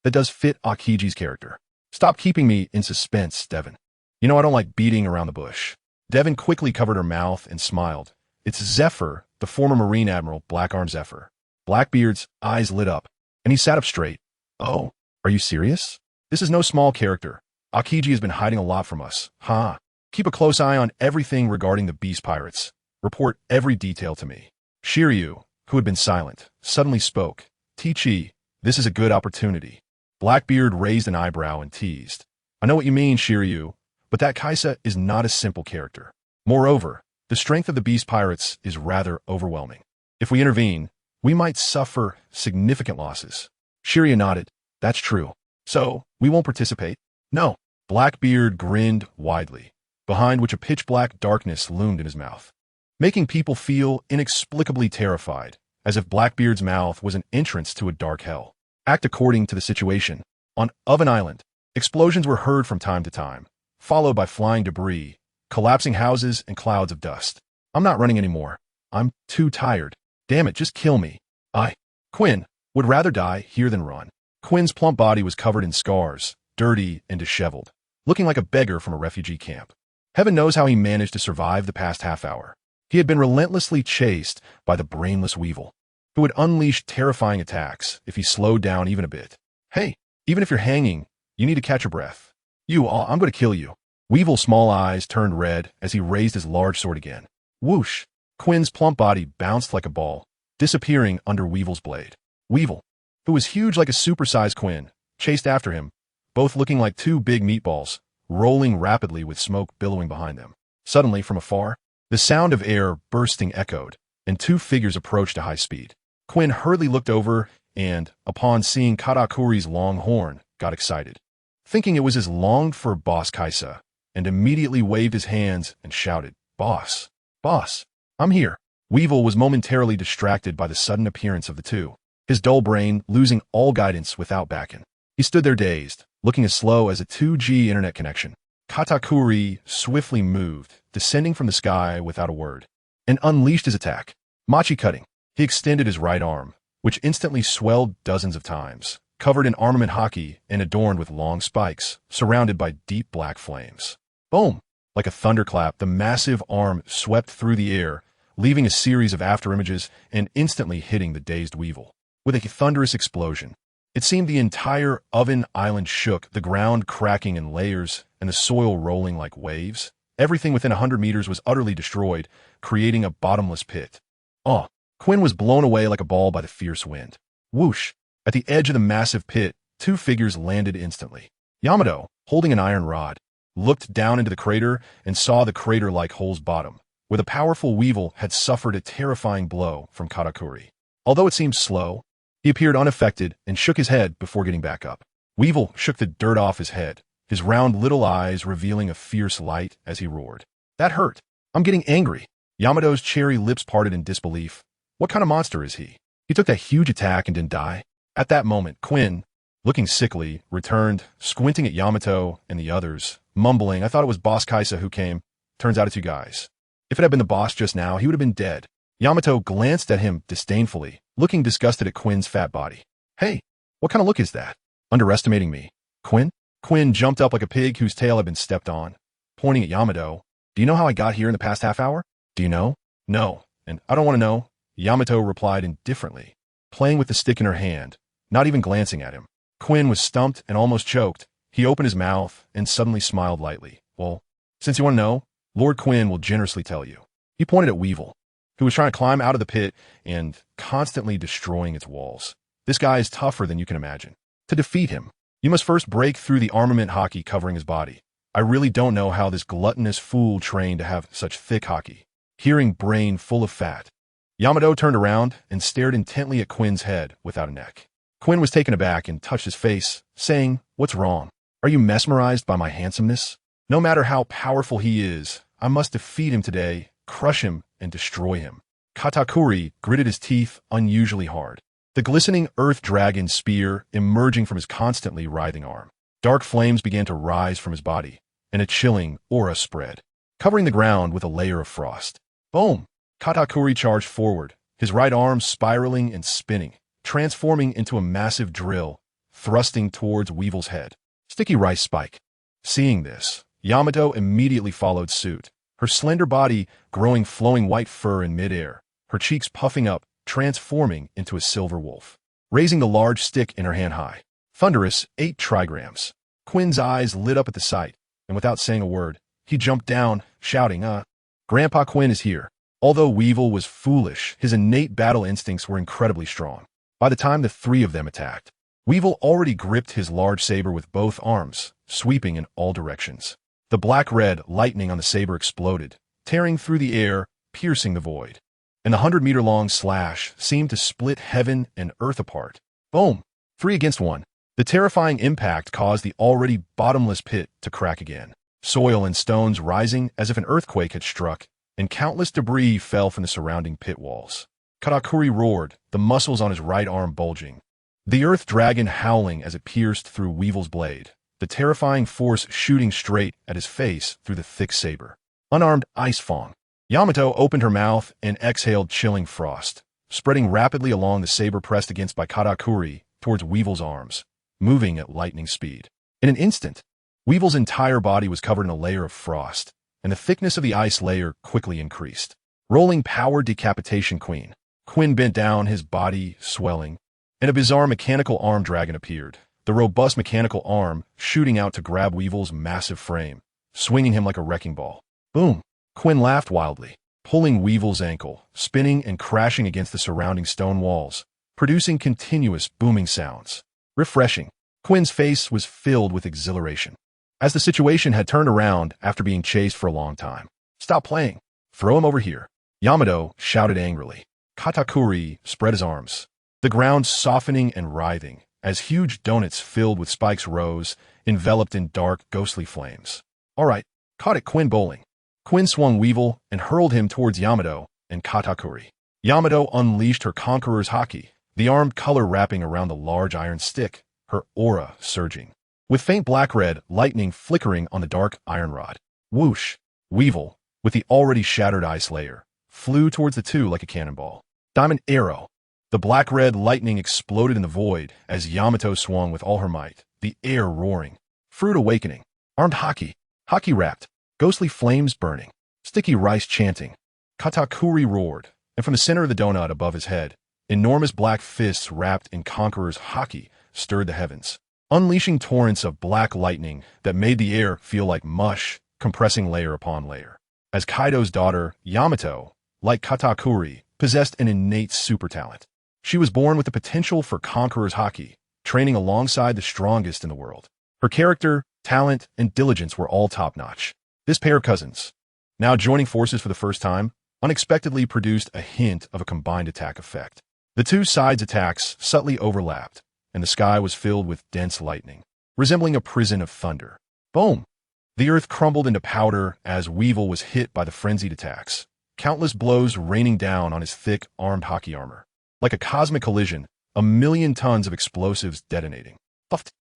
A: That does fit Akiji's character. Stop keeping me in suspense, Devon. You know I don't like beating around the bush. Devon quickly covered her mouth and smiled. It's Zephyr, the former Marine Admiral, Blackarm Zephyr. Blackbeard's eyes lit up, and he sat up straight. Oh, are you serious? This is no small character. Akiji has been hiding a lot from us. Ha. Keep a close eye on everything regarding the beast pirates. Report every detail to me. Shiryu, who had been silent, suddenly spoke. Tichi, this is a good opportunity. Blackbeard raised an eyebrow and teased. I know what you mean, Shiryu, but that Kaisa is not a simple character. Moreover, the strength of the beast pirates is rather overwhelming. If we intervene, we might suffer significant losses. Shiryu nodded. That's true. So, we won't participate? No. Blackbeard grinned widely, behind which a pitch-black darkness loomed in his mouth, making people feel inexplicably terrified, as if Blackbeard's mouth was an entrance to a dark hell. Act according to the situation. On Oven Island, explosions were heard from time to time, followed by flying debris, collapsing houses, and clouds of dust. I'm not running anymore. I'm too tired. Damn it, just kill me. Quinn, would rather die here than run. Quinn's plump body was covered in scars, dirty and disheveled, looking like a beggar from a refugee camp. Heaven knows how he managed to survive the past half hour. He had been relentlessly chased by the brainless Weevil, who would unleash terrifying attacks if he slowed down even a bit. Hey, even if you're hanging, you need to catch your breath. I'm going to kill you. Weevil's small eyes turned red as he raised his large sword again. Whoosh! Quinn's plump body bounced like a ball, disappearing under Weevil's blade. Weevil, who was huge like a supersized Quinn, chased after him, both looking like 2 big meatballs, rolling rapidly with smoke billowing behind them. Suddenly, from afar, the sound of air bursting echoed, and 2 figures approached at high speed. Quinn hurriedly looked over and, upon seeing Katakuri's long horn, got excited, thinking it was his longed-for boss Kaisa, and immediately waved his hands and shouted, Boss! Boss! I'm here! Weevil was momentarily distracted by the sudden appearance of the 2, his dull brain losing all guidance without backing. He stood there dazed, looking as slow as a 2G internet connection. Katakuri swiftly moved, descending from the sky without a word, and unleashed his attack. Machi cutting. He extended his right arm, which instantly swelled dozens of times, covered in armament hockey and adorned with long spikes, surrounded by deep black flames. Boom! Like a thunderclap, the massive arm swept through the air, leaving a series of afterimages and instantly hitting the dazed Weevil. With a thunderous explosion, it seemed the entire Oven Island shook, the ground cracking in layers and the soil rolling like waves. Everything within 100 meters was utterly destroyed, creating a bottomless pit. Quinn was blown away like a ball by the fierce wind. Whoosh! At the edge of the massive pit, 2 figures landed instantly. Yamato, holding an iron rod, looked down into the crater and saw the crater-like hole's bottom, where the powerful Weevil had suffered a terrifying blow from Katakuri. Although it seemed slow, he appeared unaffected and shook his head before getting back up. Weevil shook the dirt off his head, his round little eyes revealing a fierce light as he roared. That hurt. I'm getting angry. Yamato's cherry lips parted in disbelief. What kind of monster is he? He took that huge attack and didn't die. At that moment, Quinn, looking sickly, returned, squinting at Yamato and the others, mumbling, "I thought it was Boss Kaisa who came. Turns out it's you guys." If it had been the boss just now, he would have been dead. Yamato glanced at him disdainfully, looking disgusted at Quinn's fat body. "Hey, what kind of look is that? Underestimating me, Quinn?" Quinn jumped up like a pig whose tail had been stepped on, pointing at Yamato. "Do you know how I got here in the past half hour? Do you know?" "No, and I don't want to know," Yamato replied indifferently, playing with the stick in her hand, not even glancing at him. Quinn was stumped and almost choked. He opened his mouth and suddenly smiled lightly. "Well, since you want to know, Lord Quinn will generously tell you." He pointed at Weevil, who was trying to climb out of the pit and constantly destroying its walls. "This guy is tougher than you can imagine. To defeat him, you must first break through the armament haki covering his body. I really don't know how this gluttonous fool trained to have such thick haki." Hearing brain full of fat, Yamato turned around and stared intently at Quinn's head without a neck. Quinn was taken aback and touched his face, saying, "What's wrong? Are you mesmerized by my handsomeness? No matter how powerful he is, I must defeat him today, crush him, and destroy him." Katakuri gritted his teeth unusually hard, the glistening earth dragon spear emerging from his constantly writhing arm. Dark flames began to rise from his body, and a chilling aura spread, covering the ground with a layer of frost. Boom! Katakuri charged forward, his right arm spiraling and spinning, transforming into a massive drill, thrusting towards Weevil's head. Sticky rice spike. Seeing this, Yamato immediately followed suit, her slender body growing flowing white fur in midair, her cheeks puffing up, transforming into a silver wolf, raising the large stick in her hand high. Thunderous, 8 trigrams. Quinn's eyes lit up at the sight, and without saying a word, he jumped down, shouting, Grandpa Quinn is here." Although Weevil was foolish, his innate battle instincts were incredibly strong. By the time the three of them attacked, Weevil already gripped his large saber with both arms, sweeping in all directions. The black-red lightning on the saber exploded, tearing through the air, piercing the void. And the 100-meter-long slash seemed to split heaven and earth apart. Boom! 3 against 1. The terrifying impact caused the already bottomless pit to crack again. Soil and stones rising as if an earthquake had struck, and countless debris fell from the surrounding pit walls. Katakuri roared, the muscles on his right arm bulging. The earth dragon howling as it pierced through Weevil's blade, the terrifying force shooting straight at his face through the thick saber. Unarmed ice fong. Yamato opened her mouth and exhaled chilling frost, spreading rapidly along the saber pressed against by Katakuri towards Weevil's arms, moving at lightning speed. In an instant, Weevil's entire body was covered in a layer of frost, and the thickness of the ice layer quickly increased. Rolling power decapitation queen. Quinn bent down, his body swelling, and a bizarre mechanical arm dragon appeared, the robust mechanical arm shooting out to grab Weevil's massive frame, swinging him like a wrecking ball. Boom! Quinn laughed wildly, pulling Weevil's ankle, spinning and crashing against the surrounding stone walls, producing continuous booming sounds. Refreshing. Quinn's face was filled with exhilaration, as the situation had turned around after being chased for a long time. "Stop playing. Throw him over here," Yamato shouted angrily. Katakuri spread his arms, the ground softening and writhing, as huge donuts filled with spikes rose, enveloped in dark, ghostly flames. "All right, caught it, Quinn bowling." Quinn swung Weevil and hurled him towards Yamato and Katakuri. Yamato unleashed her Conqueror's haki, the armed color wrapping around the large iron stick, her aura surging, with faint black-red lightning flickering on the dark iron rod. Whoosh! Weevil, with the already shattered ice layer, flew towards the two like a cannonball. Diamond arrow! The black-red lightning exploded in the void as Yamato swung with all her might, the air roaring. Fruit awakening. Armed haki. Haki wrapped. Ghostly flames burning. Sticky rice chanting. Katakuri roared, and from the center of the donut above his head, enormous black fists wrapped in Conqueror's haki stirred the heavens, unleashing torrents of black lightning that made the air feel like mush, compressing layer upon layer. As Kaido's daughter, Yamato, like Katakuri, possessed an innate super talent. She was born with the potential for Conqueror's haki, training alongside the strongest in the world. Her character, talent, and diligence were all top-notch. This pair of cousins, now joining forces for the first time, unexpectedly produced a hint of a combined attack effect. The two sides' attacks subtly overlapped, and the sky was filled with dense lightning, resembling a prison of thunder. Boom! The earth crumbled into powder as Weevil was hit by the frenzied attacks, countless blows raining down on his thick, armed haki armor. Like a cosmic collision, a million tons of explosives detonating.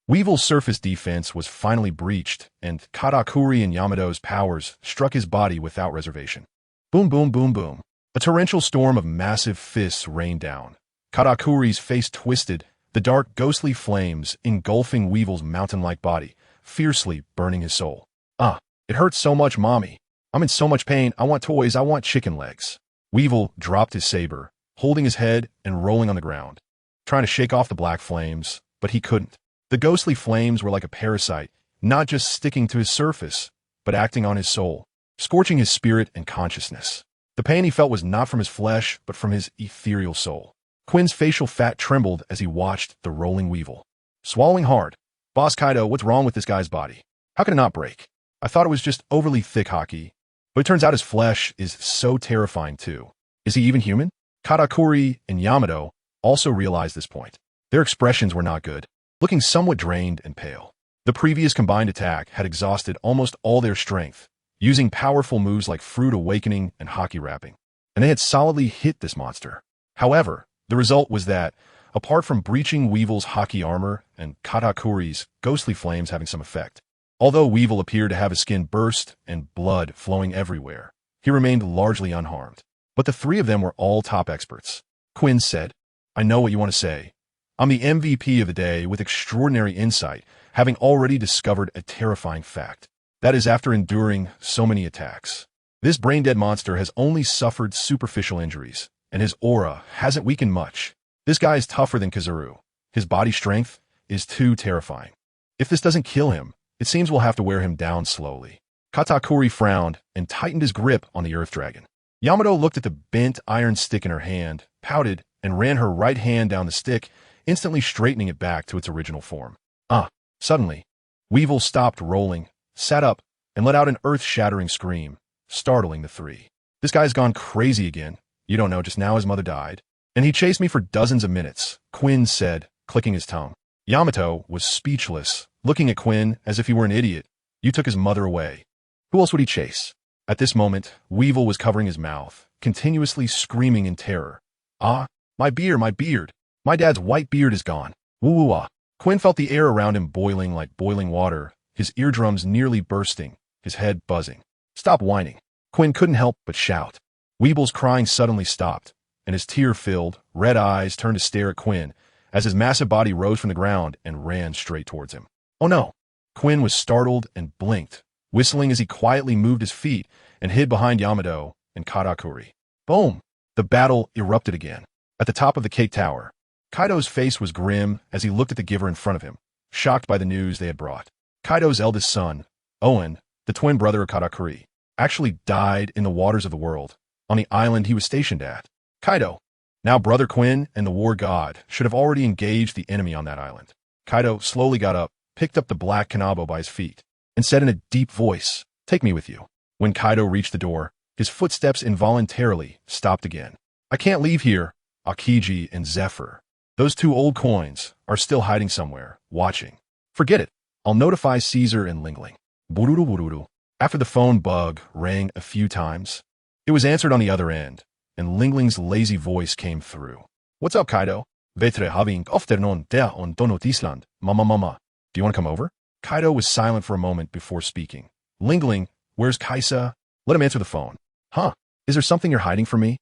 A: Weevil's surface defense was finally breached, and Katakuri and Yamato's powers struck his body without reservation. Boom, boom, boom, boom. A torrential storm of massive fists rained down. Katakuri's face twisted, the dark, ghostly flames engulfing Weevil's mountain-like body, fiercely burning his soul. It hurts so much, mommy. I'm in so much pain. I want toys. I want chicken legs. Weevil dropped his saber, holding his head and rolling on the ground, trying to shake off the black flames, but he couldn't. The ghostly flames were like a parasite, not just sticking to his surface, but acting on his soul, scorching his spirit and consciousness. The pain he felt was not from his flesh, but from his ethereal soul. Quinn's facial fat trembled as he watched the rolling Weevil. Swallowing hard. Boss Kaido, what's wrong with this guy's body? How can it not break? I thought it was just overly thick hockey, but it turns out his flesh is so terrifying too. Is he even human? Katakuri and Yamato also realized this point. Their expressions were not good, looking somewhat drained and pale. The previous combined attack had exhausted almost all their strength, using powerful moves like Fruit Awakening and Hockey Wrapping, and they had solidly hit this monster. However, the result was that, apart from breaching Weevil's hockey armor and Katakuri's ghostly flames having some effect, although Weevil appeared to have his skin burst and blood flowing everywhere, he remained largely unharmed. But the three of them were all top experts. Quinn said, I know what you want to say. I'm the MVP of the day with extraordinary insight, having already discovered a terrifying fact. That is after enduring so many attacks. This brain-dead monster has only suffered superficial injuries, and his aura hasn't weakened much. This guy is tougher than Kazuru. His body strength is too terrifying. If this doesn't kill him, it seems we'll have to wear him down slowly. Katakuri frowned and tightened his grip on the Earth Dragon. Yamato looked at the bent iron stick in her hand, pouted, and ran her right hand down the stick, instantly straightening it back to its original form. Suddenly, Weevil stopped rolling, sat up, and let out an earth-shattering scream, startling the three. This guy's gone crazy again. You don't know, just now his mother died. And he chased me for dozens of minutes, Quinn said, clicking his tongue. Yamato was speechless, looking at Quinn as if he were an idiot. You took his mother away. Who else would he chase? At this moment, Weevil was covering his mouth, continuously screaming in terror. My beard, my beard. My dad's white beard is gone. Woo-woo-ah. Quinn felt the air around him boiling like boiling water, his eardrums nearly bursting, his head buzzing. Stop whining. Quinn couldn't help but shout. Weevil's crying suddenly stopped, and his tear-filled, red eyes turned to stare at Quinn as his massive body rose from the ground and ran straight towards him. Oh no! Quinn was startled and blinked, whistling as he quietly moved his feet and hid behind Yamato and Katakuri. Boom! The battle erupted again. At the top of the cake tower, Kaido's face was grim as he looked at the giver in front of him, shocked by the news they had brought. Kaido's eldest son, Owen, the twin brother of Katakuri, actually died in the waters of the world, on the island he was stationed at. Kaido, now brother Quinn and the war god, should have already engaged the enemy on that island. Kaido slowly got up, picked up the black Kanabo by his feet, and said in a deep voice, "Take me with you." When Kaido reached the door, his footsteps involuntarily stopped again. I can't leave here, Akiji and Zephyr. Those two old coins are still hiding somewhere, watching. Forget it. I'll notify Caesar and Linlin. Bururu bururu. After the phone bug rang a few times, it was answered on the other end, and Linglin's lazy voice came through. What's up, Kaido? Vetre having afternoon der on Donut Island. Mama. Do you want to come over? Kaido was silent for a moment before speaking. Linlin, where's Kaisa? Let him answer the phone. Huh? Is there something you're hiding from me?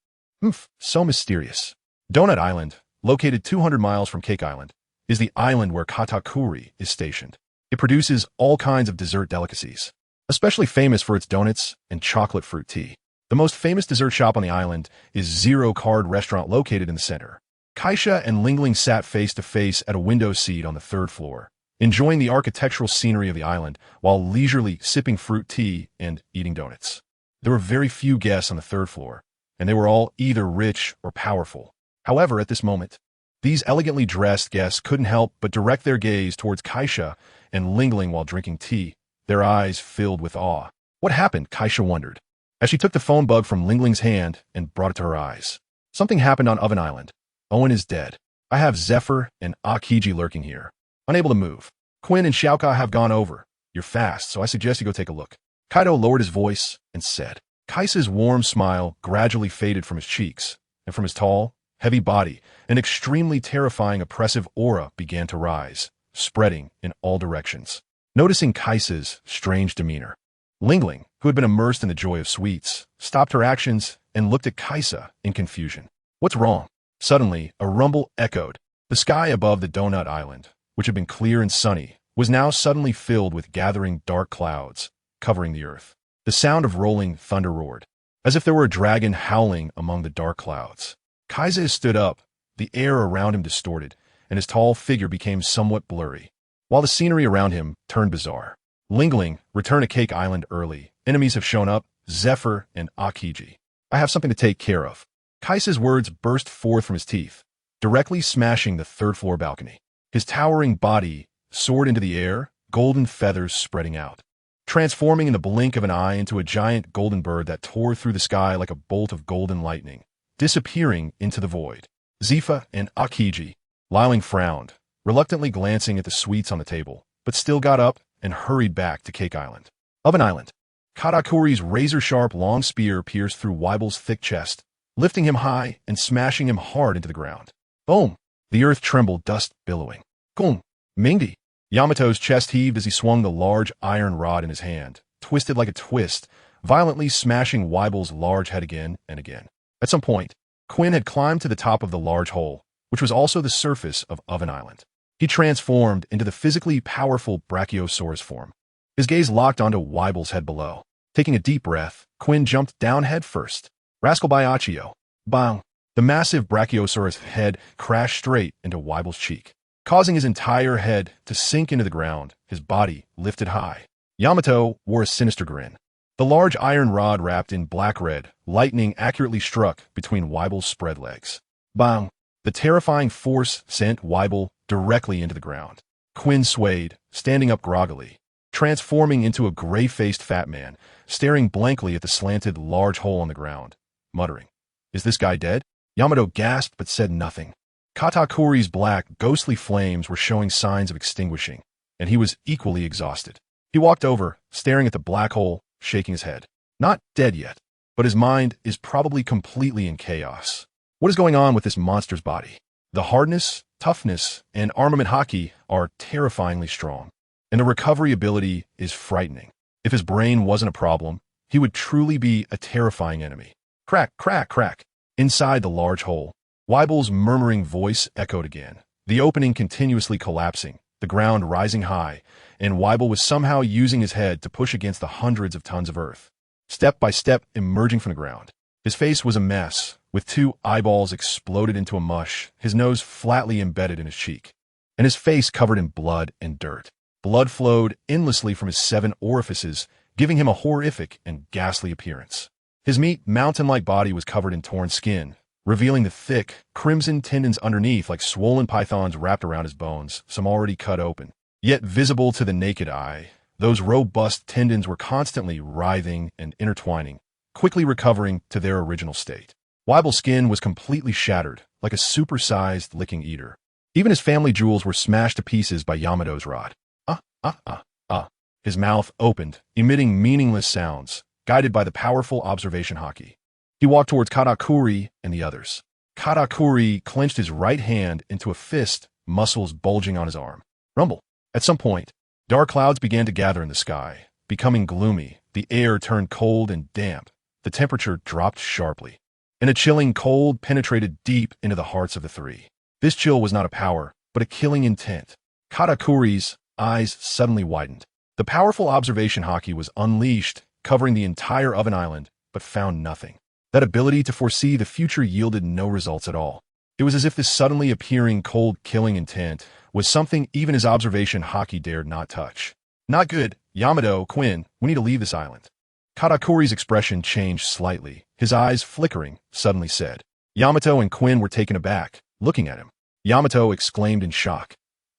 A: So mysterious. Donut Island, located 200 miles from Cake Island, is the island where Katakuri is stationed. It produces all kinds of dessert delicacies, especially famous for its donuts and chocolate fruit tea. The most famous dessert shop on the island is Zero Card Restaurant located in the center. Kaisha and Linlin sat face to face at a window seat on the third floor, enjoying the architectural scenery of the island while leisurely sipping fruit tea and eating donuts. There were very few guests on the third floor, and they were all either rich or powerful. However, at this moment, these elegantly dressed guests couldn't help but direct their gaze towards Kaisha and Linlin while drinking tea, their eyes filled with awe. What happened? Kaisha wondered, as she took the phone bug from Linglin's hand and brought it to her eyes. Something happened on Oven Island. Owen is dead. I have Zephyr and Akiji lurking here, unable to move. Quinn and Xiaoka have gone over. You're fast, so I suggest you go take a look. Kaido lowered his voice and said. Kaisa's warm smile gradually faded from his cheeks, and from his tall, heavy body, an extremely terrifying oppressive aura began to rise, spreading in all directions. Noticing Kaisa's strange demeanor, Linlin, who had been immersed in the joy of sweets, stopped her actions and looked at Kaisa in confusion. What's wrong? Suddenly, a rumble echoed. The sky above the Donut Island, which had been clear and sunny, was now suddenly filled with gathering dark clouds, covering the earth. The sound of rolling thunder roared, as if there were a dragon howling among the dark clouds. Kaisa stood up, the air around him distorted, and his tall figure became somewhat blurry, while the scenery around him turned bizarre. Linlin, return to Cake Island early. Enemies have shown up, Zephyr and Akiji. I have something to take care of. Kaisa's words burst forth from his teeth, directly smashing the third-floor balcony. His towering body soared into the air, golden feathers spreading out, transforming in the blink of an eye into a giant golden bird that tore through the sky like a bolt of golden lightning, disappearing into the void. Zifa and Akiji. Linlin frowned, reluctantly glancing at the sweets on the table, but still got up and hurried back to Cake Island. Oven Island. Katakuri's razor-sharp long spear pierced through Whiteble's thick chest, lifting him high and smashing him hard into the ground. Boom! The earth trembled, dust billowing. Gong! Mingdi! Yamato's chest heaved as he swung the large iron rod in his hand, twisted like a twist, violently smashing Whiteble's large head again and again. At some point, Quinn had climbed to the top of the large hole, which was also the surface of Oven Island. He transformed into the physically powerful Brachiosaurus form. His gaze locked onto Whiteble's head below. Taking a deep breath, Quinn jumped down head first. Rascal Baiachio. Bang! The massive Brachiosaurus head crashed straight into Whiteble's cheek, causing his entire head to sink into the ground, his body lifted high. Yamato wore a sinister grin. The large iron rod wrapped in black-red, lightning accurately struck between Whiteble's spread legs. Bang! The terrifying force sent Whitebeard directly into the ground. Quinn swayed, standing up groggily, transforming into a gray-faced fat man, staring blankly at the slanted large hole on the ground, muttering, "Is this guy dead?" Yamato gasped but said nothing. Katakuri's black, ghostly flames were showing signs of extinguishing, and he was equally exhausted. He walked over, staring at the black hole, shaking his head. Not dead yet, but his mind is probably completely in chaos. What is going on with this monster's body? The hardness, toughness, and armament haki are terrifyingly strong, and the recovery ability is frightening. If his brain wasn't a problem, he would truly be a terrifying enemy. Crack, crack, crack. Inside the large hole, Whiteble's murmuring voice echoed again, the opening continuously collapsing, the ground rising high, and Whitebeard was somehow using his head to push against the hundreds of tons of earth, step by step emerging from the ground. His face was a mess, with 2 eyeballs exploded into a mush, his nose flatly embedded in his cheek, and his face covered in blood and dirt. Blood flowed endlessly from his 7 orifices, giving him a horrific and ghastly appearance. His meat, mountain-like body was covered in torn skin, revealing the thick, crimson tendons underneath like swollen pythons wrapped around his bones, some already cut open. Yet visible to the naked eye, those robust tendons were constantly writhing and intertwining, quickly recovering to their original state. Whiteble's skin was completely shattered, like a supersized licking eater. Even his family jewels were smashed to pieces by Yamato's rod. His mouth opened, emitting meaningless sounds, guided by the powerful observation haki. He walked towards Katakuri and the others. Katakuri clenched his right hand into a fist, muscles bulging on his arm. Rumble. At some point, dark clouds began to gather in the sky, becoming gloomy. The air turned cold and damp. The temperature dropped sharply, and a chilling cold penetrated deep into the hearts of the 3. This chill was not a power, but a killing intent. Katakuri's eyes suddenly widened. The powerful observation haki was unleashed, covering the entire Oven Island, but found nothing. That ability to foresee the future yielded no results at all. It was as if this suddenly appearing cold killing intent was something even his observation haki dared not touch. Not good. Yamato, Quinn, we need to leave this island. Katakuri's expression changed slightly. His eyes flickering, suddenly said. Yamato and Quinn were taken aback, looking at him. Yamato exclaimed in shock.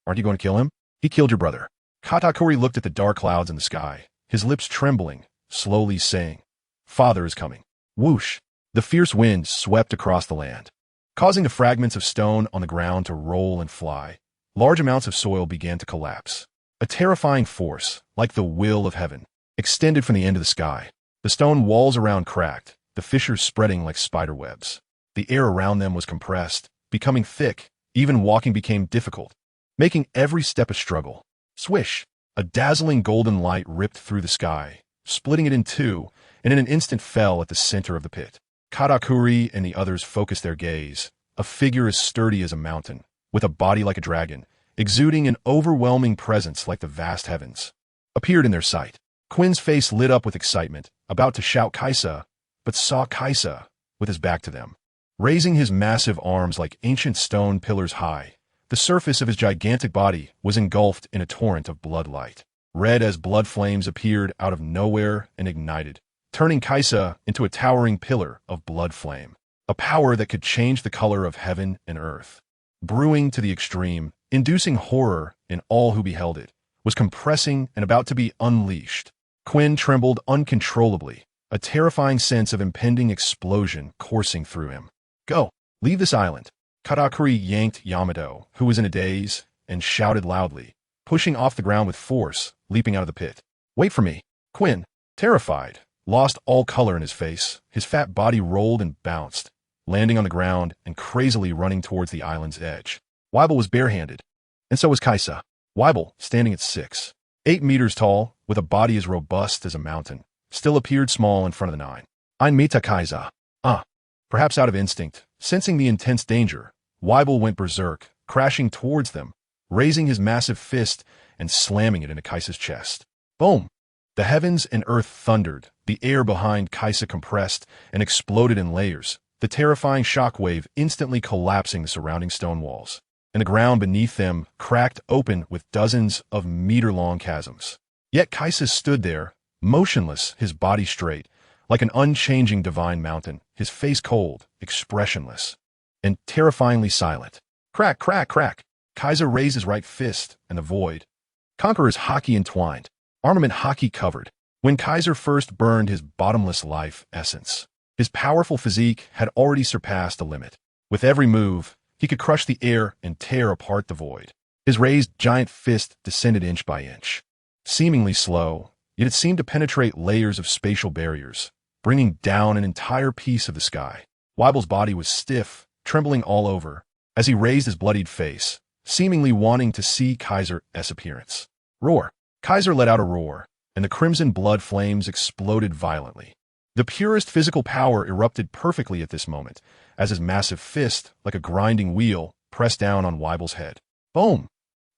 A: Aren't you going to kill him? He killed your brother. Katakuri looked at the dark clouds in the sky, his lips trembling, slowly saying, Father is coming. Whoosh! The fierce wind swept across the land, causing the fragments of stone on the ground to roll and fly. Large amounts of soil began to collapse. A terrifying force, like the will of heaven, extended from the end of the sky. The stone walls around cracked, the fissures spreading like spider webs. The air around them was compressed, becoming thick. Even walking became difficult, making every step a struggle. Swish! A dazzling golden light ripped through the sky, splitting it in two, and in an instant fell at the center of the pit. Katakuri and the others focused their gaze. A figure as sturdy as a mountain, with a body like a dragon, exuding an overwhelming presence like the vast heavens, appeared in their sight. Quinn's face lit up with excitement, about to shout Kaisa, but saw Kaisa with his back to them. Raising his massive arms like ancient stone pillars high, the surface of his gigantic body was engulfed in a torrent of blood light. Red as blood flames appeared out of nowhere and ignited, turning Kaisa into a towering pillar of blood flame. A power that could change the color of heaven and earth. Brewing to the extreme, inducing horror in all who beheld it, was compressing and about to be unleashed. Quinn trembled uncontrollably, a terrifying sense of impending explosion coursing through him. Go! Leave this island! Katakuri yanked Yamato, who was in a daze, and shouted loudly, pushing off the ground with force, leaping out of the pit. Wait for me! Quinn, terrified, lost all color in his face. His fat body rolled and bounced, landing on the ground and crazily running towards the island's edge. Whitebeard was barehanded, and so was Kaisa. Whitebeard, standing at 8 meters tall, with a body as robust as a mountain, still appeared small in front of the 9. Ein Meter Kaisa. Perhaps out of instinct, sensing the intense danger, Whitebeard went berserk, crashing towards them, raising his massive fist and slamming it into Kaisa's chest. Boom! The heavens and earth thundered, the air behind Kaisa compressed and exploded in layers, the terrifying shockwave instantly collapsing the surrounding stone walls, and the ground beneath them cracked open with dozens of meter-long chasms. Yet Kaisa stood there, motionless, his body straight, like an unchanging divine mountain, his face cold, expressionless, and terrifyingly silent. Crack, crack, crack! Kaisa raised his right fist, and the void. Conqueror's hockey entwined, armament hockey covered. When Kaiser first burned his bottomless life essence, his powerful physique had already surpassed the limit. With every move, he could crush the air and tear apart the void. His raised giant fist descended inch by inch. Seemingly slow, yet it seemed to penetrate layers of spatial barriers, bringing down an entire piece of the sky. Whitebeard's body was stiff, trembling all over, as he raised his bloodied face, seemingly wanting to see Kaiser's appearance. Roar! Kaiser let out a roar, and the crimson blood flames exploded violently. The purest physical power erupted perfectly at this moment, as his massive fist, like a grinding wheel, pressed down on Whitebeard's head. Boom!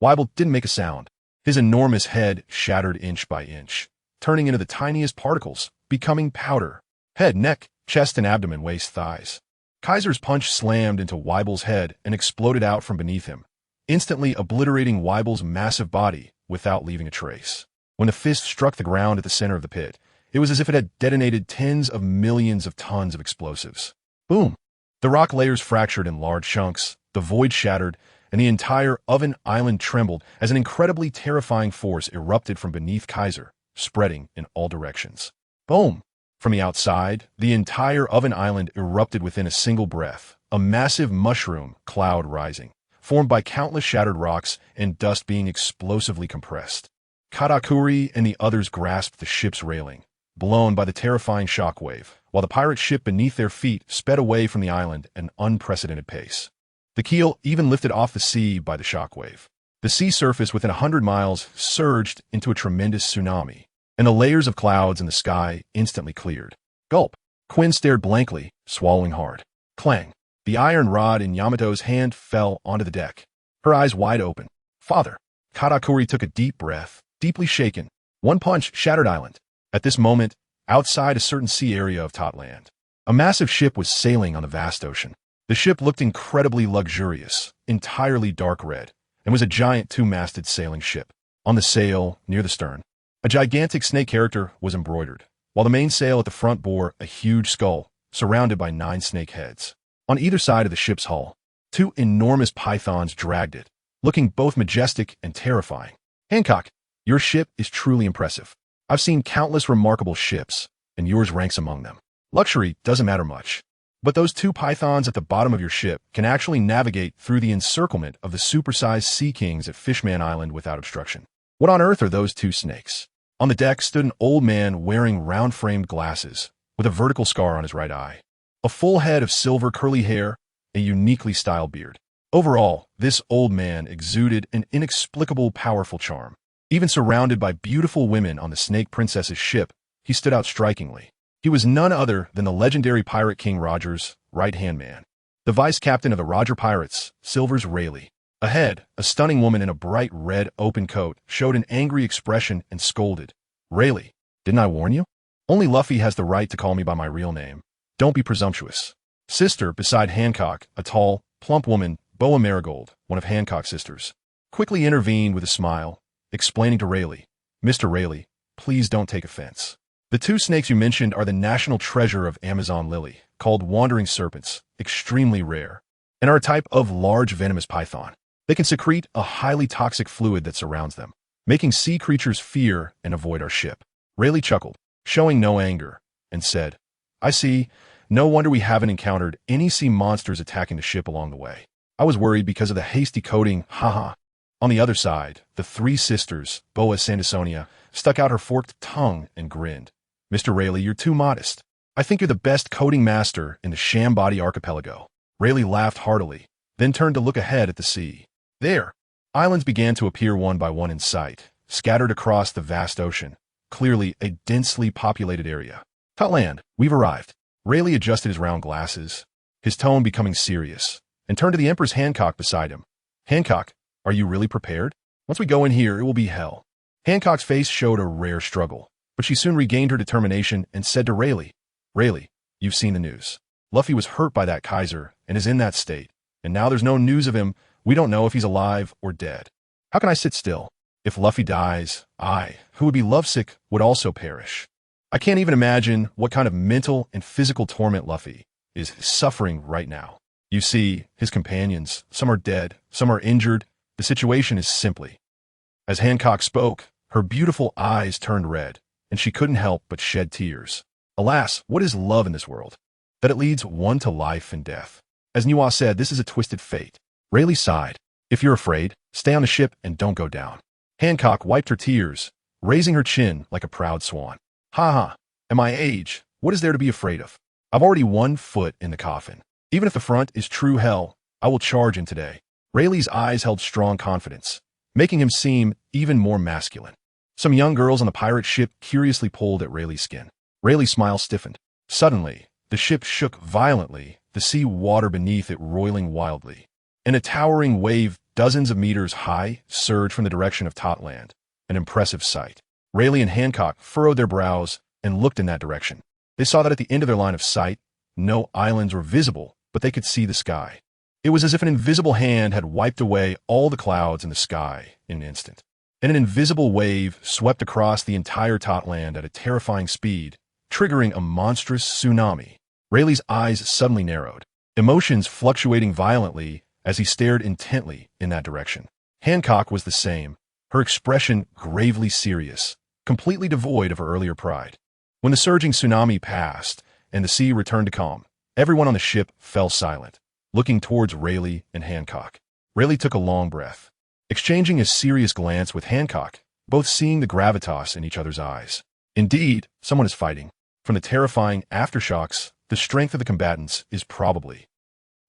A: Whitebeard didn't make a sound. His enormous head shattered inch by inch, turning into the tiniest particles, becoming powder. Head, neck, chest and abdomen, waist, thighs. Kaiser's punch slammed into Whitebeard's head and exploded out from beneath him, instantly obliterating Whitebeard's massive body without leaving a trace. When the fist struck the ground at the center of the pit, it was as if it had detonated tens of millions of tons of explosives. Boom! The rock layers fractured in large chunks, the void shattered, and the entire oven island trembled as an incredibly terrifying force erupted from beneath Kaiser, spreading in all directions. Boom! From the outside, the entire oven island erupted within a single breath, a massive mushroom cloud rising, formed by countless shattered rocks and dust being explosively compressed. Katakuri and the others grasped the ship's railing, blown by the terrifying shockwave, while the pirate ship beneath their feet sped away from the island at an unprecedented pace. The keel even lifted off the sea by the shockwave. The sea surface within 100 miles surged into a tremendous tsunami, and the layers of clouds in the sky instantly cleared. Gulp! Quinn stared blankly, swallowing hard. Clang! The iron rod in Yamato's hand fell onto the deck, her eyes wide open. Father! Katakuri took a deep breath, deeply shaken. One punch shattered island. At this moment, outside a certain sea area of Totland, a massive ship was sailing on the vast ocean. The ship looked incredibly luxurious, entirely dark red, and was a giant two-masted sailing ship. On the sail, near the stern, a gigantic snake character was embroidered, while the main sail at the front bore a huge skull, surrounded by 9 snake heads. On either side of the ship's hull, 2 enormous pythons dragged it, looking both majestic and terrifying. Hancock, your ship is truly impressive. I've seen countless remarkable ships, and yours ranks among them. Luxury doesn't matter much, but those 2 pythons at the bottom of your ship can actually navigate through the encirclement of the supersized Sea Kings at Fishman Island without obstruction. What on earth are those 2 snakes? On the deck stood an old man wearing round-framed glasses, with a vertical scar on his right eye. A full head of silver curly hair, a uniquely styled beard. Overall, this old man exuded an inexplicable powerful charm. Even surrounded by beautiful women on the Snake Princess's ship, he stood out strikingly. He was none other than the legendary pirate King Roger's right-hand man. The vice-captain of the Roger Pirates, Silver's Rayleigh. Ahead, a stunning woman in a bright red open coat showed an angry expression and scolded. Rayleigh, didn't I warn you? Only Luffy has the right to call me by my real name. Don't be presumptuous. Sister beside Hancock, a tall, plump woman, Boa Marigold, one of Hancock's sisters, quickly intervened with a smile, explaining to Rayleigh, Mr. Rayleigh, please don't take offense. The two snakes you mentioned are the national treasure of Amazon Lily, called wandering serpents, extremely rare, and are a type of large venomous python. They can secrete a highly toxic fluid that surrounds them, making sea creatures fear and avoid our ship. Rayleigh chuckled, showing no anger, and said, I see. No wonder we haven't encountered any sea monsters attacking the ship along the way. I was worried because of the hasty coating, haha. On the other side, the three sisters, Boa Sandersonia, stuck out her forked tongue and grinned. Mr. Rayleigh, you're too modest. I think you're the best coding master in the Shambody archipelago. Rayleigh laughed heartily, then turned to look ahead at the sea. There, islands began to appear one by one in sight, scattered across the vast ocean, clearly a densely populated area. Tutland, we've arrived. Rayleigh adjusted his round glasses, his tone becoming serious, and turned to the Emperor's Hancock beside him. Hancock, are you really prepared? Once we go in here, it will be hell. Hancock's face showed a rare struggle, but she soon regained her determination and said to Rayleigh, Rayleigh, you've seen the news. Luffy was hurt by that Kaiser and is in that state, and now there's no news of him. We don't know if he's alive or dead. How can I sit still? If Luffy dies, I, who would be lovesick, would also perish. I can't even imagine what kind of mental and physical torment Luffy is suffering right now. You see, his companions, some are dead, some are injured. The situation is simply. As Hancock spoke, her beautiful eyes turned red, and she couldn't help but shed tears. Alas, what is love in this world? That it leads one to life and death. As Niwa said, this is a twisted fate. Rayleigh sighed. If you're afraid, stay on the ship and don't go down. Hancock wiped her tears, raising her chin like a proud swan. Ha ha, at my age, what is there to be afraid of? I've already 1 foot in the coffin. Even if the front is true hell, I will charge in today. Rayleigh's eyes held strong confidence, making him seem even more masculine. Some young girls on the pirate ship curiously pulled at Rayleigh's skin. Rayleigh's smile stiffened. Suddenly, the ship shook violently, the sea water beneath it roiling wildly. And a towering wave dozens of meters high surged from the direction of Totland, an impressive sight. Rayleigh and Hancock furrowed their brows and looked in that direction. They saw that at the end of their line of sight, no islands were visible, but they could see the sky. It was as if an invisible hand had wiped away all the clouds in the sky in an instant. And an invisible wave swept across the entire Totland at a terrifying speed, triggering a monstrous tsunami. Rayleigh's eyes suddenly narrowed, emotions fluctuating violently as he stared intently in that direction. Hancock was the same, her expression gravely serious, completely devoid of her earlier pride. When the surging tsunami passed and the sea returned to calm, everyone on the ship fell silent, looking towards Rayleigh and Hancock. Rayleigh took a long breath, exchanging a serious glance with Hancock, both seeing the gravitas in each other's eyes. Indeed, someone is fighting. From the terrifying aftershocks, the strength of the combatants is probably.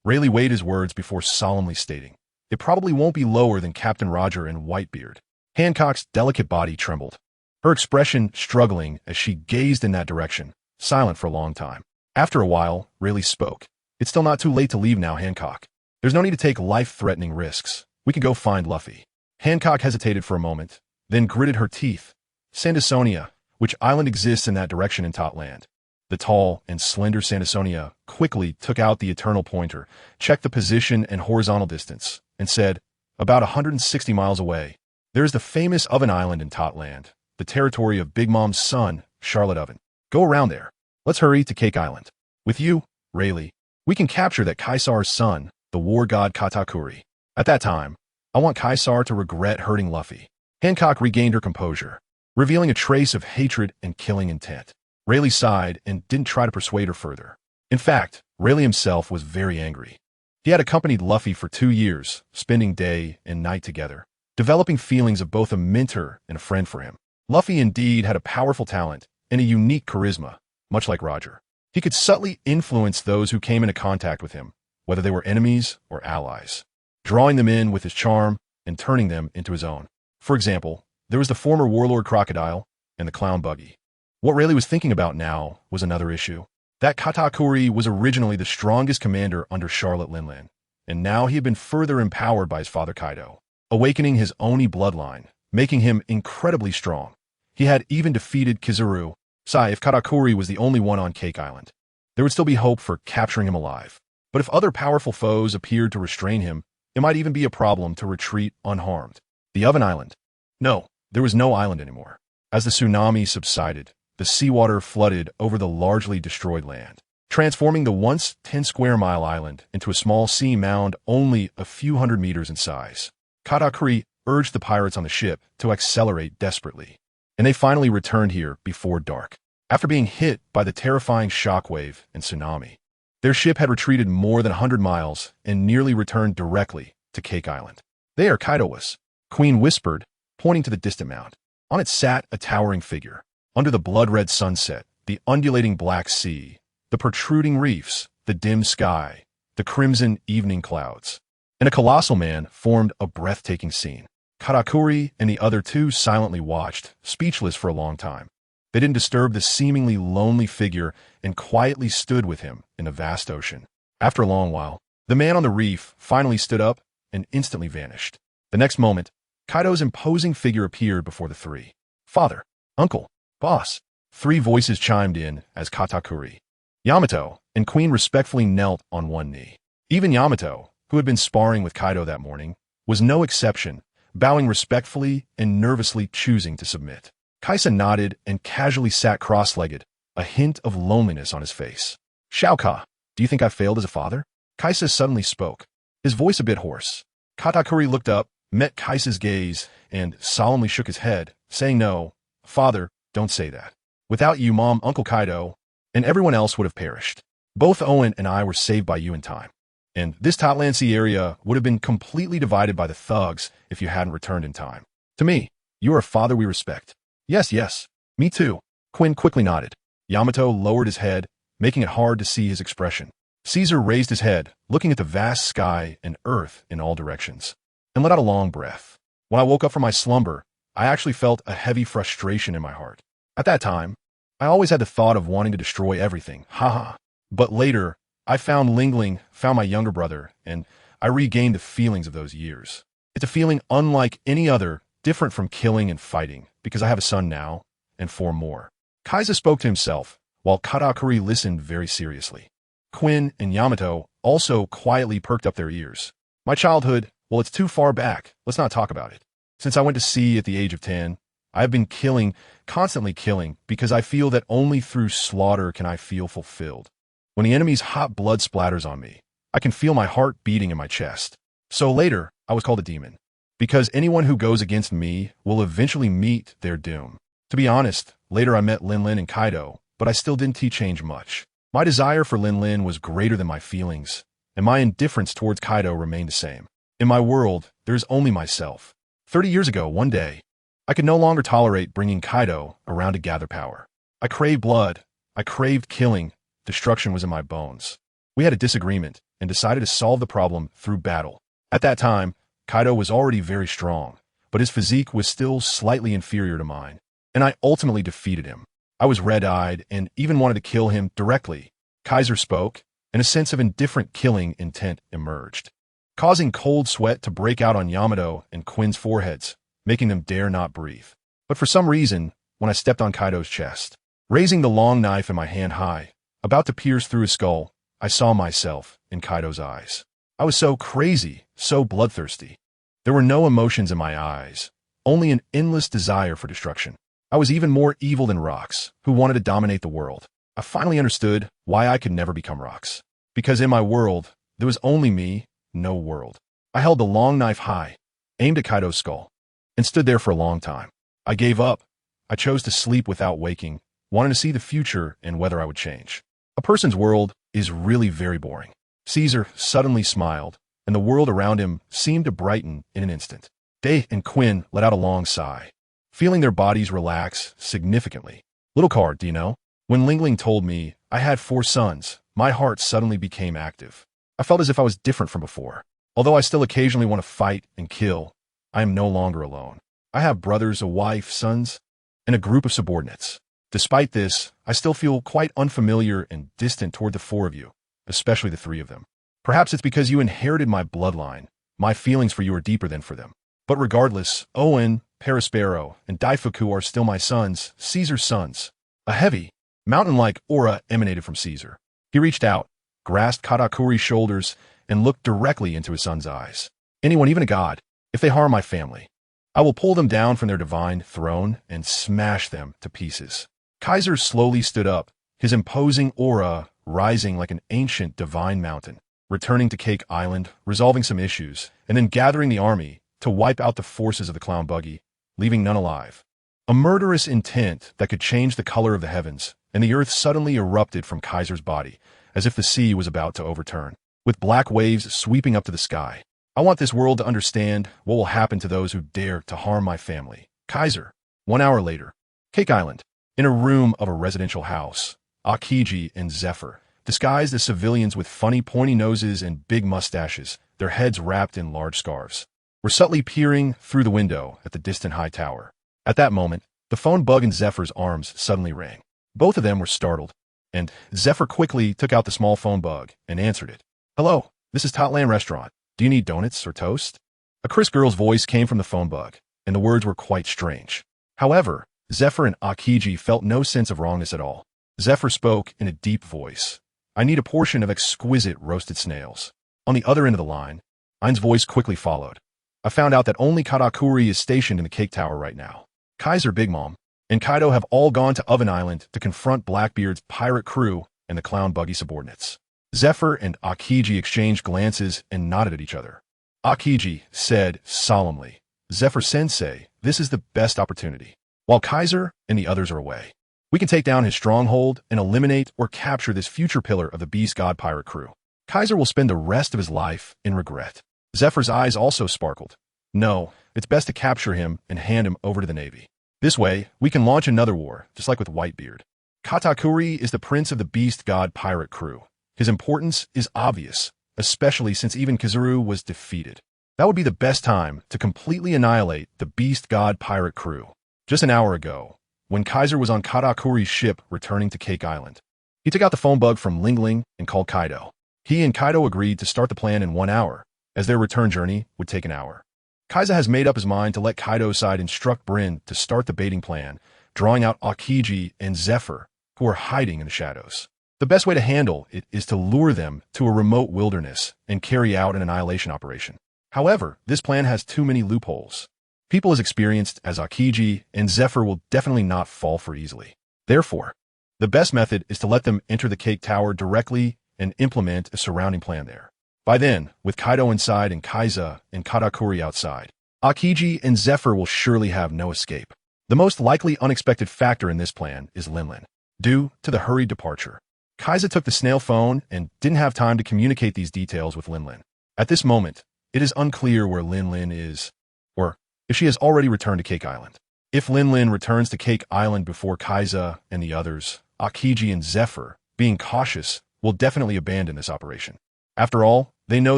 A: Rayleigh weighed his words before solemnly stating, it probably won't be lower than Captain Roger and Whitebeard. Hancock's delicate body trembled, her expression struggling as she gazed in that direction, silent for a long time. After a while, Rayleigh spoke. It's still not too late to leave now, Hancock. There's no need to take life-threatening risks. We can go find Luffy. Hancock hesitated for a moment, then gritted her teeth. Sandersonia, which island exists in that direction in Totland? The tall and slender Sandersonia quickly took out the eternal pointer, checked the position and horizontal distance, and said, about 160 miles away. There is the famous Oven Island in Totland, the territory of Big Mom's son, Charlotte Oven. Go around there. Let's hurry to Cake Island. With you, Rayleigh, we can capture that Kaisar's son, the war god Katakuri. At that time, I want Kaisar to regret hurting Luffy. Hancock regained her composure, revealing a trace of hatred and killing intent. Rayleigh sighed and didn't try to persuade her further. In fact, Rayleigh himself was very angry. He had accompanied Luffy for 2 years, spending day and night together, developing feelings of both a mentor and a friend for him. Luffy indeed had a powerful talent and a unique charisma, much like Roger. He could subtly influence those who came into contact with him, whether they were enemies or allies, drawing them in with his charm and turning them into his own. For example, there was the former warlord Crocodile and the clown Buggy. What Rayleigh was thinking about now was another issue. That Katakuri was originally the strongest commander under Charlotte Linlin, and now he had been further empowered by his father Kaido, awakening his Oni bloodline, making him incredibly strong. He had even defeated Kizaru. If Katakuri was the only one on Cake Island, there would still be hope for capturing him alive. But if other powerful foes appeared to restrain him, it might even be a problem to retreat unharmed. The Oven Island. No, there was no island anymore. As the tsunami subsided, the seawater flooded over the largely destroyed land, transforming the once 10-square-mile island into a small sea mound only a few hundred meters in size. Katakuri urged the pirates on the ship to accelerate desperately, and they finally returned here before dark. After being hit by the terrifying shockwave and tsunami, their ship had retreated more than 100 miles and nearly returned directly to Cake Island. There Kaido was, Queen whispered, pointing to the distant mound. On it sat a towering figure. Under the blood-red sunset, the undulating black sea, the protruding reefs, the dim sky, the crimson evening clouds, and a colossal man formed a breathtaking scene. Katakuri and the other two silently watched, speechless for a long time. They didn't disturb the seemingly lonely figure and quietly stood with him in the vast ocean. After a long while, the man on the reef finally stood up and instantly vanished. The next moment, Kaido's imposing figure appeared before the three. Father, uncle, boss. Three voices chimed in as Katakuri, Yamato, and Queen respectfully knelt on one knee. Even Yamato, who had been sparring with Kaido that morning, was no exception, bowing respectfully and nervously choosing to submit. Kaisa nodded and casually sat cross-legged, a hint of loneliness on his face. Shao-ka, do you think I failed as a father? Kaisa suddenly spoke, his voice a bit hoarse. Katakuri looked up, met Kaisa's gaze, and solemnly shook his head, saying no, Father, don't say that. Without you, Mom, Uncle Kaido, and everyone else would have perished. Both Owen and I were saved by you in time. And this Totland Sea area would have been completely divided by the thugs if you hadn't returned in time. To me, you are a father we respect. Yes, me too. Quinn quickly nodded. Yamato lowered his head, making it hard to see his expression. Caesar raised his head, looking at the vast sky and earth in all directions, and let out a long breath. When I woke up from my slumber, I actually felt a heavy frustration in my heart. At that time, I always had the thought of wanting to destroy everything, haha. But later, I found Linlin, found my younger brother, and I regained the feelings of those years. It's a feeling unlike any other, different from killing and fighting, because I have a son now, and 4 more. Kaisa spoke to himself, while Katakuri listened very seriously. Quinn and Yamato also quietly perked up their ears. My childhood, well, it's too far back, let's not talk about it. Since I went to sea at the age of 10, I have been killing, constantly killing, because I feel that only through slaughter can I feel fulfilled. When the enemy's hot blood splatters on me, I can feel my heart beating in my chest. So later, I was called a demon, because anyone who goes against me will eventually meet their doom. To be honest, later I met Linlin and Kaido, but I still didn't change much. My desire for Linlin was greater than my feelings, and my indifference towards Kaido remained the same. In my world, there is only myself. 30 years ago, one day, I could no longer tolerate bringing Kaido around to gather power. I craved blood. I craved killing. Destruction was in my bones. We had a disagreement and decided to solve the problem through battle. At that time, Kaido was already very strong, but his physique was still slightly inferior to mine, and I ultimately defeated him. I was red-eyed and even wanted to kill him directly. Kaiser spoke, and a sense of indifferent killing intent emerged, causing cold sweat to break out on Yamato and Quinn's foreheads, making them dare not breathe. But for some reason, when I stepped on Kaido's chest, raising the long knife in my hand high, about to pierce through his skull, I saw myself in Kaido's eyes. I was so crazy, so bloodthirsty. There were no emotions in my eyes, only an endless desire for destruction. I was even more evil than Rocks, who wanted to dominate the world. I finally understood why I could never become Rocks. Because in my world, there was only me, no world. I held the long knife high, aimed at Kaido's skull, and stood there for a long time. I gave up. I chose to sleep without waking, wanting to see the future and whether I would change. A person's world is really very boring. Caesar suddenly smiled, and the world around him seemed to brighten in an instant. Day and Quinn let out a long sigh, feeling their bodies relax significantly. Little card, do you know? When Linlin told me I had 4 sons, my heart suddenly became active. I felt as if I was different from before. Although I still occasionally want to fight and kill, I am no longer alone. I have brothers, a wife, sons, and a group of subordinates. Despite this, I still feel quite unfamiliar and distant toward the 4 of you, especially the 3 of them. Perhaps it's because you inherited my bloodline. My feelings for you are deeper than for them. But regardless, Owen, Perispero, and Daifuku are still my sons, Caesar's sons. A heavy, mountain-like aura emanated from Caesar. He reached out, grasped Katakuri's shoulders, and looked directly into his son's eyes. Anyone, even a god, if they harm my family, I will pull them down from their divine throne and smash them to pieces. Kaiser slowly stood up, his imposing aura rising like an ancient divine mountain, returning to Cake Island, resolving some issues, and then gathering the army to wipe out the forces of the clown buggy, leaving none alive. A murderous intent that could change the color of the heavens, and the earth suddenly erupted from Kaiser's body, as if the sea was about to overturn, with black waves sweeping up to the sky. I want this world to understand what will happen to those who dare to harm my family. Kaiser. 1 hour later, Cake Island. In a room of a residential house, Akiji and Zephyr, disguised as civilians with funny pointy noses and big mustaches, their heads wrapped in large scarves, were subtly peering through the window at the distant high tower. At that moment, the phone bug in Zephyr's arms suddenly rang. Both of them were startled, and Zephyr quickly took out the small phone bug and answered it. "Hello, this is Totland Restaurant. Do you need donuts or toast?" A crisp girl's voice came from the phone bug, and the words were quite strange. However, Zephyr and Akiji felt no sense of wrongness at all. Zephyr spoke in a deep voice. "I need a portion of exquisite roasted snails." On the other end of the line, Ein's voice quickly followed. "I found out that only Katakuri is stationed in the Cake Tower right now. Kaiser, Big Mom, and Kaido have all gone to Oven Island to confront Blackbeard's pirate crew and the clown buggy subordinates." Zephyr and Akiji exchanged glances and nodded at each other. Akiji said solemnly, "Zephyr-sensei, this is the best opportunity. While Kaiser and the others are away, we can take down his stronghold and eliminate or capture this future pillar of the Beast God pirate crew. Kaiser will spend the rest of his life in regret." Zephyr's eyes also sparkled. "No, it's best to capture him and hand him over to the Navy. This way, we can launch another war, just like with Whitebeard. Katakuri is the prince of the Beast God pirate crew. His importance is obvious, especially since even Kizuru was defeated. That would be the best time to completely annihilate the Beast God pirate crew." Just an hour ago, when Kaiser was on Katakuri's ship returning to Cake Island, he took out the phone bug from Linlin and called Kaido. He and Kaido agreed to start the plan in 1 hour, as their return journey would take an hour. Kaisa has made up his mind to let Kaido's side instruct Brin to start the baiting plan, drawing out Akiji and Zephyr, who are hiding in the shadows. The best way to handle it is to lure them to a remote wilderness and carry out an annihilation operation. However, this plan has too many loopholes. People as experienced as Akiji and Zephyr will definitely not fall for easily. Therefore, the best method is to let them enter the Cake Tower directly and implement a surrounding plan there. By then, with Kaido inside and Kaisa and Katakuri outside, Akiji and Zephyr will surely have no escape. The most likely unexpected factor in this plan is Linlin. Due to the hurried departure, Kaisa took the snail phone and didn't have time to communicate these details with Linlin. At this moment, it is unclear where Linlin is, or if she has already returned to Cake Island. If Linlin returns to Cake Island before Kaisa and the others, Akiji and Zephyr, being cautious, will definitely abandon this operation. After all, they know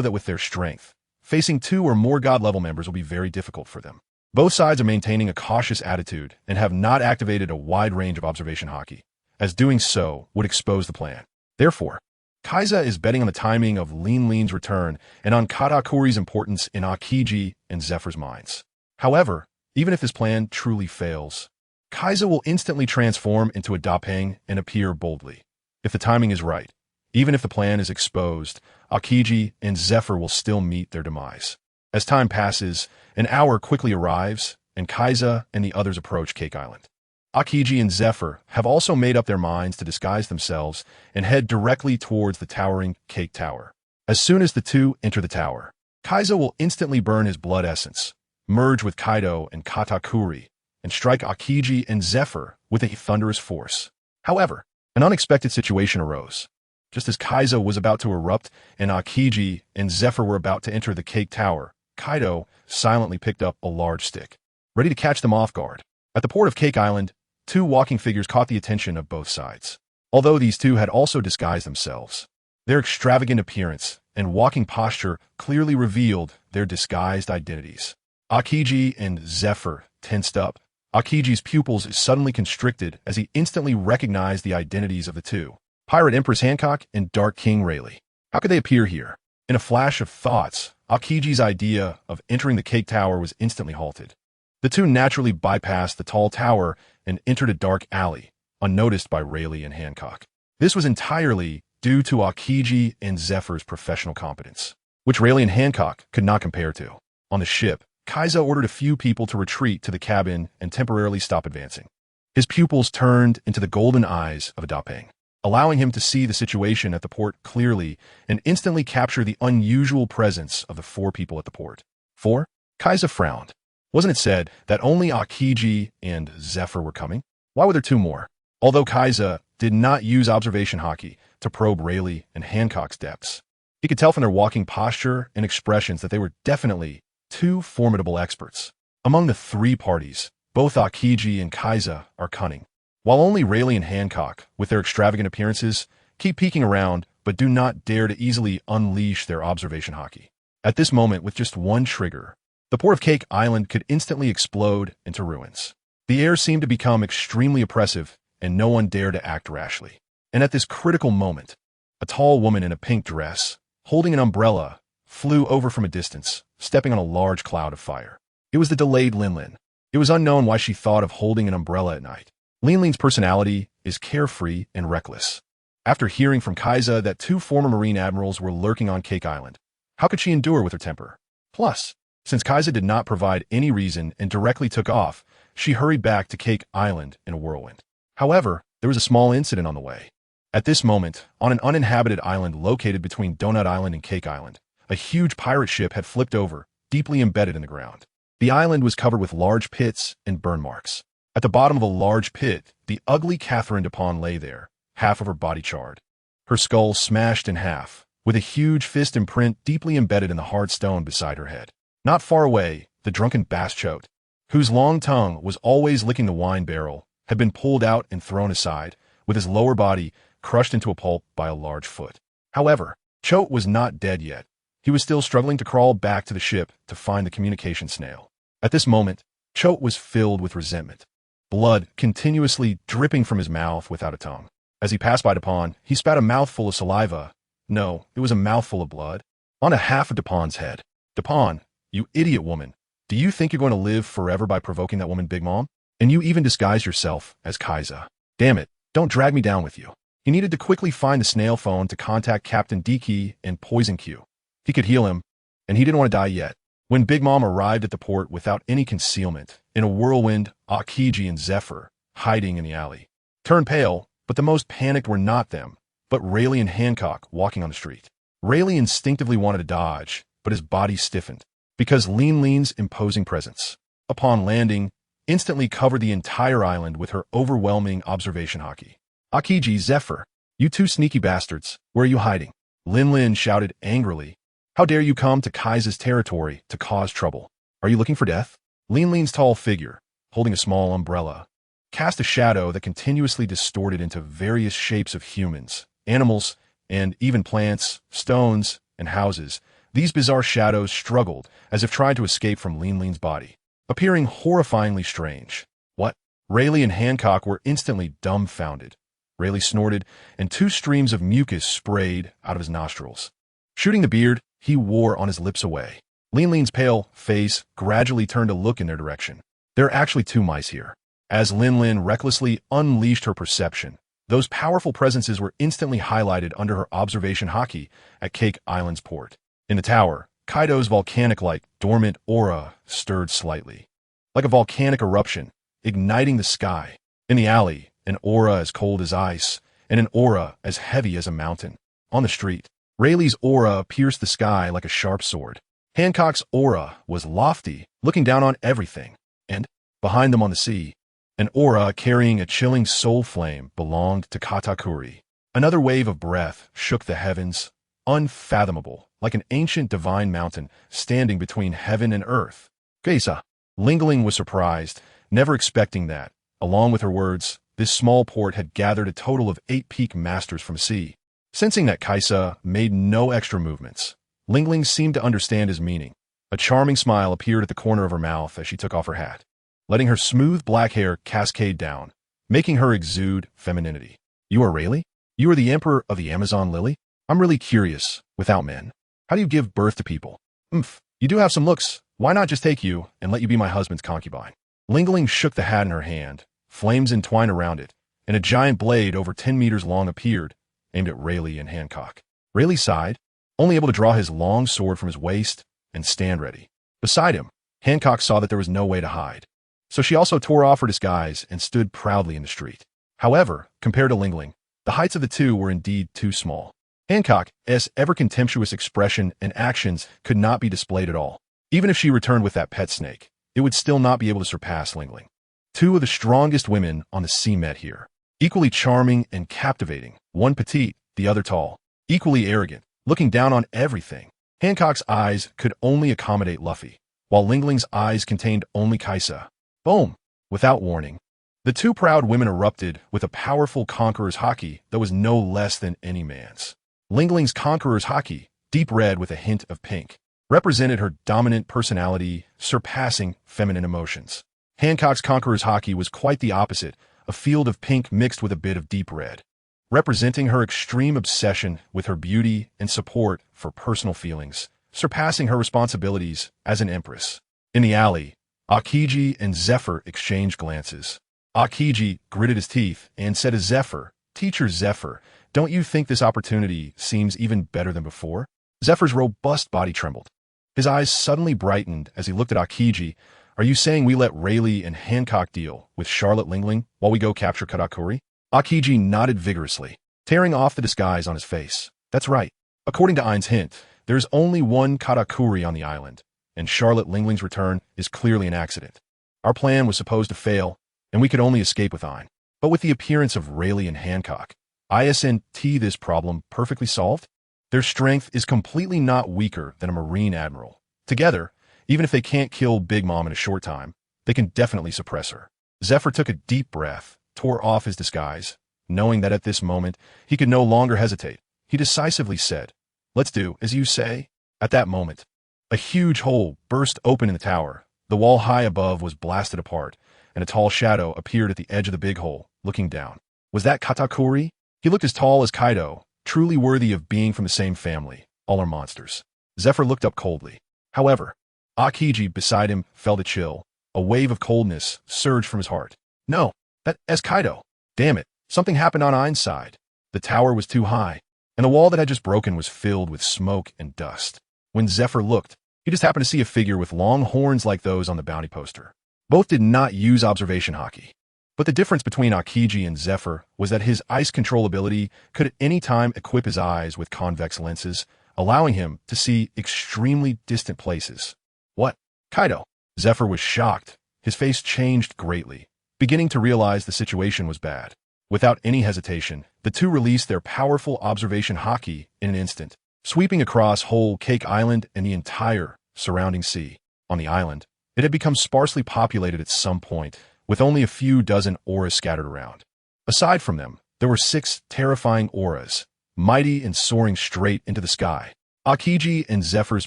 A: that with their strength, facing 2 or more God-level members will be very difficult for them. Both sides are maintaining a cautious attitude and have not activated a wide range of observation haki, as doing so would expose the plan. Therefore, Kaisa is betting on the timing of Linlin's return and on Katakuri's importance in Akiji and Zephyr's minds. However, even if this plan truly fails, Kaisa will instantly transform into a Dapeng and appear boldly. If the timing is right, even if the plan is exposed, Akiji and Zephyr will still meet their demise. As time passes, an hour quickly arrives, and Kaisa and the others approach Cake Island. Akiji and Zephyr have also made up their minds to disguise themselves and head directly towards the towering Cake Tower. As soon as the 2 enter the tower, Kaisa will instantly burn his blood essence, merge with Kaido and Katakuri, and strike Akiji and Zephyr with a thunderous force. However, an unexpected situation arose. Just as Kaisa was about to erupt and Akiji and Zephyr were about to enter the Cake Tower, Kaido silently picked up a large stick, ready to catch them off guard. At the port of Cake Island, 2 walking figures caught the attention of both sides. although these two had also disguised themselves. Their extravagant appearance and walking posture clearly revealed their disguised identities. Aokiji and Zephyr tensed up. Aokiji's pupils suddenly constricted as he instantly recognized the identities of the two. Pirate Empress Hancock and Dark King Rayleigh. How could they appear here? In a flash of thoughts, Aokiji's idea of entering the cake tower was instantly halted. The two naturally bypassed the tall tower and entered a dark alley, unnoticed by Rayleigh and Hancock. This was entirely due to Aokiji and Zephyr's professional competence, which Rayleigh and Hancock could not compare to. On the ship, Kaisa ordered a few people to retreat to the cabin and temporarily stop advancing. His pupils turned into the golden eyes of a Dapeng, allowing him to see the situation at the port clearly and instantly capture the unusual presence of the 4 people at the port. 4. Kaisa frowned. Wasn't it said that only Aokiji and Zephyr were coming? Why were there 2 more? Although Kaisa did not use observation haki to probe Rayleigh and Hancock's depths, he could tell from their walking posture and expressions that they were definitely 2 formidable experts. Among the 3 parties, both Aokiji and Kaisa are cunning, while only Rayleigh and Hancock, with their extravagant appearances, keep peeking around but do not dare to easily unleash their observation haki. At this moment, with just one trigger, the port of Cake Island could instantly explode into ruins. The air seemed to become extremely oppressive, and no one dared to act rashly. And at this critical moment, a tall woman in a pink dress, holding an umbrella, flew over from a distance, stepping on a large cloud of fire. It was the delayed Linlin. It was unknown why she thought of holding an umbrella at night. Linlin's personality is carefree and reckless. After hearing from Kaisa that 2 former Marine admirals were lurking on Cake Island, how could she endure with her temper? Plus, since Kaisa did not provide any reason and directly took off, she hurried back to Cake Island in a whirlwind. However, there was a small incident on the way. At this moment, on an uninhabited island located between Donut Island and Cake Island, a huge pirate ship had flipped over, deeply embedded in the ground. The island was covered with large pits and burn marks. At the bottom of a large pit, the ugly Catherine Dupont lay there, half of her body charred. Her skull smashed in half, with a huge fist imprint deeply embedded in the hard stone beside her head. Not far away, the drunken Baschot, whose long tongue was always licking the wine barrel, had been pulled out and thrown aside, with his lower body crushed into a pulp by a large foot. However, Choate was not dead yet. He was still struggling to crawl back to the ship to find the communication snail. At this moment, Choate was filled with resentment, blood continuously dripping from his mouth without a tongue. As he passed by Dupont, he spat a mouthful of saliva. No, it was a mouthful of blood on a half of Dupont's head. Dupont, you idiot woman. Do you think you're going to live forever by provoking that woman, Big Mom? And you even disguised yourself as Kaisa. Damn it, don't drag me down with you. He needed to quickly find the snail phone to contact Captain Diki and Poison Q. He could heal him, and he didn't want to die yet. When Big Mom arrived at the port without any concealment, in a whirlwind, Aokiji and Zephyr, hiding in the alley, turned pale, but the most panicked were not them, but Rayleigh and Hancock walking on the street. Rayleigh instinctively wanted to dodge, but his body stiffened, because Linlin's imposing presence, upon landing, instantly covered the entire island with her overwhelming observation haki. Aokiji, Zephyr, you 2 sneaky bastards, where are you hiding? Linlin shouted angrily. How dare you come to Kaisa's territory to cause trouble? Are you looking for death? Linlin's tall figure, holding a small umbrella, cast a shadow that continuously distorted into various shapes of humans, animals, and even plants, stones, and houses. These bizarre shadows struggled as if trying to escape from Linlin's body, appearing horrifyingly strange. What? Rayleigh and Hancock were instantly dumbfounded. Rayleigh snorted, and 2 streams of mucus sprayed out of his nostrils, shooting the beard he wore on his lips away. Linlin's pale face gradually turned to look in their direction. There are actually 2 mice here. As Linlin recklessly unleashed her perception, those powerful presences were instantly highlighted under her observation haki at Cake Island's port. In the tower, Kaido's volcanic-like dormant aura stirred slightly, like a volcanic eruption, igniting the sky. In the alley, an aura as cold as ice, and an aura as heavy as a mountain. On the street, Rayleigh's aura pierced the sky like a sharp sword. Hancock's aura was lofty, looking down on everything. And, behind them on the sea, an aura carrying a chilling soul flame belonged to Katakuri. Another wave of breath shook the heavens, unfathomable, like an ancient divine mountain standing between heaven and earth. Kaisa. Linlin was surprised, never expecting that. Along with her words, this small port had gathered a total of 8 peak masters from sea. Sensing that Kaisa made no extra movements, Linlin seemed to understand his meaning. A charming smile appeared at the corner of her mouth as she took off her hat, letting her smooth black hair cascade down, making her exude femininity. "You are Rayleigh? You are the Emperor of the Amazon Lily? I'm really curious, without men. How do you give birth to people? You do have some looks. Why not just take you and let you be my husband's concubine?" Linlin shook the hat in her hand, flames entwined around it, and a giant blade over 10 meters long appeared, aimed at Rayleigh and Hancock. Rayleigh sighed, only able to draw his long sword from his waist and stand ready. Beside him, Hancock saw that there was no way to hide, so she also tore off her disguise and stood proudly in the street. However, compared to Linlin, the heights of the two were indeed too small. Hancock's ever-contemptuous expression and actions could not be displayed at all. Even if she returned with that pet snake, it would still not be able to surpass Linlin. Two of the strongest women on the sea met here. Equally charming and captivating, one petite, the other tall. Equally arrogant, looking down on everything. Hancock's eyes could only accommodate Luffy, while Linglin's eyes contained only Kaisa. Boom! Without warning, the two proud women erupted with a powerful conqueror's haki that was no less than any man's. Linglin's conqueror's haki, deep red with a hint of pink, represented her dominant personality, surpassing feminine emotions. Hancock's conqueror's haki was quite the opposite, a field of pink mixed with a bit of deep red, representing her extreme obsession with her beauty and support for personal feelings, surpassing her responsibilities as an empress. In the alley, Aokiji and Zephyr exchanged glances. Aokiji gritted his teeth and said to Zephyr, "Teacher Zephyr, don't you think this opportunity seems even better than before?" Zephyr's robust body trembled. His eyes suddenly brightened as he looked at Aokiji. "Are you saying we let Rayleigh and Hancock deal with Charlotte Linlin while we go capture Katakuri?" Aokiji nodded vigorously, tearing off the disguise on his face. "That's right. According to Ain's hint, there is only one Katakuri on the island, and Charlotte Linglin's return is clearly an accident. Our plan was supposed to fail, and we could only escape with Ain. But with the appearance of Rayleigh and Hancock, isn't this problem perfectly solved? Their strength is completely not weaker than a Marine Admiral. Together, even if they can't kill Big Mom in a short time, they can definitely suppress her." Zephyr took a deep breath, tore off his disguise, knowing that at this moment he could no longer hesitate. He decisively said, "Let's do as you say." At that moment, a huge hole burst open in the tower. The wall high above was blasted apart, and a tall shadow appeared at the edge of the big hole, looking down. Was that Katakuri? He looked as tall as Kaido, truly worthy of being from the same family. All are monsters. Zephyr looked up coldly. However, Aokiji beside him felt a chill. A wave of coldness surged from his heart. "No, that's Kaido. Damn it, something happened on Ain's side." The tower was too high, and the wall that had just broken was filled with smoke and dust. When Zephyr looked, he just happened to see a figure with long horns like those on the bounty poster. Both did not use observation haki. But the difference between Aokiji and Zephyr was that his ice control ability could at any time equip his eyes with convex lenses, allowing him to see extremely distant places. "What? Kaido?" Zephyr was shocked. His face changed greatly, beginning to realize the situation was bad. Without any hesitation, the two released their powerful observation haki in an instant, sweeping across whole Cake Island and the entire surrounding sea. On the island, it had become sparsely populated at some point, with only a few dozen auras scattered around. Aside from them, there were 6 terrifying auras, mighty and soaring straight into the sky. Aokiji and Zephyr's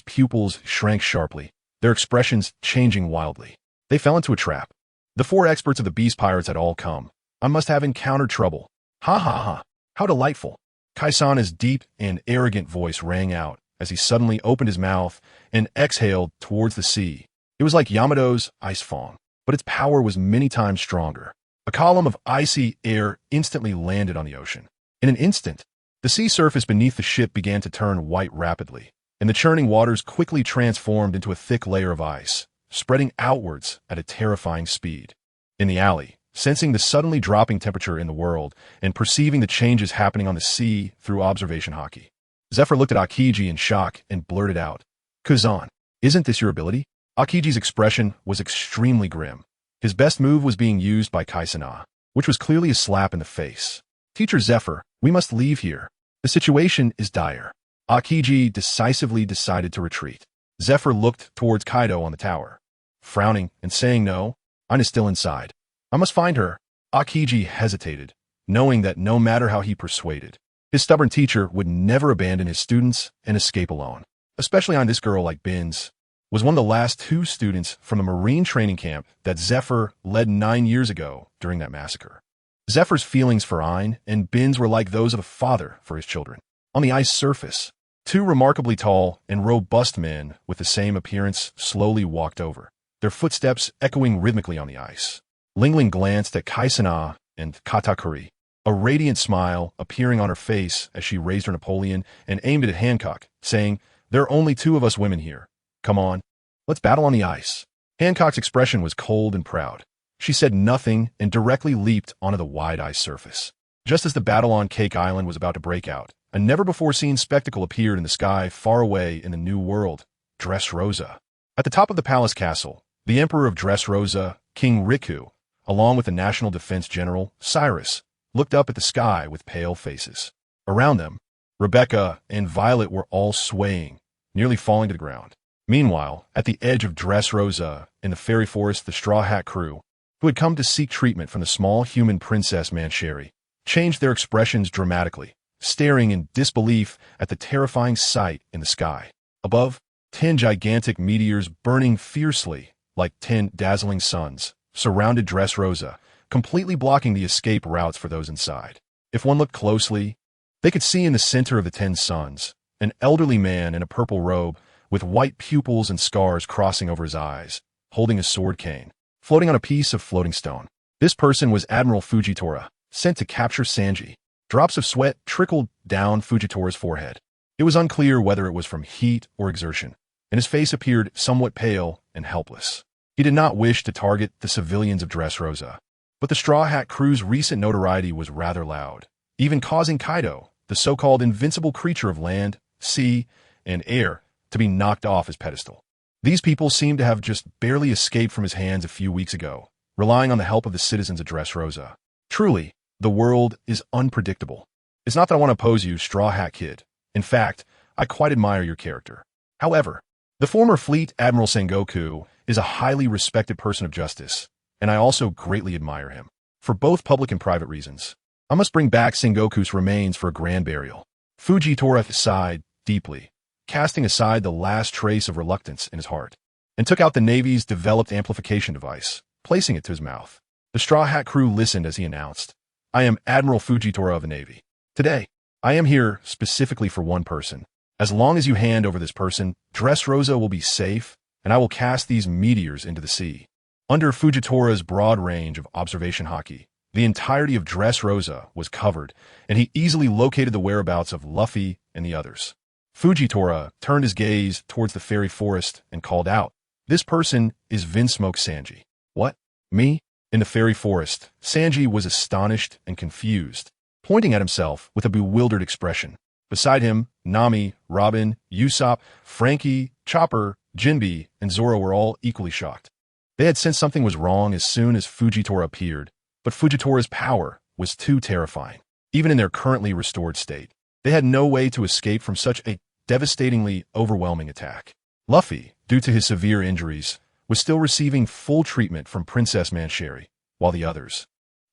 A: pupils shrank sharply, their expressions changing wildly. They fell into a trap. The 4 experts of the Beast Pirates had all come. I must have encountered trouble. Ha ha ha. How delightful. Kaisana's deep and arrogant voice rang out as he suddenly opened his mouth and exhaled towards the sea. It was like Yamato's ice fong, but its power was many times stronger. A column of icy air instantly landed on the ocean. In an instant, the sea surface beneath the ship began to turn white rapidly, and the churning waters quickly transformed into a thick layer of ice, spreading outwards at a terrifying speed. In the alley, sensing the suddenly dropping temperature in the world and perceiving the changes happening on the sea through observation haki, Zephyr looked at Aokiji in shock and blurted out, "Kazan, isn't this your ability?" Aokiji's expression was extremely grim. His best move was being used by Kaisana, which was clearly a slap in the face. "Teacher Zephyr, we must leave here. The situation is dire." Aokiji decisively decided to retreat. Zephyr looked towards Kaido on the tower, frowning and saying, "No, Ain is still inside. I must find her." Aokiji hesitated, knowing that no matter how he persuaded, his stubborn teacher would never abandon his students and escape alone. Especially on this girl like Binz, was one of the last 2 students from a Marine training camp that Zephyr led 9 years ago during that massacre. Zephyr's feelings for Ain and Binz were like those of a father for his children. On the ice surface, 2 remarkably tall and robust men with the same appearance slowly walked over, their footsteps echoing rhythmically on the ice. Linlin glanced at Kaisana and Katakuri, a radiant smile appearing on her face as she raised her Napoleon and aimed it at Hancock, saying, "There are only 2 of us women here. Come on, let's battle on the ice." Hancock's expression was cold and proud. She said nothing and directly leaped onto the wide ice surface. Just as the battle on Cake Island was about to break out, a never-before-seen spectacle appeared in the sky far away in the New World, Dressrosa. At the top of the palace castle, the Emperor of Dressrosa, King Riku, along with the National Defense General, Cyrus, looked up at the sky with pale faces. Around them, Rebecca and Violet were all swaying, nearly falling to the ground. Meanwhile, at the edge of Dressrosa, in the fairy forest, the Straw Hat crew, who had come to seek treatment from the small human princess Mancheri, changed their expressions dramatically, staring in disbelief at the terrifying sight in the sky. Above, 10 gigantic meteors burning fiercely, like 10 dazzling suns, surrounded Dressrosa, completely blocking the escape routes for those inside. If one looked closely, they could see in the center of the 10 suns an elderly man in a purple robe with white pupils and scars crossing over his eyes, holding a sword cane, floating on a piece of floating stone. This person was Admiral Fujitora, sent to capture Sanji. Drops of sweat trickled down Fujitora's forehead. It was unclear whether it was from heat or exertion, and his face appeared somewhat pale and helpless. He did not wish to target the civilians of Dressrosa, but the Straw Hat crew's recent notoriety was rather loud, even causing Kaido, the so-called invincible creature of land, sea, and air, to be knocked off his pedestal. These people seemed to have just barely escaped from his hands a few weeks ago, relying on the help of the citizens of Dressrosa. Truly, the world is unpredictable. It's not that I want to oppose you, Straw Hat Kid. In fact, I quite admire your character. However, the former Fleet Admiral Sengoku is a highly respected person of justice, and I also greatly admire him. For both public and private reasons, I must bring back Sengoku's remains for a grand burial. Fujitora sighed deeply, casting aside the last trace of reluctance in his heart, and took out the Navy's developed amplification device, placing it to his mouth. The Straw Hat crew listened as he announced, "I am Admiral Fujitora of the Navy. Today, I am here specifically for one person. As long as you hand over this person, Dressrosa will be safe, and I will cast these meteors into the sea." Under Fujitora's broad range of observation haki, the entirety of Dressrosa was covered, and he easily located the whereabouts of Luffy and the others. Fujitora turned his gaze towards the fairy forest and called out, "This person is Vinsmoke Sanji." "What? Me?" In the fairy forest, Sanji was astonished and confused, pointing at himself with a bewildered expression. Beside him, Nami, Robin, Usopp, Frankie, Chopper, Jinbe, and Zoro were all equally shocked. They had sensed something was wrong as soon as Fujitora appeared, but Fujitora's power was too terrifying. Even in their currently restored state, they had no way to escape from such a devastatingly overwhelming attack. Luffy, due to his severe injuries, was still receiving full treatment from Princess Mancheri, while the others,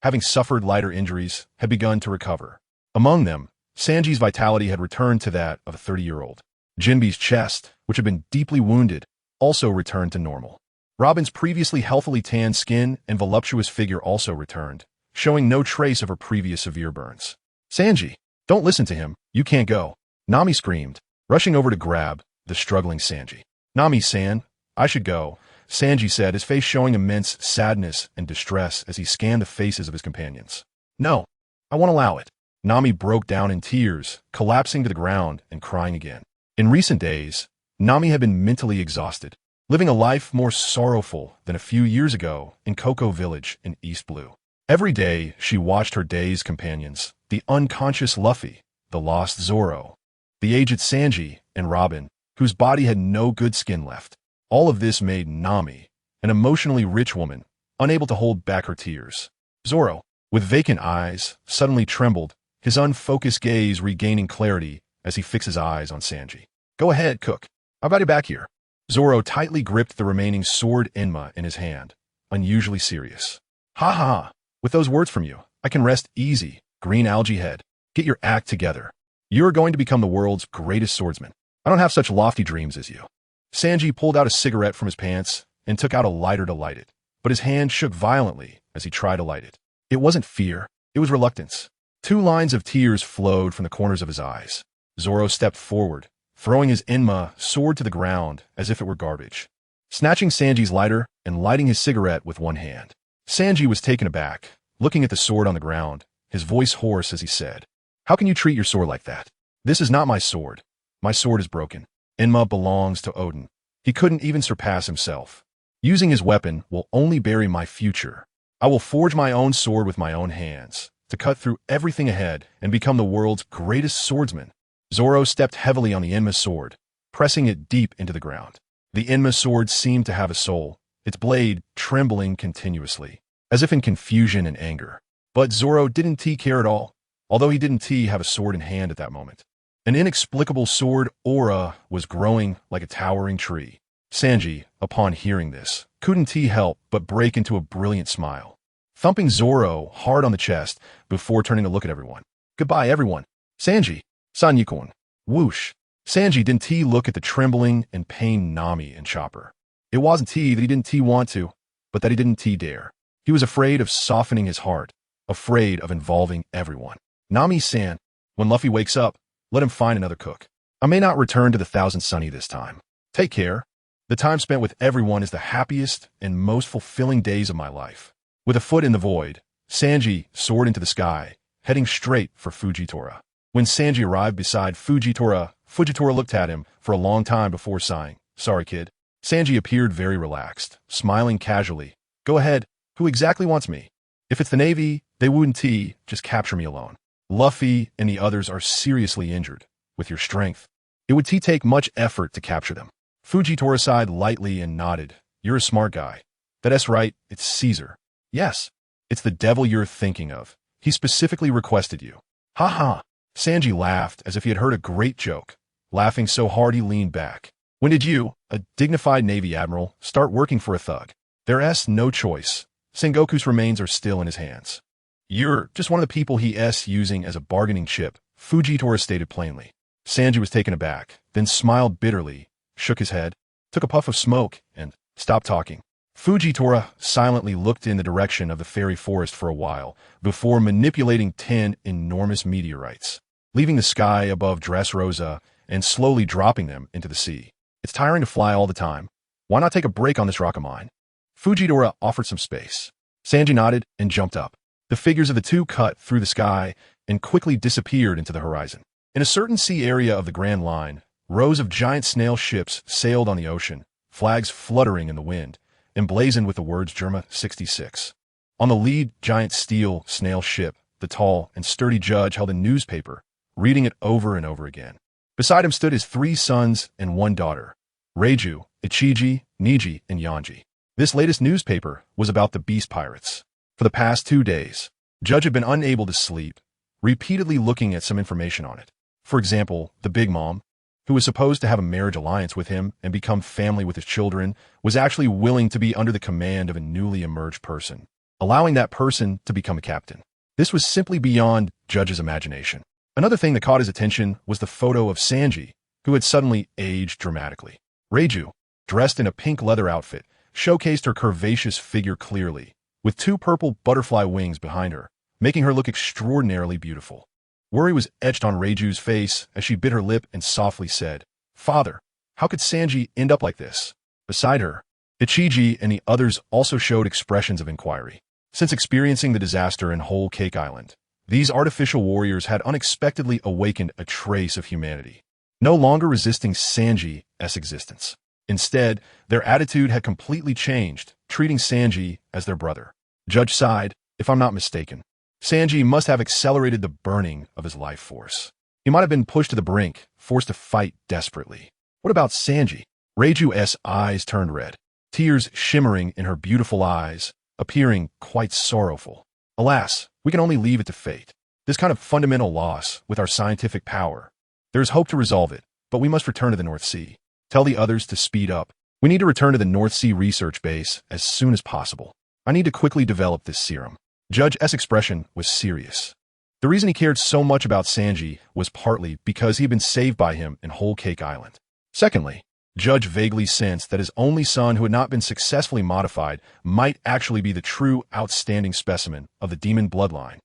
A: having suffered lighter injuries, had begun to recover. Among them, Sanji's vitality had returned to that of a 30-year-old. Jinbe's chest, which had been deeply wounded, also returned to normal. Robin's previously healthily tanned skin and voluptuous figure also returned, showing no trace of her previous severe burns. "Sanji, don't listen to him, you can't go," Nami screamed, rushing over to grab the struggling Sanji. "Nami-san, I should go," Sanji said, his face showing immense sadness and distress as he scanned the faces of his companions. "No, I won't allow it." Nami broke down in tears, collapsing to the ground and crying again. In recent days, Nami had been mentally exhausted, living a life more sorrowful than a few years ago in Cocoa Village in East Blue. Every day, she watched her day's companions, the unconscious Luffy, the lost Zoro, the aged Sanji, and Robin, whose body had no good skin left. All of this made Nami, an emotionally rich woman, unable to hold back her tears. Zoro, with vacant eyes, suddenly trembled, his unfocused gaze regaining clarity as he fixed his eyes on Sanji. "Go ahead, cook. I've got you back here." Zoro tightly gripped the remaining sword Enma in his hand, unusually serious. "Ha ha! With those words from you, I can rest easy, green algae head. Get your act together. You are going to become the world's greatest swordsman. I don't have such lofty dreams as you. Sanji pulled out a cigarette from his pants and took out a lighter to light it, but his hand shook violently as he tried to light it. It wasn't fear, it was reluctance. 2 lines of tears flowed from the corners of his eyes. Zoro stepped forward, throwing his Enma sword to the ground as if it were garbage, snatching Sanji's lighter and lighting his cigarette with one hand. Sanji was taken aback, looking at the sword on the ground, his voice hoarse as he said, "How can you treat your sword like that? This is not my sword. My sword is broken. Enma belongs to Odin. He couldn't even surpass himself. Using his weapon will only bury my future. I will forge my own sword with my own hands, to cut through everything ahead and become the world's greatest swordsman." Zoro stepped heavily on the Enma sword, pressing it deep into the ground. The Enma sword seemed to have a soul, its blade trembling continuously, as if in confusion and anger. But Zoro didn't care at all, although he didn't have a sword in hand at that moment. An inexplicable sword aura was growing like a towering tree. Sanji, upon hearing this, couldn't help but break into a brilliant smile, thumping Zoro hard on the chest before turning to look at everyone. "Goodbye, everyone. Sanji, Sanyukon." Whoosh. Sanji didn't look at the trembling and pained Nami and Chopper. It wasn't that he didn't want to, but that he didn't dare. He was afraid of softening his heart, afraid of involving everyone. "Nami-san, when Luffy wakes up, let him find another cook. I may not return to the Thousand Sunny this time. Take care. The time spent with everyone is the happiest and most fulfilling days of my life." With a foot in the void, Sanji soared into the sky, heading straight for Fujitora. When Sanji arrived beside Fujitora looked at him for a long time before sighing, "Sorry, kid." Sanji appeared very relaxed, smiling casually. "Go ahead. Who exactly wants me? If it's the Navy, they wouldn't just capture me alone. Luffy and the others are seriously injured. With your strength, it would take much effort to capture them." Fujitora sighed lightly and nodded. "You're a smart guy. That's right, it's Caesar." "Yes, it's the devil you're thinking of. He specifically requested you." "Ha ha." Sanji laughed as if he had heard a great joke, laughing so hard he leaned back. "When did you, a dignified Navy admiral, start working for a thug? There's no choice. Sengoku's remains are still in his hands. You're just one of the people he's using as a bargaining chip," Fujitora stated plainly. Sanji was taken aback, then smiled bitterly, shook his head, took a puff of smoke, and stopped talking. Fujitora silently looked in the direction of the fairy forest for a while before manipulating 10 enormous meteorites, leaving the sky above Dressrosa and slowly dropping them into the sea. "It's tiring to fly all the time. Why not take a break on this rock of mine?" Fujitora offered some space. Sanji nodded and jumped up. The figures of the two cut through the sky and quickly disappeared into the horizon. In a certain sea area of the Grand Line, rows of giant snail ships sailed on the ocean, flags fluttering in the wind, emblazoned with the words Germa 66. On the lead giant steel snail ship, the tall and sturdy judge held a newspaper, reading it over and over again. Beside him stood his 3 sons and 1 daughter, Reiju, Ichiji, Niji, and Yanji. This latest newspaper was about the beast pirates. For the past 2 days, Judge had been unable to sleep, repeatedly looking at some information on it. For example, the Big Mom, who was supposed to have a marriage alliance with him and become family with his children, was actually willing to be under the command of a newly emerged person, allowing that person to become a captain. This was simply beyond Judge's imagination. Another thing that caught his attention was the photo of Sanji, who had suddenly aged dramatically. Reiju, dressed in a pink leather outfit, showcased her curvaceous figure clearly, with 2 purple butterfly wings behind her, making her look extraordinarily beautiful. Worry was etched on Reiju's face as she bit her lip and softly said, "Father, how could Sanji end up like this?" Beside her, Ichiji and the others also showed expressions of inquiry. Since experiencing the disaster in Whole Cake Island, these artificial warriors had unexpectedly awakened a trace of humanity, no longer resisting Sanji's existence. Instead, their attitude had completely changed, treating Sanji as their brother. Judge sighed, "If I'm not mistaken, Sanji must have accelerated the burning of his life force. He might have been pushed to the brink, forced to fight desperately." "What about Sanji?" Reiju's eyes turned red, tears shimmering in her beautiful eyes, appearing quite sorrowful. "Alas, we can only leave it to fate. This kind of fundamental loss, with our scientific power, there is hope to resolve it, but we must return to the North Sea. Tell the others to speed up. We need to return to the North Sea research base as soon as possible. I need to quickly develop this serum." Judge S' expression was serious. The reason he cared so much about Sanji was partly because he had been saved by him in Whole Cake Island. Secondly, Judge vaguely sensed that his only son who had not been successfully modified might actually be the true outstanding specimen of the demon bloodline.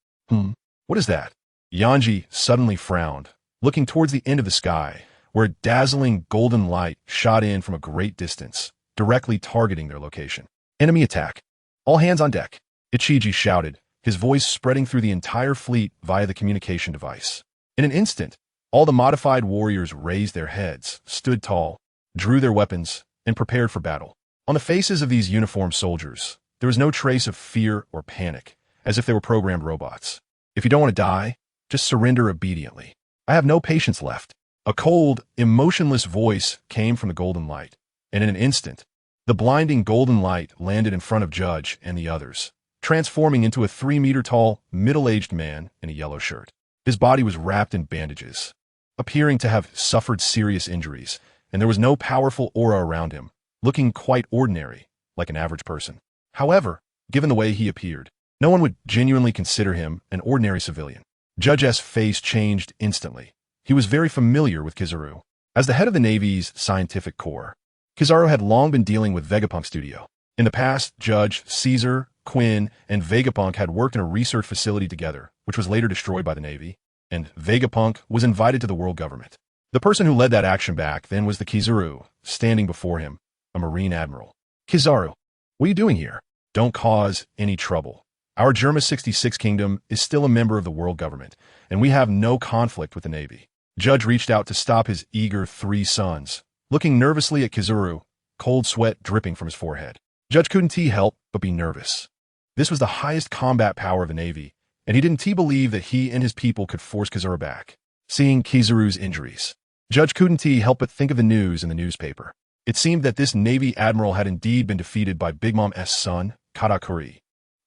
A: What is that? Yanji suddenly frowned, looking towards the end of the sky, where a dazzling golden light shot in from a great distance, directly targeting their location. Enemy attack. All hands on deck, Ichiji shouted, his voice spreading through the entire fleet via the communication device. In an instant, all the modified warriors raised their heads, stood tall, drew their weapons, and prepared for battle. On the faces of these uniformed soldiers, there was no trace of fear or panic, as if they were programmed robots. If you don't want to die, just surrender obediently. I have no patience left. A cold, emotionless voice came from the golden light, and in an instant, the blinding golden light landed in front of Judge and the others, transforming into a 3-meter-tall, middle-aged man in a yellow shirt. His body was wrapped in bandages, appearing to have suffered serious injuries, and there was no powerful aura around him, looking quite ordinary, like an average person. However, given the way he appeared, no one would genuinely consider him an ordinary civilian. Judge's face changed instantly. He was very familiar with Kizaru. As the head of the Navy's scientific corps, Kizaru had long been dealing with Vegapunk Studio. In the past, Judge, Caesar, Quinn, and Vegapunk had worked in a research facility together, which was later destroyed by the Navy, and Vegapunk was invited to the world government. The person who led that action back then was the Kizaru, standing before him, a Marine Admiral. Kizaru, what are you doing here? Don't cause any trouble. Our Germa 66 Kingdom is still a member of the world government, and we have no conflict with the Navy. Judge reached out to stop his eager 3 sons, looking nervously at Kizaru, cold sweat dripping from his forehead. Judge couldn't help but be nervous. This was the highest combat power of the Navy, and he didn't believe that he and his people could force Kizaru back. Seeing Kizaru's injuries, Judge couldn't help but think of the news in the newspaper. It seemed that this Navy admiral had indeed been defeated by Big Mom's son, Katakuri,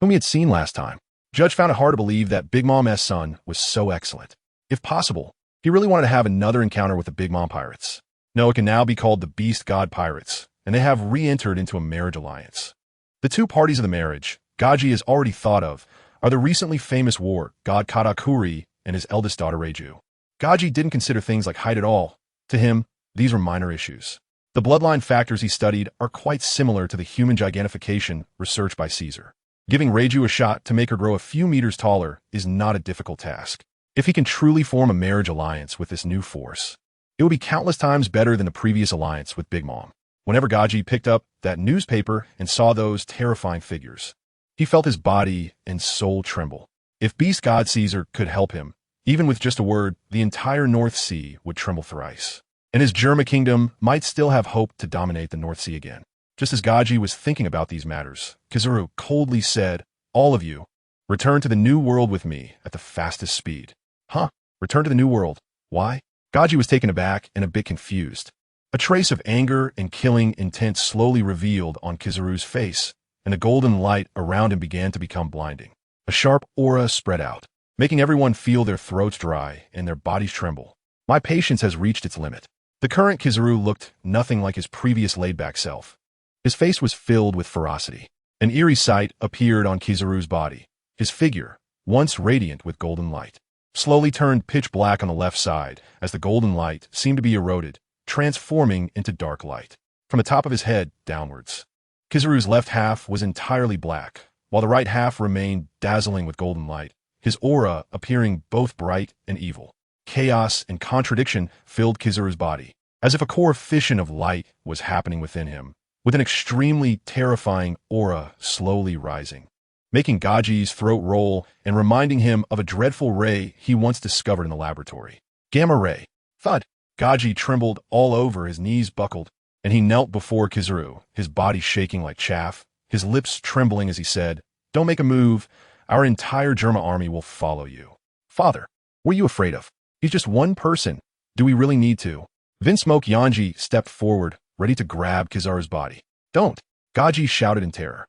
A: whom he had seen last time. Judge found it hard to believe that Big Mom's son was so excellent. If possible, he really wanted to have another encounter with the Big Mom pirates. No, it can now be called the Beast God Pirates, and they have re-entered into a marriage alliance. The 2 parties of the marriage, Gaji has already thought of, are the recently famous war god Katakuri and his eldest daughter Reiju. Gaji didn't consider things like height at all. To him, these were minor issues. The bloodline factors he studied are quite similar to the human gigantification researched by Caesar. Giving Reiju a shot to make her grow a few meters taller is not a difficult task. If he can truly form a marriage alliance with this new force, it would be countless times better than the previous alliance with Big Mom. Whenever Gaji picked up that newspaper and saw those terrifying figures, he felt his body and soul tremble. If Beast God Caesar could help him, even with just a word, the entire North Sea would tremble thrice. And his Germa kingdom might still have hope to dominate the North Sea again. Just as Gaji was thinking about these matters, Kizaru coldly said, "All of you, return to the New World with me at the fastest speed." Huh? Return to the New World? Why? Gaji was taken aback and a bit confused. A trace of anger and killing intent slowly revealed on Kizaru's face, and the golden light around him began to become blinding. A sharp aura spread out, making everyone feel their throats dry and their bodies tremble. My patience has reached its limit. The current Kizaru looked nothing like his previous laid-back self. His face was filled with ferocity. An eerie sight appeared on Kizaru's body. His figure, once radiant with golden light, slowly turned pitch black on the left side as the golden light seemed to be eroded, transforming into dark light. From the top of his head downwards, Kizaru's left half was entirely black, while the right half remained dazzling with golden light, his aura appearing both bright and evil. Chaos and contradiction filled Kizaru's body, as if a core fission of light was happening within him, with an extremely terrifying aura slowly rising, making Gaji's throat roll and reminding him of a dreadful ray he once discovered in the laboratory. Gamma ray. Thud. Gaji trembled all over, his knees buckled, and he knelt before Kizaru, his body shaking like chaff, his lips trembling as he said, "Don't make a move. Our entire Germa army will follow you." "Father, what are you afraid of? He's just one person. Do we really need to?" Vinsmoke Yanji stepped forward, ready to grab Kizaru's body. "Don't!" Gaji shouted in terror.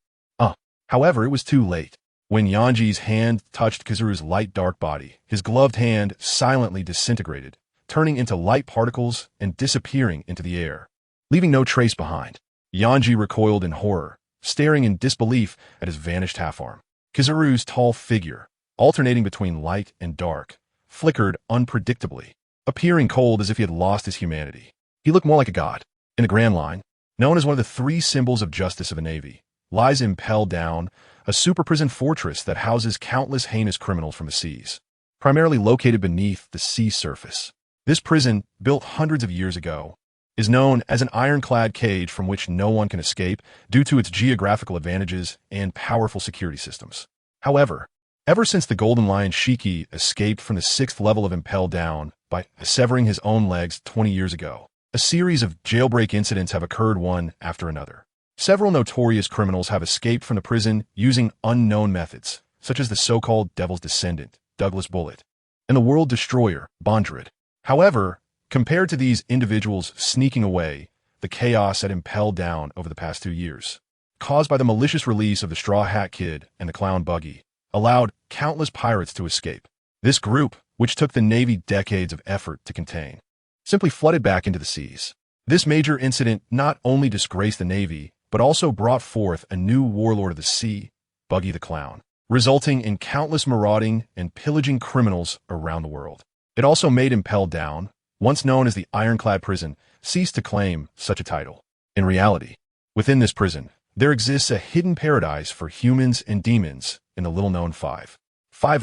A: However, it was too late. When Yanji's hand touched Kizaru's light dark body, his gloved hand silently disintegrated, turning into light particles and disappearing into the air, leaving no trace behind. Yanji recoiled in horror, staring in disbelief at his vanished half-arm. Kizaru's tall figure, alternating between light and dark, flickered unpredictably, appearing cold as if he had lost his humanity. He looked more like a god. In the Grand Line, known as one of the three symbols of justice of a navy, lies Impel Down, a super prison fortress that houses countless heinous criminals from the seas, primarily located beneath the sea surface. This prison, built hundreds of years ago, is known as an ironclad cage from which no one can escape due to its geographical advantages and powerful security systems. However, ever since the Golden Lion Shiki escaped from the 6th level of Impel Down by severing his own legs 20 years ago, a series of jailbreak incidents have occurred one after another. Several notorious criminals have escaped from the prison using unknown methods, such as the so-called Devil's Descendant, Douglas Bullet, and the World Destroyer, Bondred. However, compared to these individuals sneaking away, the chaos at Impel Down over the past 2 years, caused by the malicious release of the Straw Hat Kid and the Clown Buggy, allowed countless pirates to escape. This group, which took the Navy decades of effort to contain, simply flooded back into the seas. This major incident not only disgraced the Navy, but also brought forth a new warlord of the sea, Buggy the Clown, resulting in countless marauding and pillaging criminals around the world. It also made Impel Down, once known as the Ironclad Prison, cease to claim such a title. In reality, within this prison, there exists a hidden paradise for humans and demons in the little-known 5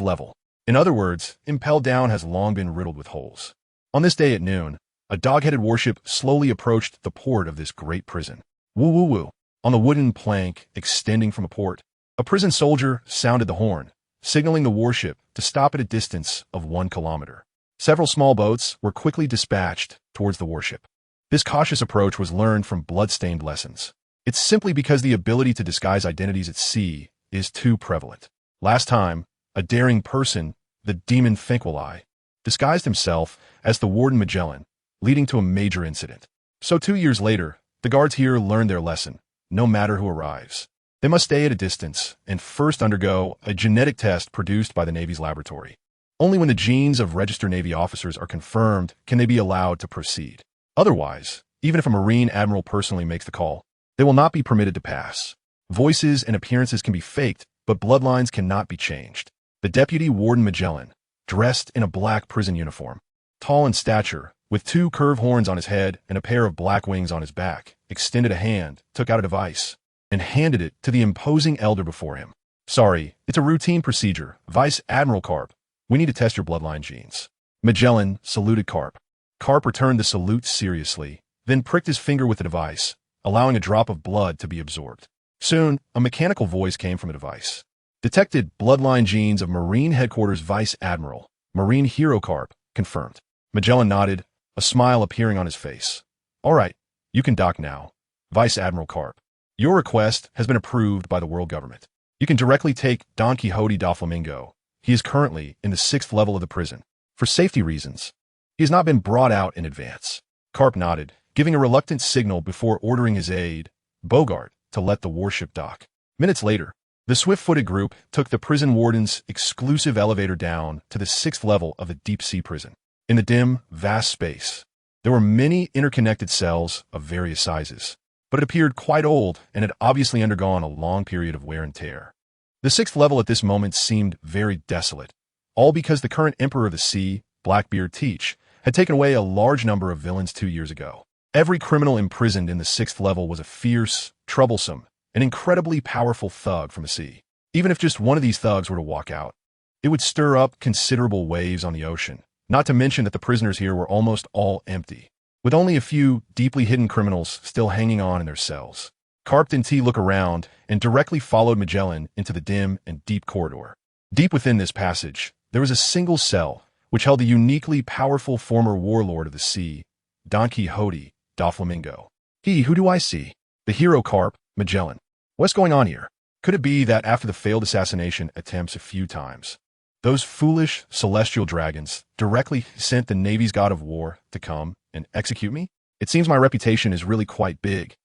A: level. In other words, Impel Down has long been riddled with holes. On this day at noon, a dog-headed warship slowly approached the port of this great prison. Woo-woo-woo. On the wooden plank extending from a port, a prison soldier sounded the horn, signaling the warship to stop at a distance of 1 kilometer. Several small boats were quickly dispatched towards the warship. This cautious approach was learned from blood-stained lessons. It's simply because the ability to disguise identities at sea is too prevalent. Last time, a daring person, the demon Finkwell, disguised himself as the Warden Magellan, leading to a major incident. So 2 years later, the guards here learned their lesson. No matter who arrives, they must stay at a distance and first undergo a genetic test produced by the Navy's laboratory. Only when the genes of registered Navy officers are confirmed can they be allowed to proceed. Otherwise, even if a Marine admiral personally makes the call, they will not be permitted to pass. Voices and appearances can be faked, but bloodlines cannot be changed. The Deputy Warden Magellan, dressed in a black prison uniform, tall in stature, with 2 curved horns on his head and a pair of black wings on his back, extended a hand, took out a device, and handed it to the imposing elder before him. Sorry, it's a routine procedure. Vice Admiral Carp, we need to test your bloodline genes. Magellan saluted Carp. Carp returned the salute seriously, then pricked his finger with the device, allowing a drop of blood to be absorbed. Soon, a mechanical voice came from the device. Detected bloodline genes of Marine Headquarters Vice Admiral, Marine Hero Carp, confirmed. Magellan nodded, a smile appearing on his face. All right, you can dock now. Vice Admiral Carp, your request has been approved by the world government. You can directly take Don Quixote da Flamingo. He is currently in the 6th level of the prison. For safety reasons, he has not been brought out in advance. Carp nodded, giving a reluctant signal before ordering his aide, Bogart, to let the warship dock. Minutes later, the swift-footed group took the prison warden's exclusive elevator down to the 6th level of the deep-sea prison. In the dim, vast space, there were many interconnected cells of various sizes, but it appeared quite old and had obviously undergone a long period of wear and tear. The 6th level at this moment seemed very desolate, all because the current Emperor of the Sea, Blackbeard Teach, had taken away a large number of villains 2 years ago. Every criminal imprisoned in the 6th level was a fierce, troublesome, and incredibly powerful thug from the sea. Even if just one of these thugs were to walk out, it would stir up considerable waves on the ocean, not to mention that the prisoners here were almost all empty, with only a few deeply hidden criminals still hanging on in their cells. Carp didn't look around and directly followed Magellan into the dim and deep corridor. Deep within this passage, there was a single cell which held the uniquely powerful former warlord of the sea, Don Quixote da Flamingo. Who do I see? The hero Carp, Magellan. What's going on here? Could it be that after the failed assassination attempts a few times, those foolish celestial dragons directly sent the Navy's god of war to come and execute me? It seems my reputation is really quite big.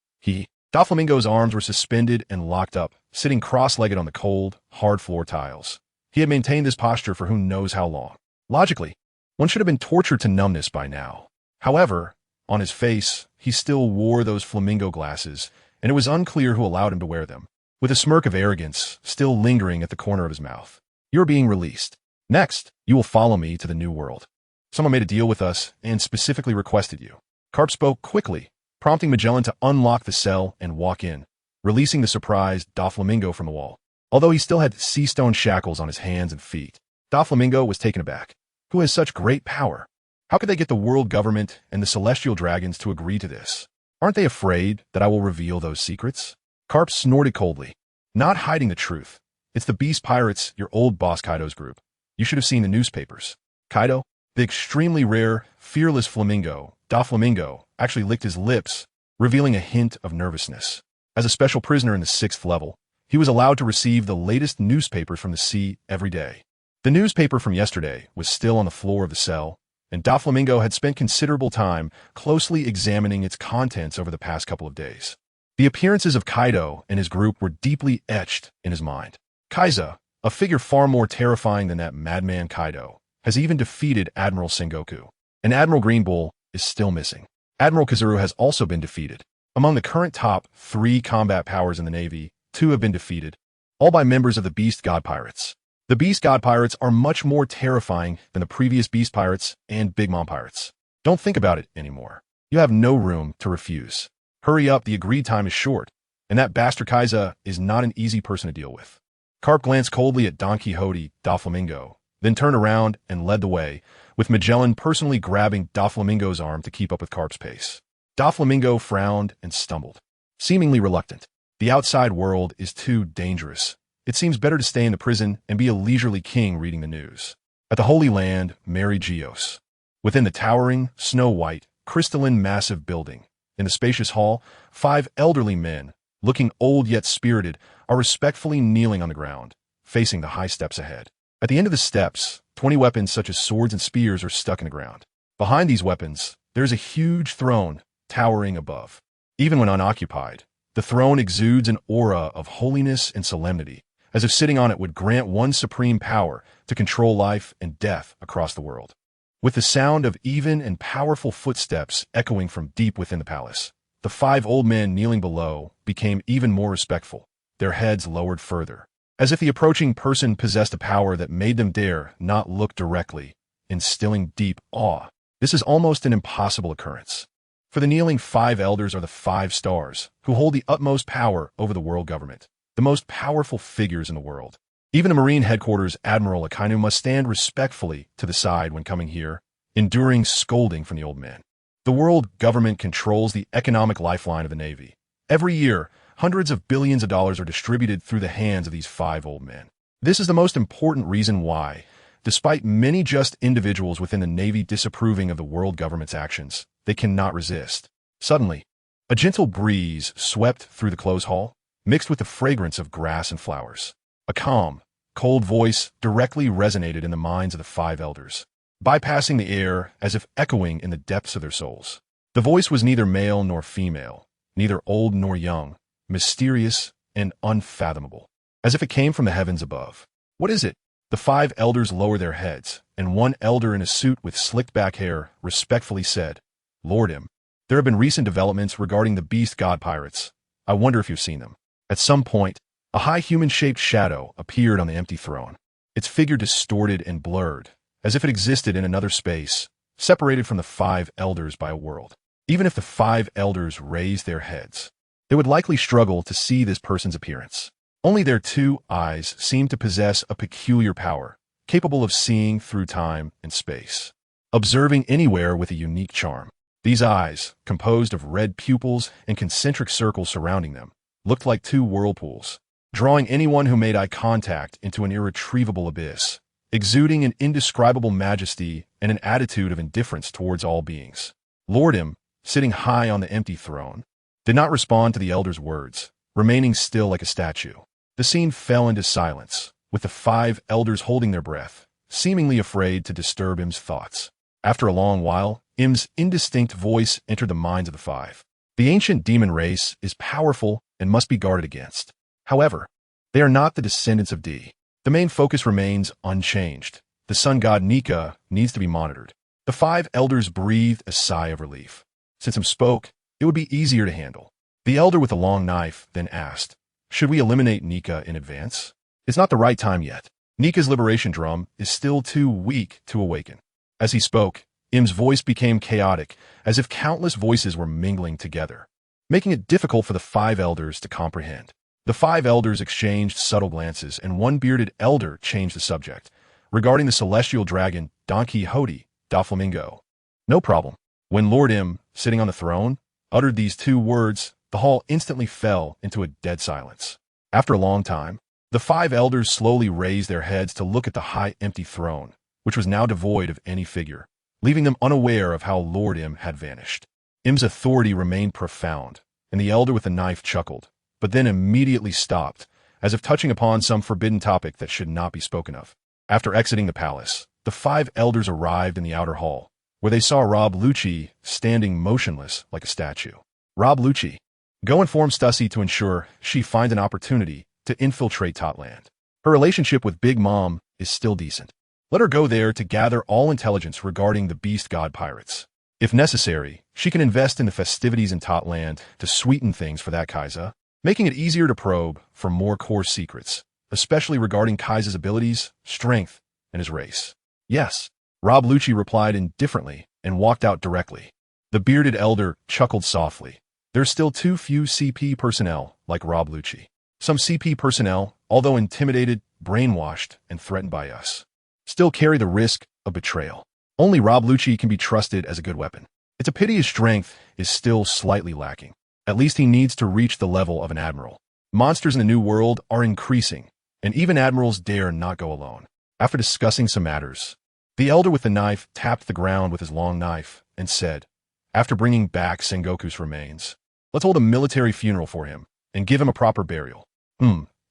A: Doflamingo's arms were suspended and locked up, sitting cross-legged on the cold, hard floor tiles. He had maintained this posture for who knows how long. Logically, one should have been tortured to numbness by now. However, on his face, he still wore those flamingo glasses, and it was unclear who allowed him to wear them. with a smirk of arrogance still lingering at the corner of his mouth. You're being released. Next, you will follow me to the new world. Someone made a deal with us and specifically requested you. Carp spoke quickly, prompting Magellan to unlock the cell and walk in, releasing the surprised Doflamingo from the wall. Although he still had sea stone shackles on his hands and feet, Doflamingo was taken aback. Who has such great power? How could they get the world government and the celestial dragons to agree to this? Aren't they afraid that I will reveal those secrets? Carp snorted coldly, not hiding the truth. It's the Beast Pirates, your old boss Kaido's group. You should have seen the newspapers. Kaido, the extremely rare, fearless flamingo, Doflamingo, actually licked his lips, revealing a hint of nervousness. As a special prisoner in the 6th level, he was allowed to receive the latest newspapers from the sea every day. The newspaper from yesterday was still on the floor of the cell, and Doflamingo had spent considerable time closely examining its contents over the past couple of days. The appearances of Kaido and his group were deeply etched in his mind. Kaisa, a figure far more terrifying than that madman Kaido, has even defeated Admiral Sengoku. And Admiral Green Bull is still missing. Admiral Kazuru has also been defeated. Among the current top 3 combat powers in the Navy, 2 have been defeated, all by members of the Beast God Pirates. The Beast God Pirates are much more terrifying than the previous Beast Pirates and Big Mom Pirates. Don't think about it anymore. You have no room to refuse. Hurry up, the agreed time is short, and that bastard Kaisa is not an easy person to deal with. Carp glanced coldly at Don Quixote, Doflamingo, then turned around and led the way, with Magellan personally grabbing Doflamingo's arm to keep up with Carp's pace. Doflamingo frowned and stumbled, seemingly reluctant. The outside world is too dangerous. It seems better to stay in the prison and be a leisurely king reading the news. At the Holy Land, Mary Geos. Within the towering, snow-white, crystalline massive building, in the spacious hall, 5 elderly men, looking old yet spirited, are respectfully kneeling on the ground, facing the high steps ahead. At the end of the steps, 20 weapons such as swords and spears are stuck in the ground. Behind these weapons, there is a huge throne towering above. Even when unoccupied, the throne exudes an aura of holiness and solemnity, as if sitting on it would grant one supreme power to control life and death across the world. With the sound of even and powerful footsteps echoing from deep within the palace, the 5 old men kneeling below became even more respectful, their heads lowered further, as if the approaching person possessed a power that made them dare not look directly, instilling deep awe. This is almost an impossible occurrence. For the kneeling 5 elders are the 5 stars, who hold the utmost power over the world government, the most powerful figures in the world. Even the Marine Headquarters Admiral Akainu must stand respectfully to the side when coming here, enduring scolding from the old men. The world government controls the economic lifeline of the Navy. Every year, hundreds of billions of dollars are distributed through the hands of these 5 old men. This is the most important reason why, despite many just individuals within the Navy disapproving of the world government's actions, they cannot resist. Suddenly, a gentle breeze swept through the close hall, mixed with the fragrance of grass and flowers. A calm, cold voice directly resonated in the minds of the 5 elders, bypassing the air as if echoing in the depths of their souls. The voice was neither male nor female, neither old nor young, mysterious and unfathomable, as if it came from the heavens above. What is it? The 5 elders lowered their heads, and one elder in a suit with slicked back hair respectfully said, "Lord M, there have been recent developments regarding the Beast God Pirates. I wonder if you've seen them." At some point, a high human-shaped shadow appeared on the empty throne, its figure distorted and blurred, as if it existed in another space, separated from the 5 elders by a world. Even if the 5 elders raised their heads, they would likely struggle to see this person's appearance. Only their 2 eyes seemed to possess a peculiar power, capable of seeing through time and space, observing anywhere with a unique charm. These eyes, composed of red pupils and concentric circles surrounding them, looked like 2 whirlpools, drawing anyone who made eye contact into an irretrievable abyss, exuding an indescribable majesty and an attitude of indifference towards all beings. Lord M, sitting high on the empty throne, did not respond to the elder's words, remaining still like a statue. The scene fell into silence, with the 5 elders holding their breath, seemingly afraid to disturb M's thoughts. After a long while, M's indistinct voice entered the minds of the 5. The ancient demon race is powerful and must be guarded against. However, they are not the descendants of D. The main focus remains unchanged. The Sun God Nika needs to be monitored. The 5 elders breathed a sigh of relief. Since M spoke, it would be easier to handle. The elder with the long knife then asked, Should we eliminate Nika in advance? It's not the right time yet. Nika's liberation drum is still too weak to awaken. As he spoke, Im's voice became chaotic, as if countless voices were mingling together, making it difficult for the 5 elders to comprehend. The 5 elders exchanged subtle glances, and one bearded elder changed the subject, regarding the celestial dragon Don Quixote da Flamingo. No problem. When Lord Im, sitting on the throne, uttered these 2 words, the hall instantly fell into a dead silence. After a long time, the 5 elders slowly raised their heads to look at the high empty throne, which was now devoid of any figure, leaving them unaware of how Lord Im had vanished. Im's authority remained profound, and the elder with the knife chuckled, but then immediately stopped, as if touching upon some forbidden topic that should not be spoken of. After exiting the palace, the 5 elders arrived in the outer hall, where they saw Rob Lucci standing motionless like a statue. Rob Lucci, go inform Stussy to ensure she finds an opportunity to infiltrate Totland. Her relationship with Big Mom is still decent. Let her go there to gather all intelligence regarding the Beast God pirates. If necessary, she can invest in the festivities in Totland to sweeten things for that Kaisa, making it easier to probe for more core secrets, especially regarding Kaisa's abilities, strength, and his race. Yes, Rob Lucci replied indifferently and walked out directly. The bearded elder chuckled softly. There's still too few CP personnel like Rob Lucci. Some CP personnel, although intimidated, brainwashed, and threatened by us, still carry the risk of betrayal. Only Rob Lucci can be trusted as a good weapon. It's a pity his strength is still slightly lacking. At least he needs to reach the level of an admiral. Monsters in the New World are increasing, and even admirals dare not go alone. After discussing some matters, the elder with the knife tapped the ground with his long knife and said, after bringing back Sengoku's remains, let's hold a military funeral for him and give him a proper burial.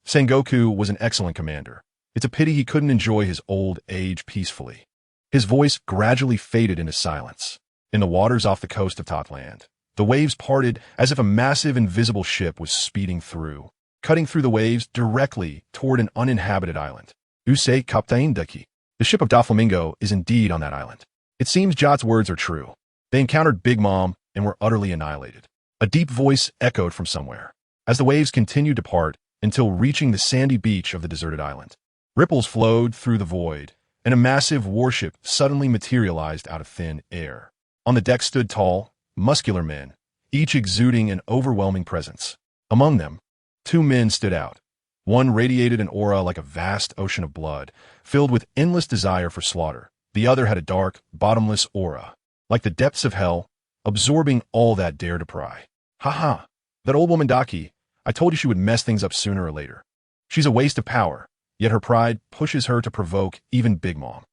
A: Sengoku was an excellent commander. It's a pity he couldn't enjoy his old age peacefully. His voice gradually faded into silence. In the waters off the coast of Totland, the waves parted as if a massive invisible ship was speeding through, cutting through the waves directly toward an uninhabited island. Usei Kaptain Deki. The ship of Doflamingo is indeed on that island. It seems Jot's words are true. They encountered Big Mom and were utterly annihilated. A deep voice echoed from somewhere, as the waves continued to part until reaching the sandy beach of the deserted island. Ripples flowed through the void, and a massive warship suddenly materialized out of thin air. On the deck stood tall, muscular men, each exuding an overwhelming presence. Among them, 2 men stood out. One radiated an aura like a vast ocean of blood, filled with endless desire for slaughter. The other had a dark, bottomless aura, like the depths of hell, absorbing all that dared to pry. Ha! That old woman Daki, I told you she would mess things up sooner or later. She's a waste of power, yet her pride pushes her to provoke even Big Mom.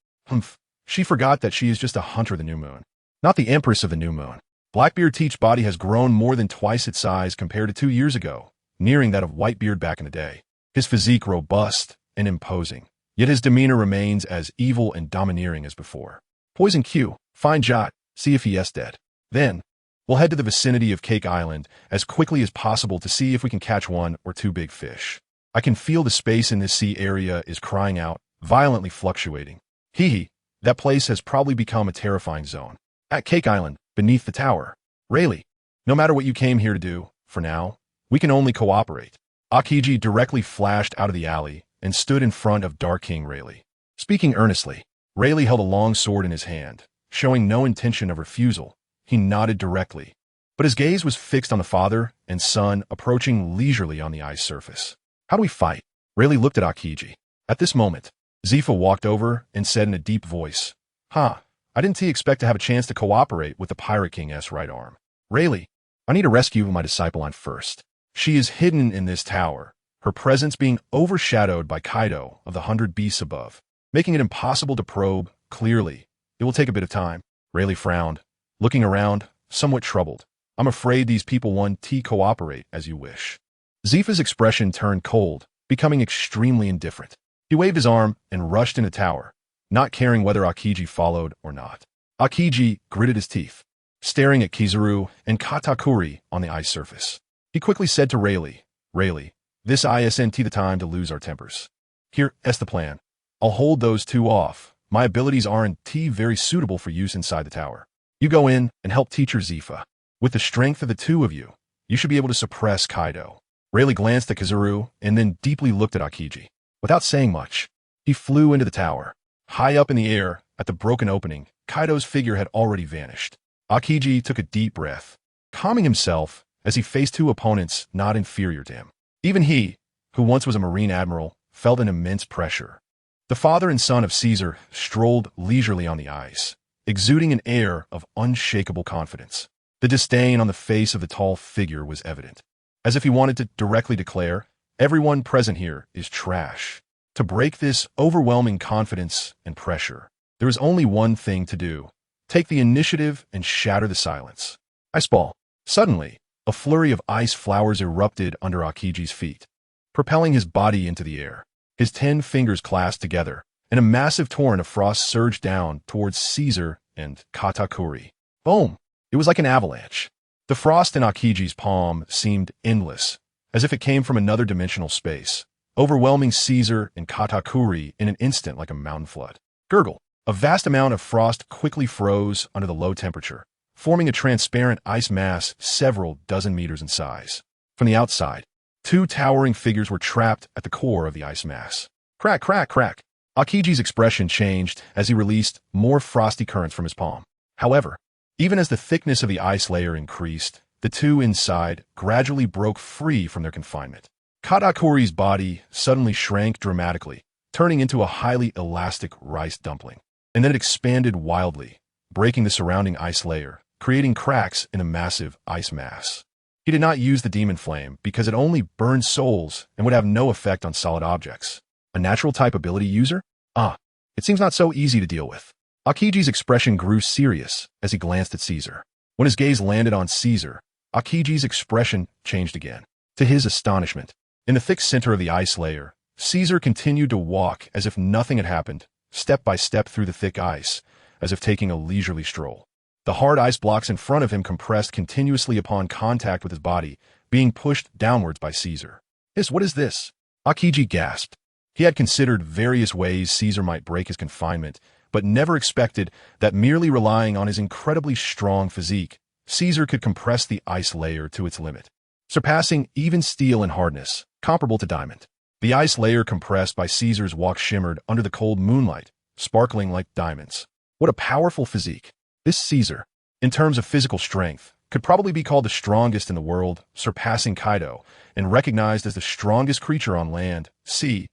A: She forgot that she is just a hunter of the new moon, not the empress of the new moon. Blackbeard Teach's body has grown more than twice its size compared to 2 years ago, nearing that of Whitebeard back in the day. His physique robust and imposing, yet his demeanor remains as evil and domineering as before. Poison Q, find Jot, see if he is dead. Then, we'll head to the vicinity of Cake Island as quickly as possible to see if we can catch 1 or 2 big fish. I can feel the space in this sea area is crying out, violently fluctuating. That place has probably become a terrifying zone. At Cake Island, beneath the tower. Rayleigh, no matter what you came here to do, for now, we can only cooperate. Akiji directly flashed out of the alley and stood in front of Dark King Rayleigh. Speaking earnestly, Rayleigh held a long sword in his hand, showing no intention of refusal. He nodded directly, but his gaze was fixed on the father and son approaching leisurely on the ice surface. How do we fight? Rayleigh looked at Akiji. At this moment, Zifa walked over and said in a deep voice, I didn't expect to have a chance to cooperate with the Pirate King's right arm. Rayleigh, I need to rescue my disciple on first. She is hidden in this tower, her presence being overshadowed by Kaido of the 100 beasts above, making it impossible to probe clearly. It will take a bit of time. Rayleigh frowned, looking around, somewhat troubled. I'm afraid these people won't cooperate as you wish. Zifa's expression turned cold, becoming extremely indifferent. He waved his arm and rushed into the tower, not caring whether Akiji followed or not. Akiji gritted his teeth, staring at Kizaru and Katakuri on the ice surface. He quickly said to Rayleigh, this isn't the time to lose our tempers. Here's the plan. I'll hold those 2 off. My abilities aren't very suitable for use inside the tower. You go in and help Teacher Zifa. With the strength of the 2 of you, you should be able to suppress Kaido. Rayleigh glanced at Kizaru and then deeply looked at Akiji. Without saying much, he flew into the tower. High up in the air, at the broken opening, Kaido's figure had already vanished. Akiji took a deep breath, calming himself as he faced two opponents not inferior to him. Even he, who once was a Marine admiral, felt an immense pressure. The father and son of Caesar strolled leisurely on the ice, exuding an air of unshakable confidence. The disdain on the face of the tall figure was evident, as if he wanted to directly declare, "Everyone present here is trash." To break this overwhelming confidence and pressure, there is only one thing to do: take the initiative and shatter the silence. Ice ball. Suddenly, a flurry of ice flowers erupted under Akiji's feet, propelling his body into the air. His 10 fingers clasped together, and a massive torrent of frost surged down towards Caesar and Katakuri. Boom! It was like an avalanche. The frost in Akiji's palm seemed endless, as if it came from another dimensional space, overwhelming Caesar and Katakuri in an instant like a mountain flood. Gurgle. A vast amount of frost quickly froze under the low temperature, forming a transparent ice mass several dozen meters in size. From the outside, 2 towering figures were trapped at the core of the ice mass. Crack, crack, crack. Akiji's expression changed as he released more frosty currents from his palm. However, even as the thickness of the ice layer increased, the 2 inside gradually broke free from their confinement. Katakuri's body suddenly shrank dramatically, turning into a highly elastic rice dumpling. And then it expanded wildly, breaking the surrounding ice layer, creating cracks in a massive ice mass. He did not use the demon flame because it only burned souls and would have no effect on solid objects. A natural type ability user? It seems not so easy to deal with. Akiji's expression grew serious as he glanced at Caesar. When his gaze landed on Caesar, Akiji's expression changed again. To his astonishment, in the thick center of the ice layer, Caesar continued to walk as if nothing had happened, step by step through the thick ice, as if taking a leisurely stroll. The hard ice blocks in front of him compressed continuously upon contact with his body, being pushed downwards by Caesar. What is this? Akiji gasped. He had considered various ways Caesar might break his confinement, but never expected that merely relying on his incredibly strong physique, Caesar could compress the ice layer to its limit, surpassing even steel in hardness, comparable to diamond. The ice layer compressed by Caesar's walk shimmered under the cold moonlight, sparkling like diamonds. What a powerful physique. This Caesar, in terms of physical strength, could probably be called the strongest in the world, surpassing Kaido, and recognized as the strongest creature on land, sea,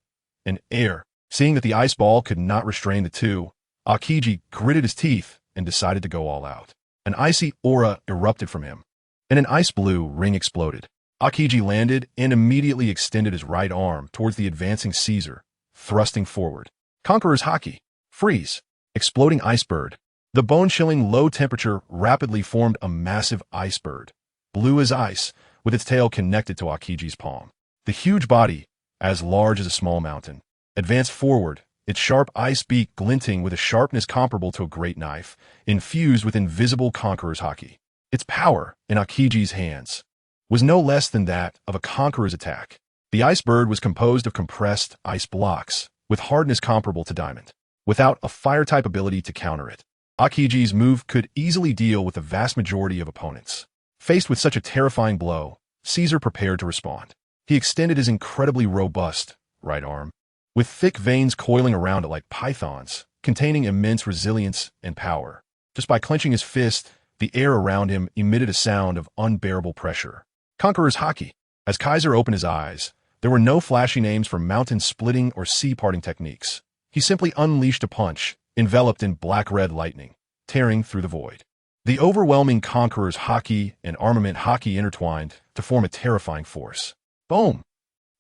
A: and air. Seeing that the ice ball could not restrain the 2, Akiji gritted his teeth and decided to go all out. An icy aura erupted from him, and an ice blue ring exploded. Akiji landed and immediately extended his right arm towards the advancing Caesar, thrusting forward. Conqueror's Haki. Freeze. Exploding ice bird. The bone-chilling low temperature rapidly formed a massive ice bird, blue as ice, with its tail connected to Akiji's palm. The huge body, as large as a small mountain, advanced forward, its sharp ice beak glinting with a sharpness comparable to a great knife, infused with invisible Conqueror's Haki. Its power, in Akiji's hands, was no less than that of a conqueror's attack. The ice bird was composed of compressed ice blocks, with hardness comparable to diamond, without a fire-type ability to counter it. Akiji's move could easily deal with the vast majority of opponents. Faced with such a terrifying blow, Caesar prepared to respond. He extended his incredibly robust right arm, with thick veins coiling around it like pythons, containing immense resilience and power. Just by clenching his fist, the air around him emitted a sound of unbearable pressure. Conqueror's Haki. As Kaiser opened his eyes, there were no flashy names for mountain-splitting or sea-parting techniques. He simply unleashed a punch, enveloped in black-red lightning, tearing through the void. The overwhelming Conqueror's Haki and Armament Haki intertwined to form a terrifying force. Boom!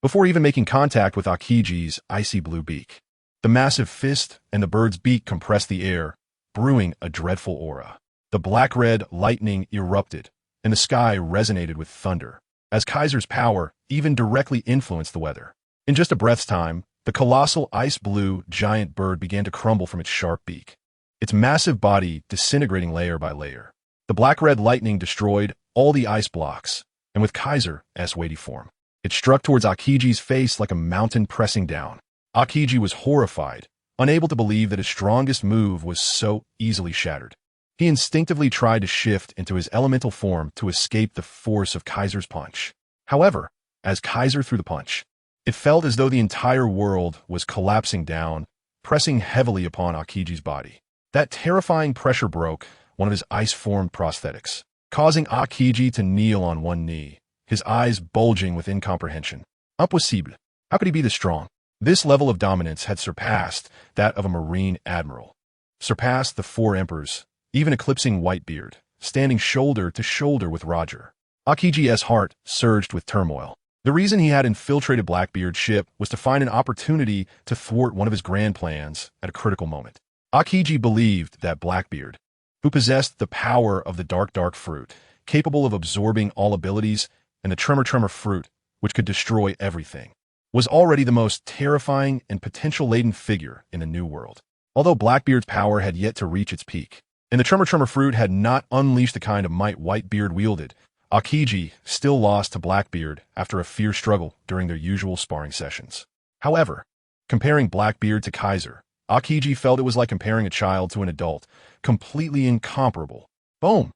A: Before even making contact with Akiji's icy blue beak, the massive fist and the bird's beak compressed the air, brewing a dreadful aura. The black-red lightning erupted, and the sky resonated with thunder, as Kaiser's power even directly influenced the weather. In just a breath's time, the colossal ice-blue giant bird began to crumble from its sharp beak, its massive body disintegrating layer by layer. The black-red lightning destroyed all the ice blocks, and with Kaiser's weighty form, it struck towards Akiji's face like a mountain pressing down. Akiji was horrified, unable to believe that his strongest move was so easily shattered. He instinctively tried to shift into his elemental form to escape the force of Kaiser's punch. However, as Kaiser threw the punch. It felt as though the entire world was collapsing down, pressing heavily upon Akiji's body. That terrifying pressure broke one of his ice-formed prosthetics, causing Akiji to kneel on one knee, his eyes bulging with incomprehension. Impossible. How could he be this strong? This level of dominance had surpassed that of a marine admiral, surpassed the four emperors, even eclipsing Whitebeard, standing shoulder to shoulder with Roger. Akiji's heart surged with turmoil. The reason he had infiltrated Blackbeard's ship was to find an opportunity to thwart one of his grand plans at a critical moment. Akiji believed that Blackbeard, who possessed the power of the dark fruit, capable of absorbing all abilities, and the tremor fruit, which could destroy everything, was already the most terrifying and potential-laden figure in the New World. Although Blackbeard's power had yet to reach its peak, and the tremor fruit had not unleashed the kind of might Whitebeard wielded, Akiji still lost to Blackbeard after a fierce struggle during their usual sparring sessions. However, comparing Blackbeard to Kaiser, Akiji felt it was like comparing a child to an adult, completely incomparable. Boom!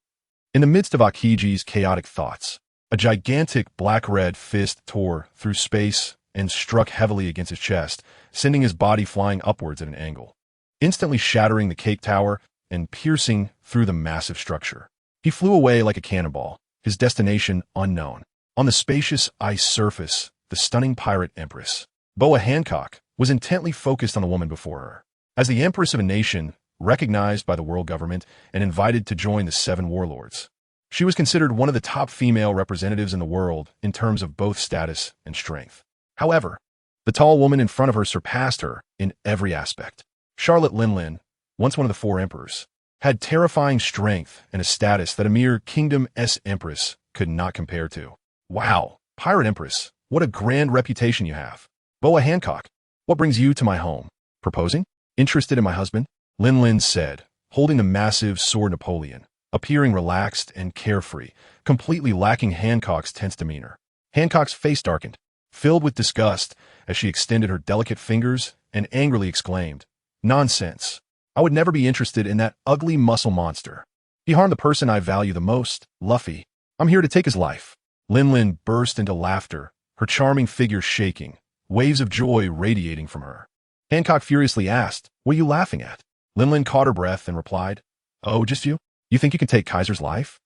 A: In the midst of Akiji's chaotic thoughts, a gigantic black-red fist tore through space and struck heavily against his chest, sending his body flying upwards at an angle, instantly shattering the cake tower and piercing through the massive structure. He flew away like a cannonball, his destination unknown. On the spacious ice surface, the stunning pirate empress, Boa Hancock, was intently focused on the woman before her. As the empress of a nation recognized by the world government and invited to join the Seven Warlords, she was considered one of the top female representatives in the world in terms of both status and strength. However, the tall woman in front of her surpassed her in every aspect. Charlotte Linlin, once one of the four emperors, had terrifying strength and a status that a mere Kingdom-S empress could not compare to. Wow, pirate empress, what a grand reputation you have. Boa Hancock, what brings you to my home? Proposing? Interested in my husband? Linlin said, holding the massive sword Napoleon, appearing relaxed and carefree, completely lacking Hancock's tense demeanor. Hancock's face darkened, filled with disgust as she extended her delicate fingers and angrily exclaimed, "Nonsense. I would never be interested in that ugly muscle monster. He harmed the person I value the most, Luffy. I'm here to take his life." Linlin burst into laughter, her charming figure shaking, waves of joy radiating from her. Hancock furiously asked, "What are you laughing at?" Linlin caught her breath and replied, "Oh, just you? You think you can take Kaiser's life?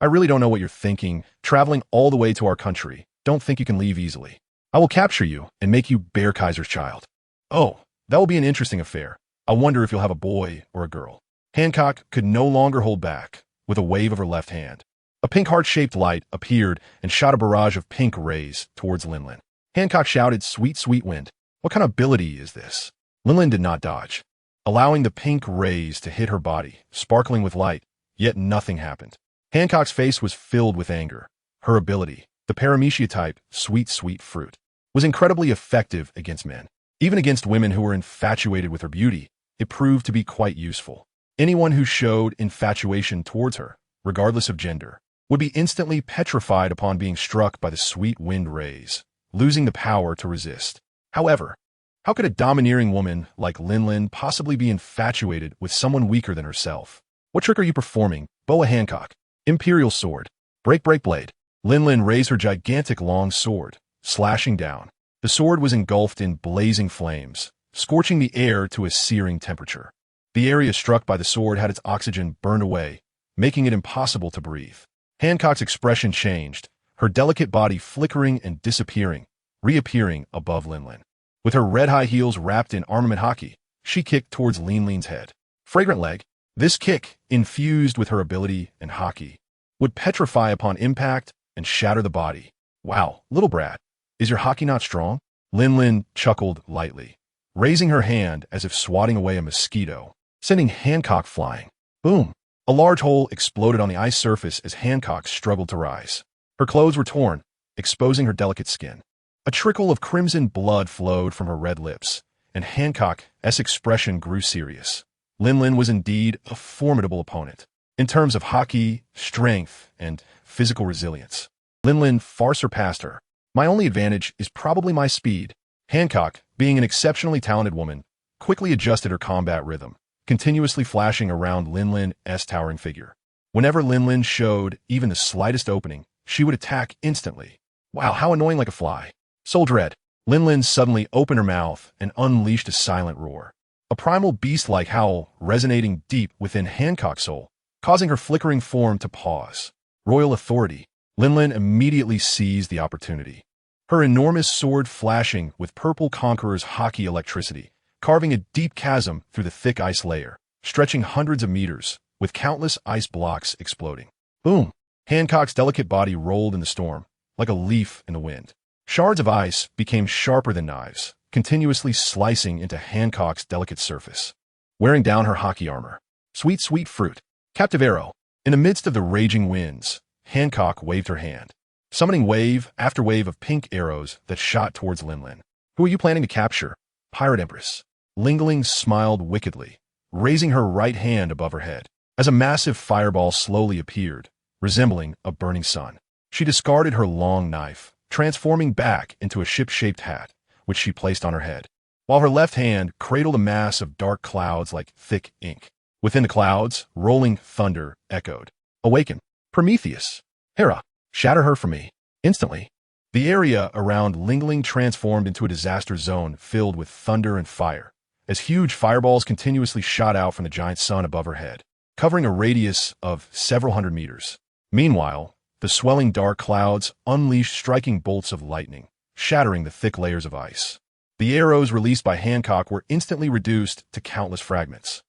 A: I really don't know what you're thinking, traveling all the way to our country. Don't think you can leave easily. I will capture you and make you bear Kaiser's child. Oh, that will be an interesting affair. I wonder if you'll have a boy or a girl." Hancock could no longer hold back. With a wave of her left hand, a pink heart-shaped light appeared and shot a barrage of pink rays towards Linlin. Hancock shouted, "Sweet, sweet wind. What kind of ability is this?" Linlin did not dodge, allowing the pink rays to hit her body, sparkling with light, yet nothing happened. Hancock's face was filled with anger. Her ability, the Paramecia-type sweet, sweet fruit, was incredibly effective against men. Even against women who were infatuated with her beauty, it proved to be quite useful. Anyone who showed infatuation towards her, regardless of gender, would be instantly petrified upon being struck by the sweet wind rays, losing the power to resist. However, how could a domineering woman like Linlin possibly be infatuated with someone weaker than herself? "What trick are you performing, Boa Hancock?" "Imperial sword. Break blade." Linlin raised her gigantic long sword, slashing down. The sword was engulfed in blazing flames, scorching the air to a searing temperature. The area struck by the sword had its oxygen burned away, making it impossible to breathe. Hancock's expression changed, her delicate body flickering and disappearing, reappearing above Linlin. With her red high heels wrapped in armament hockey, she kicked towards Linlin's head. Fragrant leg. This kick, infused with her ability and hockey, would petrify upon impact and shatter the body. "Wow, little brat, is your hockey not strong?" Linlin chuckled lightly, raising her hand as if swatting away a mosquito, sending Hancock flying. Boom! A large hole exploded on the ice surface as Hancock struggled to rise. Her clothes were torn, exposing her delicate skin. A trickle of crimson blood flowed from her red lips, and Hancock's expression grew serious. Linlin was indeed a formidable opponent. In terms of hockey, strength, and physical resilience, Linlin far surpassed her. "My only advantage is probably my speed." Hancock, being an exceptionally talented woman, quickly adjusted her combat rhythm, continuously flashing around Linlin's towering figure. Whenever Linlin showed even the slightest opening, she would attack instantly. Wow, how annoying like a fly. Soul Dread. Linlin suddenly opened her mouth and unleashed a silent roar. A primal beast-like howl resonating deep within Hancock's soul, causing her flickering form to pause. Royal authority. Linlin immediately seized the opportunity. Her enormous sword flashing with purple conqueror's haki electricity, carving a deep chasm through the thick ice layer, stretching hundreds of meters, with countless ice blocks exploding. Boom! Hancock's delicate body rolled in the storm, like a leaf in the wind. Shards of ice became sharper than knives, continuously slicing into Hancock's delicate surface. Wearing down her haki armor. Sweet, sweet fruit. Captive arrow. In the midst of the raging winds, Hancock waved her hand, summoning wave after wave of pink arrows that shot towards Linlin. Who are you planning to capture? Pirate Empress. Linlin smiled wickedly, raising her right hand above her head, as a massive fireball slowly appeared, resembling a burning sun. She discarded her long knife, transforming back into a ship-shaped hat, which she placed on her head, while her left hand cradled a mass of dark clouds like thick ink. Within the clouds, rolling thunder echoed. Awaken. Prometheus. Hera, shatter her for me. Instantly, the area around Linlin transformed into a disaster zone filled with thunder and fire, as huge fireballs continuously shot out from the giant sun above her head, covering a radius of several hundred meters. Meanwhile, the swelling dark clouds unleashed striking bolts of lightning, shattering the thick layers of ice. The arrows released by Hancock were instantly reduced to countless fragments.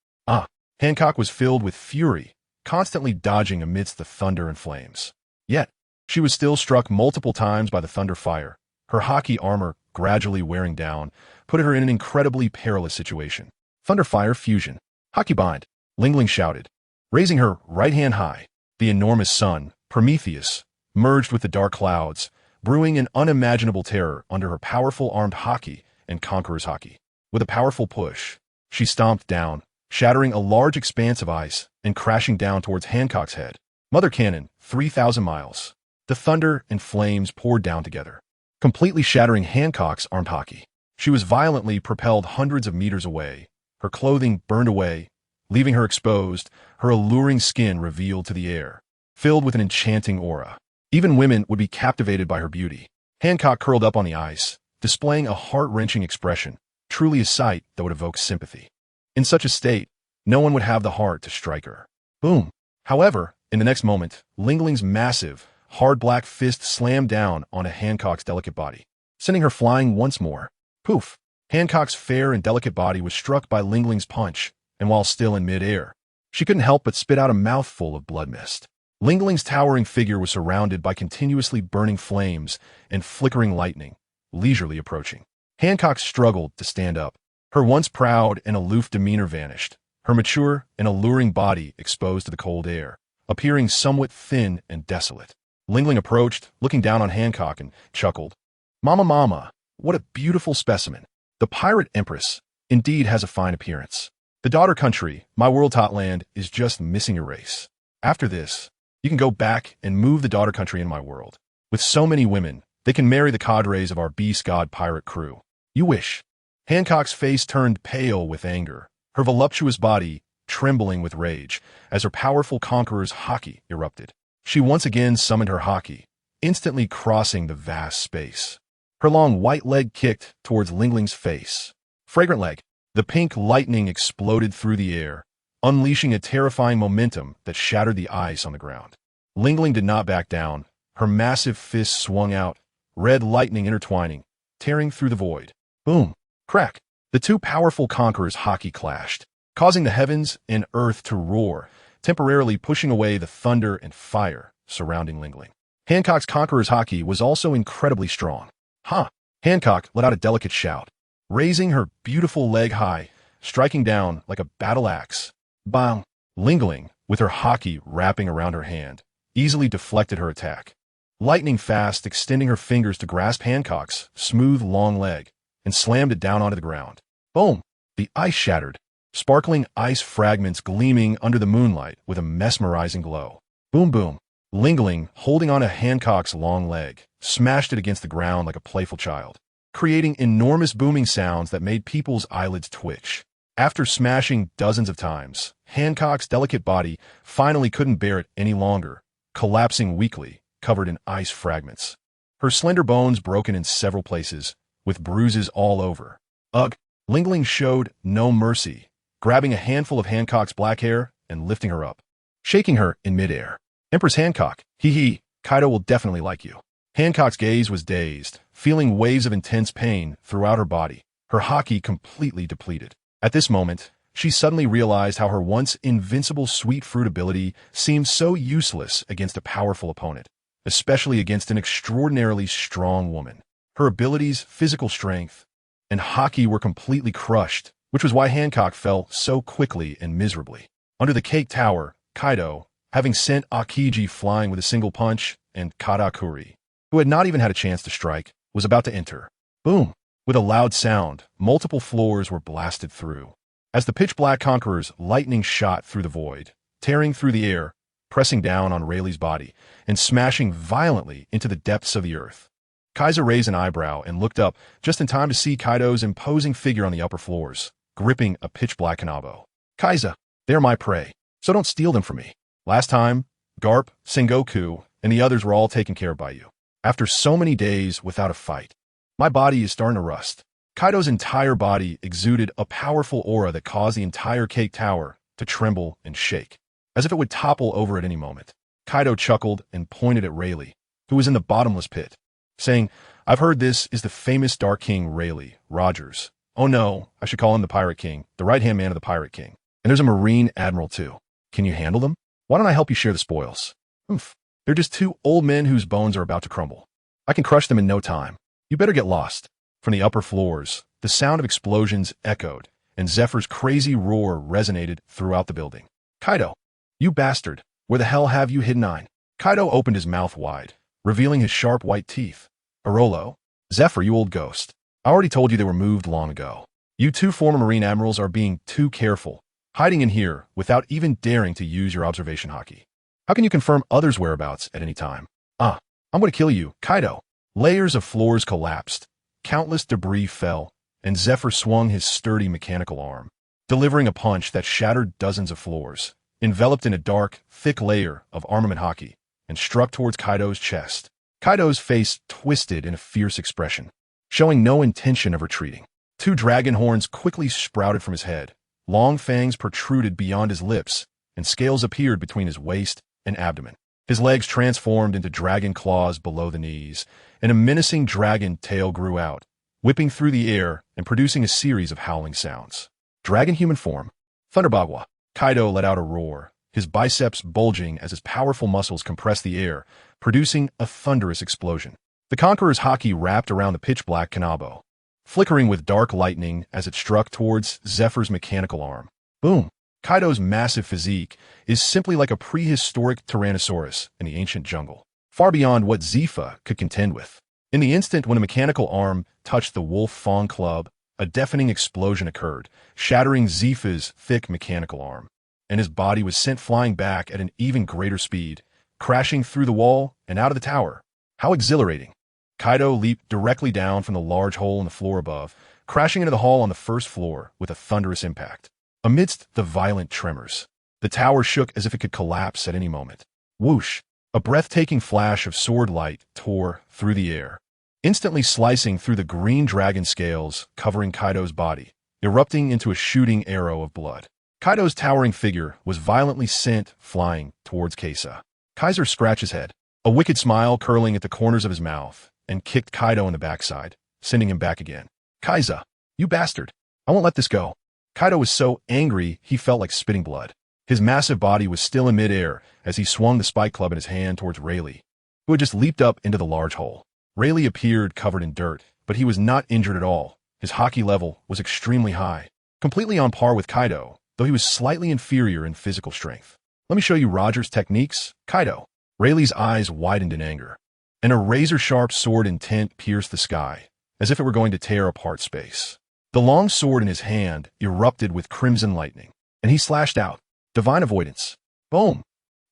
A: Hancock was filled with fury, constantly dodging amidst the thunder and flames. Yet, she was still struck multiple times by the thunder fire, her haki armor gradually wearing down, putting her in an incredibly perilous situation. Thunderfire fusion. Haki bind, Linlin shouted. Raising her right hand high, the enormous sun, Prometheus, merged with the dark clouds, brewing an unimaginable terror under her powerful armed haki and conqueror's haki. With a powerful push, she stomped down, shattering a large expanse of ice and crashing down towards Hancock's head. Mother Cannon, 3,000 miles. The thunder and flames poured down together, completely shattering Hancock's armed haki. She was violently propelled hundreds of meters away, her clothing burned away, leaving her exposed, her alluring skin revealed to the air, filled with an enchanting aura. Even women would be captivated by her beauty. Hancock curled up on the ice, displaying a heart-wrenching expression, truly a sight that would evoke sympathy. In such a state, no one would have the heart to strike her. Boom! However, in the next moment, Linlin's massive, hard black fist slammed down onto Hancock's delicate body, sending her flying once more. Poof! Hancock's fair and delicate body was struck by Linlin's punch, and while still in mid-air, she couldn't help but spit out a mouthful of blood mist. Linlin's towering figure was surrounded by continuously burning flames and flickering lightning, leisurely approaching. Hancock struggled to stand up. Her once proud and aloof demeanor vanished, her mature and alluring body exposed to the cold air, appearing somewhat thin and desolate. Linlin approached, looking down on Hancock, and chuckled. Mama, mama, what a beautiful specimen. The Pirate Empress indeed has a fine appearance. The daughter country, my world Totland, is just missing a race. After this, you can go back and move the daughter country in my world. With so many women, they can marry the cadres of our beast god pirate crew. You wish. Hancock's face turned pale with anger, her voluptuous body trembling with rage as her powerful conqueror's haki erupted. She once again summoned her haki, instantly crossing the vast space. Her long white leg kicked towards Linlin's face. Fragrant leg. The pink lightning exploded through the air, unleashing a terrifying momentum that shattered the ice on the ground. Linlin did not back down. Her massive fist swung out, red lightning intertwining, tearing through the void. Boom! Crack! The two powerful conquerors' haki clashed, causing the heavens and earth to roar, temporarily pushing away the thunder and fire surrounding Linlin. Hancock's conqueror's haki was also incredibly strong. Ha! Hancock let out a delicate shout, raising her beautiful leg high, striking down like a battle axe. Bang! Linlin, with her haki wrapping around her hand, easily deflected her attack. Lightning fast, extending her fingers to grasp Hancock's smooth, long leg, and slammed it down onto the ground. Boom! The ice shattered, sparkling ice fragments gleaming under the moonlight with a mesmerizing glow. Boom, boom! Linlin, holding onto Hancock's long leg, smashed it against the ground like a playful child, creating enormous booming sounds that made people's eyelids twitch. After smashing dozens of times, Hancock's delicate body finally couldn't bear it any longer, collapsing weakly, covered in ice fragments. her slender bones broken in several places, with bruises all over. Ugh! Linlin showed no mercy, grabbing a handful of Hancock's black hair and lifting her up, shaking her in midair. Empress Hancock, hee, Kaido will definitely like you. Hancock's gaze was dazed, feeling waves of intense pain throughout her body, her haki completely depleted. At this moment, she suddenly realized how her once invincible sweet fruit ability seemed so useless against a powerful opponent, especially against an extraordinarily strong woman. Her abilities, physical strength, and haki were completely crushed, which was why Hancock fell so quickly and miserably. Under the cake tower, Kaido, having sent Akiji flying with a single punch, and Katakuri, who had not even had a chance to strike, was about to enter. Boom! With a loud sound, multiple floors were blasted through. As the pitch-black conquerors, lightning shot through the void, tearing through the air, pressing down on Rayleigh's body, and smashing violently into the depths of the earth. Kaisa raised an eyebrow and looked up just in time to see Kaido's imposing figure on the upper floors, gripping a pitch-black kanabo. Kaisa, they're my prey, so don't steal them from me. Last time, Garp, Sengoku, and the others were all taken care of by you. After so many days without a fight, my body is starting to rust. Kaido's entire body exuded a powerful aura that caused the entire cake tower to tremble and shake, as if it would topple over at any moment. Kaido chuckled and pointed at Rayleigh, who was in the bottomless pit, saying, I've heard this is the famous Dark King Rayleigh Rogers. Oh no, I should call him the Pirate King, the right-hand man of the Pirate King. And there's a Marine Admiral too. Can you handle them? Why don't I help you share the spoils? Oof. They're just two old men whose bones are about to crumble. I can crush them in no time. You better get lost. From the upper floors, the sound of explosions echoed, and Zephyr's crazy roar resonated throughout the building. Kaido, you bastard, where the hell have you hidden? Kaido opened his mouth wide, revealing his sharp white teeth. Arolo, Zephyr, you old ghost. I already told you they were moved long ago. You two former Marine Admirals are being too careful, hiding in here without even daring to use your observation haki. How can you confirm others' whereabouts at any time? I'm going to kill you, Kaido. Layers of floors collapsed. Countless debris fell, and Zephyr swung his sturdy mechanical arm, delivering a punch that shattered dozens of floors, enveloped in a dark, thick layer of armament haki, and struck towards Kaido's chest. Kaido's face twisted in a fierce expression, showing no intention of retreating. Two dragon horns quickly sprouted from his head, long fangs protruded beyond his lips, and scales appeared between his waist and abdomen. His legs transformed into dragon claws below the knees, and a menacing dragon tail grew out, whipping through the air and producing a series of howling sounds. Dragon human form. Thunderbagwa. Kaido let out a roar, his biceps bulging as his powerful muscles compressed the air, producing a thunderous explosion. The Conqueror's haki wrapped around the pitch-black kanabo, flickering with dark lightning as it struck towards Zephyr's mechanical arm. Boom! Kaido's massive physique is simply like a prehistoric Tyrannosaurus in the ancient jungle, far beyond what Zifa could contend with. In the instant when a mechanical arm touched the Wolf Fang Club, a deafening explosion occurred, shattering Zifa's thick mechanical arm, and his body was sent flying back at an even greater speed, crashing through the wall and out of the tower. How exhilarating! Kaido leaped directly down from the large hole in the floor above, crashing into the hall on the first floor with a thunderous impact. Amidst the violent tremors, the tower shook as if it could collapse at any moment. Whoosh! A breathtaking flash of sword light tore through the air, instantly slicing through the green dragon scales covering Kaido's body, erupting into a shooting arrow of blood. Kaido's towering figure was violently sent flying towards Kaisa. Kaiser scratched his head, a wicked smile curling at the corners of his mouth, and kicked Kaido in the backside, sending him back again. Kaisa, you bastard! I won't let this go. Kaido was so angry he felt like spitting blood. His massive body was still in midair as he swung the spike club in his hand towards Rayleigh, who had just leaped up into the large hole. Rayleigh appeared covered in dirt, but he was not injured at all. His haki level was extremely high, completely on par with Kaido, though he was slightly inferior in physical strength. Let me show you Roger's techniques, Kaido. Rayleigh's eyes widened in anger, and a razor-sharp sword intent pierced the sky, as if it were going to tear apart space. The long sword in his hand erupted with crimson lightning, and he slashed out. Divine avoidance. Boom!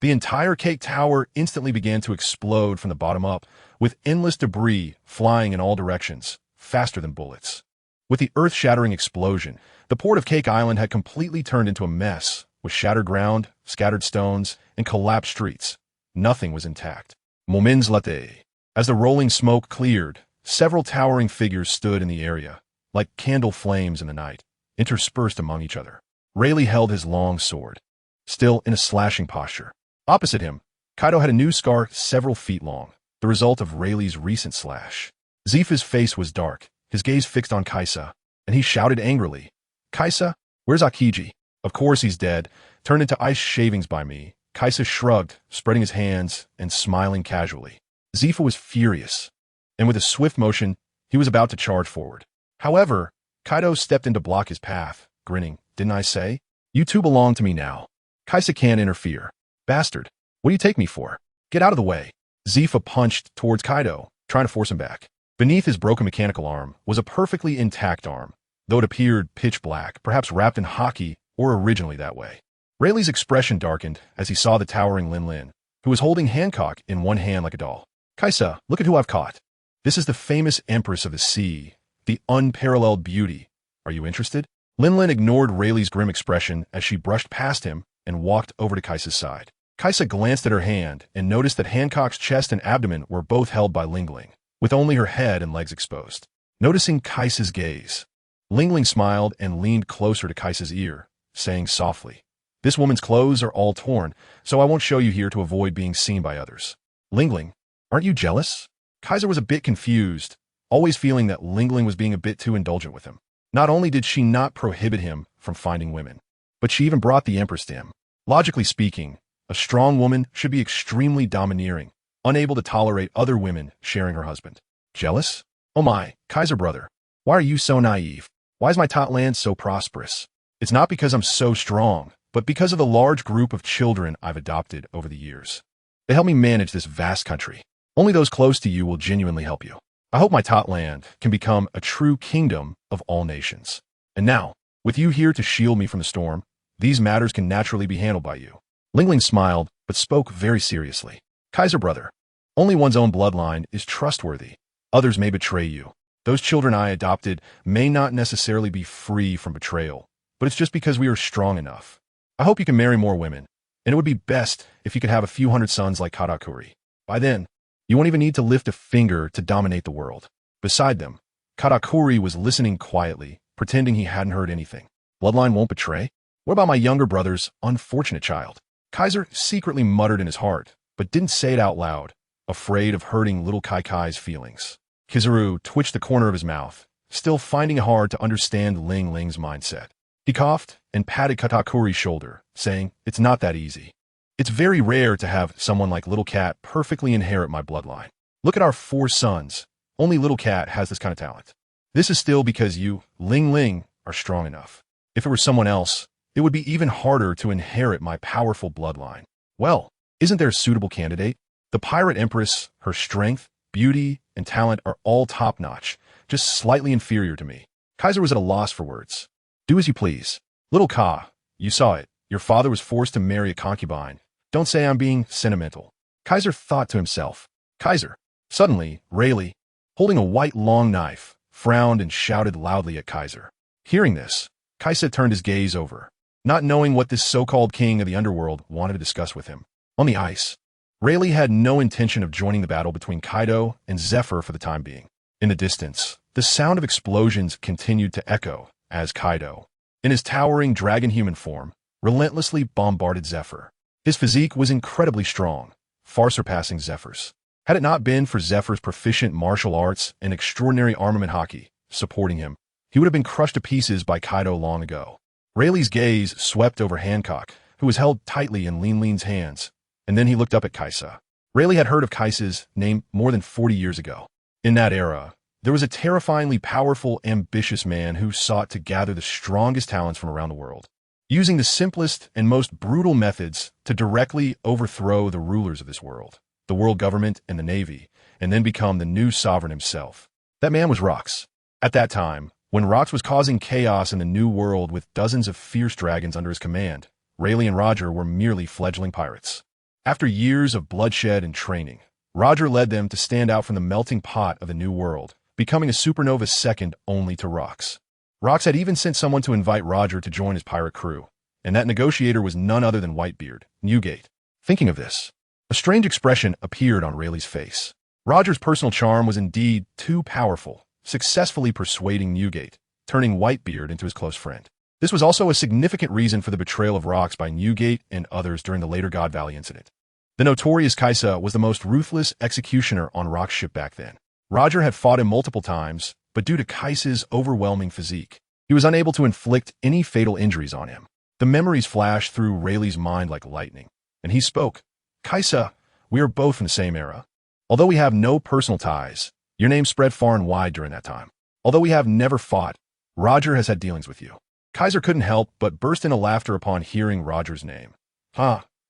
A: The entire cake tower instantly began to explode from the bottom up, with endless debris flying in all directions, faster than bullets. With the earth-shattering explosion, the port of Cake Island had completely turned into a mess, with shattered ground, scattered stones, and collapsed streets. Nothing was intact. Moments later. As the rolling smoke cleared, several towering figures stood in the area, like candle flames in the night, interspersed among each other. Rayleigh held his long sword, still in a slashing posture. Opposite him, Kaido had a new scar several feet long, the result of Rayleigh's recent slash. Zeph's face was dark, his gaze fixed on Kaisa, and he shouted angrily, "Kaisa, where's Akiji?" "Of course he's dead, turned into ice shavings by me." Kaisa shrugged, spreading his hands and smiling casually. Zeph was furious, and with a swift motion, he was about to charge forward. However, Kaido stepped in to block his path, grinning. "Didn't I say? You two belong to me now. Kaisa can't interfere." "Bastard, what do you take me for? Get out of the way." Zeph punched towards Kaido, trying to force him back. Beneath his broken mechanical arm was a perfectly intact arm, though it appeared pitch black, perhaps wrapped in hockey or originally that way. Rayleigh's expression darkened as he saw the towering Linlin, who was holding Hancock in one hand like a doll. "Kaisa, look at who I've caught. This is the famous Empress of the Sea, the unparalleled beauty. Are you interested?" Linlin ignored Rayleigh's grim expression as she brushed past him and walked over to Kaisa's side. Kaisa glanced at her hand and noticed that Hancock's chest and abdomen were both held by Linlin, with only her head and legs exposed. Noticing Kaisa's gaze, Linlin smiled and leaned closer to Kaisa's ear, saying softly, "This woman's clothes are all torn, so I won't show you here to avoid being seen by others." "Linlin, aren't you jealous?" Kaisa was a bit confused, always feeling that Linlin was being a bit too indulgent with him. Not only did she not prohibit him from finding women, but she even brought the Empress to him. Logically speaking, a strong woman should be extremely domineering, unable to tolerate other women sharing her husband. Jealous? Oh my, Kaiser brother, why are you so naive? Why is my tot land so prosperous? It's not because I'm so strong, but because of the large group of children I've adopted over the years. They help me manage this vast country. Only those close to you will genuinely help you. I hope my tot land can become a true kingdom of all nations. And now, with you here to shield me from the storm, these matters can naturally be handled by you." Linlin smiled, but spoke very seriously. "Kaiser brother, only one's own bloodline is trustworthy. Others may betray you. Those children I adopted may not necessarily be free from betrayal, but it's just because we are strong enough. I hope you can marry more women, and it would be best if you could have a few hundred sons like Katakuri. By then, you won't even need to lift a finger to dominate the world." Beside them, Katakuri was listening quietly, pretending he hadn't heard anything. "Bloodline won't betray? What about my younger brother's unfortunate child?" Kaiser secretly muttered in his heart, but didn't say it out loud, afraid of hurting little Kaikai's feelings. Kizaru twitched the corner of his mouth, still finding it hard to understand Linlin's mindset. He coughed and patted Katakuri's shoulder, saying, "It's not that easy. It's very rare to have someone like Little Cat perfectly inherit my bloodline. Look at our 4 sons. Only Little Cat has this kind of talent. This is still because you, Linlin, are strong enough. If it were someone else, it would be even harder to inherit my powerful bloodline. Well, isn't there a suitable candidate? The Pirate Empress, her strength, beauty, and talent are all top-notch, just slightly inferior to me." Kaiser was at a loss for words. "Do as you please. Little Ka, you saw it. Your father was forced to marry a concubine. Don't say I'm being sentimental." Kaiser thought to himself. Kaiser. Suddenly, Rayleigh, holding a white long knife, frowned and shouted loudly at Kaiser. Hearing this, Kaisa turned his gaze over, not knowing what this so-called king of the underworld wanted to discuss with him. On the ice, Rayleigh had no intention of joining the battle between Kaido and Zephyr for the time being. In the distance, the sound of explosions continued to echo as Kaido, in his towering dragon-human form, relentlessly bombarded Zephyr. His physique was incredibly strong, far surpassing Zephyr's. Had it not been for Zephyr's proficient martial arts and extraordinary armament hockey supporting him, he would have been crushed to pieces by Kaido long ago. Rayleigh's gaze swept over Hancock, who was held tightly in Linlin's hands, and then he looked up at Kaisa. Rayleigh had heard of Kaisa's name more than 40 years ago. In that era, there was a terrifyingly powerful, ambitious man who sought to gather the strongest talents from around the world, using the simplest and most brutal methods to directly overthrow the rulers of this world, the world government and the navy, and then become the new sovereign himself. That man was Rox. At that time, when Rox was causing chaos in the new world with dozens of fierce dragons under his command, Rayleigh and Roger were merely fledgling pirates. After years of bloodshed and training, Roger led them to stand out from the melting pot of the new world, becoming a supernova second only to Rox. Rox had even sent someone to invite Roger to join his pirate crew, and that negotiator was none other than Whitebeard, Newgate. Thinking of this, a strange expression appeared on Rayleigh's face. Roger's personal charm was indeed too powerful, successfully persuading Newgate, turning Whitebeard into his close friend. This was also a significant reason for the betrayal of Rocks by Newgate and others during the later God Valley incident. The notorious Kaisa was the most ruthless executioner on Rock's ship back then. Roger had fought him multiple times, but due to Kaisa's overwhelming physique, he was unable to inflict any fatal injuries on him. The memories flashed through Rayleigh's mind like lightning, and he spoke. Kaisa, we are both in the same era. Although we have no personal ties, your name spread far and wide during that time. Although we have never fought, Roger has had dealings with you. Kaiser couldn't help but burst into laughter upon hearing Roger's name.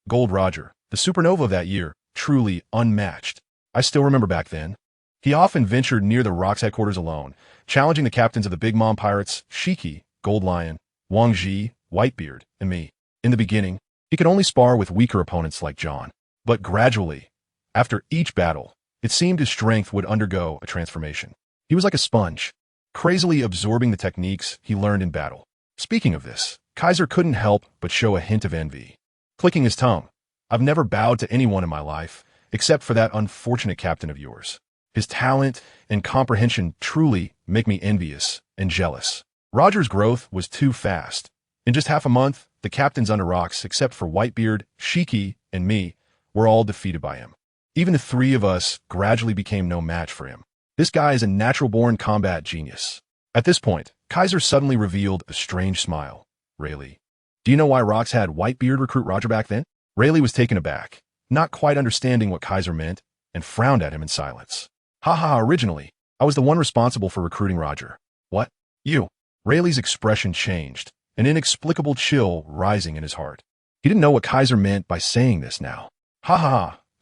A: Gold Roger, the supernova of that year, truly unmatched. I still remember back then. He often ventured near the Rock's headquarters alone, challenging the captains of the Big Mom pirates, Shiki, Gold Lion, Wang Ji, Whitebeard, and me. In the beginning, he could only spar with weaker opponents like John. But gradually, after each battle, it seemed his strength would undergo a transformation. He was like a sponge, crazily absorbing the techniques he learned in battle. Speaking of this, Kaiser couldn't help but show a hint of envy. Clicking his tongue, I've never bowed to anyone in my life, except for that unfortunate captain of yours. His talent and comprehension truly make me envious and jealous. Roger's growth was too fast. In just half a month, the captains under Rocks, except for Whitebeard, Shiki, and me, were all defeated by him. Even the three of us gradually became no match for him. This guy is a natural-born combat genius. At this point, Kaiser suddenly revealed a strange smile. Rayleigh, do you know why Rocks had Whitebeard recruit Roger back then? Rayleigh was taken aback, not quite understanding what Kaiser meant, and frowned at him in silence. Originally, I was the one responsible for recruiting Roger. What? You? Rayleigh's expression changed, an inexplicable chill rising in his heart. He didn't know what Kaiser meant by saying this now.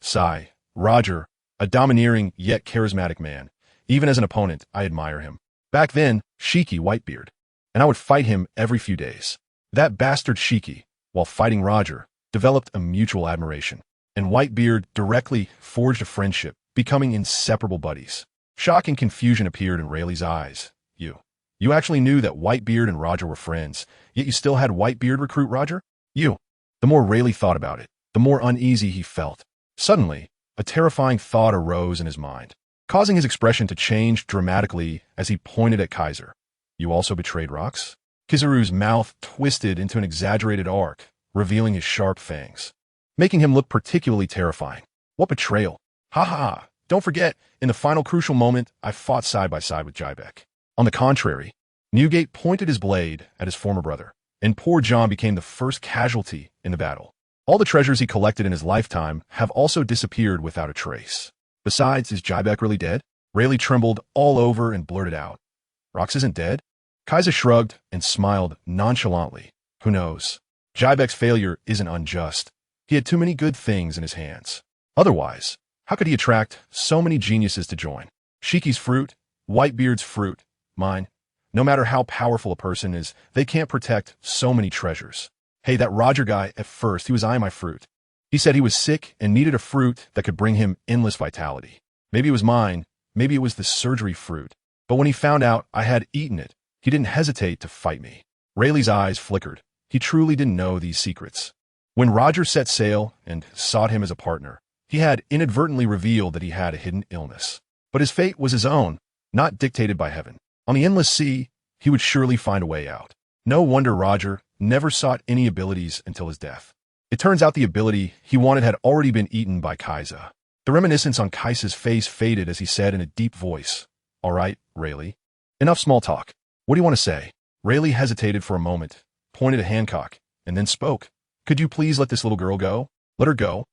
A: Sigh. Roger, a domineering yet charismatic man. Even as an opponent, I admire him. Back then, Shiki Whitebeard, and I would fight him every few days. That bastard Shiki, while fighting Roger, developed a mutual admiration, and Whitebeard directly forged a friendship, becoming inseparable buddies. Shock and confusion appeared in Rayleigh's eyes. You actually knew that Whitebeard and Roger were friends, yet you still had Whitebeard recruit Roger? The more Rayleigh thought about it, the more uneasy he felt. Suddenly, a terrifying thought arose in his mind, causing his expression to change dramatically as he pointed at Kaiser. You also betrayed Rocks? Kizaru's mouth twisted into an exaggerated arc, revealing his sharp fangs, making him look particularly terrifying. What betrayal? Don't forget, in the final crucial moment, I fought side by side with Jibek. On the contrary, Newgate pointed his blade at his former brother, and poor John became the first casualty in the battle. All the treasures he collected in his lifetime have also disappeared without a trace. Besides, is Jibek really dead? Rayleigh trembled all over and blurted out, Rocks isn't dead? Kaisa shrugged and smiled nonchalantly. Who knows? Jibek's failure isn't unjust. He had too many good things in his hands. Otherwise, how could he attract so many geniuses to join? Shiki's fruit, Whitebeard's fruit, mine. No matter how powerful a person is, they can't protect so many treasures. Hey, that Roger guy, at first, he was eyeing my fruit. He said he was sick and needed a fruit that could bring him endless vitality. Maybe it was mine, maybe it was the surgery fruit. But when he found out I had eaten it, he didn't hesitate to fight me. Rayleigh's eyes flickered. He truly didn't know these secrets. When Roger set sail and sought him as a partner, he had inadvertently revealed that he had a hidden illness. But his fate was his own, not dictated by heaven. On the endless sea, he would surely find a way out. No wonder Roger never sought any abilities until his death. It turns out the ability he wanted had already been eaten by Kaisa. The reminiscence on Kaisa's face faded as he said in a deep voice, All right, Rayleigh. Enough small talk. What do you want to say? Rayleigh hesitated for a moment, pointed at Hancock, and then spoke. Could you please let this little girl go? Let her go?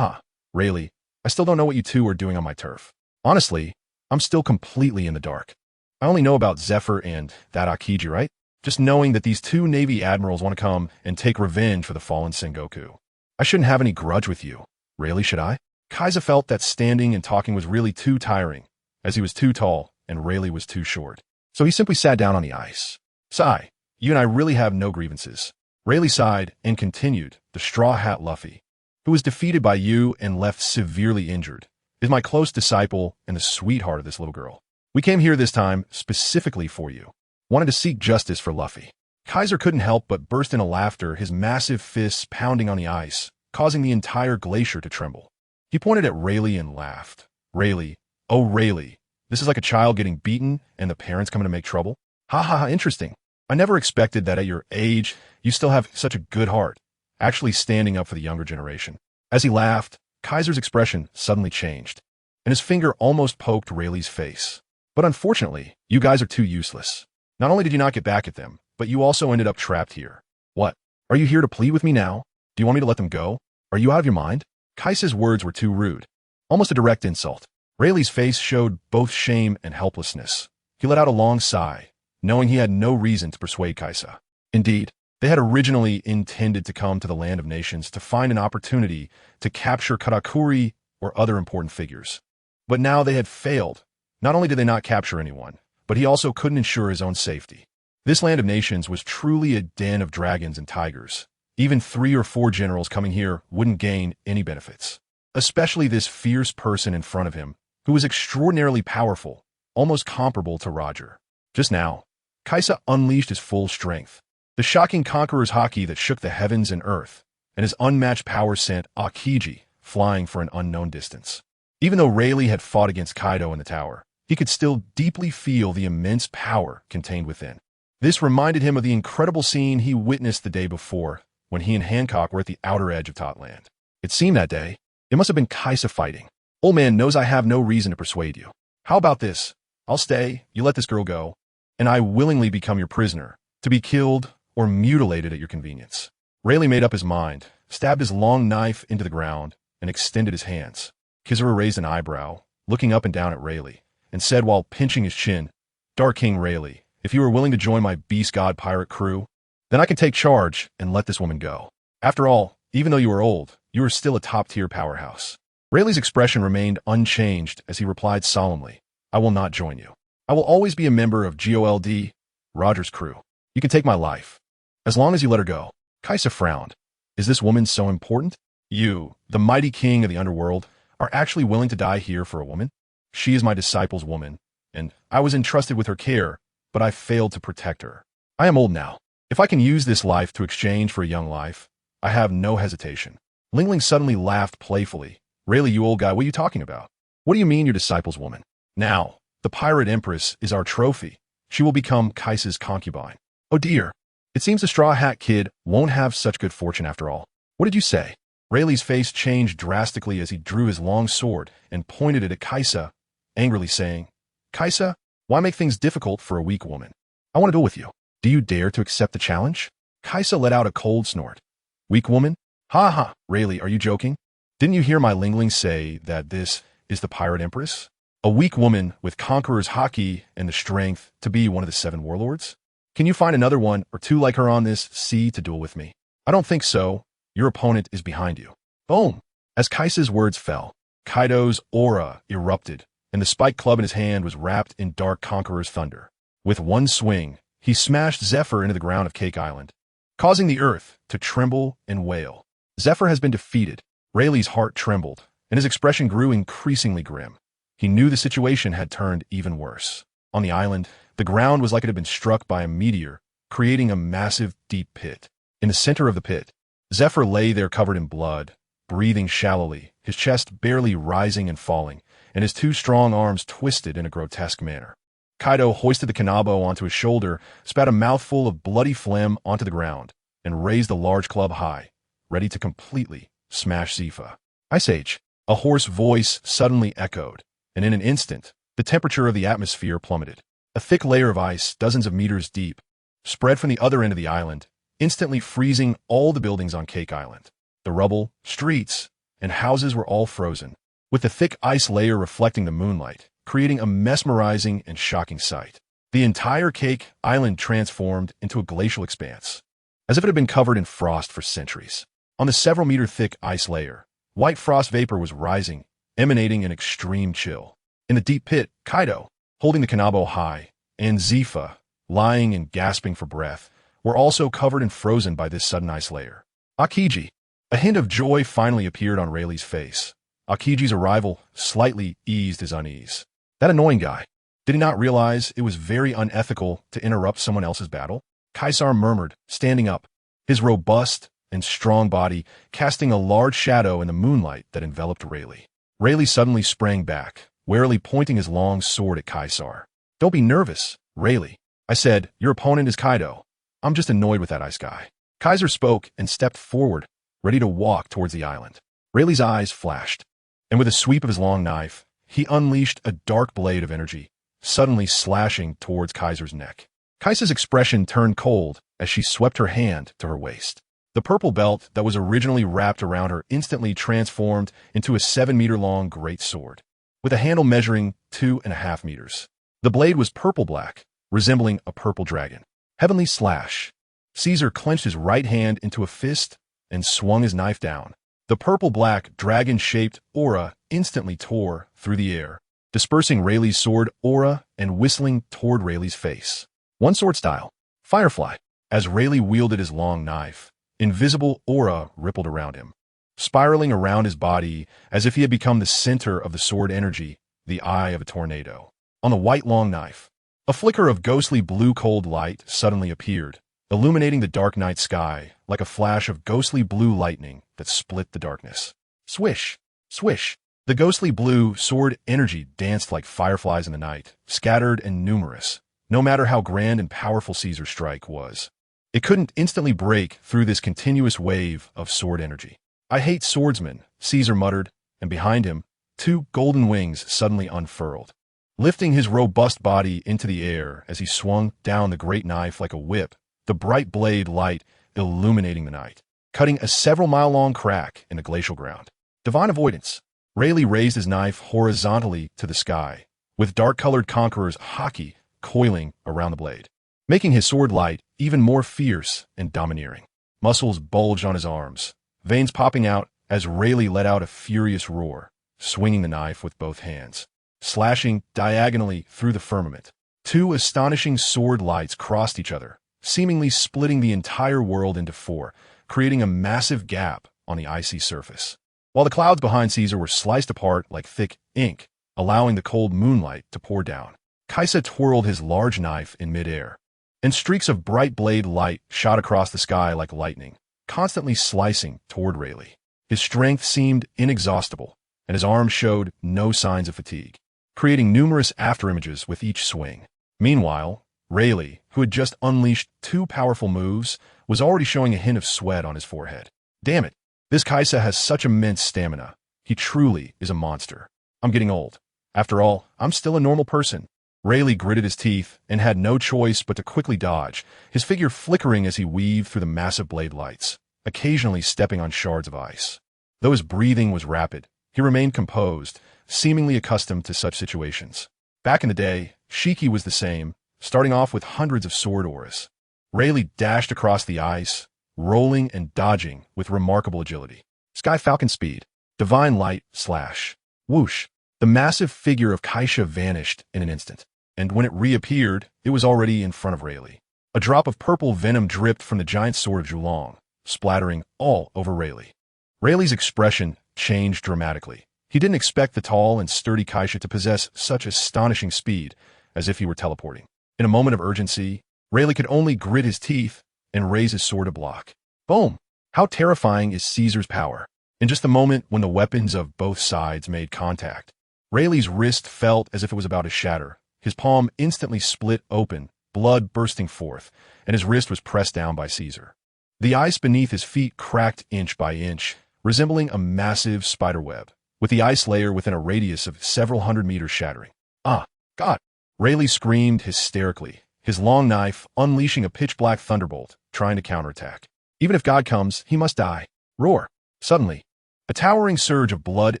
A: Rayleigh, I still don't know what you two are doing on my turf. Honestly, I'm still completely in the dark. I only know about Zephyr and that Akiji, right? Just knowing that these two Navy admirals want to come and take revenge for the fallen Sengoku. I shouldn't have any grudge with you. Rayleigh, should I? Kaisa felt that standing and talking was really too tiring, as he was too tall and Rayleigh was too short. So he simply sat down on the ice. Sigh, you and I really have no grievances. Rayleigh sighed and continued, the Straw Hat Luffy, who was defeated by you and left severely injured, is my close disciple and the sweetheart of this little girl. We came here this time specifically for you. Wanted to seek justice for Luffy. Kaiser couldn't help but burst into laughter, his massive fists pounding on the ice, causing the entire glacier to tremble. He pointed at Rayleigh and laughed. Rayleigh, Oh, Rayleigh, this is like a child getting beaten and the parents coming to make trouble? Ha ha ha, interesting. I never expected that at your age, you still have such a good heart, actually standing up for the younger generation. As he laughed, Kaiser's expression suddenly changed, and his finger almost poked Rayleigh's face. But unfortunately, you guys are too useless. Not only did you not get back at them, but you also ended up trapped here. What? Are you here to plead with me now? Do you want me to let them go? Are you out of your mind? Kaisa's words were too rude. Almost a direct insult. Rayleigh's face showed both shame and helplessness. He let out a long sigh, knowing he had no reason to persuade Kaisa. Indeed, they had originally intended to come to the Land of Nations to find an opportunity to capture Katakuri or other important figures. But now they had failed. Not only did they not capture anyone, but he also couldn't ensure his own safety. This Land of Nations was truly a den of dragons and tigers. Even 3 or 4 generals coming here wouldn't gain any benefits. Especially this fierce person in front of him, who was extraordinarily powerful, almost comparable to Roger. Just now, Kaisa unleashed his full strength. The shocking conqueror's haki that shook the heavens and earth, and his unmatched power sent Aokiji flying for an unknown distance. Even though Rayleigh had fought against Kaido in the tower, he could still deeply feel the immense power contained within. This reminded him of the incredible scene he witnessed the day before, when he and Hancock were at the outer edge of Totland. It seemed that day, it must have been Kaisa fighting. Old man knows I have no reason to persuade you. How about this? I'll stay, you let this girl go, and I willingly become your prisoner, to be killed or mutilated at your convenience. Rayleigh made up his mind, stabbed his long knife into the ground, and extended his hands. Kizura raised an eyebrow, looking up and down at Rayleigh, and said while pinching his chin, Dark King Rayleigh, if you are willing to join my beast god pirate crew, then I can take charge and let this woman go. After all, even though you are old, you are still a top-tier powerhouse. Rayleigh's expression remained unchanged as he replied solemnly, I will not join you. I will always be a member of GOLD, Roger's crew. You can take my life, as long as you let her go. Kaisa frowned. Is this woman so important? You, the mighty king of the underworld, are actually willing to die here for a woman? She is my disciple's woman, and I was entrusted with her care, but I failed to protect her. I am old now. If I can use this life to exchange for a young life, I have no hesitation. Linlin suddenly laughed playfully. Rayleigh, you old guy, what are you talking about? What do you mean your disciple's woman? Now, the pirate empress is our trophy. She will become Kaisa's concubine. Oh dear. It seems the Straw Hat Kid won't have such good fortune after all. What did you say? Rayleigh's face changed drastically as he drew his long sword and pointed it at Kaisa, angrily saying, Kaisa, why make things difficult for a weak woman? I want to duel with you. Do you dare to accept the challenge? Kaisa let out a cold snort. Weak woman? Ha ha, Rayleigh, are you joking? Didn't you hear my Linlin say that this is the pirate empress? A weak woman with conqueror's haki and the strength to be one of the 7 warlords? Can you find another one or 2 like her on this sea to duel with me? I don't think so. Your opponent is behind you. Boom! As Kaisa's words fell, Kaido's aura erupted, and the spiked club in his hand was wrapped in dark conqueror's thunder. With one swing, he smashed Zephyr into the ground of Cake Island, causing the earth to tremble and wail. Zephyr has been defeated. Rayleigh's heart trembled, and his expression grew increasingly grim. He knew the situation had turned even worse. On the island, the ground was like it had been struck by a meteor, creating a massive, deep pit. In the center of the pit, Zephyr lay there covered in blood, breathing shallowly, his chest barely rising and falling, and his 2 strong arms twisted in a grotesque manner. Kaido hoisted the kanabo onto his shoulder, spat a mouthful of bloody phlegm onto the ground, and raised the large club high, ready to completely smash Zifa. Ice Age. A hoarse voice suddenly echoed, and in an instant, the temperature of the atmosphere plummeted. A thick layer of ice, dozens of meters deep, spread from the other end of the island, instantly freezing all the buildings on Cake Island. The rubble, streets, and houses were all frozen, with the thick ice layer reflecting the moonlight, creating a mesmerizing and shocking sight. The entire Cake Island transformed into a glacial expanse, as if it had been covered in frost for centuries. On the several-meter-thick ice layer, white frost vapor was rising, emanating an extreme chill. In the deep pit, Kaido, holding the kanabo high, and Zifa, lying and gasping for breath, were also covered and frozen by this sudden ice layer. Aokiji. A hint of joy finally appeared on Rayleigh's face. Aokiji's arrival slightly eased his unease. That annoying guy. Did he not realize it was very unethical to interrupt someone else's battle? Kaisar murmured, standing up, his robust and strong body casting a large shadow in the moonlight that enveloped Rayleigh. Rayleigh suddenly sprang back, warily pointing his long sword at Kaisar. "Don't be nervous, Rayleigh," I said. "Your opponent is Kaido. I'm just annoyed with that ice guy." Kaiser spoke and stepped forward, ready to walk towards the island. Rayleigh's eyes flashed, and with a sweep of his long knife, he unleashed a dark blade of energy, suddenly slashing towards Kaiser's neck. Kaisa's expression turned cold as she swept her hand to her waist. The purple belt that was originally wrapped around her instantly transformed into a 7-meter-long great sword, with a handle measuring 2.5 meters. The blade was purple-black, resembling a purple dragon. Heavenly slash. Caesar clenched his right hand into a fist and swung his knife down. The purple-black, dragon-shaped aura instantly tore through the air, dispersing Rayleigh's sword aura and whistling toward Rayleigh's face. One sword style. Firefly. As Rayleigh wielded his long knife, invisible aura rippled around him, spiraling around his body as if he had become the center of the sword energy, the eye of a tornado. On the white long knife, a flicker of ghostly blue cold light suddenly appeared, illuminating the dark night sky like a flash of ghostly blue lightning that split the darkness. Swish! Swish! The ghostly blue sword energy danced like fireflies in the night, scattered and numerous, no matter how grand and powerful Caesar's strike was. It couldn't instantly break through this continuous wave of sword energy. "I hate swordsmen," Caesar muttered, and behind him, 2 golden wings suddenly unfurled, lifting his robust body into the air as he swung down the great knife like a whip, the bright blade light illuminating the night, cutting a several-mile-long crack in the glacial ground. Divine avoidance. Rayleigh raised his knife horizontally to the sky, with dark-colored conqueror's haki coiling around the blade, making his sword light even more fierce and domineering. Muscles bulged on his arms, veins popping out as Rayleigh let out a furious roar, swinging the knife with both hands, slashing diagonally through the firmament. 2 astonishing sword lights crossed each other, seemingly splitting the entire world into 4, creating a massive gap on the icy surface. While the clouds behind Caesar were sliced apart like thick ink, allowing the cold moonlight to pour down, Kaisa twirled his large knife in midair, and streaks of bright blade light shot across the sky like lightning, constantly slicing toward Rayleigh. His strength seemed inexhaustible, and his arms showed no signs of fatigue, creating numerous afterimages with each swing. Meanwhile, Rayleigh, who had just unleashed 2 powerful moves, was already showing a hint of sweat on his forehead. "Damn it, this Kaisa has such immense stamina. He truly is a monster. I'm getting old. After all, I'm still a normal person." Rayleigh gritted his teeth and had no choice but to quickly dodge, his figure flickering as he weaved through the massive blade lights, occasionally stepping on shards of ice. Though his breathing was rapid, he remained composed, seemingly accustomed to such situations. Back in the day, Shiki was the same, starting off with hundreds of sword auras. Rayleigh dashed across the ice, rolling and dodging with remarkable agility. Sky Falcon speed, divine light slash. Whoosh! The massive figure of Kaisha vanished in an instant, and when it reappeared, it was already in front of Rayleigh. A drop of purple venom dripped from the giant sword of Julong, splattering all over Rayleigh. Rayleigh's expression changed dramatically. He didn't expect the tall and sturdy Kaisha to possess such astonishing speed, as if he were teleporting. In a moment of urgency, Rayleigh could only grit his teeth and raise his sword to block. Boom! How terrifying is Caesar's power? In just the moment when the weapons of both sides made contact, Rayleigh's wrist felt as if it was about to shatter. His palm instantly split open, blood bursting forth, and his wrist was pressed down by Caesar. The ice beneath his feet cracked inch by inch, resembling a massive spider web, with the ice layer within a radius of several hundred meters shattering. "Ah, God!" Rayleigh screamed hysterically, his long knife unleashing a pitch-black thunderbolt, trying to counterattack. Even if God comes, he must die. Roar! Suddenly, a towering surge of blood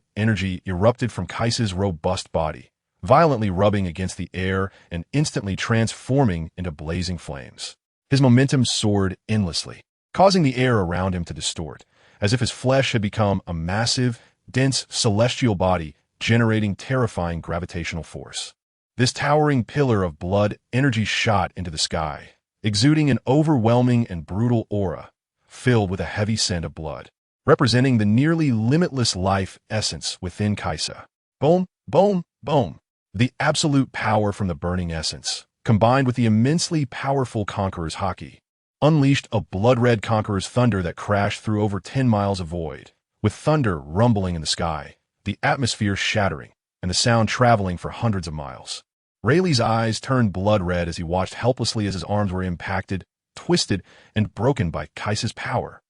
A: energy erupted from Kaisa's robust body, violently rubbing against the air and instantly transforming into blazing flames. His momentum soared endlessly, causing the air around him to distort, as if his flesh had become a massive, dense celestial body generating terrifying gravitational force. This towering pillar of blood energy shot into the sky, exuding an overwhelming and brutal aura, filled with a heavy scent of blood, representing the nearly limitless life essence within Kaisa. Boom, boom, boom. The absolute power from the burning essence, combined with the immensely powerful Conqueror's haki, unleashed a blood-red Conqueror's thunder that crashed through over 10 miles of void, with thunder rumbling in the sky, the atmosphere shattering, and the sound traveling for hundreds of miles. Rayleigh's eyes turned blood red as he watched helplessly as his arms were impacted, twisted, and broken by Kaisa's power.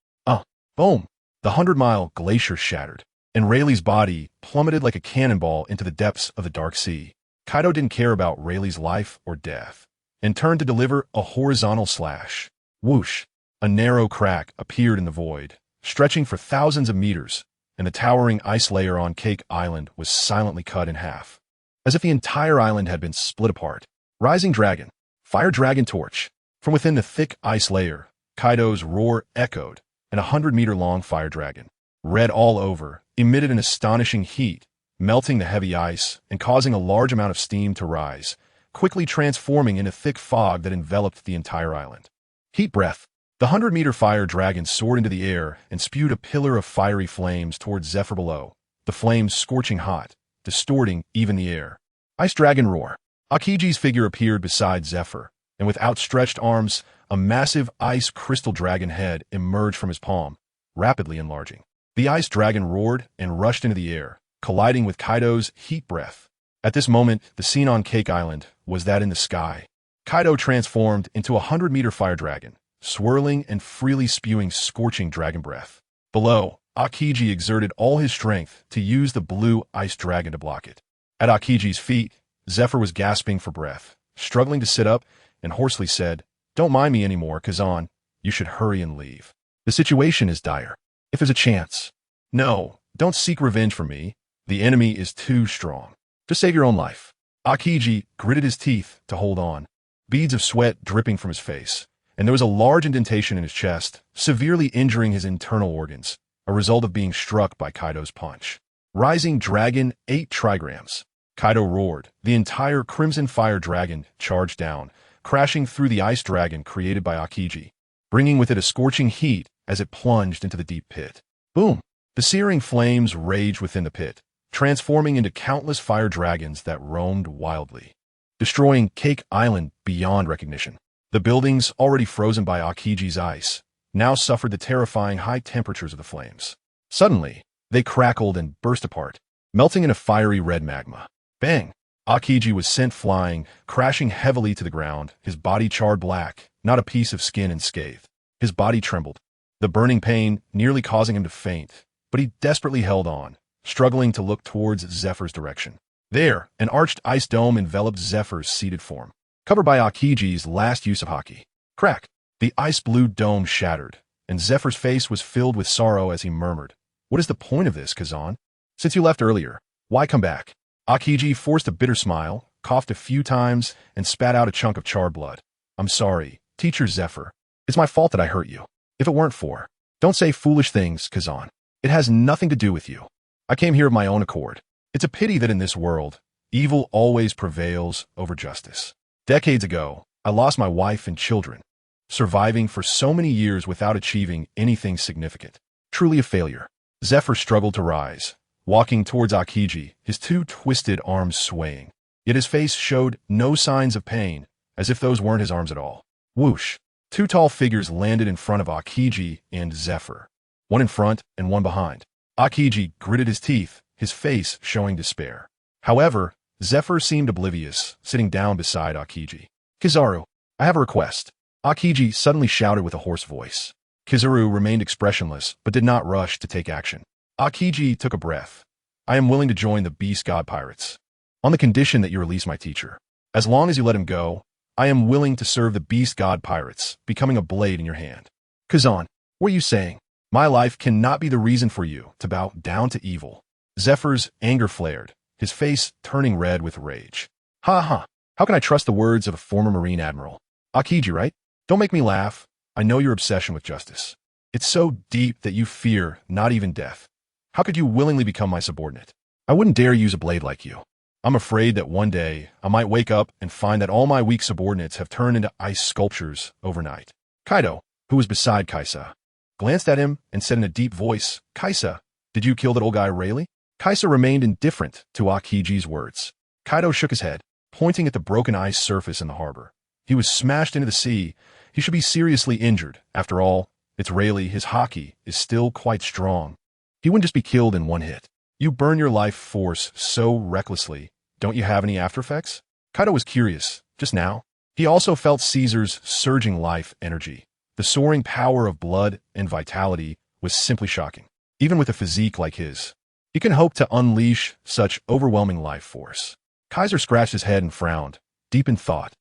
A: Boom! The 100-mile glacier shattered, and Rayleigh's body plummeted like a cannonball into the depths of the dark sea. Kaido didn't care about Rayleigh's life or death, and turned to deliver a horizontal slash. Whoosh! A narrow crack appeared in the void, stretching for thousands of meters, and the towering ice layer on Cake Island was silently cut in half, as if the entire island had been split apart. Rising Dragon, Fire Dragon Torch. From within the thick ice layer, Kaido's roar echoed, and a 100-meter-long fire dragon, red all over, emitted an astonishing heat, melting the heavy ice and causing a large amount of steam to rise, quickly transforming into thick fog that enveloped the entire island. Heat breath. The 100-meter fire dragon soared into the air and spewed a pillar of fiery flames towards Zephyr below, the flames scorching hot, distorting even the air. Ice Dragon Roar. Akiji's figure appeared beside Zephyr, and with outstretched arms, a massive ice crystal dragon head emerged from his palm, rapidly enlarging. The ice dragon roared and rushed into the air, colliding with Kaido's heat breath. At this moment, the scene on Cake Island was that in the sky. Kaido transformed into a 100-meter fire dragon, swirling and freely spewing scorching dragon breath. Below, Akiji exerted all his strength to use the blue ice dragon to block it. At Akiji's feet, Zephyr was gasping for breath, struggling to sit up, and hoarsely said, "Don't mind me anymore, Kazan. You should hurry and leave. The situation is dire. If there's a chance. No, don't seek revenge for me. The enemy is too strong. Just save your own life." Akiji gritted his teeth to hold on, beads of sweat dripping from his face, and there was a large indentation in his chest, severely injuring his internal organs, a result of being struck by Kaido's punch. Rising Dragon 8 trigrams. Kaido roared. The entire Crimson Fire Dragon charged down, crashing through the ice dragon created by Akiji, bringing with it a scorching heat as it plunged into the deep pit. Boom! The searing flames raged within the pit, transforming into countless fire dragons that roamed wildly, destroying Cake Island beyond recognition. The buildings, already frozen by Akiji's ice, now suffered the terrifying high temperatures of the flames. Suddenly, they crackled and burst apart, melting into fiery red magma. Bang! Akiji was sent flying, crashing heavily to the ground, his body charred black, not a piece of skin unscathed. His body trembled, the burning pain nearly causing him to faint, but he desperately held on, struggling to look towards Zephyr's direction. There, an arched ice dome enveloped Zephyr's seated form, covered by Akiji's last use of haki. Crack! The ice-blue dome shattered, and Zephyr's face was filled with sorrow as he murmured, "What is the point of this, Kazan? Since you left earlier, why come back?" Akiji forced a bitter smile, coughed a few times, and spat out a chunk of charred blood. "I'm sorry, Teacher Zephyr. It's my fault that I hurt you. If it weren't for..." "Don't say foolish things, Kazan. It has nothing to do with you. I came here of my own accord. It's a pity that in this world, evil always prevails over justice. Decades ago, I lost my wife and children, surviving for so many years without achieving anything significant. Truly a failure." Zephyr struggled to rise, walking towards Akiji, his two twisted arms swaying. Yet his face showed no signs of pain, as if those weren't his arms at all. Whoosh! Two tall figures landed in front of Akiji and Zephyr, one in front and one behind. Akiji gritted his teeth, his face showing despair. However, Zephyr seemed oblivious, sitting down beside Akiji. "Kizaru, I have a request," Akiji suddenly shouted with a hoarse voice. Kizaru remained expressionless, but did not rush to take action. Akiji took a breath. "I am willing to join the Beast God Pirates, on the condition that you release my teacher. As long as you let him go, I am willing to serve the Beast God Pirates, becoming a blade in your hand." "Kazan, what are you saying? My life cannot be the reason for you to bow down to evil." Zephyr's anger flared, his face turning red with rage. "Ha ha! How can I trust the words of a former Marine Admiral? Akiji, right? Don't make me laugh. I know your obsession with justice. It's so deep that you fear not even death. How could you willingly become my subordinate? I wouldn't dare use a blade like you. I'm afraid that one day I might wake up and find that all my weak subordinates have turned into ice sculptures overnight." Kaido, who was beside Kaisa, glanced at him and said in a deep voice, "Kaisa, did you kill that old guy Rayleigh?" Kaisa remained indifferent to Akiji's words. Kaido shook his head, pointing at the broken ice surface in the harbor. He was smashed into the sea. He should be seriously injured. After all, it's Rayleigh, his haki is still quite strong. He wouldn't just be killed in one hit. You burn your life force so recklessly. Don't you have any after effects? Kaido was curious, just now. He also felt Caesar's surging life energy. The soaring power of blood and vitality was simply shocking. Even with a physique like his, he can hope to unleash such overwhelming life force. Kaiser scratched his head and frowned, deep in thought.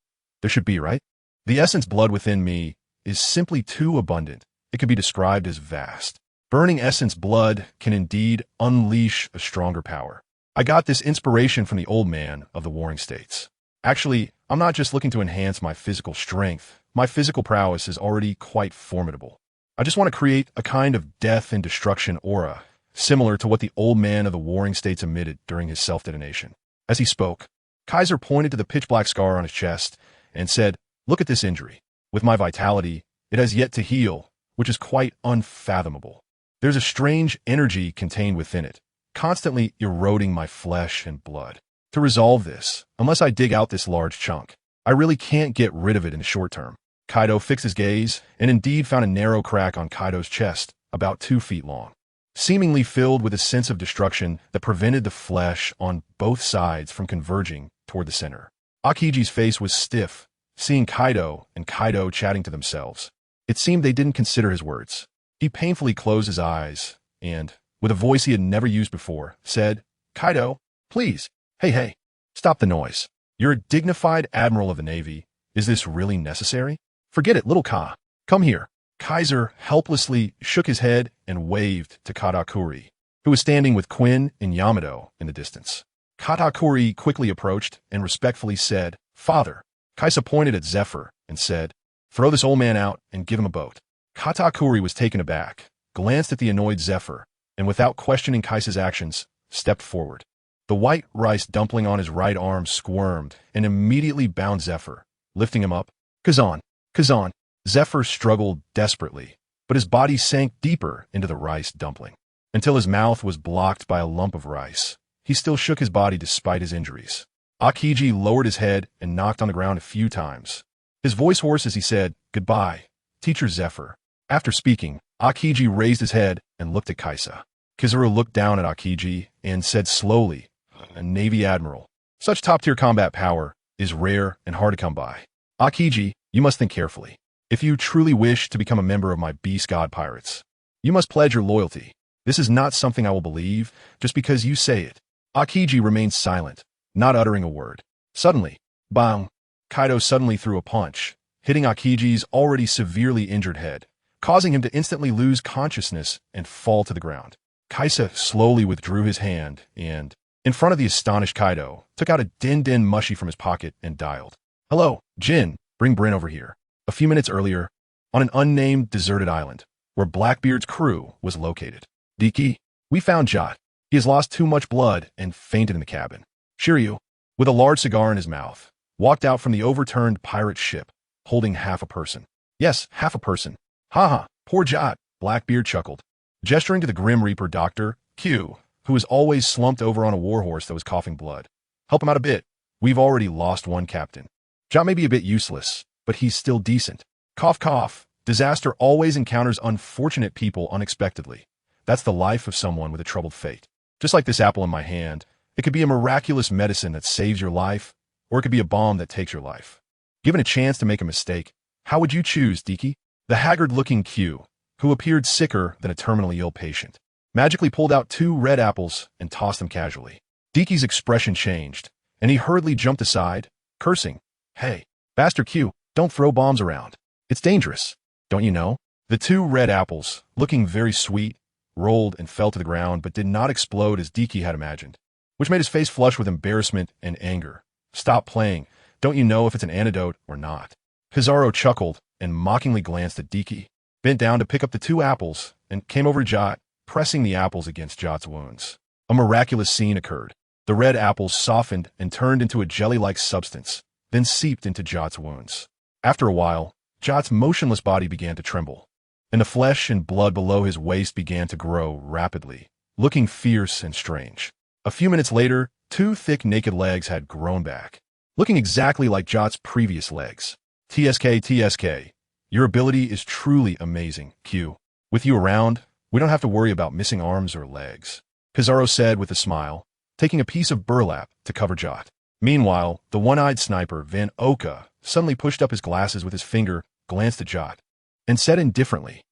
A: There should be, right? The essence blood within me is simply too abundant. It can be described as vast. Burning essence blood can indeed unleash a stronger power. I got this inspiration from the old man of the warring states. Actually, I'm not just looking to enhance my physical strength. My physical prowess is already quite formidable. I just want to create a kind of death and destruction aura, similar to what the old man of the warring states emitted during his self-detonation. As he spoke, Kaiser pointed to the pitch-black scar on his chest and said, "Look at this injury. With my vitality, it has yet to heal, which is quite unfathomable. There's a strange energy contained within it, constantly eroding my flesh and blood. To resolve this, unless I dig out this large chunk, I really can't get rid of it in the short term." Kaido fixed his gaze and indeed found a narrow crack on Kaido's chest, about 2 feet long, seemingly filled with a sense of destruction that prevented the flesh on both sides from converging toward the center. Akiji's face was stiff, seeing Kaido and Kaido chatting to themselves. It seemed they didn't consider his words. He painfully closed his eyes and, with a voice he had never used before, said, "Kaido, please, hey, stop the noise. You're a dignified admiral of the Navy. Is this really necessary? Forget it, little Ka. Come here." Kaiser helplessly shook his head and waved to Katakuri, who was standing with Quinn and Yamato in the distance. Katakuri quickly approached and respectfully said, "Father." Kaisa pointed at Zephyr and said, "Throw this old man out and give him a boat." Katakuri was taken aback, glanced at the annoyed Zephyr, and without questioning Kaisa's actions, stepped forward. The white rice dumpling on his right arm squirmed and immediately bound Zephyr, lifting him up. Kazan. Zephyr struggled desperately, but his body sank deeper into the rice dumpling, until his mouth was blocked by a lump of rice. He still shook his body despite his injuries. Akiji lowered his head and knocked on the ground a few times, his voice hoarse as he said, "Goodbye, Teacher Zephyr." After speaking, Akiji raised his head and looked at Kaisa. Kizaru looked down at Akiji and said slowly, "A Navy Admiral. Such top-tier combat power is rare and hard to come by. Akiji, you must think carefully. If you truly wish to become a member of my Beast God Pirates, you must pledge your loyalty. This is not something I will believe just because you say it." Akiji remained silent, not uttering a word. Suddenly, bang! Kaido suddenly threw a punch, hitting Akiji's already severely injured head, causing him to instantly lose consciousness and fall to the ground. Kaisa slowly withdrew his hand and, in front of the astonished Kaido, took out a din mushi from his pocket and dialed. "Hello, Jin, bring Bryn over here." A few minutes earlier, on an unnamed deserted island, where Blackbeard's crew was located. "Diki, we found Jot. He has lost too much blood and fainted in the cabin." Shiryu, with a large cigar in his mouth, walked out from the overturned pirate ship, holding half a person. "Yes, half a person. Haha, poor Jot," Blackbeard chuckled, gesturing to the Grim Reaper Dr. Q, who was always slumped over on a warhorse that was coughing blood. "Help him out a bit. We've already lost one captain. Jot may be a bit useless, but he's still decent. Cough, cough. Disaster always encounters unfortunate people unexpectedly. That's the life of someone with a troubled fate. Just like this apple in my hand, it could be a miraculous medicine that saves your life, or it could be a bomb that takes your life. Given a chance to make a mistake, how would you choose, Diki?" The haggard-looking Q, who appeared sicker than a terminally ill patient, magically pulled out 2 red apples and tossed them casually. Diki's expression changed, and he hurriedly jumped aside, cursing, "Hey, Bastard Q, don't throw bombs around. It's dangerous. Don't you know?" The 2 red apples, looking very sweet, rolled and fell to the ground but did not explode as Diki had imagined, which made his face flush with embarrassment and anger. "Stop playing. Don't you know if it's an antidote or not?" Pizarro chuckled and mockingly glanced at Diki, bent down to pick up the 2 apples, and came over to Jot, pressing the apples against Jot's wounds. A miraculous scene occurred. The red apples softened and turned into a jelly-like substance, then seeped into Jot's wounds. After a while, Jot's motionless body began to tremble, and the flesh and blood below his waist began to grow rapidly, looking fierce and strange. A few minutes later, 2 thick naked legs had grown back, looking exactly like Jot's previous legs. TSK, your ability is truly amazing, Q. With you around, we don't have to worry about missing arms or legs. Pizarro said with a smile, taking a piece of burlap to cover Jot. Meanwhile, the one-eyed sniper, Van Oka, suddenly pushed up his glasses with his finger, glanced at Jot, and said indifferently,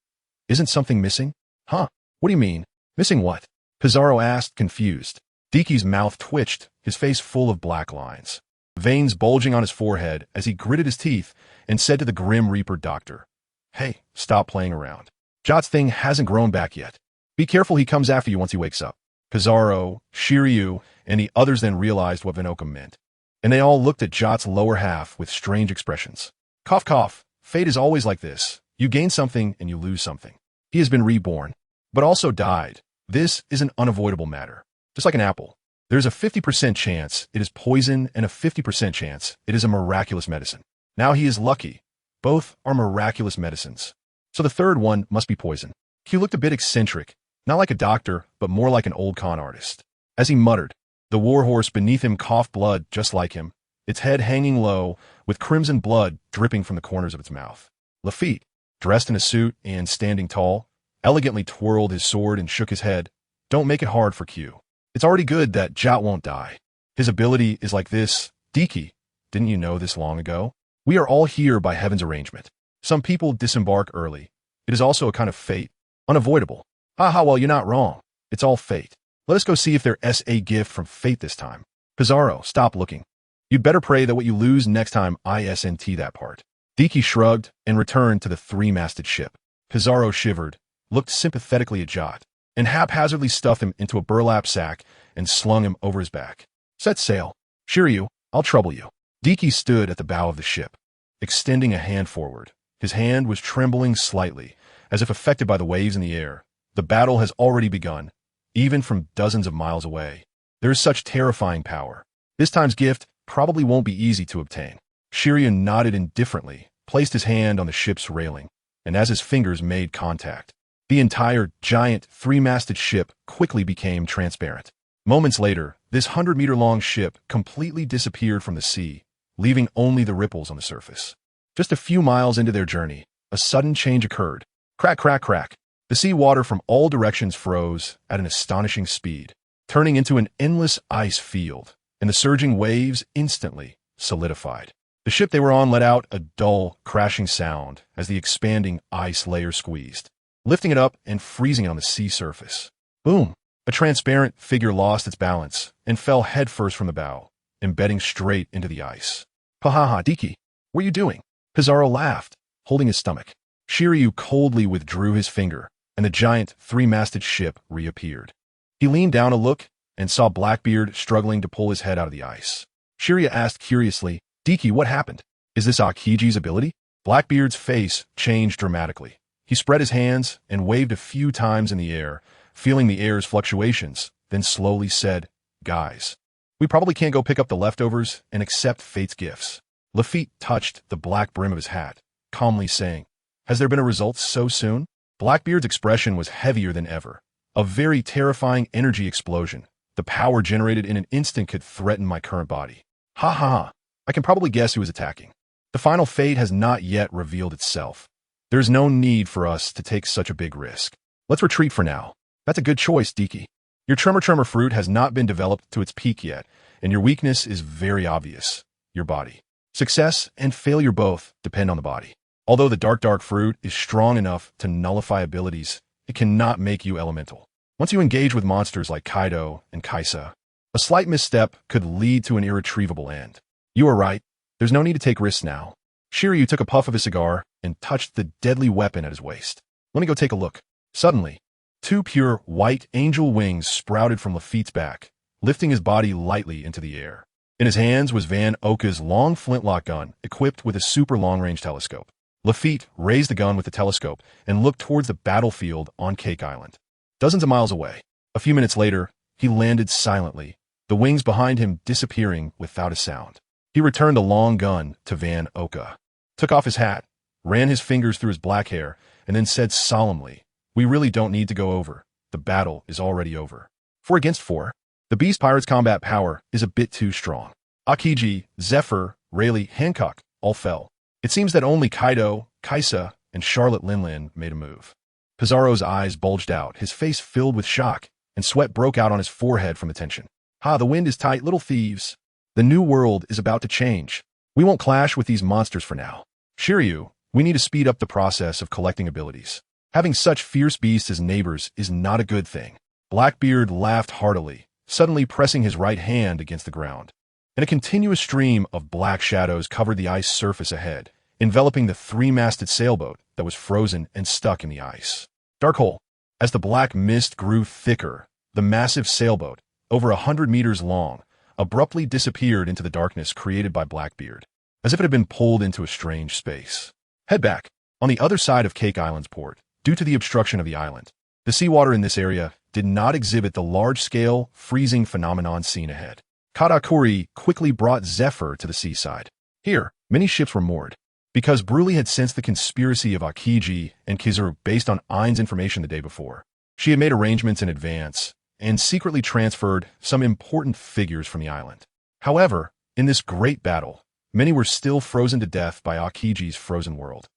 A: "Isn't something missing?" "Huh? What do you mean? Missing what?" Pizarro asked, confused. Diki's mouth twitched, his face full of black lines, veins bulging on his forehead as he gritted his teeth and said to the Grim Reaper doctor, "Hey, stop playing around. Jot's thing hasn't grown back yet. Be careful, he comes after you once he wakes up." Pizarro, Shiryu, and the others then realized what Van Oka meant, and they all looked at Jot's lower half with strange expressions. Cough, cough. Fate is always like this. You gain something and you lose something. He has been reborn, but also died. This is an unavoidable matter. Just like an apple. There's a 50% chance it is poison and a 50% chance it is a miraculous medicine. Now he is lucky. Both are miraculous medicines. So the third one must be poison. Q looked a bit eccentric, not like a doctor, but more like an old con artist. As he muttered, the warhorse beneath him coughed blood just like him, its head hanging low, with crimson blood dripping from the corners of its mouth. Luffy, dressed in a suit and standing tall, elegantly twirled his sword and shook his head. Don't make it hard for Q. It's already good that Jot won't die. His ability is like this. Diki, didn't you know this long ago? We are all here by heaven's arrangement. Some people disembark early. It is also a kind of fate. Unavoidable. Haha, well, you're not wrong. It's all fate. Let us go see if there's a gift from fate this time. Pizarro, stop looking. You'd better pray that what you lose next time isn't that part. Diki shrugged and returned to the three-masted ship. Pizarro shivered, looked sympathetically at Jot, and haphazardly stuffed him into a burlap sack and slung him over his back. Set sail. Shiryu, I'll trouble you. Diki stood at the bow of the ship, extending a hand forward. His hand was trembling slightly, as if affected by the waves in the air. The battle has already begun, even from dozens of miles away. There is such terrifying power. This time's gift probably won't be easy to obtain. Shiryu nodded indifferently, placed his hand on the ship's railing, and as his fingers made contact, the entire giant three-masted ship quickly became transparent. Moments later, this 100-meter-long ship completely disappeared from the sea, leaving only the ripples on the surface. Just a few miles into their journey, a sudden change occurred. Crack, crack, crack. The sea water from all directions froze at an astonishing speed, turning into an endless ice field, and the surging waves instantly solidified. The ship they were on let out a dull, crashing sound as the expanding ice layer squeezed, lifting it up and freezing it on the sea surface. Boom! A transparent figure lost its balance and fell headfirst from the bow, embedding straight into the ice. Pahaha, Diki, what are you doing? Pizarro laughed, holding his stomach. Shiryu coldly withdrew his finger, and the giant three-masted ship reappeared. He leaned down to look and saw Blackbeard struggling to pull his head out of the ice. Shiryu asked curiously, Diki, what happened? Is this Akiji's ability? Blackbeard's face changed dramatically. He spread his hands and waved a few times in the air, feeling the air's fluctuations, then slowly said, Guys, we probably can't go pick up the leftovers and accept fate's gifts. Luffy touched the black brim of his hat, calmly saying, Has there been a result so soon? Blackbeard's expression was heavier than ever. A very terrifying energy explosion. The power generated in an instant could threaten my current body. Ha ha ha. I can probably guess who is attacking. The final fate has not yet revealed itself. There's no need for us to take such a big risk. Let's retreat for now. That's a good choice, Diki. Your Tremor fruit has not been developed to its peak yet, and your weakness is very obvious. Your body. Success and failure both depend on the body. Although the dark fruit is strong enough to nullify abilities, it cannot make you elemental. Once you engage with monsters like Kaido and Kaisa, a slight misstep could lead to an irretrievable end. You are right. There's no need to take risks now. Shiryu took a puff of his cigar and touched the deadly weapon at his waist. Let me go take a look. Suddenly, two pure white angel wings sprouted from Luffy's back, lifting his body lightly into the air. In his hands was Van Oka's long flintlock gun, equipped with a super long-range telescope. Luffy raised the gun with the telescope and looked towards the battlefield on Cake Island. Dozens of miles away. A few minutes later, he landed silently, the wings behind him disappearing without a sound. He returned the long gun to Van Oka, took off his hat, ran his fingers through his black hair, and then said solemnly, We really don't need to go over. The battle is already over. 4 against 4. The Beast Pirates' combat power is a bit too strong. Akiji, Zephyr, Rayleigh, Hancock all fell. It seems that only Kaido, Kaisa, and Charlotte Linlin made a move. Pizarro's eyes bulged out, his face filled with shock, and sweat broke out on his forehead from the tension. Ha, the wind is tight, little thieves. The new world is about to change. We won't clash with these monsters for now. Shiryu, we need to speed up the process of collecting abilities. Having such fierce beasts as neighbors is not a good thing. Blackbeard laughed heartily, suddenly pressing his right hand against the ground. And a continuous stream of black shadows covered the ice surface ahead, enveloping the three-masted sailboat that was frozen and stuck in the ice. Dark hole. As the black mist grew thicker, the massive sailboat, over 100 meters long, abruptly disappeared into the darkness created by Blackbeard, as if it had been pulled into a strange space. Head back. On the other side of Cake Island's port, due to the obstruction of the island, the seawater in this area did not exhibit the large-scale, freezing phenomenon seen ahead. Katakuri quickly brought Zephyr to the seaside. Here, many ships were moored. Because Bruley had sensed the conspiracy of Akiji and Kizaru based on Ain's information the day before, she had made arrangements in advance and secretly transferred some important figures from the island. However, in this great battle, many were still frozen to death by Akiji's frozen world.